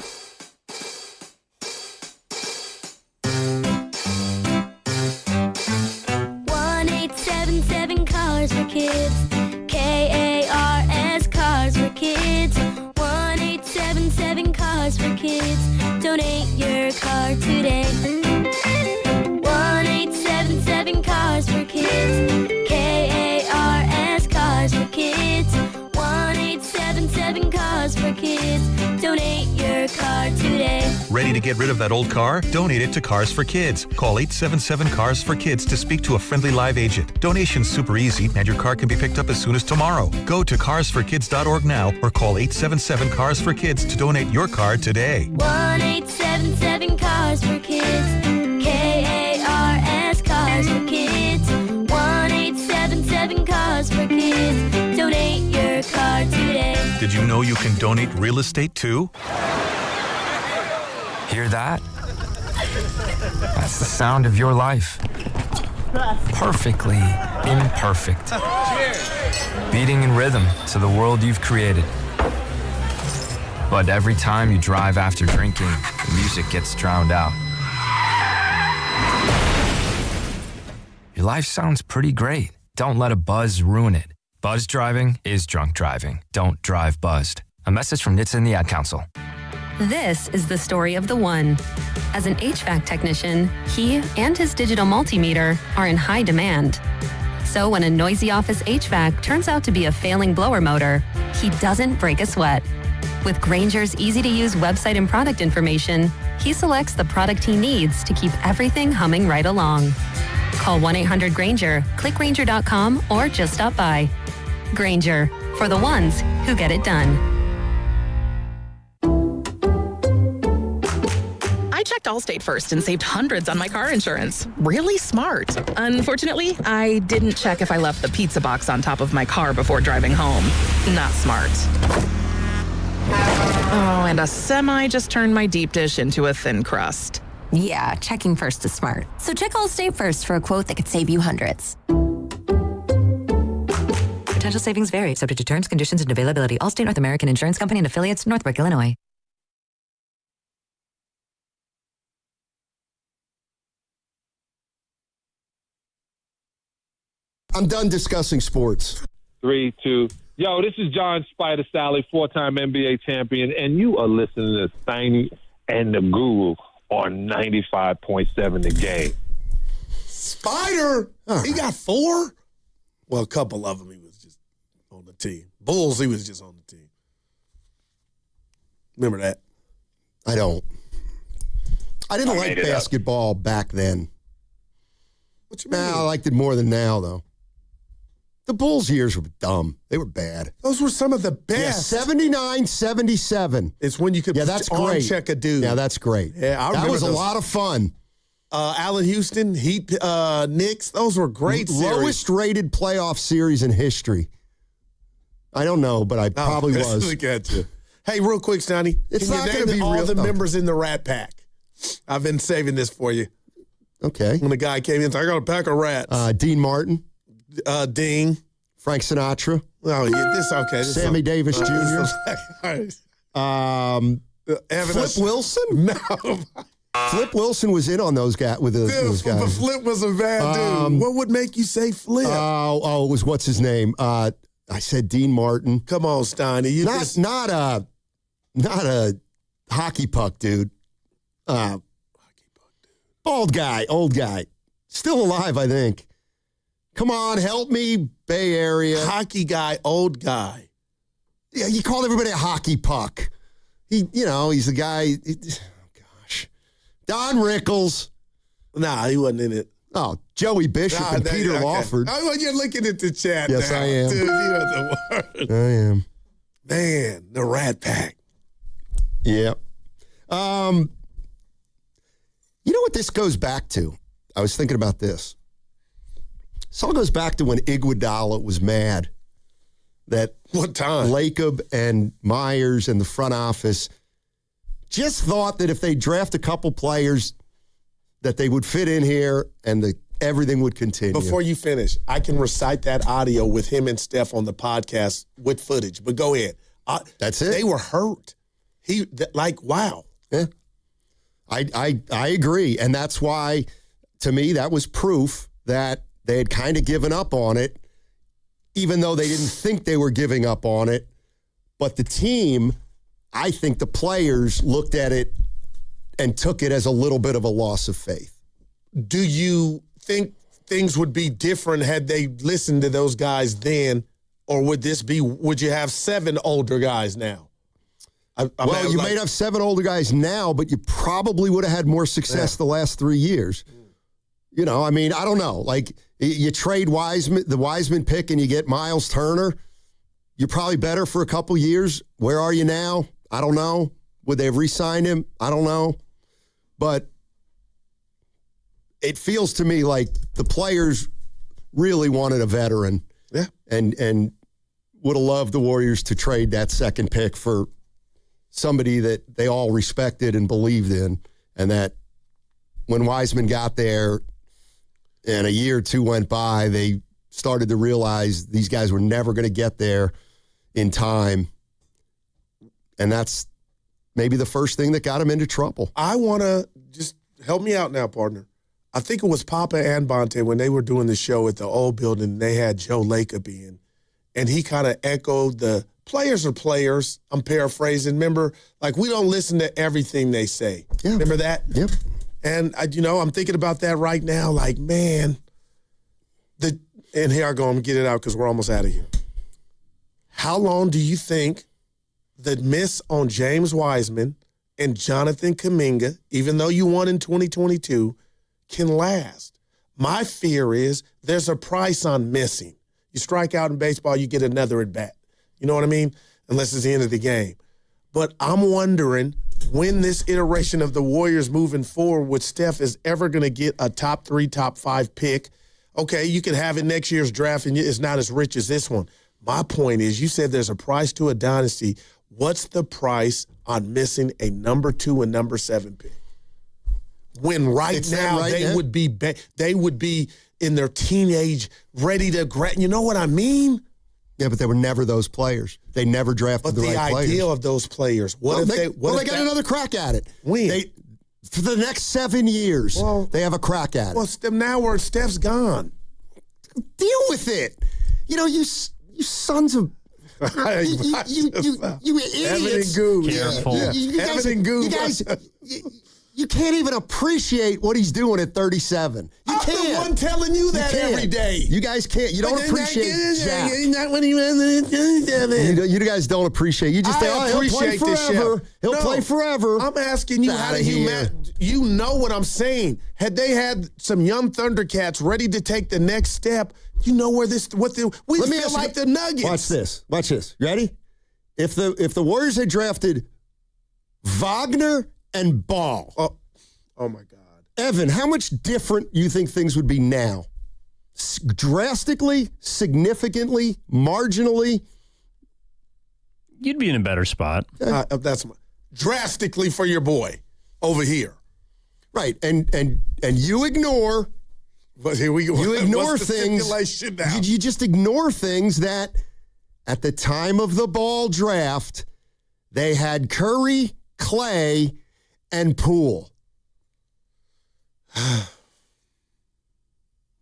1877 Cars for Kids. KARS Cars for Kids. 1877 Cars for Kids. Donate your car today. 1877 Cars for Kids. KARS Cars for Kids. 1877 Cars for Kids. Donate your car today. Ready to get rid of that old car? Donate it to Cars for Kids. Call 877 Cars for Kids to speak to a friendly live agent. Donation's super easy, and your car can be picked up as soon as tomorrow. Go to carsforkids.org now or call 877 Cars for Kids to donate your car today. 1877 Cars for Kids. KARS Cars for Kids. 1877 Cars for Kids. Donate your car today. Did you know you can donate real estate too? Hear that? That's the sound of your life. Perfectly imperfect. Beating in rhythm to the world you've created. But every time you drive after drinking, the music gets drowned out. Your life sounds pretty great. Don't let a buzz ruin it. Buzz driving is drunk driving. Don't drive buzzed. A message from NHTSA and the Ad Council. This is the story of the one. As an HVAC technician, he and his digital multimeter are in high demand. So when a noisy office HVAC turns out to be a failing blower motor, he doesn't break a sweat. With Grainger's easy-to-use website and product information, he selects the product he needs to keep everything humming right along. Call 1-800-GRAINGER, click Grainger.com, or just stop by. Grainger, for the ones who get it done. I checked Allstate first and saved hundreds on my car insurance. Really smart. Unfortunately, I didn't check if I left the pizza box on top of my car before driving home. Not smart. Oh, and a semi just turned my deep dish into a thin crust. Yeah, checking first is smart. So check Allstate first for a quote that could save you hundreds. Potential savings vary, subject to terms, conditions, and availability. Allstate North American Insurance Company and affiliates, Northbrook, Illinois. I'm done discussing sports. 3, 2. Yo, this is John Spider Sally, 4-time NBA champion, and you are listening to Steiny and the Guru on 95.7 The Game. Spider? He got 4? Well, a couple of them he was just on the team. Bulls, he was just on the team. Remember that? I don't. I didn't like basketball back then. What you mean? I liked it more than now, though. The Bulls' years were dumb. They were bad. Those were some of the best. Yeah, 79, 77. It's when you could check a dude. Yeah, that's great. Yeah, I remember that was a lot of fun. Allen Houston, Heat, Knicks, those were great series. Lowest rated playoff series in history. I don't know, but I probably was. Look at you. Hey, real quick, Stoney. It's not going to be all real. the members in the Rat Pack. I've been saving this for you. Okay. When the guy came in, I got a pack of rats. Dean Martin. Ding. Frank Sinatra. Oh, yeah, this okay. Sammy Davis Jr. Flip Wilson? No. Flip Wilson was in on those guys. Those guys. But Flip was a bad dude. What would make you say Flip? Oh, it was what's his name? I said Dean Martin. Come on, Steiny. Not a hockey puck dude. Bald guy, old guy. Still alive, I think. Come on, help me. Bay Area. Hockey guy, old guy. Yeah, you called everybody a hockey puck. He's the guy. Don Rickles. Nah, he wasn't in it. Oh, Joey Bishop and Peter Lawford. Oh, you're looking at the chat Yes, now. I am. Dude, you are the worst. I am. Man, the Rat Pack. Yeah. You know what this goes back to? I was thinking about this. This all goes back to when Iguodala was mad that what time Lacob and Myers and the front office just thought that if they draft a couple players that they would fit in here and everything would continue. Before you finish, I can recite that audio with him and Steph on the podcast with footage, but go ahead. That's it. They were hurt. Wow. Yeah. I agree. And that's why, to me, that was proof that they had kind of given up on it, even though they didn't think they were giving up on it. But the team, I think the players looked at it and took it as a little bit of a loss of faith. Do you think things would be different had they listened to those guys then? Or would you have 7 older guys now? You may have 7 older guys now, but you probably would have had more success the last 3 years. I don't know. Like, you trade the Wiseman pick and you get Miles Turner, you're probably better for a couple years. Where are you now? I don't know. Would they have re-signed him? I don't know. But it feels to me like the players really wanted a veteran. Yeah. And would have loved the Warriors to trade that second pick for somebody that they all respected and believed in, and that when Wiseman got there and a year or two went by, they started to realize these guys were never going to get there in time. And that's maybe the first thing that got him into trouble. I want to just help me out now, partner. I think it was Papa and Bonte when they were doing the show at the old building, they had Joe Lacob in, and he kind of echoed the players are players. I'm paraphrasing. Remember, we don't listen to everything they say. Yeah. Remember that? Yep. And, I'm thinking about that right now. Man, and here I go. I'm going to get it out because we're almost out of here. How long do you think the miss on James Wiseman and Jonathan Kuminga, even though you won in 2022, can last? My fear is there's a price on missing. You strike out in baseball, you get another at bat. You know what I mean? Unless it's the end of the game. But I'm wondering when this iteration of the Warriors moving forward with Steph is ever going to get a top 3, top 5 pick. Okay, you can have it next year's draft, and it's not as rich as this one. My point is, you said there's a price to a dynasty. What's the price on missing a number 2 and number 7 pick? When they would be in their teenage, ready to grab. You know what I mean? Yeah, but they were never those players. They never drafted the right players. But the idea of those players. They got another crack at it. When? For the next 7 years, they have a crack at it. Well, now Steph's gone. Deal with it. You sons of... you idiots. Evan and Goo. Careful. Evan and Goo. You guys... You can't even appreciate what he's doing at 37. You I'm can't. the one telling you that every day. You guys can't. You don't appreciate Zach. Not when he was 37. You guys don't appreciate. You just think, he'll play forever. He'll play forever. I'm asking you, how do you know what I'm saying? Had they had some young Thundercats ready to take the next step, we feel like the Nuggets. Watch this. You ready? If the Warriors had drafted Wagner and Ball. Oh my God. Evan, how much different you think things would be now? Drastically, significantly, marginally? You'd be in a better spot. That's drastically for your boy over here. Right. And you ignore. But here we go. You ignore things. You just ignore things that at the time of the Ball draft, they had Curry, Clay, and Poole.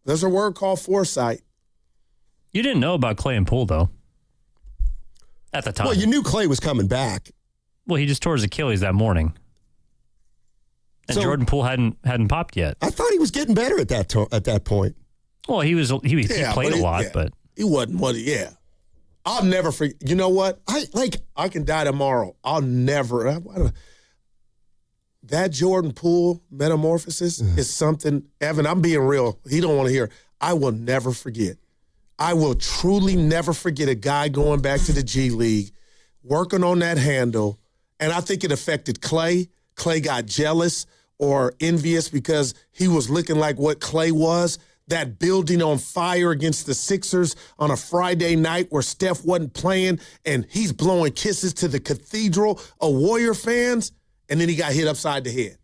There's a word called foresight. You didn't know about Clay and Poole, though, at the time. Well, you knew Clay was coming back. Well, he just tore his Achilles that morning. And Jordan Poole hadn't popped yet. I thought he was getting better at that point. Well, he played a lot, but He wasn't what he, yeah. I'll never forget. You know what? I can die tomorrow. I'll never. That Jordan Poole metamorphosis is something, Evan, I'm being real. He don't want to hear. I will never forget. I will truly never forget a guy going back to the G League, working on that handle, and I think it affected Clay. Clay got jealous or envious because he was looking like what Clay was. That building on fire against the Sixers on a Friday night where Steph wasn't playing and he's blowing kisses to the cathedral of Warrior fans, and then he got hit upside the head.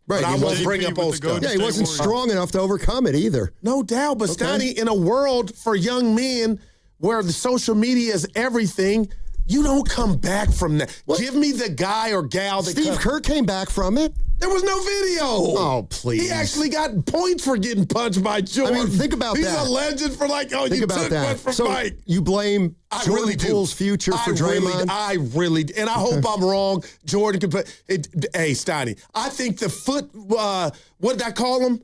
Right. But I won't bring up old stuff. Yeah, he wasn't strong enough to overcome it either. No doubt. But, Stoney, in a world for young men where the social media is everything, you don't come back from that. What? Give me the guy or gal that Steve Kerr came back from it. There was no video. Oh, please. He actually got points for getting punched by Jordan. I mean, think about He's that. He's a legend for you took one from Mike. You blame Jordan Poole's future for Draymond? I really do. And I hope I'm wrong. Jordan could put hey, Steiny, I think the foot, what did I call them?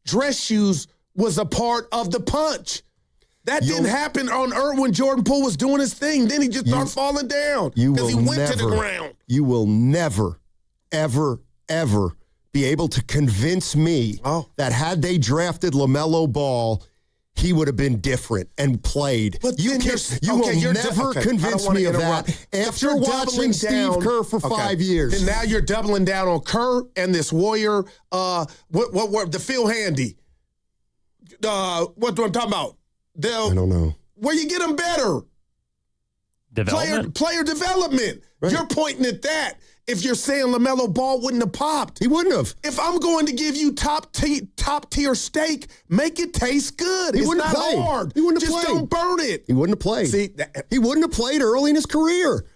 Dress shoes was a part of the punch. That didn't happen on Earth when Jordan Poole was doing his thing. Then he just started falling down because he went to the ground. You will never, ever, ever be able to convince me that had they drafted LaMelo Ball, he would have been different and played. But you will never convince me of that after watching Steve Kerr for 5 years. And now you're doubling down on Kerr and this Warrior, the Phil Handy. What do I'm talking about? I don't know. Where you get them better. Player development. Right. You're pointing at that. If you're saying LaMelo Ball wouldn't have popped. He wouldn't have. If I'm going to give you top tier steak, make it taste good. It's not hard. He wouldn't have played. Just don't burn it. He wouldn't have played. See, he wouldn't have played early in his career.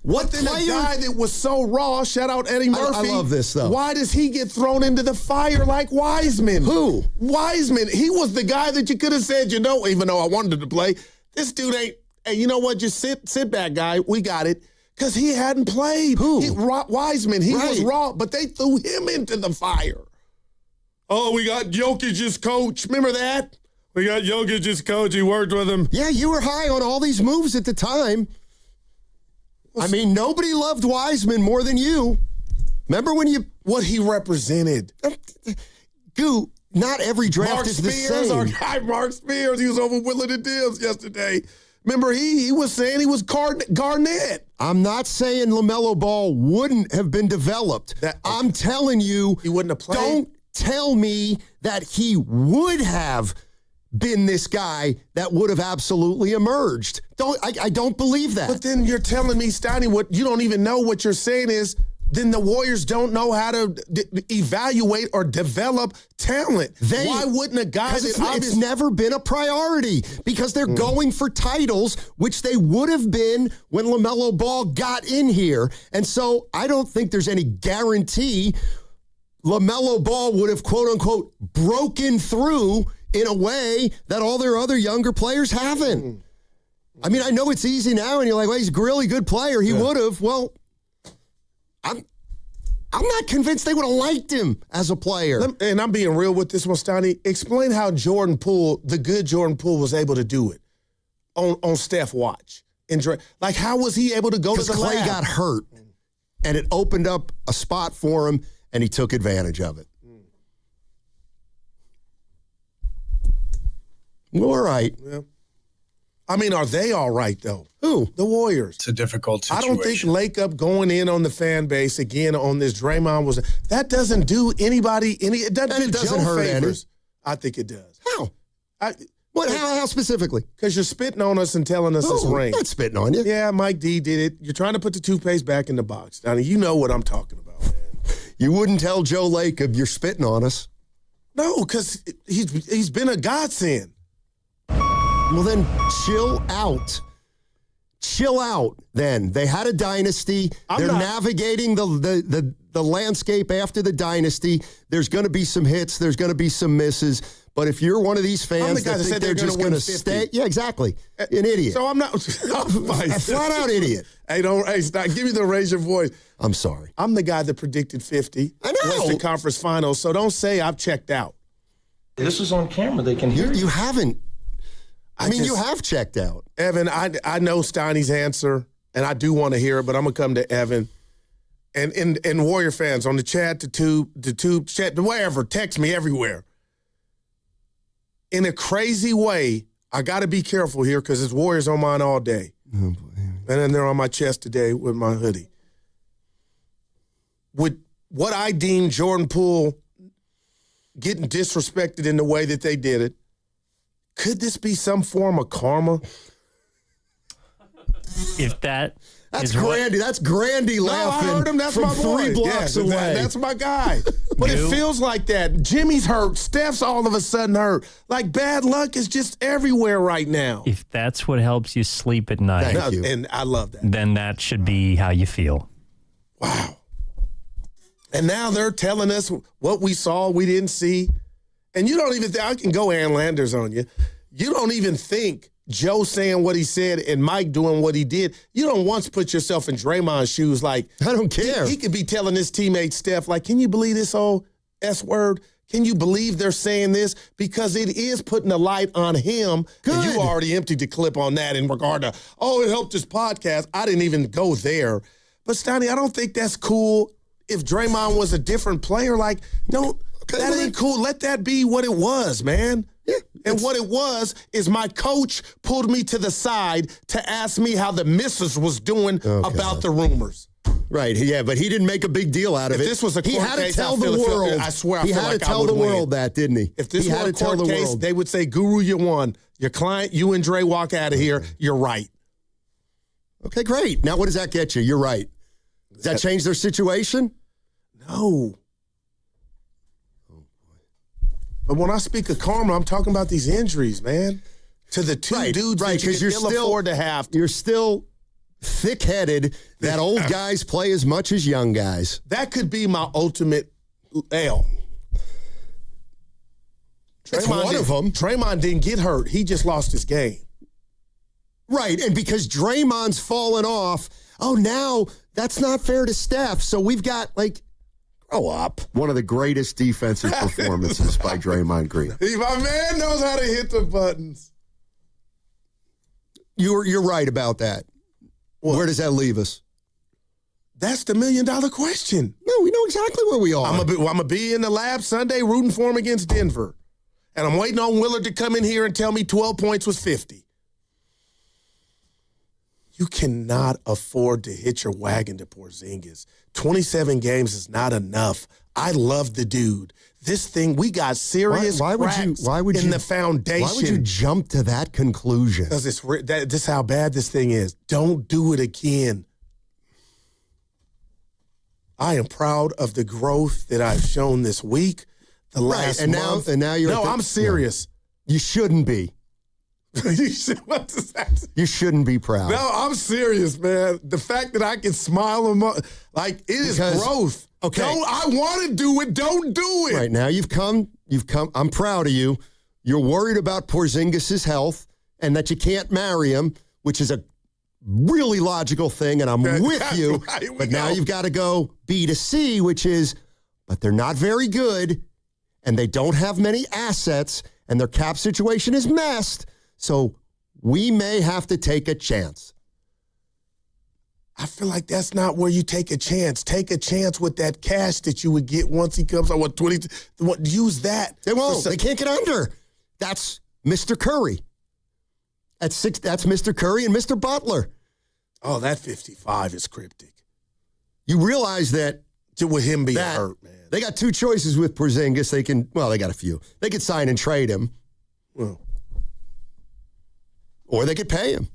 What then a guy that was so raw, shout out Eddie Murphy. I love this, though. Why does he get thrown into the fire like Wiseman? Who? Wiseman. He was the guy that you could have said, even though I wanted to play, this dude ain't, hey, you know what, just sit back, guy. We got it. Because he hadn't played. Who? Wiseman. He was raw, but they threw him into the fire. Oh, we got Jokic's coach. Remember that? We got Jokic's coach. He worked with him. Yeah, you were high on all these moves at the time. I mean, nobody loved Wiseman more than you. Remember what he represented? Goo, not every draft is the same. Our guy Mark Spears, he was over Willard and Dibbs yesterday. Remember, he was saying he was Garnett. I'm not saying LaMelo Ball wouldn't have been developed. I'm telling you, he wouldn't have played. Don't tell me that he would have been this guy that would have absolutely emerged. I don't believe that. But then you're telling me, Steiny, what you don't even know what you're saying is then the Warriors don't know how to evaluate or develop talent. Why wouldn't a guy that it's never been a priority because they're going for titles, which they would have been when LaMelo Ball got in here. And so I don't think there's any guarantee LaMelo Ball would have, quote unquote, broken through in a way that all their other younger players haven't. I mean, I know it's easy now, and you're like, well, he's a really good player. He would have. Well, I'm not convinced they would have liked him as a player. And I'm being real with this one, Stoney. Explain how Jordan Poole, the good Jordan Poole, was able to do it on Steph watch. Like, how was he able to go to the Clay lab? got hurt, and it opened up a spot for him, and he took advantage of it. All right. Yeah. I mean, are they all right, though? Who? The Warriors. It's a difficult situation. I don't think Lacob going in on the fan base again on this Draymond that doesn't do anybody it doesn't hurt favors. I think it does. How? How specifically? Because you're spitting on us and telling us it's rain. Not spitting on you. Yeah, Mike D did it. You're trying to put the toothpaste back in the box. Now, you know what I'm talking about, man. You wouldn't tell Joe Lacob you're spitting on us. No, because he's been a godsend. Well, then chill out. Chill out, then. They had a dynasty. They're navigating the landscape after the dynasty. There's going to be some hits. There's going to be some misses. But if you're one of these fans that think they're just going to stay... Yeah, exactly. An idiot. So I'm not... A flat-out idiot. Stop. Give me the raise your voice. I'm sorry. I'm the guy that predicted 50. I know. Western Conference Finals, so don't say I've checked out. This is on camera. They can hear you. You haven't... you have checked out. Evan, I know Steiny's answer, and I do want to hear it, but I'm going to come to Evan. And Warrior fans on the chat, the tube chat, wherever, text me everywhere. In a crazy way, I got to be careful here because it's Warriors on mine all day. Oh, boy. And then they're on my chest today with my hoodie. Would what I deem Jordan Poole getting disrespected in the way that they did it, could this be some form of karma? If that's Grandy. That's Grandy laughing. I heard him. That's from my boy. 3 blocks away. That's my guy. But it feels like that. Jimmy's hurt. Steph's all of a sudden hurt. Like bad luck is just everywhere right now. If that's what helps you sleep at night, Thank you. And I love that. Then that should be how you feel. Wow. And now they're telling us what we saw we didn't see. And you don't even think, I can go Aaron Landers on you. You don't even think Joe saying what he said and Mike doing what he did, you don't once put yourself in Draymond's shoes like, I don't care. He could be telling his teammate Steph, like, can you believe this old S word? Can you believe they're saying this? Because it is putting a light on him. Good. And you already emptied the clip on that in regard to, it helped his podcast. I didn't even go there. But, Steiny, I don't think that's cool. If Draymond was a different player, like, that ain't cool. Let that be what it was, man. Yeah, and what it was is my coach pulled me to the side to ask me how the missus was doing about the rumors. Right, yeah, but he didn't make a big deal out of it. If this was a he court had to case, tell the world. I swear I he feel had like to tell the world that, didn't he? If this he was had a to tell court the case, world. they would say, Guru, you won. Your client, you and Dre walk out of here. You're right. Okay, great. Now what does that get you? You're right. Does that change their situation? No. But when I speak of karma, I'm talking about these injuries, man. To the two dudes that you can still afford to have. You're still thick-headed that old guys play as much as young guys. That could be my ultimate L. It's one of them. Draymond didn't get hurt. He just lost his game. Right, and because Draymond's fallen off, now that's not fair to Steph. So we've got, grow up. One of the greatest defensive performances by Draymond Green. My man knows how to hit the buttons. You're right about that. What? Where does that leave us? That's the $1 million question. No, we know exactly where we are. I'm gonna be in the lab Sunday rooting for him against Denver. And I'm waiting on Willard to come in here and tell me 12 points was 50. You cannot afford to hitch your wagon to Porzingis. 27 games is not enough. I love the dude. This thing, we got serious cracks in the foundation. Why would you jump to that conclusion? Because this is how bad this thing is. Don't do it again. I am proud of the growth that I've shown this week, the last month. Now you're. No, I'm serious. No, you shouldn't be. What does that say? You shouldn't be proud. No, I'm serious, man. The fact that I can smile it is growth. Okay. I want to do it. Don't do it. Right now you've come. I'm proud of you. You're worried about Porzingis' health and that you can't marry him, which is a really logical thing, and I'm with you. But now you've got to go B to C, which is, but they're not very good, and they don't have many assets, and their cap situation is messed. So we may have to take a chance. I feel like that's not where you take a chance. Take a chance with that cash that you would get once he comes on. Use that. They won't. They can't get under. That's Mr. Curry. That's Mr. Curry and Mr. Butler. Oh, that 55 is cryptic. You realize that with him being hurt, man. They got two choices with Porzingis. They got a few. They could sign and trade him. Well. Or they could pay him.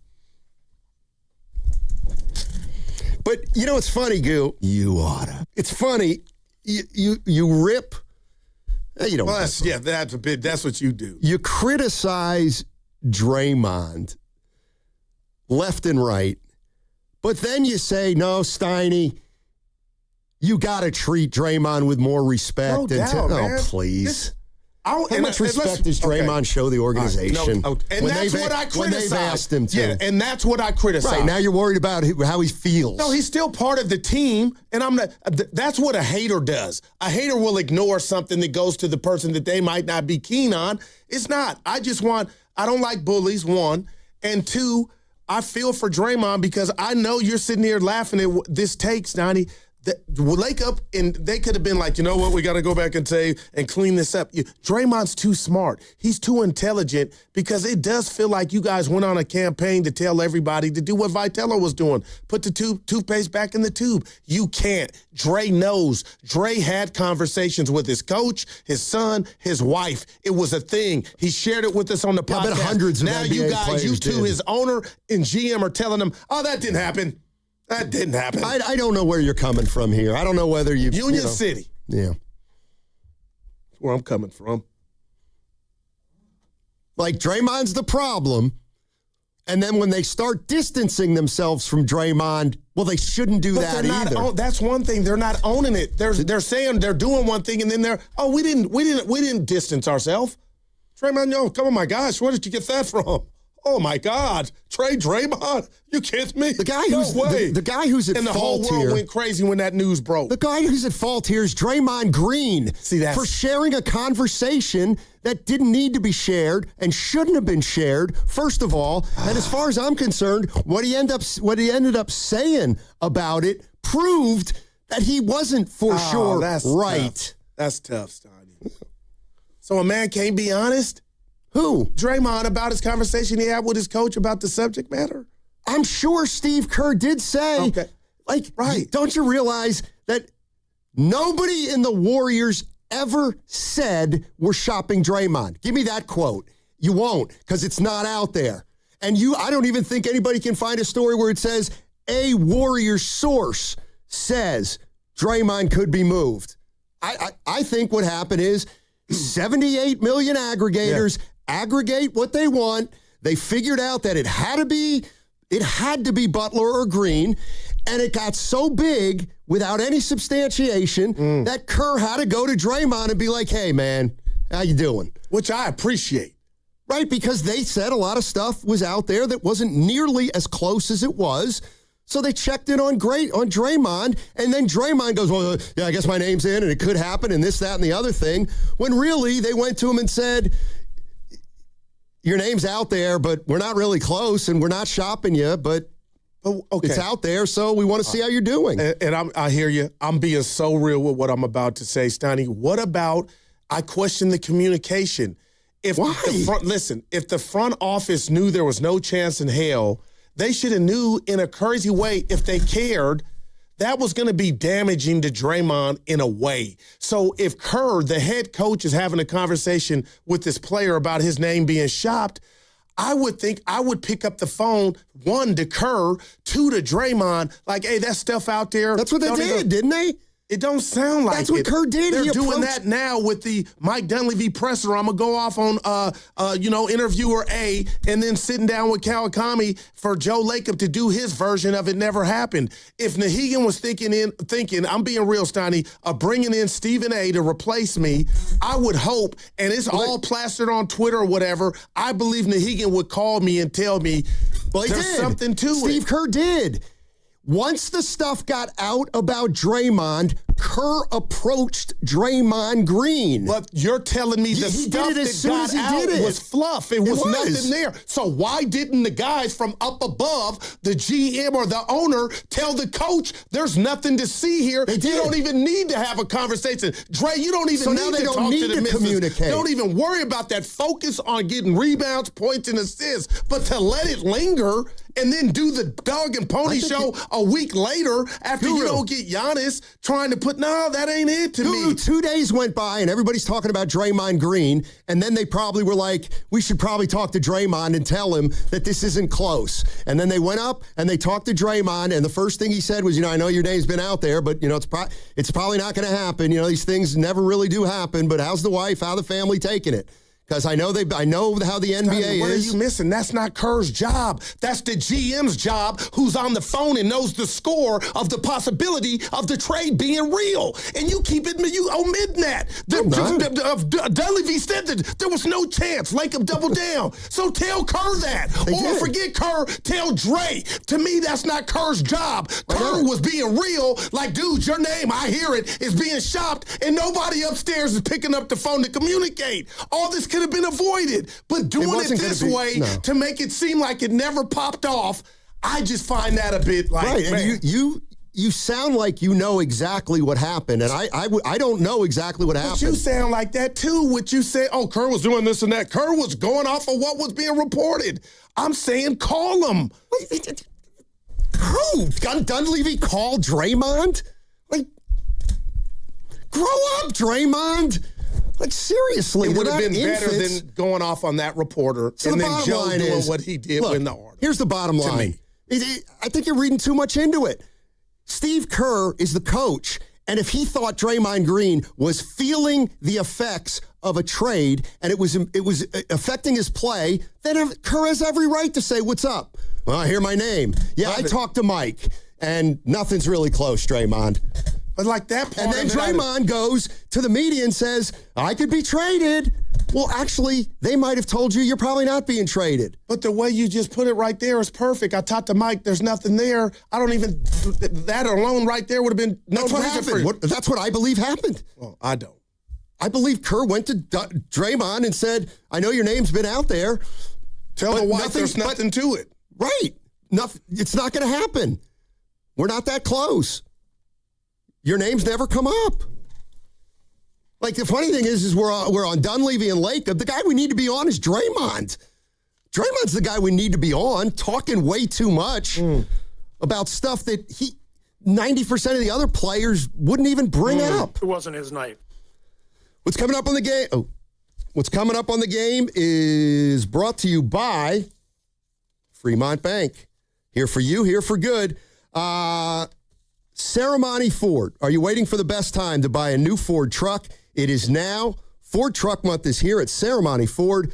But you know what's funny, Goo? You oughta. It's funny. You rip. You don't. Well, that's what you do. You criticize Draymond left and right, but then you say, no, Steiny, you got to treat Draymond with more respect. No doubt, man. Oh, please. How much respect does Draymond show the organization? And that's what I criticize. When they've asked him to. Yeah, and that's what I criticize. Right, now you're worried about how he feels. No, he's still part of the team, and I'm not. That's what a hater does. A hater will ignore something that goes to the person that they might not be keen on. It's not. I just want I don't like bullies, one. And two, I feel for Draymond because I know you're sitting here laughing at what this takes, Donnie. Lacob, and they could have been like, you know what, we got to go back and say and clean this up. Draymond's too smart. He's too intelligent because it does feel like you guys went on a campaign to tell everybody to do what Vitello was doing. Put the toothpaste back in the tube. You can't. Dre knows. Dre had conversations with his coach, his son, his wife. It was a thing. He shared it with us on the podcast. I bet hundreds of now NBA you guys, you two, did. his owner and GM are telling him, oh, that didn't happen. That didn't happen. I don't know where you're coming from here. I don't know whether you... Union City. Yeah. That's where I'm coming from. Like, Draymond's the problem. And then when they start distancing themselves from Draymond, well, they shouldn't do that either. That's one thing. They're not owning it. They're saying they're doing one thing, and then they're, we didn't distance ourselves. Draymond, no, come on, my gosh, where did you get that from? Oh my God, Draymond, you kidding me? The guy who's the guy who's at fault here. And the whole world went crazy when that news broke. The guy who's at fault here is Draymond Green. See that? For sharing a conversation that didn't need to be shared and shouldn't have been shared, first of all. And as far as I'm concerned, what he ended up saying about it proved that he wasn't for sure right. Tough. That's tough, Stoney. So a man can't be honest? Who? Draymond, about his conversation he had with his coach about the subject matter? I'm sure Steve Kerr did say, don't you realize that nobody in the Warriors ever said we're shopping Draymond? Give me that quote. You won't, because it's not out there. And I don't even think anybody can find a story where it says a Warrior source says Draymond could be moved. I think what happened is 78 million aggregators aggregate what they want. They figured out that it had to be Butler or Green, and it got so big without any substantiation that Kerr had to go to Draymond and be like, hey, man, how you doing? Which I appreciate. Right, because they said a lot of stuff was out there that wasn't nearly as close as it was. So they checked in on Draymond, and then Draymond goes, well, yeah, I guess my name's in, and it could happen, and this, that, and the other thing, when really they went to him and said, your name's out there, but we're not really close, and we're not shopping you, but it's out there, so we want to see how you're doing. And I hear you. I'm being so real with what I'm about to say, Stoney. What about, I question the communication. Why? If the front office knew there was no chance in hell, they should have knew in a crazy way, if they cared, that was going to be damaging to Draymond in a way. So if Kerr, the head coach, is having a conversation with this player about his name being shopped, I would think I would pick up the phone, one, to Kerr, two, to Draymond, like, hey, that stuff out there. That's what they did, didn't they? It don't sound like That's what Kerr did. They're doing that now with the Mike Dunleavy presser. I'm going to go off on, interviewer A, and then sitting down with Kawakami for Joe Lacob to do his version of it never happened. If Nahegan was thinking, I'm being real, Stoney, of bringing in Stephen A to replace me, I would hope, and it's all plastered on Twitter or whatever, I believe Nahegan would call me and tell me there's something to it. Steve Kerr did. Once the stuff got out about Draymond, Kerr approached Draymond Green. But you're telling me the stuff that got out was fluff. It was nothing there. So why didn't the guys from up above, the GM or the owner, tell the coach there's nothing to see here? You don't even need to have a conversation. Dre, you don't even need to talk to the missus. Communicate. Don't even worry about that. Focus on getting rebounds, points, and assists. But to let it linger and then do the dog and pony show a week later after you don't get Giannis trying to put, no, that ain't it to me. 2 days went by and everybody's talking about Draymond Green, and then they probably were like, we should probably talk to Draymond and tell him that this isn't close. And then they went up and they talked to Draymond, and the first thing he said was, I know your name's been out there, but, it's probably not going to happen. These things never really do happen, but how's the wife, how the family taking it? Because I know how the NBA is. What are you missing? That's not Kerr's job. That's the GM's job, who's on the phone and knows the score of the possibility of the trade being real. And you omitting that. Dunleavy said that there was no chance. Lacob doubled down. So tell Kerr that. Forget Kerr, tell Dre. To me, that's not Kerr's job. Kerr was being real, like, dude, your name, I hear it, is being shopped, and nobody upstairs is picking up the phone to communicate. All this could have been avoided. But doing it this way to make it seem like it never popped off, I just find that a bit like, right. Man. And you sound like you know exactly what happened, and I don't know exactly what happened. But you sound like that too. What you said, Kerr was doing this and that. Kerr was going off of what was being reported. I'm saying call him. Who? Dunleavy called Draymond? Like, grow up, Draymond. Like, seriously. It would have been better than going off on that reporter and then Joe doing what he did in the article. Here's the bottom line. I think you're reading too much into it. Steve Kerr is the coach, and if he thought Draymond Green was feeling the effects of a trade and it was affecting his play, then Kerr has every right to say, what's up? Well, I hear my name. Yeah, I talked to Mike, and nothing's really close, Draymond. But like that part and then Draymond goes to the media and says, I could be traded. Well, actually, they might have told you you're probably not being traded. But the way you just put it right there is perfect. I talked to Mike. There's nothing there. That alone right there would have been no That's what happened. That's what I believe happened. Well, I don't. I believe Kerr went to Draymond and said, I know your name's been out there. Tell the wife there's nothing to it. Right. It's not going to happen. We're not that close. Your name's never come up. Like, the funny thing is we're on Dunleavy and Lacob. The guy we need to be on is Draymond. Draymond's the guy we need to be on, talking way too much about stuff that 90% of the other players wouldn't even bring up. It wasn't his night. What's coming up on the game? What's coming up on the game is brought to you by Fremont Bank. Here for you, here for good. Ceremony Ford. Are you waiting for the best time to buy a new Ford truck? It is now. Ford Truck Month is here at Ceremony Ford.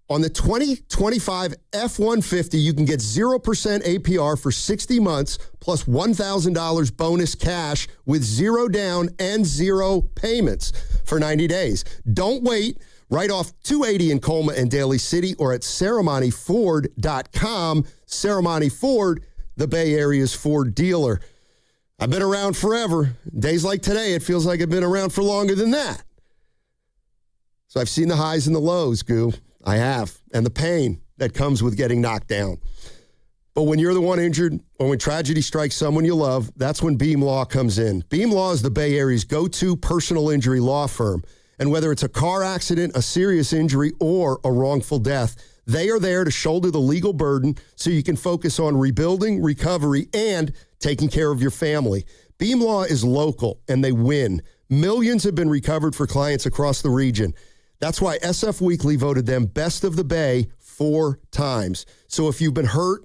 On the 2025 F-150, you can get 0% APR for 60 months plus $1,000 bonus cash with zero down and zero payments for 90 days. Don't wait. Right off 280 in Colma and Daly City or at ceremonyford.com. Ceremony Ford, the Bay Area's Ford dealer. I've been around forever. Days like today, it feels like I've been around for longer than that. So I've seen the highs and the lows, Goo. I have. And the pain that comes with getting knocked down. But when you're the one injured or when tragedy strikes someone you love, that's when Beam Law comes in. Beam Law is the Bay Area's go-to personal injury law firm. And whether it's a car accident, a serious injury, or a wrongful death, they are there to shoulder the legal burden so you can focus on rebuilding, recovery, and taking care of your family. Beam Law is local, and they win. Millions have been recovered for clients across the region. That's why SF Weekly voted them Best of the Bay 4 times. So if you've been hurt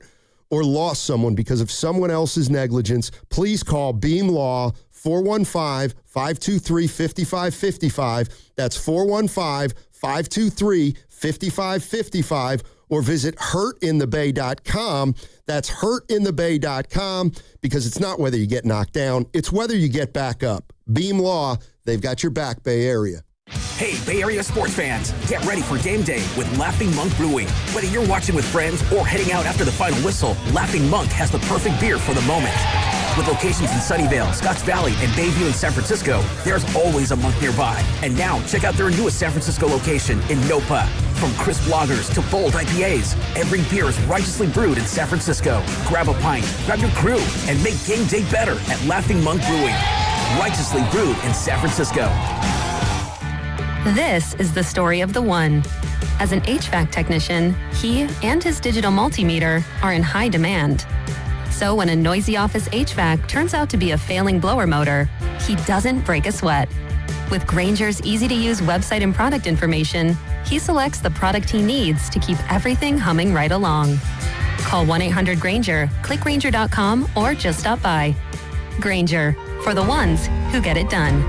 or lost someone because of someone else's negligence, please call Beam Law 415-523-5555. That's 415-523-5555. Or visit hurtinthebay.com. That's hurtinthebay.com because it's not whether you get knocked down, it's whether you get back up. Beam Law, they've got your back, Bay Area. Hey, Bay Area sports fans, get ready for game day with Laughing Monk Brewing. Whether you're watching with friends or heading out after the final whistle, Laughing Monk has the perfect beer for the moment. With locations in Sunnyvale, Scotts Valley, and Bayview in San Francisco, there's always a Monk nearby. And now, check out their newest San Francisco location in Nopa. From crisp lagers to bold IPAs, every beer is righteously brewed in San Francisco. Grab a pint, grab your crew, and make game day better at Laughing Monk Brewing. Righteously brewed in San Francisco. This is the story of the one. As an HVAC technician, he and his digital multimeter are in high demand. So when a noisy office HVAC turns out to be a failing blower motor, he doesn't break a sweat. With Grainger's easy-to-use website and product information, he selects the product he needs to keep everything humming right along. Call 1-800-GRAINGER, click Grainger.com, or just stop by. Grainger, for the ones who get it done.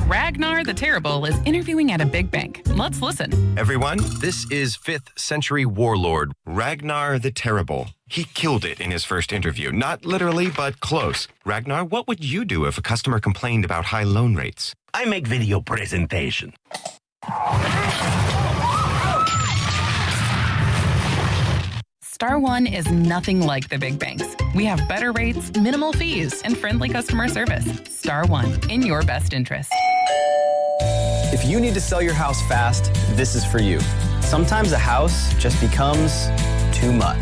Ragnar the Terrible is interviewing at a big bank. Let's listen. Everyone, this is 5th century warlord Ragnar the Terrible. He killed it in his first interview. Not literally, but close. Ragnar, what would you do if a customer complained about high loan rates? I make video presentation. Star One is nothing like the big banks. We have better rates, minimal fees, and friendly customer service. Star One, in your best interest. If If you need to sell your house fast, this is for you. Sometimes a house just becomes too much.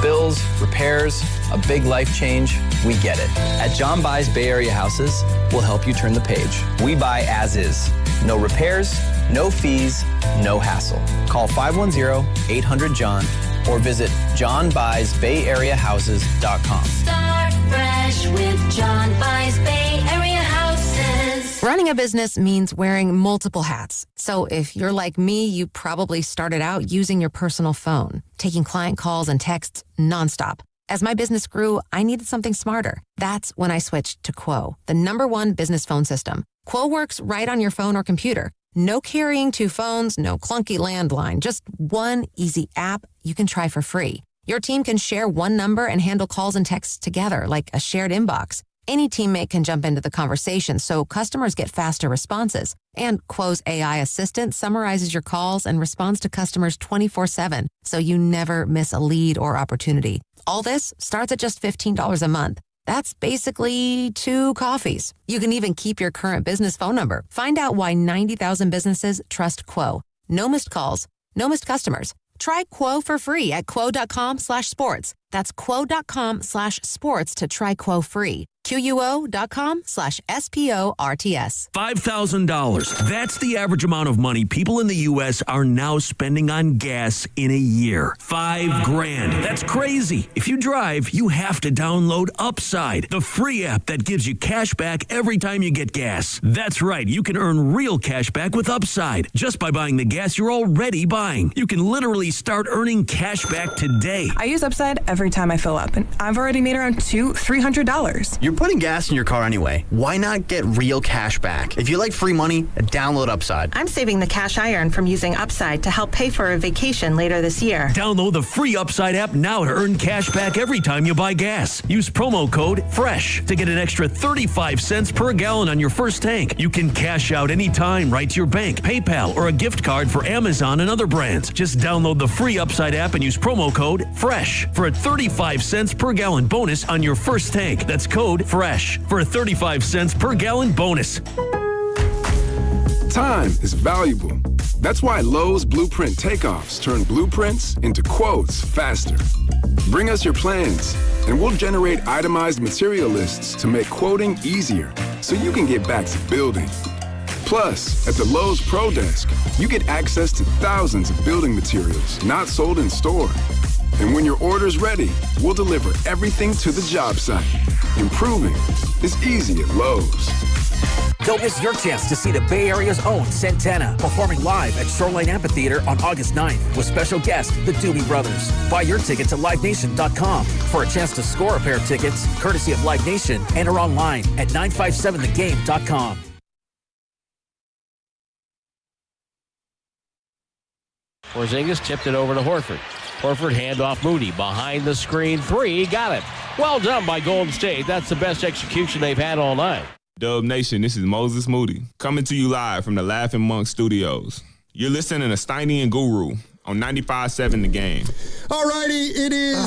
Bills, repairs, a big life change, we get it. At John Buys Bay Area Houses, we'll help you turn the page. We buy as is. No repairs, no fees, no hassle. Call 510-800-JOHN or visit johnbuysbayareahouses.com. Start fresh with John Buys Bay Area Houses. Running a business means wearing multiple hats. So if you're like me, you probably started out using your personal phone, taking client calls and texts nonstop. As my business grew, I needed something smarter. That's when I switched to Quo, the #1 business phone system. Quo works right on your phone or computer. No carrying 2 phones, no clunky landline, just one easy app you can try for free. Your team can share one number and handle calls and texts together like a shared inbox. Any teammate can jump into the conversation so customers get faster responses. And Quo's AI assistant summarizes your calls and responds to customers 24/7, so you never miss a lead or opportunity. All this starts at just $15 a month. That's basically 2 coffees. You can even keep your current business phone number. Find out why 90,000 businesses trust Quo. No missed calls, no missed customers. Try Quo for free at quo.com/sports. That's quo.com/sports to try Quo free. QUO.com/SPORTS. $5,000. That's the average amount of money people in the U.S. are now spending on gas in a year. $5,000. That's crazy. If you drive, you have to download Upside, the free app that gives you cash back every time you get gas. That's right. You can earn real cash back with Upside just by buying the gas you're already buying. You can literally start earning cash back today. I use Upside every time I fill up, and I've already made around $300. You're putting gas in your car anyway. Why not get real cash back? If you like free money, download Upside. I'm saving the cash I earn from using Upside to help pay for a vacation later this year. Download the free Upside app now to earn cash back every time you buy gas. Use promo code FRESH to get an extra 35 cents per gallon on your first tank. You can cash out anytime right to your bank, PayPal, or a gift card for Amazon and other brands. Just download the free Upside app and use promo code FRESH for a 35 cents per gallon bonus on your first tank. That's code FRESH for a 35 cents per gallon bonus. Time is valuable. That's why Lowe's Blueprint Takeoffs turn blueprints into quotes faster. Bring us your plans, and we'll generate itemized material lists to make quoting easier so you can get back to building. Plus, at the Lowe's Pro Desk, you get access to thousands of building materials not sold in store. And when your order's ready, we'll deliver everything to the job site. Improving is easy at Lowe's. Don't miss your chance to see the Bay Area's own Santana performing live at Shoreline Amphitheater on August 9th with special guest, the Doobie Brothers. Buy your tickets at LiveNation.com for a chance to score a pair of tickets, courtesy of Live Nation, and are online at 957thegame.com. Porzingis tipped it over to Horford. Horford handoff Moody behind the screen 3. Got it. Well done by Golden State. That's the best execution they've had all night. Dub Nation, this is Moses Moody coming to you live from the Laughing Monk Studios. You're listening to Steiny and Guru on 95.7 The Game. All righty, it is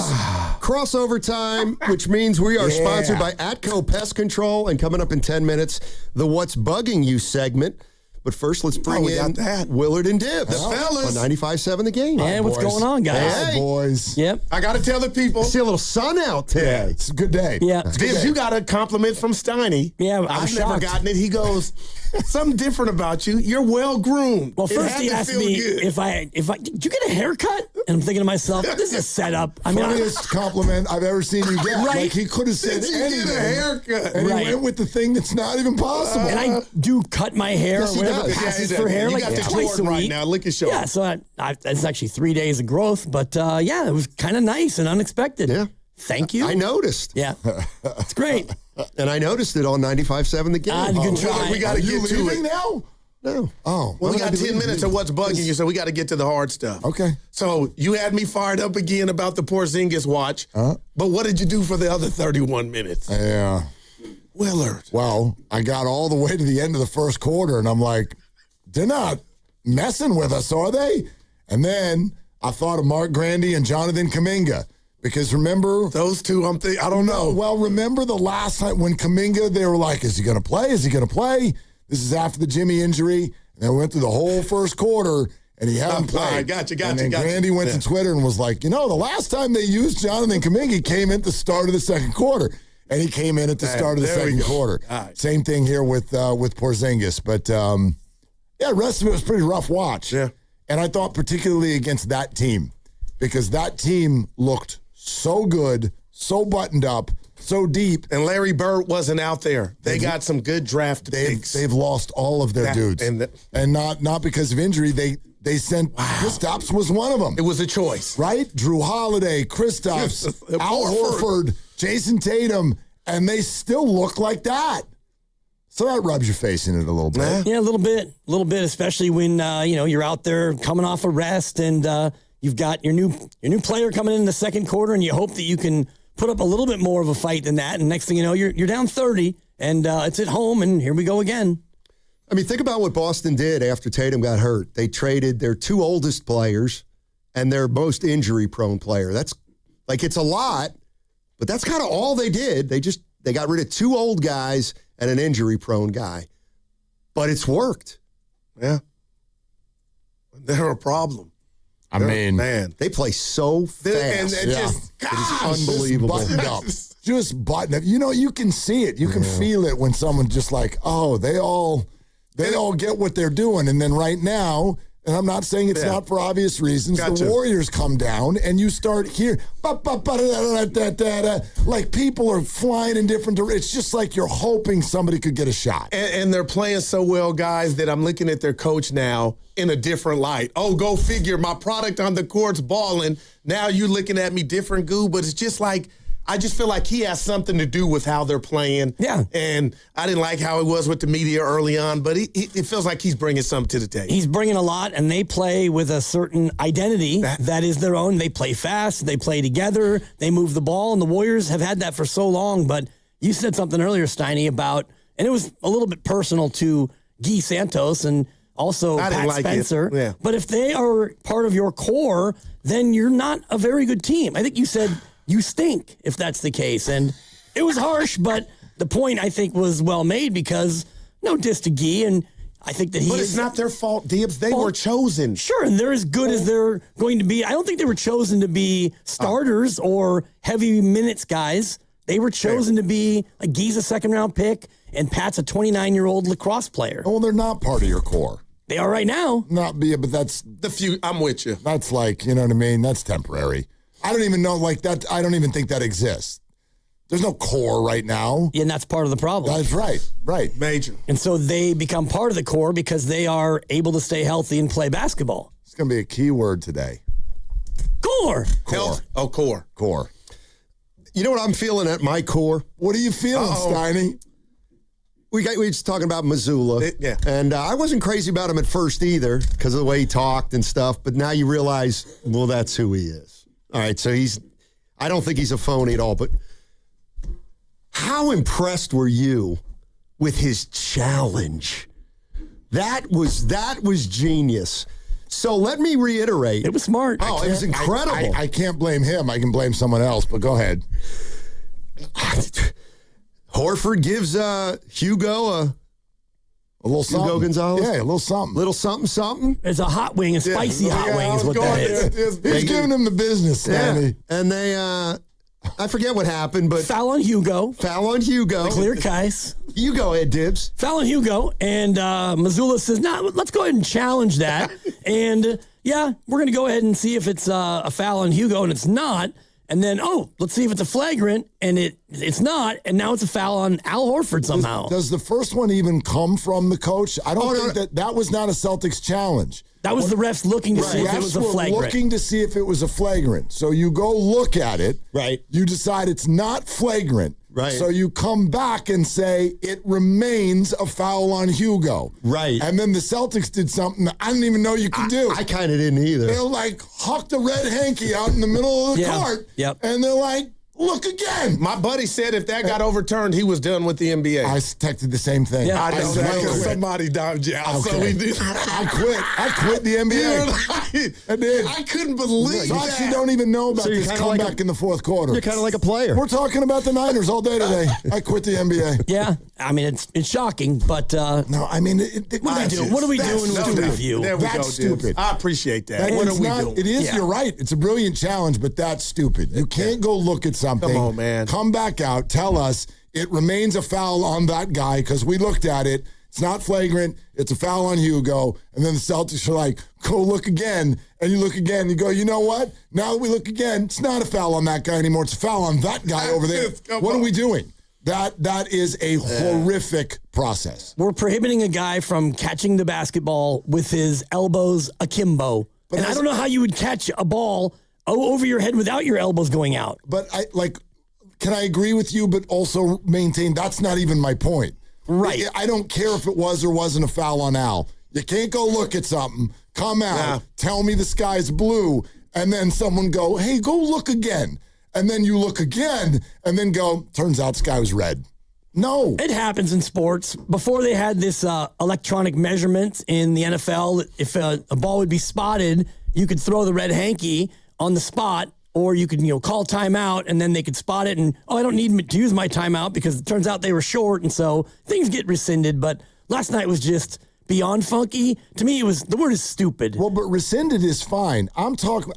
crossover time, which means we are sponsored by Atco Pest Control, and coming up in 10 minutes, the What's Bugging You segment. But first, let's bring in Willard and Dibs. The fellas. On 95.7 The Game. Hey, what's going on, guys? Hey, boys. Yep. I got to tell the people. I see a little sun out today. It's a good day. Yeah. Dibs, you got a compliment from Steiny. Yeah, I've never gotten it. He goes, something different about you. You're well groomed. Well, first he asked me if I did you get a haircut? And I'm thinking to myself, this is a setup. I mean, funniest compliment I've ever seen you get. Right. Like he could have said anything. Get a haircut. And he went with the thing that's not even possible. And I do cut my hair. Yes, or whatever passes for hair. You like got the twice a right week. now. Lick your shoulder. Yeah, so it's actually 3 days of growth, but yeah, it was kind of nice and unexpected. Yeah. Thank you. I noticed. Yeah. It's great. And I noticed it on 95.7 The Game. Good try. We got to get to it now. No. Oh. Well, we got 10 minutes of what's bugging you, so we got to get to the hard stuff. Okay. So you had me fired up again about the Porzingis watch, but what did you do for the other 31 minutes? Yeah. Willard. Well, I got all the way to the end of the first quarter, and I'm like, they're not messing with us, are they? And then I thought of Mark Grandy and Jonathan Kuminga. Because remember... Those two, I don't know. Well, remember the last time when Kuminga, they were like, is he going to play? Is he going to play? This is after the Jimmy injury. And then we went through the whole first quarter, and he hadn't played. All right, gotcha. And then Grandy went to Twitter and was like, the last time they used Jonathan Kuminga, he came in at the start of the second quarter. And he came in at the start of the second quarter. Right. Same thing here with Porzingis. But, the rest of it was a pretty rough watch. Yeah. And I thought particularly against that team, because that team looked so good, so buttoned up, so deep. And Larry Bird wasn't out there. They got some good draft picks. They've lost all of their dudes. And not because of injury. They sent Kristaps was one of them. It was a choice. Right? Drew Holiday, Kristaps, Al Horford, Jason Tatum, and they still look like that. So that rubs your face in it a little bit. Yeah, a little bit, especially when you're out there coming off a rest and you've got your new player coming in the second quarter, and you hope that you can put up a little bit more of a fight than that. And next thing you know, you're down 30, and it's at home, and here we go again. I mean, think about what Boston did after Tatum got hurt. They traded their 2 oldest players and their most injury-prone player. That's it's a lot, but that's kind of all they did. They got rid of 2 old guys and an injury-prone guy. But it's worked. Yeah. They're a problem. Man, they play so fast. And just, it is unbelievable. Just buttoned up. You can see it. You can feel it when someone just they all get what they're doing. And then right now, and I'm not saying it's not for obvious reasons, the Warriors come down and you start hearing, like people are flying in different directions. It's just like you're hoping somebody could get a shot. And they're playing so well, guys, that I'm looking at their coach now in a different light. Oh, go figure. My product on the court's balling. Now you're looking at me different, Goo, but it's just like, I just feel like he has something to do with how they're playing. Yeah. And I didn't like how it was with the media early on, but it feels like he's bringing something to the table. He's bringing a lot, and they play with a certain identity that is their own. They play fast. They play together. They move the ball, and the Warriors have had that for so long. But you said something earlier, Steiny, about, and it was a little bit personal to Guy Santos and also Pat Spencer. Yeah. But if they are part of your core, then you're not a very good team. I think you said you stink if that's the case. And it was harsh, but the point, I think, was well made because no diss to Guy, and I think that he But it's not their fault, Dibbs. They were chosen. Sure, and they're as good as they're going to be. I don't think they were chosen to be starters or heavy minutes guys. They were chosen to be, Guy's a second-round pick, and Pat's a 29-year-old lacrosse player. Well, they're not part of your core. They are right now. But that's the few. I'm with you. That's you know what I mean? That's temporary. I don't even know that. I don't even think that exists. There's no core right now. Yeah, and that's part of the problem. That's right. Major. And so they become part of the core because they are able to stay healthy and play basketball. It's going to be a key word today. Core. Health. Oh, core. Core. You know what I'm feeling at my core? What are you feeling, Steiny? We were just talking about Missoula. Yeah. And I wasn't crazy about him at first either because of the way he talked and stuff. But now you realize, well, that's who he is. All right, so I don't think he's a phony at all, but how impressed were you with his challenge? That was genius. So let me reiterate. It was smart. Oh, it was incredible. I can't blame him. I can blame someone else, but go ahead. Horford gives Hugo a little something. Hugo Gonzalez? Yeah, a little something. Little something. It's a hot wing, a spicy hot wing is what that is. He's giving him the business, Stanley. Yeah. And they, I forget what happened, but... Foul on Hugo. Clear Kais. You go ahead, Dibs. Foul on Hugo. And Missoula says, let's go ahead and challenge that. And, we're going to go ahead and see if it's a foul on Hugo, and it's not. And then, let's see if it's a flagrant, and it's not, and now it's a foul on Al Horford somehow. Does the first one even come from the coach? I don't think that was not a Celtics challenge. That was the refs looking to see if it was a flagrant. Looking to see if it was a flagrant. So you go look at it. Right. You decide it's not flagrant. Right. So you come back and say it remains a foul on Hugo. Right. And then the Celtics did something that I didn't even know you could do. I kind of didn't either. They're hucked a red hanky out in the middle of the court. Yep. And they're like, look again. My buddy said if that got overturned, he was done with the NBA. I texted the same thing. Yeah, I know because somebody downed you out. Okay. So we did. I quit the NBA. I did. I couldn't believe Fox, that. you don't even know about So you're this kinda like comeback in the fourth quarter. You're kind of like a player. We're talking about the Niners all day today. I quit the NBA. Yeah, I mean it's shocking, but no, I mean what are we doing with the review? There we That's go, stupid. I appreciate that. And What are it's we not- doing? It is. Yeah. You're right. It's a brilliant challenge, but that's stupid. You can't go look at something. Come on, man. Come back out. Tell us it remains a foul on that guy because we looked at it. It's not flagrant. It's a foul on Hugo. And then the Celtics are like, go look again. And you look again. You go, you know what? Now that we look again, it's not a foul on that guy anymore. It's a foul on that guy over there. What are we doing? That is a horrific process. We're prohibiting a guy from catching the basketball with his elbows akimbo. But And I don't know how you would catch a ball over your head without your elbows going out. But can I agree with you, but also maintain that's not even my point. Right. I don't care if it was or wasn't a foul on Al. You can't go look at something, come out, tell me the sky's blue, and then someone go, hey, go look again. And then you look again, and then go, turns out the sky was red. No. It happens in sports. Before they had this electronic measurement in the NFL, if a ball would be spotted, you could throw the red hanky on the spot, or you could call timeout, and then they could spot it, and, I don't need to use my timeout because it turns out they were short, and so things get rescinded. But last night was just beyond funky. To me, the word is stupid. Well, but rescinded is fine. I'm talking,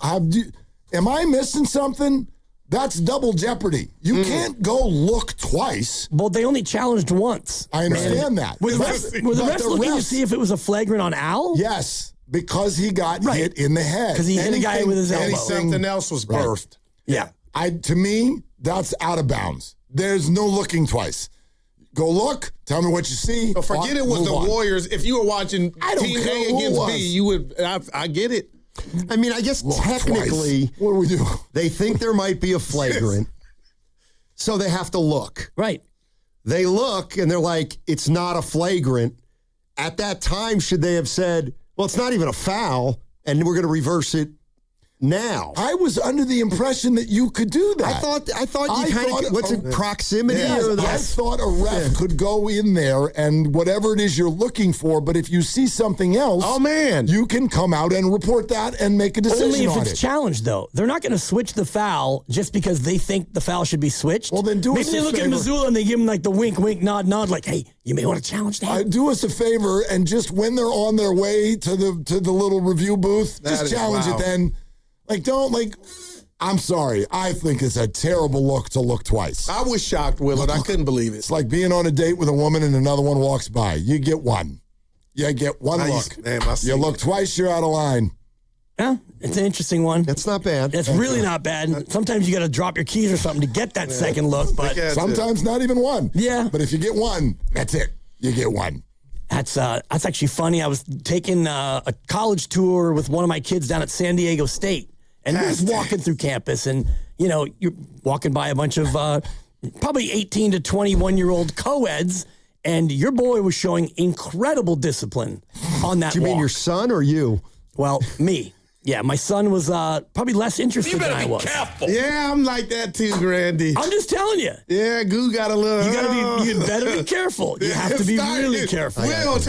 am I missing something? That's double jeopardy. You can't go look twice. Well, they only challenged once. I understand that. Were the refs looking to see if it was a flagrant on Al? Yes, because he got hit in the head. Because he hit a guy with his elbow. Something else was birthed. Yeah. To me, that's out of bounds. There's no looking twice. Go look. Tell me what you see. So forget it was the Warriors. If you were watching Team A against B, you would. I get it. I mean, I guess technically, what do we do? They think there might be a flagrant, so they have to look. Right. They look, and they're like, it's not a flagrant. At that time, should they have said, well, it's not even a foul, and we're going to reverse it now? I was under the impression that you could do that. I thought you kind of, what's it, proximity? Yes, or I thought a ref could go in there and whatever it is you're looking for, but if you see something else, you can come out and report that and make a decision Only if on it's it. challenged, though. They're not going to switch the foul just because they think the foul should be switched. Well, then do Maybe us they a look at favor. Missoula and they give him like the wink, nod, like, hey, you may want to challenge that. Do us a favor and just when they're on their way to the little review booth, just challenge it then. I'm sorry. I think it's a terrible look to look twice. I was shocked, Willard. I couldn't believe it. It's like being on a date with a woman and another one walks by. You get one. You get one look. You look twice, you're out of line. Yeah, it's an interesting one. That's not bad. It's really not bad. Sometimes you got to drop your keys or something to get that second look, but sometimes not even one. Yeah. But if you get one, that's it. You get one. That's actually funny. I was taking a college tour with one of my kids down at San Diego State. And we're just walking through campus, and, you're walking by a bunch of probably 18 to 21-year-old co-eds, and your boy was showing incredible discipline on that Do you walk. mean your son or you? Well, me. Yeah, my son was probably less interested than I was. Careful. Yeah, I'm like that too, Grandy. I'm just telling you. Yeah, Goo got a little. You better be careful. You have to be really careful. We don't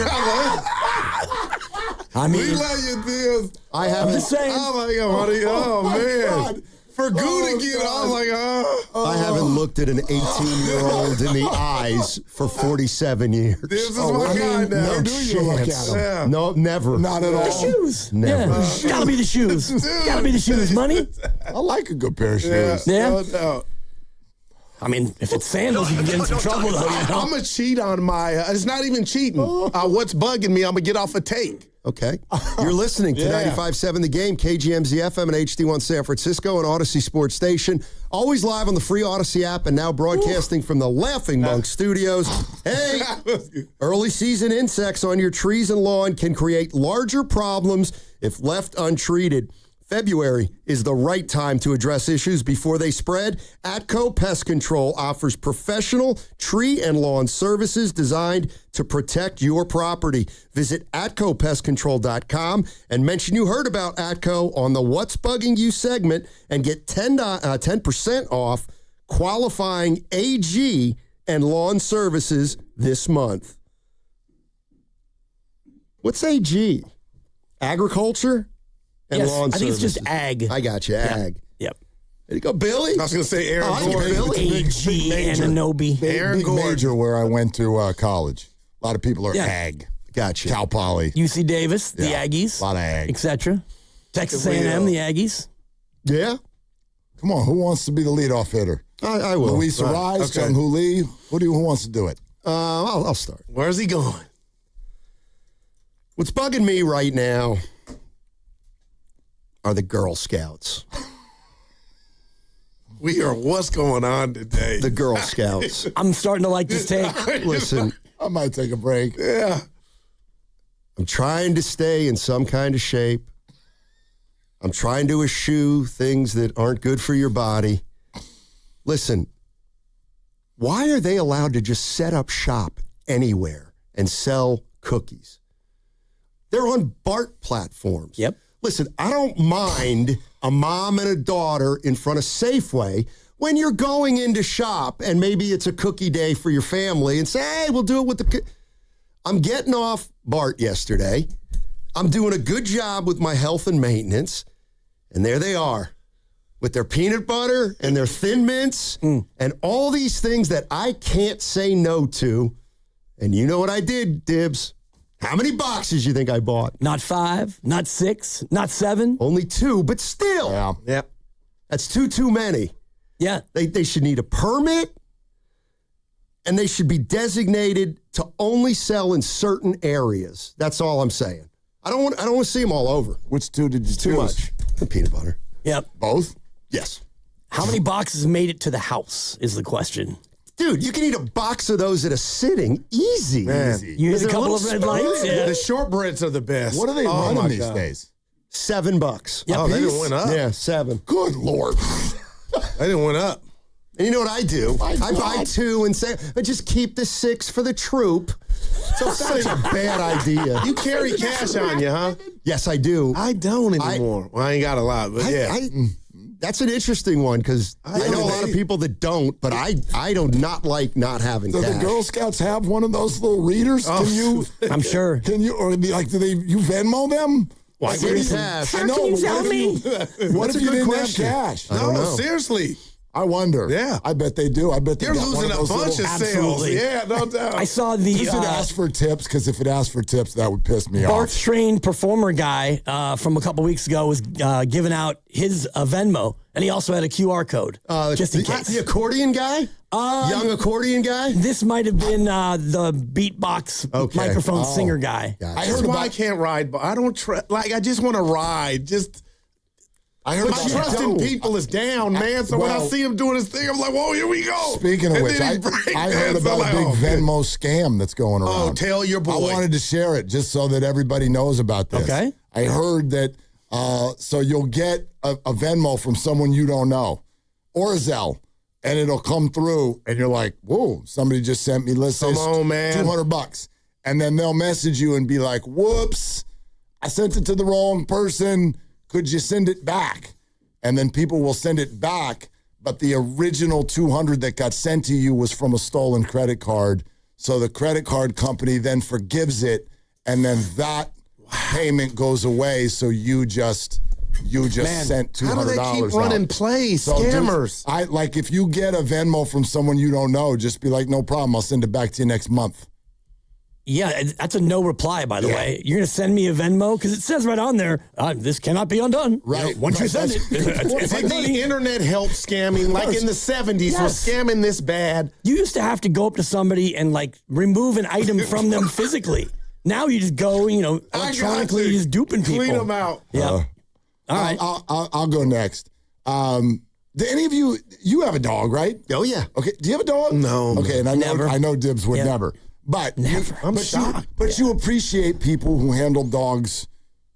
I mean, we love you, deals. I'm just saying. Oh my God! Oh man! God. For Goo to get, oh my God! I haven't looked at an 18-year-old in the eyes for 47 years. This is my guy now. Where do you look at him? Yeah. No, never. Not at all. The shoes. Never. Yeah. Gotta be the shoes. Gotta be the shoes. Money. I like a good pair of shoes. Yeah. No doubt. I mean, if it's sandals, you can get in some trouble, though. I'm going to cheat on my, it's not even cheating. What's bugging me, I'm going to get off a take. Okay. You're listening to 95.7 The Game, KGMZ FM and HD1 San Francisco and Odyssey Sports Station. Always live on the free Odyssey app and now broadcasting from the Laughing Monk Studios. Hey, early season insects on your trees and lawn can create larger problems if left untreated. February is the right time to address issues before they spread. Atco Pest Control offers professional tree and lawn services designed to protect your property. Visit AtcoPestControl.com and mention you heard about Atco on the What's Bugging You segment and get 10% off qualifying AG and lawn services this month. What's AG? Agriculture and lawn services. I think it's just ag. I got you, ag. Yep. There you go, Billy. I was going to say Aaron Gordon. Gordon. AG and Anobi. Big major where I went to college. A lot of people are ag. Gotcha. Cal Poly. UC Davis, the Aggies. A lot of ag. Etc. Texas A&M, the Aggies. Yeah. Come on, who wants to be the leadoff hitter? I will. Luis Arise, Jung-Hoo Lee. Who wants to do it? I'll start. Where's he going? What's bugging me right now are the Girl Scouts. We are what's going on today. The Girl Scouts. I'm starting to like this take. Listen. I might take a break. Yeah. I'm trying to stay in some kind of shape. I'm trying to eschew things that aren't good for your body. Listen, why are they allowed to just set up shop anywhere and sell cookies? They're on BART platforms. Yep. Listen, I don't mind a mom and a daughter in front of Safeway when you're going into shop and maybe it's a cookie day for your family and say, hey, we'll do it with the... I'm getting off BART yesterday. I'm doing a good job with my health and maintenance. And there they are with their peanut butter and their Thin Mints and all these things that I can't say no to. And you know what I did, Dibs? How many boxes you think I bought? Not 5, not 6, not 7. Only 2, but still. Yeah. Yep. That's too many. Yeah. They should need a permit, and they should be designated to only sell in certain areas. That's all I'm saying. I don't want to see them all over. Which 2 did you choose? Too much. The peanut butter. Yep. Both? Yes. How many boxes made it to the house is the question. Dude, you can eat a box of those at a sitting. Easy. Man. You hit a couple of red lights. Yeah. The shortbreads are the best. What are they running these days? $7. Yep. Oh, they didn't went up. Yeah, 7. Good Lord. They didn't went up. And you know what I do? I buy 2 and say, I just keep the 6 for the troop. So it's such a bad idea. You carry cash on you, huh? Yes, I do. I don't anymore. Well, I ain't got a lot, but yeah. That's an interesting one because I know a lot of people that don't, but I do not like not having Do cash. the Girl Scouts have one of those little readers? Oh. Can you? I'm sure. Can you? Or like, do you Venmo them? Why Like, give what me if you- cash? I know. Can you but tell me? What That's if a you good didn't question. have cash? I don't know. Seriously. I wonder. Yeah. I bet they do. I bet they You're got one losing of a those bunch of little- sales. Absolutely. Yeah, no doubt. I saw the Does it ask for tips? Because if it asked for tips, that would piss me BART off. trained performer guy from a couple weeks ago was giving out his Venmo, and he also had a QR code just in case. The accordion guy? Young accordion guy? This might have been the beatbox microphone singer guy. Gotcha. I heard why I can't ride, but I don't I just want to ride. Just I heard my trust in people is down, man. So when I see him doing his thing, I'm like, whoa, here we go. Speaking of And which, then I he breaks heard dance. about I'm a big like, oh, good. Venmo scam that's going around. Oh, tell your boy. I wanted to share it just so that everybody knows about this. Okay. I heard that so you'll get a Venmo from someone you don't know or a Zelle, and it'll come through, and you're like, whoa, somebody just sent me, let's say, Come on, man. $200. And then they'll message you and be like, whoops, I sent it to the wrong person. Could you send it back? And then people will send it back, but the original $200 that got sent to you was from a stolen credit card. So the credit card company then forgives it, and then that payment goes away. So you just sent $200. How do they keep running plays? So Scammers. if you get a Venmo from someone you don't know, just be like, no problem, I'll send it back to you next month. Yeah, that's a no reply, by the way. You're going to send me a Venmo? Because it says right on there, this cannot be undone. Right. Once you send it, it's like Did money. the internet help scamming? Like in the 70s, was scamming this bad? You used to have to go up to somebody and like remove an item from them physically. Now you just go, electronically just duping people. Clean them out. Yeah. All right. I'll go next. Do any of you have a dog, right? Oh, yeah. Okay. Do you have a dog? No. Okay, and I know Dibs would never. But Never. You appreciate people who handle dogs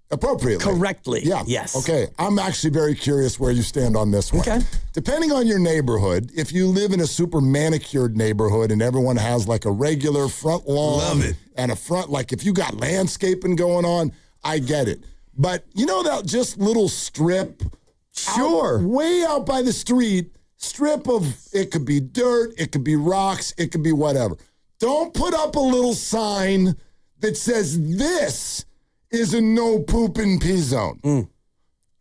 appropriately. Correctly. Yeah. Yes. Okay. I'm actually very curious where you stand on this one. Okay. Depending on your neighborhood, if you live in a super manicured neighborhood and everyone has like a regular front lawn Love it. and a front, like if you got landscaping going on, I get it. But you know that just little strip Sure. way out by the street, strip of, it could be dirt, it could be rocks, it could be whatever. Don't put up a little sign that says this is a no poop and pee zone.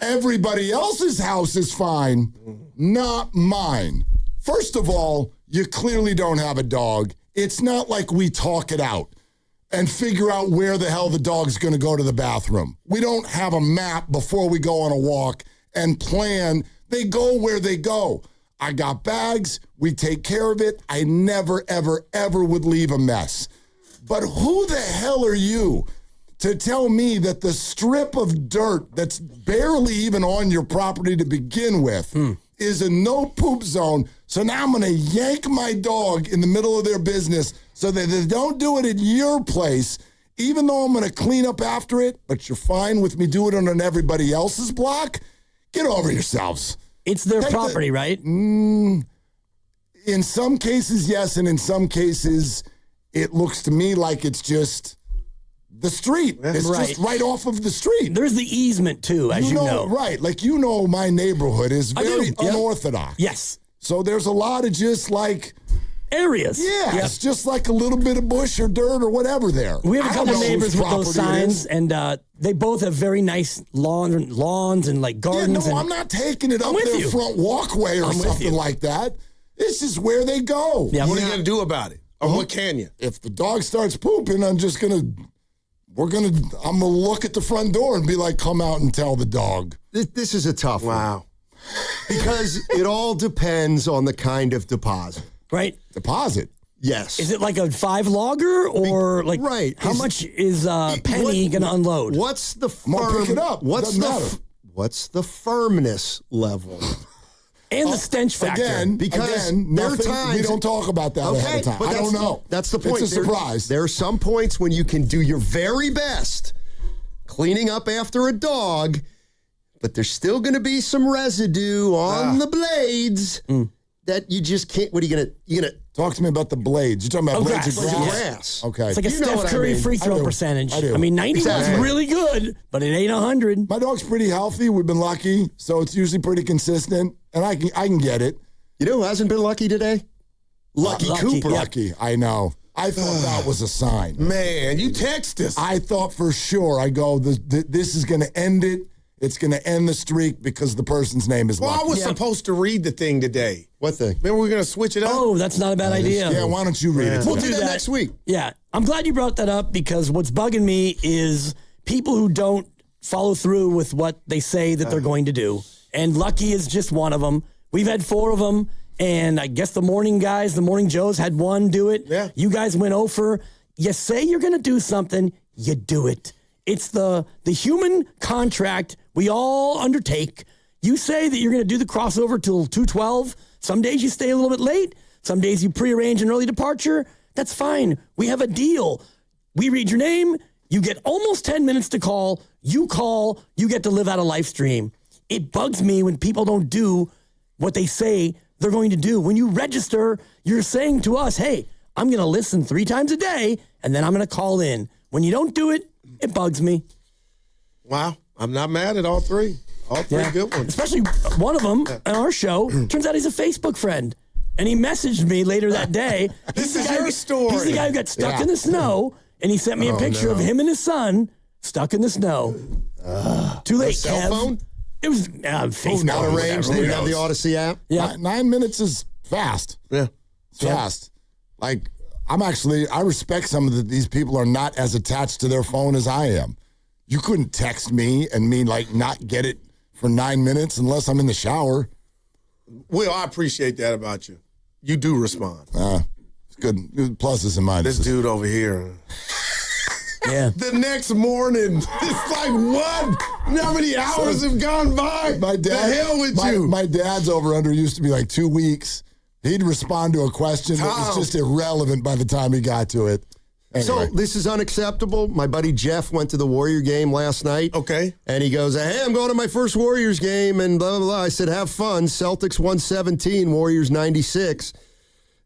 Everybody else's house is fine, not mine. First of all, you clearly don't have a dog. It's not like we talk it out and figure out where the hell the dog's going to go to the bathroom. We don't have a map before we go on a walk and plan. They go where they go. I got bags. We take care of it. I never, ever, ever would leave a mess. But who the hell are you to tell me that the strip of dirt that's barely even on your property to begin with is a no poop zone? So now I'm going to yank my dog in the middle of their business so that they don't do it at your place, even though I'm going to clean up after it, but you're fine with me doing it on everybody else's block? Get over yourselves. It's their property, right? In some cases, yes, and in some cases, it looks to me like it's just the street. It's just right off of the street. There's the easement, too, as you know. Right. Like, you know, my neighborhood is very unorthodox. Yes. So there's a lot of just like areas. Yeah. It's just like a little bit of bush or dirt or whatever there. We have a couple neighbors with those signs, and they both have very nice lawns and like gardens. Yeah, no, I'm not taking it up their front walkway or something like that. It's just where they go. Yeah, what are you going to do about it? Or what can you? If the dog starts pooping, I'm going to look at the front door and be like, come out and tell the dog. This is a tough one. Wow. Because it all depends on the kind of deposit. Right? Deposit? Yes. Is it like a 5 logger or like how much is Penny going to unload? What's the pick it up. What's the firmness level? And the stench factor. Because there are times we don't talk about that ahead of time. But I don't know. That's the point. It's a surprise. There are some points when you can do your very best cleaning up after a dog, but there's still going to be some residue on the blades that you just can't. What are you going to talk to me about the blades? You're talking about blades of grass. Okay. It's like a Steph Curry free throw percentage. I mean, 90 is really good, but it ain't 100. My dog's pretty healthy. We've been lucky, so it's usually pretty consistent, and I can get it. You know who hasn't been lucky today? Lucky Cooper. Lucky, I know. I thought that was a sign. Man, you text us. I thought for sure. I go, this is going to end it. It's going to end the streak because the person's name is Lucky. Well, I was supposed to read the thing today. What thing? Remember, we're going to switch it up? Oh, that's not a bad idea. Yeah, why don't you read it? We'll do that next week. Yeah. I'm glad you brought that up because what's bugging me is people who don't follow through with what they say that they're going to do. And Lucky is just one of them. We've had 4 of them. And I guess the morning guys, the morning Joes had 1 do it. Yeah. You guys went over. You say you're going to do something, you do it. It's the human contract we all undertake. You say that you're going to do the crossover till 2:12. Some days you stay a little bit late. Some days you prearrange an early departure. That's fine. We have a deal. We read your name. You get almost 10 minutes to call. You call. You get to live out a live stream. It bugs me when people don't do what they say they're going to do. When you register, you're saying to us, hey, I'm going to listen 3 times a day, and then I'm going to call in. When you don't do it, it bugs me. Wow. I'm not mad at all 3. All 3 good ones. Especially one of them on our show. Turns out he's a Facebook friend. And he messaged me later that day. This is your story. He's the guy who got stuck in the snow, and he sent me a picture of him and his son stuck in the snow. Too late, cell Kev. phone? It was Facebook. Not arranged. They didn't have the Odyssey app. Yeah. 9 minutes is fast. Yeah. It's fast. Like, I respect some of these people are not as attached to their phone as I am. You couldn't text me and not get it for 9 minutes unless I'm in the shower. Will, I appreciate that about you. You do respond. It's good. Pluses and minuses. This dude over here. Yeah. The next morning, it's like, what? How many hours have gone by? The hell with you. My dad's over-under used to be like 2 weeks. He'd respond to a question that was just irrelevant by the time he got to it. Anyway. So this is unacceptable. My buddy Jeff went to the Warrior game last night. Okay. And he goes, hey, I'm going to my first Warriors game, and blah, blah, blah. I said, have fun. Celtics 117, Warriors 96.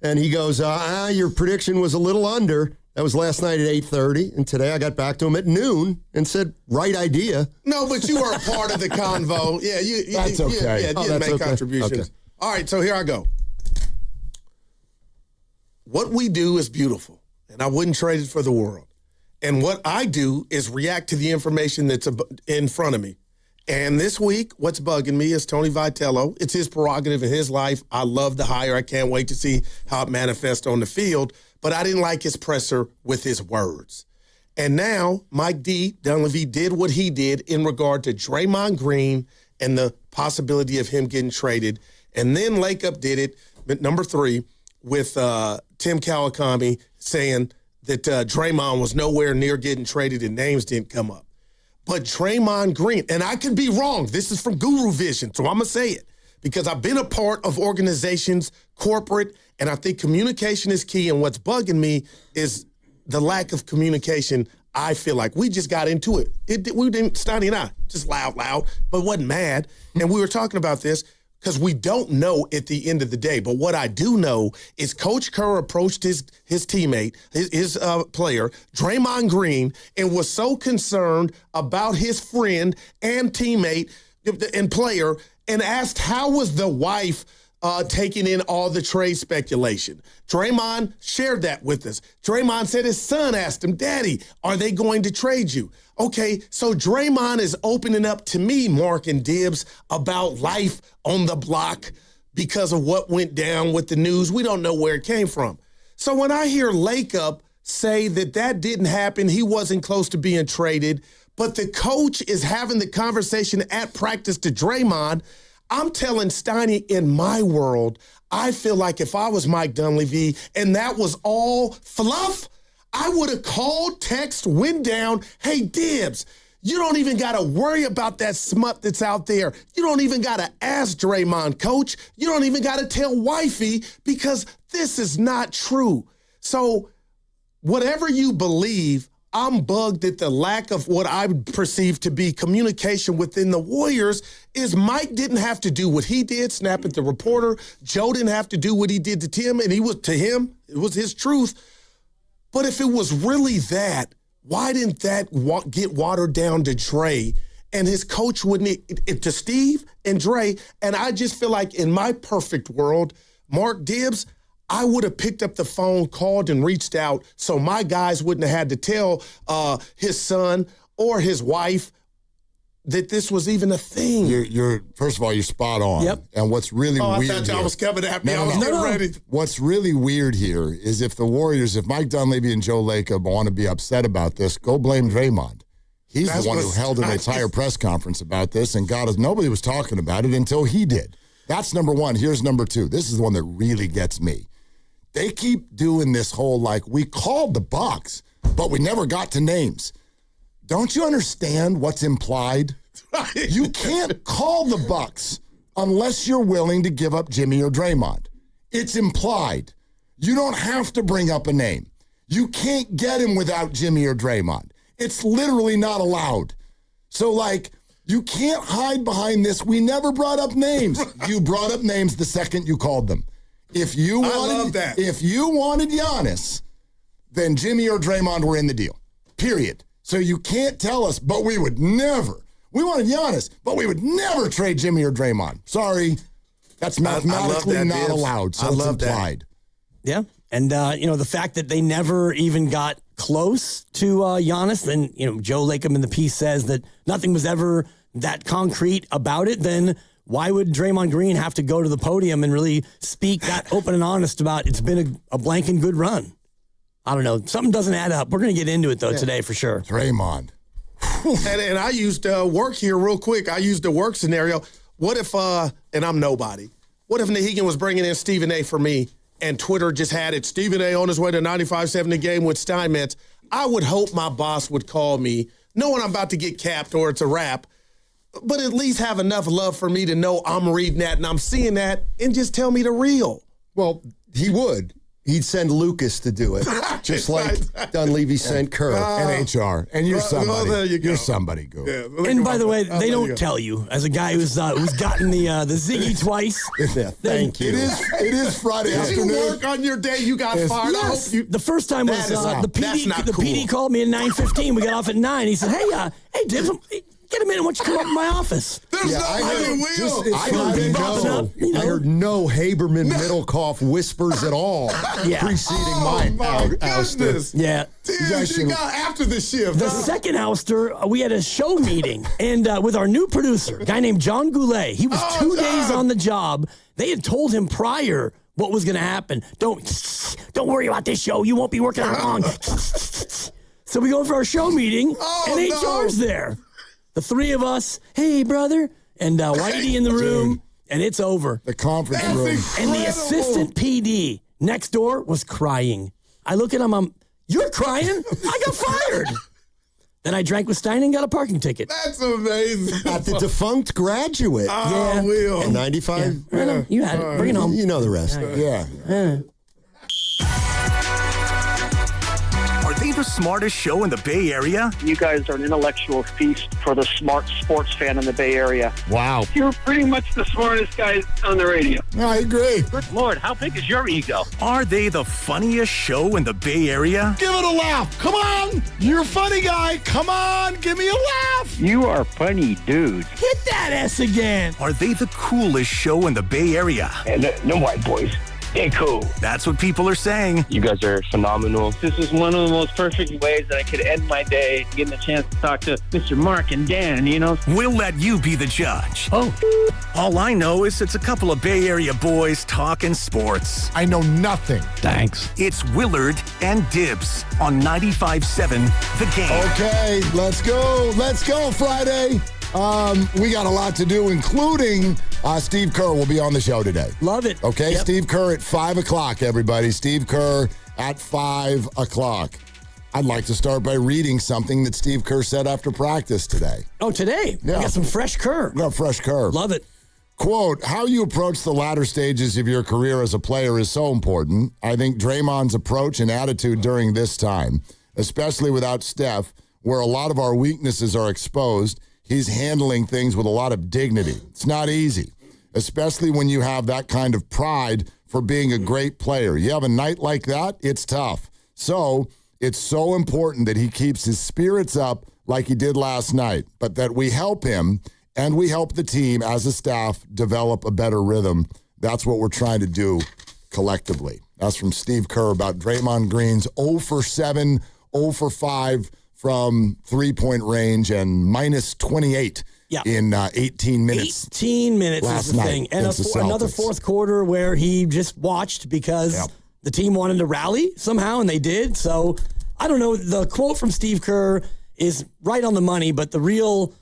And he goes, your prediction was a little under. That was last night at 8:30, and today I got back to him at noon and said, right idea. No, but you are a part of the convo. Yeah, That's okay. You didn't make contributions. Okay. All right, so here I go. What we do is beautiful, and I wouldn't trade it for the world. And what I do is react to the information that's in front of me. And this week, what's bugging me is Tony Vitello. It's his prerogative in his life. I love the hire. I can't wait to see how it manifests on the field. But I didn't like his presser with his words. And now Mike Dunleavy did what he did in regard to Draymond Green and the possibility of him getting traded. And then Lacob did it at number 3 with Tim Kawakami saying that Draymond was nowhere near getting traded and names didn't come up. But Draymond Green, and I could be wrong. This is from Guru Vision, so I'm going to say it because I've been a part of organizations, corporate, and I think communication is key. And what's bugging me is the lack of communication. I feel like we just got into it. We didn't, Stoney and I, just loud, but wasn't mad. And we were talking about this because we don't know at the end of the day. But what I do know is Coach Kerr approached his teammate, his player, Draymond Green, and was so concerned about his friend and teammate and player and asked how was the wife taking in all the trade speculation. Draymond shared that with us. Draymond said his son asked him, Daddy, are they going to trade you? Okay, so Draymond is opening up to me, Mark and Dibbs, about life on the block because of what went down with the news. We don't know where it came from. So when I hear Lacob say that didn't happen, he wasn't close to being traded, but the coach is having the conversation at practice to Draymond, I'm telling Steiny, in my world, I feel like if I was Mike Dunleavy and that was all fluff, I would have called, text, went down, hey, Dibbs, you don't even got to worry about that smut that's out there. You don't even got to ask Draymond, coach. You don't even got to tell wifey because this is not true. So whatever you believe, I'm bugged at the lack of what I would perceive to be communication within the Warriors is Mike didn't have to do what he did, snap at the reporter. Joe didn't have to do what he did to Tim, and it was his truth. But if it was really that, why didn't that get watered down to Dre and his coach to Steve and Dre? And I just feel like in my perfect world, Mark Dibbs, I would have picked up the phone, called, and reached out so my guys wouldn't have had to tell his son or his wife that this was even a thing. You're first of all, you're spot on. Yep. And what's really weird I thought y'all was coming at me. No, I was getting ready. What's really weird here is if Mike Dunleavy and Joe Lacob want to be upset about this, go blame Draymond. He's the one who held an entire press conference about this, and nobody was talking about it until he did. That's number one. Here's number 2. This is the one that really gets me. They keep doing this whole, we called the Bucks, but we never got to names. Don't you understand what's implied? You can't call the Bucks unless you're willing to give up Jimmy or Draymond. It's implied. You don't have to bring up a name. You can't get him without Jimmy or Draymond. It's literally not allowed. So, you can't hide behind this. We never brought up names. You brought up names the second you called them. If you wanted Giannis, then Jimmy or Draymond were in the deal. Period. So you can't tell us, but we would never. We wanted Giannis, but we would never trade Jimmy or Draymond. Sorry. That's mathematically not allowed. So it's implied. Yeah. And, the fact that they never even got close to Giannis, then, Joe Lacob in the piece says that nothing was ever that concrete about it, then why would Draymond Green have to go to the podium and really speak that open and honest about it's been a blank and good run? I don't know. Something doesn't add up. We're going to get into it, though, today for sure. Draymond. and I used work here real quick. I used the work scenario. What if, and I'm nobody, what if Nahegan was bringing in Stephen A. for me and Twitter just had it, Stephen A. on his way to 95-70 game with Steinmetz? I would hope my boss would call me, knowing I'm about to get capped or it's a wrap, but at least have enough love for me to know I'm reading that and I'm seeing that and just tell me the real. Well, he would. He'd send Lucas to do it, just like Dunleavy sent Kerr. And HR. And you're somebody. There you go. You're somebody, Go. Yeah, and by the way, they don't tell you, as a guy who's gotten the Ziggy twice. Yeah, thank you. It is Friday Did afternoon. you work on your day you got fired? Yes. The first time was That is the PD. not The cool. PD called me at 9:15. We got off at 9. He said, "Hey, Dibbs, Get a minute. Why don't you come up in my office? There's no way will. I heard no Haberman Middlecoff whispers at all preceding my ouster. Yeah. Dude, you got after the shift. The second ouster, we had a show meeting, and with our new producer, a guy named John Goulet. He was 2 days on the job. They had told him prior what was going to happen. Don't worry about this show. You won't be working on it long. So we go for our show meeting, and HR's there. The three of us, hey, brother, and Whitey in the room, and it's over. The conference room. And the assistant PD next door was crying. I look at him, you're crying? I got fired. Then I drank with Stein and got a parking ticket. That's amazing. At the defunct Graduate. Yeah. Will. In 95. Yeah. You had it. Bring it home. You know the rest. Yeah. Are they the smartest show in the Bay Area? You guys are an intellectual feast for the smart sports fan in the Bay Area. Wow. You're pretty much the smartest guys on the radio. I agree. Good Lord, how big is your ego? Are they the funniest show in the Bay Area? Give it a laugh. Come on. You're a funny guy. Come on. Give me a laugh. You are funny, dude. Hit that S again. Are they the coolest show in the Bay Area? And no white boys. They're cool. That's what people are saying. You guys are phenomenal. This is one of the most perfect ways that I could end my day, getting a chance to talk to Mr. Mark and Dan, you know? We'll let you be the judge. Oh. All I know is it's a couple of Bay Area boys talking sports. I know nothing. Thanks. It's Willard and Dibs on 95.7 The Game. Okay, let's go. Let's go, Friday. We got a lot to do, including Steve Kerr will be on the show today. Love it. Okay, yep. Steve Kerr at 5 o'clock, everybody. Steve Kerr at 5 o'clock. I'd like to start by reading something that Steve Kerr said after practice today. Oh, today? Yeah. We got some fresh Kerr. We got fresh Kerr. Love it. Quote, how you approach the latter stages of your career as a player is so important. I think Draymond's approach and attitude during this time, especially without Steph, where a lot of our weaknesses are exposed, he's handling things with a lot of dignity. It's not easy, especially when you have that kind of pride for being a great player. You have a night like that, it's tough. So it's so important that he keeps his spirits up like he did last night, but that we help him and we help the team as a staff develop a better rhythm. That's what we're trying to do collectively. That's from Steve Kerr about Draymond Green's 0 for 7, 0 for 5, from three-point range and minus 28 in 18 minutes. 18 minutes last is the night thing. And another fourth quarter where he just watched because the team wanted to rally somehow, and they did. So, I don't know. The quote from Steve Kerr is right on the money, but the real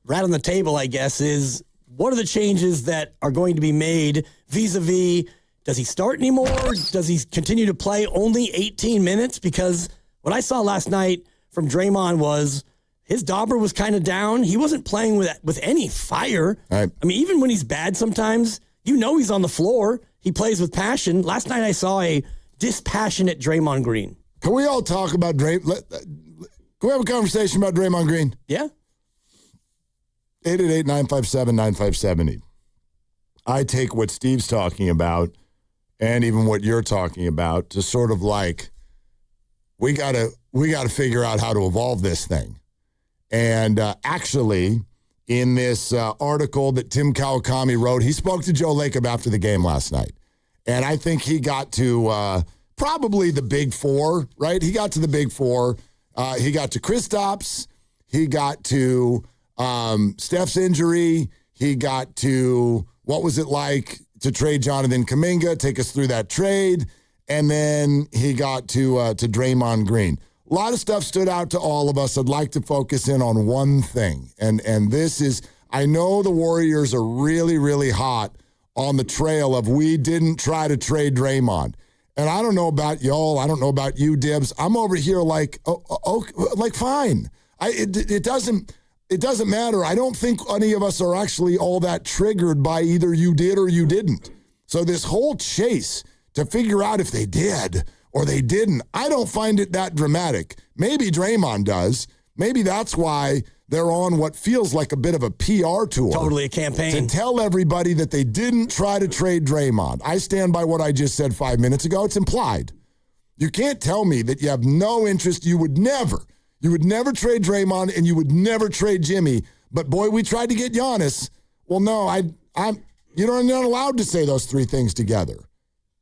rat on the table, I guess, is what are the changes that are going to be made vis-a-vis, does he start anymore? Does he continue to play only 18 minutes? Because what I saw last night from Draymond was his dauber was kind of down. He wasn't playing with any fire. Right. I mean, even when he's bad sometimes, he's on the floor. He plays with passion. Last night I saw a dispassionate Draymond Green. Can we all talk about Can we have a conversation about Draymond Green? Yeah. 888-957-9570. I take what Steve's talking about and even what you're talking about to sort of like, we got to figure out how to evolve this thing. And actually, in this article that Tim Kawakami wrote, he spoke to Joe Lacob after the game last night. And I think he got to probably the big four, right? He got to the big four. He got to Kristaps. He got to Steph's injury. He got to what was it like to trade Jonathan Kuminga, take us through that trade. And then he got to Draymond Green. A lot of stuff stood out to all of us. I'd like to focus in on one thing. And this is, I know the Warriors are really, really hot on the trail of we didn't try to trade Draymond. And I don't know about y'all. I don't know about you, Dibs. I'm over here like, fine. It doesn't matter. I don't think any of us are actually all that triggered by either you did or you didn't. So this whole chase to figure out if they did or they didn't, I don't find it that dramatic. Maybe Draymond does. Maybe that's why they're on what feels like a bit of a PR tour. Totally a campaign. To tell everybody that they didn't try to trade Draymond. I stand by what I just said 5 minutes ago. It's implied. You can't tell me that you have no interest. You would never trade Draymond and you would never trade Jimmy, But boy, we tried to get Giannis. Well, no, you're not allowed to say those three things together.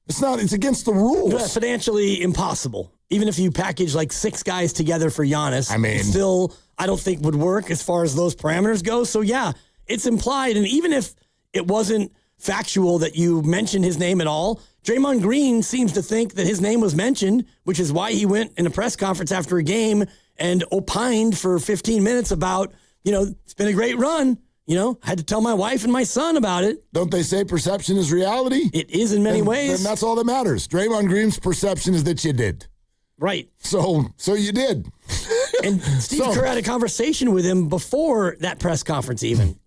It's against the rules. It's financially impossible. Even if you package like 6 guys together for Giannis, it still, I don't think would work as far as those parameters go. So yeah, it's implied. And even if it wasn't factual that you mentioned his name at all, Draymond Green seems to think that his name was mentioned, which is why he went in a press conference after a game and opined for 15 minutes about, it's been a great run. I had to tell my wife and my son about it. Don't they say perception is reality? It is in many ways. And that's all that matters. Draymond Green's perception is that you did. Right. So you did. And Steve Kerr had a conversation with him before that press conference even.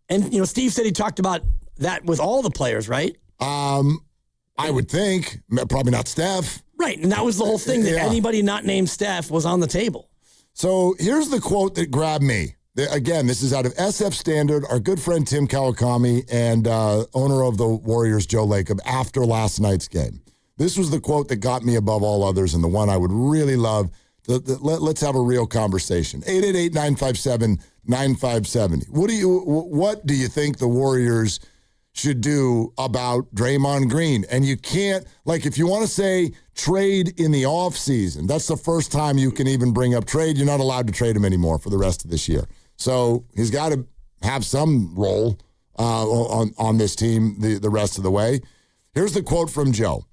And, Steve said he talked about that with all the players, right? I would think. Probably not Steph. Right. And that was the whole thing, that anybody not named Steph was on the table. So here's the quote that grabbed me. Again, this is out of SF Standard, our good friend Tim Kawakami and owner of the Warriors, Joe Lacob, after last night's game. This was the quote that got me above all others and the one I would really love. Let's have a real conversation. 888-957-9570. What do you think the Warriors should do about Draymond Green? And you can't, if you want to say trade in the offseason, that's the first time you can even bring up trade. You're not allowed to trade him anymore for the rest of this year. So he's got to have some role on this team the rest of the way. Here's the quote from Joe.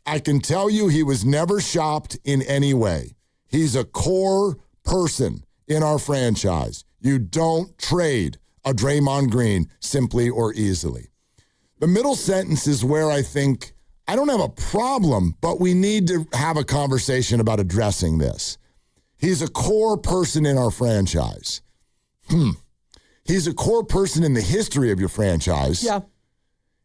I can tell you he was never shopped in any way. He's a core person in our franchise. You don't trade a Draymond Green simply or easily. The middle sentence is where I think I don't have a problem, but we need to have a conversation about addressing this. He's a core person in our franchise. He's a core person in the history of your franchise. Yeah.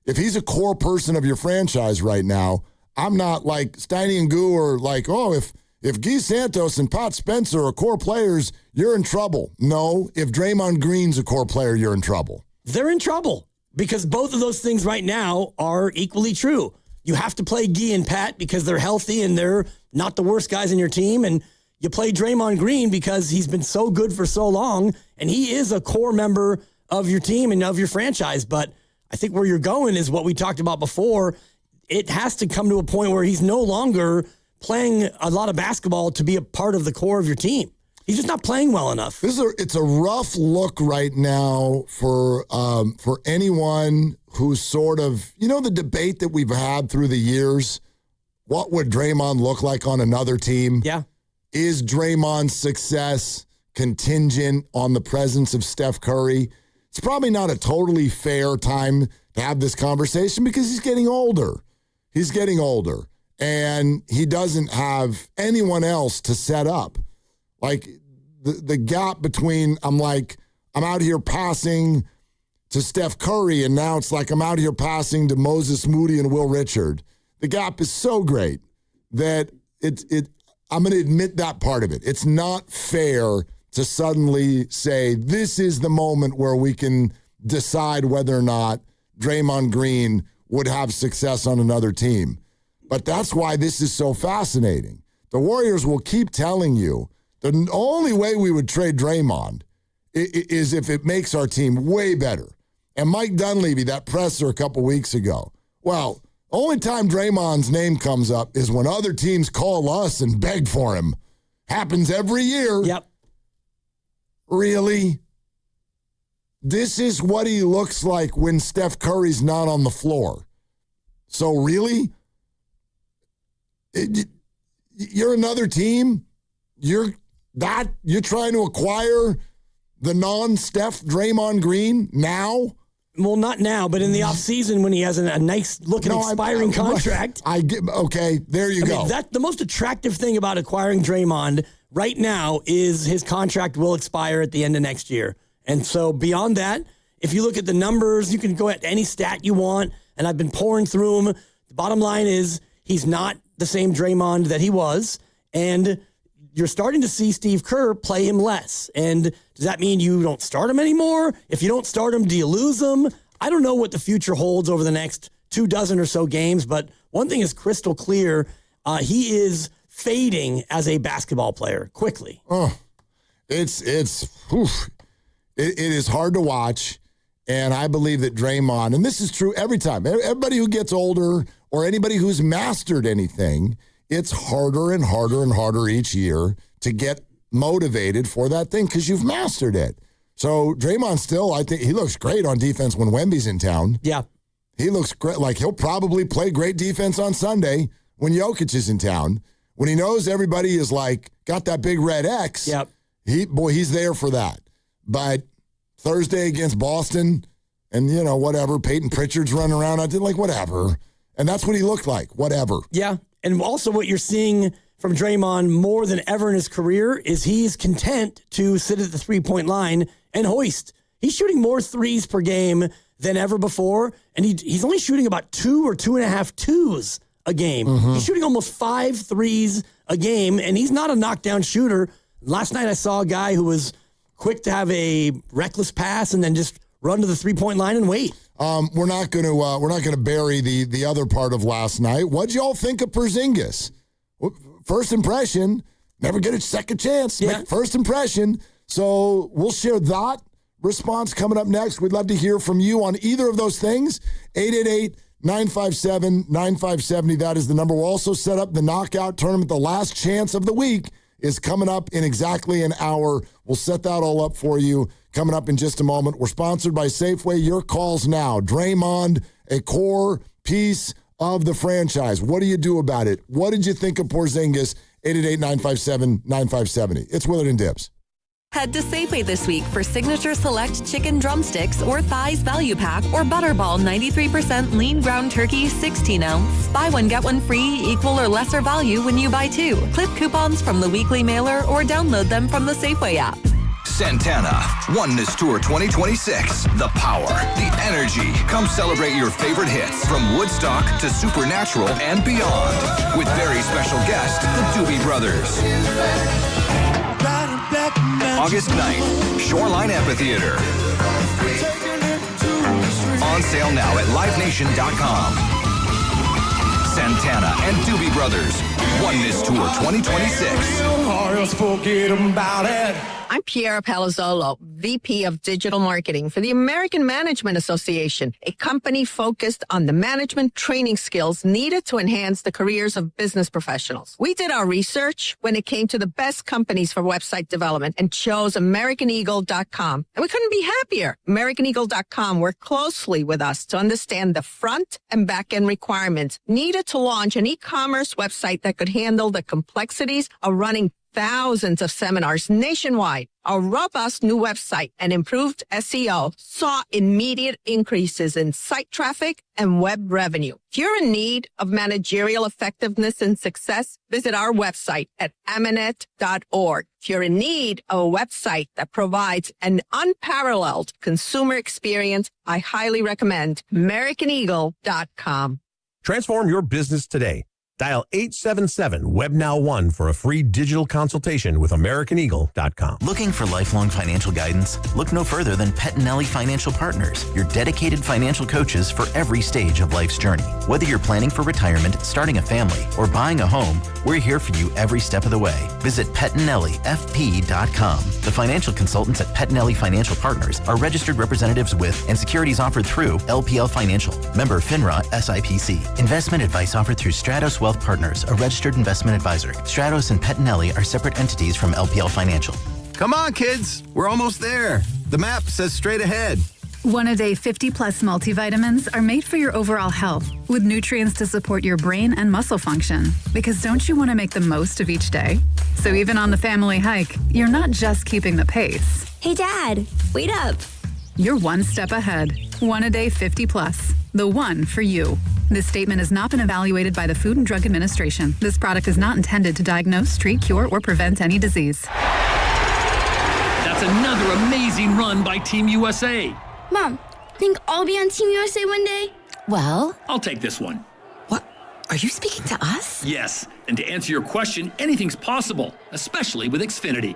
If he's a core person of your franchise right now, I'm not like Steiny and Goo are like, if Guy Santos and Pat Spencer are core players, you're in trouble. No, if Draymond Green's a core player, you're in trouble. They're in trouble because both of those things right now are equally true. You have to play Guy and Pat because they're healthy and they're not the worst guys in your team. And you play Draymond Green because he's been so good for so long and he is a core member of your team and of your franchise. But I think where you're going is what we talked about before. It has to come to a point where he's no longer playing a lot of basketball to be a part of the core of your team. He's just not playing well enough. It's a rough look right now for anyone who's sort of, the debate that we've had through the years. What would Draymond look like on another team? Yeah. Is Draymond's success contingent on the presence of Steph Curry? It's probably not a totally fair time to have this conversation because he's getting older. He's getting older, and he doesn't have anyone else to set up. Like, the gap between, I'm out here passing to Steph Curry, and now it's like I'm out here passing to Moses Moody and Will Richard. The gap is so great that I'm going to admit that part of it. It's not fair to suddenly say this is the moment where we can decide whether or not Draymond Green would have success on another team. But that's why this is so fascinating. The Warriors will keep telling you the only way we would trade Draymond is if it makes our team way better. And Mike Dunleavy, that presser a couple weeks ago, well, only time Draymond's name comes up is when other teams call us and beg for him. Happens every year. Yep. Really? This is what he looks like when Steph Curry's not on the floor. So really? You're another team? You're trying to acquire the non-Steph Draymond Green now? Well, not now, but in the offseason when he has a nice-looking expiring contract. Okay, there you go. That's the most attractive thing about acquiring Draymond right now is his contract will expire at the end of next year. And so beyond that, if you look at the numbers, you can go at any stat you want, and I've been pouring through them. The bottom line is he's not the same Draymond that he was, and you're starting to see Steve Kerr play him less. And does that mean you don't start him anymore? If you don't start him, do you lose him? I don't know what the future holds over the next 24 or so games, but one thing is crystal clear. He is fading as a basketball player quickly. Oh, it's It is hard to watch, and I believe that Draymond, and this is true every time, everybody who gets older or anybody who's mastered anything, it's harder and harder and harder each year to get motivated for that thing because you've mastered it. So Draymond still, I think he looks great on defense when Wemby's in town. Yeah. He looks great. Like, he'll probably play great defense on Sunday when Jokic is in town. When he knows everybody is, like, got that big red X, yep. He's there for that. But Thursday against Boston, and, you know, whatever, Peyton Pritchard's running around. I did, like, whatever. And that's what he looked like, whatever. Yeah, and also what you're seeing from Draymond more than ever in his career is he's content to sit at the three-point line and hoist. He's shooting more threes per game than ever before, and he's only shooting about 2 or 2.5 twos a game. Mm-hmm. He's shooting almost 5 threes a game, and he's not a knockdown shooter. Last night I saw a guy who was quick to have a reckless pass and then just run to the three-point line and wait. We're not going to bury the other part of last night. What'd y'all think of Porzingis? First impression, never get a second chance. Yeah. First impression. So we'll share that response coming up next. We'd love to hear from you on either of those things. 888-957-9570. That is the number. We'll also set up the knockout tournament. The last chance of the week is coming up in exactly an hour. We'll set that all up for you coming up in just a moment. We're sponsored by Safeway. Your calls now. Draymond, a core piece of the franchise. What do you do about it? What did you think of Porzingis? 888-957-9570. It's Willard and Dips. Head to Safeway this week for Signature Select Chicken Drumsticks or Thighs Value Pack or Butterball 93% Lean Ground Turkey 16-ounce. Buy one, get one free, equal or lesser value when you buy two. Clip coupons from the weekly mailer or download them from the Safeway app. Santana, Oneness Tour 2026. The power, the energy. Come celebrate your favorite hits from Woodstock to Supernatural and beyond. With very special guest, the Doobie Brothers. August 9th, Shoreline Amphitheater. On sale now at livenation.com. Santana and Doobie Brothers, Oneness Tour 2026. I'm Piera Palazzolo, VP of Digital Marketing for the American Management Association, a company focused on the management training skills needed to enhance the careers of business professionals. We did our research when it came to the best companies for website development and chose AmericanEagle.com. And we couldn't be happier. AmericanEagle.com worked closely with us to understand the front and back end requirements needed to launch an e-commerce website that could handle the complexities of running thousands of seminars nationwide. Our robust new website and improved SEO saw immediate increases in site traffic and web revenue. If you're in need of managerial effectiveness and success, visit our website at amanet.org. If you're in need of a website that provides an unparalleled consumer experience, I highly recommend AmericanEagle.com. Transform your business today. Dial 877-WEBNOW1 for a free digital consultation with AmericanEagle.com. Looking for lifelong financial guidance? Look no further than Pettinelli Financial Partners, your dedicated financial coaches for every stage of life's journey. Whether you're planning for retirement, starting a family, or buying a home, we're here for you every step of the way. Visit PettinelliFP.com. The financial consultants at Pettinelli Financial Partners are registered representatives with and securities offered through LPL Financial. Member FINRA SIPC. Investment advice offered through Stratos Wealth Partners, a registered investment advisor. Stratos and Pettinelli are separate entities from LPL Financial. Come on, kids. We're almost there. The map says straight ahead. One-a-day 50-plus multivitamins are made for your overall health, with nutrients to support your brain and muscle function. Because don't you want to make the most of each day? So even on the family hike, you're not just keeping the pace. Hey, Dad, wait up. You're one step ahead. One-a-day 50-plus. The one for you. This statement has not been evaluated by the Food and Drug Administration. This product is not intended to diagnose, treat, cure, or prevent any disease. That's another amazing run by Team USA. Mom, think I'll be on Team USA one day? Well, I'll take this one. What? Are you speaking to us? Yes, and to answer your question, anything's possible, especially with Xfinity.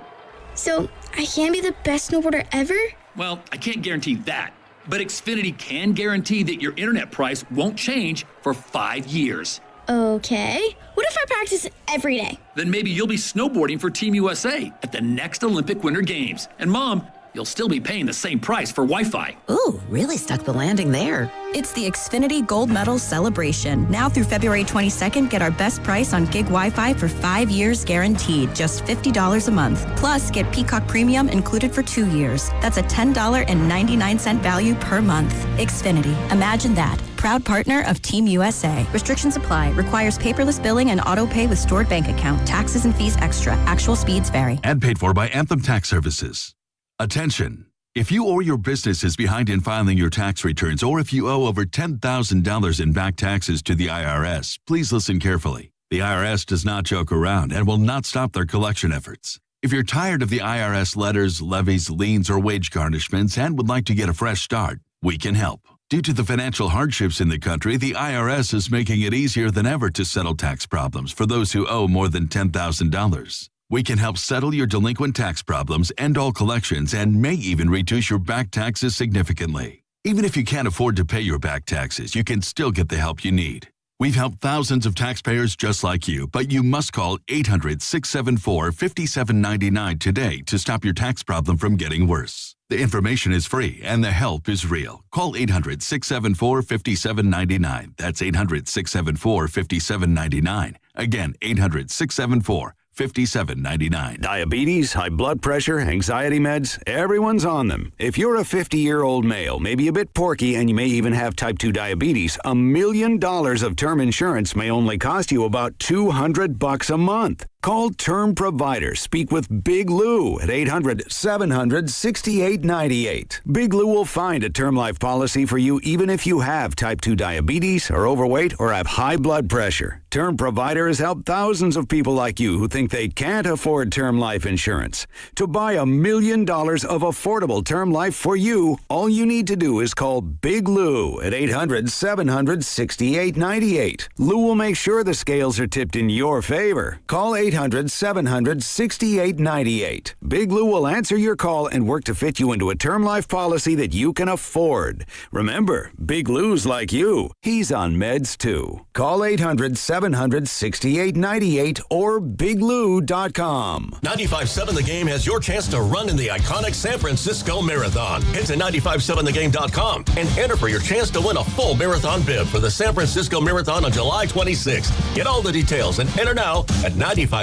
So, I can be the best snowboarder ever? Well, I can't guarantee that, but Xfinity can guarantee that your internet price won't change for 5 years. Okay. What if I practice every day? Then maybe you'll be snowboarding for Team USA at the next Olympic Winter Games. And Mom, you'll still be paying the same price for Wi-Fi. Ooh, really stuck the landing there. It's the Xfinity Gold Medal Celebration. Now through February 22nd, get our best price on gig Wi-Fi for 5 years guaranteed, just $50 a month. Plus, get Peacock Premium included for 2 years. That's a $10.99 value per month. Xfinity. Imagine that. Proud partner of Team USA. Restrictions apply. Requires paperless billing and auto pay with stored bank account. Taxes and fees extra. Actual speeds vary. And paid for by Anthem Tax Services. Attention. If you or your business is behind in filing your tax returns, or if you owe over $10,000 in back taxes to the IRS, please listen carefully. The IRS does not joke around and will not stop their collection efforts. If you're tired of the IRS letters, levies, liens, or wage garnishments and would like to get a fresh start, we can help. Due to the financial hardships in the country, the IRS is making it easier than ever to settle tax problems for those who owe more than $10,000. We can help settle your delinquent tax problems, end all collections, and may even reduce your back taxes significantly. Even if you can't afford to pay your back taxes, you can still get the help you need. We've helped thousands of taxpayers just like you, but you must call 800-674-5799 today to stop your tax problem from getting worse. The information is free and the help is real. Call 800-674-5799. That's 800-674-5799. Again, 800-674-5799. Diabetes, high blood pressure, anxiety meds, everyone's on them. If you're a 50-year-old male, maybe a bit porky, and you may even have type 2 diabetes, $1 million of term insurance may only cost you about $200 a month. Call Term Provider. Speak with Big Lou at 800-700-6898. Big Lou will find a term life policy for you even if you have type 2 diabetes, are overweight, or have high blood pressure. Term Provider has helped thousands of people like you who think they can't afford term life insurance. To buy $1 million of affordable term life for you, all you need to do is call Big Lou at 800-700-6898. Lou will make sure the scales are tipped in your favor. Call 800-700-6898. Big Lou will answer your call and work to fit you into a term life policy that you can afford. Remember, Big Lou's like you. He's on meds too. Call 800-700-6898 or biglou.com. 95.7 The Game has your chance to run in the iconic San Francisco Marathon. Head to 957thegame.com and enter for your chance to win a full marathon bib for the San Francisco Marathon on July 26th. Get all the details and enter now at 957thegame.com.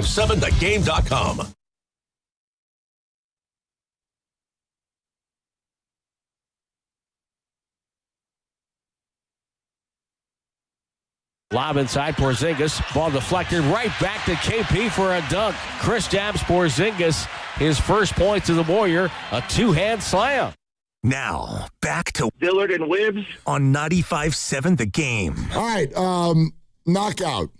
Lob inside Porzingis. Ball deflected right back to KP for a dunk. Kristaps Porzingis, his first points of the Warrior, a two-hand slam. Now, back to Dillard and Wibbs on 95.7 The Game. All right, knockout.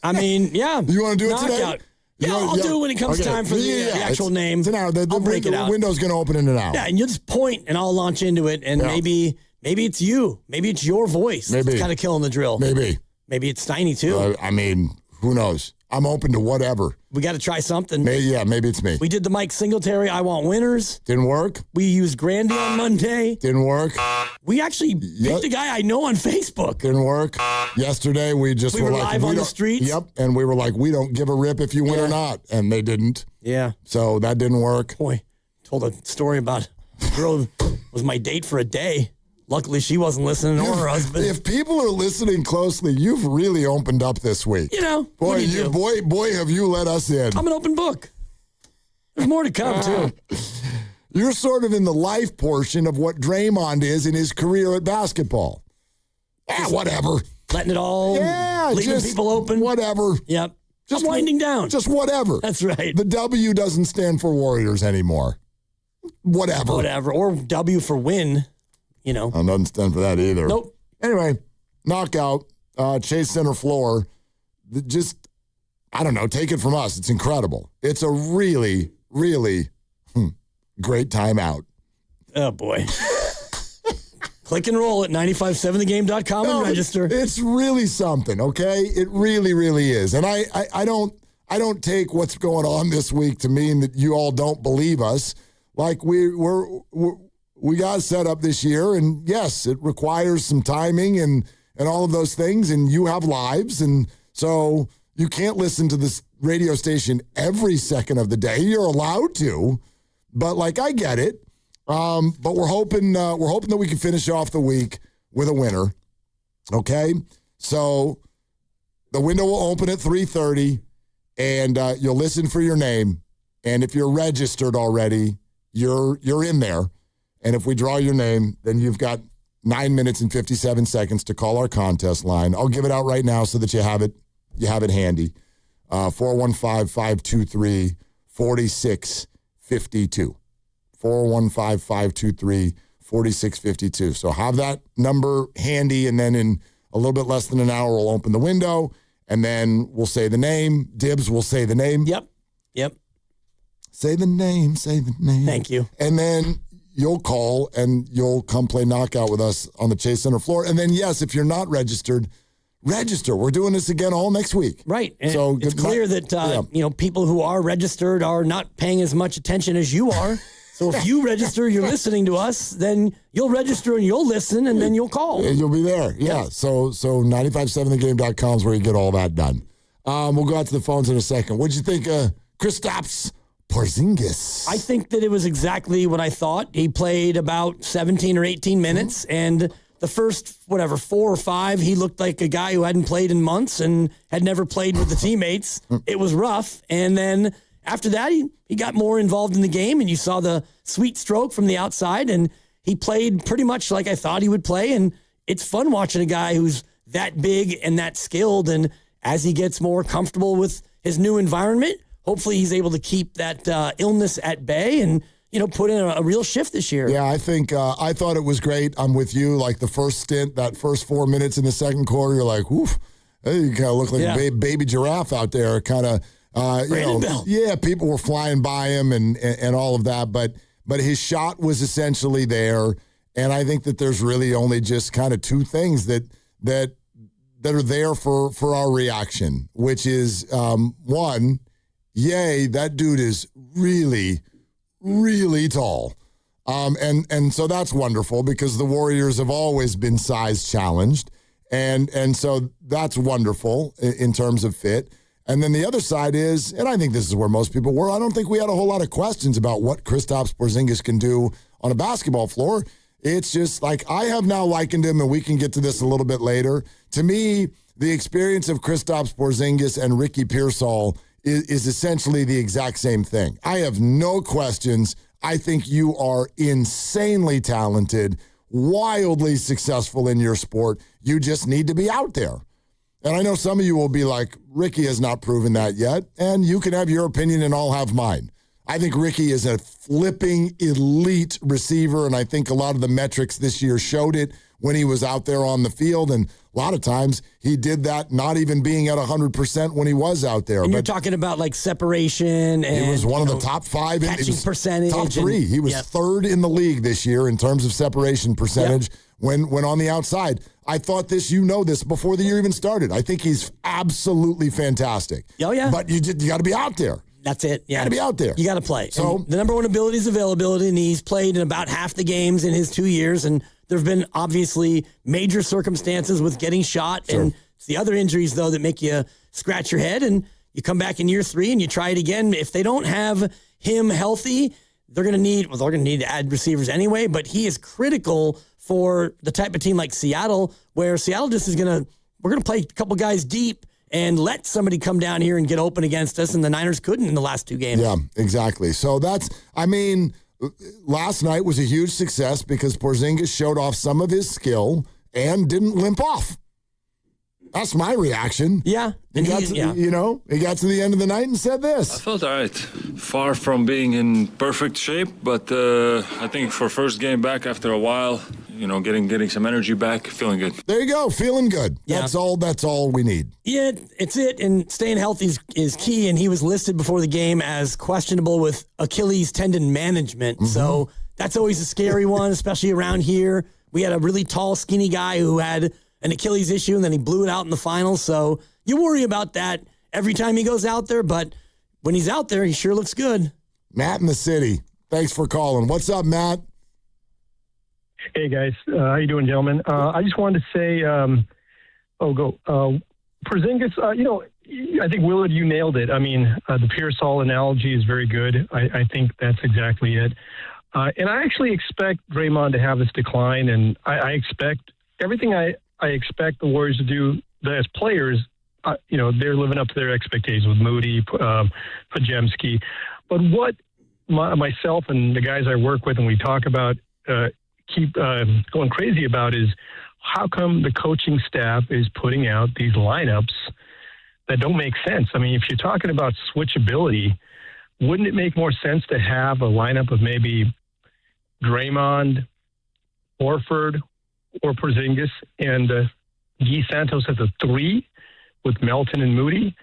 I mean, yeah. You want to do it knockout. today? Yeah, I'll do it when it comes time for the actual name. It's an hour. The window's going to open in an hour. Yeah, and you'll just point, and I'll launch into it, and maybe it's you. Maybe it's your voice. Maybe. It's kind of killing the drill. Maybe it's Steiny, too. I mean, who knows? I'm open to whatever. We got to try something. Maybe it's me. We did the Mike Singletary, I Want Winners. Didn't work. We used Grandy on Monday. Didn't work. We actually beat the guy I know on Facebook. Didn't work. Yesterday, we were like, live on the streets. Yep, and we were like, we don't give a rip if you win or not, and they didn't. Yeah. So that didn't work. Boy, told a story about a girl who was my date for a day. Luckily, she wasn't listening, or her husband. If people are listening closely, you've really opened up this week. You know, boy, have you let us in. I'm an open book. There's more to come, too. You're sort of in the life portion of what Draymond is in his career at basketball. Whatever. Letting it all, leaving people open. Whatever. Yep. Just winding down. Just whatever. That's right. The W doesn't stand for Warriors anymore. Whatever. Or W for win. You know. I doesn't stand for that either. Nope. Anyway, knockout, chase center floor. Just, I don't know, take it from us. It's incredible. It's a really, really great timeout. Oh, boy. Click and roll at 957thegame.com and register. It's really something, okay? It really, really is. And I don't take what's going on this week to mean that you all don't believe us. Like we got set up this year, and yes, it requires some timing and all of those things, and you have lives, and so, You can't listen to this radio station every second of the day. You're allowed to, but like I get it. But we're hoping that we can finish off the week with a winner. Okay, so the window will open at 3:30, and you'll listen for your name. And if you're registered already, you're in there. And if we draw your name, then you've got 9 minutes and 57 seconds to call our contest line. I'll give it out right now so that you have it handy. 415-523-4652. 415-523-4652. So have that number handy, and then in a little bit less than an hour, we'll open the window, and then we'll say the name. Dibs will say the name. Yep. Say the name. Thank you. And then you'll call, and you'll come play knockout with us on the Chase Center floor. And then, yes, if you're not registered, register. We're doing this again all next week. Right. And so it's clear that people who are registered are not paying as much attention as you are. So if you register, you're listening to us, then you'll register and you'll listen, and then you'll call. And you'll be there. Yeah. So 957thegame.com is where you get all that done. We'll go out to the phones in a second. What'd you think of Kristaps Porzingis? I think that it was exactly what I thought. He played about 17 or 18 minutes, and the first, 4 or 5, he looked like a guy who hadn't played in months and had never played with the teammates. It was rough. And then after that, he got more involved in the game, and you saw the sweet stroke from the outside, and he played pretty much like I thought he would play. And it's fun watching a guy who's that big and that skilled. And as he gets more comfortable with his new environment, hopefully he's able to keep that illness at bay and, put in a real shift this year. Yeah, I think I thought it was great. I'm with you. Like the first stint, that first 4 minutes in the second quarter, you're like, woof. You kind of look like a baby giraffe out there. Kind of, people were flying by him and all of that. But his shot was essentially there. And I think that there's really only just kind of 2 things that are there for our reaction, which is, one, yay, that dude is really, really tall. And so that's wonderful because the Warriors have always been size challenged. And so that's wonderful in terms of fit. And then the other side is, and I think this is where most people were, I don't think we had a whole lot of questions about what Kristaps Porzingis can do on a basketball floor. It's just like I have now likened him, and we can get to this a little bit later. To me, the experience of Kristaps Porzingis and Ricky Pearsall is essentially the exact same thing. I have no questions. I think you are insanely talented, wildly successful in your sport. You just need to be out there. And I know some of you will be like, Ricky has not proven that yet, and you can have your opinion and I'll have mine. I think Ricky is a flipping elite receiver, and I think a lot of the metrics this year showed it when he was out there on the field, and a lot of times he did that not even being at 100% when he was out there. And you're talking about like separation, and he was one of the top 5 catching percentage, top 3. He was 3rd in the league this year in terms of separation percentage when on the outside. I thought this before the year even started. I think he's absolutely fantastic. Oh yeah, but you got to be out there. That's it. Yeah. You got to be out there. You got to play. So and the number one ability is availability, and he's played in about half the games in his 2 years. And there have been obviously major circumstances with getting shot. Sure. And it's the other injuries, though, that make you scratch your head. And you come back in year 3 and you try it again. If they don't have him healthy, they're going to need to add receivers anyway. But he is critical for the type of team like Seattle, where Seattle just we're going to play a couple guys deep and let somebody come down here and get open against us, and the Niners couldn't in the last 2 games. Yeah, exactly. So last night was a huge success because Porzingis showed off some of his skill and didn't limp off. That's my reaction. Yeah. He got to the end of the night and said this. I felt all right. Far from being in perfect shape, but I think for first game back after a while, getting some energy back, feeling good. There you go, feeling good. Yeah. That's all we need. Yeah, it's it. And staying healthy is key. And he was listed before the game as questionable with Achilles tendon management. Mm-hmm. So that's always a scary one, especially around here. We had a really tall, skinny guy who had an Achilles issue, and then he blew it out in the finals. So you worry about that every time he goes out there, but when he's out there, he sure looks good. Matt in the city. Thanks for calling. What's up, Matt? Hey, guys. How you doing, gentlemen? I just wanted to say, Porzingis, I think, Willard, you nailed it. I mean, the Pearsall analogy is very good. I think that's exactly it. And I actually expect Draymond to have this decline, and I expect everything I expect the Warriors to do as players. They're living up to their expectations with Moody, Podziemski. But what myself and the guys I work with and we talk about keep going crazy about is how come the coaching staff is putting out these lineups that don't make sense. I mean, if you're talking about switchability, wouldn't it make more sense to have a lineup of maybe Draymond, Horford, or Porzingis, and Guy Santos as a 3 with Melton and Moody?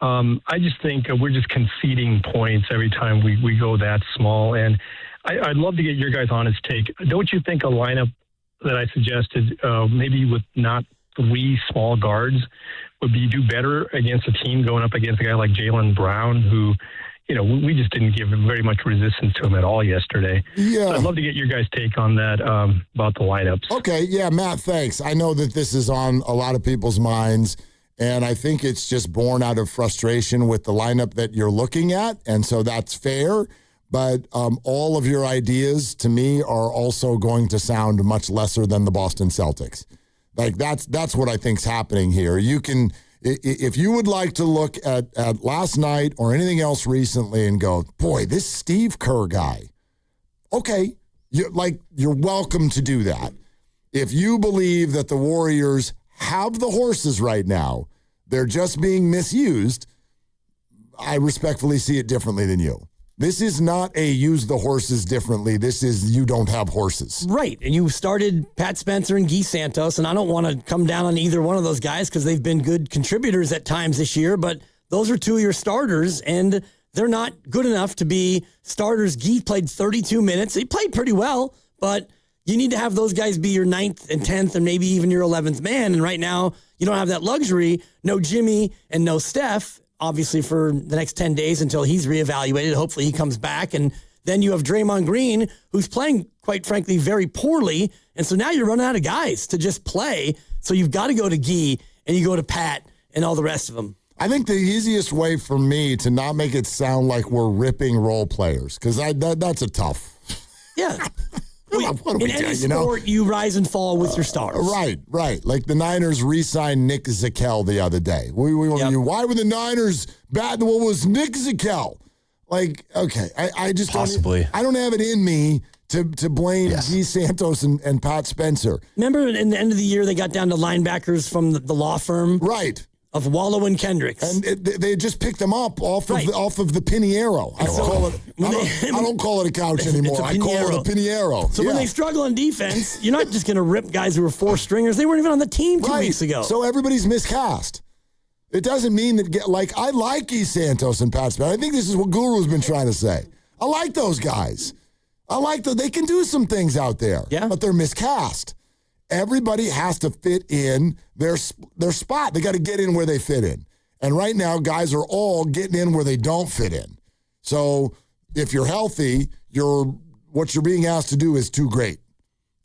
I just think we're just conceding points every time we go that small. And I'd love to get your guys' honest take. Don't you think a lineup that I suggested, maybe with not 3 small guards, would do better against a team going up against a guy like Jaylen Brown, who, we just didn't give very much resistance to him at all yesterday. Yeah. So I'd love to get your guys' take on that, about the lineups. Okay, yeah, Matt, thanks. I know that this is on a lot of people's minds, and I think it's just born out of frustration with the lineup that you're looking at, and so that's fair. But all of your ideas, to me, are also going to sound much lesser than the Boston Celtics. Like, that's what I think's happening here. You can, if you would like to look at last night or anything else recently and go, boy, this Steve Kerr guy, okay, you're welcome to do that. If you believe that the Warriors have the horses right now, they're just being misused, I respectfully see it differently than you. This is not a use the horses differently. This is you don't have horses. Right. And you started Pat Spencer and Guy Santos, and I don't want to come down on either one of those guys because they've been good contributors at times this year, but those are 2 of your starters, and they're not good enough to be starters. Guy played 32 minutes. He played pretty well, but you need to have those guys be your 9th and 10th and maybe even your 11th man, and right now you don't have that luxury. No Jimmy and no Steph, obviously, for the next 10 days until he's reevaluated. Hopefully he comes back. And then you have Draymond Green, who's playing, quite frankly, very poorly. And so now you're running out of guys to just play. So you've got to go to Guy and you go to Pat and all the rest of them. I think the easiest way for me to not make it sound like we're ripping role players, because that's a tough. Yeah. In any sport, you rise and fall with your stars. Right. Like the Niners re-signed Nick Zakelj the other day. Why were the Niners bad? What was Nick Zakelj? Like, okay, I just possibly. I don't have it in me to blame Guy Santos and Pat Spencer. Remember, in the end of the year, they got down to linebackers from the law firm, right? Of Wallow and Kendricks, and they just picked them up off of the Piniero. I don't call it a couch anymore. I call it a Piniero. So when they struggle on defense, you're not just going to rip guys who were 4 stringers. They weren't even on the team 2 weeks ago. So everybody's miscast. It doesn't mean that I like Guy Santos and Pat Spencer. I think this is what Guru's been trying to say. I like those guys. They can do some things out there. Yeah. But they're miscast. Everybody has to fit in their spot. They got to get in where they fit in. And right now, guys are all getting in where they don't fit in. So if you're healthy, what you're being asked to do is too great.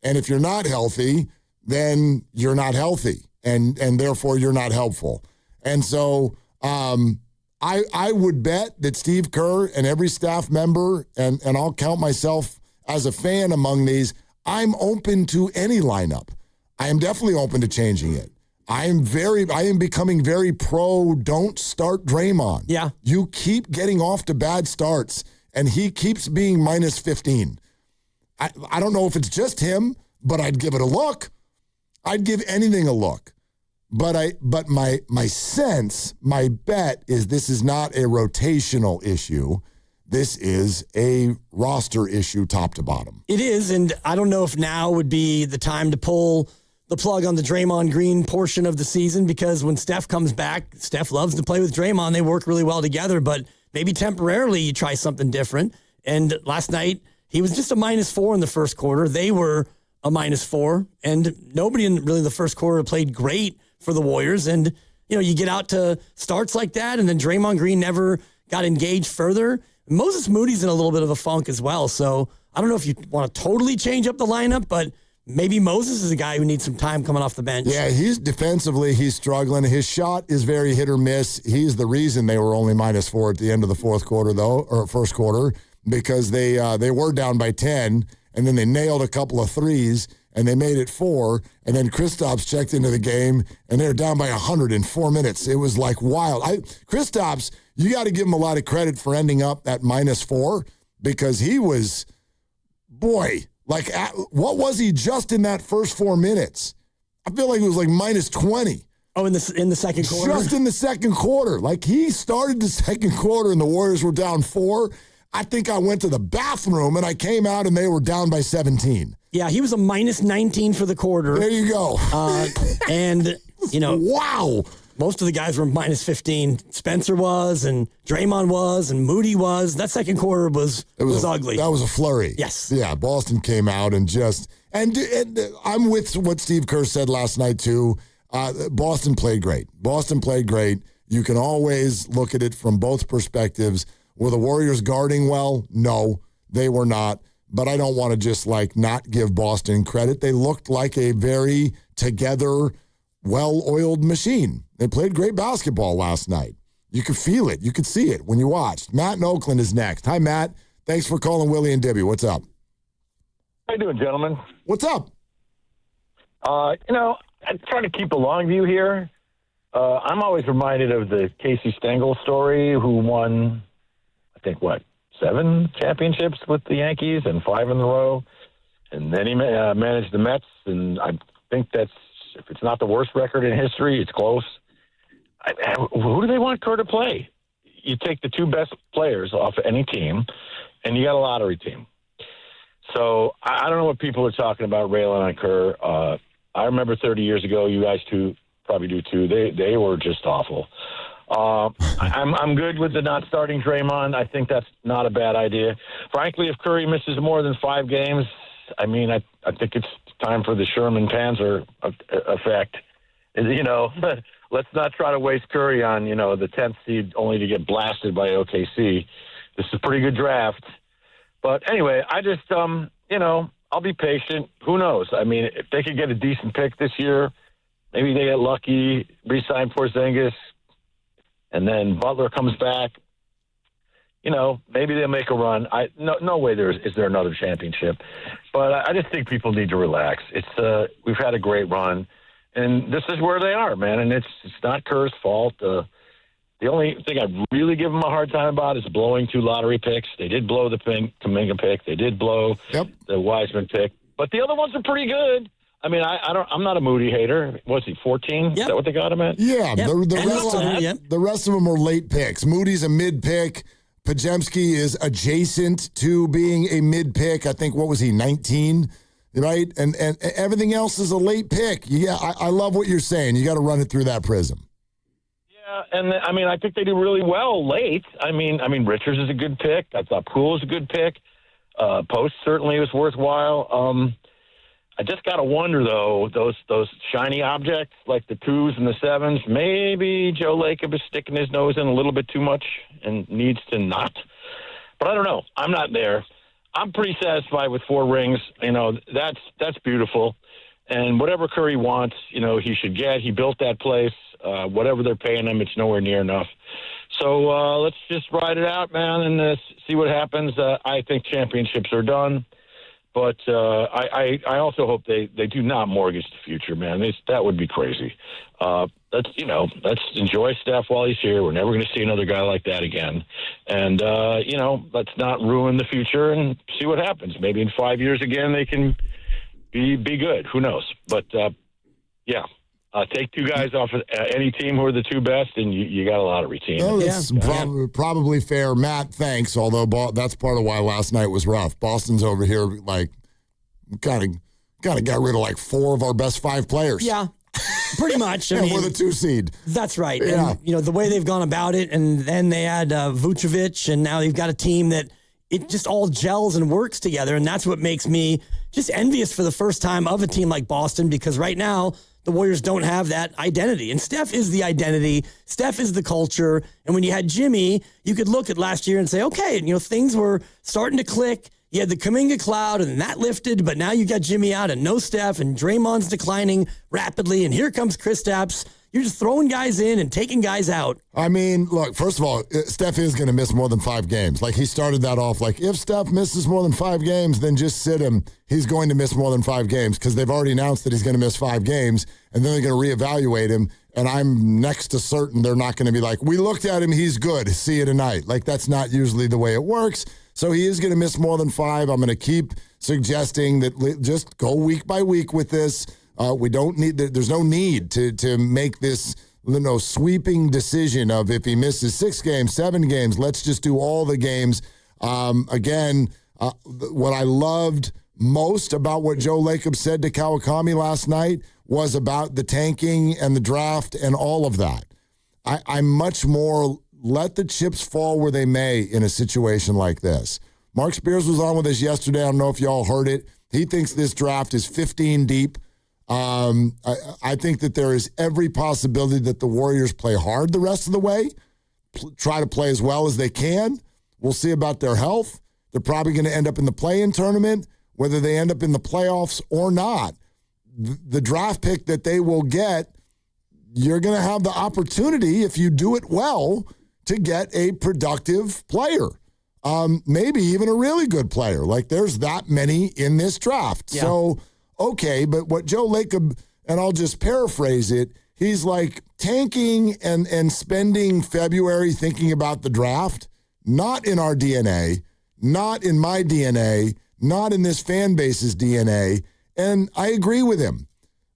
And if you're not healthy, then you're not healthy. And therefore, you're not helpful. And so I would bet that Steve Kerr and every staff member, and I'll count myself as a fan among these, I'm open to any lineup. I am definitely open to changing it. I am becoming very pro don't start Draymond. Yeah. You keep getting off to bad starts, and he keeps being minus 15. I don't know if it's just him, but I'd give it a look. I'd give anything a look. But my sense, my bet is this is not a rotational issue. This is a roster issue top to bottom. It is, and I don't know if now would be the time to pull the plug on the Draymond Green portion of the season, because when Steph comes back, Steph loves to play with Draymond. They work really well together, but maybe temporarily you try something different. And last night, he was just a -4 in the first quarter. They were a -4, and nobody in really the first quarter played great for the Warriors. And, you get out to starts like that, and then Draymond Green never got engaged further. Moses Moody's in a little bit of a funk as well. So I don't know if you want to totally change up the lineup, but maybe Moses is a guy who needs some time coming off the bench. Yeah, he's struggling. His shot is very hit or miss. He's the reason they were only -4 at the end of the fourth quarter, though, or first quarter, because they were down by 10, and then they nailed a couple of threes, and they made it 4, and then Kristaps checked into the game, and they were down by 100 in 4 minutes. It was like wild. Kristaps, you got to give him a lot of credit for ending up at -4, because he was, boy, what was he just in that first 4 minutes? I feel like it was like -20. Oh, in the second quarter? Just in the second quarter. Like, he started the second quarter, and the Warriors were down 4. I think I went to the bathroom, and I came out, and they were down by 17. Yeah, he was a -19 for the quarter. There you go. And, wow. Most of the guys were -15. Spencer was, and Draymond was, and Moody was. That second quarter was ugly. That was a flurry. Yes. Yeah, Boston came out and and I'm with what Steve Kerr said last night, too. Boston played great. You can always look at it from both perspectives. Were the Warriors guarding well? No, they were not. But I don't want to just not give Boston credit. They looked like a very together, well-oiled machine. They played great basketball last night. You could feel it. You could see it when you watched. Matt in Oakland is next. Hi, Matt. Thanks for calling Willie and Debbie. What's up? How you doing, gentlemen? What's up? I try to keep a long view here. I'm always reminded of the Casey Stengel story, who won, I think, 7 championships with the Yankees and 5 in a row. And then he managed the Mets, and I think that's, if it's not the worst record in history, it's close. Who do they want Kerr to play? You take the 2 best players off any team, and you got a lottery team. So I don't know what people are talking about railing on Kerr. I remember 30 years ago, you guys too probably do too. They were just awful. I'm good with the not starting Draymond. I think that's not a bad idea. Frankly, if Curry misses more than 5 games, I think it's time for the Sherman Panzer effect. Let's not try to waste Curry on, the 10th seed only to get blasted by OKC. This is a pretty good draft. But anyway, I just, I'll be patient. Who knows? If they could get a decent pick this year, maybe they get lucky, re-sign Porzingis, and then Butler comes back. Maybe they'll make a run. No way is there another championship. But I just think people need to relax. We've had a great run, and this is where they are, man. And it's not Kerr's fault. The only thing I really give them a hard time about is blowing 2 lottery picks. They did blow the Kuminga pick. They did blow the Wiseman pick. But the other ones are pretty good. I'm not a Moody hater. Was he 14? Yep. Is that what they got him at? Yeah. Yep. The rest of them are late picks. Moody's a mid pick. Podziemski is adjacent to being a mid pick. I think, what was he, 19? Right? And everything else is a late pick. Yeah, I love what you're saying. You got to run it through that prism. Yeah, and I think they do really well late. Richards is a good pick. I thought Poole is a good pick. Post certainly was worthwhile. I just got to wonder, though, those shiny objects like the 2s and the 7s, maybe Joe Lacob is sticking his nose in a little bit too much and needs to not. But I don't know. I'm not there. I'm pretty satisfied with 4 rings. That's beautiful. And whatever Curry wants, he should get. He built that place. Whatever they're paying him, it's nowhere near enough. So let's just ride it out, man, and see what happens. I think championships are done. But I also hope they do not mortgage the future, man. That would be crazy. Let's enjoy Steph while he's here. We're never going to see another guy like that again. And, let's not ruin the future and see what happens. Maybe in 5 years again they can be good. Who knows? But, take 2 guys off of any team who are the 2 best, and you got a lottery team. No, that's probably fair. Matt, thanks, although that's part of why last night was rough. Boston's over here, kind of got rid of 4 of our best 5 players. Yeah, pretty much. We're the 2 seed. That's right. Yeah. And, the way they've gone about it, and then they had Vucevic, and now they've got a team that it just all gels and works together, and that's what makes me just envious for the first time of a team like Boston, because right now the Warriors don't have that identity. And Steph is the identity. Steph is the culture. And when you had Jimmy, you could look at last year and say, okay, things were starting to click. you had the Kuminga cloud, and that lifted, but now you got Jimmy out and no Steph, and Draymond's declining rapidly, and here comes Kristaps. You're just throwing guys in and taking guys out. I mean, look, first of all, Steph is going to miss more than 5 games. Like, he started that off like, if Steph misses more than 5 games, then just sit him. He's going to miss more than 5 games because they've already announced that he's going to miss 5 games, and then they're going to reevaluate him, and I'm next to certain they're not going to be like, we looked at him, he's good, see you tonight. Like, that's not usually the way it works. So he is going to miss more than 5. I'm going to keep suggesting that just go week by week with this. We don't need. There's no need to make this sweeping decision of if he misses 6 games, 7 games. Let's just do all the games. Again, what I loved most about what Joe Lacob said to Kawakami last night was about the tanking and the draft and all of that. I'm much more let the chips fall where they may in a situation like this. Mark Spears was on with us yesterday. I don't know if y'all heard it. He thinks this draft is 15 deep. I think that there is every possibility that the Warriors play hard the rest of the way, try to play as well as they can. We'll see about their health. They're probably going to end up in the play-in tournament, whether they end up in the playoffs or not. The draft pick that they will get, you're going to have the opportunity, if you do it well, to get a productive player. Maybe even a really good player. Like, there's that many in this draft. Yeah. So, okay, but what Joe Lacob, and I'll just paraphrase it, he's like tanking and spending February thinking about the draft, not in our DNA, not in my DNA, not in this fan base's DNA, and I agree with him.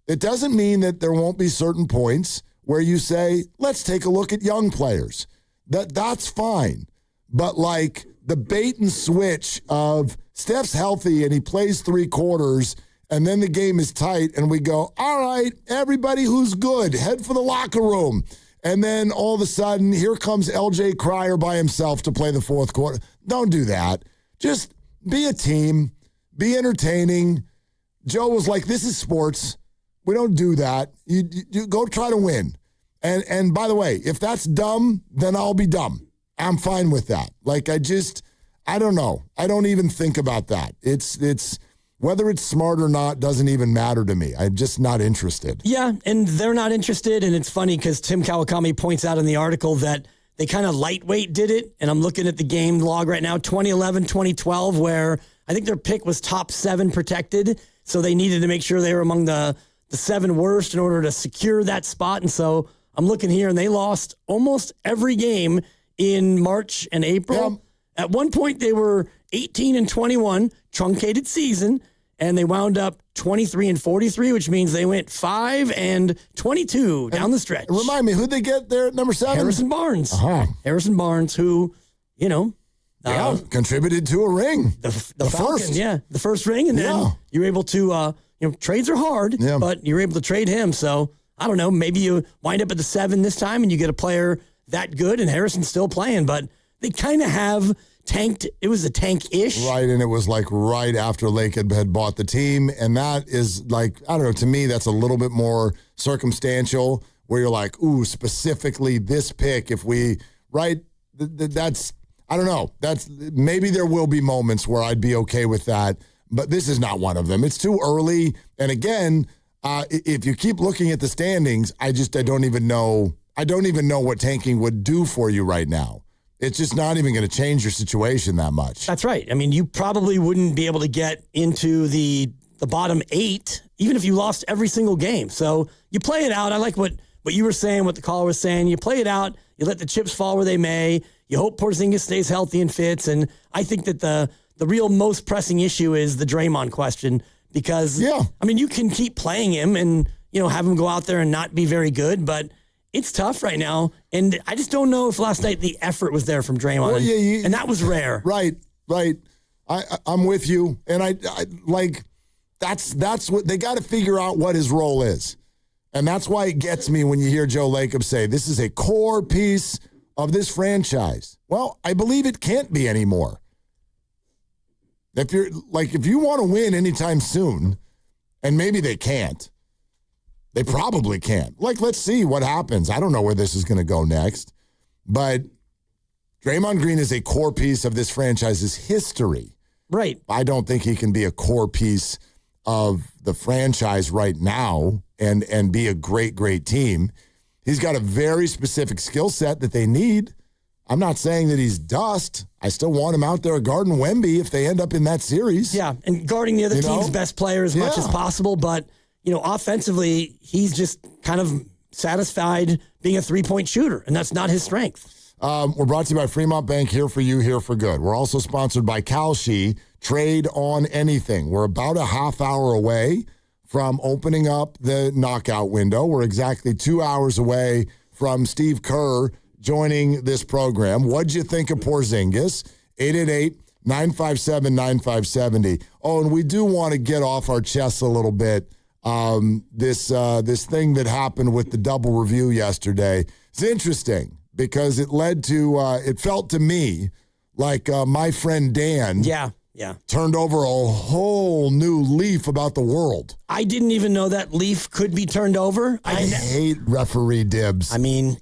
It doesn't mean that there won't be certain points where you say, let's take a look at young players. That's fine. But like the bait and switch of Steph's healthy and he plays 3 quarters and then the game is tight and we go, all right, everybody who's good, head for the locker room. And then all of a sudden, here comes LJ Cryer by himself to play the 4th quarter. Don't do that. Just be a team. Be entertaining. Joe was like, this is sports. We don't do that. You go try to win. And by the way, if that's dumb, then I'll be dumb. I'm fine with that. Like, I don't know. I don't even think about that. It's whether it's smart or not doesn't even matter to me. I'm just not interested. Yeah, and they're not interested, and it's funny because Tim Kawakami points out in the article that they kind of lightweight did it, and I'm looking at the game log right now, 2011, 2012, where I think their pick was top 7 protected, so they needed to make sure they were among the 7 worst in order to secure that spot, and so I'm looking here, and they lost almost every game in March and April. Yep. At one point, they were 18-21, truncated season, and they wound up 23-43, which means they went 5-22 down the stretch. Remind me, who'd they get there at number 7? Harrison Barnes. Harrison Barnes, who, contributed to a ring. The Falcon, first. Yeah, the first ring, and then you're able to, trades are hard, but you're able to trade him. So, I don't know, maybe you wind up at the 7 this time and you get a player that good, and Harrison's still playing, but they kind of have tanked. It was a tank-ish. Right, and it was like right after Lacob had bought the team, and that is like, I don't know, to me that's a little bit more circumstantial, where you're like, ooh, specifically this pick, if we, right, that's, I don't know, that's, maybe there will be moments where I'd be okay with that, but this is not one of them. It's too early, and again, if you keep looking at the standings, I don't even know what tanking would do for you right now. It's just not even going to change your situation that much. That's right. I mean, you probably wouldn't be able to get into the bottom 8, even if you lost every single game. So you play it out. I like what you were saying, what the caller was saying. You play it out. You let the chips fall where they may. You hope Porzingis stays healthy and fits. And I think that the real most pressing issue is the Draymond question because, I mean, you can keep playing him and, have him go out there and not be very good, but it's tough right now, and I just don't know if last night the effort was there from Draymond, well, and that was rare. Right. I'm with you, and I like that's what they got to figure out what his role is, and that's why it gets me when you hear Joe Lacob say this is a core piece of this franchise. Well, I believe it can't be anymore. If you want to win anytime soon, and maybe they can't. They probably can't. Like, let's see what happens. I don't know where this is going to go next. But Draymond Green is a core piece of this franchise's history. Right. I don't think he can be a core piece of the franchise right now and be a great, great team. He's got a very specific skill set that they need. I'm not saying that he's dust. I still want him out there guarding Wemby if they end up in that series. Yeah, and guarding the other team's best player as much as possible. But, offensively, he's just kind of satisfied being a three-point shooter, and that's not his strength. We're brought to you by Fremont Bank, here for you, here for good. We're also sponsored by Kalshi, trade on anything. We're about a half hour away from opening up the knockout window. We're exactly 2 hours away from Steve Kerr joining this program. What'd you think of Porzingis? 888-957-9570. Oh, and we do want to get off our chests a little bit. This thing that happened with the double review yesterday. It's interesting because it led to, it felt to me like my friend Dan turned over a whole new leaf about the world. I didn't even know that leaf could be turned over. I hate referee dibs. I mean,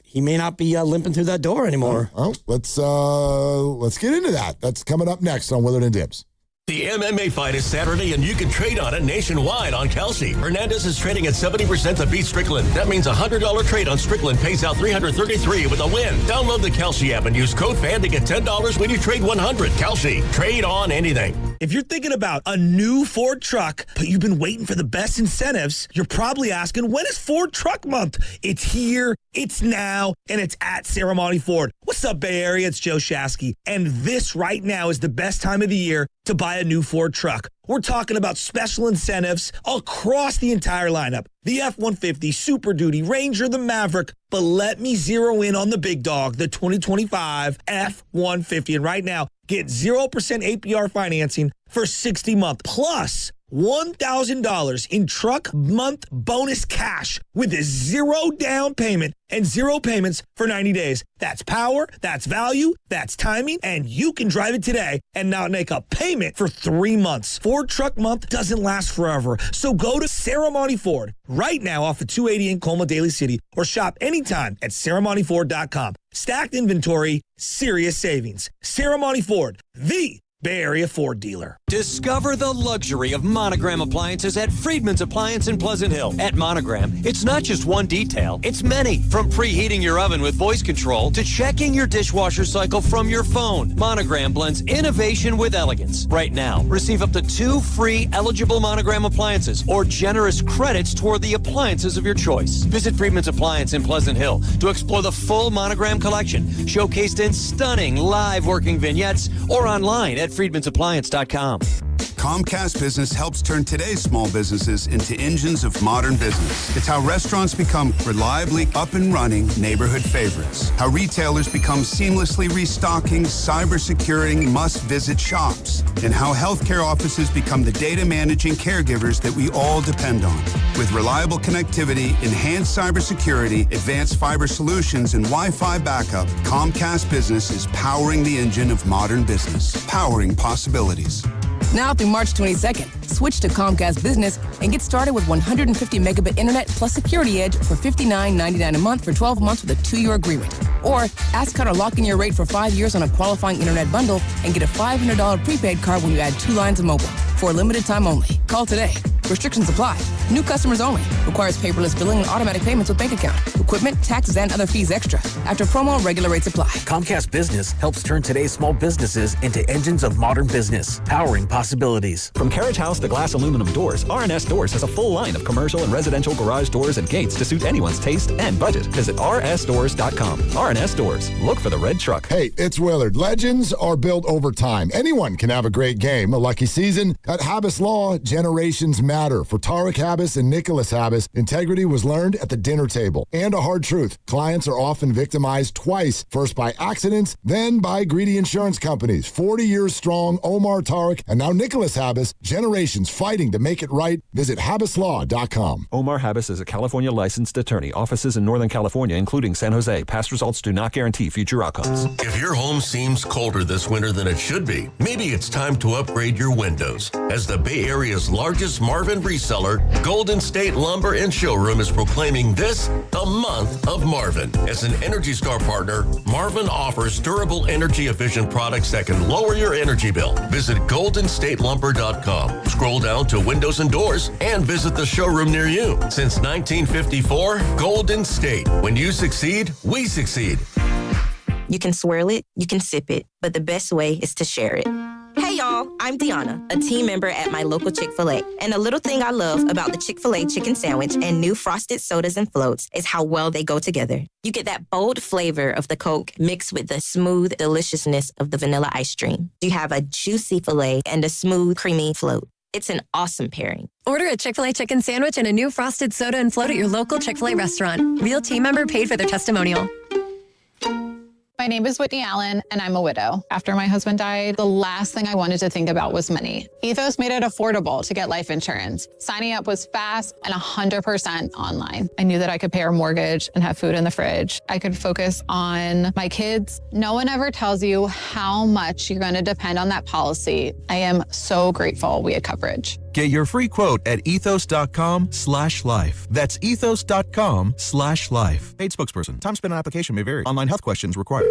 he may not be limping through that door anymore. Let's get into that. That's coming up next on Willard and Dibs. The MMA fight is Saturday, and you can trade on it nationwide on Kalshi. Hernandez is trading at 70% to beat Strickland. That means a $100 trade on Strickland pays out $333 with a win. Download the Kalshi app and use code FAN to get $10 when you trade $100. Kalshi. Trade on anything. If you're thinking about a new Ford truck, but you've been waiting for the best incentives, you're probably asking, when is Ford Truck Month? It's here, it's now, and it's at Serramonte Ford. What's up, Bay Area? It's Joe Shasky. And this right now is the best time of the year to buy a new Ford truck. We're talking about special incentives across the entire lineup. The F-150, Super Duty, Ranger, the Maverick. But let me zero in on the big dog, the 2025 F-150. And right now, get 0% APR financing for 60 months. Plus $1,000 in truck month bonus cash with a 0 down payment and 0 payments for 90 days. That's power, that's value, that's timing, and you can drive it today and not make a payment for 3 months. Ford Truck Month doesn't last forever, so go to Serramonte Ford right now off of 280 in Colma, Daly City, or shop anytime at SerramonteFord.com. Stacked inventory, serious savings. Serramonte Ford, the Bay Area Ford dealer. Discover the luxury of Monogram appliances at Friedman's Appliance in Pleasant Hill. At Monogram, it's not just one detail, it's many. From preheating your oven with voice control to checking your dishwasher cycle from your phone. Monogram blends innovation with elegance. Right now, receive up to 2 free eligible Monogram appliances or generous credits toward the appliances of your choice. Visit Friedman's Appliance in Pleasant Hill to explore the full Monogram collection, showcased in stunning live working vignettes, or online at friedmansappliance.com. Comcast Business helps turn today's small businesses into engines of modern business. It's how restaurants become reliably up and running neighborhood favorites. How retailers become seamlessly restocking, cyber-securing, must-visit shops. And how healthcare offices become the data managing caregivers that we all depend on. With reliable connectivity, enhanced cybersecurity, advanced fiber solutions, and Wi-Fi backup, Comcast Business is powering the engine of modern business. Powering possibilities. Now through March 22nd, switch to Comcast Business and get started with 150 megabit internet plus Security Edge for $59.99 a month for 12 months with a 2-year agreement. Or ask how to lock in your rate for 5 years on a qualifying internet bundle and get a $500 prepaid card when you add 2 lines of mobile. For a limited time only. Call today. Restrictions apply. New customers only. Requires paperless billing and automatic payments with bank account. Equipment, taxes, and other fees extra. After promo, regular rates apply. Comcast Business helps turn today's small businesses into engines of modern business, powering possibilities. From Carriage House to glass aluminum doors, RNS Doors has a full line of commercial and residential garage doors and gates to suit anyone's taste and budget. Visit rsdoors.com. RNS Doors. Look for the red truck. Hey, it's Willard. Legends are built over time. Anyone can have a great game, a lucky season. At Habas Law, generations matter. For Tarek Habas and Nicholas Habas, integrity was learned at the dinner table. And a hard truth, clients are often victimized twice, first by accidents, then by greedy insurance companies. 40 years strong, Omar, Tarek, and now Nicholas Habas, generations fighting to make it right. Visit habaslaw.com. Omar Habas is a California licensed attorney. Offices in Northern California, including San Jose. Past results do not guarantee future outcomes. If your home seems colder this winter than it should be, maybe it's time to upgrade your windows. As the Bay Area's largest smart Marvin reseller, Golden State Lumber and Showroom is proclaiming this the month of Marvin. As an Energy Star partner, Marvin offers durable, energy-efficient products that can lower your energy bill. Visit goldenstatelumber.com. Scroll down to Windows and Doors and visit the showroom near you. Since 1954, Golden State. When you succeed, we succeed. You can swirl it, you can sip it, but the best way is to share it. Hey y'all, I'm Deanna, a team member at my local Chick-fil-A. And a little thing I love about the Chick-fil-A chicken sandwich and new frosted sodas and floats is how well they go together. You get that bold flavor of the Coke mixed with the smooth deliciousness of the vanilla ice cream. You have a juicy filet and a smooth, creamy float. It's an awesome pairing. Order a Chick-fil-A chicken sandwich and a new frosted soda and float at your local Chick-fil-A restaurant. Real team member paid for their testimonial. My name is Whitney Allen, and I'm a widow. After my husband died, the last thing I wanted to think about was money. Ethos made it affordable to get life insurance. Signing up was fast and 100% online. I knew that I could pay our mortgage and have food in the fridge. I could focus on my kids. No one ever tells you how much you're going to depend on that policy. I am so grateful we had coverage. Get your free quote at ethos.com/life. That's ethos.com/life. Paid spokesperson. Time spent on application may vary. Online health questions required.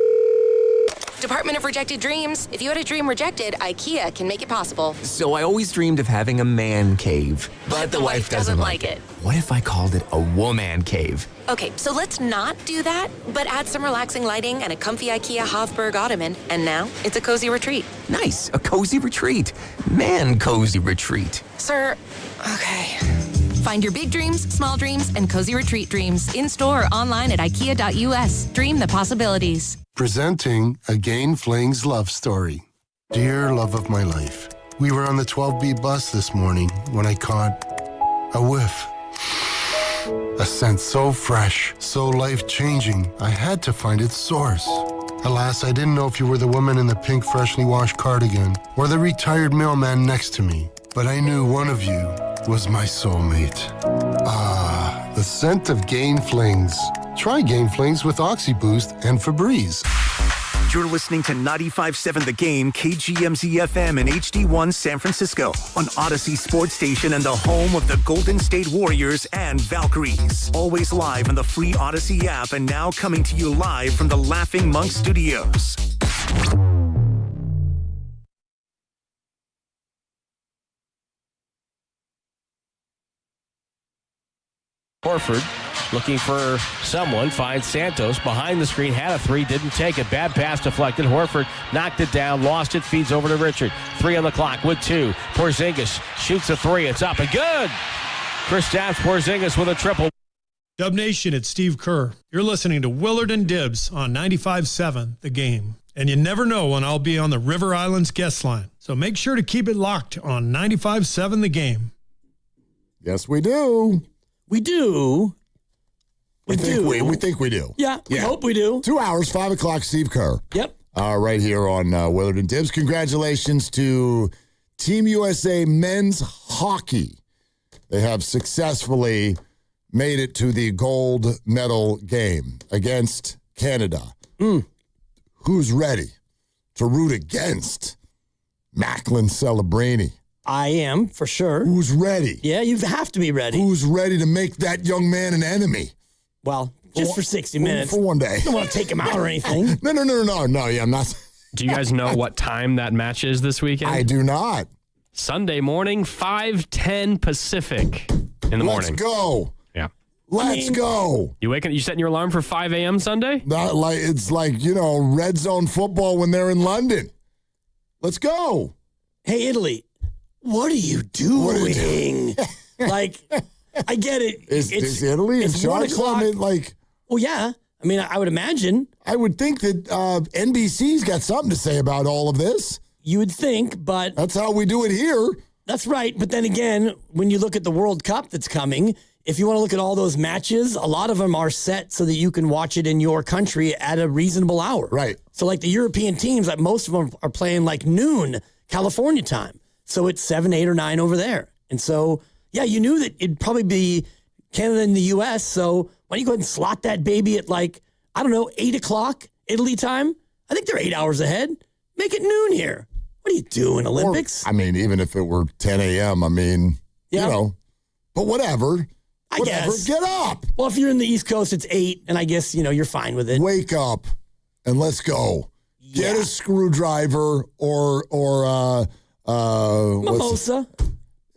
Department of Rejected Dreams. If you had a dream rejected, IKEA can make it possible. So I always dreamed of having a man cave. But the wife doesn't like it. What if I called it a woman cave? Okay, so let's not do that, but add some relaxing lighting and a comfy IKEA Hofburg ottoman, and now it's a cozy retreat. Nice, a cozy retreat. Man cozy retreat. Sir, okay. Find your big dreams, small dreams, and cozy retreat dreams in-store or online at IKEA.us. Dream the possibilities. Presenting a Gain Flings love story. Dear love of my life, we were on the 12B bus this morning when I caught a whiff. A scent so fresh, so life-changing, I had to find its source. Alas, I didn't know if you were the woman in the pink freshly washed cardigan or the retired mailman next to me, but I knew one of you was my soulmate. Ah, the scent of Gain Flings. Try Gain Flings with OxyBoost and Febreze. You're listening to 95.7 The Game, KGMZ-FM and HD1 San Francisco on Odyssey Sports Station and the home of the Golden State Warriors and Valkyries. Always live on the free Odyssey app and now coming to you live from the Laughing Monk Studios. Horford looking for someone, finds Santos behind the screen, had a three, didn't take it. Bad pass deflected. Horford knocked it down, lost it, feeds over to Richard. 3 on the clock with 2. Porzingis shoots a 3. It's up and good. Kristaps Porzingis with a triple. Dub Nation, it's Steve Kerr. You're listening to Willard and Dibbs on 95.7 The Game. And you never know when I'll be on the River Islands guest line. So make sure to keep it locked on 95.7 The Game. Yes, we do. We do. We think we do. Yeah, we hope we do. 2 hours, 5 o'clock, Steve Kerr. Yep. Right here on Willard and Dibbs. Congratulations to Team USA men's hockey. They have successfully made it to the gold medal game against Canada. Who's ready to root against Macklin Celebrini? I am, for sure. Who's ready? Yeah, you have to be ready. Who's ready to make that young man an enemy? Well, just for 60 minutes. For one day. I don't want to take him out or anything. No, yeah, I'm not. Do you guys know what time that match is this weekend? I do not. Sunday morning, 5:10 Pacific in the morning. Let's go. Yeah. Let's go. You setting your alarm for 5 a.m. Sunday? It's like, red zone football when they're in London. Let's go. Hey, Italy, what are you doing? Like, I get it. Is Italy in charge? Well, yeah. I mean, I would imagine. I would think that NBC's got something to say about all of this. You would think, but... That's how we do it here. That's right. But then again, when you look at the World Cup that's coming, if you want to look at all those matches, a lot of them are set so that you can watch it in your country at a reasonable hour. Right. So like the European teams, like most of them are playing like noon California time. So it's 7, 8, or 9 over there. And so, yeah, you knew that it'd probably be Canada and the U.S., so why don't you go ahead and slot that baby at 8 o'clock Italy time? I think they're 8 hours ahead. Make it noon here. What are you doing, Olympics? Even if it were 10 a.m., but whatever. I guess. Get up. Well, if you're in the East Coast, it's 8, and I guess, you're fine with it. Wake up and let's go. Yeah. Get a screwdriver or mimosa.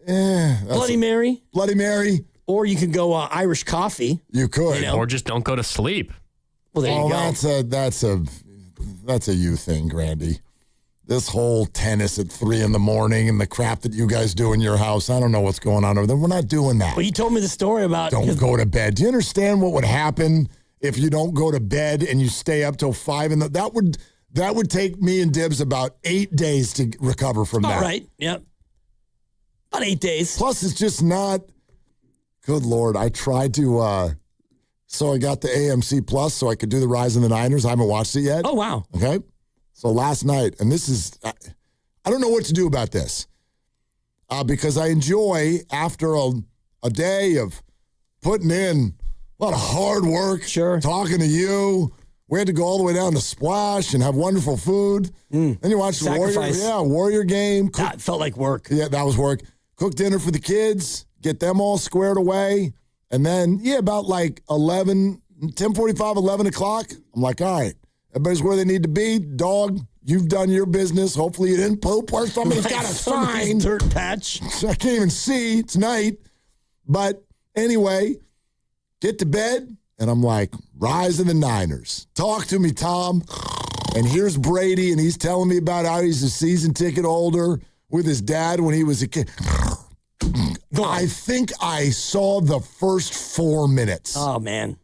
Bloody Mary. Bloody Mary. Or you could go Irish coffee. You could. Or just don't go to sleep. Well, there you go. That's a you thing, Grandy. This whole tennis at 3 a.m. and the crap that you guys do in your house. I don't know what's going on over there. We're not doing that. Well, you told me the story about... Don't go to bed. Do you understand what would happen if you don't go to bed and you stay up till 5? That would take me and Dibs about 8 days to recover from that. All right. Yep. About 8 days. Plus, it's just not... Good Lord. I tried to... So I got the AMC Plus so I could do the Rise of the Niners. I haven't watched it yet. Oh, wow. Okay. So last night, and this is, I don't know what to do about this because I enjoy, after a day of putting in a lot of hard work, talking to you, we had to go all the way down to Splash and have wonderful food. Then you watch the Warrior game. That felt like work. Yeah, that was work. Cook dinner for the kids, get them all squared away. And then, about like 10:45, 11 o'clock, I'm like, all right. Everybody's where they need to be. Dog, you've done your business. Hopefully you didn't poop or somebody's got a sign. Dirt patch. I can't even see. It's night. But anyway, get to bed, and I'm like, Rise of the Niners. Talk to me, Tom. And here's Brady, and he's telling me about how he's a season ticket holder with his dad when he was a kid. I think I saw the first 4 minutes. Oh, man.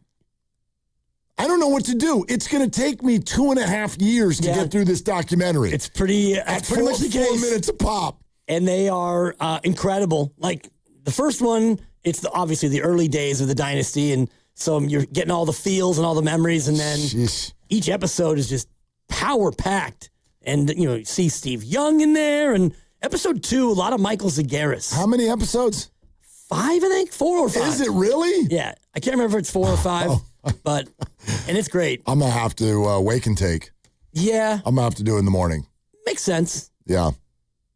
I don't know what to do. It's going to take me 2.5 years to get through this documentary. It's pretty much the case. 4 minutes a pop. And they are incredible. Like the first one, it's obviously the early days of the dynasty. And so you're getting all the feels and all the memories. And then each episode is just power packed. And, you see Steve Young in there. And episode 2, a lot of Michael Zagaris. How many episodes? 5, I think. 4 or 5. Is it really? Yeah. I can't remember if it's 4 or 5. But, and it's great. I'm going to have to wake and take. Yeah. I'm going to have to do it in the morning. Makes sense. Yeah.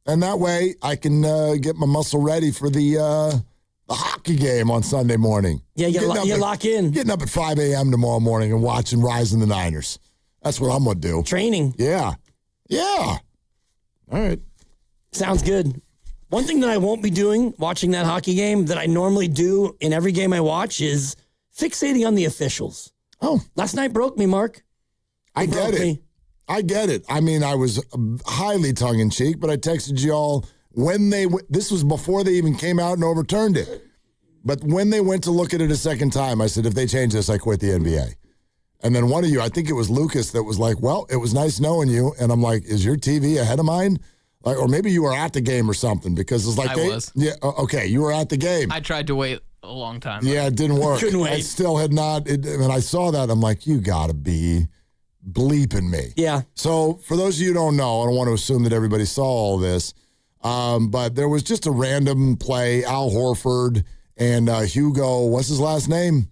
And that way I can get my muscle ready for the hockey game on Sunday morning. Yeah, you lock in. Getting up at 5 a.m. tomorrow morning and watching Rise in the Niners. That's what I'm going to do. Training. Yeah. Yeah. All right. Sounds good. One thing that I won't be doing watching that hockey game that I normally do in every game I watch is fixating on the officials. Oh. Last night broke me, Mark. I get it. I get it. I mean, I was highly tongue-in-cheek, but I texted you all when this was before they even came out and overturned it. But when they went to look at it a second time, I said, if they change this, I quit the NBA. And then one of you, I think it was Lucas, that was like, well, it was nice knowing you. And I'm like, is your TV ahead of mine? Like, or maybe you were at the game or something, because it's like, I was. Yeah, okay, you were at the game. I tried to wait a long time. Yeah, it didn't work. Couldn't wait. I still had not. And I saw that. I'm like, you got to be bleeping me. Yeah. So for those of you who don't know, I don't want to assume that everybody saw all this, but there was just a random play. Al Horford and Hugo, what's his last name?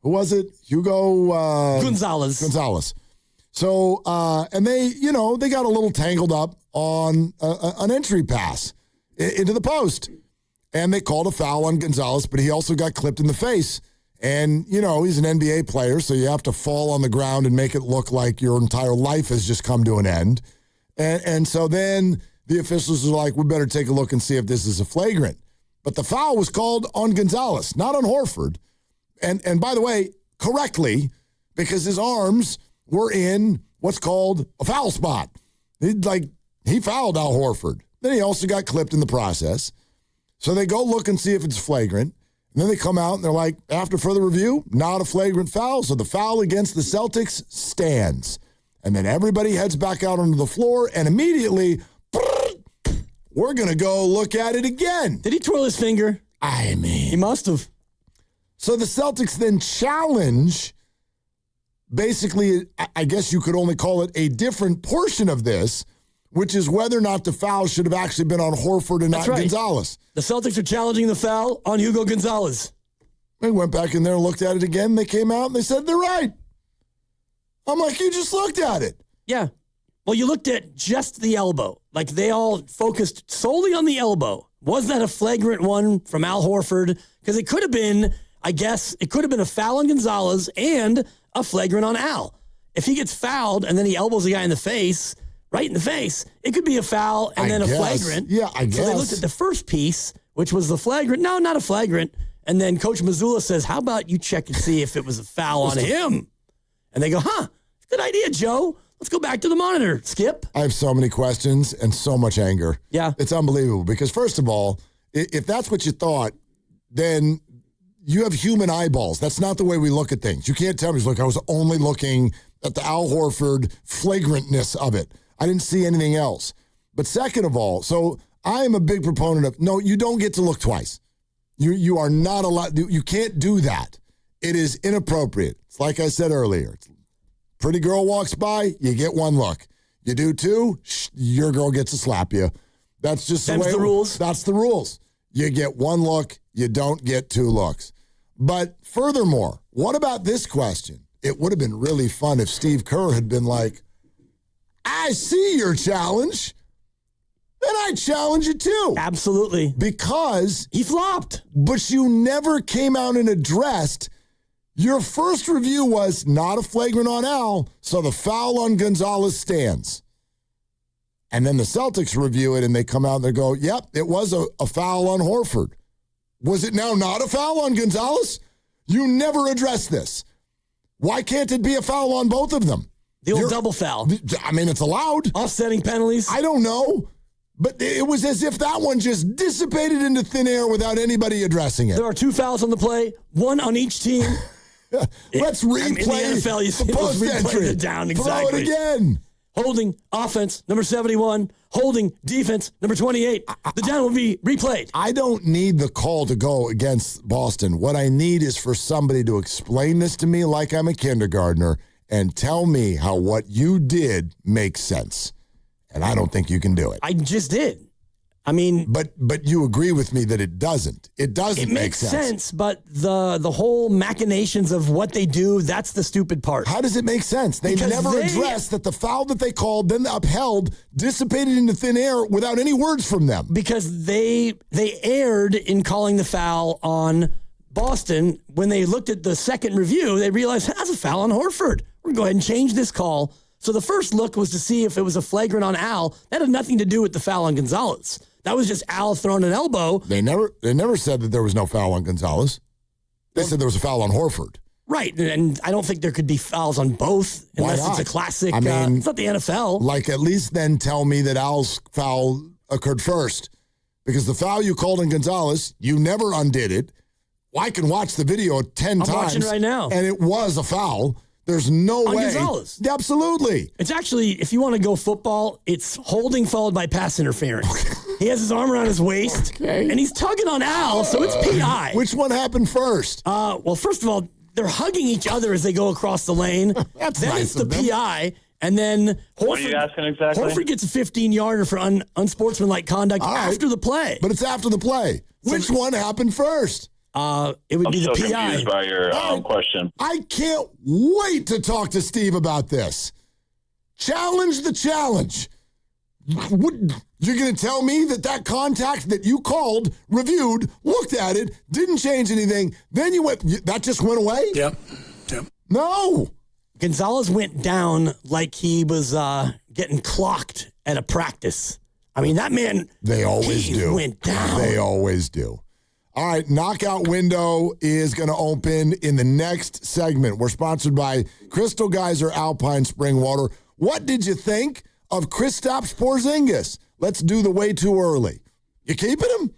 Who was it? Hugo Gonzalez. Gonzalez. So, and they got a little tangled up on an entry pass into the post. And they called a foul on Gonzalez, but he also got clipped in the face. And, he's an NBA player, so you have to fall on the ground and make it look like your entire life has just come to an end. And so then the officials are like, we better take a look and see if this is a flagrant. But the foul was called on Gonzalez, not on Horford. And by the way, correctly, because his arms were in what's called a foul spot. He fouled Al Horford. Then he also got clipped in the process. So they go look and see if it's flagrant. And then they come out and they're like, after further review, not a flagrant foul. So the foul against the Celtics stands. And then everybody heads back out onto the floor, and immediately, we're going to go look at it again. Did he twirl his finger? I mean. He must have. So the Celtics then challenge, basically, I guess you could only call it a different portion of this, which is whether or not the foul should have actually been on Horford and not Gonzalez. The Celtics are challenging the foul on Hugo Gonzalez. They went back in there and looked at it again. They came out and they said they're right. I'm like, you just looked at it. Yeah. Well, you looked at just the elbow. Like, they all focused solely on the elbow Was that a flagrant one from Al Horford? Because it could have been, I guess, it could have been a foul on Gonzalez and a flagrant on Al. If he gets fouled and then he elbows the guy in the face, right in the face, it could be a foul and then a flagrant. Yeah, I guess. So they looked at the first piece, which was the flagrant. No, not a flagrant. And then Coach Mazzulla says, how about you check and see if it was a foul on him? And they go, good idea, Joe. Let's go back to the monitor, Skip. I have so many questions and so much anger. Yeah. It's unbelievable because, first of all, if that's what you thought, then you have human eyeballs. That's not the way we look at things. You can't tell me, look, I was only looking at the Al Horford flagrantness of it. I didn't see anything else. But second of all, so I am a big proponent of, no, you don't get to look twice. You are not allowed. You can't do that. It is inappropriate. It's like I said earlier. Pretty girl walks by, you get one look. You do two, your girl gets to slap you. That's just the way the rules. That's the rules. You get one look, you don't get two looks. But furthermore, what about this question? It would have been really fun if Steve Kerr had been like, I see your challenge, then I challenge it too. Absolutely. Because he flopped. But you never came out and addressed. Your first review was not a flagrant on Al, so the foul on Gonzalez stands. And then the Celtics review it, and they come out and they go, yep, it was a foul on Horford. Was it now not a foul on Gonzalez? You never addressed this. Why can't it be a foul on both of them? The old double foul. I mean, it's allowed. Offsetting penalties. I don't know. But it was as if that one just dissipated into thin air without anybody addressing it. There are two fouls on the play, one on each team. Let's replay in the NFL, you the post entry. It down exactly. Throw it again. Holding offense, number 71. Holding defense, number 28. The down will be replayed. I don't need the call to go against Boston. What I need is for somebody to explain this to me like I'm a kindergartner and tell me how what you did makes sense. And I don't think you can do it. I just did. I mean, but you agree with me that it doesn't. It doesn't it make makes sense. But the whole machinations of what they do, that's the stupid part. How does it make sense? They never addressed that the foul that they called, then upheld, dissipated into thin air without any words from them. Because they erred in calling the foul on Boston. When they looked at the second review, they realized that's a foul on Horford. We're going to go ahead and change this call. So the first look was to see if it was a flagrant on Al. That had nothing to do with the foul on Gonzalez. That was just Al throwing an elbow. They never said that there was no foul on Gonzalez. They said there was a foul on Horford. Right, and I don't think there could be fouls on both unless it's a classic. I mean, it's not the NFL. Like, at least then tell me that Al's foul occurred first. Because the foul you called on Gonzalez, you never undid it. I can watch the video 10 times. I'm watching right now. And it was a foul. There's no way. On Gonzalez. Absolutely. It's actually, if you want to go football, it's holding followed by pass interference. He has his arm around his waist, and he's tugging on Al, so it's PI. Which one happened first? Well, first of all, they're hugging each other as they go across the lane. That's then nice it's the of them. PI, and then Horford, what are you asking exactly? Horford gets a 15-yarder for unsportsmanlike conduct after the play. But it's after the play. Which one happened first? It would be the PI. I'm confused by your question. I can't wait to talk to Steve about this. Challenge the challenge. You're going to tell me that contact that you called, reviewed, looked at it, didn't change anything, then you went, that just went away? Yep. No. Gonzalez went down like he was getting clocked at a practice. I mean, that man, they always do. Went down. They always do. All right, knockout window is going to open in the next segment. We're sponsored by Crystal Geyser Alpine Spring Water. What did you think of Kristaps Porzingis? Let's do the way too early. You keeping him?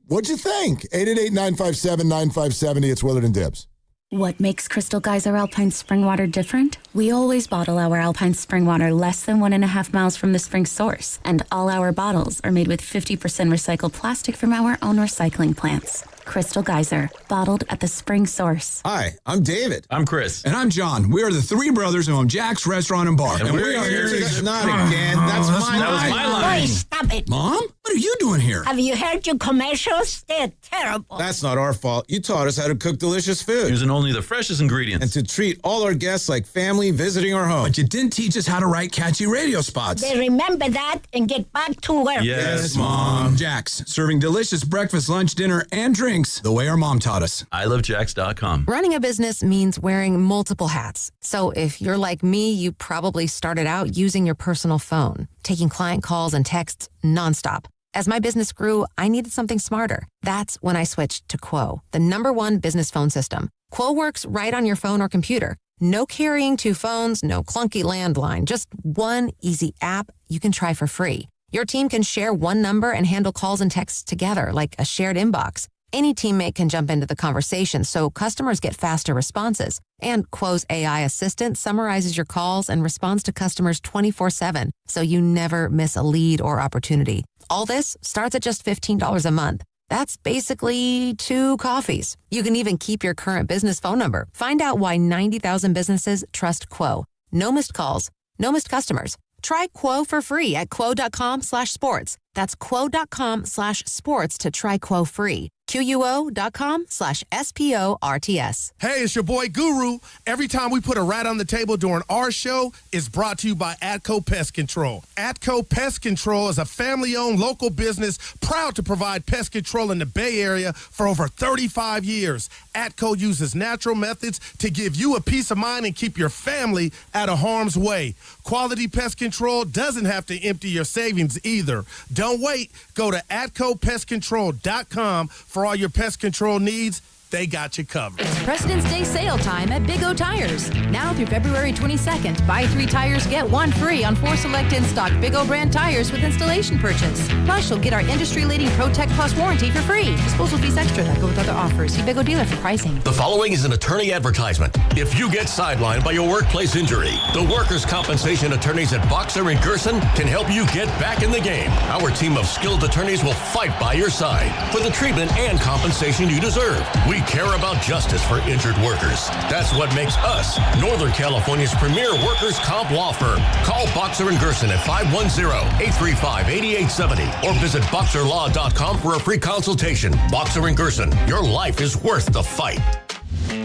What'd you think? 888-957-9570. It's Willard and Dibbs. What makes Crystal Geyser Alpine Spring Water different? We always bottle our Alpine Spring Water less than 1.5 miles from the spring source, and all our bottles are made with 50% recycled plastic from our own recycling plants. Crystal Geyser, bottled at the spring source. Hi, I'm David. I'm Chris. And I'm John. We are the three brothers who own Jack's Restaurant and Bar. And we are here to... Not again. That was my line. Hey, stop Stop it. Mom? What are you doing here? Have you heard your commercials? They're terrible. That's not our fault. You taught us how to cook delicious food. Using only the freshest ingredients. And to treat all our guests like family visiting our home. But you didn't teach us how to write catchy radio spots. They remember that and get back to work. Yes, Mom. Jax, serving delicious breakfast, lunch, dinner, and drinks the way our mom taught us. ilovejax.com. Running a business means wearing multiple hats. So if you're like me, you probably started out using your personal phone, taking client calls and texts nonstop. As my business grew, I needed something smarter. That's when I switched to Quo, the #1 business phone system. Quo works right on your phone or computer. No carrying 2 phones, no clunky landline, just one easy app you can try for free. Your team can share one number and handle calls and texts together like a shared inbox. Any teammate can jump into the conversation, so customers get faster responses. And Quo's AI assistant summarizes your calls and responds to customers 24/7, so you never miss a lead or opportunity. All this starts at just $15 a month. That's basically 2 coffees. You can even keep your current business phone number. Find out why 90,000 businesses trust Quo. No missed calls, no missed customers. Try Quo for free at quo.com/sports. That's quo.com/sports to try Quo free. QUO.com/SPORTS. Hey, it's your boy Guru. Every time we put a rat on the table during our show, it's brought to you by Atco Pest Control. Atco Pest Control is a family-owned local business proud to provide pest control in the Bay Area for over 35 years. Atco uses natural methods to give you a peace of mind and keep your family out of harm's way. Quality pest control doesn't have to empty your savings either. Don't wait. Go to AtcoPestControl.com for all your pest control needs. They got you covered. It's President's Day sale time at Big O Tires. Now through February 22nd, buy 3 tires, get 1 free on 4 select in-stock Big O brand tires with installation purchase. Plus, you'll get our industry-leading ProTech Plus warranty for free. Disposal fees extra that go with other offers. See Big O dealer for pricing. The following is an attorney advertisement. If you get sidelined by your workplace injury, the workers' compensation attorneys at Boxer and Gerson can help you get back in the game. Our team of skilled attorneys will fight by your side for the treatment and compensation you deserve. We care about justice for injured workers. That's what makes us Northern California's premier workers' comp law firm. Call Boxer and Gerson at 510-835-8870 or visit boxerlaw.com for a free consultation. Boxer and Gerson, your life is worth the fight.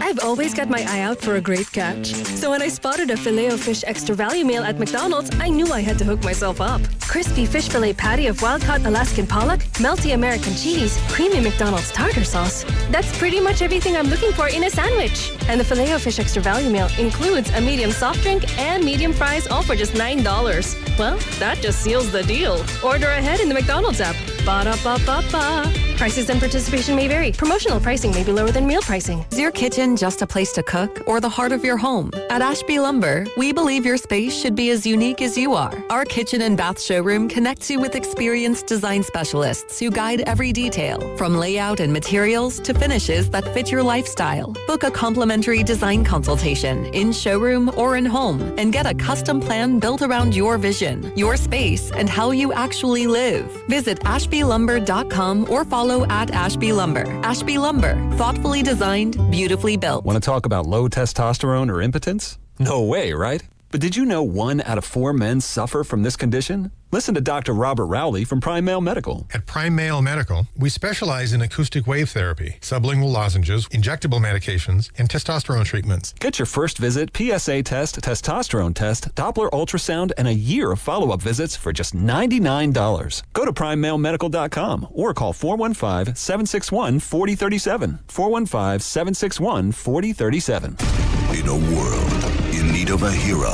I've always got my eye out for a great catch. So when I spotted a Filet-O-Fish extra value meal at McDonald's, I knew I had to hook myself up. Crispy fish fillet patty of wild-caught Alaskan pollock, melty American cheese, creamy McDonald's tartar sauce. That's pretty much everything I'm looking for in a sandwich. And the Filet-O-Fish extra value meal includes a medium soft drink and medium fries, all for just $9. Well, that just seals the deal. Order ahead in the McDonald's app. Ba-da-ba-ba-ba. Prices and participation may vary. Promotional pricing may be lower than meal pricing. Is your kitchen just a place to cook or the heart of your home? At Ashby Lumber, we believe your space should be as unique as you are. Our kitchen and bath showroom connects you with experienced design specialists who guide every detail, from layout and materials to finishes that fit your lifestyle. Book a complimentary design consultation in showroom or in home and get a custom plan built around your vision, your space, and how you actually live. Visit ashbylumber.com or follow at Ashby Lumber. Ashby Lumber, thoughtfully designed, beautifully built. Want to talk about low testosterone or impotence? No way, right? But did you know 1 out of 4 men suffer from this condition? Listen to Dr. Robert Rowley from Prime Male Medical. At Prime Male Medical, we specialize in acoustic wave therapy, sublingual lozenges, injectable medications, and testosterone treatments. Get your first visit, PSA test, testosterone test, Doppler ultrasound, and a year of follow-up visits for just $99. Go to PrimeMaleMedical.com or call 415-761-4037. 415-761-4037. In a world in need of a hero,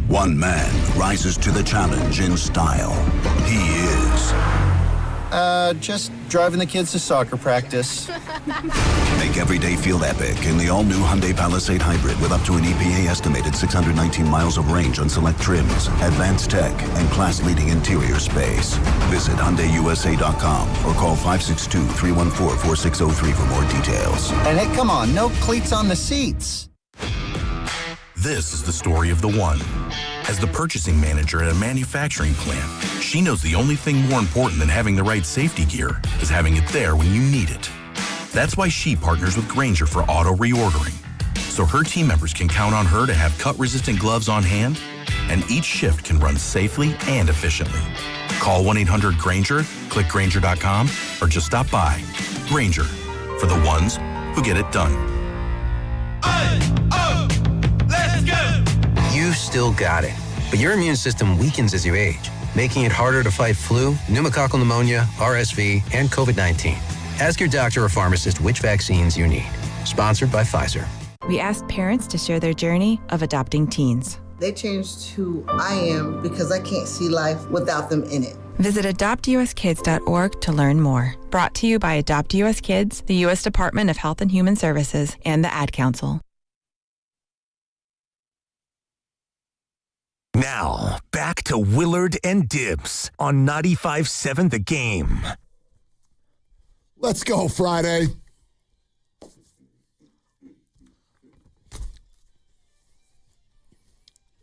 one man rises to the challenge in style. He is... just driving the kids to soccer practice. Make every day feel epic in the all-new Hyundai Palisade Hybrid with up to an EPA-estimated 619 miles of range on select trims, advanced tech, and class-leading interior space. Visit HyundaiUSA.com or call 562-314-4603 for more details. And hey, come on, no cleats on the seats. This is the story of the one. As the purchasing manager at a manufacturing plant, she knows the only thing more important than having the right safety gear is having it there when you need it. That's why she partners with Grainger for auto reordering, so her team members can count on her to have cut-resistant gloves on hand and each shift can run safely and efficiently. Call 1-800-GRANGER, click Grainger.com, or just stop by. Grainger, for the ones who get it done. Let's go! You still got it, but your immune system weakens as you age, making it harder to fight flu, pneumococcal pneumonia, RSV, and COVID-19. Ask your doctor or pharmacist which vaccines you need. Sponsored by Pfizer. We asked parents to share their journey of adopting teens. They changed who I am because I can't see life without them in it. Visit adoptuskids.org to learn more. Brought to you by Adopt US Kids, the U.S. Department of Health and Human Services, and the Ad Council. Now, back to Willard and Dibs on 95.7 The Game. Let's go, Friday.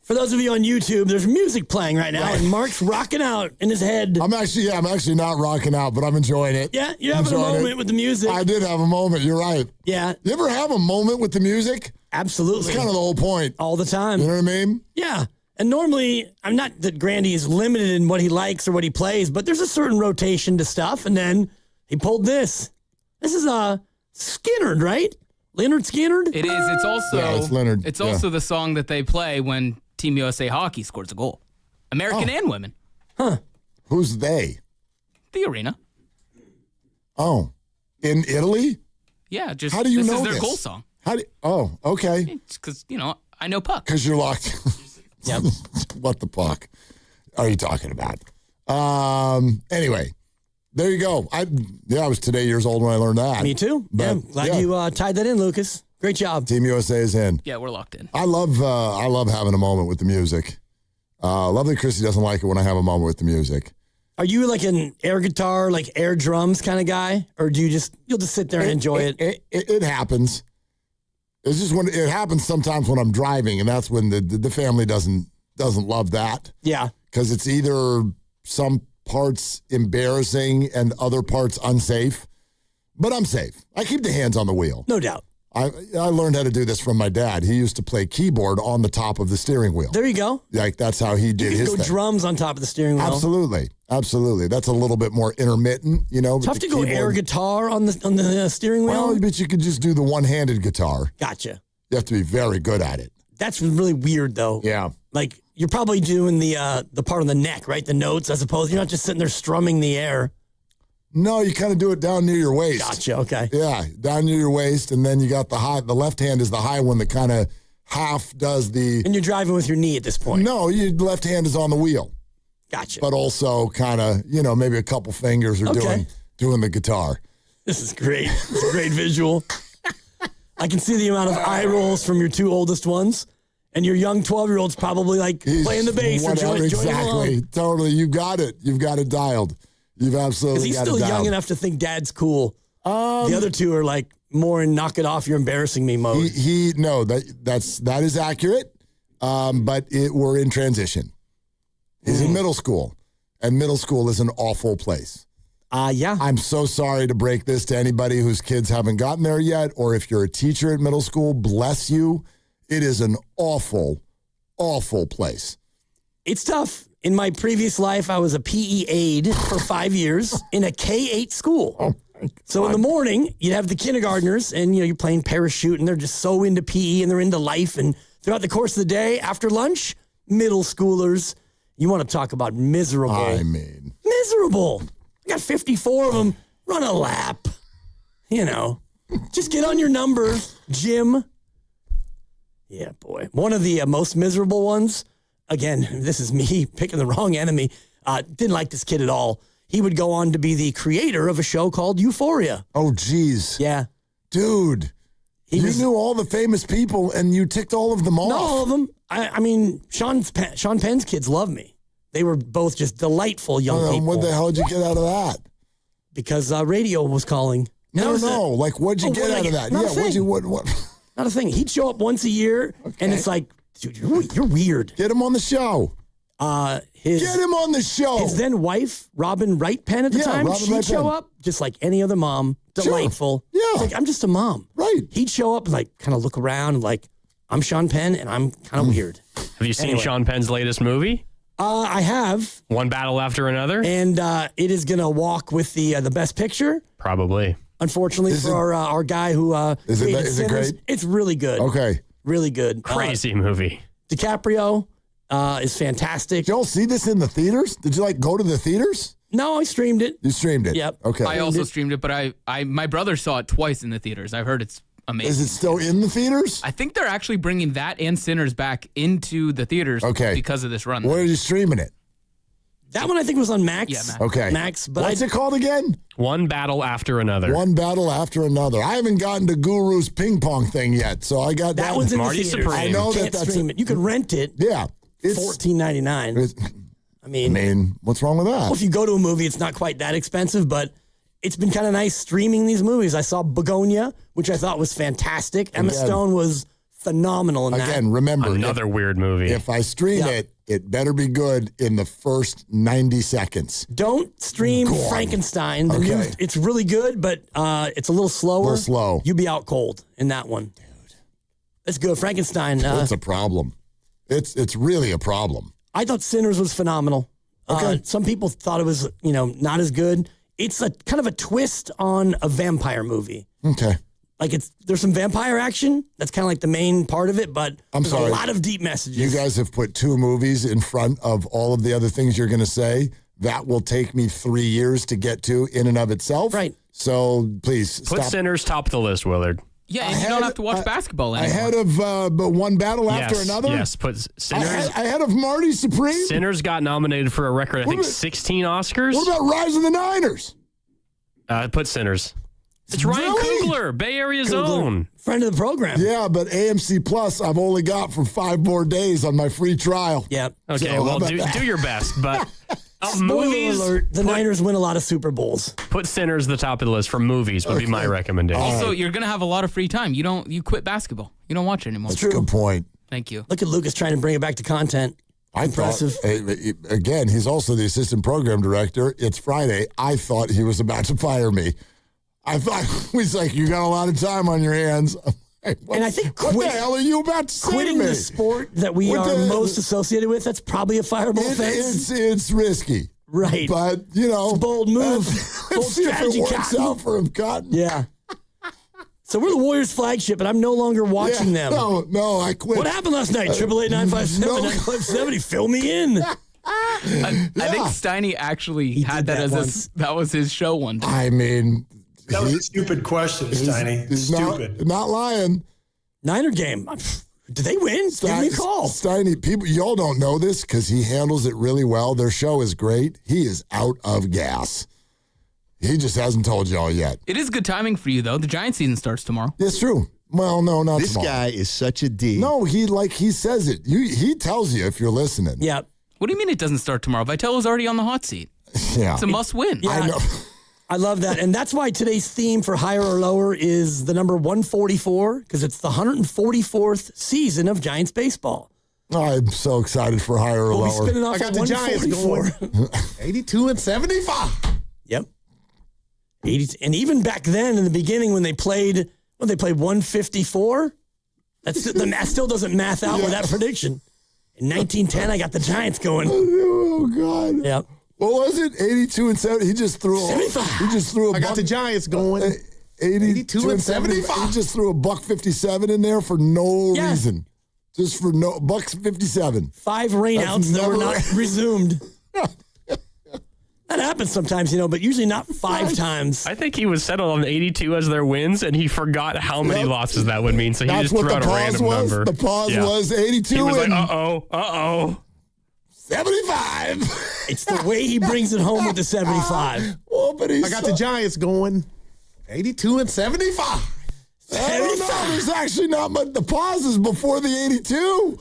For those of you on YouTube, there's music playing right now, and Mark's rocking out in his head. I'm actually not rocking out, but I'm enjoying it. Yeah, you're having a moment with the music. I did have a moment. You're right. Yeah. You ever have a moment with the music? Absolutely. It's kind of the whole point. All the time. You know what I mean? Yeah. And normally, I'm not that Grandy is limited in what he likes or what he plays, but there's a certain rotation to stuff, and then he pulled this. This is Skinnerd, right? Leonard Skinnerd? It is. It's also it's Leonard. It's also the song that they play when Team USA Hockey scores a goal. American and women. Huh. Who's they? The arena. Oh. In Italy? Yeah, just how do you this know is their this? goal song. Oh, okay. It's because, I know puck. Because you're locked. Yep. What the puck are you talking about? Anyway, there you go. I was today years old when I learned that. Me too. But, glad you tied that in, Lucas. Great job. Team USA is in. Yeah, we're locked in. I love having a moment with the music. Lovely Chrissy doesn't like it when I have a moment with the music. Are you like an air guitar, like air drums kind of guy, or do you'll just sit there and enjoy it? It happens. It's just when it happens sometimes when I'm driving, and that's when the family doesn't love that. Yeah, because it's either some parts embarrassing and other parts unsafe. But I'm safe. I keep the hands on the wheel. No doubt. I learned how to do this from my dad. He used to play keyboard on the top of the steering wheel. There you go. Like, that's how he did his thing. thing. Drums on top of the steering wheel. Absolutely. That's a little bit more intermittent, Tough to go air guitar on the steering wheel? Well, but you could just do the one-handed guitar. Gotcha. You have to be very good at it. That's really weird, though. Yeah. Like, you're probably doing the part on the neck, right? The notes, as opposed you're not just sitting there strumming the air. No, you kind of do it down near your waist. Gotcha, okay. Yeah, down near your waist, and then you got the left hand is the high one that kind of half does the... And you're driving with your knee at this point. No, your left hand is on the wheel. Gotcha. But also kind of, maybe a couple fingers are doing the guitar. This is great. It's a great visual. I can see the amount of eye rolls from your two oldest ones. And your young 12-year-old's probably playing the bass or joining Exactly. along. Totally. You got it. You've got it dialed. You've absolutely got it dialed. He's still young enough to think dad's cool. The other two are more in knock it off, you're embarrassing me mode. That is accurate. But we're in transition. He's in middle school. And middle school is an awful place. Yeah. I'm so sorry to break this to anybody whose kids haven't gotten there yet, or if you're a teacher at middle school, bless you. It is an awful, awful place. It's tough. In my previous life, I was a PE aide for 5 years in a K-8 school. Oh so in the morning, you'd have the kindergartners, and you're playing parachute, and they're just so into PE, and they're into life. And throughout the course of the day, after lunch, middle schoolers, you want to talk about miserable. I mean. Miserable. I got 54 of them. Run a lap. Just get on your number, Jim. Yeah, boy. One of the most miserable ones, again, this is me picking the wrong enemy, didn't like this kid at all. He would go on to be the creator of a show called Euphoria. Oh, geez. Yeah. Dude, you knew all the famous people, and you ticked all of them off. Not all of them. I mean, Sean Penn's kids love me. They were both just delightful young people. What the hell did you get out of that? Because radio was calling. No. What'd you get out of that? What? Not a thing. He'd show up once a year, and it's like, dude, you're weird. Get him on the show. Get him on the show. His then wife, Robin Wright Penn at the time, she'd show up just like any other mom, delightful. Sure. Yeah. It's I'm just a mom. Right. He'd show up and kind of look around I'm Sean Penn, and I'm kind of weird. Have you seen Anyway. Sean Penn's latest movie? I have. One Battle After Another? And it is going to walk with the Best Picture. Probably. Unfortunately for our guy who Is it created Sinners. great? It's really good. Okay. Really good. Crazy movie. DiCaprio is fantastic. Did y'all see this in the theaters? Did you go to the theaters? No, I streamed it. You streamed it? Yep. Okay. I also streamed it, but my brother saw it twice in the theaters. I've heard it's amazing. Is it still in the theaters? I think they're actually bringing that and Sinners back into the theaters because of this run. Where are you streaming it? That one I think was on Max. Yeah, Max. Okay. Max. But What's it called again? One Battle After Another. One Battle After Another. I haven't gotten to Guru's ping pong thing yet, so I got that. That one's in Marty the theaters. Supreme. I know that's stream it. You can rent it. Yeah. It's $14.99. I mean, what's wrong with that? Well, if you go to a movie, it's not quite that expensive, but it's been kind of nice streaming these movies. I saw Begonia, which I thought was fantastic. Emma Stone was phenomenal in that. Again, remember. Another weird movie. If I stream it, it better be good in the first 90 seconds. Don't stream Frankenstein. The new, it's really good, but it's a little slower. A little slow. You'll be out cold in that one. Dude. It's good. Frankenstein. It's a problem. It's really a problem. I thought Sinners was phenomenal. Okay. Some people thought it was, not as good. It's a kind of a twist on a vampire movie. Okay. Like there's some vampire action. That's kind of like the main part of it, but there's a lot of deep messages. You guys have put 2 movies in front of all of the other things you're going to say. That will take me 3 years to get to in and of itself. Right. So please Put stop. Sinners top of the list, Willard. Yeah, and you don't have to watch basketball anymore. Ahead of One Battle After Another? Yes, put Sinners. Ahead of Marty Supreme? Sinners got nominated for a record, I think, 16 Oscars. What about Rise of the Niners? Put Sinners. It's Ryan Coogler, Bay Area's own. Friend of the program. Yeah, but AMC Plus I've only got for 5 more days on my free trial. Yeah. Okay, So well, how about do your best, but Spoiler movies. alert, the Niners win a lot of Super Bowls. Put Sinners the top of the list for movies would be my recommendation. Also, you're gonna have a lot of free time. You quit basketball. You don't watch it anymore. That's a good point. Thank you. Look at Lucas trying to bring it back to content. Impressive. Again, he's also the assistant program director. It's Friday. I thought he was about to fire me. I thought he's like, you got a lot of time on your hands. And I think what the hell are you about to say to quitting me? the sport that we are most associated with, that's probably a fireable offense. It's risky. Right. But, it's a bold move. Bold see if strategy, it works Cotton. out for him, Cotton. Yeah. So we're the Warriors flagship, and I'm no longer watching them. No, I quit. What happened last night? 888-957-9570. Fill me in. I think Steiny actually had that as that was his show one day. I mean, that was a stupid question, Steiny. He's Stupid. Not lying. Niner game. Did they win? Give me a call. Steiny, people, y'all don't know this because he handles it really well. Their show is great. He is out of gas. He just hasn't told y'all yet. It is good timing for you, though. The Giants season starts tomorrow. It's true. Well, no, not this tomorrow. guy is such a D. No, he says it. He tells you if you're listening. Yeah. What do you mean it doesn't start tomorrow? Vitello's already on the hot seat. Yeah. It's a must win. Yeah. I know. I love that. And that's why today's theme for Higher or Lower is the number 144, because it's the 144th season of Giants baseball. I'm so excited for Higher or We'll be Lower. spinning off I got at the Giants 144. going. 82 and 75. Yep. 80, and even back then in the beginning when they played 154, that still doesn't math out with that prediction. In 1910, I got the Giants going. Oh, God. Yep. What was it? 82 and 70. He just threw 75. He just threw a I got the Giants going. 82 and 75. He just threw a $157 in there for no reason. Just for no $157. 5 rainouts that were not resumed. That happens sometimes, but usually not 5 times. I think he was settled on 82 as their wins, and he forgot how many losses that would mean, so he That's just what threw the out a pause random was. number. The pause was 82. He was like, and uh-oh. 75. It's the way he brings it home with the 75. Well, but I got the Giants going. 82 and 75. I don't know. There's actually not much. The pause is before the 82.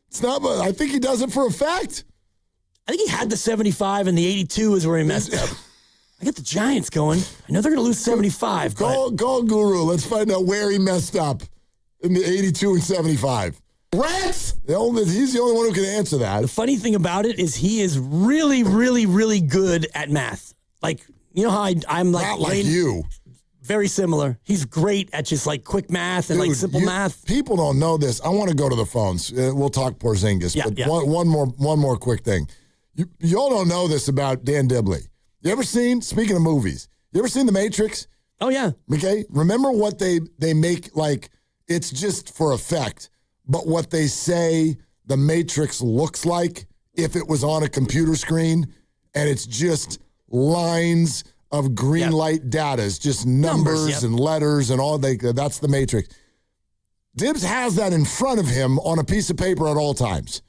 It's not much. I think he does it for effect. I think he had the 75, and the 82 is where he messed up. I got the Giants going. I know they're going to lose 75. Call Guru. Let's find out where he messed up in the 82 and 75. Rats! He's the only one who can answer that. The funny thing about it is he is really, really, really good at math. Like, you know how I'm like... Not like you. Very similar. He's great at just like quick math and like simple math. People don't know this. I want to go to the phones. We'll talk Porzingis. Yeah, but yeah. One more quick thing. Y'all don't know this about Dan Dibley. You ever seen, speaking of movies, you ever seen The Matrix? Oh, yeah. Okay. Remember what they make, like, it's just for effect, but what they say The Matrix looks like if it was on a computer screen, and it's just lines of green light data. It's just numbers and letters and all. That's The Matrix. Dibbs has that in front of him on a piece of paper at all times.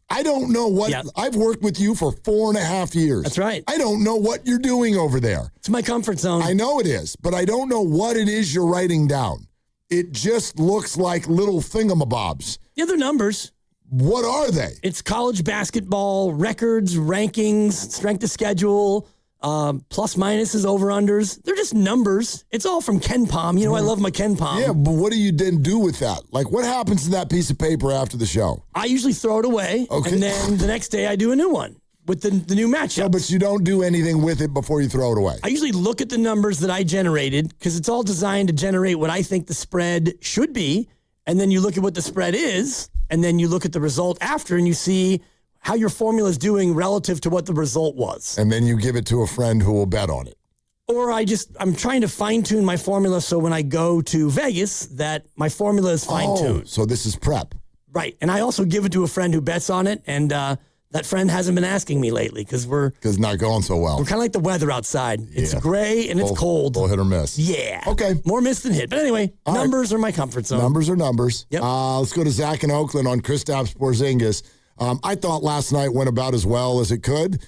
I don't know what. I've worked with you for 4.5 years. That's right. I don't know what you're doing over there. It's my comfort zone. I know it is, but I don't know what it is you're writing down. It just looks like little thingamabobs. Yeah, they're numbers. What are they? It's college basketball records, rankings, strength of schedule, plus minuses, over-unders. They're just numbers. It's all from Ken Palm. You know, I love my Ken Palm. Yeah, but what do you then do with that? Like, what happens to that piece of paper after the show? I usually throw it away, and then the next day I do a new one with the new matchup. No, but you don't do anything with it before you throw it away. I usually look at the numbers that I generated because it's all designed to generate what I think the spread should be, and then you look at what the spread is, and then you look at the result after, and you see how your formula is doing relative to what the result was. And then you give it to a friend who will bet on it. Or I'm trying to fine-tune my formula so when I go to Vegas that my formula is fine-tuned. Oh, so this is prep. Right. And I also give it to a friend who bets on it, and that friend hasn't been asking me lately because it's not going so well. We're kind of like the weather outside. It's gray and it's cold. Hit or miss. Yeah. Okay. More miss than hit. But anyway, numbers are my comfort zone. Numbers are numbers. Yep. Let's go to Zach in Oakland on Kristaps Porzingis. I thought last night went about as well as it could.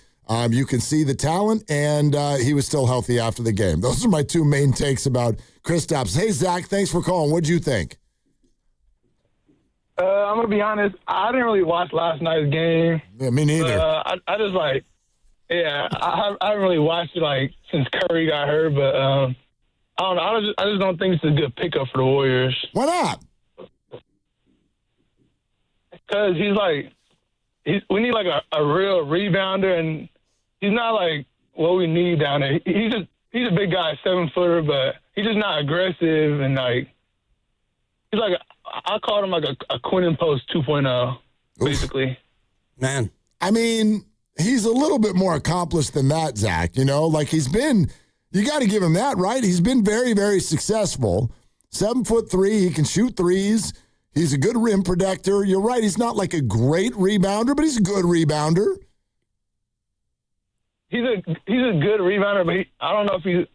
You can see the talent, and he was still healthy after the game. Those are my two main takes about Kristaps. Hey, Zach, thanks for calling. What'd you think? I'm going to be honest. I didn't really watch last night's game. Yeah, me neither. I just I haven't really watched it since Curry got hurt, but I don't know. I just don't think it's a good pickup for the Warriors. Why not? Because we need a real rebounder, and he's not what we need down there. He's a big guy, 7-footer, but he's just not aggressive, and he's I called him a Quinn Post 2.0, basically. Man. I mean, he's a little bit more accomplished than that, Zach. You know, he's been, you got to give him that, right? He's been very, very successful. 7'3", he can shoot threes. He's a good rim protector. You're right, he's not a great rebounder, but he's a good rebounder. He's a good rebounder, but I don't think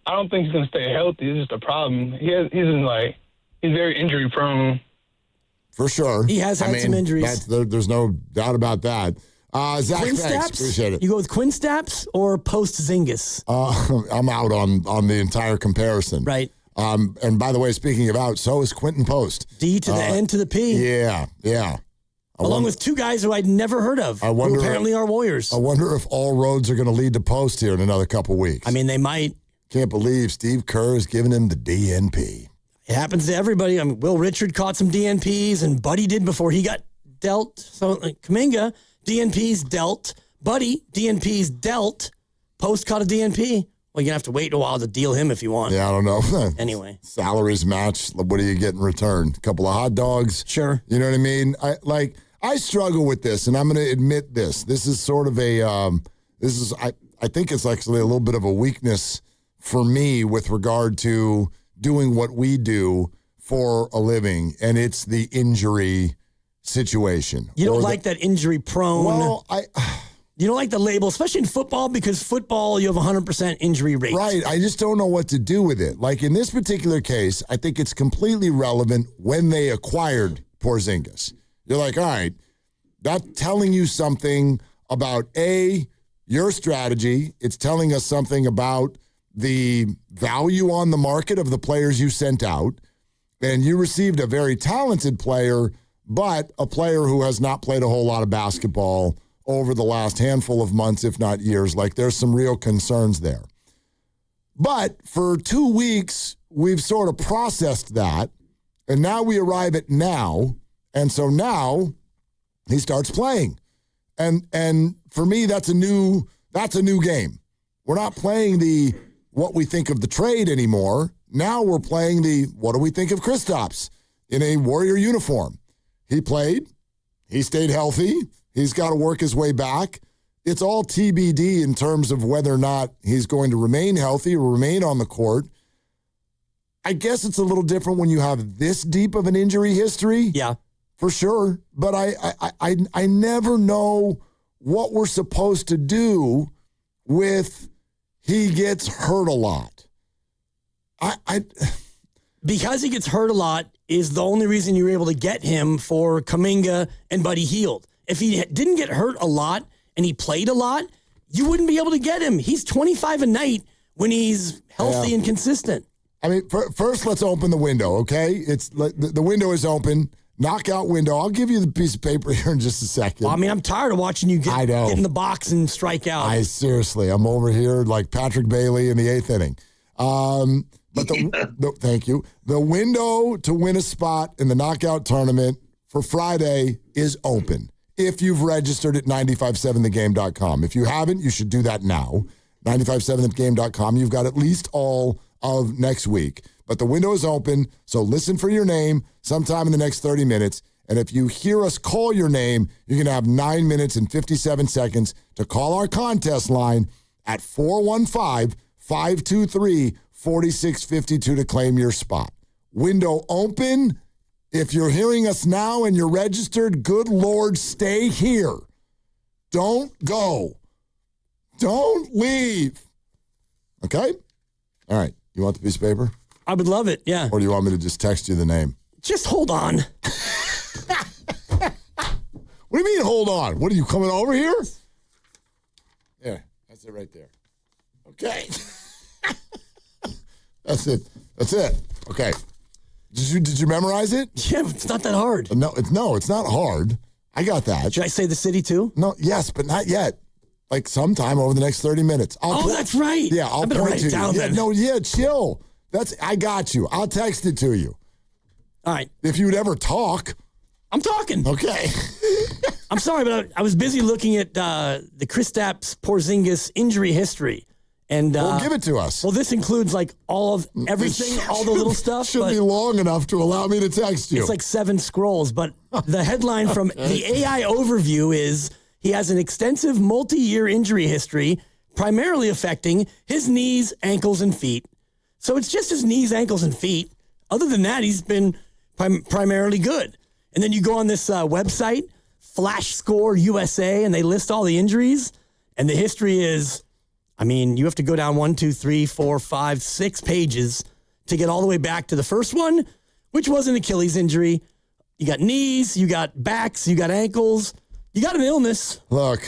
he's going to stay healthy. It's just a problem. He's very injury prone. For sure. He has had some injuries. There's no doubt about that. Zach, Quinn thanks. Staps? Appreciate it. You go with Quinn Staps or Porzingis? I'm out on the entire comparison. Right. And by the way, speaking of out, so is Quentin Post. D to the N to the P. Yeah. Along with two guys who I'd never heard of, who apparently are Warriors. I wonder if all roads are going to lead to Post here in another couple weeks. I mean, they might. Can't believe Steve Kerr is giving him the DNP. It happens to everybody. I mean, Will Richard caught some DNPs, and Buddy did before he got dealt. So, Kuminga, DNPs dealt. Buddy, DNPs dealt. Post caught a DNP. Well, you're going to have to wait a while to deal him if you want. Yeah, I don't know. Anyway. Salaries match. What do you get in return? A couple of hot dogs? Sure. You know what I mean? I struggle with this, and I'm going to admit this. This is sort of I think it's actually a little bit of a weakness for me with regard to doing what we do for a living, and it's the injury situation. You don't like that injury prone. Well, you don't like the label, especially in football, because football, you have 100% injury rate. Right. I just don't know what to do with it. In this particular case, I think it's completely relevant when they acquired Porzingis. You're all right, that's telling you something about, your strategy. It's telling us something about the value on the market of the players you sent out. And you received a very talented player, but a player who has not played a whole lot of basketball over the last handful of months, if not years. There's some real concerns there. But for 2 weeks, we've sort of processed that, and now we arrive at now, and so now he starts playing. And for me, that's a new game. We're not playing the what we think of the trade anymore. Now we're playing the what do we think of Kristaps in a Warrior uniform. He played. He stayed healthy. He's got to work his way back. It's all TBD in terms of whether or not he's going to remain healthy or remain on the court. I guess it's a little different when you have this deep of an injury history. Yeah. For sure. But I never know what we're supposed to do with he gets hurt a lot. Because he gets hurt a lot is the only reason you were able to get him for Kuminga and Buddy Hield. If he didn't get hurt a lot and he played a lot, you wouldn't be able to get him. He's 25 a night when he's healthy and consistent. I mean, first let's open the window, okay? It's the window is open. Knockout window. I'll give you the piece of paper here in just a second. Well, I mean, I'm tired of watching you get in the box and strike out. Seriously, I'm over here like Patrick Bailey in the 8th inning. But thank you. The window to win a spot in the knockout tournament for Friday is open if you've registered at 957thegame.com. If you haven't, you should do that now. 957thegame.com. You've got at least all of next week. But the window is open, so listen for your name sometime in the next 30 minutes. And if you hear us call your name, you're going to have 9 minutes and 57 seconds to call our contest line at 415-523-4652 to claim your spot. Window open. If you're hearing us now and you're registered, good Lord, stay here. Don't go. Don't leave. Okay? All right. You want the piece of paper? I would love it, yeah. Or do you want me to just text you the name? Just hold on. What do you mean, hold on? What, are you coming over here? Yeah, that's it right there. Okay. That's it. Okay. Did you memorize it? Yeah, it's not that hard. No, it's not hard. I got that. Should I say the city too? No, yes, but not yet. Like sometime over the next 30 minutes. That's right. Yeah, I'll point write to it down you. then. Chill. I got you. I'll text it to you. All right. If you'd ever talk. I'm talking. Okay. I'm sorry, but I was busy looking at the Kristaps Porzingis injury history. And well, give it to us. Well, this includes like all of everything, all the little stuff. Should be long enough to allow me to text you. It's like 7 scrolls, but the headline from the AI overview is he has an extensive multi-year injury history, primarily affecting his knees, ankles, and feet. So it's just his knees, ankles, and feet. Other than that, he's been primarily good. And then you go on this website, Flash Score USA, and they list all the injuries. And the history is, I mean, you have to go down 1, 2, 3, 4, 5, 6 pages to get all the way back to the first one, which was an Achilles injury. You got knees, you got backs, you got ankles, you got an illness. Look,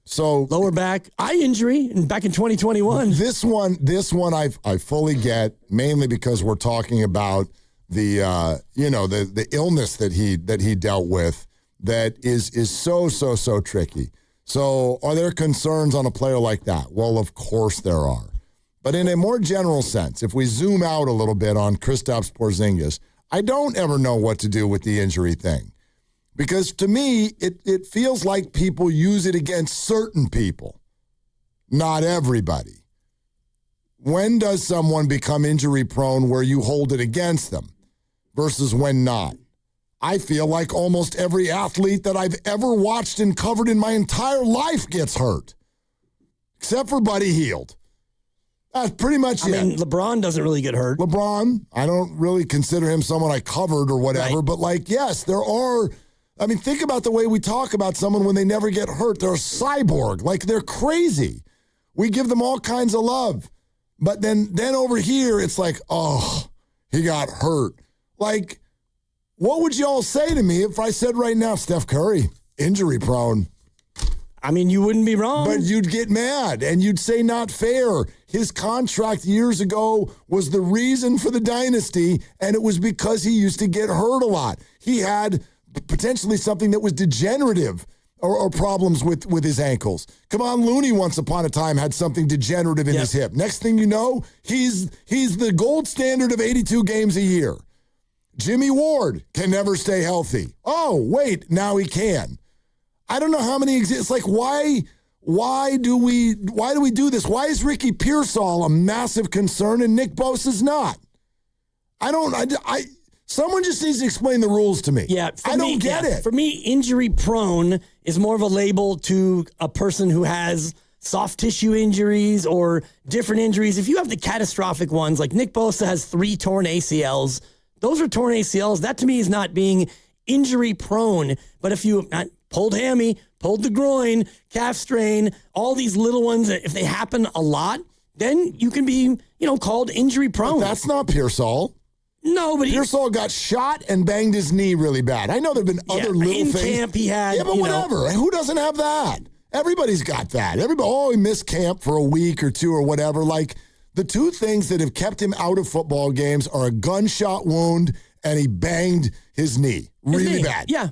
so lower back, eye injury, and back in 2021. This one I fully get, mainly because we're talking about the illness that he dealt with that is so tricky. So are there concerns on a player like that? Well, of course there are. But in a more general sense, if we zoom out a little bit on Kristaps Porzingis, I don't ever know what to do with the injury thing. Because to me, it feels like people use it against certain people, not everybody. When does someone become injury prone where you hold it against them versus when not? I feel like almost every athlete that I've ever watched and covered in my entire life gets hurt, except for Buddy Hield. That's pretty much it. I mean, LeBron doesn't really get hurt. LeBron, I don't really consider him someone I covered or whatever, right. But yes, there are. I mean, think about the way we talk about someone when they never get hurt. They're a cyborg. They're crazy. We give them all kinds of love. But then over here, it's like, oh, he got hurt. What would y'all say to me if I said right now, Steph Curry, injury prone? I mean, you wouldn't be wrong. But you'd get mad, and you'd say not fair. His contract years ago was the reason for the dynasty, and it was because he used to get hurt a lot. He had potentially something that was degenerative or problems with his ankles. Kevon Looney once upon a time had something degenerative in his hip. Next thing you know, he's the gold standard of 82 games a year. Jimmy Ward can never stay healthy. Oh, wait, now he can. I don't know how many exist. It's like, why Why do we do this? Why is Ricky Pearsall a massive concern and Nick Bosa's not? Someone just needs to explain the rules to me. Yeah, I don't get it. For me, injury prone is more of a label to a person who has soft tissue injuries or different injuries. If you have the catastrophic ones, like Nick Bosa has 3 torn ACLs, those are torn ACLs. That to me is not being injury prone. But if you pulled hammy, pulled the groin, calf strain, all these little ones, if they happen a lot, then you can be, called injury prone. But that's not Pearsall. No, but Pearsall got shot and banged his knee really bad. I know there have been other little in things. Camp he had. Yeah, but whatever. Who doesn't have that? Everybody's got that. He missed camp for a week or two or whatever. Like, the 2 things that have kept him out of football games are a gunshot wound and he banged his knee really bad. Yeah.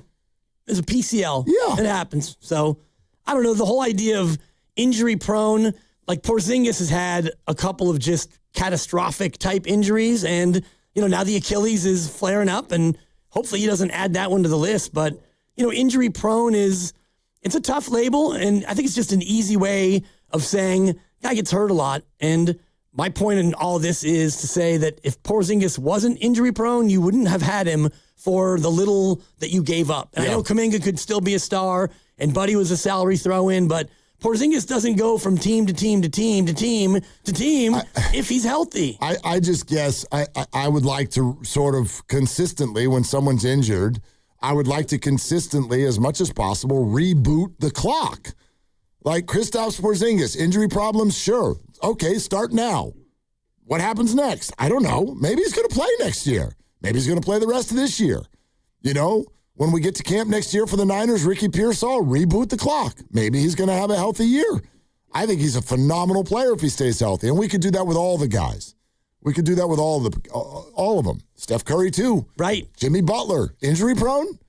There's a PCL. Yeah. It happens. So, I don't know. The whole idea of injury prone, like Porzingis has had a couple of just catastrophic type injuries, and now the Achilles is flaring up, and hopefully he doesn't add that one to the list. But, injury prone it's a tough label, and I think it's just an easy way of saying guy gets hurt a lot. And my point in all this is to say that if Porzingis wasn't injury prone, you wouldn't have had him for the little that you gave up. And I know Kuminga could still be a star, and Buddy was a salary throw-in, but Porzingis doesn't go from team to team to team to team to team if he's healthy. I just guess I would like to sort of consistently, when someone's injured, I would like to consistently, as much as possible, reboot the clock. Like Kristaps Porzingis, injury problems, sure. Okay, start now. What happens next? I don't know. Maybe he's going to play next year. Maybe he's going to play the rest of this year. When we get to camp next year for the Niners, Ricky Pearsall, reboot the clock. Maybe he's going to have a healthy year. I think he's a phenomenal player if he stays healthy, and we could do that with all the guys. We could do that with all of them. Steph Curry, too. Right. Jimmy Butler, injury prone?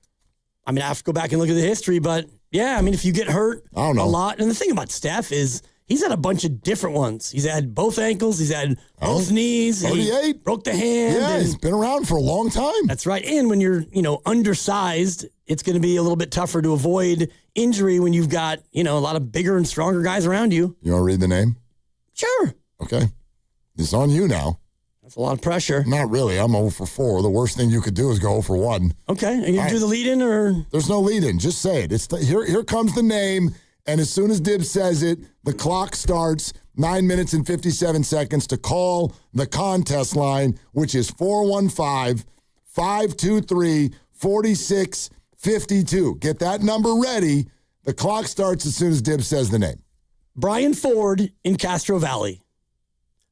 I mean, I have to go back and look at the history, but yeah, if you get hurt a lot. And the thing about Steph is he's had a bunch of different ones. He's had both ankles. He's had both knees. 38. He broke the hand. Yeah, he's been around for a long time. That's right. And when you're, undersized, it's going to be a little bit tougher to avoid injury when you've got, a lot of bigger and stronger guys around you. You want to read the name? Sure. Okay. It's on you now. That's a lot of pressure. Not really. I'm 0 for 4. The worst thing you could do is go 0 for 1. Okay. Are you going to do the lead-in or? There's no lead-in. Just say it. Here comes the name, and as soon as Dibs says it, the clock starts. 9 minutes and 57 seconds to call the contest line, which is 415-523-4652. Get that number ready. The clock starts as soon as Dibs says the name. Brian Ford in Castro Valley.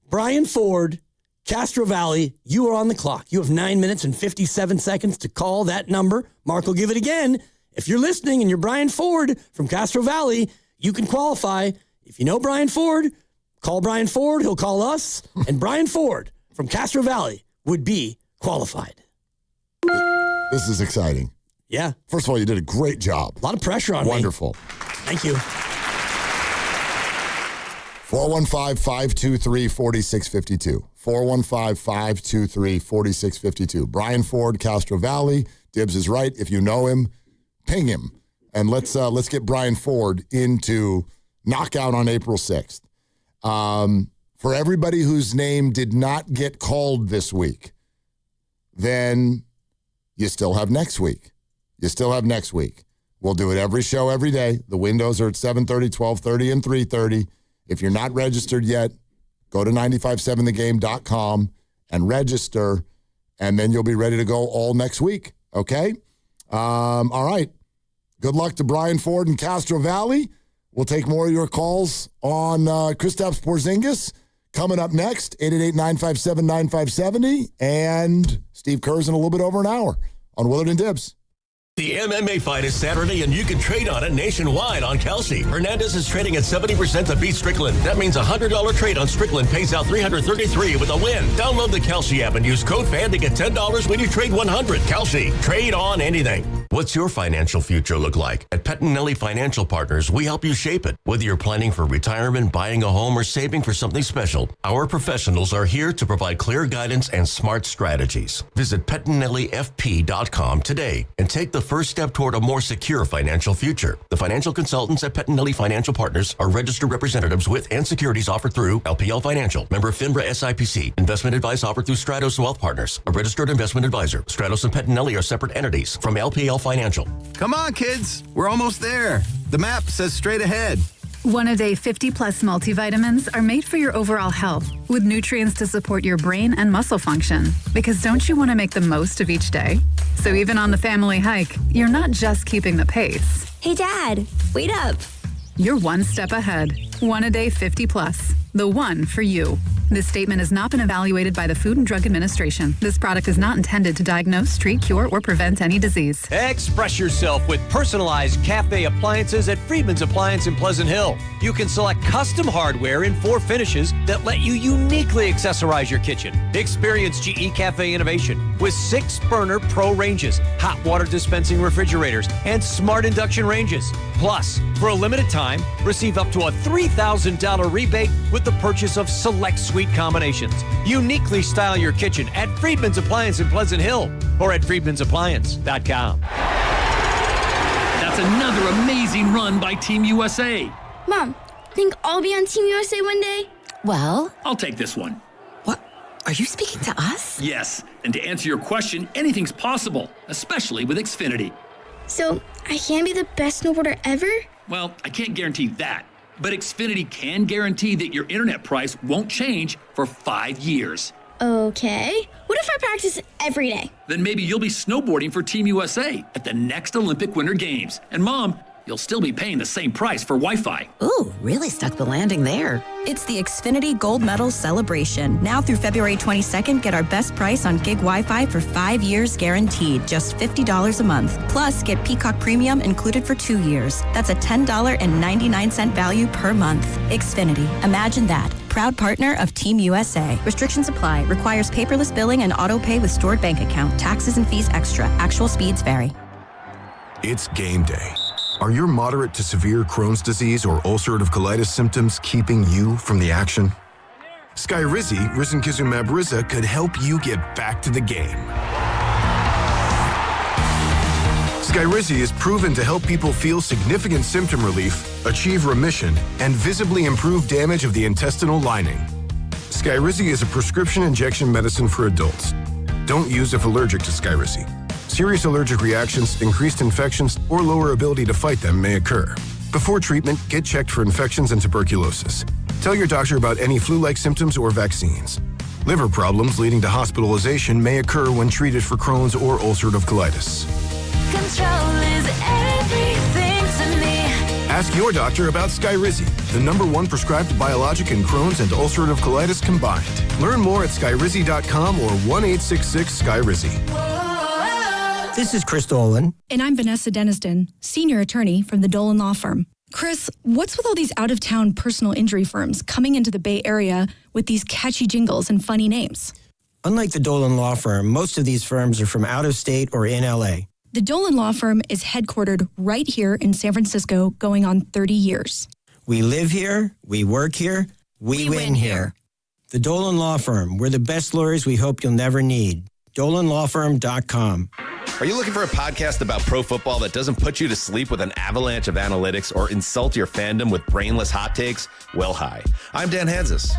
Brian Ford, Castro Valley, you are on the clock. You have 9 minutes and 57 seconds to call that number. Mark will give it again. If you're listening and you're Brian Ford from Castro Valley, you can qualify. If you know Brian Ford, call Brian Ford. He'll call us. And Brian Ford from Castro Valley would be qualified. This is exciting. Yeah. First of all, you did a great job. A lot of pressure on me. Wonderful. Thank you. 415-523-4652. 415-523-4652. Brian Ford, Castro Valley. Dibs is right. If you know him, ping him. And let's get Brian Ford into Knockout on April 6th. For everybody whose name did not get called this week, then you still have next week. We'll do it every show, every day. The windows are at 7:30, 12:30, and 3:30. If you're not registered yet, go to 957thegame.com and register, and then you'll be ready to go all next week, okay? All right. Good luck to Brian Ford in Castro Valley. We'll take more of your calls on Kristaps Porzingis coming up next, 888-957-9570, and Steve Kerr's in a little bit over an hour on Willard and Dibs. The MMA fight is Saturday, and you can trade on it nationwide on Kalshi. Hernandez is trading at 70% to beat Strickland. That means a $100 trade on Strickland pays out $333 with a win. Download the Kalshi app and use code FAN to get $10 when you trade $100. Kalshi. Trade on anything. What's your financial future look like? At Pettinelli Financial Partners, we help you shape it. Whether you're planning for retirement, buying a home, or saving for something special, our professionals are here to provide clear guidance and smart strategies. Visit PettinelliFP.com today and take the first step toward a more secure financial future. The financial consultants at Pettinelli Financial Partners are registered representatives with and securities offered through LPL Financial, member FINRA SIPC. Investment advice offered through Stratos Wealth Partners, a registered investment advisor. Stratos and Pettinelli are separate entities from LPL Financial. Come on, kids. We're almost there. The map says straight ahead. One-a-day 50-plus multivitamins are made for your overall health, with nutrients to support your brain and muscle function. Because don't you want to make the most of each day? So even on the family hike, you're not just keeping the pace. Hey, Dad, wait up. You're one step ahead. One-a-day 50-plus. The one for you. This statement has not been evaluated by the Food and Drug Administration. This product is not intended to diagnose, treat, cure, or prevent any disease. Express yourself with personalized cafe appliances at Friedman's Appliance in Pleasant Hill. You can select custom hardware in 4 finishes that let you uniquely accessorize your kitchen. Experience GE Cafe innovation with 6-burner Pro ranges, hot water dispensing refrigerators, and smart induction ranges. Plus, for a limited time, receive up to a $3,000 rebate with the purchase of select suite combinations. Uniquely style your kitchen at Friedman's Appliance in Pleasant Hill or at friedmansappliance.com. That's another amazing run by Team USA. Mom, think I'll be on Team USA one day? Well, I'll take this one. What? Are you speaking to us? Yes, and to answer your question, anything's possible, especially with Xfinity. So, I can be the best snowboarder ever? Well, I can't guarantee that, but Xfinity can guarantee that your internet price won't change for 5 years. Okay. What if I practice every day? Then maybe you'll be snowboarding for Team USA at the next Olympic Winter Games. And Mom, you'll still be paying the same price for Wi-Fi. Ooh, really stuck the landing there. It's the Xfinity Gold Medal Celebration. Now through February 22nd, get our best price on gig Wi-Fi for 5 years guaranteed, just $50 a month. Plus, get Peacock Premium included for 2 years. That's a $10.99 value per month. Xfinity. Imagine that. Proud partner of Team USA. Restrictions apply. Requires paperless billing and auto pay with stored bank account. Taxes and fees extra. Actual speeds vary. It's game day. Are your moderate to severe Crohn's disease or ulcerative colitis symptoms keeping you from the action? Skyrizi, risankizumab Riza, could help you get back to the game. Skyrizi is proven to help people feel significant symptom relief, achieve remission, and visibly improve damage of the intestinal lining. Skyrizi is a prescription injection medicine for adults. Don't use if allergic to Skyrizi. Serious allergic reactions, increased infections, or lower ability to fight them may occur. Before treatment, get checked for infections and tuberculosis. Tell your doctor about any flu-like symptoms or vaccines. Liver problems leading to hospitalization may occur when treated for Crohn's or ulcerative colitis. Control is everything to me. Ask your doctor about Skyrizi, the #1 prescribed biologic in Crohn's and ulcerative colitis combined. Learn more at skyrizi.com or 1-866-SKYRIZI. This is Chris Dolan. And I'm Vanessa Deniston, senior attorney from the Dolan Law Firm. Chris, what's with all these out-of-town personal injury firms coming into the Bay Area with these catchy jingles and funny names? Unlike the Dolan Law Firm, most of these firms are from out of state or in LA. The Dolan Law Firm is headquartered right here in San Francisco, going on 30 years. We live here, we work here, we win here. The Dolan Law Firm, we're the best lawyers we hope you'll never need. DolanLawFirm.com. Are you looking for a podcast about pro football that doesn't put you to sleep with an avalanche of analytics or insult your fandom with brainless hot takes? Well, hi. I'm Dan Hansis.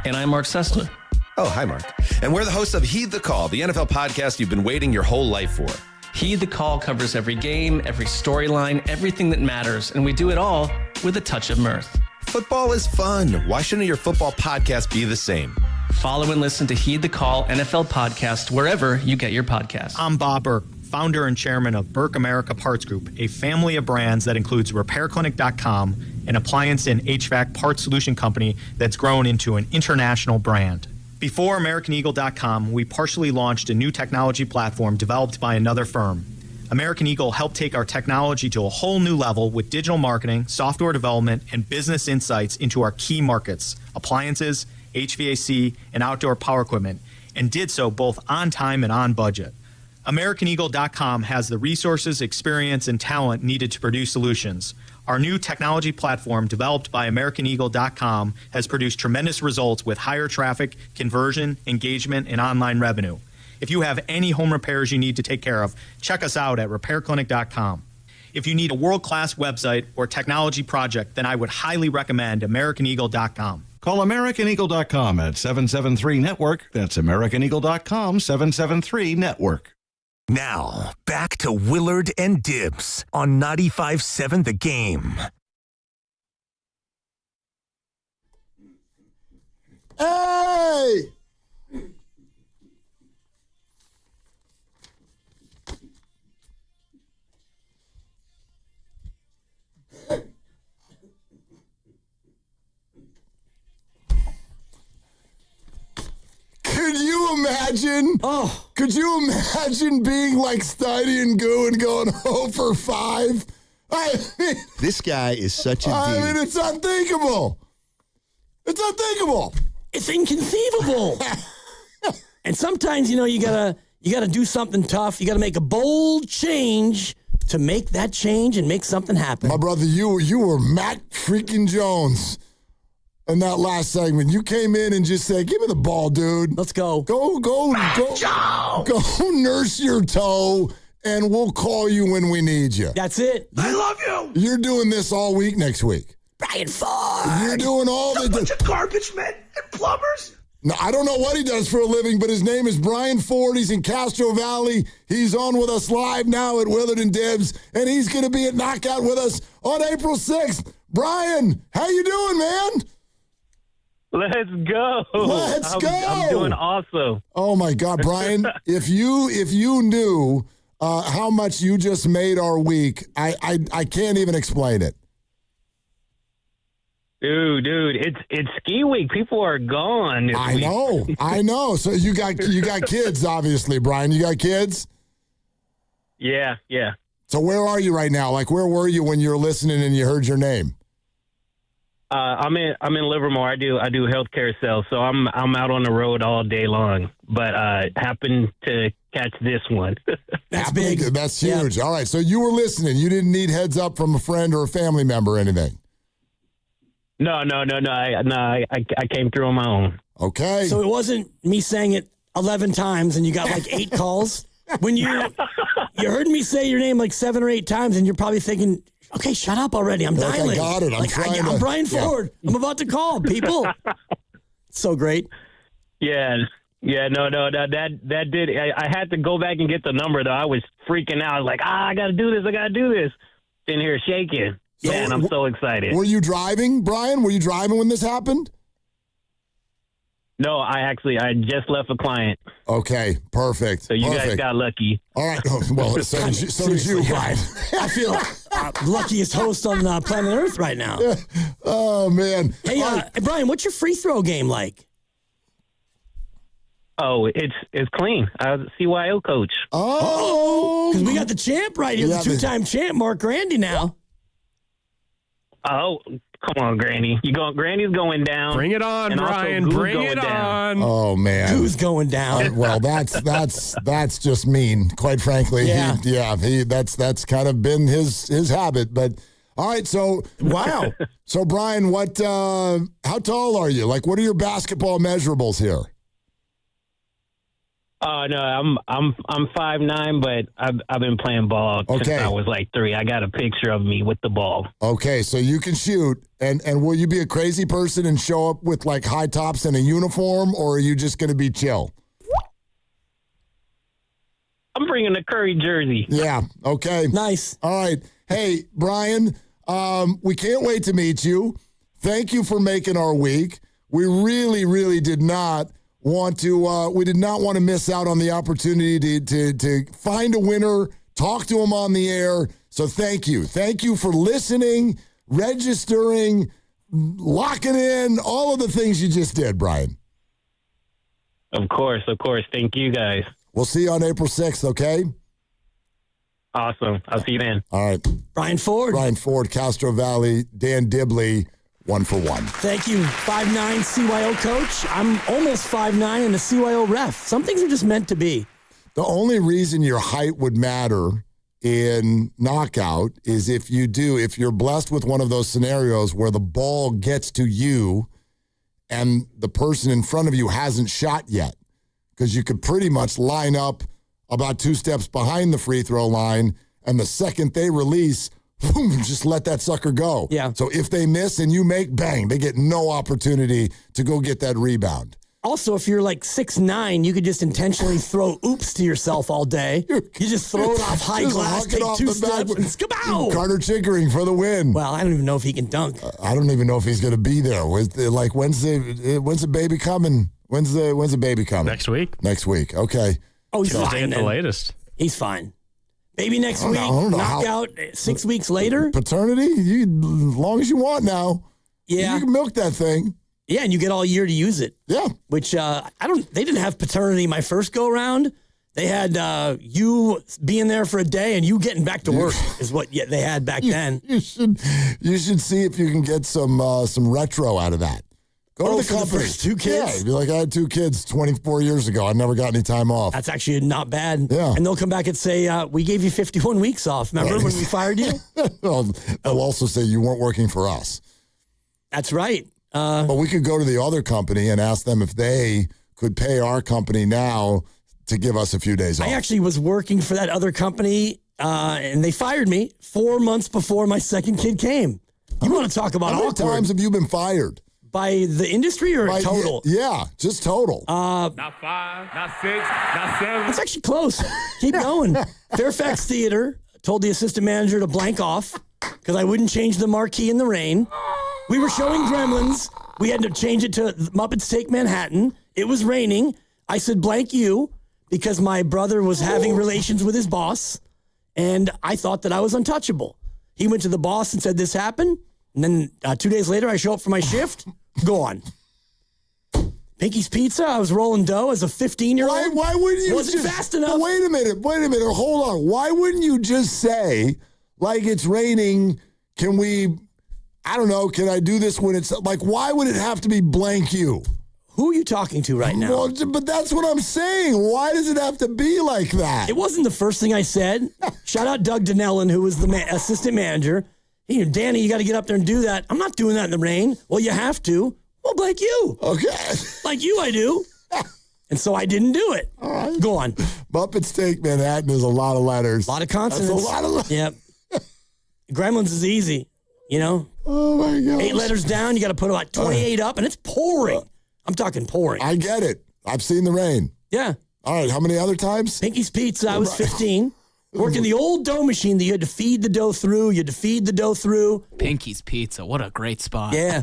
And I'm Mark Sessler. Oh, hi, Mark. And we're the hosts of Heed the Call, the NFL podcast you've been waiting your whole life for. Heed the Call covers every game, every storyline, everything that matters, and we do it all with a touch of mirth. Football is fun. Why shouldn't your football podcast be the same? Follow and listen to Heed the Call NFL podcast wherever you get your podcasts. I'm Bob Burke, founder and chairman of Burke America Parts Group, a family of brands that includes RepairClinic.com, an appliance and HVAC parts solution company that's grown into an international brand. Before AmericanEagle.com, we partially launched a new technology platform developed by another firm. American Eagle helped take our technology to a whole new level with digital marketing, software development, and business insights into our key markets, appliances, HVAC, and outdoor power equipment, and did so both on time and on budget. AmericanEagle.com has the resources, experience, and talent needed to produce solutions. Our new technology platform, developed by AmericanEagle.com, has produced tremendous results with higher traffic, conversion, engagement, and online revenue. If you have any home repairs you need to take care of, check us out at RepairClinic.com. If you need a world-class website or technology project, then I would highly recommend AmericanEagle.com. Call AmericanEagle.com at 773-NETWORK. That's AmericanEagle.com, 773-NETWORK. Now, back to Willard and Dibs on 95.7 The Game. Hey! Could you imagine? Oh. Could you imagine being like Steiny and Goo and going 0 for 5? I mean, this guy is such a dude. I mean, it's unthinkable. It's unthinkable. It's inconceivable. And sometimes, you gotta do something tough. You gotta make a bold change to make that change and make something happen. My brother, you were Mac freaking Jones. In that last segment, you came in and just said, "Give me the ball, dude. Let's go. Go nurse your toe, and we'll call you when we need you." That's it. I love you. You're doing this all week next week. Brian Ford. You're doing all a bunch of garbage men and plumbers. Now, I don't know what he does for a living, but his name is Brian Ford. He's in Castro Valley. He's on with us live now at Willard and Dibs, and he's going to be at Knockout with us on April 6th. Brian, how you doing, man? Let's go. Let's go. I'm doing awesome. Oh, my God, Brian, if you knew how much you just made our week, I can't even explain it. Dude, it's ski week. People are gone this week. I know. So you got kids, obviously, Brian. You got kids? Yeah. So where are you right now? Like, where were you when you were listening and you heard your name? I'm in Livermore. I do healthcare sales, so I'm out on the road all day long. But happened to catch this one. That's big. That's huge. Yeah. All right. So you were listening. You didn't need heads up from a friend or a family member or anything. No. I came through on my own. Okay. So it wasn't me saying it 11 times and you got like 8 calls. When you heard me say your name like 7 or 8 times, and you're probably thinking, okay, shut up already. I'm dialing. I got it. I'm Brian Ford. Yeah. I'm about to call people. So great. Yeah. No. That did. I had to go back and get the number though. I was freaking out. I was like, I got to do this. In here shaking. So, yeah, and I'm so excited. Were you driving, Brian? Were you driving when this happened? No, I just left a client. Okay, perfect. So you guys got lucky. All right. Well, so did you, Brian. I feel luckiest host on planet Earth right now. Oh, man. Hey, Brian, what's your free throw game like? Oh, it's clean. I was a CYO coach. Oh, because we got the champ right here, the 2-time champ, Mark Grandy now. Oh, come on, Granny. Granny's going down. Bring it on, Brian. Bring it on. Oh, man. Who's going down? Well, that's just mean, quite frankly. Yeah. That's kind of been his habit. But all right, so wow. So Brian, how tall are you? Like, what are your basketball measurables here? No, I'm 5'9", but I've been playing ball since I was like 3. I got a picture of me with the ball. Okay, so you can shoot, and will you be a crazy person and show up with like high tops and a uniform, or are you just going to be chill? I'm bringing the Curry jersey. Yeah. Okay. Nice. All right. Hey, Brian, we can't wait to meet you. Thank you for making our week. We really, really did not want to miss out on the opportunity to find a winner, talk to him on the air. So thank you for listening, registering, locking in, all of the things you just did, Brian. Of course. Thank you guys. We'll see you on April 6th, okay? Awesome. I'll see you then. All right. Brian Ford, Castro Valley, Dan Dibley, 1 for 1. Thank you. 5'9" CYO coach. I'm almost 5'9" and a CYO ref. Some things are just meant to be. The only reason your height would matter in knockout is if you're blessed with one of those scenarios where the ball gets to you and the person in front of you hasn't shot yet, because you could pretty much line up about 2 steps behind the free throw line, and the second they release, boom, just let that sucker go. Yeah. So if they miss and you make, bang, they get no opportunity to go get that rebound. Also, if you're like 6'9", you could just intentionally throw oops to yourself all day. You just throw it off high glass, take 2 steps, and skabow! Carter Chickering for the win. Well, I don't even know if he can dunk. I don't even know if he's going to be there. When's the baby coming? When's the baby coming? Next week. Next week. Okay. Oh, he's fine. The latest. He's fine. Maybe next week. I don't know knockout 6 weeks later. Paternity? As long as you want now. Yeah. You can milk that thing. Yeah, and you get all year to use it. Yeah. Which they didn't have paternity my first go around. They had you being there for a day and you getting back to work is what they had back then. You should see if you can get some retro out of that. Go to the company. The first 2 kids? Yeah, be like, I had 2 kids 24 years ago. I never got any time off. That's actually not bad. Yeah. And they'll come back and say, we gave you 51 weeks off. Remember when we fired you? They'll also say you weren't working for us. That's right. But we could go to the other company and ask them if they could pay our company now to give us a few days off. I actually was working for that other company, and they fired me 4 months before my second kid came. You want to talk about awkward. How many times have you been fired? By the industry or total? Yeah, just total. Not 5, not 6, not 7. That's actually close. Keep going. Fairfax Theater told the assistant manager to blank off because I wouldn't change the marquee in the rain. We were showing Gremlins. We had to change it to Muppets Take Manhattan. It was raining. I said blank you because my brother was having relations with his boss, and I thought that I was untouchable. He went to the boss and said this happened, and then 2 days later I show up for my shift. Gone. Pinky's Pizza, I was rolling dough as a 15-year-old. Why wouldn't you Wasn't fast enough. Wait a minute, hold on. Why wouldn't you just say, like, it's raining, can I do this when it's, like, why would it have to be blank you? Who are you talking to right now? Well, but that's what I'm saying. Why does it have to be like that? It wasn't the first thing I said. Shout out Doug Donnellan, who was the assistant manager. Hey, Danny, you got to get up there and do that. I'm not doing that in the rain. Well, you have to. Well, like you. Okay. Like you, I do. And so I didn't do it. All right. Go on. Muppets Take Manhattan is a lot of letters. A lot of consonants. That's a lot of letters. Yep. Gremlins is easy, you know? Oh, my God. 8 letters down, you got to put about 28 up, and it's pouring. I'm talking pouring. I get it. I've seen the rain. Yeah. All right. How many other times? Pinky's Pizza, I was 15. Working the old dough machine that you had to feed the dough through. Pinky's Pizza, what a great spot. Yeah.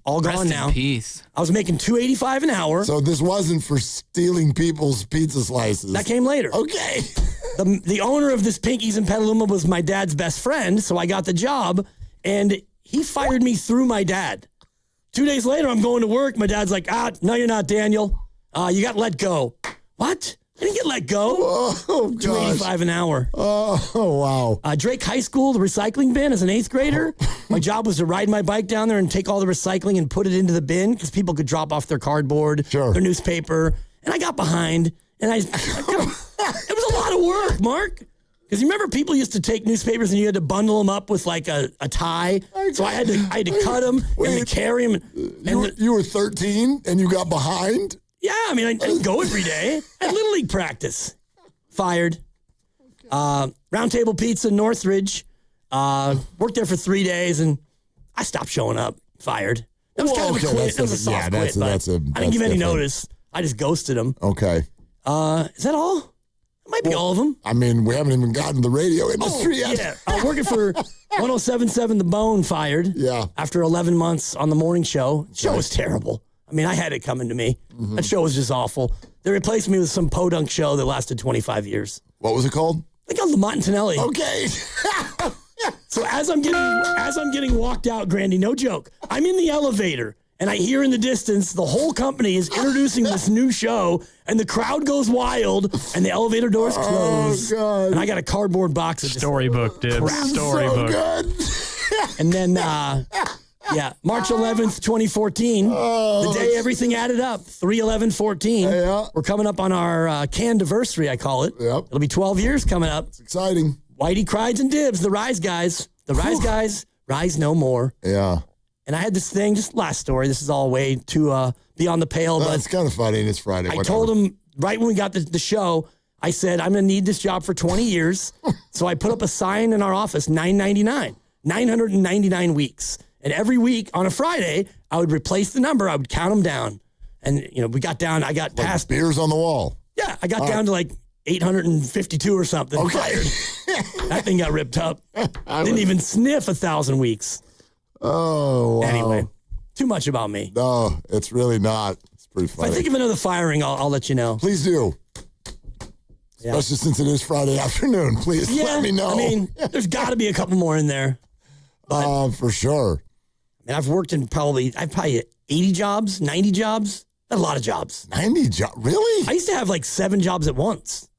All Rest gone now. in peace. I was making $2.85 an hour. So this wasn't for stealing people's pizza slices. That came later. Okay. The owner of this Pinky's in Petaluma was my dad's best friend, so I got the job, and he fired me through my dad. 2 days later, I'm going to work. My dad's like, no, you're not, Daniel. You got let go. What? I didn't get let go. Oh, gosh. $2.85 an hour. Oh, wow. Drake High School, the recycling bin as an 8th grader. My job was to ride my bike down there and take all the recycling and put it into the bin because people could drop off their cardboard, their newspaper. And I got behind, and it was a lot of work, Mark. Because you remember people used to take newspapers and you had to bundle them up with like a tie. So I had to cut them and to carry them. You were 13 and you got behind? Yeah, I mean, I didn't go every day. I had Little League practice. Fired. Round Table Pizza, Northridge. Worked there for 3 days, and I stopped showing up. Fired. That was kind of a quit. That was a soft quit, but I didn't give any notice. I just ghosted them. Okay. Is that all? That might be all of them. I mean, we haven't even gotten the radio industry yet. Yeah. Working for 107.7 The Bone, fired. Yeah. After 11 months on the morning show. The show was terrible. I mean, I had it coming to me. Mm-hmm. That show was just awful. They replaced me with some podunk show that lasted 25 years. What was it called? They got Lamont and Tonelli. Okay. So as I'm getting walked out, Grandy, no joke, I'm in the elevator, and I hear in the distance the whole company is introducing this new show, and the crowd goes wild, and the elevator doors close. Oh, God. And I got a cardboard box of Storybook, Dibs. Storybook. So good. And then Yeah, March 11th, 2014. The day everything added up. 3/11/14. Yeah. We're coming up on our Candiversary, I call it. Yep. It'll be 12 years coming up. It's exciting. Whitey, Crides, and Dibs, the Rise guys. The Rise guys, rise no more. Yeah. And I had this thing, just last story. This is all way too beyond the pale. No, but it's kind of funny, and it's Friday. I told him right when we got the show, I said, I'm going to need this job for 20 years. So I put up a sign in our office, $9.99, 999 weeks. And every week on a Friday, I would replace the number. I would count them down. And, we got down, I got like past. Beers on the wall. Yeah, I got down to like 852 or something. Okay. Fired. That thing got ripped up. Didn't even sniff 1,000 weeks. Oh, wow. Anyway, too much about me. No, it's really not. It's pretty funny. If I think of another firing, I'll let you know. Please do. Yeah. Especially since it is Friday afternoon. Please let me know. I mean, there's got to be a couple more in there. For sure. And I've worked in probably 80 jobs, 90 jobs. A lot of jobs. 90 jobs? Really? I used to have like 7 jobs at once.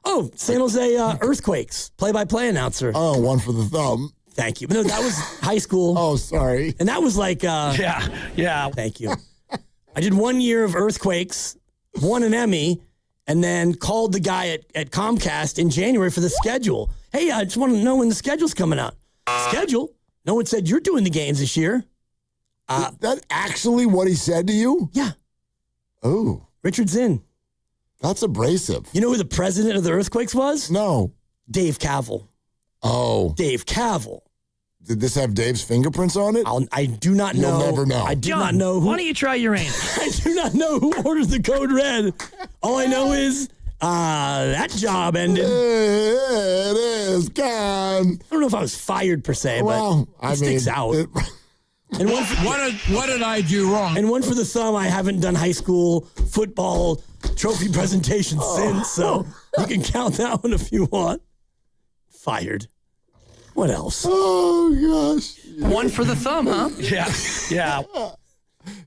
Oh, San Jose Earthquakes, play-by-play announcer. Oh, one for the thumb. Thank you. But no, that was high school. Oh, sorry. And that was like... Yeah. Thank you. I did 1 year of Earthquakes, won an Emmy, and then called the guy at Comcast in January for the schedule. Hey, I just want to know when the schedule's coming out. Schedule? No one said you're doing the games this year. Is that actually what he said to you? Yeah. Oh. Richard Zinn. That's abrasive. You know who the president of the Earthquakes was? No. Dave Cavell. Oh. Dave Cavell. Did this have Dave's fingerprints on it? I do not know. You'll never know. I do not know who. Why don't you try your aim? I do not know who orders the code red. All I know is that job ended. It is gone. I don't know if I was fired per se, Well, but it sticks out. And one for, what did I do wrong? And one for the thumb, I haven't done high school football trophy presentations since, so you can count that one if you want. Fired. What else? Oh, gosh. One for the thumb, huh? Yeah.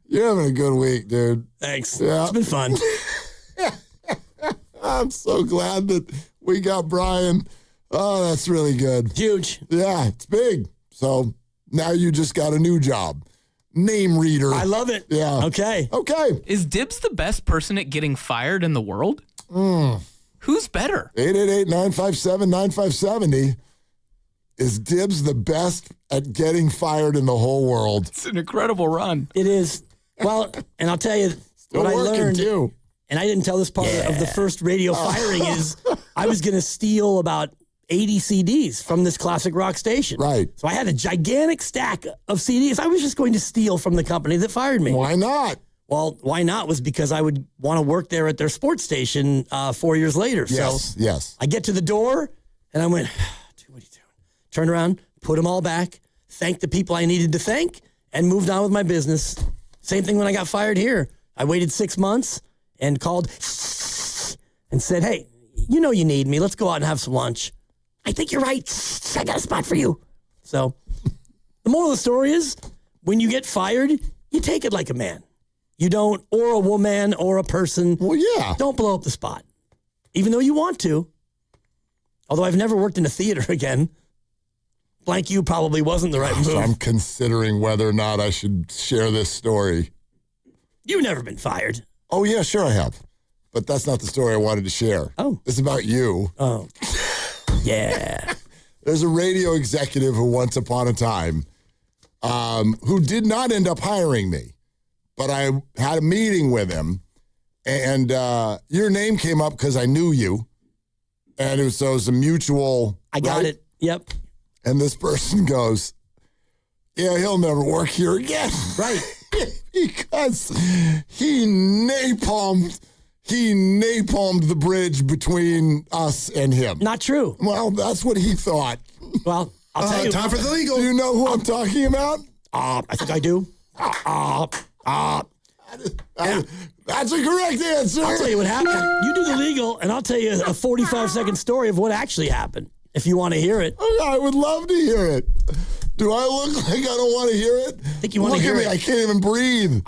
You're having a good week, dude. Thanks. Yeah. It's been fun. I'm so glad that we got Brian. Oh, that's really good. Huge. Yeah, it's big. So now you just got a new job. Name reader. I love it. Yeah. Okay. Is Dibs the best person at getting fired in the world? Who's better? 888-957-9570. Is Dibs the best at getting fired in the whole world? It's an incredible run. It is. Well, and I'll tell you what I learned. Too. And I didn't tell this part of the first radio firing is I was going to steal about 80 CDs from this classic rock station. Right. So I had a gigantic stack of CDs. I was just going to steal from the company that fired me. Why not? Well, why not was because I would want to work there at their sports station 4 years later. Yes. I get to the door and I went, dude, what are you doing? Turned around, put them all back, thanked the people I needed to thank, and moved on with my business. Same thing when I got fired here. I waited 6 months and called and said, hey, you know you need me. Let's go out and have some lunch. I think you're right. I got a spot for you. So the moral of the story is when you get fired, you take it like a man. You don't, or a woman, or a person. Well, yeah. Don't blow up the spot, even though you want to. Although I've never worked in a theater again. Blank you probably wasn't the right move. I'm considering whether or not I should share this story. You've never been fired. Oh, yeah, sure I have. But that's not the story I wanted to share. Oh. It's about you. Oh. Yeah. There's a radio executive who once upon a time who did not end up hiring me. But I had a meeting with him, and your name came up because I knew you. And it was a mutual... I got it. Yep. And this person goes, yeah, he'll never work here again. Right. Because he napalmed the bridge between us and him. Not true. Well, that's what he thought. Well, I'll tell you. Time for the legal. Do you know who I'm talking about? I think I do. That's a correct answer. I'll tell you what happened. You do the legal, and I'll tell you a 45-second story of what actually happened, if you want to hear it. I would love to hear it. Do I look like I don't want to hear it? I think you want to hear it. I can't even breathe.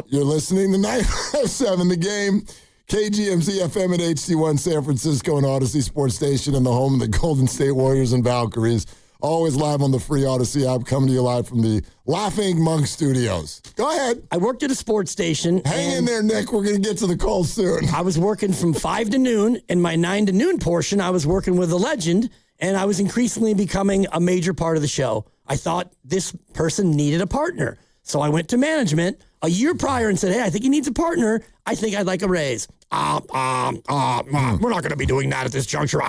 You're listening to 957 The Game. KGMZ FM at HD1 San Francisco and Odyssey Sports Station and the home of the Golden State Warriors and Valkyries. always live on the free Odyssey app, coming to you live from the Laughing Monk Studios. Go ahead. I worked at a sports station. Hang in there, Nick. We're going to get to the call soon. I was working from 5 to noon. In my 9 to noon portion, I was working with a legend, and I was increasingly becoming a major part of the show. I thought this person needed a partner. So I went to management a year prior and said, hey, I think he needs a partner. I think I'd like a raise. We're not going to be doing that at this juncture.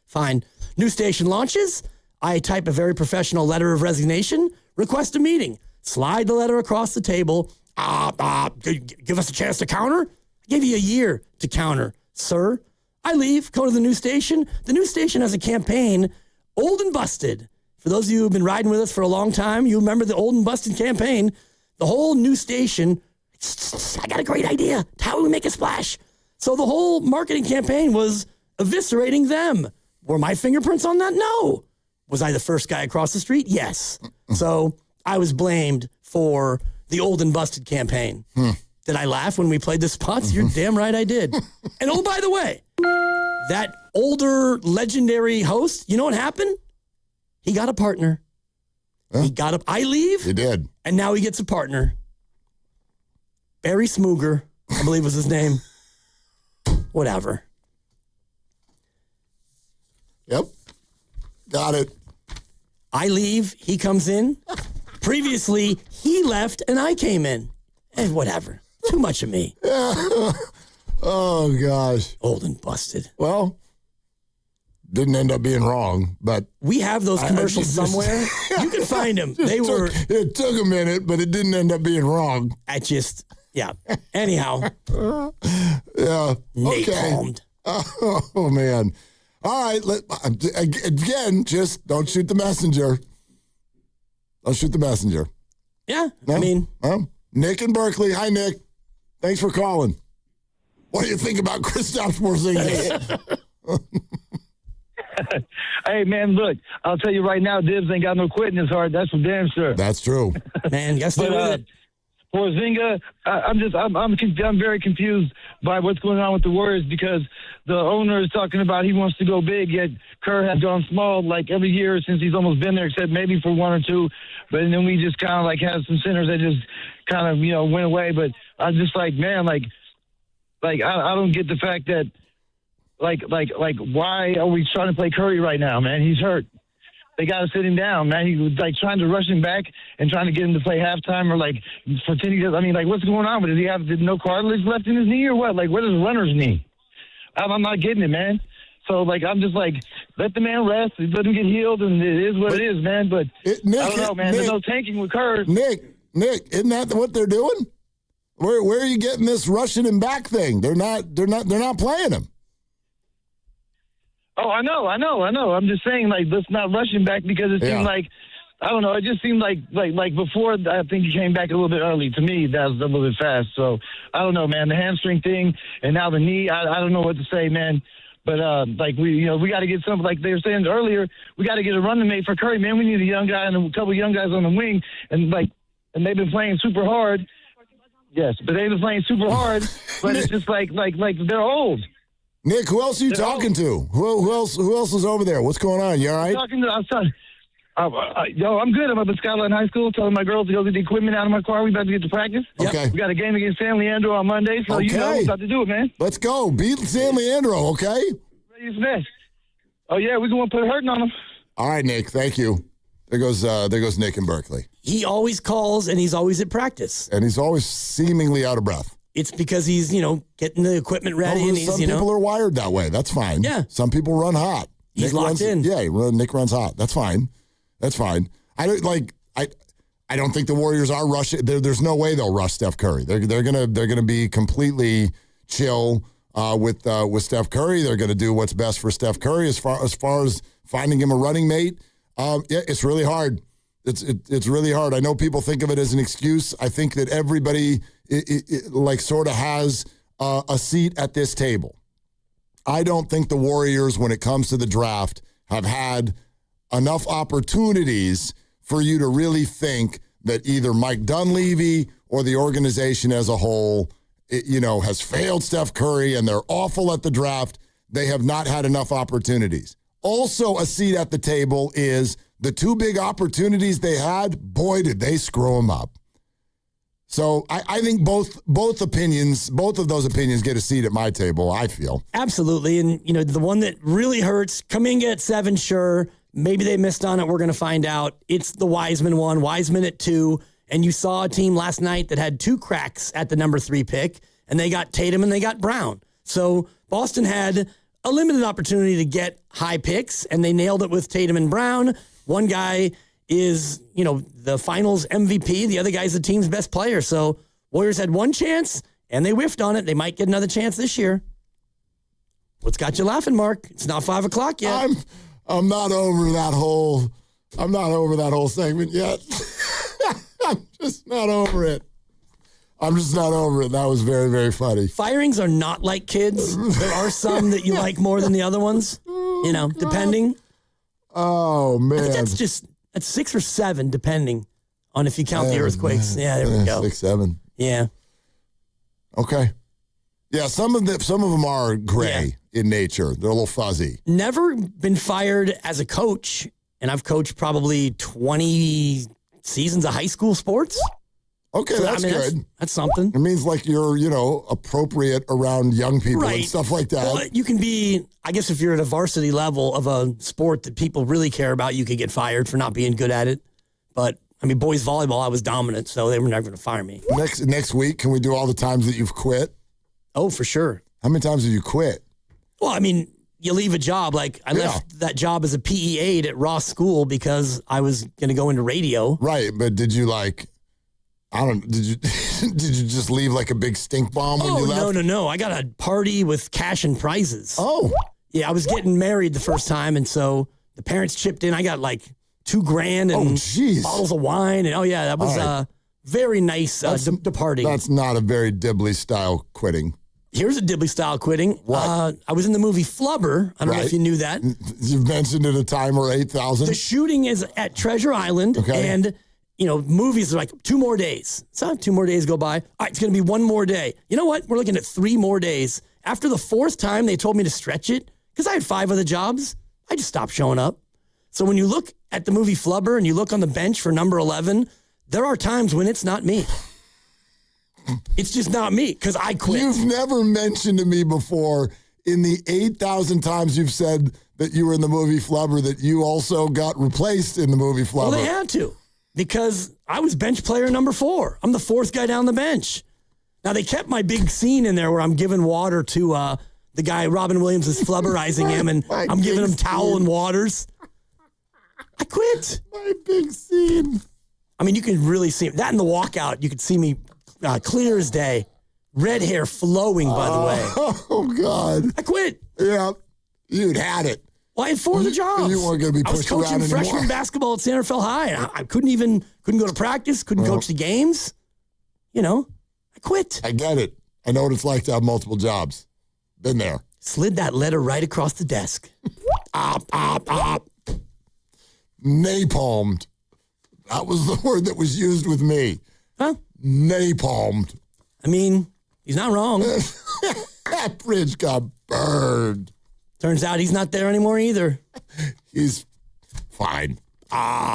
Fine. New station launches. I type a very professional letter of resignation, request a meeting, slide the letter across the table. Give us a chance to counter. I gave you a year to counter, sir. I leave, go to the new station. The new station has a campaign, Old and Busted. For those of you who've been riding with us for a long time, you remember the Old and Busted campaign. The whole new station, I got a great idea. How do we make a splash? So the whole marketing campaign was eviscerating them. Were my fingerprints on that? No. Was I the first guy across the street? Yes. So I was blamed for the Old and Busted campaign. Did I laugh when we played the spots? You're damn right I did. And oh, by the way, that older legendary host, you know what happened? He got a partner. I leave. He did. And now he gets a partner. Barry Smooger, I believe was his name. Whatever. Yep. Got it. I leave. He comes in. Previously, he left and I came in. And whatever. Too much of me. Oh, gosh. Old and Busted. Well, didn't end up being wrong, but we have those commercials somewhere. You can find them. It took a minute, but it didn't end up being wrong. Anyhow. Yeah. Napalmed. Oh, man. All right. Again, just don't shoot the messenger. Don't shoot the messenger. Yeah. No? I mean. Nick in Berkeley. Hi, Nick. Thanks for calling. What do you think about Kristaps Porzingis? Hey, man, look, I'll tell you right now, Dibs ain't got no quit in his heart. That's for damn sure. That's true. Man, guess what? Porzingis, I'm very confused by what's going on with the Warriors because the owner is talking about he wants to go big, yet Kerr has gone small like every year since he's almost been there, except maybe for 1 or 2. But then we just kind of like have some centers that just kind of, went away. But I'm just like, man, I don't get the fact that, why are we trying to play Curry right now, man? He's hurt. They got to sit him down, man. He was trying to rush him back and trying to get him to play halftime or pretending. I mean, what's going on? Does he have no cartilage left in his knee or what? What is runner's knee? I'm not getting it, man. So I'm just let the man rest. Let him get healed, and it is what it is, man. But Nick, I don't know, man. There's no tanking with Kerr. Nick, isn't that what they're doing? Where are you getting this rushing him back thing? They're not playing him. Oh, I know. I'm just saying, let's not rush him back because it seemed I don't know. It just seemed like before. I think he came back a little bit early. To me, that was a little bit fast. So I don't know, man. The hamstring thing and now the knee. I don't know what to say, man. But we got to get some, like they were saying earlier, we got to get a running mate for Curry, man. We need a young guy and a couple of young guys on the wing, and they've been playing super hard. Yes, but they've been playing super hard. But it's just like they're old. Nick, who else are you talking to? Who else is over there? What's going on? You all right? I'm good. I'm up at Skyline High School telling my girls to go get the equipment out of my car. We about to get to practice. Okay. We got a game against San Leandro on Monday, so we're about to do it, man. Let's go. Beat San Leandro, okay? Ready as best. Oh, yeah, we're going to put a hurting on them. All right, Nick. Thank you. There goes Nick in Berkeley. He always calls, and he's always at practice. And he's always seemingly out of breath. It's because he's, getting the equipment ready. And some people are wired that way. That's fine. Yeah. Some people run hot. He's locked in. Yeah, Nick runs hot. That's fine. I don't think the Warriors are rushing. There's no way they'll rush Steph Curry. They're gonna be completely chill with Steph Curry. They're gonna do what's best for Steph Curry as far as finding him a running mate. It's really hard. It's really hard. I know people think of it as an excuse. I think that everybody sort of has a seat at this table. I don't think the Warriors, when it comes to the draft, have had enough opportunities for you to really think that either Mike Dunleavy or the organization as a whole, has failed Steph Curry and they're awful at the draft. They have not had enough opportunities. Also a seat at the table is the two big opportunities they had. Boy, did they screw them up. So I think both of those opinions get a seat at my table, I feel. Absolutely. And, the one that really hurts, Kuminga at 7, sure. Maybe they missed on it. We're going to find out. It's the Wiseman one, Wiseman at 2. And you saw a team last night that had 2 cracks at the number 3 pick, and they got Tatum and they got Brown. So Boston had a limited opportunity to get high picks, and they nailed it with Tatum and Brown. One guy is, the finals MVP. The other guy's the team's best player. So Warriors had one chance, and they whiffed on it. They might get another chance this year. What's got you laughing, Mark? It's not 5 o'clock yet. I'm not over that whole segment yet. I'm just not over it. That was very, very funny. Firings are not like kids. There are some that you like more than the other ones, depending. Oh, man. I think that's 6 or 7, depending on if you count the earthquakes. Man. Yeah, there we go. 6, 7. Yeah. Okay. Yeah, some of them are gray in nature. They're a little fuzzy. Never been fired as a coach, and I've coached probably 20 seasons of high school sports. Okay, that's good. That's something. It means like you're, appropriate around young people and stuff like that. Well, you can be, I guess if you're at a varsity level of a sport that people really care about, you could get fired for not being good at it. But, boys volleyball, I was dominant, so they were never going to fire me. Next week, can we do all the times that you've quit? Oh, for sure. How many times have you quit? Well, you leave a job. Like, I left that job as a PE aide at Ross School because I was going to go into radio. Right, but did you did you just leave like a big stink bomb when you left? No. I got a party with cash and prizes. Oh. Yeah, I was getting married the first time, and so the parents chipped in. I got like $2,000 and bottles of wine. And that was a very nice departing. That's not a very Dibley style quitting. Here's a Dibley style quitting. What? I was in the movie Flubber. I don't know if you knew that. You've mentioned it a time or 8,000. The shooting is at Treasure Island, and movies are like 2 more days. So 2 more days go by. All right, it's going to be 1 more day. You know what? We're looking at 3 more days. After the 4th time, they told me to stretch it because I had 5 other jobs. I just stopped showing up. So when you look at the movie Flubber and you look on the bench for number 11, there are times when it's not me. It's just not me because I quit. You've never mentioned to me before in the 8,000 times you've said that you were in the movie Flubber that you also got replaced in the movie Flubber. Well, they had to because I was bench player number 4. I'm the 4th guy down the bench. Now, they kept my big scene in there where I'm giving water to the guy, Robin Williams is flubberizing him, and I'm giving him towel and waters. I quit. My big scene. You can really see that in the walkout. You could see me clear as day. Red hair flowing, by the way. Oh, God. I quit. Yeah. You'd had it. Well, I had 4 other jobs. You weren't going to be pushed around anymore. I was coaching freshman basketball at Santa Fe High. And I couldn't go to practice, couldn't coach the games. I quit. I get it. I know what it's like to have multiple jobs. Been there. Slid that letter right across the desk. Op. Napalmed. That was the word that was used with me. Huh? Napalmed. He's not wrong. That bridge got burned. Turns out he's not there anymore either. He's fine.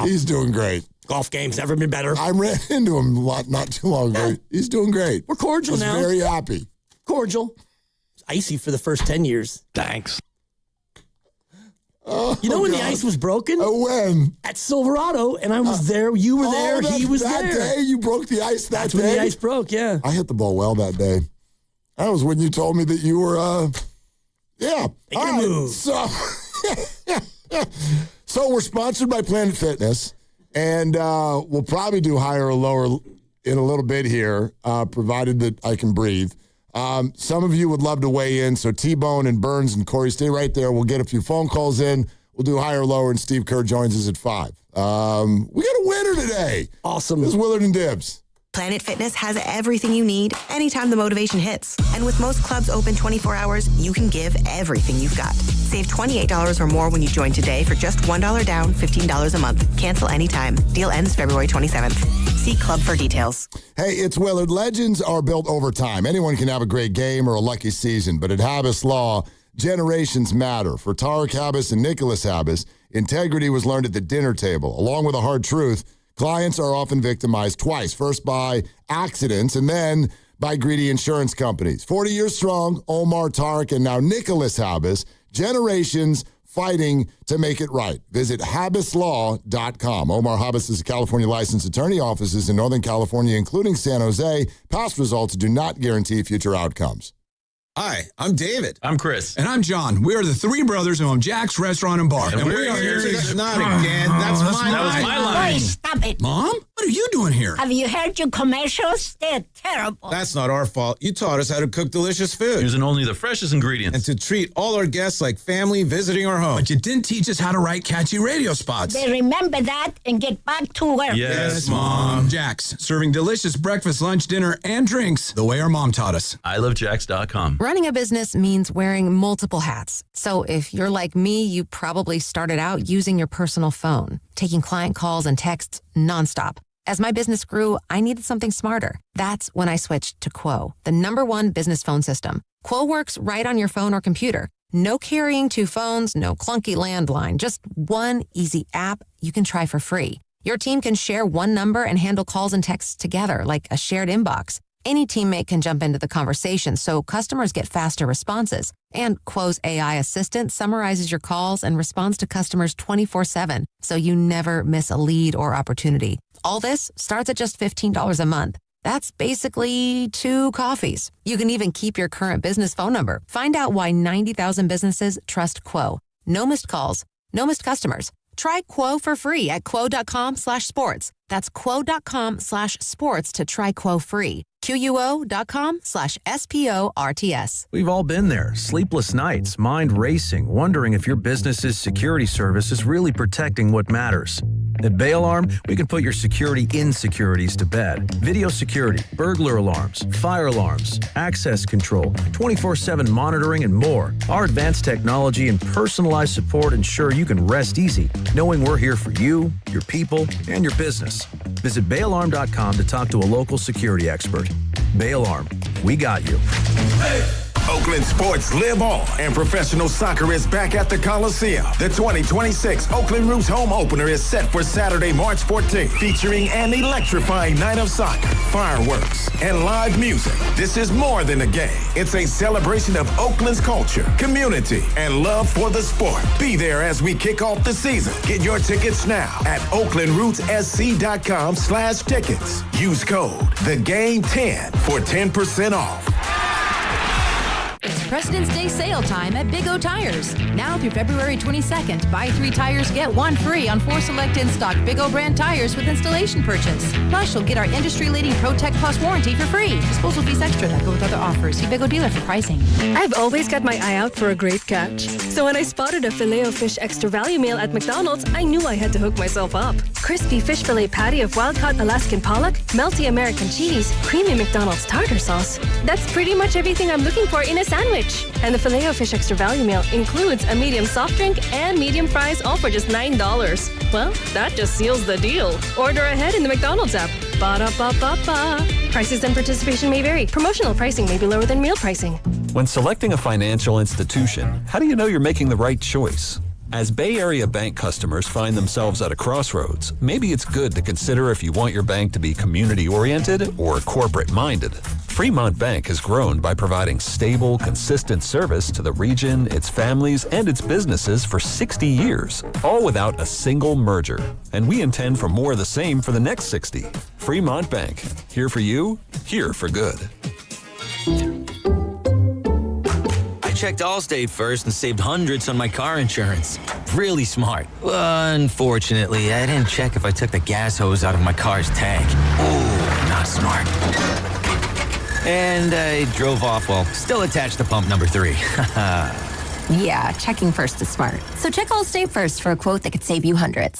He's doing great. Golf game's never been better. I ran into him a lot not too long ago. He's doing great. We're cordial now. He's very happy. Cordial. It's icy for the first 10 years. Thanks. When the ice was broken? When? At Silverado, and I was there. You were there. He was that there. That day you broke the ice That's when the ice broke, yeah. I hit the ball well that day. That was when you told me that you were, yeah. Make a move. So we're sponsored by Planet Fitness, and we'll probably do higher or lower in a little bit here, provided that I can breathe. Some of you would love to weigh in, so T-Bone and Burns and Corey, stay right there. We'll get a few phone calls in. We'll do higher or lower, and Steve Kerr joins us at 5. We got a winner today. Awesome. This is Willard and Dibs. Planet Fitness has everything you need anytime the motivation hits. And with most clubs open 24 hours, you can give everything you've got. Save $28 or more when you join today for just $1 down, $15 a month. Cancel anytime. Deal ends February 27th. See club for details. Hey, it's Willard. Legends are built over time. Anyone can have a great game or a lucky season, but at Habas Law, generations matter. For Tarek Habas and Nicholas Habas, integrity was learned at the dinner table. Along with a hard truth, clients are often victimized twice. First by accidents and then by greedy insurance companies. 40 years strong, Omar, Tarek, and now Nicholas Habas. Generations fighting to make it right. Visit HabasLaw.com. Omar Habas is a California licensed attorney. Offices in Northern California, including San Jose. Past results do not guarantee future outcomes. Hi, I'm David. I'm Chris. And I'm John. We are the three brothers who own Jack's Restaurant and Bar. And we are here to... Not again. That was my line. Boy, stop it. Mom? What are you doing here? Have you heard your commercials? They're terrible. That's not our fault. You taught us how to cook delicious food. Using only the freshest ingredients. And to treat all our guests like family visiting our home. But you didn't teach us how to write catchy radio spots. They remember that and get back to work. Yes, Mom. Jack's, serving delicious breakfast, lunch, dinner, and drinks the way our mom taught us. ilovejacks.com. Running a business means wearing multiple hats. So if you're like me, you probably started out using your personal phone, taking client calls and texts nonstop. As my business grew, I needed something smarter. That's when I switched to Quo, the #1 business phone system. Quo works right on your phone or computer. No carrying two phones, no clunky landline, just one easy app you can try for free. Your team can share one number and handle calls and texts together like a shared inbox. Any teammate can jump into the conversation so customers get faster responses. And Quo's AI assistant summarizes your calls and responds to customers 24/7, so you never miss a lead or opportunity. All this starts at just $15 a month. That's basically 2 coffees. You can even keep your current business phone number. Find out why 90,000 businesses trust Quo. No missed calls, no missed customers. Try Quo for free at quo.com/sports. That's quo.com/sports to try Quo free. QUO.com/SPORTS. We've all been there. Sleepless nights, mind racing, wondering if your business's security service is really protecting what matters. At Bay Alarm, we can put your security insecurities to bed. Video security, burglar alarms, fire alarms, access control, 24/7 monitoring, and more. Our advanced technology and personalized support ensure you can rest easy, knowing we're here for you, your people, and your business. Visit bayalarm.com to talk to a local security expert. Bay Alarm, we got you. Hey! Oakland sports live on, and professional soccer is back at the Coliseum. The 2026 Oakland Roots home opener is set for Saturday, March 14th, featuring an electrifying night of soccer, fireworks, and live music. This is more than a game. It's a celebration of Oakland's culture, community, and love for the sport. Be there as we kick off the season. Get your tickets now at oaklandrootssc.com/tickets. Use code THEGAME10 for 10% off. It's President's Day sale time at Big O Tires. Now through February 22nd, buy 3 tires, get 1 free on 4 select in-stock Big O brand tires with installation purchase. Plus, you'll get our industry-leading ProTech Plus warranty for free. Disposal fees extra that go with other offers. See Big O dealer for pricing. I've always got my eye out for a great catch. So when I spotted a Filet-O-Fish extra value meal at McDonald's, I knew I had to hook myself up. Crispy fish fillet patty of wild-caught Alaskan pollock, melty American cheese, creamy McDonald's tartar sauce. That's pretty much everything I'm looking for in a sandwich. And the Filet-O-Fish extra value meal includes a medium soft drink and medium fries, all for just $9. Well, that just seals the deal. Order ahead in the McDonald's app. Ba-da-ba-ba-ba. Prices and participation may vary. Promotional pricing may be lower than meal pricing. When selecting a financial institution, how do you know you're making the right choice? As Bay Area bank customers find themselves at a crossroads, maybe it's good to consider if you want your bank to be community-oriented or corporate-minded. Fremont Bank has grown by providing stable, consistent service to the region, its families, and its businesses for 60 years, all without a single merger. And we intend for more of the same for the next 60. Fremont Bank, here for you, here for good. I checked Allstate first and saved hundreds on my car insurance. Really smart. Unfortunately, I didn't check if I took the gas hose out of my car's tank. Ooh, not smart. And I drove off while still attached to pump number 3. Yeah, checking first is smart. So check Allstate first for a quote that could save you hundreds.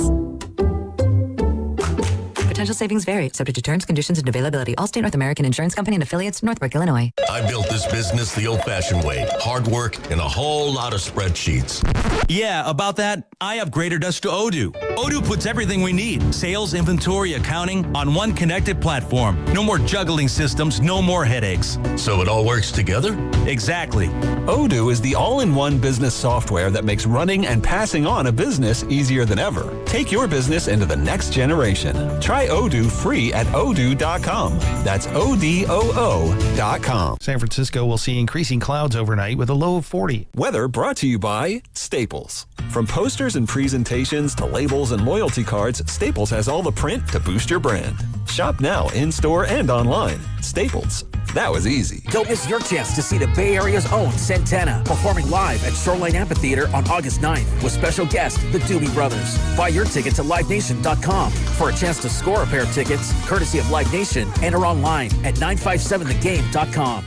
Potential savings vary, subject to terms, conditions, and availability. Allstate North American Insurance Company and affiliates, Northbrook, Illinois. I built this business the old-fashioned way. Hard work and a whole lot of spreadsheets. Yeah, about that, I upgraded us to Odoo. Odoo puts everything we need, sales, inventory, accounting, on one connected platform. No more juggling systems, no more headaches. So it all works together? Exactly. Odoo is the all-in-one business software that makes running and passing on a business easier than ever. Take your business into the next generation. Try Odoo free at odoo.com. That's ODOO.com. San Francisco will see increasing clouds overnight with a low of 40. Weather brought to you by Staples. From posters and presentations to labels and loyalty cards, Staples has all the print to boost your brand. Shop now in-store and online. Staples. That was easy. Don't miss your chance to see the Bay Area's own Santana performing live at Shoreline Amphitheater on August 9th with special guest, the Doobie Brothers. Buy your tickets at LiveNation.com for a chance to score a pair of tickets, courtesy of Live Nation, and are online at 957thegame.com.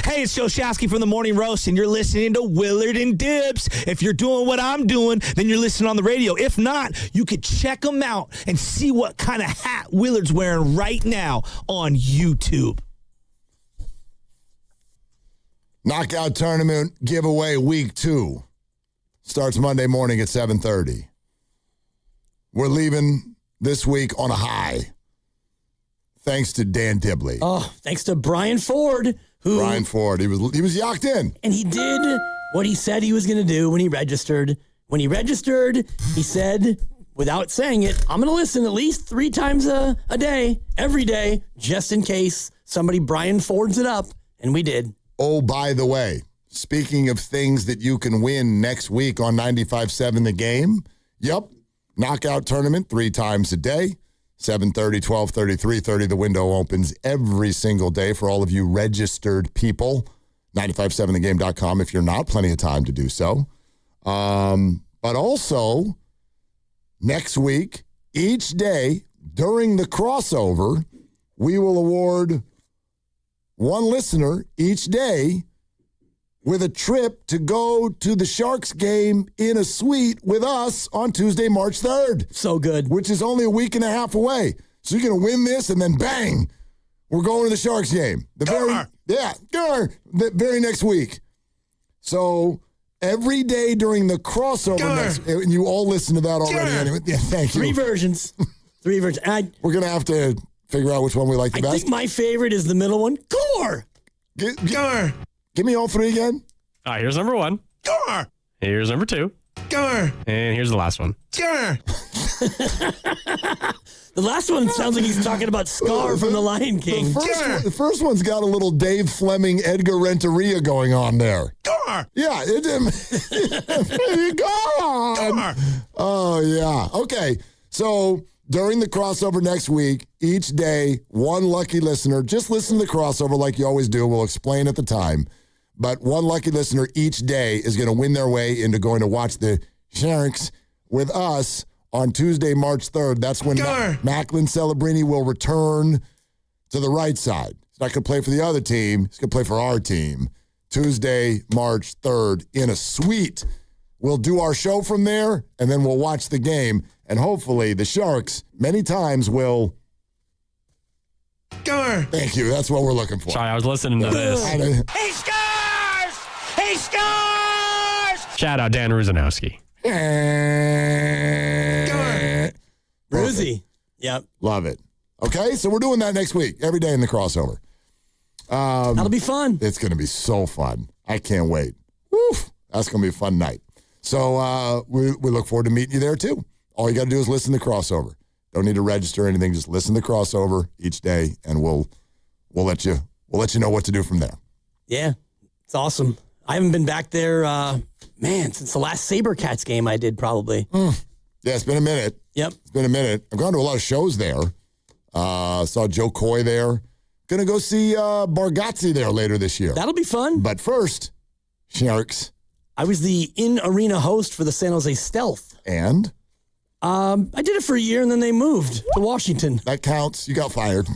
Hey, it's Joe Shasky from the Morning Roast, and you're listening to Willard and Dibs. If you're doing what I'm doing, then you're listening on the radio. If not, you could check them out and see what kind of hat Willard's wearing right now on YouTube. Knockout Tournament giveaway week 2 starts Monday morning at 7:30. We're leaving this week on a high. Thanks to Dan Dibley. Oh, thanks to Brian Ford. Brian Ford, he was yacked in. And he did what he said he was going to do when he registered. When he registered, he said, without saying it, I'm going to listen at least 3 times a day, every day, just in case somebody Brian Fords it up. And we did. Oh, by the way, speaking of things that you can win next week on 95.7 The Game, yep, knockout tournament 3 times a day. 7:30, 12:30, 3:30. The window opens every single day for all of you registered people. 957thegame.com if you're not, plenty of time to do so. But also, next week, each day during the crossover, we will award one listener each day with a trip to go to the Sharks game in a suite with us on Tuesday, March 3rd. So good. Which is only a week and a half away. So you're going to win this, and then bang, we're going to the Sharks game. The very next week. So every day during the crossover, and you all listen to that already anyway. Yeah, thank you. 3 versions. 3 versions. We're going to have to figure out which one we like the best. I think my favorite is the middle one. Gore! Give me all 3 again. All right, here's number 1. Gore! Here's number 2. Gore! And here's the last one. Gore! The last one sounds like he's talking about Scar from The Lion King. The first one's got a little Dave Fleming, Edgar Renteria going on there. Gore! Yeah. Gore! Oh, yeah. Okay, so during the crossover next week, each day, one lucky listener, just listen to the crossover like you always do. We'll explain at the time. But one lucky listener each day is going to win their way into going to watch the Sharks with us on Tuesday, March 3rd. That's when Macklin Celebrini will return to the right side. He's not going to play for the other team. He's going to play for our team. Tuesday, March 3rd in a suite. We'll do our show from there, and then we'll watch the game. And hopefully the Sharks many times will... Thank you. That's what we're looking for. Sorry, I was listening to this. He scores! He scores! Shout out Dan Ruzanowski. Ruzy. Yep. Love it. Okay, so we're doing that next week, every day in the crossover. That'll be fun. It's going to be so fun. I can't wait. Woof. That's going to be a fun night. So we look forward to meeting you there, too. All you got to do is listen to the crossover. Don't need to register or anything. Just listen to the crossover each day, and we'll let you know what to do from there. Yeah, it's awesome. I haven't been back there, since the last SaberCats game I did probably. Yeah, it's been a minute. Yep. It's been a minute. I've gone to a lot of shows there. Saw Joe Coy there. Going to go see Bargatze there later this year. That'll be fun. But first, Sharks. I was the in-arena host for the San Jose Stealth. And? I did it for a year, and then they moved to Washington. That counts. You got fired.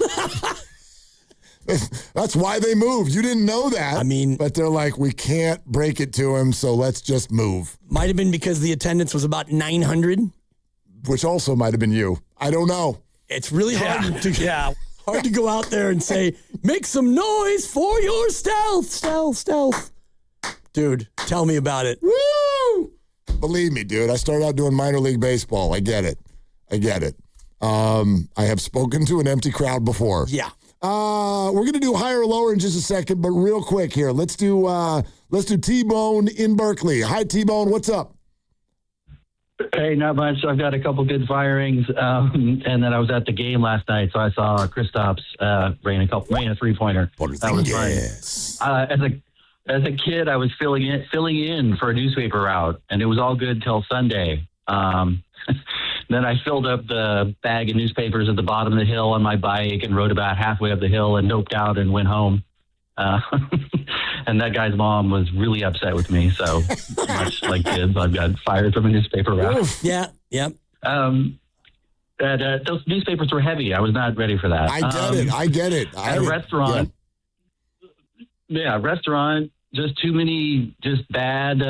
That's why they moved. You didn't know that. I mean, but they're like, we can't break it to him, so let's just move. Might have been because the attendance was about 900. Which also might have been you. I don't know. It's really hard to go out there and say, make some noise for your stealth. Dude, tell me about it. Woo! Believe me, dude. I started out doing minor league baseball. I get it. I have spoken to an empty crowd before. Yeah. We're going to do higher or lower in just a second, but real quick here. Let's do T-Bone in Berkeley. Hi, T-Bone. What's up? Hey, not much. I've got a couple good firings, and then I was at the game last night, so I saw Kristaps rain a three-pointer. That was fun. As a kid, I was filling in for a newspaper route, and it was all good till Sunday. Then I filled up the bag of newspapers at the bottom of the hill on my bike and rode about halfway up the hill and doped out and went home. And that guy's mom was really upset with me. So much like kids, I've got fired from a newspaper route. Yeah. Those newspapers were heavy. I was not ready for that. I get it. At a restaurant. Yeah, restaurant. Just too many, just bad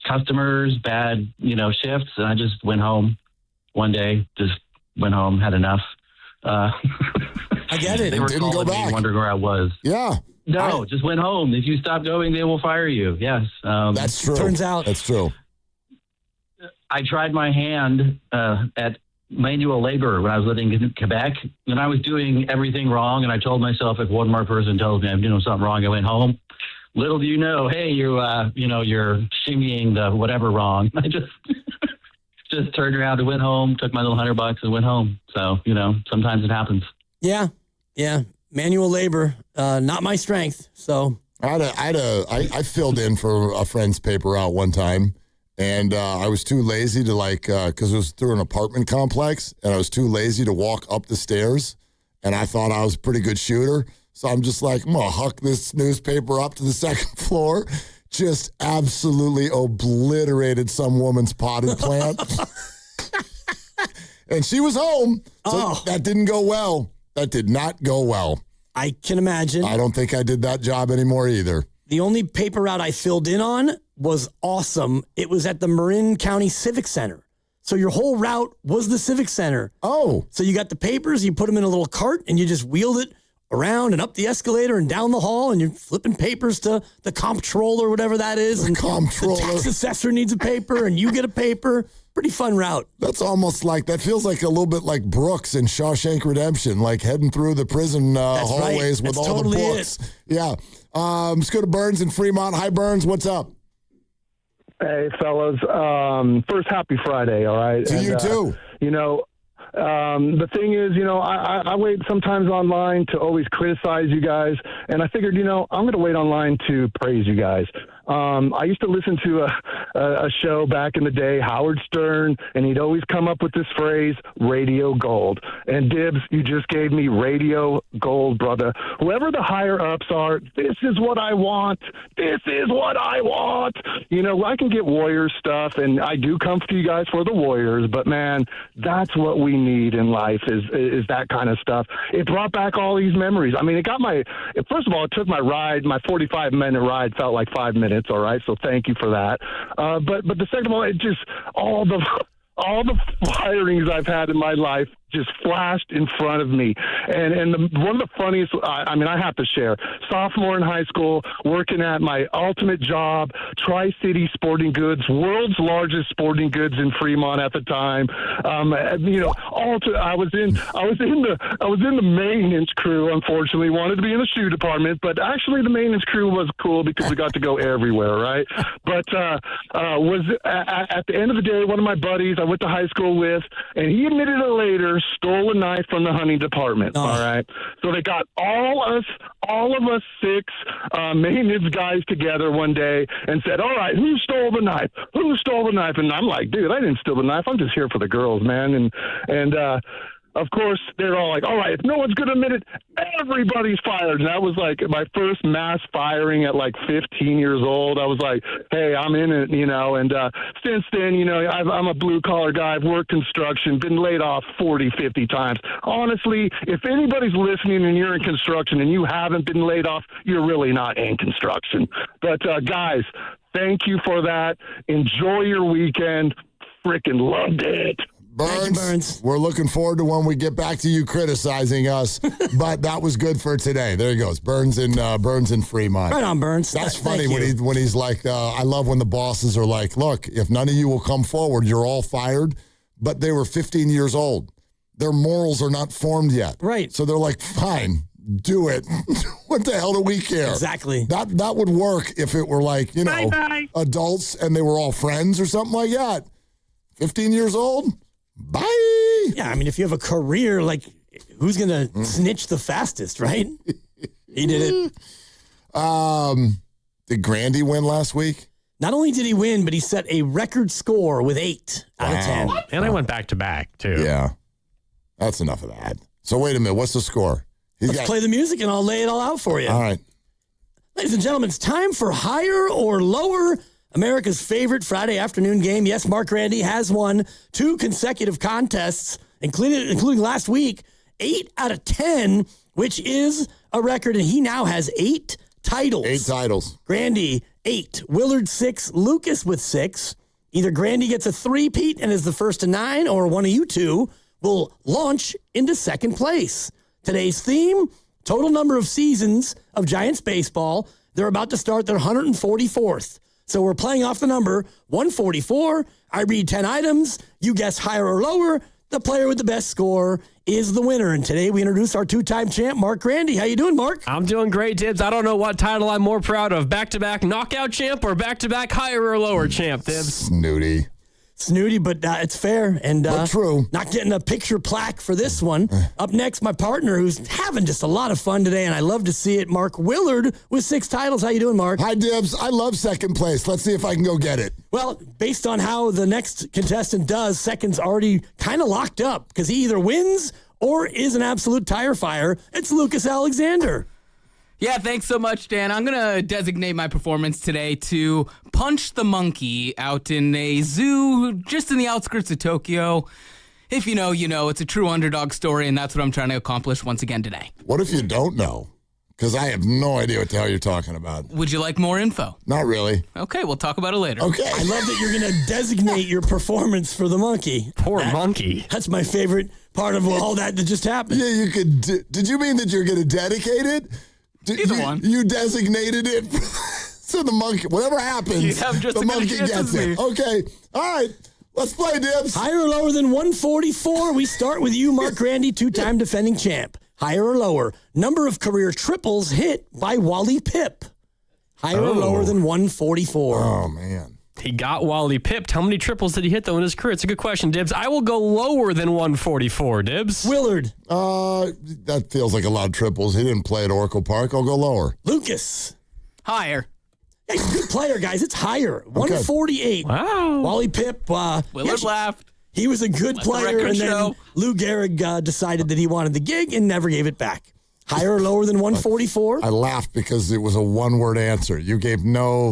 customers, bad, shifts. And I just went home one day, had enough. I get it. They were Didn't calling go me, back. wondering where I was. Yeah. No, just went home. If you stop going, they will fire you. Yes. That's true. Turns out. That's true. I tried my hand at manual labor when I was living in Quebec, and I was doing everything wrong. And I told myself, if one more person tells me I'm doing something wrong, I went home. Little do you know, hey, you're shimmying the whatever wrong. I just turned around and went home, took my little $100 and went home. So, sometimes it happens. Yeah. Manual labor, not my strength. So I filled in for a friend's paper out one time, and I was too lazy to because it was through an apartment complex, and I was too lazy to walk up the stairs, and I thought I was a pretty good shooter. So I'm just like, I'm going to huck this newspaper up to the second floor. Just absolutely obliterated some woman's potted plant. And she was home. So that didn't go well. That did not go well. I can imagine. I don't think I did that job anymore either. The only paper route I filled in on was awesome. It was at the Marin County Civic Center. So your whole route was the Civic Center. Oh. So you got the papers, you put them in a little cart, and you just wheeled it around and up the escalator and down the hall, and you're flipping papers to the comptroller, whatever that is. The comptroller. The tax assessor needs a paper, and you get a paper. Pretty fun route. That's almost that feels like a little bit like Brooks in Shawshank Redemption, like heading through the prison hallways with all the books. Yeah. Let's go to Burns in Fremont. Hi, Burns. What's up? Hey, fellas. First, happy Friday, all right? To you, too. The thing is, I wait sometimes online to always criticize you guys, and I figured, I'm going to wait online to praise you guys. I used to listen to a show back in the day, Howard Stern, and he'd always come up with this phrase, radio gold. And Dibs, you just gave me radio gold, brother. Whoever the higher ups are, this is what I want. This is what I want. I can get Warriors stuff, and I do come to you guys for the Warriors, but man, that's what we need in life is that kind of stuff. It brought back all these memories. I mean, first of all, it took my ride, my 45-minute ride felt like 5 minutes. All right, so thank you for that. But the second of all, it just all the firings I've had in my life just flashed in front of me. And one of the funniest, I have to share, sophomore in high school, working at my ultimate job, Tri-City Sporting Goods, world's largest sporting goods in Fremont at the time. I was in the maintenance crew, unfortunately, wanted to be in the shoe department, but actually the maintenance crew was cool because we got to go everywhere, right? But was at the end of the day, one of my buddies I went to high school with, and he admitted it later, stole a knife from the hunting department. All right. So they got all of us 6 maintenance guys together one day and said, all right, who stole the knife? Who stole the knife? And I'm like, dude, I didn't steal the knife. I'm just here for the girls, man. And of course, they're all like, all right, if no one's going to admit it, everybody's fired. And that was like my first mass firing at like 15 years old. I was like, hey, I'm in it, and since then, I'm a blue-collar guy. I've worked construction, been laid off 40, 50 times. Honestly, if anybody's listening and you're in construction and you haven't been laid off, you're really not in construction. But, guys, thank you for that. Enjoy your weekend. Freaking loved it. Burns, we're looking forward to when we get back to you criticizing us, but that was good for today. There he goes, Burns in Fremont. Right on, Burns. That's funny when he's like, I love when the bosses are like, look, if none of you will come forward, you're all fired. But they were 15 years old. Their morals are not formed yet. Right. So they're like, fine, do it. What the hell do we care? Exactly. That would work if it were like, Bye-bye. adults and they were all friends or something like that. 15 years old? Bye. Yeah, I mean, if you have a career, like, who's going to snitch the fastest, right? He did it. Did Grandy win last week? Not only did he win, but he set a record score with 8 out of 10. And I went back-to-back, too. Yeah. That's enough of that. So wait a minute. What's the score? Let's play the music, and I'll lay it all out for you. All right. Ladies and gentlemen, it's time for Higher or Lower, America's favorite Friday afternoon game. Yes, Mark Randy has won 2 consecutive contests, including last week, 8 out of 10, which is a record, and he now has 8 titles. 8 titles. Grandy, 8. Willard, 6. Lucas with 6. Either Grandy gets a three-peat and is the first to 9, or one of you two will launch into second place. Today's theme, total number of seasons of Giants baseball. They're about to start their 144th. So we're playing off the number 144. I read 10 items. You guess higher or lower. The player with the best score is the winner. And today we introduce our 2-time champ, Mark Randy. How you doing, Mark? I'm doing great, Dibs. I don't know what title I'm more proud of, back-to-back knockout champ or back-to-back higher or lower champ, Dibs. Snooty, but it's fair. And but true. Not getting a picture plaque for this one. Up next, my partner, who's having just a lot of fun today, and I love to see it, Mark Willard with 6 titles. How you doing, Mark? Hi, Dibs. I love second place. Let's see if I can go get it. Well, based on how the next contestant does, second's already kind of locked up because he either wins or is an absolute tire fire. It's Lucas Alexander. Yeah, thanks so much, Dan. I'm going to designate my performance today to punch the monkey out in a zoo just in the outskirts of Tokyo. If you know, you know. It's a true underdog story, and that's what I'm trying to accomplish once again today. What if you don't know? Because I have no idea what the hell you're talking about. Would you like more info? Not really. Okay, we'll talk about it later. Okay. I love that you're going to designate your performance for the monkey. Poor monkey. That's my favorite part of all that just happened. Yeah, you could. Did you mean that you're going to dedicate it? Either one. You designated it so the monkey, whatever happens, the monkey gets it. Okay. All right. Let's play, Dibs. Higher or lower than 144? We start with you, Mark Randy, 2-time defending champ. Higher or lower? Number of career triples hit by Wally Pipp. Higher or lower than 144? Oh, man. He got Wally pipped. How many triples did he hit, though, in his career? It's a good question, Dibs. I will go lower than 144, Dibs. Willard. That feels like a lot of triples. He didn't play at Oracle Park. I'll go lower. Lucas. Higher. Hey, good player, guys. It's higher. 148. Wow. Wally Pipp. Willard laughed. He was a good player, and then Lou Gehrig decided that he wanted the gig and never gave it back. Higher or lower than 144? I laughed because it was a one-word answer. You gave no,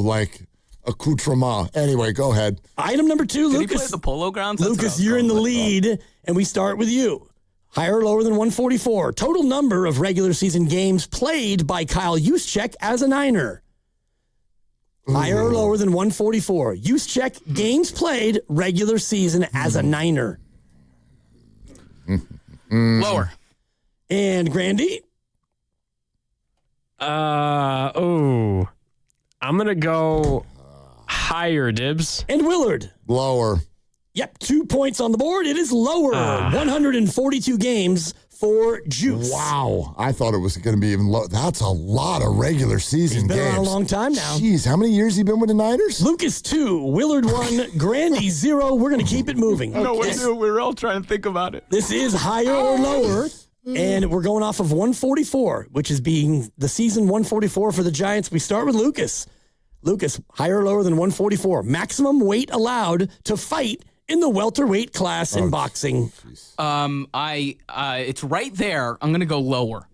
accoutrement. Anyway, go ahead. Item number 2, Lucas. Did he play at the Polo Grounds? Lucas, you're in the lead, and we start with you. Higher or lower than 144? Total number of regular season games played by Kyle Juszczyk as a Niner. Higher or lower than 144? Juszczyk games played regular season as a Niner. Lower. And Grandy? I'm going to go higher, Dibs. And Willard? Lower. Yep, 2 points on the board. It is lower. 142 games for Juice. Wow. I thought it was going to be even lower. That's a lot of regular season games. He's been around a long time now. Jeez, how many years has he been with the Niners? Lucas 2, Willard 1, Grandy 0. We're going to keep it moving. No, we're all trying to think about it. This is higher or lower, and we're going off of 144, which is being the season 144 for the Giants. We start with Lucas. Lucas, higher or lower than 144? Maximum weight allowed to fight in the welterweight class in boxing? It's right there. I'm gonna go lower.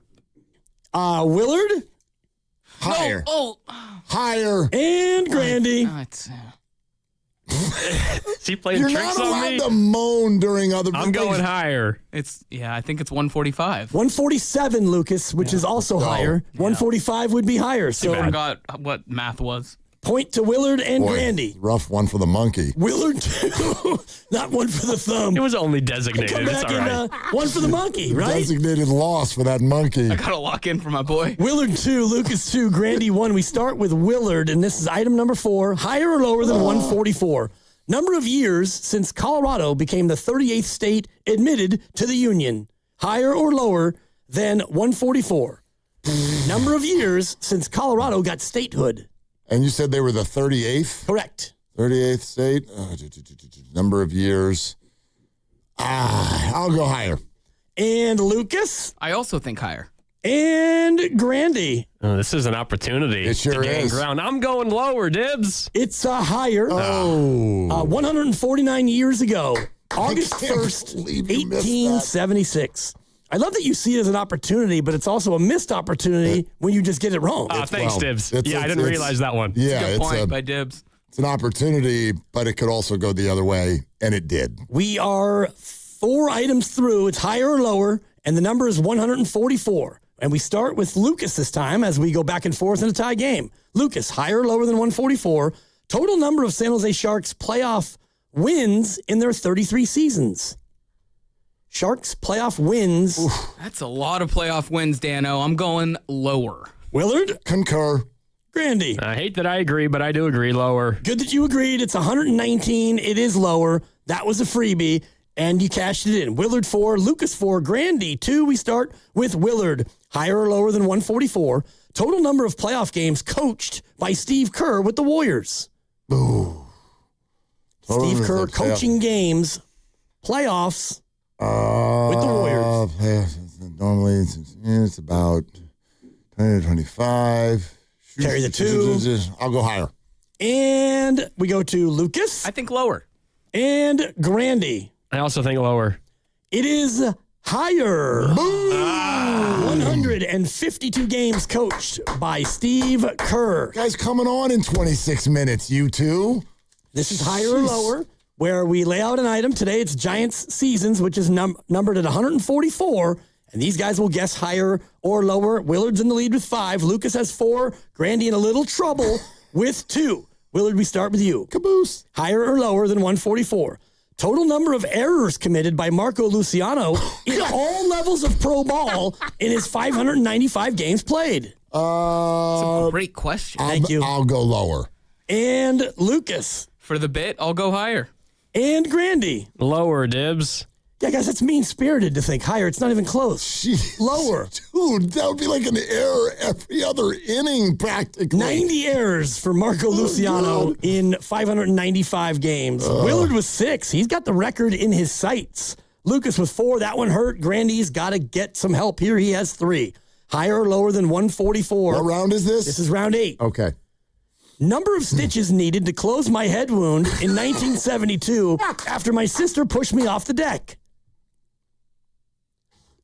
Willard? Higher. No, Higher. And Grandy. Is he playing You're tricks not on allowed me? to moan during other I'm going things. higher. I think it's 145. 147, Lucas, which is also higher. 145 would be higher. So I forgot what math was. point to Willard and Grandy. Rough one for the monkey. Willard 2, not one for the thumb. It was only designated. Come It's back all and right. one for the monkey, right? Designated loss for that monkey. I gotta lock in for my boy. Willard 2, Lucas 2, Grandy 1. We start with Willard, and this is item number 4. Higher or lower than 144? Number of years since Colorado became the 38th state admitted to the Union. Higher or lower than 144? Number of years since Colorado got statehood. And you said they were the 38th? Correct. 38th state? Number of years. I'll go higher. And Lucas? I also think higher. And Grandy? Oh, this is an opportunity to gain ground. I'm going lower, Dibs. It's higher. 149 years ago, August 1st, 1876. I love that you see it as an opportunity, but it's also a missed opportunity when you just get it wrong. Thanks, Dibs. I didn't realize that one. Yeah, Good point by Dibs. It's an opportunity, but it could also go the other way, and it did. We are 4 items through. It's higher or lower, and the number is 144. And we start with Lucas this time as we go back and forth in a tie game. Lucas, higher or lower than 144? Total number of San Jose Sharks playoff wins in their 33 seasons. Sharks playoff wins. That's a lot of playoff wins, Dano. I'm going lower. Willard? Concur. Grandy? I hate that I agree, but I do agree lower. Good that you agreed. It's 119. It is lower. That was a freebie, and you cashed it in. Willard 4, Lucas 4, Grandy 2. We start with Willard. Higher or lower than 144? Total number of playoff games coached by Steve Kerr with the Warriors. Ooh. Steve Kerr coaching games, playoffs with the Warriors. Normally, it's about 20 to 25. Carry the 2. I'll go higher. And we go to Lucas. I think lower. And Grandy. I also think lower. It is higher. 152 games coached by Steve Kerr. Guys coming on in 26 minutes, you two. This is higher or lower, where we lay out an item. Today it's Giants seasons, which is numbered at 144. And these guys will guess higher or lower. Willard's in the lead with 5. Lucas has 4. Grandy in a little trouble with 2. Willard, we start with you. Caboose. Higher or lower than 144? Total number of errors committed by Marco Luciano in all levels of pro ball in his 595 games played. That's a great question. Thank you. I'll go lower. And Lucas. For the bit, I'll go higher. And Grandy. Lower, Dibs. Yeah, guys, that's mean-spirited to think higher. It's not even close. Jeez. Lower. Dude, that would be like an error every other inning, practically. 90 errors for Marco Luciano in 595 games. Willard was 6. He's got the record in his sights. Lucas with 4. That one hurt. Grandy's got to get some help here. He has 3. Higher or lower than 144? What round is this? This is round 8. Okay. Number of stitches needed to close my head wound in 1972 after my sister pushed me off the deck.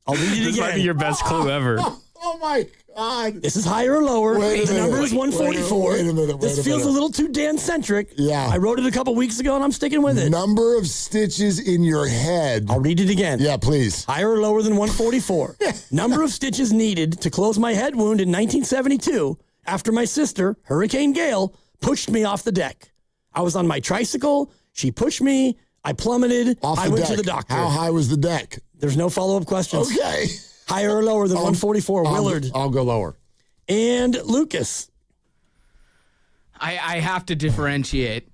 I'll read it again. This might be your best clue ever. Oh, my God. This is higher or lower. Wait a The number minute. is 144. Wait a minute. This feels a little too Dan-centric. Yeah. I wrote it a couple weeks ago, and I'm sticking with it. Number of stitches in your head. I'll read it again. Yeah, please. Higher or lower than 144? Number of stitches needed to close my head wound in 1972 after my sister, Hurricane Gale, pushed me off the deck. I was on my tricycle. She pushed me. I plummeted. I went to the doctor. How high was the deck? There's no follow-up questions. Okay. Higher or lower than 144? Willard. I'll go lower. And Lucas. I have to differentiate.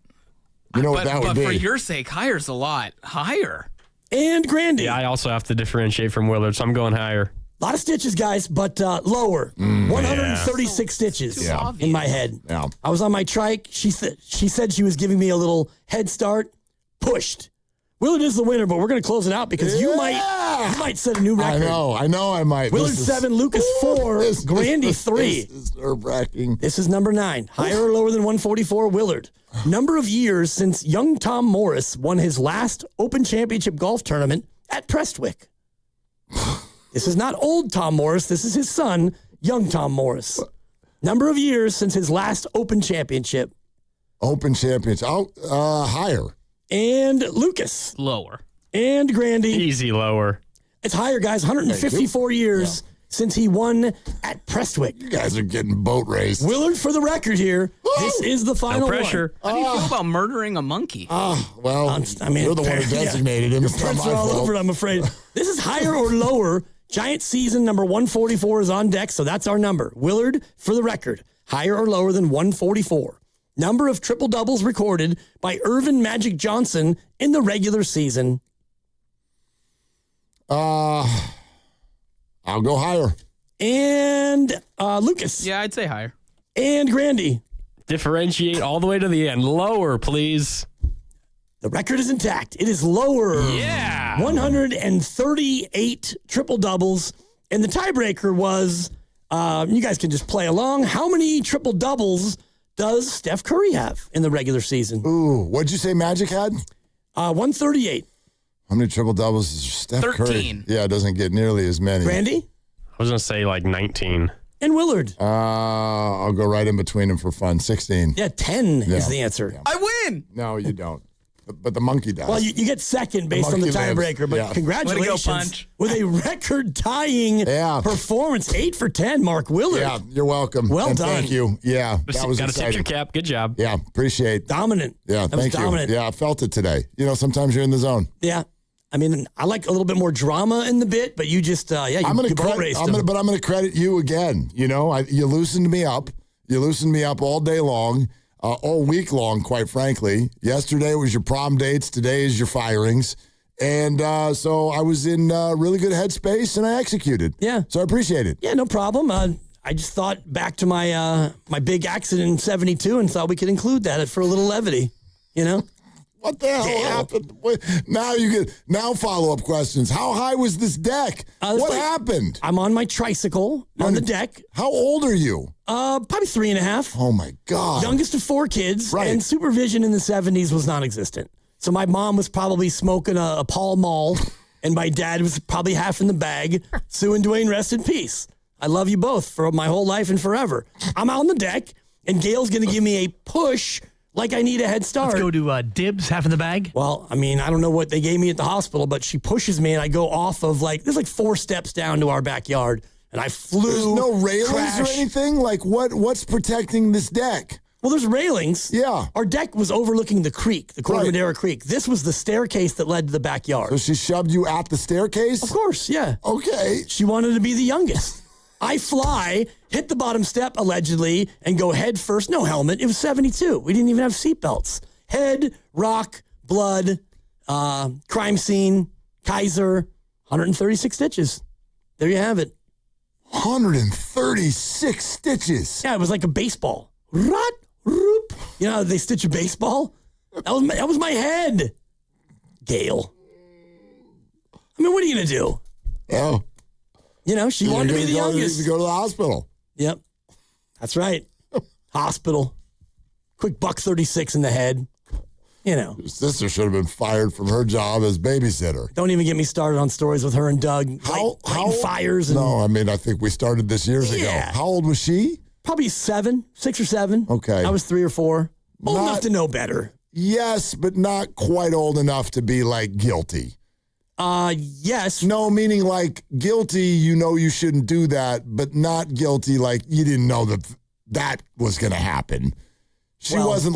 You know what that would But be? for your sake, higher's a lot. Higher. And Grandy. Yeah, I also have to differentiate from Willard, so I'm going higher. A lot of stitches, guys, but lower. 136 stitches in my head. Yeah. I was on my trike. She said she was giving me a little head start. Pushed. Willard is the winner, but we're going to close it out because you might set a new record. I know I might. Willard 7, Lucas 4, Grandy 3. This is nerve-wracking. This is number 9. Higher or lower than 144, Willard. Number of years since young Tom Morris won his last Open Championship golf tournament at Prestwick. This is not old Tom Morris. This is his son, young Tom Morris. Number of years since his last Open Championship. Open Championship. Higher. And Lucas. Lower. And Grandy. Easy lower. It's higher, guys. 154 years since he won at Prestwick. You guys are getting boat raced. Willard, for the record here, this is the final pressure. one. How do you feel about murdering a monkey? Well, I mean, you're the one who designated him. It's not Prints my are all fault. over it, I'm afraid. This is higher or lower. Giant season number 144 is on deck, so that's our number. Willard, for the record, higher or lower than 144. Number of triple-doubles recorded by Irvin Magic Johnson in the regular season. I'll go higher. And Lucas. Yeah, I'd say higher. And Grandy. Differentiate all the way to the end. Lower, please. The record is intact. It is lower. Yeah. 138 triple-doubles. And the tiebreaker was, you guys can just play along, how many triple-doubles does Steph Curry have in the regular season? Ooh, what'd you say Magic had? 138. How many triple-doubles is Steph 13. Curry? Yeah, it doesn't get nearly as many. Randy? I was going to say like 19. And Willard? I'll go right in between them for fun. 16. Yeah, 10 is the answer. Yeah. I win! No, you don't. But the monkey does. Well, you get second based on the monkey lives. tiebreaker, but Yeah. congratulations Way to go, Punch. with a record-tying performance. 8 for 10, Mark Willard. Yeah, you're welcome. Well And done. Thank you. Yeah, that was Got to tip exciting. your cap. Good job. Yeah, appreciate. Dominant. Yeah, That was thank you. dominant. Yeah, I felt it today. You know, sometimes you're in the zone. Yeah. I mean, I like a little bit more drama in the bit, but you just, you I'm going boat raced him. to credit you again. You know, you loosened me up. You loosened me up all day long, all week long, quite frankly. Yesterday was your prom dates. Today is your firings. And so I was in really good headspace, and I executed. Yeah. So I appreciate it. Yeah, no problem. I just thought back to my my big accident in 72 and thought we could include that for a little levity, you know? What the hell happened? Now follow-up questions. How high was this deck? What happened? I'm on my tricycle on the deck. How old are you? Probably 3.5. Oh, my God. Youngest of 4 kids. Right. And supervision in the 70s was non-existent. So my mom was probably smoking a Pall Mall, and my dad was probably half in the bag. Sue and Dwayne, rest in peace. I love you both for my whole life and forever. I'm out on the deck, and Gail's going to give me a push like I need a head start. Let's go to Dibs, half in the bag. Well, I mean, I don't know what they gave me at the hospital, but she pushes me, and I go off of there's 4 steps down to our backyard, and I flew. There's no railings or anything? Like, what's protecting this deck? Well, there's railings. Yeah. Our deck was overlooking the creek, the Corte Madera Creek. This was the staircase that led to the backyard. So she shoved you at the staircase? Of course, yeah. Okay. She wanted to be the youngest. I fly, hit the bottom step, allegedly, and go head first. No helmet. It was 72. We didn't even have seatbelts. Head, rock, blood, crime scene, Kaiser, 136 stitches. There you have it. 136 stitches. Yeah, it was like a baseball. Rot, roop. You know how they stitch a baseball? That was my head. Gail. I mean, what are you going to do? Oh. You know, she wanted to be the youngest. You go to the hospital. Yep. That's right. Hospital. Quick $136 in the head. You know. Your sister should have been fired from her job as babysitter. Don't even get me started on stories with her and Doug. How fires. And, no, I mean, I think we started this years ago. How old was she? Probably 6 or 7. Okay. I was 3 or 4. Old enough to know better. Yes, but not quite old enough to be, guilty. Yes. No, meaning guilty, you shouldn't do that, but not guilty you didn't know that was going to happen. She wasn't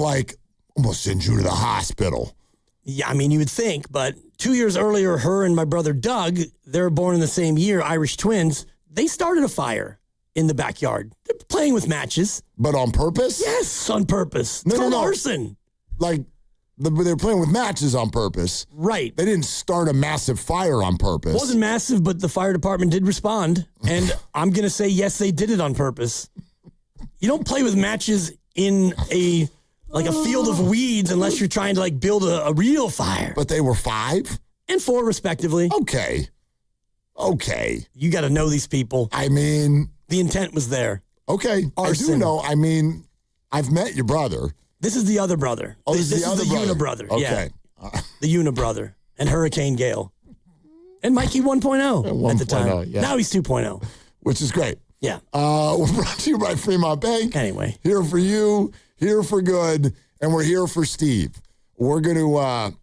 almost send you to the hospital. Yeah, I mean, you would think, but 2 years earlier, her and my brother Doug, they were born in the same year, Irish twins, they started a fire in the backyard. They're playing with matches. But on purpose? Yes, on purpose. It's called arson. They were playing with matches on purpose. Right. They didn't start a massive fire on purpose. It wasn't massive, but the fire department did respond. And I'm going to say, yes, they did it on purpose. You don't play with matches in a field of weeds unless you're trying to build a real fire. But they were 5? And 4, respectively. Okay. You got to know these people. I mean, the intent was there. Okay. Arson. I do know. I mean, I've met your brother. This is the other brother. Oh, this is the other brother. Unibrother. Okay. Yeah. The Unibrother. And Hurricane Gale. And Mikey 1.0 at the time. Yeah. Now he's 2.0. Which is great. Yeah. We're brought to you by Fremont Bank. Anyway. Here for you, here for good, and we're here for Steve. We're going to, well,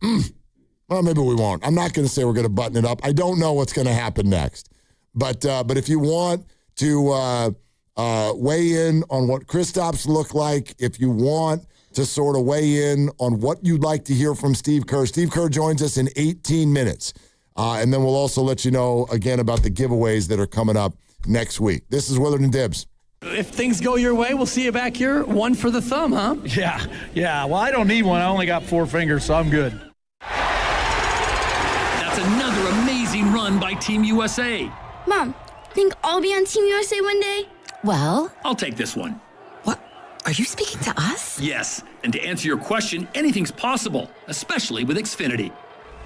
maybe we won't. I'm not going to say we're going to button it up. I don't know what's going to happen next. But if you want to weigh in on what Kristaps look like, if you want to sort of weigh in on what you'd like to hear from Steve Kerr, Steve Kerr joins us in 18 minutes. And then we'll also let you know, again, about the giveaways that are coming up next week. This is Willard and Dibbs. If things go your way, we'll see you back here. One for the thumb, huh? Yeah. Well, I don't need one. I only got 4 fingers, so I'm good. That's another amazing run by Team USA. Mom, think I'll be on Team USA one day? Well, I'll take this one. What? Are you speaking to us? Yes, and to answer your question, anything's possible, especially with Xfinity.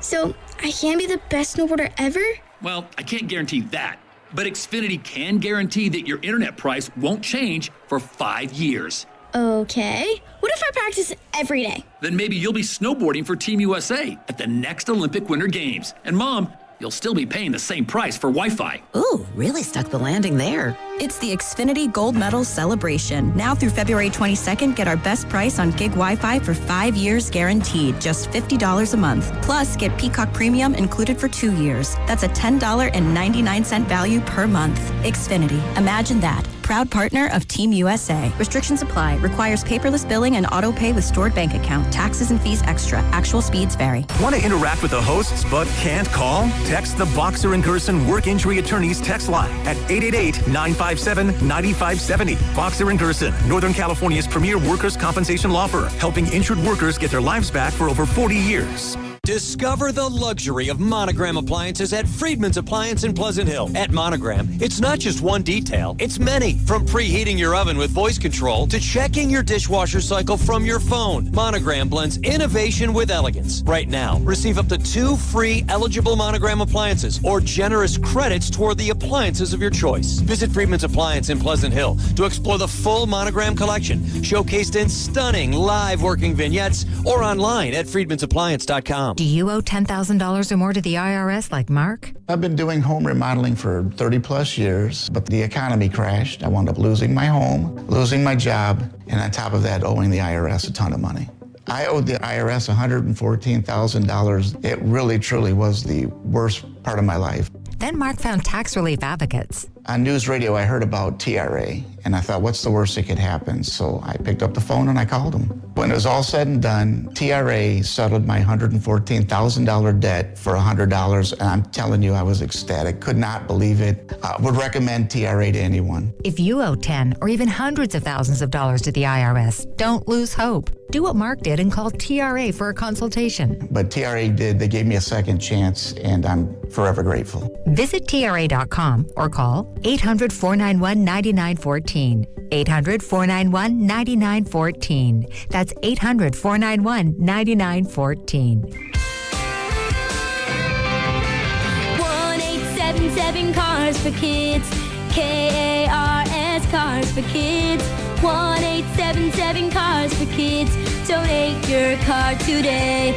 So, I can be the best snowboarder ever? Well, I can't guarantee that, but Xfinity can guarantee that your internet price won't change for 5 years. Okay. What if I practice every day? Then maybe you'll be snowboarding for Team USA at the next Olympic Winter Games. And Mom, you'll still be paying the same price for Wi-Fi. Ooh, really stuck the landing there. It's the Xfinity Gold Medal Celebration. Now through February 22nd, get our best price on gig Wi-Fi for 5 years guaranteed, just $50 a month. Plus, get Peacock Premium included for 2 years. That's a $10.99 value per month. Xfinity. Imagine that. Proud partner of Team USA. Restrictions apply. Requires paperless billing and auto pay with stored bank account. Taxes and fees extra. Actual speeds vary. Want to interact with the hosts but can't call? Text the Boxer & Gerson Work Injury Attorneys text line at 888-957-9570. Boxer & Gerson, Northern California's premier workers' compensation law firm, helping injured workers get their lives back for over 40 years. Discover the luxury of Monogram appliances at Friedman's Appliance in Pleasant Hill. At Monogram, it's not just one detail, it's many. From preheating your oven with voice control to checking your dishwasher cycle from your phone. Monogram blends innovation with elegance. Right now, receive up to 2 free eligible Monogram appliances or generous credits toward the appliances of your choice. Visit Friedman's Appliance in Pleasant Hill to explore the full Monogram collection, showcased in stunning live working vignettes or online at friedmansappliance.com. Do you owe $10,000 or more to the IRS like Mark? I've been doing home remodeling for 30 plus years, but the economy crashed. I wound up losing my home, losing my job, and on top of that, owing the IRS a ton of money. I owed the IRS $114,000. It really, truly was the worst part of my life. Then Mark found tax relief advocates. On news radio, I heard about TRA, and I thought, what's the worst that could happen? So I picked up the phone and I called them. When it was all said and done, TRA settled my $114,000 debt for $100, and I'm telling you, I was ecstatic. Could not believe it. Would recommend TRA to anyone. If you owe 10 or even hundreds of thousands of dollars to the IRS, don't lose hope. Do what Mark did and call TRA for a consultation. But TRA did. They gave me a second chance, and I'm forever grateful. Visit TRA.com or call 800-491-9914. 800-491-9914. That's 800-491-9914. 1-877 Cars for Kids. KARS Cars for Kids. 1-877 Cars for Kids. Donate your car today.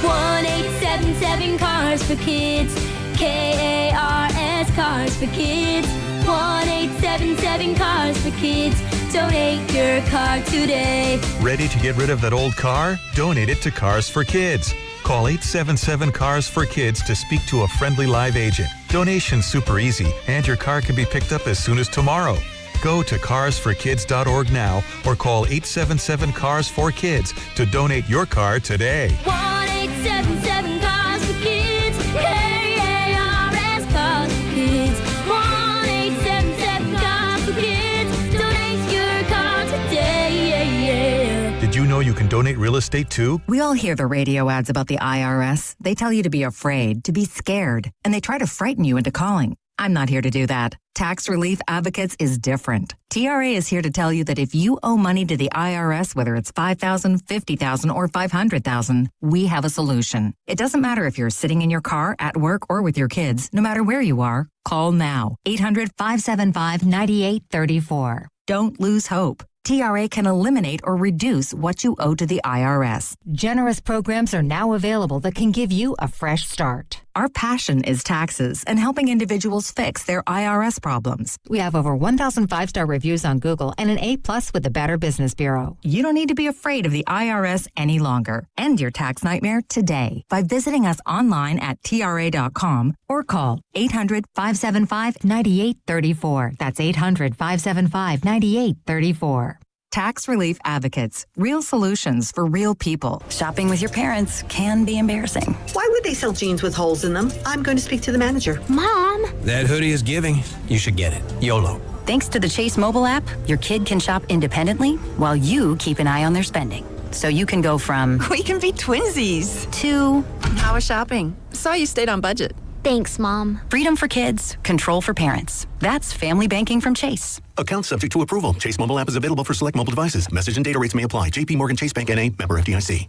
1-877 Cars for Kids. KARS Cars for Kids. 1-877 Cars for Kids. Donate your car today. Ready to get rid of that old car? Donate it to Cars for Kids. Call 877-CARS-FOR-KIDS to speak to a friendly live agent. Donation's super easy, and your car can be picked up as soon as tomorrow. Go to carsforkids.org now or call 877-CARS-FOR-KIDS to donate your car today. 1-877 Cars for Kids. KARS Cars for Kids. 1-877 Cars for Kids. Donate your car today. Did you know you can donate real estate too? We all hear the radio ads about the IRS. They tell you to be afraid, to be scared, and they try to frighten you into calling. I'm not here to do that. Tax Relief Advocates is different. TRA is here to tell you that if you owe money to the IRS, whether it's $5,000, $50,000, or $500,000, we have a solution. It doesn't matter if you're sitting in your car, at work, or with your kids. No matter where you are, call now. 800-575-9834. Don't lose hope. TRA can eliminate or reduce what you owe to the IRS. Generous programs are now available that can give you a fresh start. Our passion is taxes and helping individuals fix their IRS problems. We have over 1,000 5-star reviews on Google and an A+ with the Better Business Bureau. You don't need to be afraid of the IRS any longer. End your tax nightmare today by visiting us online at TRA.com or call 800-575-9834. That's 800-575-9834. Tax Relief Advocates. Real solutions for real people. Shopping with your parents can be embarrassing. Why would they sell jeans with holes in them? I'm going to speak to the manager. Mom! That hoodie is giving. You should get it. YOLO. Thanks to the Chase mobile app, your kid can shop independently while you keep an eye on their spending. So you can go from... We can be twinsies. ...to... How was shopping? Saw you stayed on budget. Thanks, Mom. Freedom for kids, control for parents. That's family banking from Chase. Account subject to approval. Chase mobile app is available for select mobile devices. Message and data rates may apply. JP Morgan Chase Bank N.A. Member FDIC.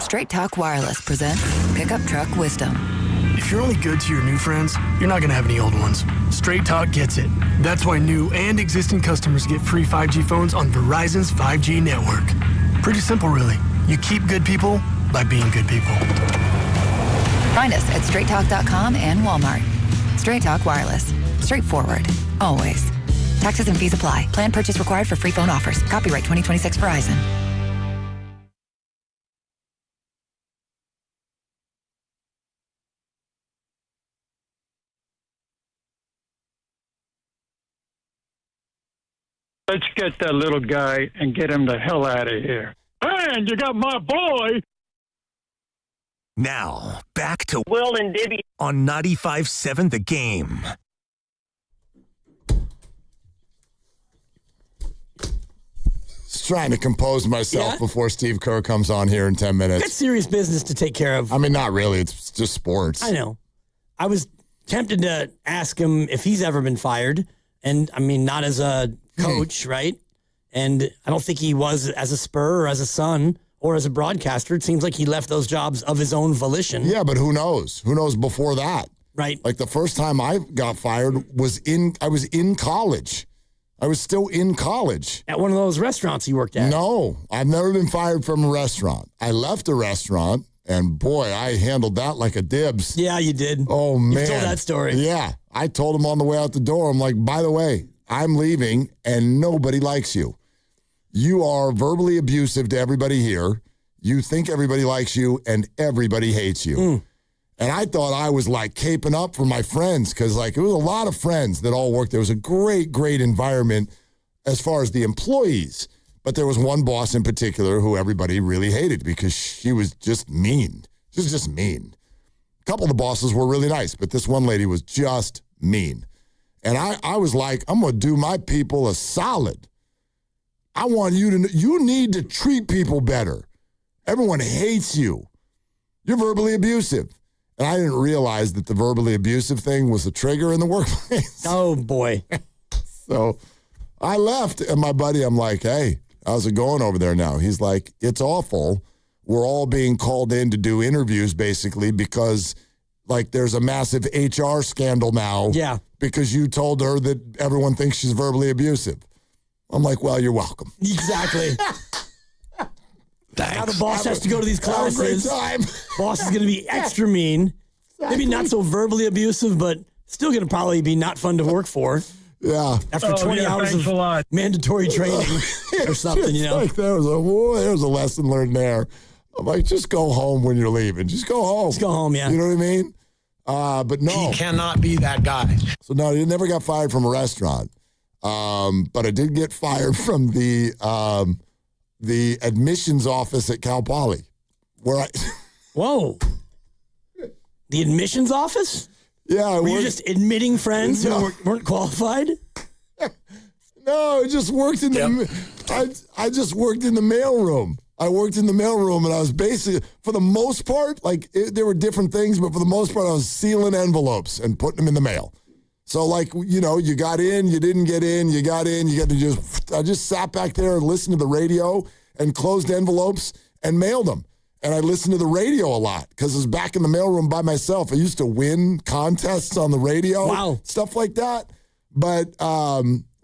Straight Talk Wireless presents Pickup Truck Wisdom. If you're only good to your new friends, you're not going to have any old ones. Straight Talk gets it. That's why new and existing customers get free 5G phones on Verizon's 5G network. Pretty simple, really. You keep good people by being good people. Find us at straighttalk.com and Walmart. Straight Talk Wireless. Straightforward. Always. Taxes and fees apply. Plan purchase required for free phone offers. Copyright 2026 Verizon. Let's get that little guy and get him the hell out of here. And you got my boy. Now, back to Will and Dibby on 95.7 The Game. Just trying to compose myself before Steve Kerr comes on here in 10 minutes. Got serious business to take care of. I mean, not really. It's just sports. I know. I was tempted to ask him if he's ever been fired. And, I mean, not as a coach, right? And I don't think he was as a Spur or as a Sun or as a broadcaster. It seems like he left those jobs of his own volition. Yeah, but who knows? Who knows before that? Right. Like the first time I got fired I was in college. I was still in college. At one of those restaurants you worked at? No, I've never been fired from a restaurant. I left a restaurant, and boy, I handled that like a dibs. Yeah, you did. Oh, man. You told that story. Yeah. I told him on the way out the door, I'm like, by the way, I'm leaving, and nobody likes you. You are verbally abusive to everybody here. You think everybody likes you, and everybody hates you. And I thought I was like caping up for my friends because like it was a lot of friends that all worked. There was a great, great environment as far as the employees. But there was one boss in particular who everybody really hated because she was just mean. She was just mean. A couple of the bosses were really nice, but this one lady was just mean. And I was like, I'm going to do my people a solid. I want you to know, you need to treat people better. Everyone hates you. You're verbally abusive. And I didn't realize that the verbally abusive thing was a trigger in the workplace. Oh, boy. So I left, and my buddy, I'm like, hey, how's it going over there now? He's like, it's awful. We're all being called in to do interviews, basically, because, like, there's a massive HR scandal now. Yeah. Because you told her that everyone thinks she's verbally abusive. I'm like, well, you're welcome. Exactly. Now the boss has to go to these classes. Have a great time. Boss is going to be extra mean. Exactly. Maybe not so verbally abusive, but still going to probably be not fun to work for. Yeah. After 20 hours of mandatory training or something, you know. Like there was a lesson learned there. I'm like, just go home when you're leaving. Just go home. Just go home, yeah. You know what I mean? But no. He cannot be that guy. So no, you never got fired from a restaurant. But I did get fired from the admissions office at Cal Poly, where I. Whoa. The admissions office? Yeah. Were you just admitting friends who weren't qualified? No, I just worked in the. I just worked in the mailroom. I worked in the mailroom, and I was basically, for the most part, there were different things, but for the most part, I was sealing envelopes and putting them in the mail. So, you got in, you didn't get in, you got in, you got to just, I just sat back there and listened to the radio and closed envelopes and mailed them. And I listened to the radio a lot because I was back in the mailroom by myself. I used to win contests on the radio. Wow. Stuff like that. But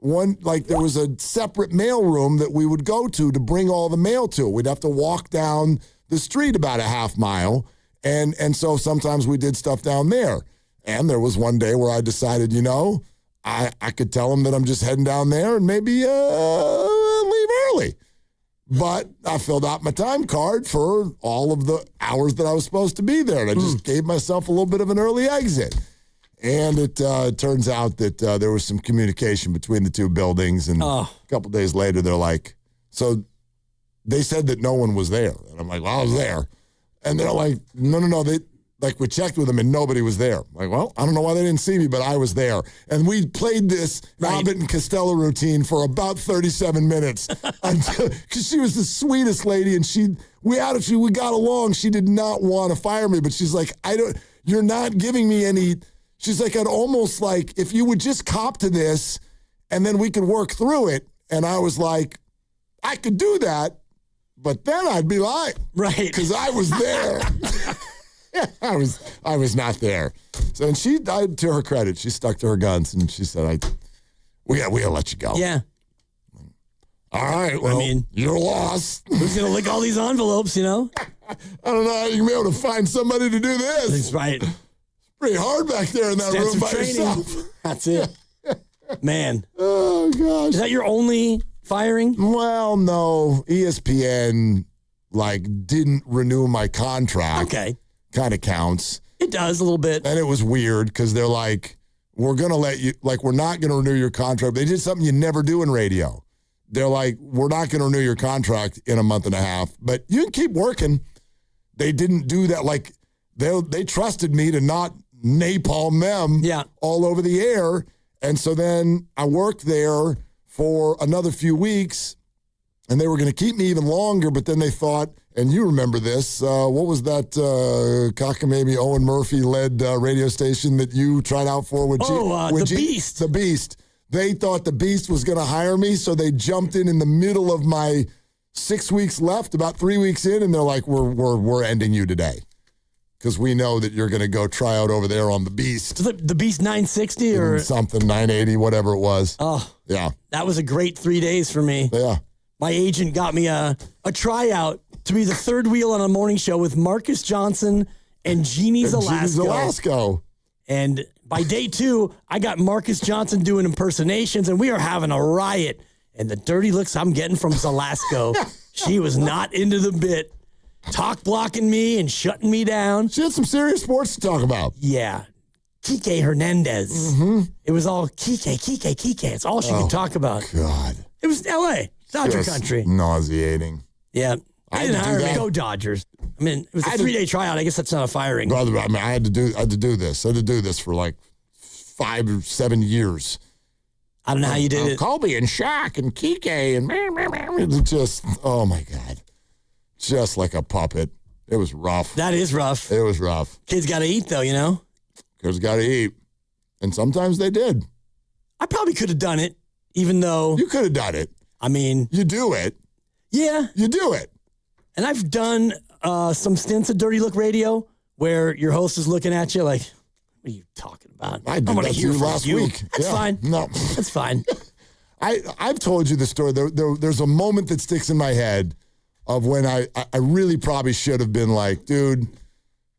there was a separate mail room that we would go to bring all the mail to. We'd have to walk down the street about a half mile. And so sometimes we did stuff down there. And there was one day where I decided, I could tell them that I'm just heading down there and maybe leave early. But I filled out my time card for all of the hours that I was supposed to be there. And I just gave myself a little bit of an early exit. And it turns out that there was some communication between the two buildings. And a couple days later, they're like, so they said that no one was there. And I'm like, well, I was there. And they're like, no. We checked with them and nobody was there. I'm like, well, I don't know why they didn't see me, but I was there. And we played this Abbott and Costello routine for about 37 minutes because she was the sweetest lady, and we got along. She did not want to fire me, but she's like, you're not giving me any. She's like, I'd almost like if you would just cop to this, and then we could work through it. And I was like, I could do that, but then I'd be lying, right? Because I was there. I was not there. So, and she, to her credit, she stuck to her guns, and she said, we'll let you go. Yeah. All right, well, you're lost. Who's going to lick all these envelopes, I don't know how you're going to be able to find somebody to do this. That's right. It's pretty hard back there in that room by yourself. That's it. Man. Oh, gosh. Is that your only firing? Well, no. ESPN, didn't renew my contract. Okay. Kind of counts. It does a little bit. And it was weird because they're like, we're going to let you, we're not going to renew your contract. They did something you never do in radio. They're like, we're not going to renew your contract in a month and a half, but you can keep working. They didn't do that. They trusted me to not napalm them all over the air. And so then I worked there for another few weeks, and they were going to keep me even longer, but then they thought, and you remember this, what was that cockamamie Owen Murphy-led radio station that you tried out for? The Beast. The Beast. They thought the Beast was going to hire me, so they jumped in the middle of my 6 weeks left, about 3 weeks in, and they're like, we're ending you today because we know that you're going to go try out over there on the Beast. The Beast 960 or something, 980, whatever it was. Oh, yeah. That was a great 3 days for me. Yeah. My agent got me a tryout to be the third wheel on a morning show with Marcus Johnson and Jeannie Zelasco. And by day 2, I got Marcus Johnson doing impersonations, and we are having a riot. And the dirty looks I'm getting from Zelasco, she was not into the bit. Talk blocking me and shutting me down. She had some serious sports to talk about. Yeah. Kike Hernandez. Mm-hmm. It was all Kike. It's all she could talk about. God. It was L.A., Dodger country. Nauseating. Yeah. They didn't hire me. Go Dodgers. I mean, it was a 3-day tryout. I guess that's not a firing. Brother, I had to do this. I had to do this for 5 or 7 years. I don't know how you did it. Kobe and Shaq and Kike and just, oh my God. Just like a puppet. It was rough. That is rough. It was rough. Kids got to eat, though, Kids got to eat. And sometimes they did. I probably could have done it, even though. You could have done it. I mean. You do it. Yeah. You do it. And I've done some stints at Dirty Look Radio where your host is looking at you like, what are you talking about? I did that to you last week. That's fine. No. That's fine. I've told you the story. There's a moment that sticks in my head of when I really probably should have been like, dude,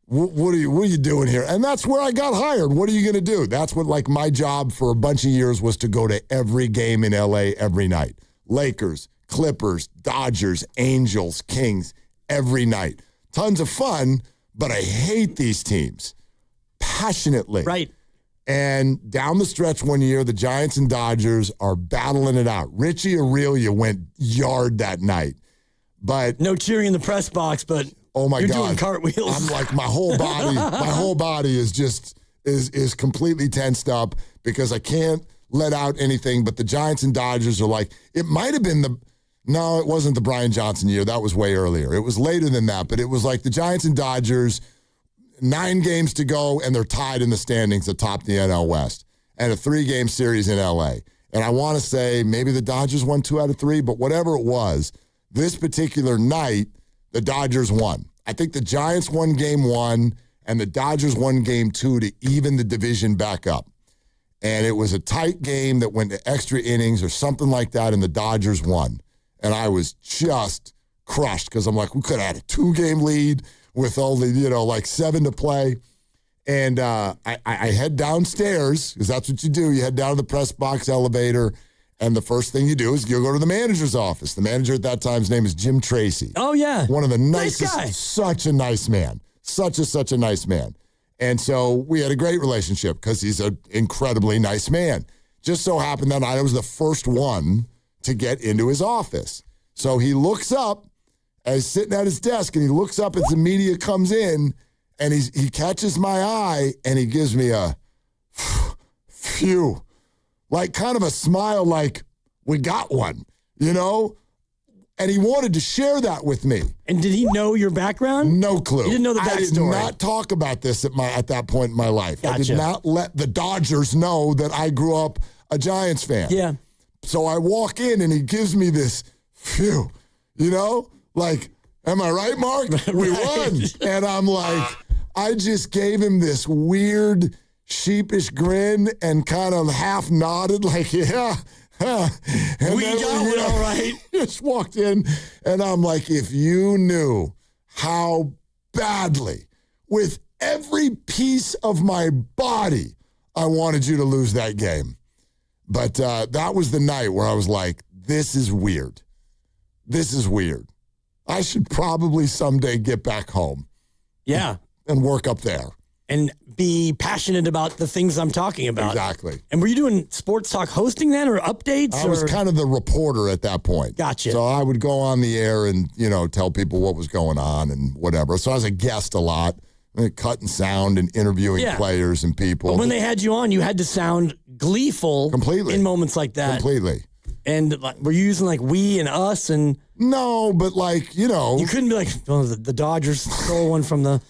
what are you doing here? And that's where I got hired. What are you going to do? That's what my job for a bunch of years was to go to every game in LA every night. Lakers, Clippers, Dodgers, Angels, Kings, every night. Tons of fun, but I hate these teams passionately. Right. And down the stretch one year, the Giants and Dodgers are battling it out. Richie Aurelia went yard that night. But no cheering in the press box, but oh my you're God, doing cartwheels. I'm like, my whole body is completely tensed up because I can't let out anything. But the Giants and Dodgers are like, it might have been no, it wasn't the Brian Johnson year. That was way earlier. It was later than that, but it was like the Giants and Dodgers, 9 games to go, and they're tied in the standings atop the NL West, and a 3-game series in LA. And I want to say maybe the Dodgers won 2 out of 3, but whatever it was, this particular night, the Dodgers won. I think the Giants won game 1, and the Dodgers won game 2 to even the division back up. And it was a tight game that went to extra innings or something like that, and the Dodgers won. And I was just crushed because I'm like, we could have had a 2-game lead with only, like 7 to play. And I head downstairs, because that's what you do. You head down to the press box elevator, and the first thing you do is you go to the manager's office. The manager at that time's name is Jim Tracy. Oh, yeah. One of the nicest. Nice guy. Such a nice man. Such a nice man. And so we had a great relationship because he's an incredibly nice man. Just so happened that I was the first one to get into his office. So he looks up as sitting at his desk, and he looks up as the media comes in, and he catches my eye, and he gives me a phew, like kind of a smile, like we got one, And he wanted to share that with me. And did he know your background? No clue. You didn't know the backstory? I did not talk about this at that point in my life. Gotcha. I did not let the Dodgers know that I grew up a Giants fan. Yeah. So I walk in, and he gives me this, phew, like, am I right, Mark? We won. And I'm like, I just gave him this weird, sheepish grin and kind of half nodded, like, yeah. And we got it all right. Just walked in, and I'm like, if you knew how badly, with every piece of my body, I wanted you to lose that game. But that was the night where I was like, this is weird. This is weird. I should probably someday get back home. Yeah. And work up there. And be passionate about the things I'm talking about. Exactly. And were you doing sports talk hosting then, or updates? I was kind of the reporter at that point. Gotcha. So I would go on the air and, tell people what was going on and whatever. So I was a guest a lot, cutting sound and interviewing players and people. But when they had you on, you had to sound gleeful. Completely. In moments like that. Completely. And were you using like we and us and... No, but You couldn't be like, oh, the Dodgers stole one from the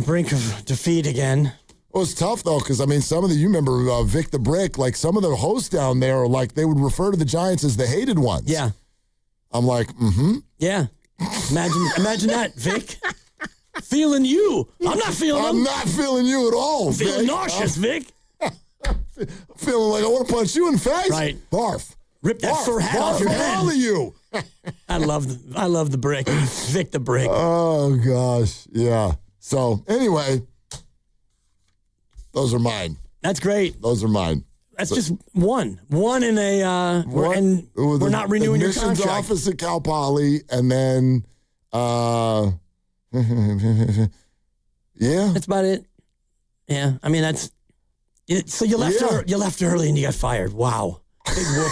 brink of defeat again. Well, it's tough, though, because, some of you remember Vic the Brick, like some of the hosts down there are like, they would refer to the Giants as the hated ones. Yeah. I'm like, Yeah. Imagine that, Vic. Feeling you. I'm not feeling I'm not feeling you at all, I'm feeling Vic. nauseous, Vic. Feeling like I want to punch you in the face. Right. Barf. Rip that fur hat off your head. All of you. I love the Brick. Vic the Brick. Oh, gosh. Yeah. So, anyway, those are mine. That's great. Those are mine. That's just one. One in a, we're not renewing your contract. Admissions office at Cal Poly, and then, yeah. That's about it. Yeah. That's, so you left early and you got fired. Wow. Big whoop.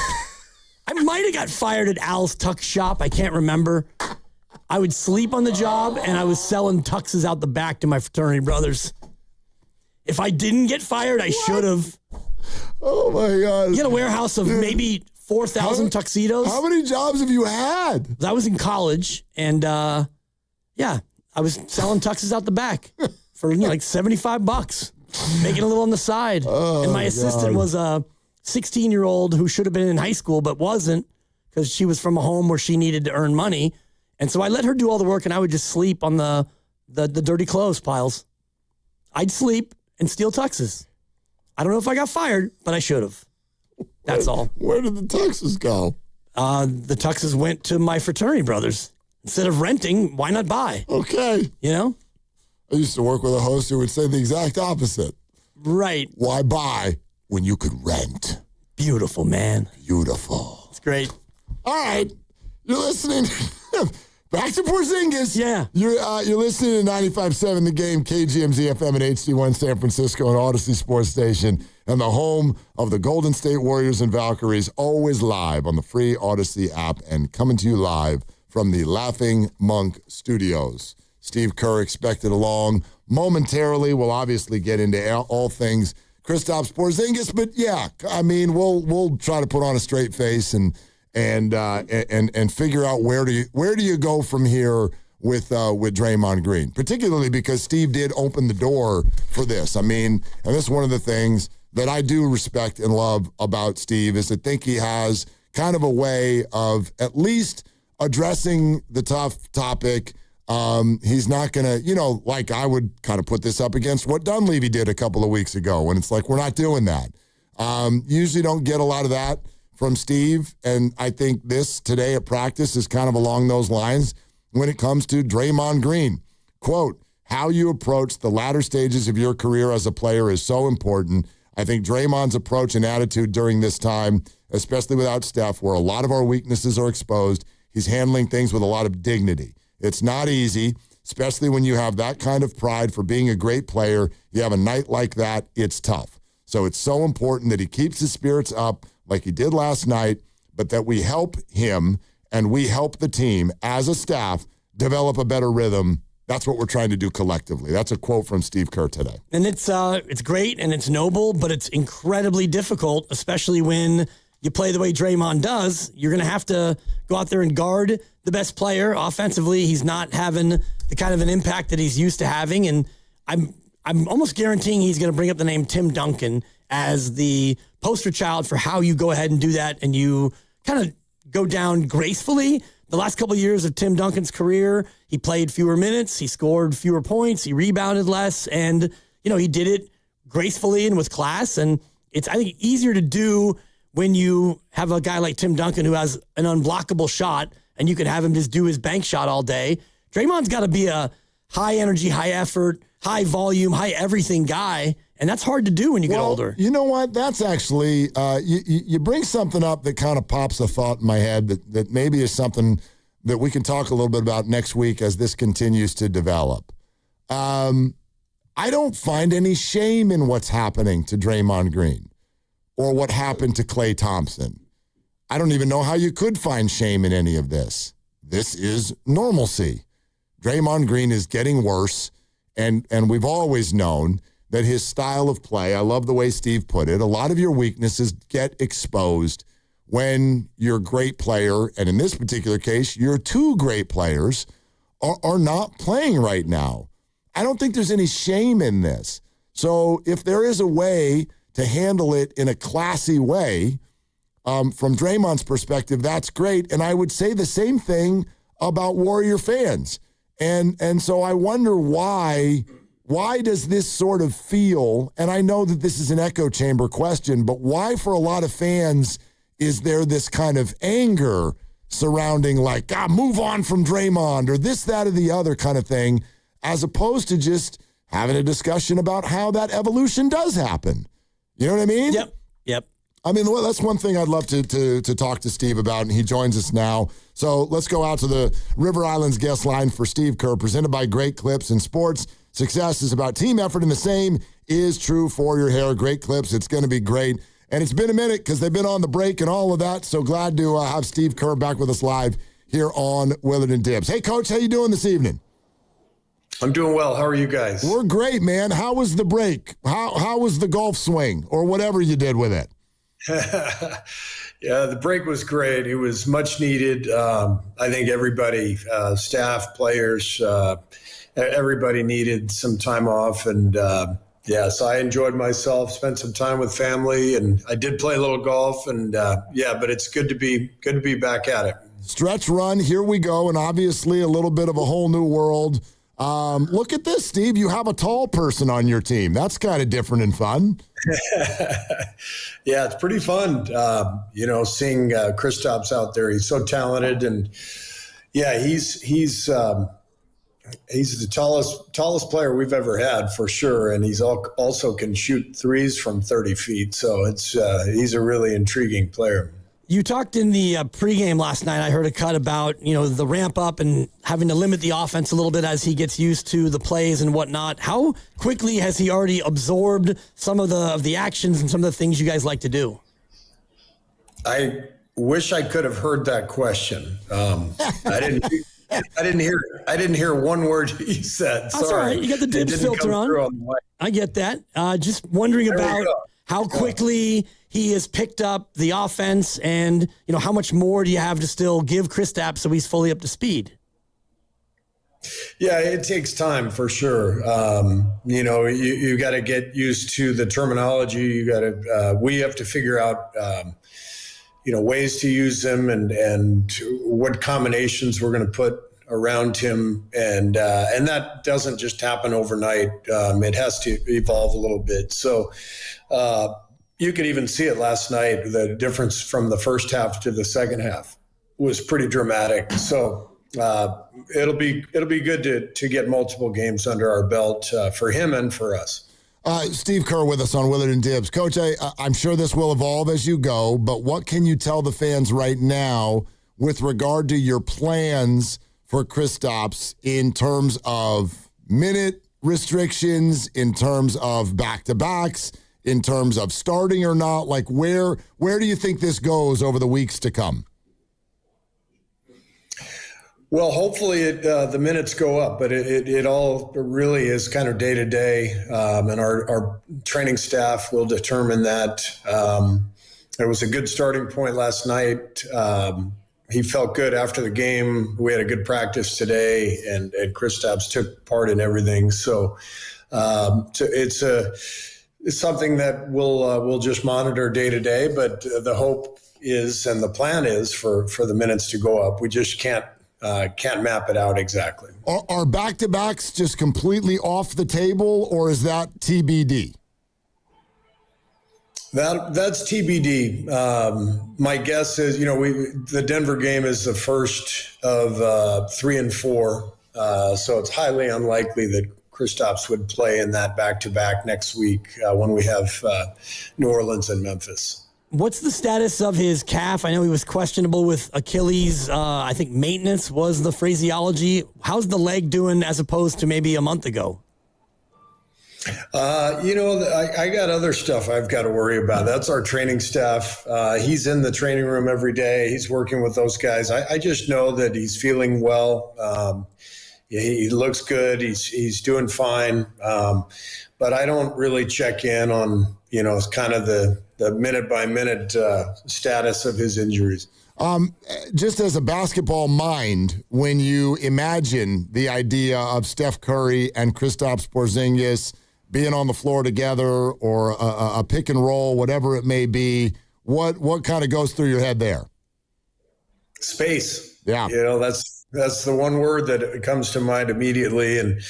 I might have got fired at Al's Tuck Shop. I can't remember. I would sleep on the job, and I was selling tuxes out the back to my fraternity brothers. If I didn't get fired, I should have. Oh, my God. You had a warehouse of maybe 4,000 tuxedos. How many jobs have you had? I was in college, and, I was selling tuxes out the back for like $75, making a little on the side. Oh, and my assistant was a 16-year-old who should have been in high school but wasn't because she was from a home where she needed to earn money. And so I let her do all the work, and I would just sleep on the dirty clothes piles. I'd sleep and steal tuxes. I don't know if I got fired, but I should have. That's all. Where did the tuxes go? The tuxes went to my fraternity brothers. Instead of renting, why not buy? Okay. I used to work with a host who would say the exact opposite. Right. Why buy when you could rent? Beautiful, man. Beautiful. It's great. All right. You're listening. Back to Porzingis. Yeah. You're listening to 95.7 The Game, KGMZ FM and HD1 San Francisco and Odyssey Sports Station, and the home of the Golden State Warriors and Valkyries, always live on the free Odyssey app and coming to you live from the Laughing Monk Studios. Steve Kerr expected along momentarily. We'll obviously get into all things Kristaps Porzingis, but yeah, we'll try to put on a straight face and figure out where do you go from here with Draymond Green, particularly because Steve did open the door for this. And this is one of the things that I do respect and love about Steve is I think he has kind of a way of at least addressing the tough topic. He's not going to, like I would kind of put this up against what Dunleavy did a couple of weeks ago when it's like, we're not doing that. Usually don't get a lot of that from Steve, and I think this today at practice is kind of along those lines when it comes to Draymond Green. Quote, how you approach the latter stages of your career as a player is so important. I think Draymond's approach and attitude during this time, especially without Steph, where a lot of our weaknesses are exposed, he's handling things with a lot of dignity. It's not easy, especially when you have that kind of pride for being a great player. You have a night like that, it's tough. So it's so important that he keeps his spirits up like he did last night, but that we help him and we help the team as a staff develop a better rhythm. That's what we're trying to do collectively. That's a quote from Steve Kerr today. And it's great and it's noble, but it's incredibly difficult, especially when you play the way Draymond does. You're going to have to go out there and guard the best player. Offensively, he's not having the kind of an impact that he's used to having. And I'm almost guaranteeing he's going to bring up the name Tim Duncan as the poster child for how you go ahead and do that and you kind of go down gracefully. The last couple of years of Tim Duncan's career, he played fewer minutes, he scored fewer points, he rebounded less, and he did it gracefully and with class. And it's, I think, easier to do when you have a guy like Tim Duncan who has an unblockable shot and you can have him just do his bank shot all day. Draymond's got to be a high energy, high effort, high volume, high everything guy. And that's hard to do when you get older. You know what? That's actually, you bring something up that kind of pops a thought in my head that maybe is something that we can talk a little bit about next week as this continues to develop. I don't find any shame in what's happening to Draymond Green or what happened to Klay Thompson. I don't even know how you could find shame in any of this. This is normalcy. Draymond Green is getting worse, and we've always known that his style of play, I love the way Steve put it, a lot of your weaknesses get exposed when your great player, and in this particular case, your two great players are not playing right now. I don't think there's any shame in this. So if there is a way to handle it in a classy way, from Draymond's perspective, that's great. And I would say the same thing about Warrior fans. And so I wonder why does this sort of feel, and I know that this is an echo chamber question, but why for a lot of fans is there this kind of anger surrounding like, move on from Draymond or this, that, or the other kind of thing, as opposed to just having a discussion about how that evolution does happen. You know what I mean? Yep. I mean, that's one thing I'd love to talk to Steve about, and he joins us now. So let's go out to the River Islands guest line for Steve Kerr, presented by Great Clips in Sports. Success is about team effort, and the same is true for your hair. Great Clips, it's going to be great. And it's been a minute because they've been on the break and all of that, so glad to have Steve Kerr back with us live here on Willard and Dibs. Hey, Coach, how you doing this evening? I'm doing well. How are you guys? We're great, man. How was the break? How was the golf swing or whatever you did with it? Yeah, the break was great. It was much needed. I think everybody, staff, players, everybody needed some time off. And so I enjoyed myself, spent some time with family, and I did play a little golf. And but it's good to be back at it. Stretch run, here we go. And obviously a little bit of a whole new world. Look at this, Steve. You have a tall person on your team. That's kind of different and fun. Yeah, it's pretty fun. Seeing Kristaps out there. He's so talented, and he's the tallest player we've ever had for sure. And he's also can shoot threes from 30 feet. So he's a really intriguing player. You talked in the pregame last night. I heard a cut about, the ramp up and having to limit the offense a little bit as he gets used to the plays and whatnot. How quickly has he already absorbed some of the actions and some of the things you guys like to do? I wish I could have heard that question. I didn't hear one word he said. That's all right. You got the Dibs filter on. I get that. Just wondering about how quickly he has picked up the offense, and how much more do you have to still give Kristaps so he's fully up to speed? Yeah, it takes time for sure. You got to get used to the terminology. We have to figure out, ways to use them and what combinations we're going to put around him, and that doesn't just happen overnight. It has to evolve a little bit. So, you could even see it last night. The difference from the first half to the second half was pretty dramatic. So it'll be good to get multiple games under our belt for him and for us. Steve Kerr with us on Willard and Dibs. Coach, I'm sure this will evolve as you go, but what can you tell the fans right now with regard to your plans for Kristaps in terms of minute restrictions, in terms of back-to-backs, in terms of starting or not? Like, where do you think this goes over the weeks to come? Well, hopefully the minutes go up, but it all really is kind of day to day, and our training staff will determine that. It was a good starting point last night. He felt good after the game. We had a good practice today, and Kristaps took part in everything. So it's something that we'll just monitor day to day. But the hope is, and the plan is for the minutes to go up. We just can't map it out exactly. Are back-to-backs just completely off the table, or is that TBD? That's TBD. My guess is, the Denver game is the first of 3 and 4, so it's highly unlikely that Kristaps would play in that back-to-back next week when we have New Orleans and Memphis. What's the status of his calf? I know he was questionable with Achilles. I think maintenance was the phraseology. How's the leg doing as opposed to maybe a month ago? I got other stuff I've got to worry about. That's our training staff. He's in the training room every day. He's working with those guys. I just know that he's feeling well. He looks good. He's doing fine. But I don't really check in on, kind of the minute by minute status of his injuries. Just as a basketball mind, when you imagine the idea of Steph Curry and Kristaps Porzingis being on the floor together, or a pick and roll, whatever it may be, what kind of goes through your head there? Space. Yeah. That's the one word that comes to mind immediately. And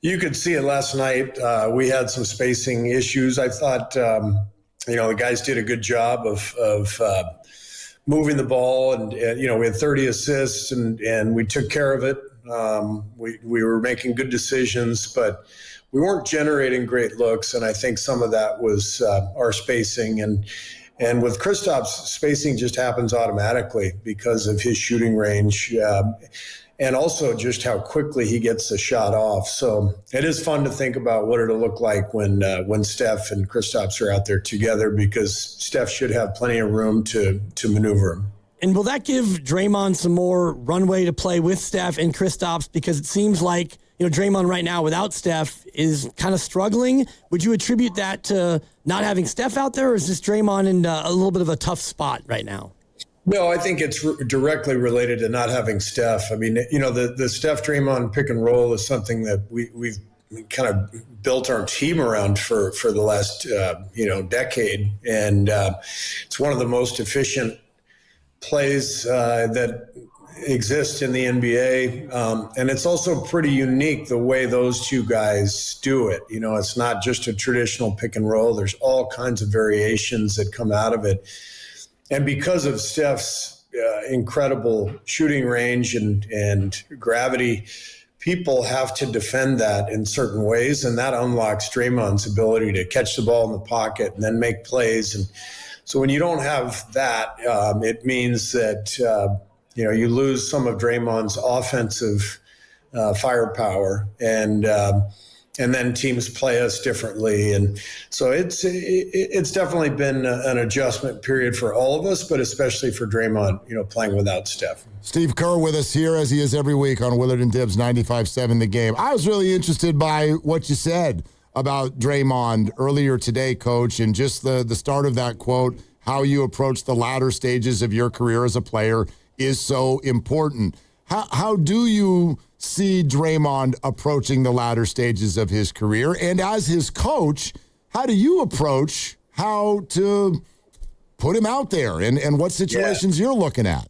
you could see it last night. We had some spacing issues. I thought, the guys did a good job of moving the ball, and we had 30 assists, and we took care of it. We were making good decisions, but we weren't generating great looks, and I think some of that was our spacing. And with Kristaps, spacing just happens automatically because of his shooting range, and also just how quickly he gets the shot off. So it is fun to think about what it'll look like when Steph and Kristaps are out there together, because Steph should have plenty of room to maneuver him. And will that give Draymond some more runway to play with Steph and Kristaps? Because it seems like, Draymond right now without Steph is kind of struggling. Would you attribute that to not having Steph out there, or is this Draymond in a little bit of a tough spot right now? No, I think it's directly related to not having Steph. I mean, the Steph Draymond pick and roll is something that we've kind of built our team around for the last, decade. And it's one of the most efficient plays that exist in the NBA. And it's also pretty unique the way those two guys do it. It's not just a traditional pick and roll. There's all kinds of variations that come out of it. And because of Steph's incredible shooting range and gravity, people have to defend that in certain ways, and that unlocks Draymond's ability to catch the ball in the pocket and then make plays. And so when you don't have that, it means that you lose some of Draymond's offensive firepower, and then teams play us differently. And so it's definitely been an adjustment period for all of us, but especially for Draymond, playing without Steph. Steve Kerr with us here, as he is every week on Willard and Dibs 95.7 The Game. I was really interested by what you said about Draymond earlier today, Coach, and just the start of that quote, how you approach the latter stages of your career as a player is so important. How do you see Draymond approaching the latter stages of his career? And as his coach, how do you approach how to put him out there and what situations you're looking at?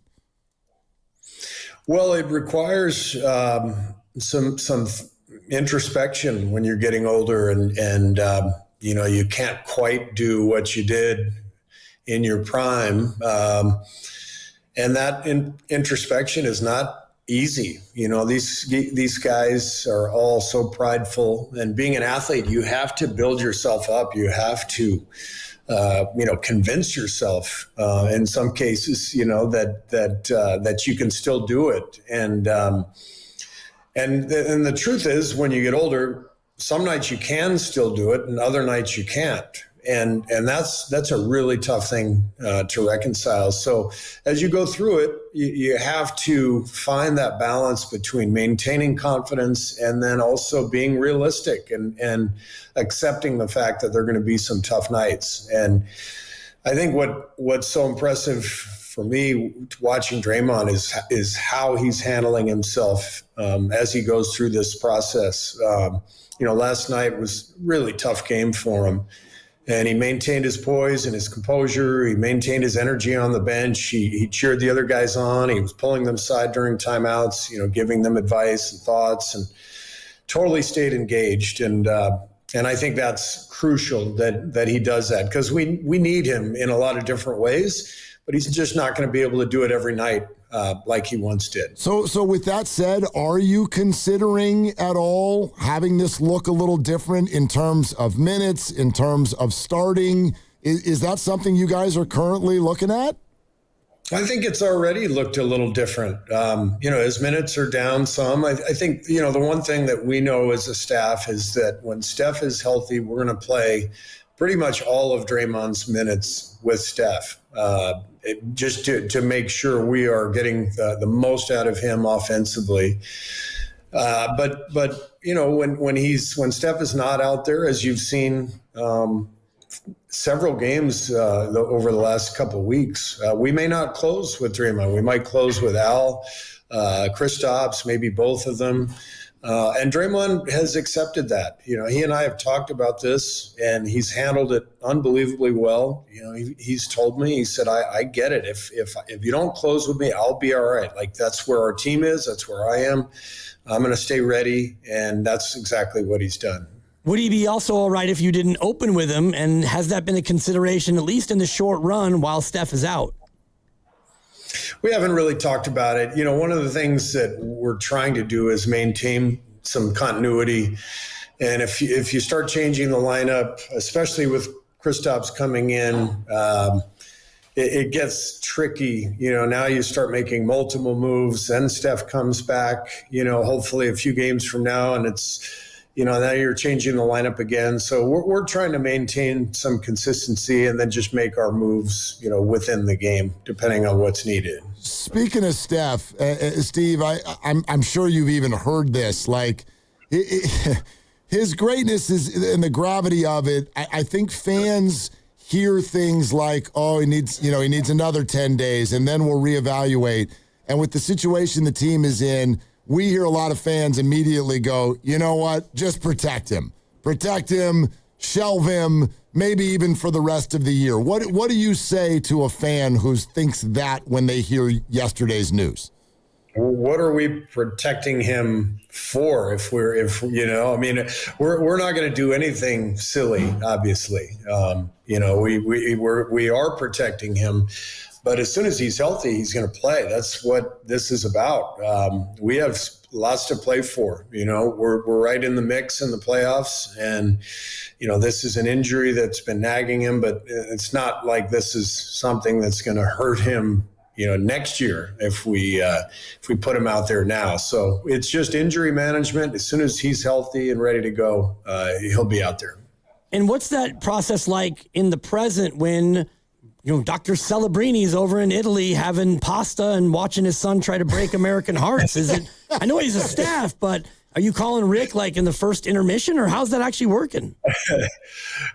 Well, it requires some introspection when you're getting older, and You can't quite do what you did in your prime. And that introspection is not easy. These guys are all so prideful, and being an athlete, you have to build yourself up. You have to, convince yourself, in some cases, that you can still do it. And the truth is, when you get older, some nights you can still do it and other nights you can't. And that's a really tough thing to reconcile. So as you go through it, you have to find that balance between maintaining confidence and then also being realistic and accepting the fact that there are going to be some tough nights. And I think what's so impressive for me watching Draymond is how he's handling himself as he goes through this process. Last night was a really tough game for him. And he maintained his poise and his composure. He maintained his energy on the bench. He cheered the other guys on. He was pulling them aside during timeouts, giving them advice and thoughts, and totally stayed engaged. And I think that's crucial that he does that, because we need him in a lot of different ways, but he's just not going to be able to do it every night like he once did. So with that said, are you considering at all having this look a little different in terms of minutes, in terms of starting? Is that something you guys are currently looking at? I think it's already looked a little different. His minutes are down some. I think, the one thing that we know as a staff is that when Steph is healthy, we're going to play pretty much all of Draymond's minutes with Steph. Just to make sure we are getting the most out of him offensively. But when Steph is not out there, as you've seen several games over the last couple of weeks, we may not close with Draymond. We might close with Al, Kristaps, maybe both of them. And Draymond has accepted that. He and I have talked about this, and he's handled it unbelievably well. He's told me, he said, I get it. If you don't close with me, I'll be all right. Like, that's where our team is. That's where I am. I'm going to stay ready. And that's exactly what he's done. Would he be also all right if you didn't open with him? And has that been a consideration, at least in the short run, while Steph is out? We haven't really talked about it. One of the things that we're trying to do is maintain some continuity. And if you start changing the lineup, especially with Kristaps coming in, it gets tricky. Now you start making multiple moves, then Steph comes back, hopefully a few games from now, and it's, now you're changing the lineup again. So we're trying to maintain some consistency and then just make our moves, within the game, depending on what's needed. Speaking of Steph, Steve, I'm sure you've even heard this. Like, his greatness is, and the gravity of it. I think fans hear things like, "Oh, he needs another 10 days, and then we'll reevaluate." And with the situation the team is in, we hear a lot of fans immediately go, "You know what? Just protect him, shelve him, maybe even for the rest of the year." What do you say to a fan who thinks that when they hear yesterday's news? What are we protecting him for? We're not going to do anything silly, obviously. We are protecting him. But as soon as he's healthy, he's going to play. That's what this is about. We have lots to play for. We're right in the mix in the playoffs. And, this is an injury that's been nagging him, but it's not like this is something that's going to hurt him, next year if we put him out there now. So it's just injury management. As soon as he's healthy and ready to go, he'll be out there. And what's that process like in the present when Dr. Celebrini's over in Italy having pasta and watching his son try to break American hearts? I know he's a staff, but are you calling Rick like in the first intermission, or how's that actually working?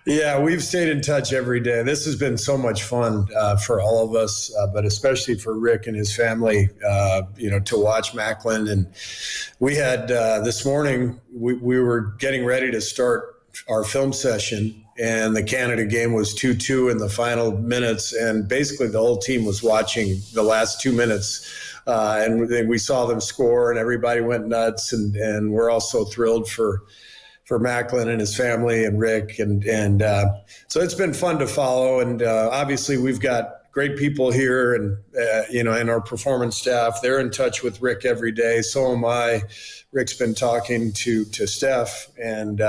Yeah, we've stayed in touch every day. This has been so much fun for all of us, but especially for Rick and his family, to watch Macklin. And we had this morning, we were getting ready to start our film session, and the Canada game was 2-2 in the final minutes, and basically the whole team was watching the last 2 minutes, and we saw them score, and everybody went nuts, and we're all so thrilled for Macklin and his family and Rick. And so it's been fun to follow. And obviously we've got great people here and, and our performance staff. They're in touch with Rick every day. So am I. Rick's been talking to Steph. And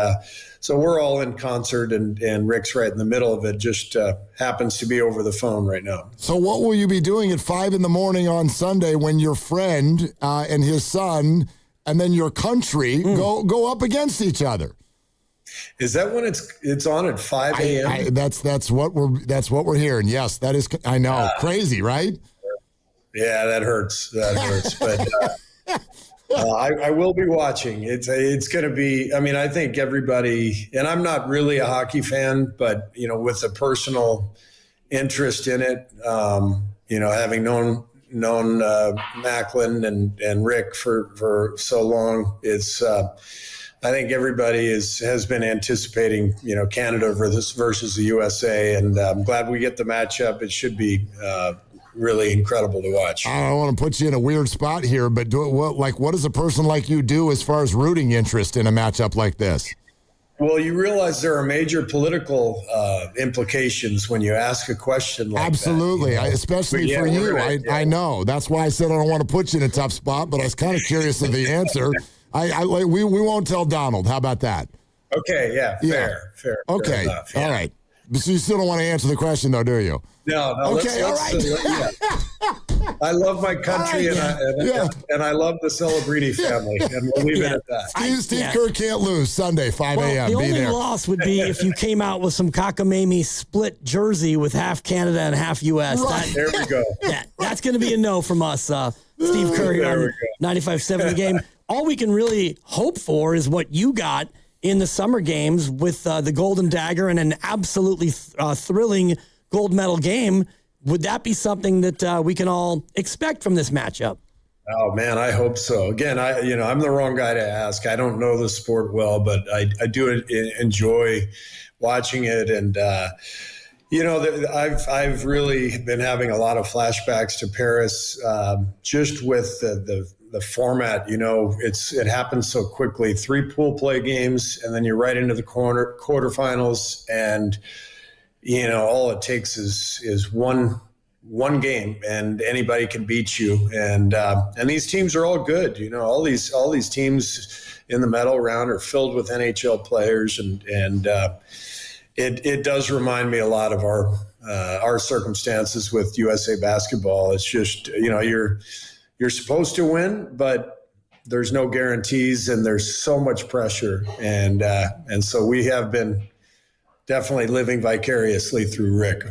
so we're all in concert, and Rick's right in the middle of it, just happens to be over the phone right now. So what will you be doing at 5 a.m. on Sunday when your friend and his son and then your country go up against each other? Is that when it's on at 5 a.m.? That's what we're hearing. Yes, that is. I know, crazy, right? Yeah, that hurts. But I will be watching. It's going to be. I mean, I think everybody, and I'm not really a hockey fan, but with a personal interest in it, having known Macklin and Rick for so long, it's. I think everybody has been anticipating, Canada versus the USA, and I'm glad we get the matchup. It should be really incredible to watch. I don't want to put you in a weird spot here, but what does a person like you do as far as rooting interest in a matchup like this? Well, you realize there are major political implications when you ask a question like Absolutely. that. Especially for you. I know. That's why I said I don't want to put you in a tough spot, but I was kind of curious of the answer. We won't tell Donald. How about that? Okay, fair. Okay, fair enough, yeah. All right. So you still don't want to answer the question, though, do you? No. Okay, all right. I love my country, and I love the Celebrity family, and we'll leave it at that. Steve Kerr can't lose Sunday, 5 a.m. The Be only there. loss would be if you came out with some cockamamie split jersey with half Canada and half U.S. Right. There we go. That's going to be a no from us. Steve Kerr here on 95.7 The Game. All we can really hope for is what you got in the summer games with the Golden Dagger and an absolutely thrilling gold medal game. Would that be something that we can all expect from this matchup? Oh man, I hope so. Again, I'm the wrong guy to ask. I don't know the sport well, but I do enjoy watching it, and I've really been having a lot of flashbacks to Paris, just with the format. It happens so quickly. 3 pool play games, and then you're right into the quarterfinals, and all it takes is one game, and anybody can beat you. And these teams are all good. All these teams in the medal round are filled with NHL players, and it does remind me a lot of our circumstances with USA basketball. It's just you're supposed to win, but there's no guarantees, and there's so much pressure, and so we have been definitely living vicariously through Rick.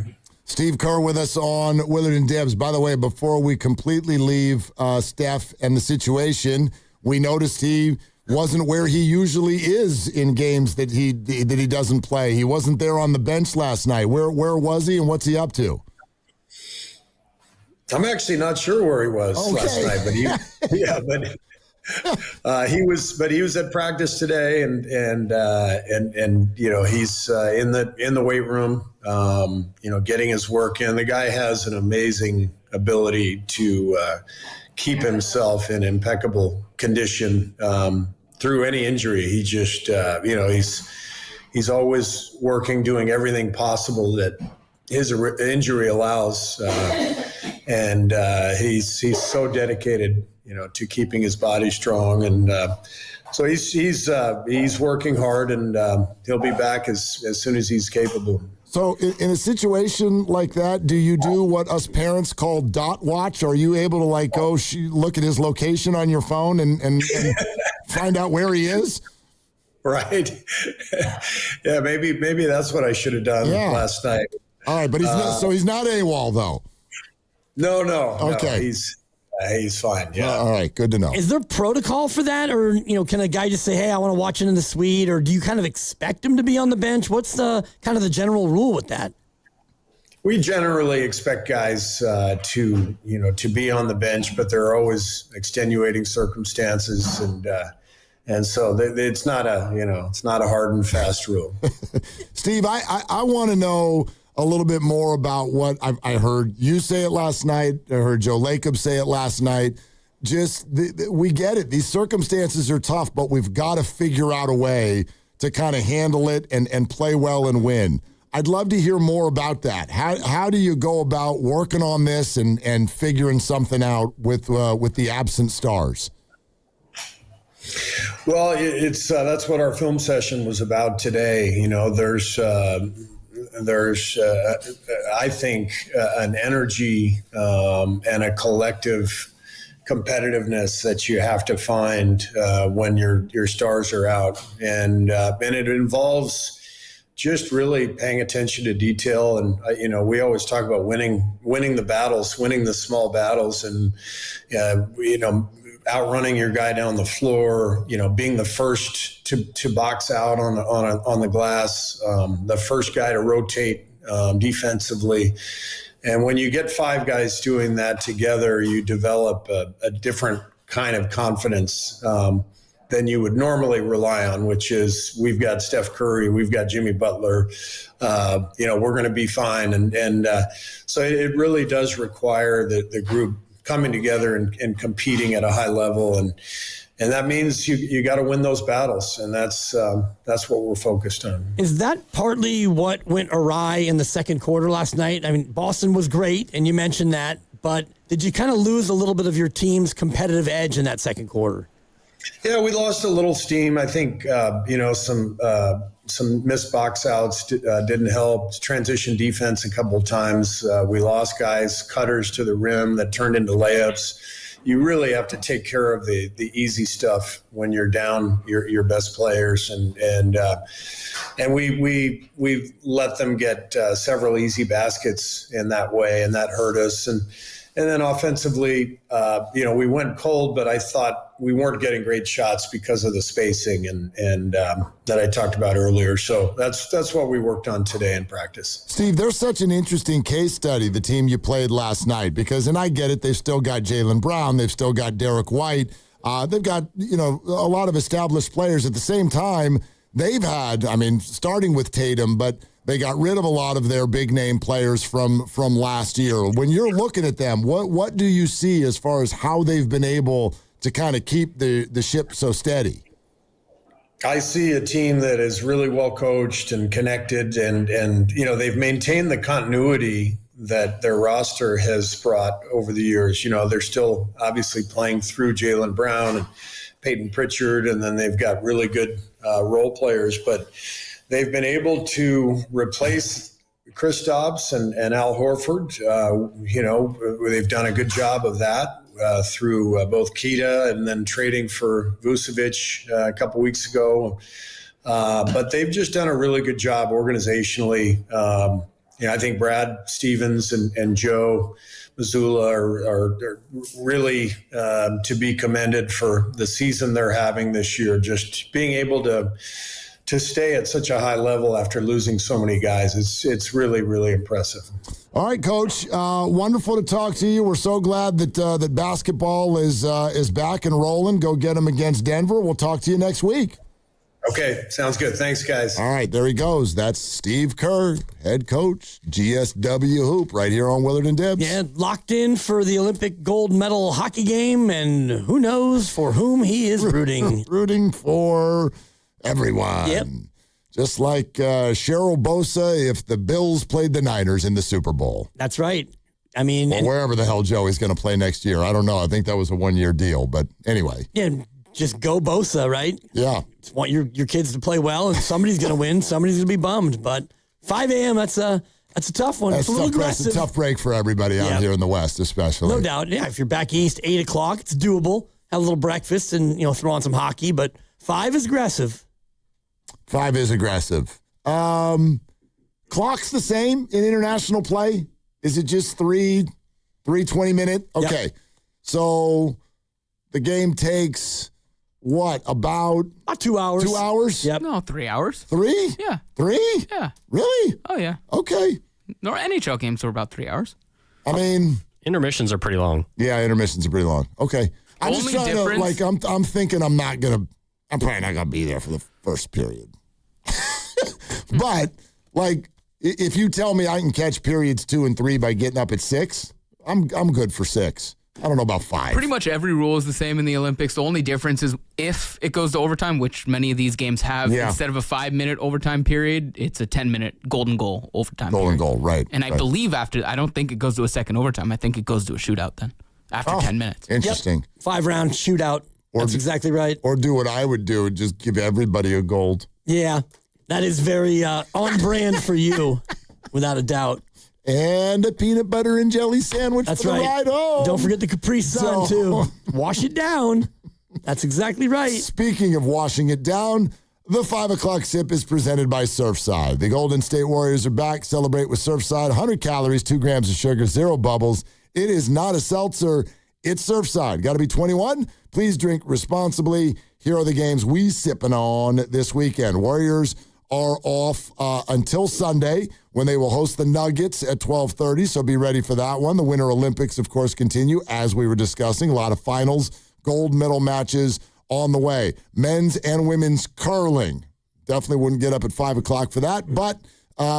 Steve Kerr with us on Willard and Debs. By the way, before we completely leave Steph and the situation, we noticed he wasn't where he usually is in games that he doesn't play. He wasn't there on the bench last night. Where was he, and what's he up to? I'm actually not sure where he was last night, but he was at practice today, and he's in the weight room, getting his work in. The guy has an amazing ability to keep himself in impeccable condition through any injury. He just he's always working, doing everything possible that his injury allows, and he's so dedicated to keeping his body strong, and so he's working hard, and he'll be back as soon as he's capable. So in a situation like that, do you do what us parents call dot watch? Are you able to go look at his location on your phone and find out where he is? Right. Yeah, maybe that's what I should have done last night. All right, but he's not AWOL though. No. Okay. He's fine. Yeah. All right. Good to know. Is there protocol for that? Or, can a guy just say, hey, I want to watch it in the suite? Or do you kind of expect him to be on the bench? What's the kind of the general rule with that? We generally expect guys to be on the bench, but there are always extenuating circumstances. And so it's not a hard and fast rule. Steve, I want to know a little bit more about what I heard you say it last night. I heard Joe Lacob say it last night. Just we get it. These circumstances are tough, but we've got to figure out a way to kind of handle it and play well and win. I'd love to hear more about that. How do you go about working on this and figuring something out with the absent stars? Well, it's that's what our film session was about today. You know, there's I think an energy and a collective competitiveness that you have to find when your stars are out, and it involves just really paying attention to detail. And you know, we always talk about winning the battles, winning the small battles, and you know, outrunning your guy down the floor, you know, being the first to box out on the glass, the first guy to rotate defensively. And when you get 5 guys doing that together, you develop a different kind of confidence than you would normally rely on, which is we've got Steph Curry, we've got Jimmy Butler, you know, we're going to be fine. And so it really does require the group coming together and competing at a high level, and that means you got to win those battles, and that's what we're focused on. Is that partly what went awry in the second quarter last night? I mean, Boston was great, and you mentioned that, but did you kind of lose a little bit of your team's competitive edge in that second quarter? Yeah, we lost a little steam. I think you know, some missed box outs didn't help. Transition defense a couple of times. We lost guys, cutters to the rim that turned into layups. You really have to take care of the easy stuff when you're down your best players, and we let them get several easy baskets in that way, and that hurt us. And then offensively, you know, we went cold, but I thought we weren't getting great shots because of the spacing and that I talked about earlier. So that's what we worked on today in practice. Steve, there's such an interesting case study, the team you played last night, because, and I get it, they've still got Jaylen Brown, they've still got Derek White, they've got, you know, a lot of established players. At the same time, they've had, I mean, starting with Tatum, but they got rid of a lot of their big name players from last year. When you're looking at them, what do you see as far as how they've been able to kind of keep the ship so steady? I see a team that is really well coached and connected, and you know, they've maintained the continuity that their roster has brought over the years. You know, they're still obviously playing through Jaylen Brown and Peyton Pritchard, and then they've got really good role players, but they've been able to replace Kristaps and Al Horford. You know, they've done a good job of that through both Keita and then trading for Vucevic a couple weeks ago. But they've just done a really good job organizationally. You know, I think Brad Stevens and Joe Mazzulla are really to be commended for the season they're having this year, just being able to stay at such a high level after losing so many guys. It's really, really impressive. All right, Coach. Wonderful to talk to you. We're so glad that basketball is back and rolling. Go get them against Denver. We'll talk to you next week. Okay, sounds good. Thanks, guys. All right, there he goes. That's Steve Kerr, head coach, GSW Hoop, right here on Willard and Dibs. Yeah, locked in for the Olympic gold medal hockey game, and who knows for whom he is rooting. Rooting for everyone. Yep. Just like Cheryl Bosa if the Bills played the Niners in the Super Bowl. That's right. I mean, or wherever the hell Joey's going to play next year. I don't know. I think that was a one-year deal. But anyway. Yeah, just go Bosa, right? Yeah. Just want your kids to play well, and somebody's going to win. Somebody's going to be bummed. But 5 a.m., that's a tough one. It's a little aggressive. That's a tough break for everybody out here in the West, especially. No doubt. Yeah, if you're back east, 8 o'clock, it's doable. Have a little breakfast and, you know, throw on some hockey. But 5 is aggressive. 5 is aggressive. Clock's the same in international play? Is it just three 20-minute? Okay. Yep. So the game takes, what, about 2 hours? 2 hours? Yep. No, 3 hours. 3? Yeah. 3? Yeah. Really? Oh, yeah. Okay. Our NHL games were about 3 hours. I mean, intermissions are pretty long. Yeah, intermissions are pretty long. Okay. I'm just trying to, like, I'm thinking I'm probably not going to be there for the first period. But, like, if you tell me I can catch periods 2 and 3 by getting up at 6, I'm good for 6. I don't know about 5. Pretty much every rule is the same in the Olympics. The only difference is if it goes to overtime, which many of these games have, instead of a 5-minute overtime period, it's a 10-minute golden goal overtime Golden period. goal, right. And I believe I don't think it goes to a second overtime. I think it goes to a shootout then after 10 minutes. Interesting. 5-round shootout. That's exactly right. Or do what I would do, just give everybody a gold. Yeah, that is very on brand for you, without a doubt. And a peanut butter and jelly sandwich That's for the right. ride home. Don't forget the Capri Sun, too. Wash it down. That's exactly right. Speaking of washing it down, the 5 o'clock sip is presented by Surfside. The Golden State Warriors are back. Celebrate with Surfside. 100 calories, 2 grams of sugar, 0 bubbles. It is not a seltzer. It's Surfside. Got to be 21. Please drink responsibly. Here are the games we sipping on this weekend. Warriors are off until Sunday when they will host the Nuggets at 12:30, so be ready for that one. The Winter Olympics, of course, continue, as we were discussing. A lot of finals, gold medal matches on the way. Men's and women's curling. Definitely wouldn't get up at 5 o'clock for that, but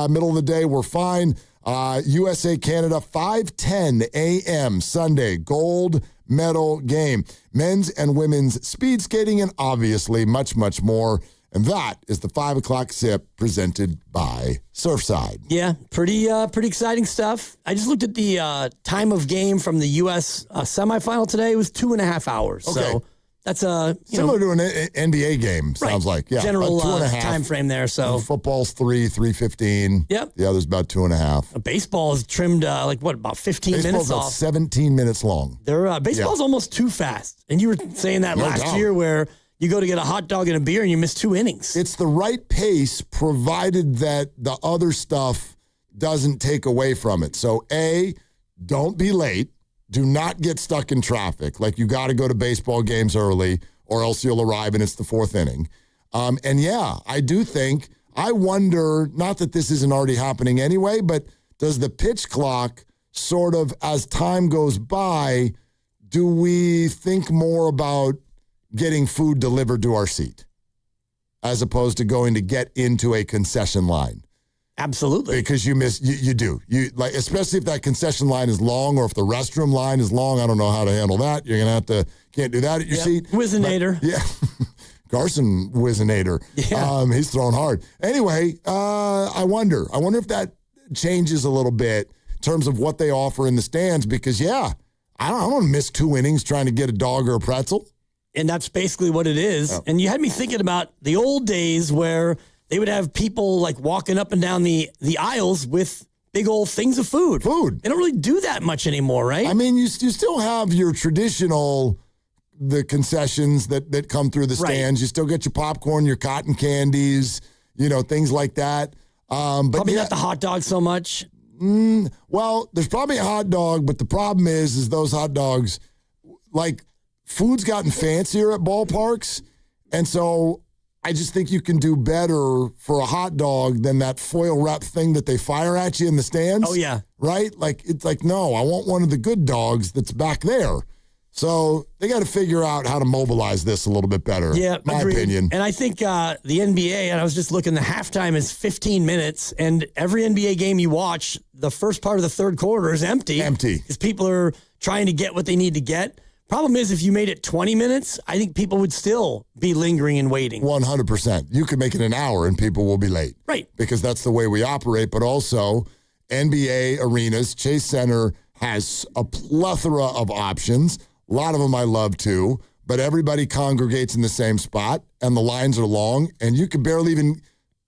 middle of the day, we're fine. USA, Canada, 5:10 a.m. Sunday, gold medal game. Men's and women's speed skating, and obviously much, much more. And that is the 5 o'clock sip presented by Surfside. Yeah, pretty exciting stuff. I just looked at the time of game from the U.S. Semifinal today. It was 2.5 hours. Okay. So that's similar to an NBA game, sounds like. Yeah, general 2.5 time frame there. So football's 3:15. Yep. The other's about 2.5. Baseball is trimmed about 15 Baseball's minutes about off. 17 minutes long. Baseball's almost too fast. And you were saying that No last doubt. year where you go to get a hot dog and a beer and you miss 2 innings. It's the right pace, provided that the other stuff doesn't take away from it. So, A, don't be late. Do not get stuck in traffic. Like, you got to go to baseball games early or else you'll arrive and it's the 4th inning. And yeah, I do think, I wonder, not that this isn't already happening anyway, but does the pitch clock sort of, as time goes by, do we think more about getting food delivered to our seat as opposed to going to get into a concession line? Absolutely. Because you do. You like, especially if that concession line is long or if the restroom line is long. I don't know how to handle that. You're going to can't do that at your seat. Whizzinator. Yeah. Carson Whizzinator. Yeah. He's throwing hard. Anyway, I wonder if that changes a little bit in terms of what they offer in the stands because, I don't want to miss 2 innings trying to get a dog or a pretzel. And that's basically what it is. And you had me thinking about the old days where they would have people like walking up and down the aisles with big old things of food. They don't really do that much anymore, right? I mean, you still have your traditional, the concessions that come through the stands. You still get your popcorn, your cotton candies, things like that. But probably not the hot dog so much. Well, there's probably a hot dog, but the problem is those hot dogs, like, food's gotten fancier at ballparks, and so I just think you can do better for a hot dog than that foil wrap thing that they fire at you in the stands. Oh, yeah. Right? Like, it's like, no, I want one of the good dogs that's back there. So they got to figure out how to mobilize this a little bit better, my opinion. And I think the NBA, and I was just looking, the halftime is 15 minutes, and every NBA game you watch, the first part of the third quarter is empty. Because people are trying to get what they need to get. Problem is, if you made it 20 minutes, I think people would still be lingering and waiting. 100%. You could make it an hour and people will be late. Right. Because that's the way we operate. But also, NBA arenas, Chase Center has a plethora of options. A lot of them I love too. But everybody congregates in the same spot and the lines are long. And you can barely even,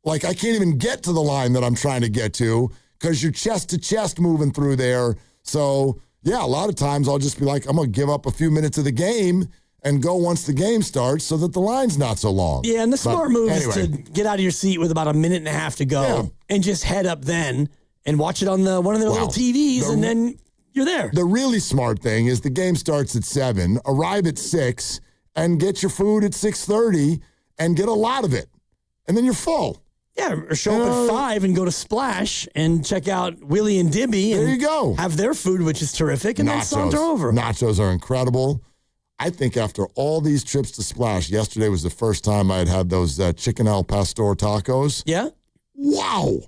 I can't even get to the line that I'm trying to get to because you're chest to chest moving through there. So, yeah, a lot of times I'll just be like, I'm going to give up a few minutes of the game and go once the game starts so that the line's not so long. Yeah, and the smart move is to get out of your seat with about a minute and a half to go and just head up then and watch it on one of the little TVs, and then you're there. The really smart thing is the game starts at 7, arrive at 6, and get your food at 6:30 and get a lot of it. And then you're full. Yeah, or show up at 5 and go to Splash and check out Willie and Dibby. There and you go. Have their food, which is terrific, and then saunter over. Nachos are incredible. I think after all these trips to Splash, yesterday was the first time I had those chicken al pastor tacos. Yeah? Wow.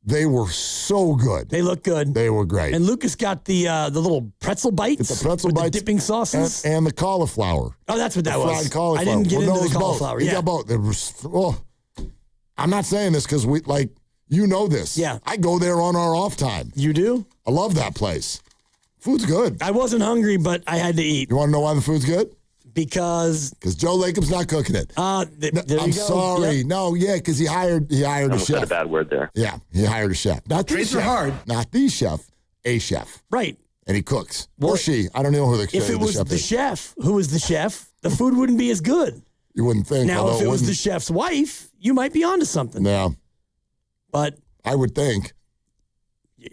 They were so good. They look good. They were great. And Lucas got the little pretzel bites. The pretzel with bites. The dipping sauces. And the cauliflower. Oh, that's what that was. Fried cauliflower. I didn't get into the both. cauliflower. He Yeah. got both. They were, I'm not saying this because you know this. Yeah. I go there on our off time. You do? I love that place. Food's good. I wasn't hungry, but I had to eat. You want to know why the food's good? Because Joe Lacob's not cooking it. I'm sorry. Yep. No, yeah, because he hired a Almost chef. said a bad word there. Yeah, he hired a chef. Not the Trades chef. are hard. Not the chef. A chef. Right. And he cooks. Well, or she. I don't know who the chef is. If it was the chef who was the chef, the food wouldn't be as good. You wouldn't think. Now, if it was the chef's wife, you might be onto something. Yeah. But I would think.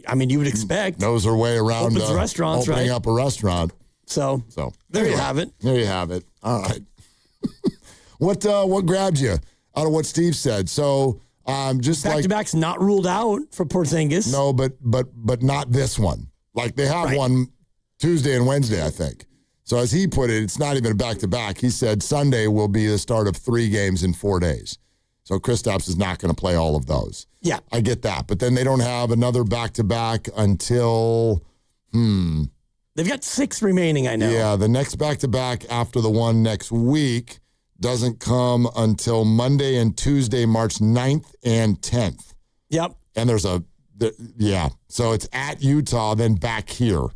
I mean, you would expect. Knows her way around restaurants, opening right? up a restaurant. So there you have it. There you have it. All right. What grabbed you out of what Steve said? So just back-to-back's not ruled out for Porzingis. No, but not this one. Like they have one Tuesday and Wednesday, I think. So as he put it, it's not even a back-to-back. He said Sunday will be the start of 3 games in 4 days. So Kristaps is not going to play all of those. Yeah. I get that. But then they don't have another back-to-back until, They've got 6 remaining, I know. Yeah, the next back-to-back after the one next week doesn't come until Monday and Tuesday, March 9th and 10th. Yep. And so it's at Utah, then back here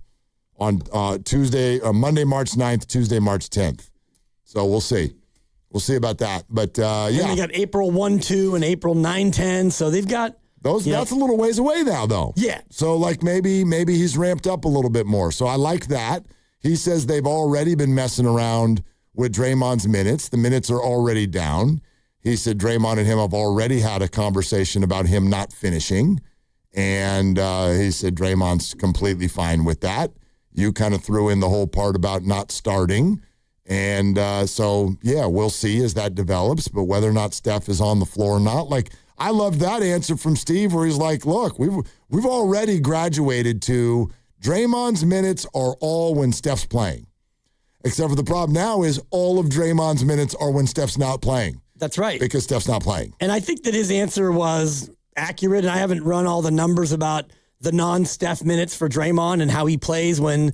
on Monday, March 9th, Tuesday, March 10th. So we'll see. We'll see about that. But, Then they got April 1-2 and April 9-10. So they've got that's a little ways away now, though. Yeah. So, maybe he's ramped up a little bit more. So I like that. He says they've already been messing around with Draymond's minutes. The minutes are already down. He said Draymond and him have already had a conversation about him not finishing. And he said Draymond's completely fine with that. You kind of threw in the whole part about not starting. And we'll see as that develops. But whether or not Steph is on the floor or not, I love that answer from Steve where he's like, look, we've already graduated to Draymond's minutes are all when Steph's playing. Except for the problem now is all of Draymond's minutes are when Steph's not playing. That's right. Because Steph's not playing. And I think that his answer was accurate. And I haven't run all the numbers about the non-Steph minutes for Draymond and how he plays when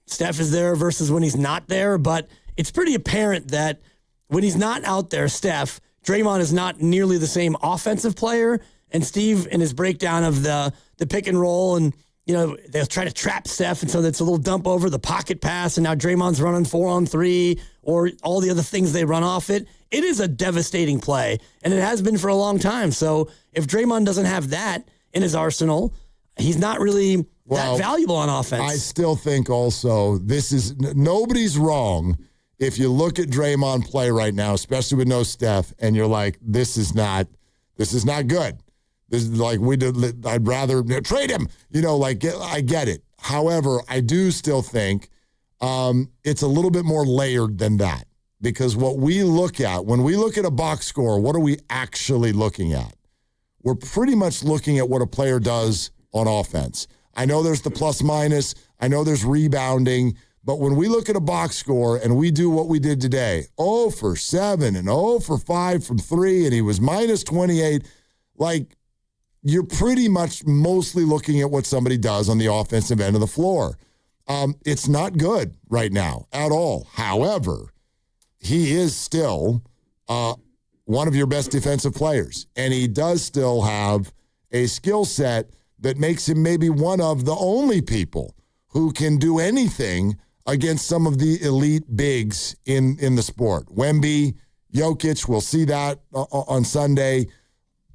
Steph is there versus when he's not there. But it's pretty apparent that when he's not out there, Steph, Draymond is not nearly the same offensive player. And Steve, in his breakdown of the pick and roll, and they'll try to trap Steph, and so it's a little dump over the pocket pass, and now Draymond's running 4-on-3, or all the other things they run off it. It is a devastating play, and it has been for a long time. So if Draymond doesn't have that in his arsenal, he's not really that valuable on offense. I still think also nobody's wrong. If you look at Draymond play right now, especially with no Steph, and you're like, this is not good. This is I'd rather trade him. I get it. However, I do still think it's a little bit more layered than that. Because what we look at, when we look at a box score, what are we actually looking at? We're pretty much looking at what a player does on offense. I know there's the plus minus. I know there's rebounding. But when we look at a box score and we do what we did today, 0 for 7 and 0 for 5 from 3, and he was minus 28, you're pretty much mostly looking at what somebody does on the offensive end of the floor. It's not good right now at all. However, he is still one of your best defensive players, and he does still have a skill set that makes him maybe one of the only people who can do anything against some of the elite bigs in the sport. Wemby, Jokic, we'll see that on Sunday.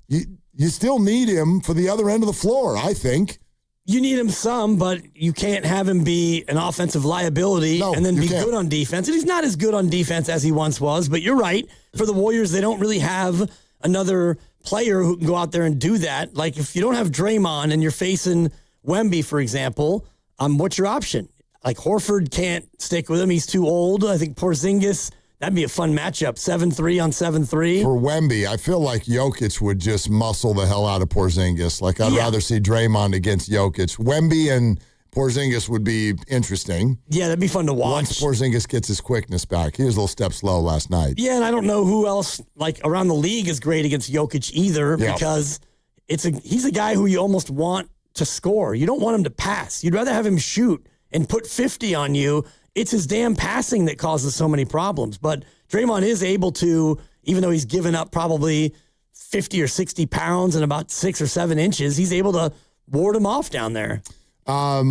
You still need him for the other end of the floor, I think. You need him some, but you can't have him be an offensive liability and then be good on defense. And he's not as good on defense as he once was, but you're right. For the Warriors, they don't really have another player who can go out there and do that. Like if you don't have Draymond and you're facing Wemby, for example, what's your option? Like Horford can't stick with him. He's too old. I think Porzingis, that'd be a fun matchup. 7-3 on 7-3. For Wemby, I feel like Jokic would just muscle the hell out of Porzingis. I'd rather see Draymond against Jokic. Wemby and Porzingis would be interesting. Yeah, that'd be fun to watch. Once Porzingis gets his quickness back. He was a little step slow last night. Yeah, and I don't know who else around the league is great against Jokic either because he's a guy who you almost want to score. You don't want him to pass. You'd rather have him shoot and put 50 on you. It's his damn passing that causes so many problems. But Draymond is able to, even though he's given up probably 50 or 60 pounds and about 6 or 7 inches, he's able to ward him off down there. I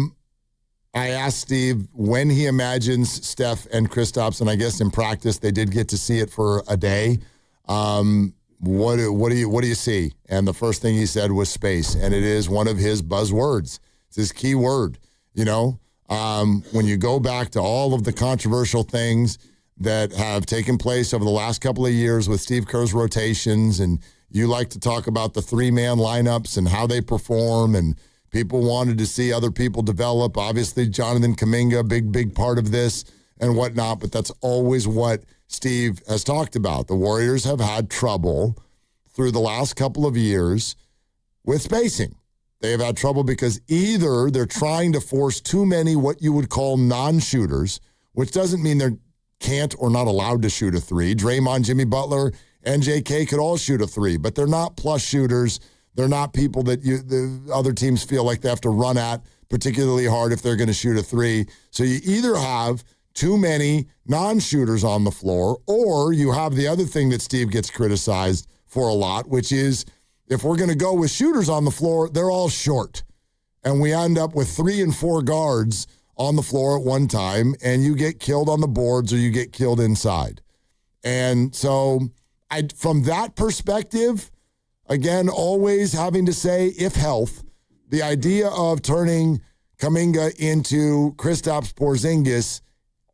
asked Steve when he imagines Steph and Kristaps, and I guess in practice they did get to see it for a day. What do you see? And the first thing he said was space, and it is one of his buzzwords. It's his key word. When you go back to all of the controversial things that have taken place over the last couple of years with Steve Kerr's rotations, and you like to talk about the 3-man lineups and how they perform, and people wanted to see other people develop. Obviously, Jonathan Kuminga, big part of this and whatnot, but that's always what Steve has talked about. The Warriors have had trouble through the last couple of years with spacing. They have had trouble because either they're trying to force too many what you would call non-shooters, which doesn't mean they can't or not allowed to shoot a 3. Draymond, Jimmy Butler, and JK could all shoot a 3, but they're not plus shooters. They're not people that the other teams feel like they have to run at particularly hard if they're going to shoot a 3. So you either have too many non-shooters on the floor, or you have the other thing that Steve gets criticized for a lot, which is if we're going to go with shooters on the floor, they're all short. And we end up with 3 and 4 guards on the floor at one time, and you get killed on the boards or you get killed inside. And so from that perspective, again, always having to say, if health, the idea of turning Kuminga into Kristaps Porzingis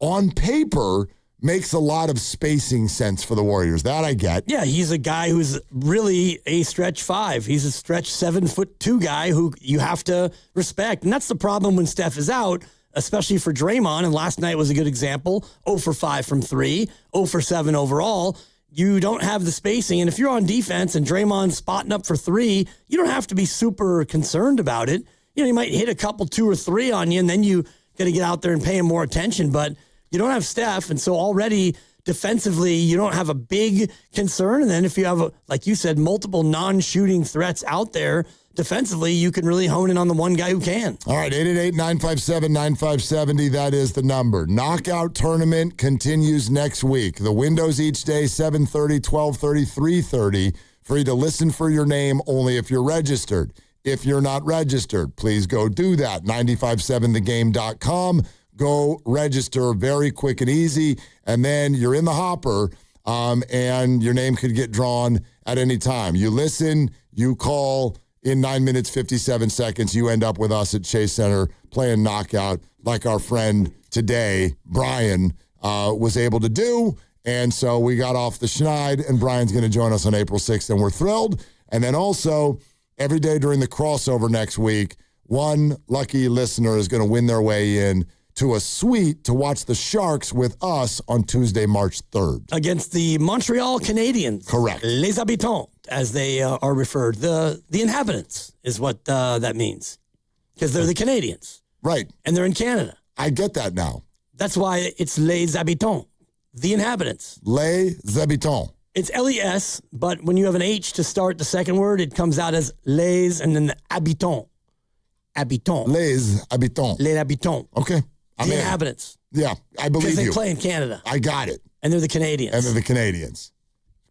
on paper makes a lot of spacing sense for the Warriors. That I get. Yeah, he's a guy who's really a stretch 5. He's a stretch 7'2" guy who you have to respect. And that's the problem when Steph is out, especially for Draymond. And last night was a good example. 0 for 5 from 3, 0 for 7 overall. You don't have the spacing. And if you're on defense and Draymond's spotting up for 3, you don't have to be super concerned about it. He might hit a couple 2 or 3 on you, and then you got to get out there and pay him more attention. But you don't have Steph, and so already defensively, you don't have a big concern. And then if you have, like you said, multiple non-shooting threats out there, defensively, you can really hone in on the one guy who can. All right, 888-957-9570, that is the number. Knockout tournament continues next week. The windows each day, 7:30, 12:30, 3:30. Free to listen for your name only if you're registered. If you're not registered, please go do that. 957thegame.com. Go register, very quick and easy, and then you're in the hopper, and your name could get drawn at any time. You listen, you call, in 9 minutes, 57 seconds, you end up with us at Chase Center playing knockout like our friend today, Brian, was able to do. And so we got off the schneid, and Brian's going to join us on April 6th, and we're thrilled. And then also, every day during the crossover next week, one lucky listener is going to win their way in to a suite to watch the Sharks with us on Tuesday, March 3rd. Against the Montreal Canadiens. Correct. Les habitants, as they are referred. The inhabitants is what that means. Because they're the Canadians. Right. And they're in Canada. I get that now. That's why it's Les habitants. The inhabitants. Les habitants. It's LES, but when you have an H to start the second word, it comes out as les and then the habitants. Habitants. Les habitants. Les habitants. Okay. The inhabitants. Yeah, I believe you. Because they play in Canada. I got it. And they're the Canadians. And they're the Canadians.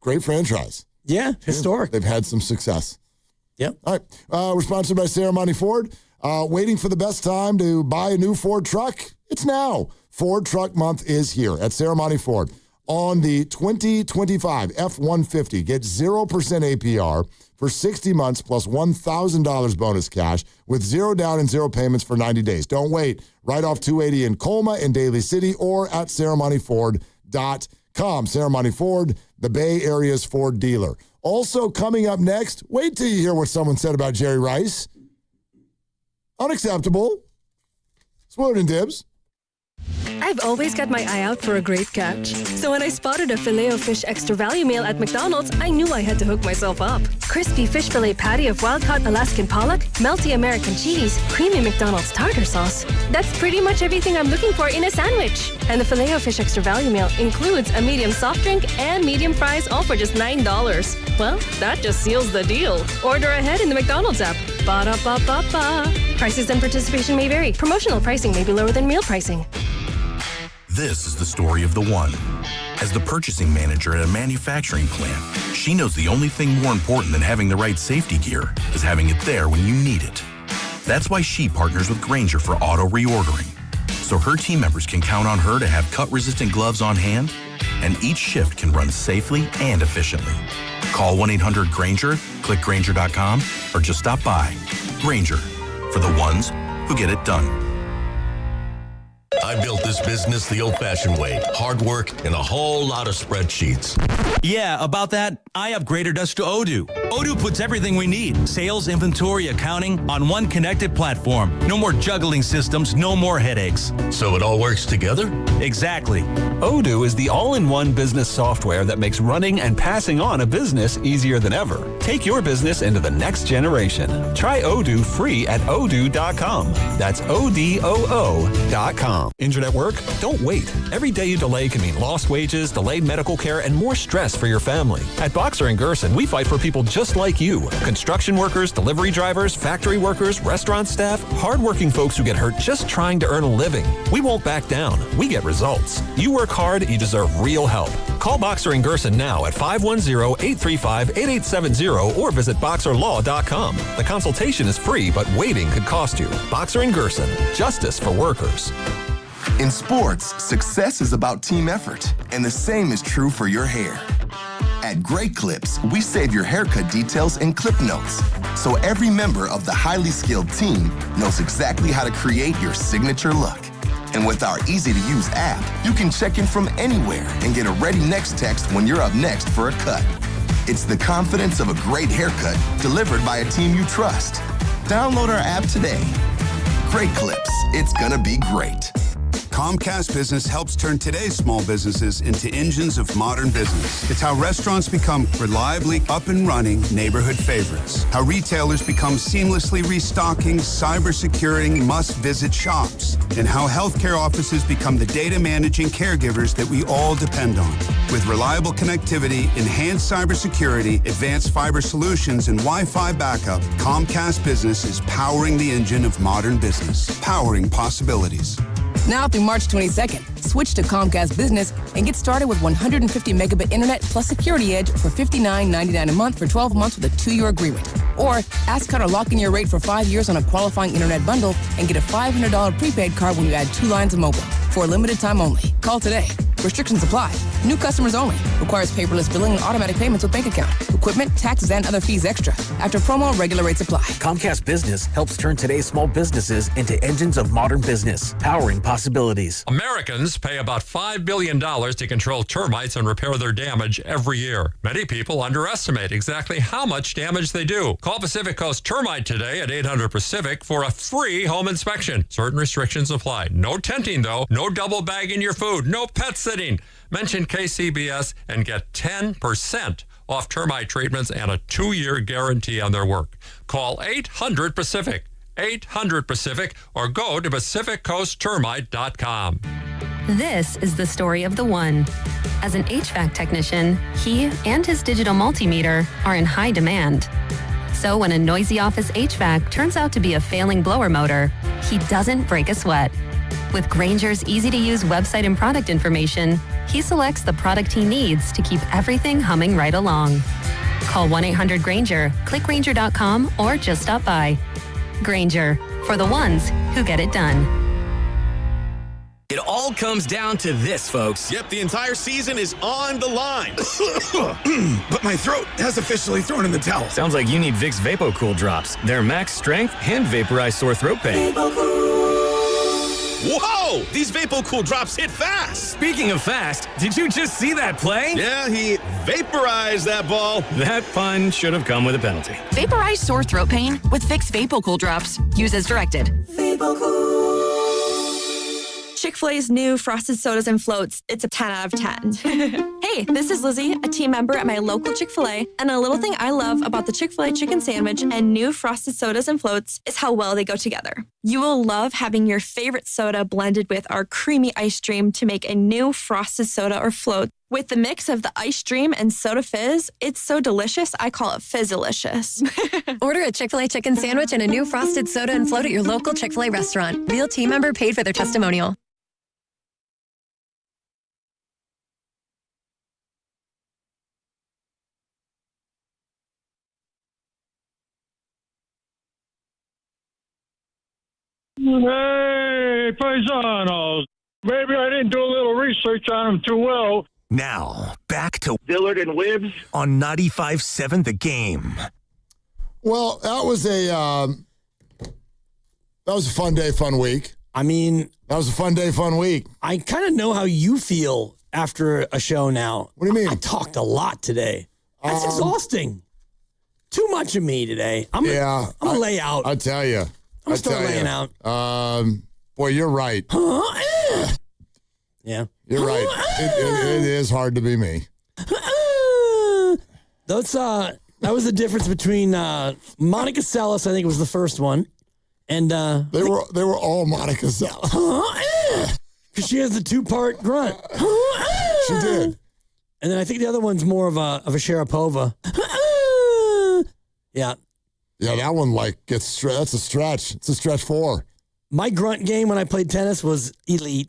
Great franchise. Yeah, historic. They've had some success. Yep. All right. We're sponsored by Ceremony Ford. Waiting for the best time to buy a new Ford truck? It's now. Ford Truck Month is here at Ceremony Ford. On the 2025 F-150, get 0% APR for 60 months plus $1,000 bonus cash with 0 down and 0 payments for 90 days. Don't wait. Right off 280 in Colma and Daly City or at ceremonyford.com. Ceremony Ford, the Bay Area's Ford dealer. Also coming up next, wait till you hear what someone said about Jerry Rice. Unacceptable. Swoon and Dibs. I've always got my eye out for a great catch. So when I spotted a Filet-O-Fish Extra Value meal at McDonald's, I knew I had to hook myself up. Crispy fish fillet patty of wild-caught Alaskan pollock, melty American cheese, creamy McDonald's tartar sauce. That's pretty much everything I'm looking for in a sandwich. And the Filet-O-Fish Extra Value meal includes a medium soft drink and medium fries, all for just $9. Well, that just seals the deal. Order ahead in the McDonald's app. Ba-da-ba-ba-ba. Prices and participation may vary. Promotional pricing may be lower than meal pricing. This is the story of the one. As the purchasing manager at a manufacturing plant, she knows the only thing more important than having the right safety gear is having it there when you need it. That's why she partners with Grainger for auto reordering, so her team members can count on her to have cut-resistant gloves on hand, and each shift can run safely and efficiently. Call 1-800-GRAINGER, click Grainger.com, or just stop by. Grainger, for the ones who get it done. I built this business the old-fashioned way. Hard work and a whole lot of spreadsheets. Yeah, about that, I upgraded us to Odoo. Odoo puts everything we need, sales, inventory, accounting, on one connected platform. No more juggling systems, no more headaches. So it all works together? Exactly. Odoo is the all-in-one business software that makes running and passing on a business easier than ever. Take your business into the next generation. Try Odoo free at odoo.com. That's ODOO.com. Internet work? Don't wait. Every day you delay can mean lost wages, delayed medical care, and more stress for your family. At Boxer & Gerson, we fight for people just like you. Construction workers, delivery drivers, factory workers, restaurant staff, hardworking folks who get hurt just trying to earn a living. We won't back down. We get results. You work hard, you deserve real help. Call Boxer & Gerson now at 510-835-8870 or visit boxerlaw.com. The consultation is free, but waiting could cost you. Boxer & Gerson, justice for workers. In sports, success is about team effort, and the same is true for your hair. At Great Clips, we save your haircut details in clip notes, so every member of the highly skilled team knows exactly how to create your signature look. And with our easy-to-use app, you can check in from anywhere and get a ready next text when you're up next for a cut. It's the confidence of a great haircut delivered by a team you trust. Download our app today. Great Clips. It's gonna be great. Comcast Business helps turn today's small businesses into engines of modern business. It's how restaurants become reliably up and running neighborhood favorites. How retailers become seamlessly restocking, cybersecurity must-visit shops. And how healthcare offices become the data managing caregivers that we all depend on. With reliable connectivity, enhanced cybersecurity, advanced fiber solutions, and Wi-Fi backup, Comcast Business is powering the engine of modern business. Powering possibilities. Now through March 22nd, switch to Comcast Business and get started with 150 megabit internet plus Security Edge for $59.99 a month for 12 months with a 2-year agreement. Or ask how to lock in your rate for 5 years on a qualifying internet bundle and get a $500 prepaid card when you add 2 lines of mobile. For a limited time only. Call today. Restrictions apply. New customers only. Requires paperless billing and automatic payments with bank account. Equipment, taxes, and other fees extra. After promo, regular rates apply. Comcast Business helps turn today's small businesses into engines of modern business, powering possibilities. Americans pay about $5 billion to control termites and repair their damage every year. Many people underestimate exactly how much damage they do. Call Pacific Coast Termite today at 800-PACIFIC for a free home inspection. Certain restrictions apply. No tenting, though. No double bagging your food. No pet sitting. Mention KCBS and get 10% off termite treatments and a 2-year guarantee on their work. Call 800-PACIFIC, 800-PACIFIC, or go to PacificCoastTermite.com. This is the story of the one. As an HVAC technician, he and his digital multimeter are in high demand. So when a noisy office HVAC turns out to be a failing blower motor, he doesn't break a sweat. With Grainger's easy-to-use website and product information, he selects the product he needs to keep everything humming right along. Call 1-800-GRAINGER, click Grainger.com, or just stop by. Grainger, for the ones who get it done. It all comes down to this, folks. Yep, the entire season is on the line. But my throat has officially thrown in the towel. Sounds like you need Vicks VapoCool drops. They're max strength and vaporize sore throat pain. Whoa! These VapoCool drops hit fast! Speaking of fast, did you just see that play? Yeah, he vaporized that ball. That pun should have come with a penalty. Vaporize sore throat pain with Vicks VapoCool drops. Use as directed. VapoCool. Chick-fil-A's new frosted sodas and floats, it's a 10 out of 10. Hey, this is Lizzie, a team member at my local Chick-fil-A, and a little thing I love about the Chick-fil-A chicken sandwich and new frosted sodas and floats is how well they go together. You will love having your favorite soda blended with our creamy ice stream to make a new frosted soda or float. With the mix of the ice stream and soda fizz, it's so delicious, I call it Fizzalicious. Order a Chick-fil-A chicken sandwich and a new frosted soda and float at your local Chick-fil-A restaurant. Real team member paid for their testimonial. Hey, paisanos. Maybe I didn't do a little research on them too well. Now, back to Dillard and Wibbs on 95.7 The Game. Well, that was a fun day, fun week. I mean, that was a fun day, fun week. I kind of know how you feel after a show now. What do you mean? I talked a lot today. That's exhausting. Too much of me today. I'm gonna lay out. I tell you. I'm gonna start laying out. Boy, you're right. Yeah. You're right. It is hard to be me. That was the difference between Monica Seles, I think it was the first one, and they were all Monica Seles. Because she has the 2-part grunt. She did. And then I think the other one's more of a Sharapova. Yeah. Yeah, that one that's a stretch. It's a stretch 4. My grunt game when I played tennis was elite.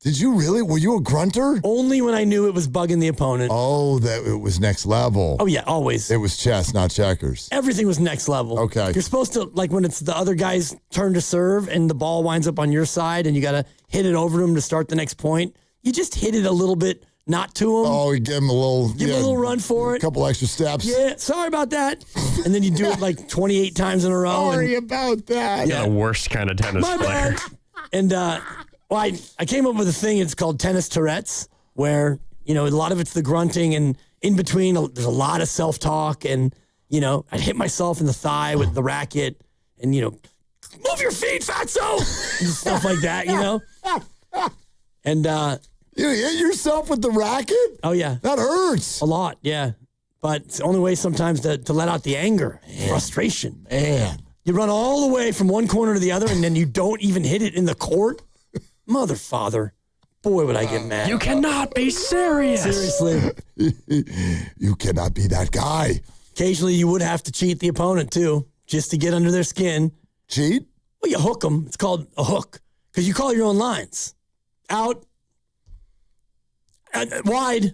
Did you really? Were you a grunter? Only when I knew it was bugging the opponent. Oh, that it was next level. Oh, yeah, always. It was chess, not checkers. Everything was next level. Okay. You're supposed to, when it's the other guy's turn to serve and the ball winds up on your side and you got to hit it over to him to start the next point, you just hit it a little bit not to him. Oh, you give him a little run for it. A couple extra steps. Yeah, sorry about that. And then you do it 28 times in a row. Sorry about that. You're the worst kind of tennis My player. bad. And I came up with a thing. It's called tennis Tourette's, where a lot of it's the grunting, and in between there's a lot of self-talk, and I'd hit myself in the thigh with the racket, and move your feet, fatso, and stuff like that, And you hit yourself with the racket? Oh yeah, that hurts a lot. Yeah, but it's the only way sometimes to let out the anger, frustration. Man, you run all the way from one corner to the other, and then you don't even hit it in the court. Mother, father, boy, would I get mad. You cannot be serious. Seriously. You cannot be that guy. Occasionally, you would have to cheat the opponent, too, just to get under their skin. Cheat? Well, you hook them. It's called a hook, because you call your own lines. Out. Wide.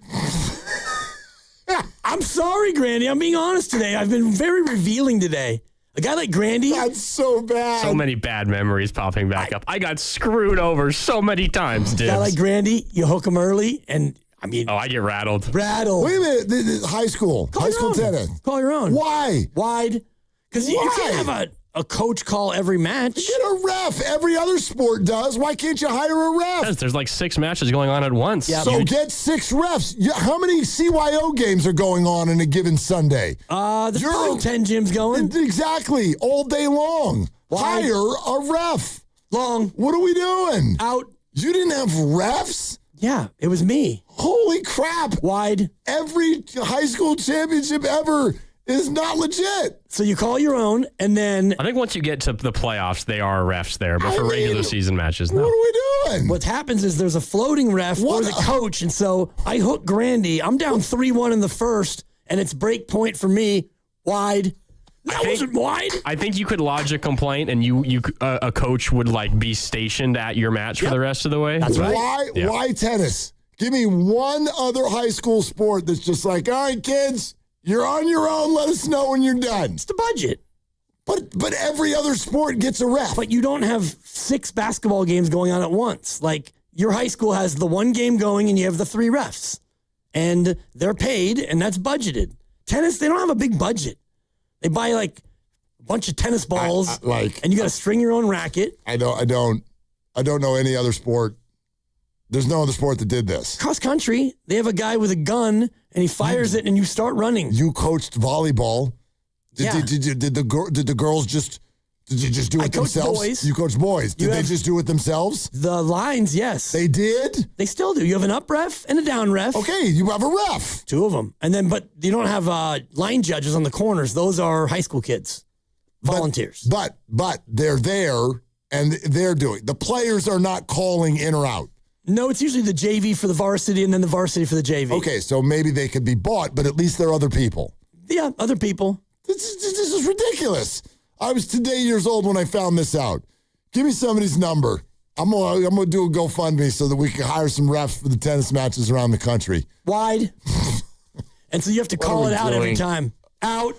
I'm sorry, Grandy. I'm being honest today. I've been very revealing today. A guy like Grandy. That's so bad. So many bad memories popping back up. I got screwed over so many times, dude. A guy like Grandy, you hook him early, and Oh, I get rattled. Rattled. Wait a minute. High school. High school tennis. Call your own. Why? Wide. Because you can't have a coach call every match. Get a ref. Every other sport does. Why can't you hire a ref? Yes, there's 6 matches going on at once. Yeah, so get 6 refs. How many CYO games are going on in a given Sunday? There's probably 10 gyms going. Exactly. All day long. Wide. Hire a ref. Long. What are we doing? Out. You didn't have refs? Yeah, it was me. Holy crap. Wide. Every high school championship ever is not legit. So you call your own, and then I think once you get to the playoffs, they are refs there. But for regular season matches, no. What are we doing? What happens is there's a floating ref or the coach, and so I hook Grandy. I'm down 3-1 in the first, and it's break point for me. Wide. That wasn't wide. I think you could lodge a complaint, and a coach would be stationed at your match for the rest of the way. That's right. Why tennis? Give me one other high school sport that's just all right, kids, you're on your own. Let us know when you're done. It's the budget. But every other sport gets a ref. But you don't have 6 basketball games going on at once. Your high school has the 1 game going, and you have the 3 refs, and they're paid, and that's budgeted. Tennis, they don't have a big budget. They buy a bunch of tennis balls, and you got to string your own racket. I don't know any other sport. There's no other sport that did this. Cross country, they have a guy with a gun, and he fires it, and you start running. You coached volleyball. Did the girls just Did you just do it themselves? Boys. You coach boys. Did they just do it themselves? The lines, yes. They did? They still do. You have an up ref and a down ref. Okay, you have a ref. 2 of them. And then, but you don't have line judges on the corners. Those are high school kids. Volunteers. But they're there and they're doing. The players are not calling in or out. No, it's usually the JV for the varsity and then the varsity for the JV. Okay, so maybe they could be bought, but at least they're other people. Yeah, other people. This is ridiculous. I was today years old when I found this out. Give me somebody's number. I'm gonna do a GoFundMe so that we can hire some refs for the tennis matches around the country. Wide. And so you have to call it out every time. Out.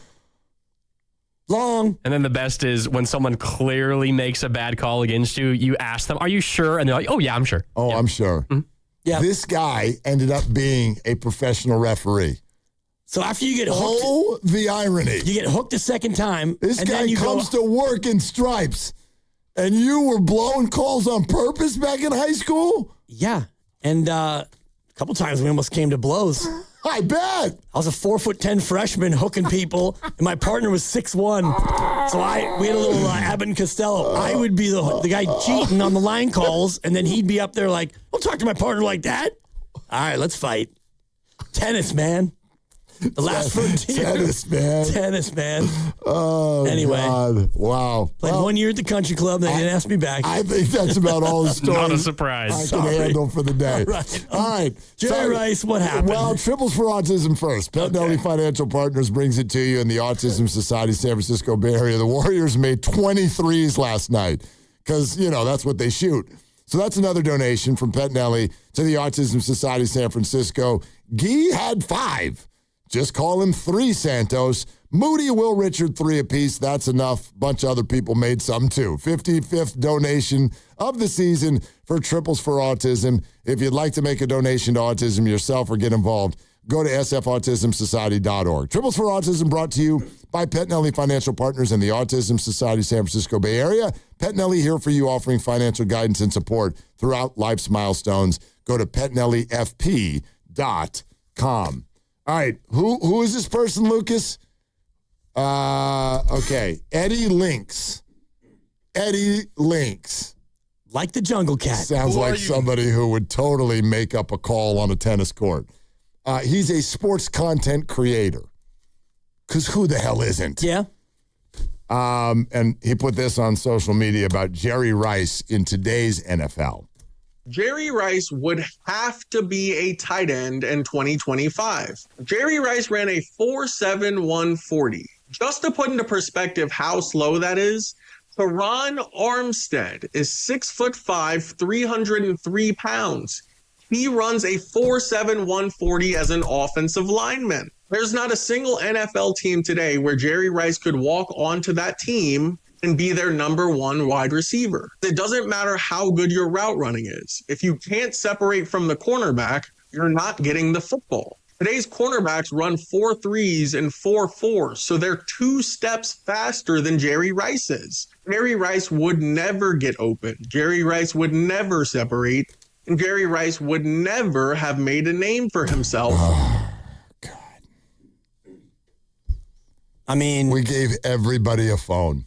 Long. And then the best is when someone clearly makes a bad call against you, you ask them, are you sure? And they're like, oh, yeah, I'm sure. Oh, yeah. I'm sure. Mm-hmm. Yeah. This guy ended up being a professional referee. So after you get hooked. Oh, the irony. You get hooked a second time. This and guy then you comes to work in stripes. And you were blowing calls on purpose back in high school? Yeah. And a couple times we almost came to blows. I bet. I was a 4'10" freshman hooking people, and my partner was 6'1". So we had a little Abbott and Costello. I would be the guy cheating on the line calls, and then he'd be up there like, "Don't talk to my partner like that." All right, let's fight. Tennis, man. The last frontier. Tennis, man. Oh, anyway. God. Wow. Played 1 year at the country club. They didn't ask me back. I think that's about all the stories Not a surprise. I can handle for the day. All right. Jerry Rice, what happened? Well, Triples for Autism first. Pettinelli Financial Partners brings it to you in the Autism Society San Francisco Bay Area. The Warriors made 23s last night because, that's what they shoot. So that's another donation from Pettinelli to the Autism Society San Francisco. Guy had 5. Just call him 3, Santos. Moody, Will, Richard, 3 apiece. That's enough. Bunch of other people made some too. 55th donation of the season for Triples for Autism. If you'd like to make a donation to autism yourself or get involved, go to sfautismsociety.org. Triples for Autism brought to you by Pettinelli Financial Partners and the Autism Society San Francisco Bay Area. Pettinelli here for you, offering financial guidance and support throughout life's milestones. Go to pettinellifp.com. All right, who is this person, Lucas? Okay, Eddie Lynx. Eddie Lynx. Like the Jungle Cat. Sounds like somebody who would totally make up a call on a tennis court. He's a sports content creator. Because who the hell isn't? Yeah. And he put this on social media about Jerry Rice in today's NFL. Jerry Rice would have to be a tight end in 2025. Jerry Rice ran a 4.7140. Just to put into perspective how slow that is, Teron Armstead is 6'5", 303 pounds. He runs a 4.7140 as an offensive lineman. There's not a single NFL team today where Jerry Rice could walk onto that team and be their number 1 wide receiver. It doesn't matter how good your route running is. If you can't separate from the cornerback, you're not getting the football. Today's cornerbacks run 4.3s and 4.4s, so they're 2 steps faster than Jerry Rice is. Jerry Rice would never get open. Jerry Rice would never separate, and Jerry Rice would never have made a name for himself. Oh, God. I mean, we gave everybody a phone.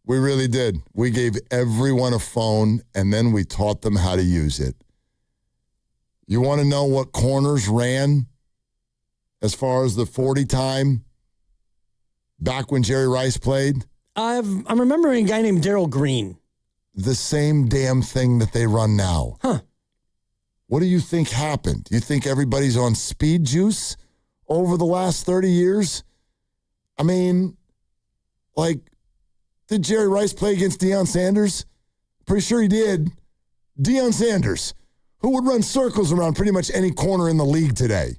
We really did. We gave everyone a phone, and then we taught them how to use it. You want to know what corners ran as far as the 40 time back when Jerry Rice played? I'm remembering a guy named Darryl Green. The same damn thing that they run now. Huh. What do you think happened? You think everybody's on speed juice over the last 30 years? I mean, did Jerry Rice play against Deion Sanders? Pretty sure he did. Deion Sanders, who would run circles around pretty much any corner in the league today.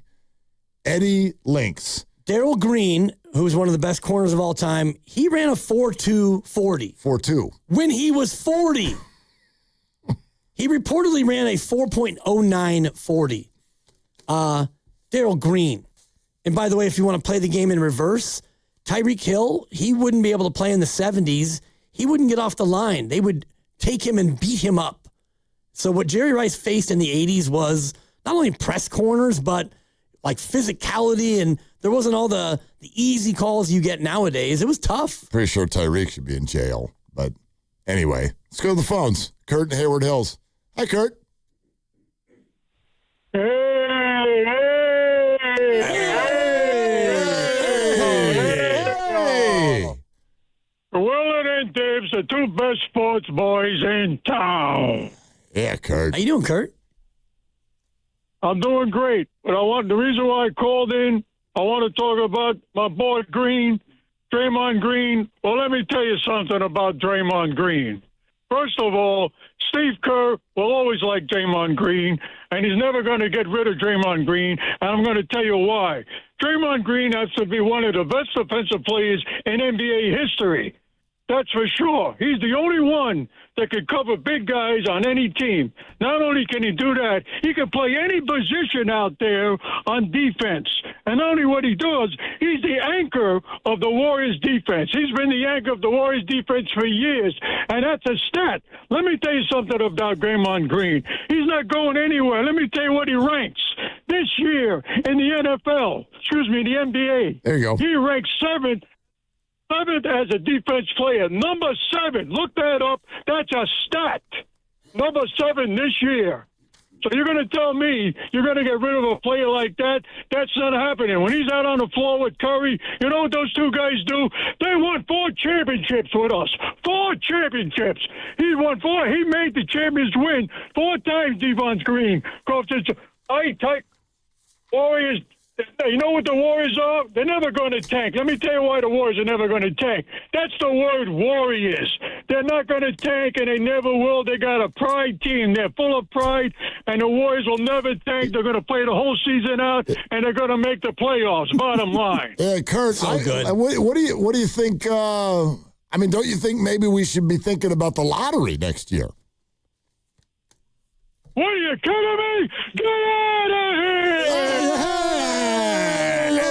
Eddie Lynx. Darryl Green, who's one of the best corners of all time, he ran a 4.240. 4.2. When he was 40. He reportedly ran a 4.0940. Darryl Green. And by the way, if you want to play the game in reverse, Tyreek Hill, he wouldn't be able to play in the 70s. He wouldn't get off the line. They would take him and beat him up. So what Jerry Rice faced in the 80s was not only press corners, but like physicality, and there wasn't all the the easy calls you get nowadays. It was tough. Pretty sure Tyreek should be in jail. But anyway, let's go to the phones. Kurt in Hayward Hills. Hi, Kurt. Willard and Dibs, the two best sports boys in town. Yeah, Kurt. How you doing, Kurt? I'm doing great. But the reason why I called in, I want to talk about my boy Green, Draymond Green. Well, let me tell you something about Draymond Green. First of all, Steve Kerr will always like Draymond Green, and he's never going to get rid of Draymond Green, and I'm going to tell you why. Draymond Green has to be one of the best defensive players in NBA history. That's for sure. He's the only one that can cover big guys on any team. Not only can he do that, he can play any position out there on defense. And not only what he does, he's the anchor of the Warriors defense. He's been the anchor of the Warriors defense for years, and that's a stat. Let me tell you something about Draymond Green. He's not going anywhere. Let me tell you what he ranks. This year in the NFL, the NBA. There you go. He ranks seventh as a defense player. Number 7. Look that up. That's a stat. Number 7 this year. So you're going to tell me you're going to get rid of a player like that? That's not happening. When he's out on the floor with Curry, you know what those two guys do? They won 4 championships with us. 4 championships. He won 4. He made the champions win 4 times, Draymond Green. Warriors. You know what the Warriors are? They're never going to tank. Let me tell you why the Warriors are never going to tank. That's the word Warriors. They're not going to tank, and they never will. They got a pride team. They're full of pride, and the Warriors will never tank. They're going to play the whole season out, and they're going to make the playoffs, bottom line. Yeah, Kurt, so good. What do you think? Don't you think maybe we should be thinking about the lottery next year? What are you kidding me? Get out of here!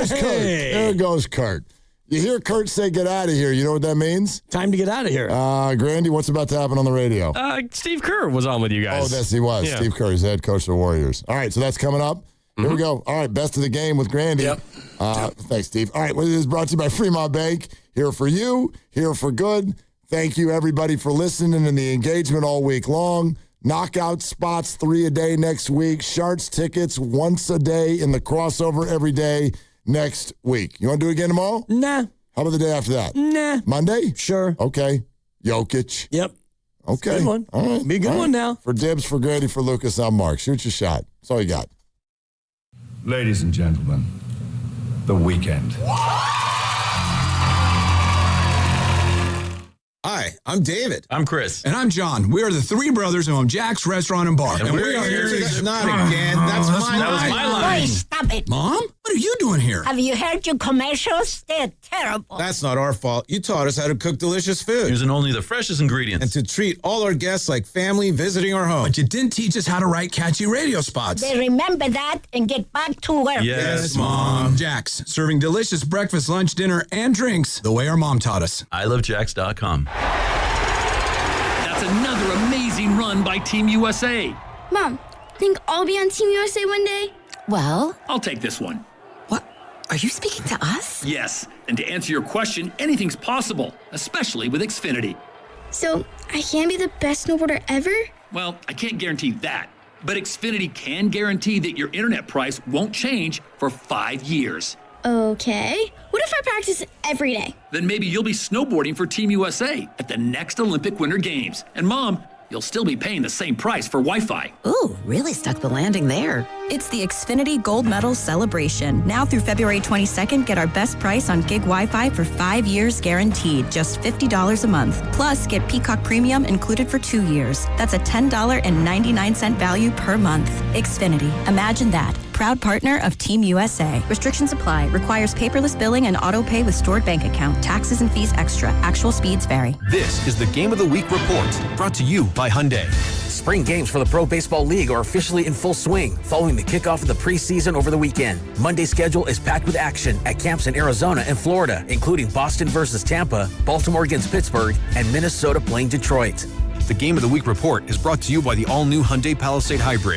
Kurt. There goes Kurt. You hear Kurt say get out of here. You know what that means? Time to get out of here. Grandy, what's about to happen on the radio? Steve Kerr was on with you guys. Oh, yes, he was. Yeah. Steve Kerr, he's the head coach of the Warriors. All right, so that's coming up. Here we go. All right, best of the game with Grandy. Yep. Thanks, Steve. All right, well, this is brought to you by Fremont Bank. Here for you, here for good. Thank you, everybody, for listening and the engagement all week long. Knockout spots 3 a day next week. Sharks tickets once a day in the crossover every day next week. You want to do it again tomorrow? Nah. How about the day after that? Nah. Monday? Sure. Okay. Jokic. Yep. Okay. Good one. All right. Be a good one now. For Dibs, for Grady, for Lucas, I'm Mark. Shoot your shot. That's all you got. Ladies and gentlemen, the weekend. Hi, I'm David. I'm Chris. And I'm John. We are the 3 brothers who own Jack's Restaurant and Bar. And we are here to... Not again. That's my line. Boy, stop it. Mom? What are you doing here? Have you heard your commercials? They're terrible. That's not our fault. You taught us how to cook delicious food. Using only the freshest ingredients. And to treat all our guests like family visiting our home. But you didn't teach us how to write catchy radio spots. They remember that and get back to work. Yes, Mom. Jack's, serving delicious breakfast, lunch, dinner, and drinks the way our mom taught us. ilovejacks.com. That's another amazing run by Team USA. Mom, think I'll be on Team USA one day? Well, I'll take this one. are you speaking to us? Yes, and to answer your question, anything's possible, especially with Xfinity. So, I can be the best snowboarder ever? Well, I can't guarantee that, but Xfinity can guarantee that your internet price won't change for 5 years. Okay. What if I practice every day? Then maybe you'll be snowboarding for Team USA at the next Olympic Winter Games. And Mom, you'll still be paying the same price for Wi-Fi. Ooh, really stuck the landing there. It's the Xfinity Gold Medal Celebration. Now through February 22nd, get our best price on gig Wi-Fi for 5 years guaranteed, just $50 a month. Plus, get Peacock Premium included for 2 years. That's a $10.99 value per month. Xfinity. Imagine that. Proud partner of Team USA. Restrictions apply. Requires paperless billing and auto pay with stored bank account. Taxes and fees extra. Actual speeds vary. This is the Game of the Week Report, brought to you by Hyundai. Spring games for the Pro Baseball League are officially in full swing following the kickoff of the preseason over the weekend. Monday's schedule is packed with action at camps in Arizona and Florida, including Boston versus Tampa, Baltimore against Pittsburgh, and Minnesota playing Detroit. The Game of the Week Report is brought to you by the all-new Hyundai Palisade Hybrid,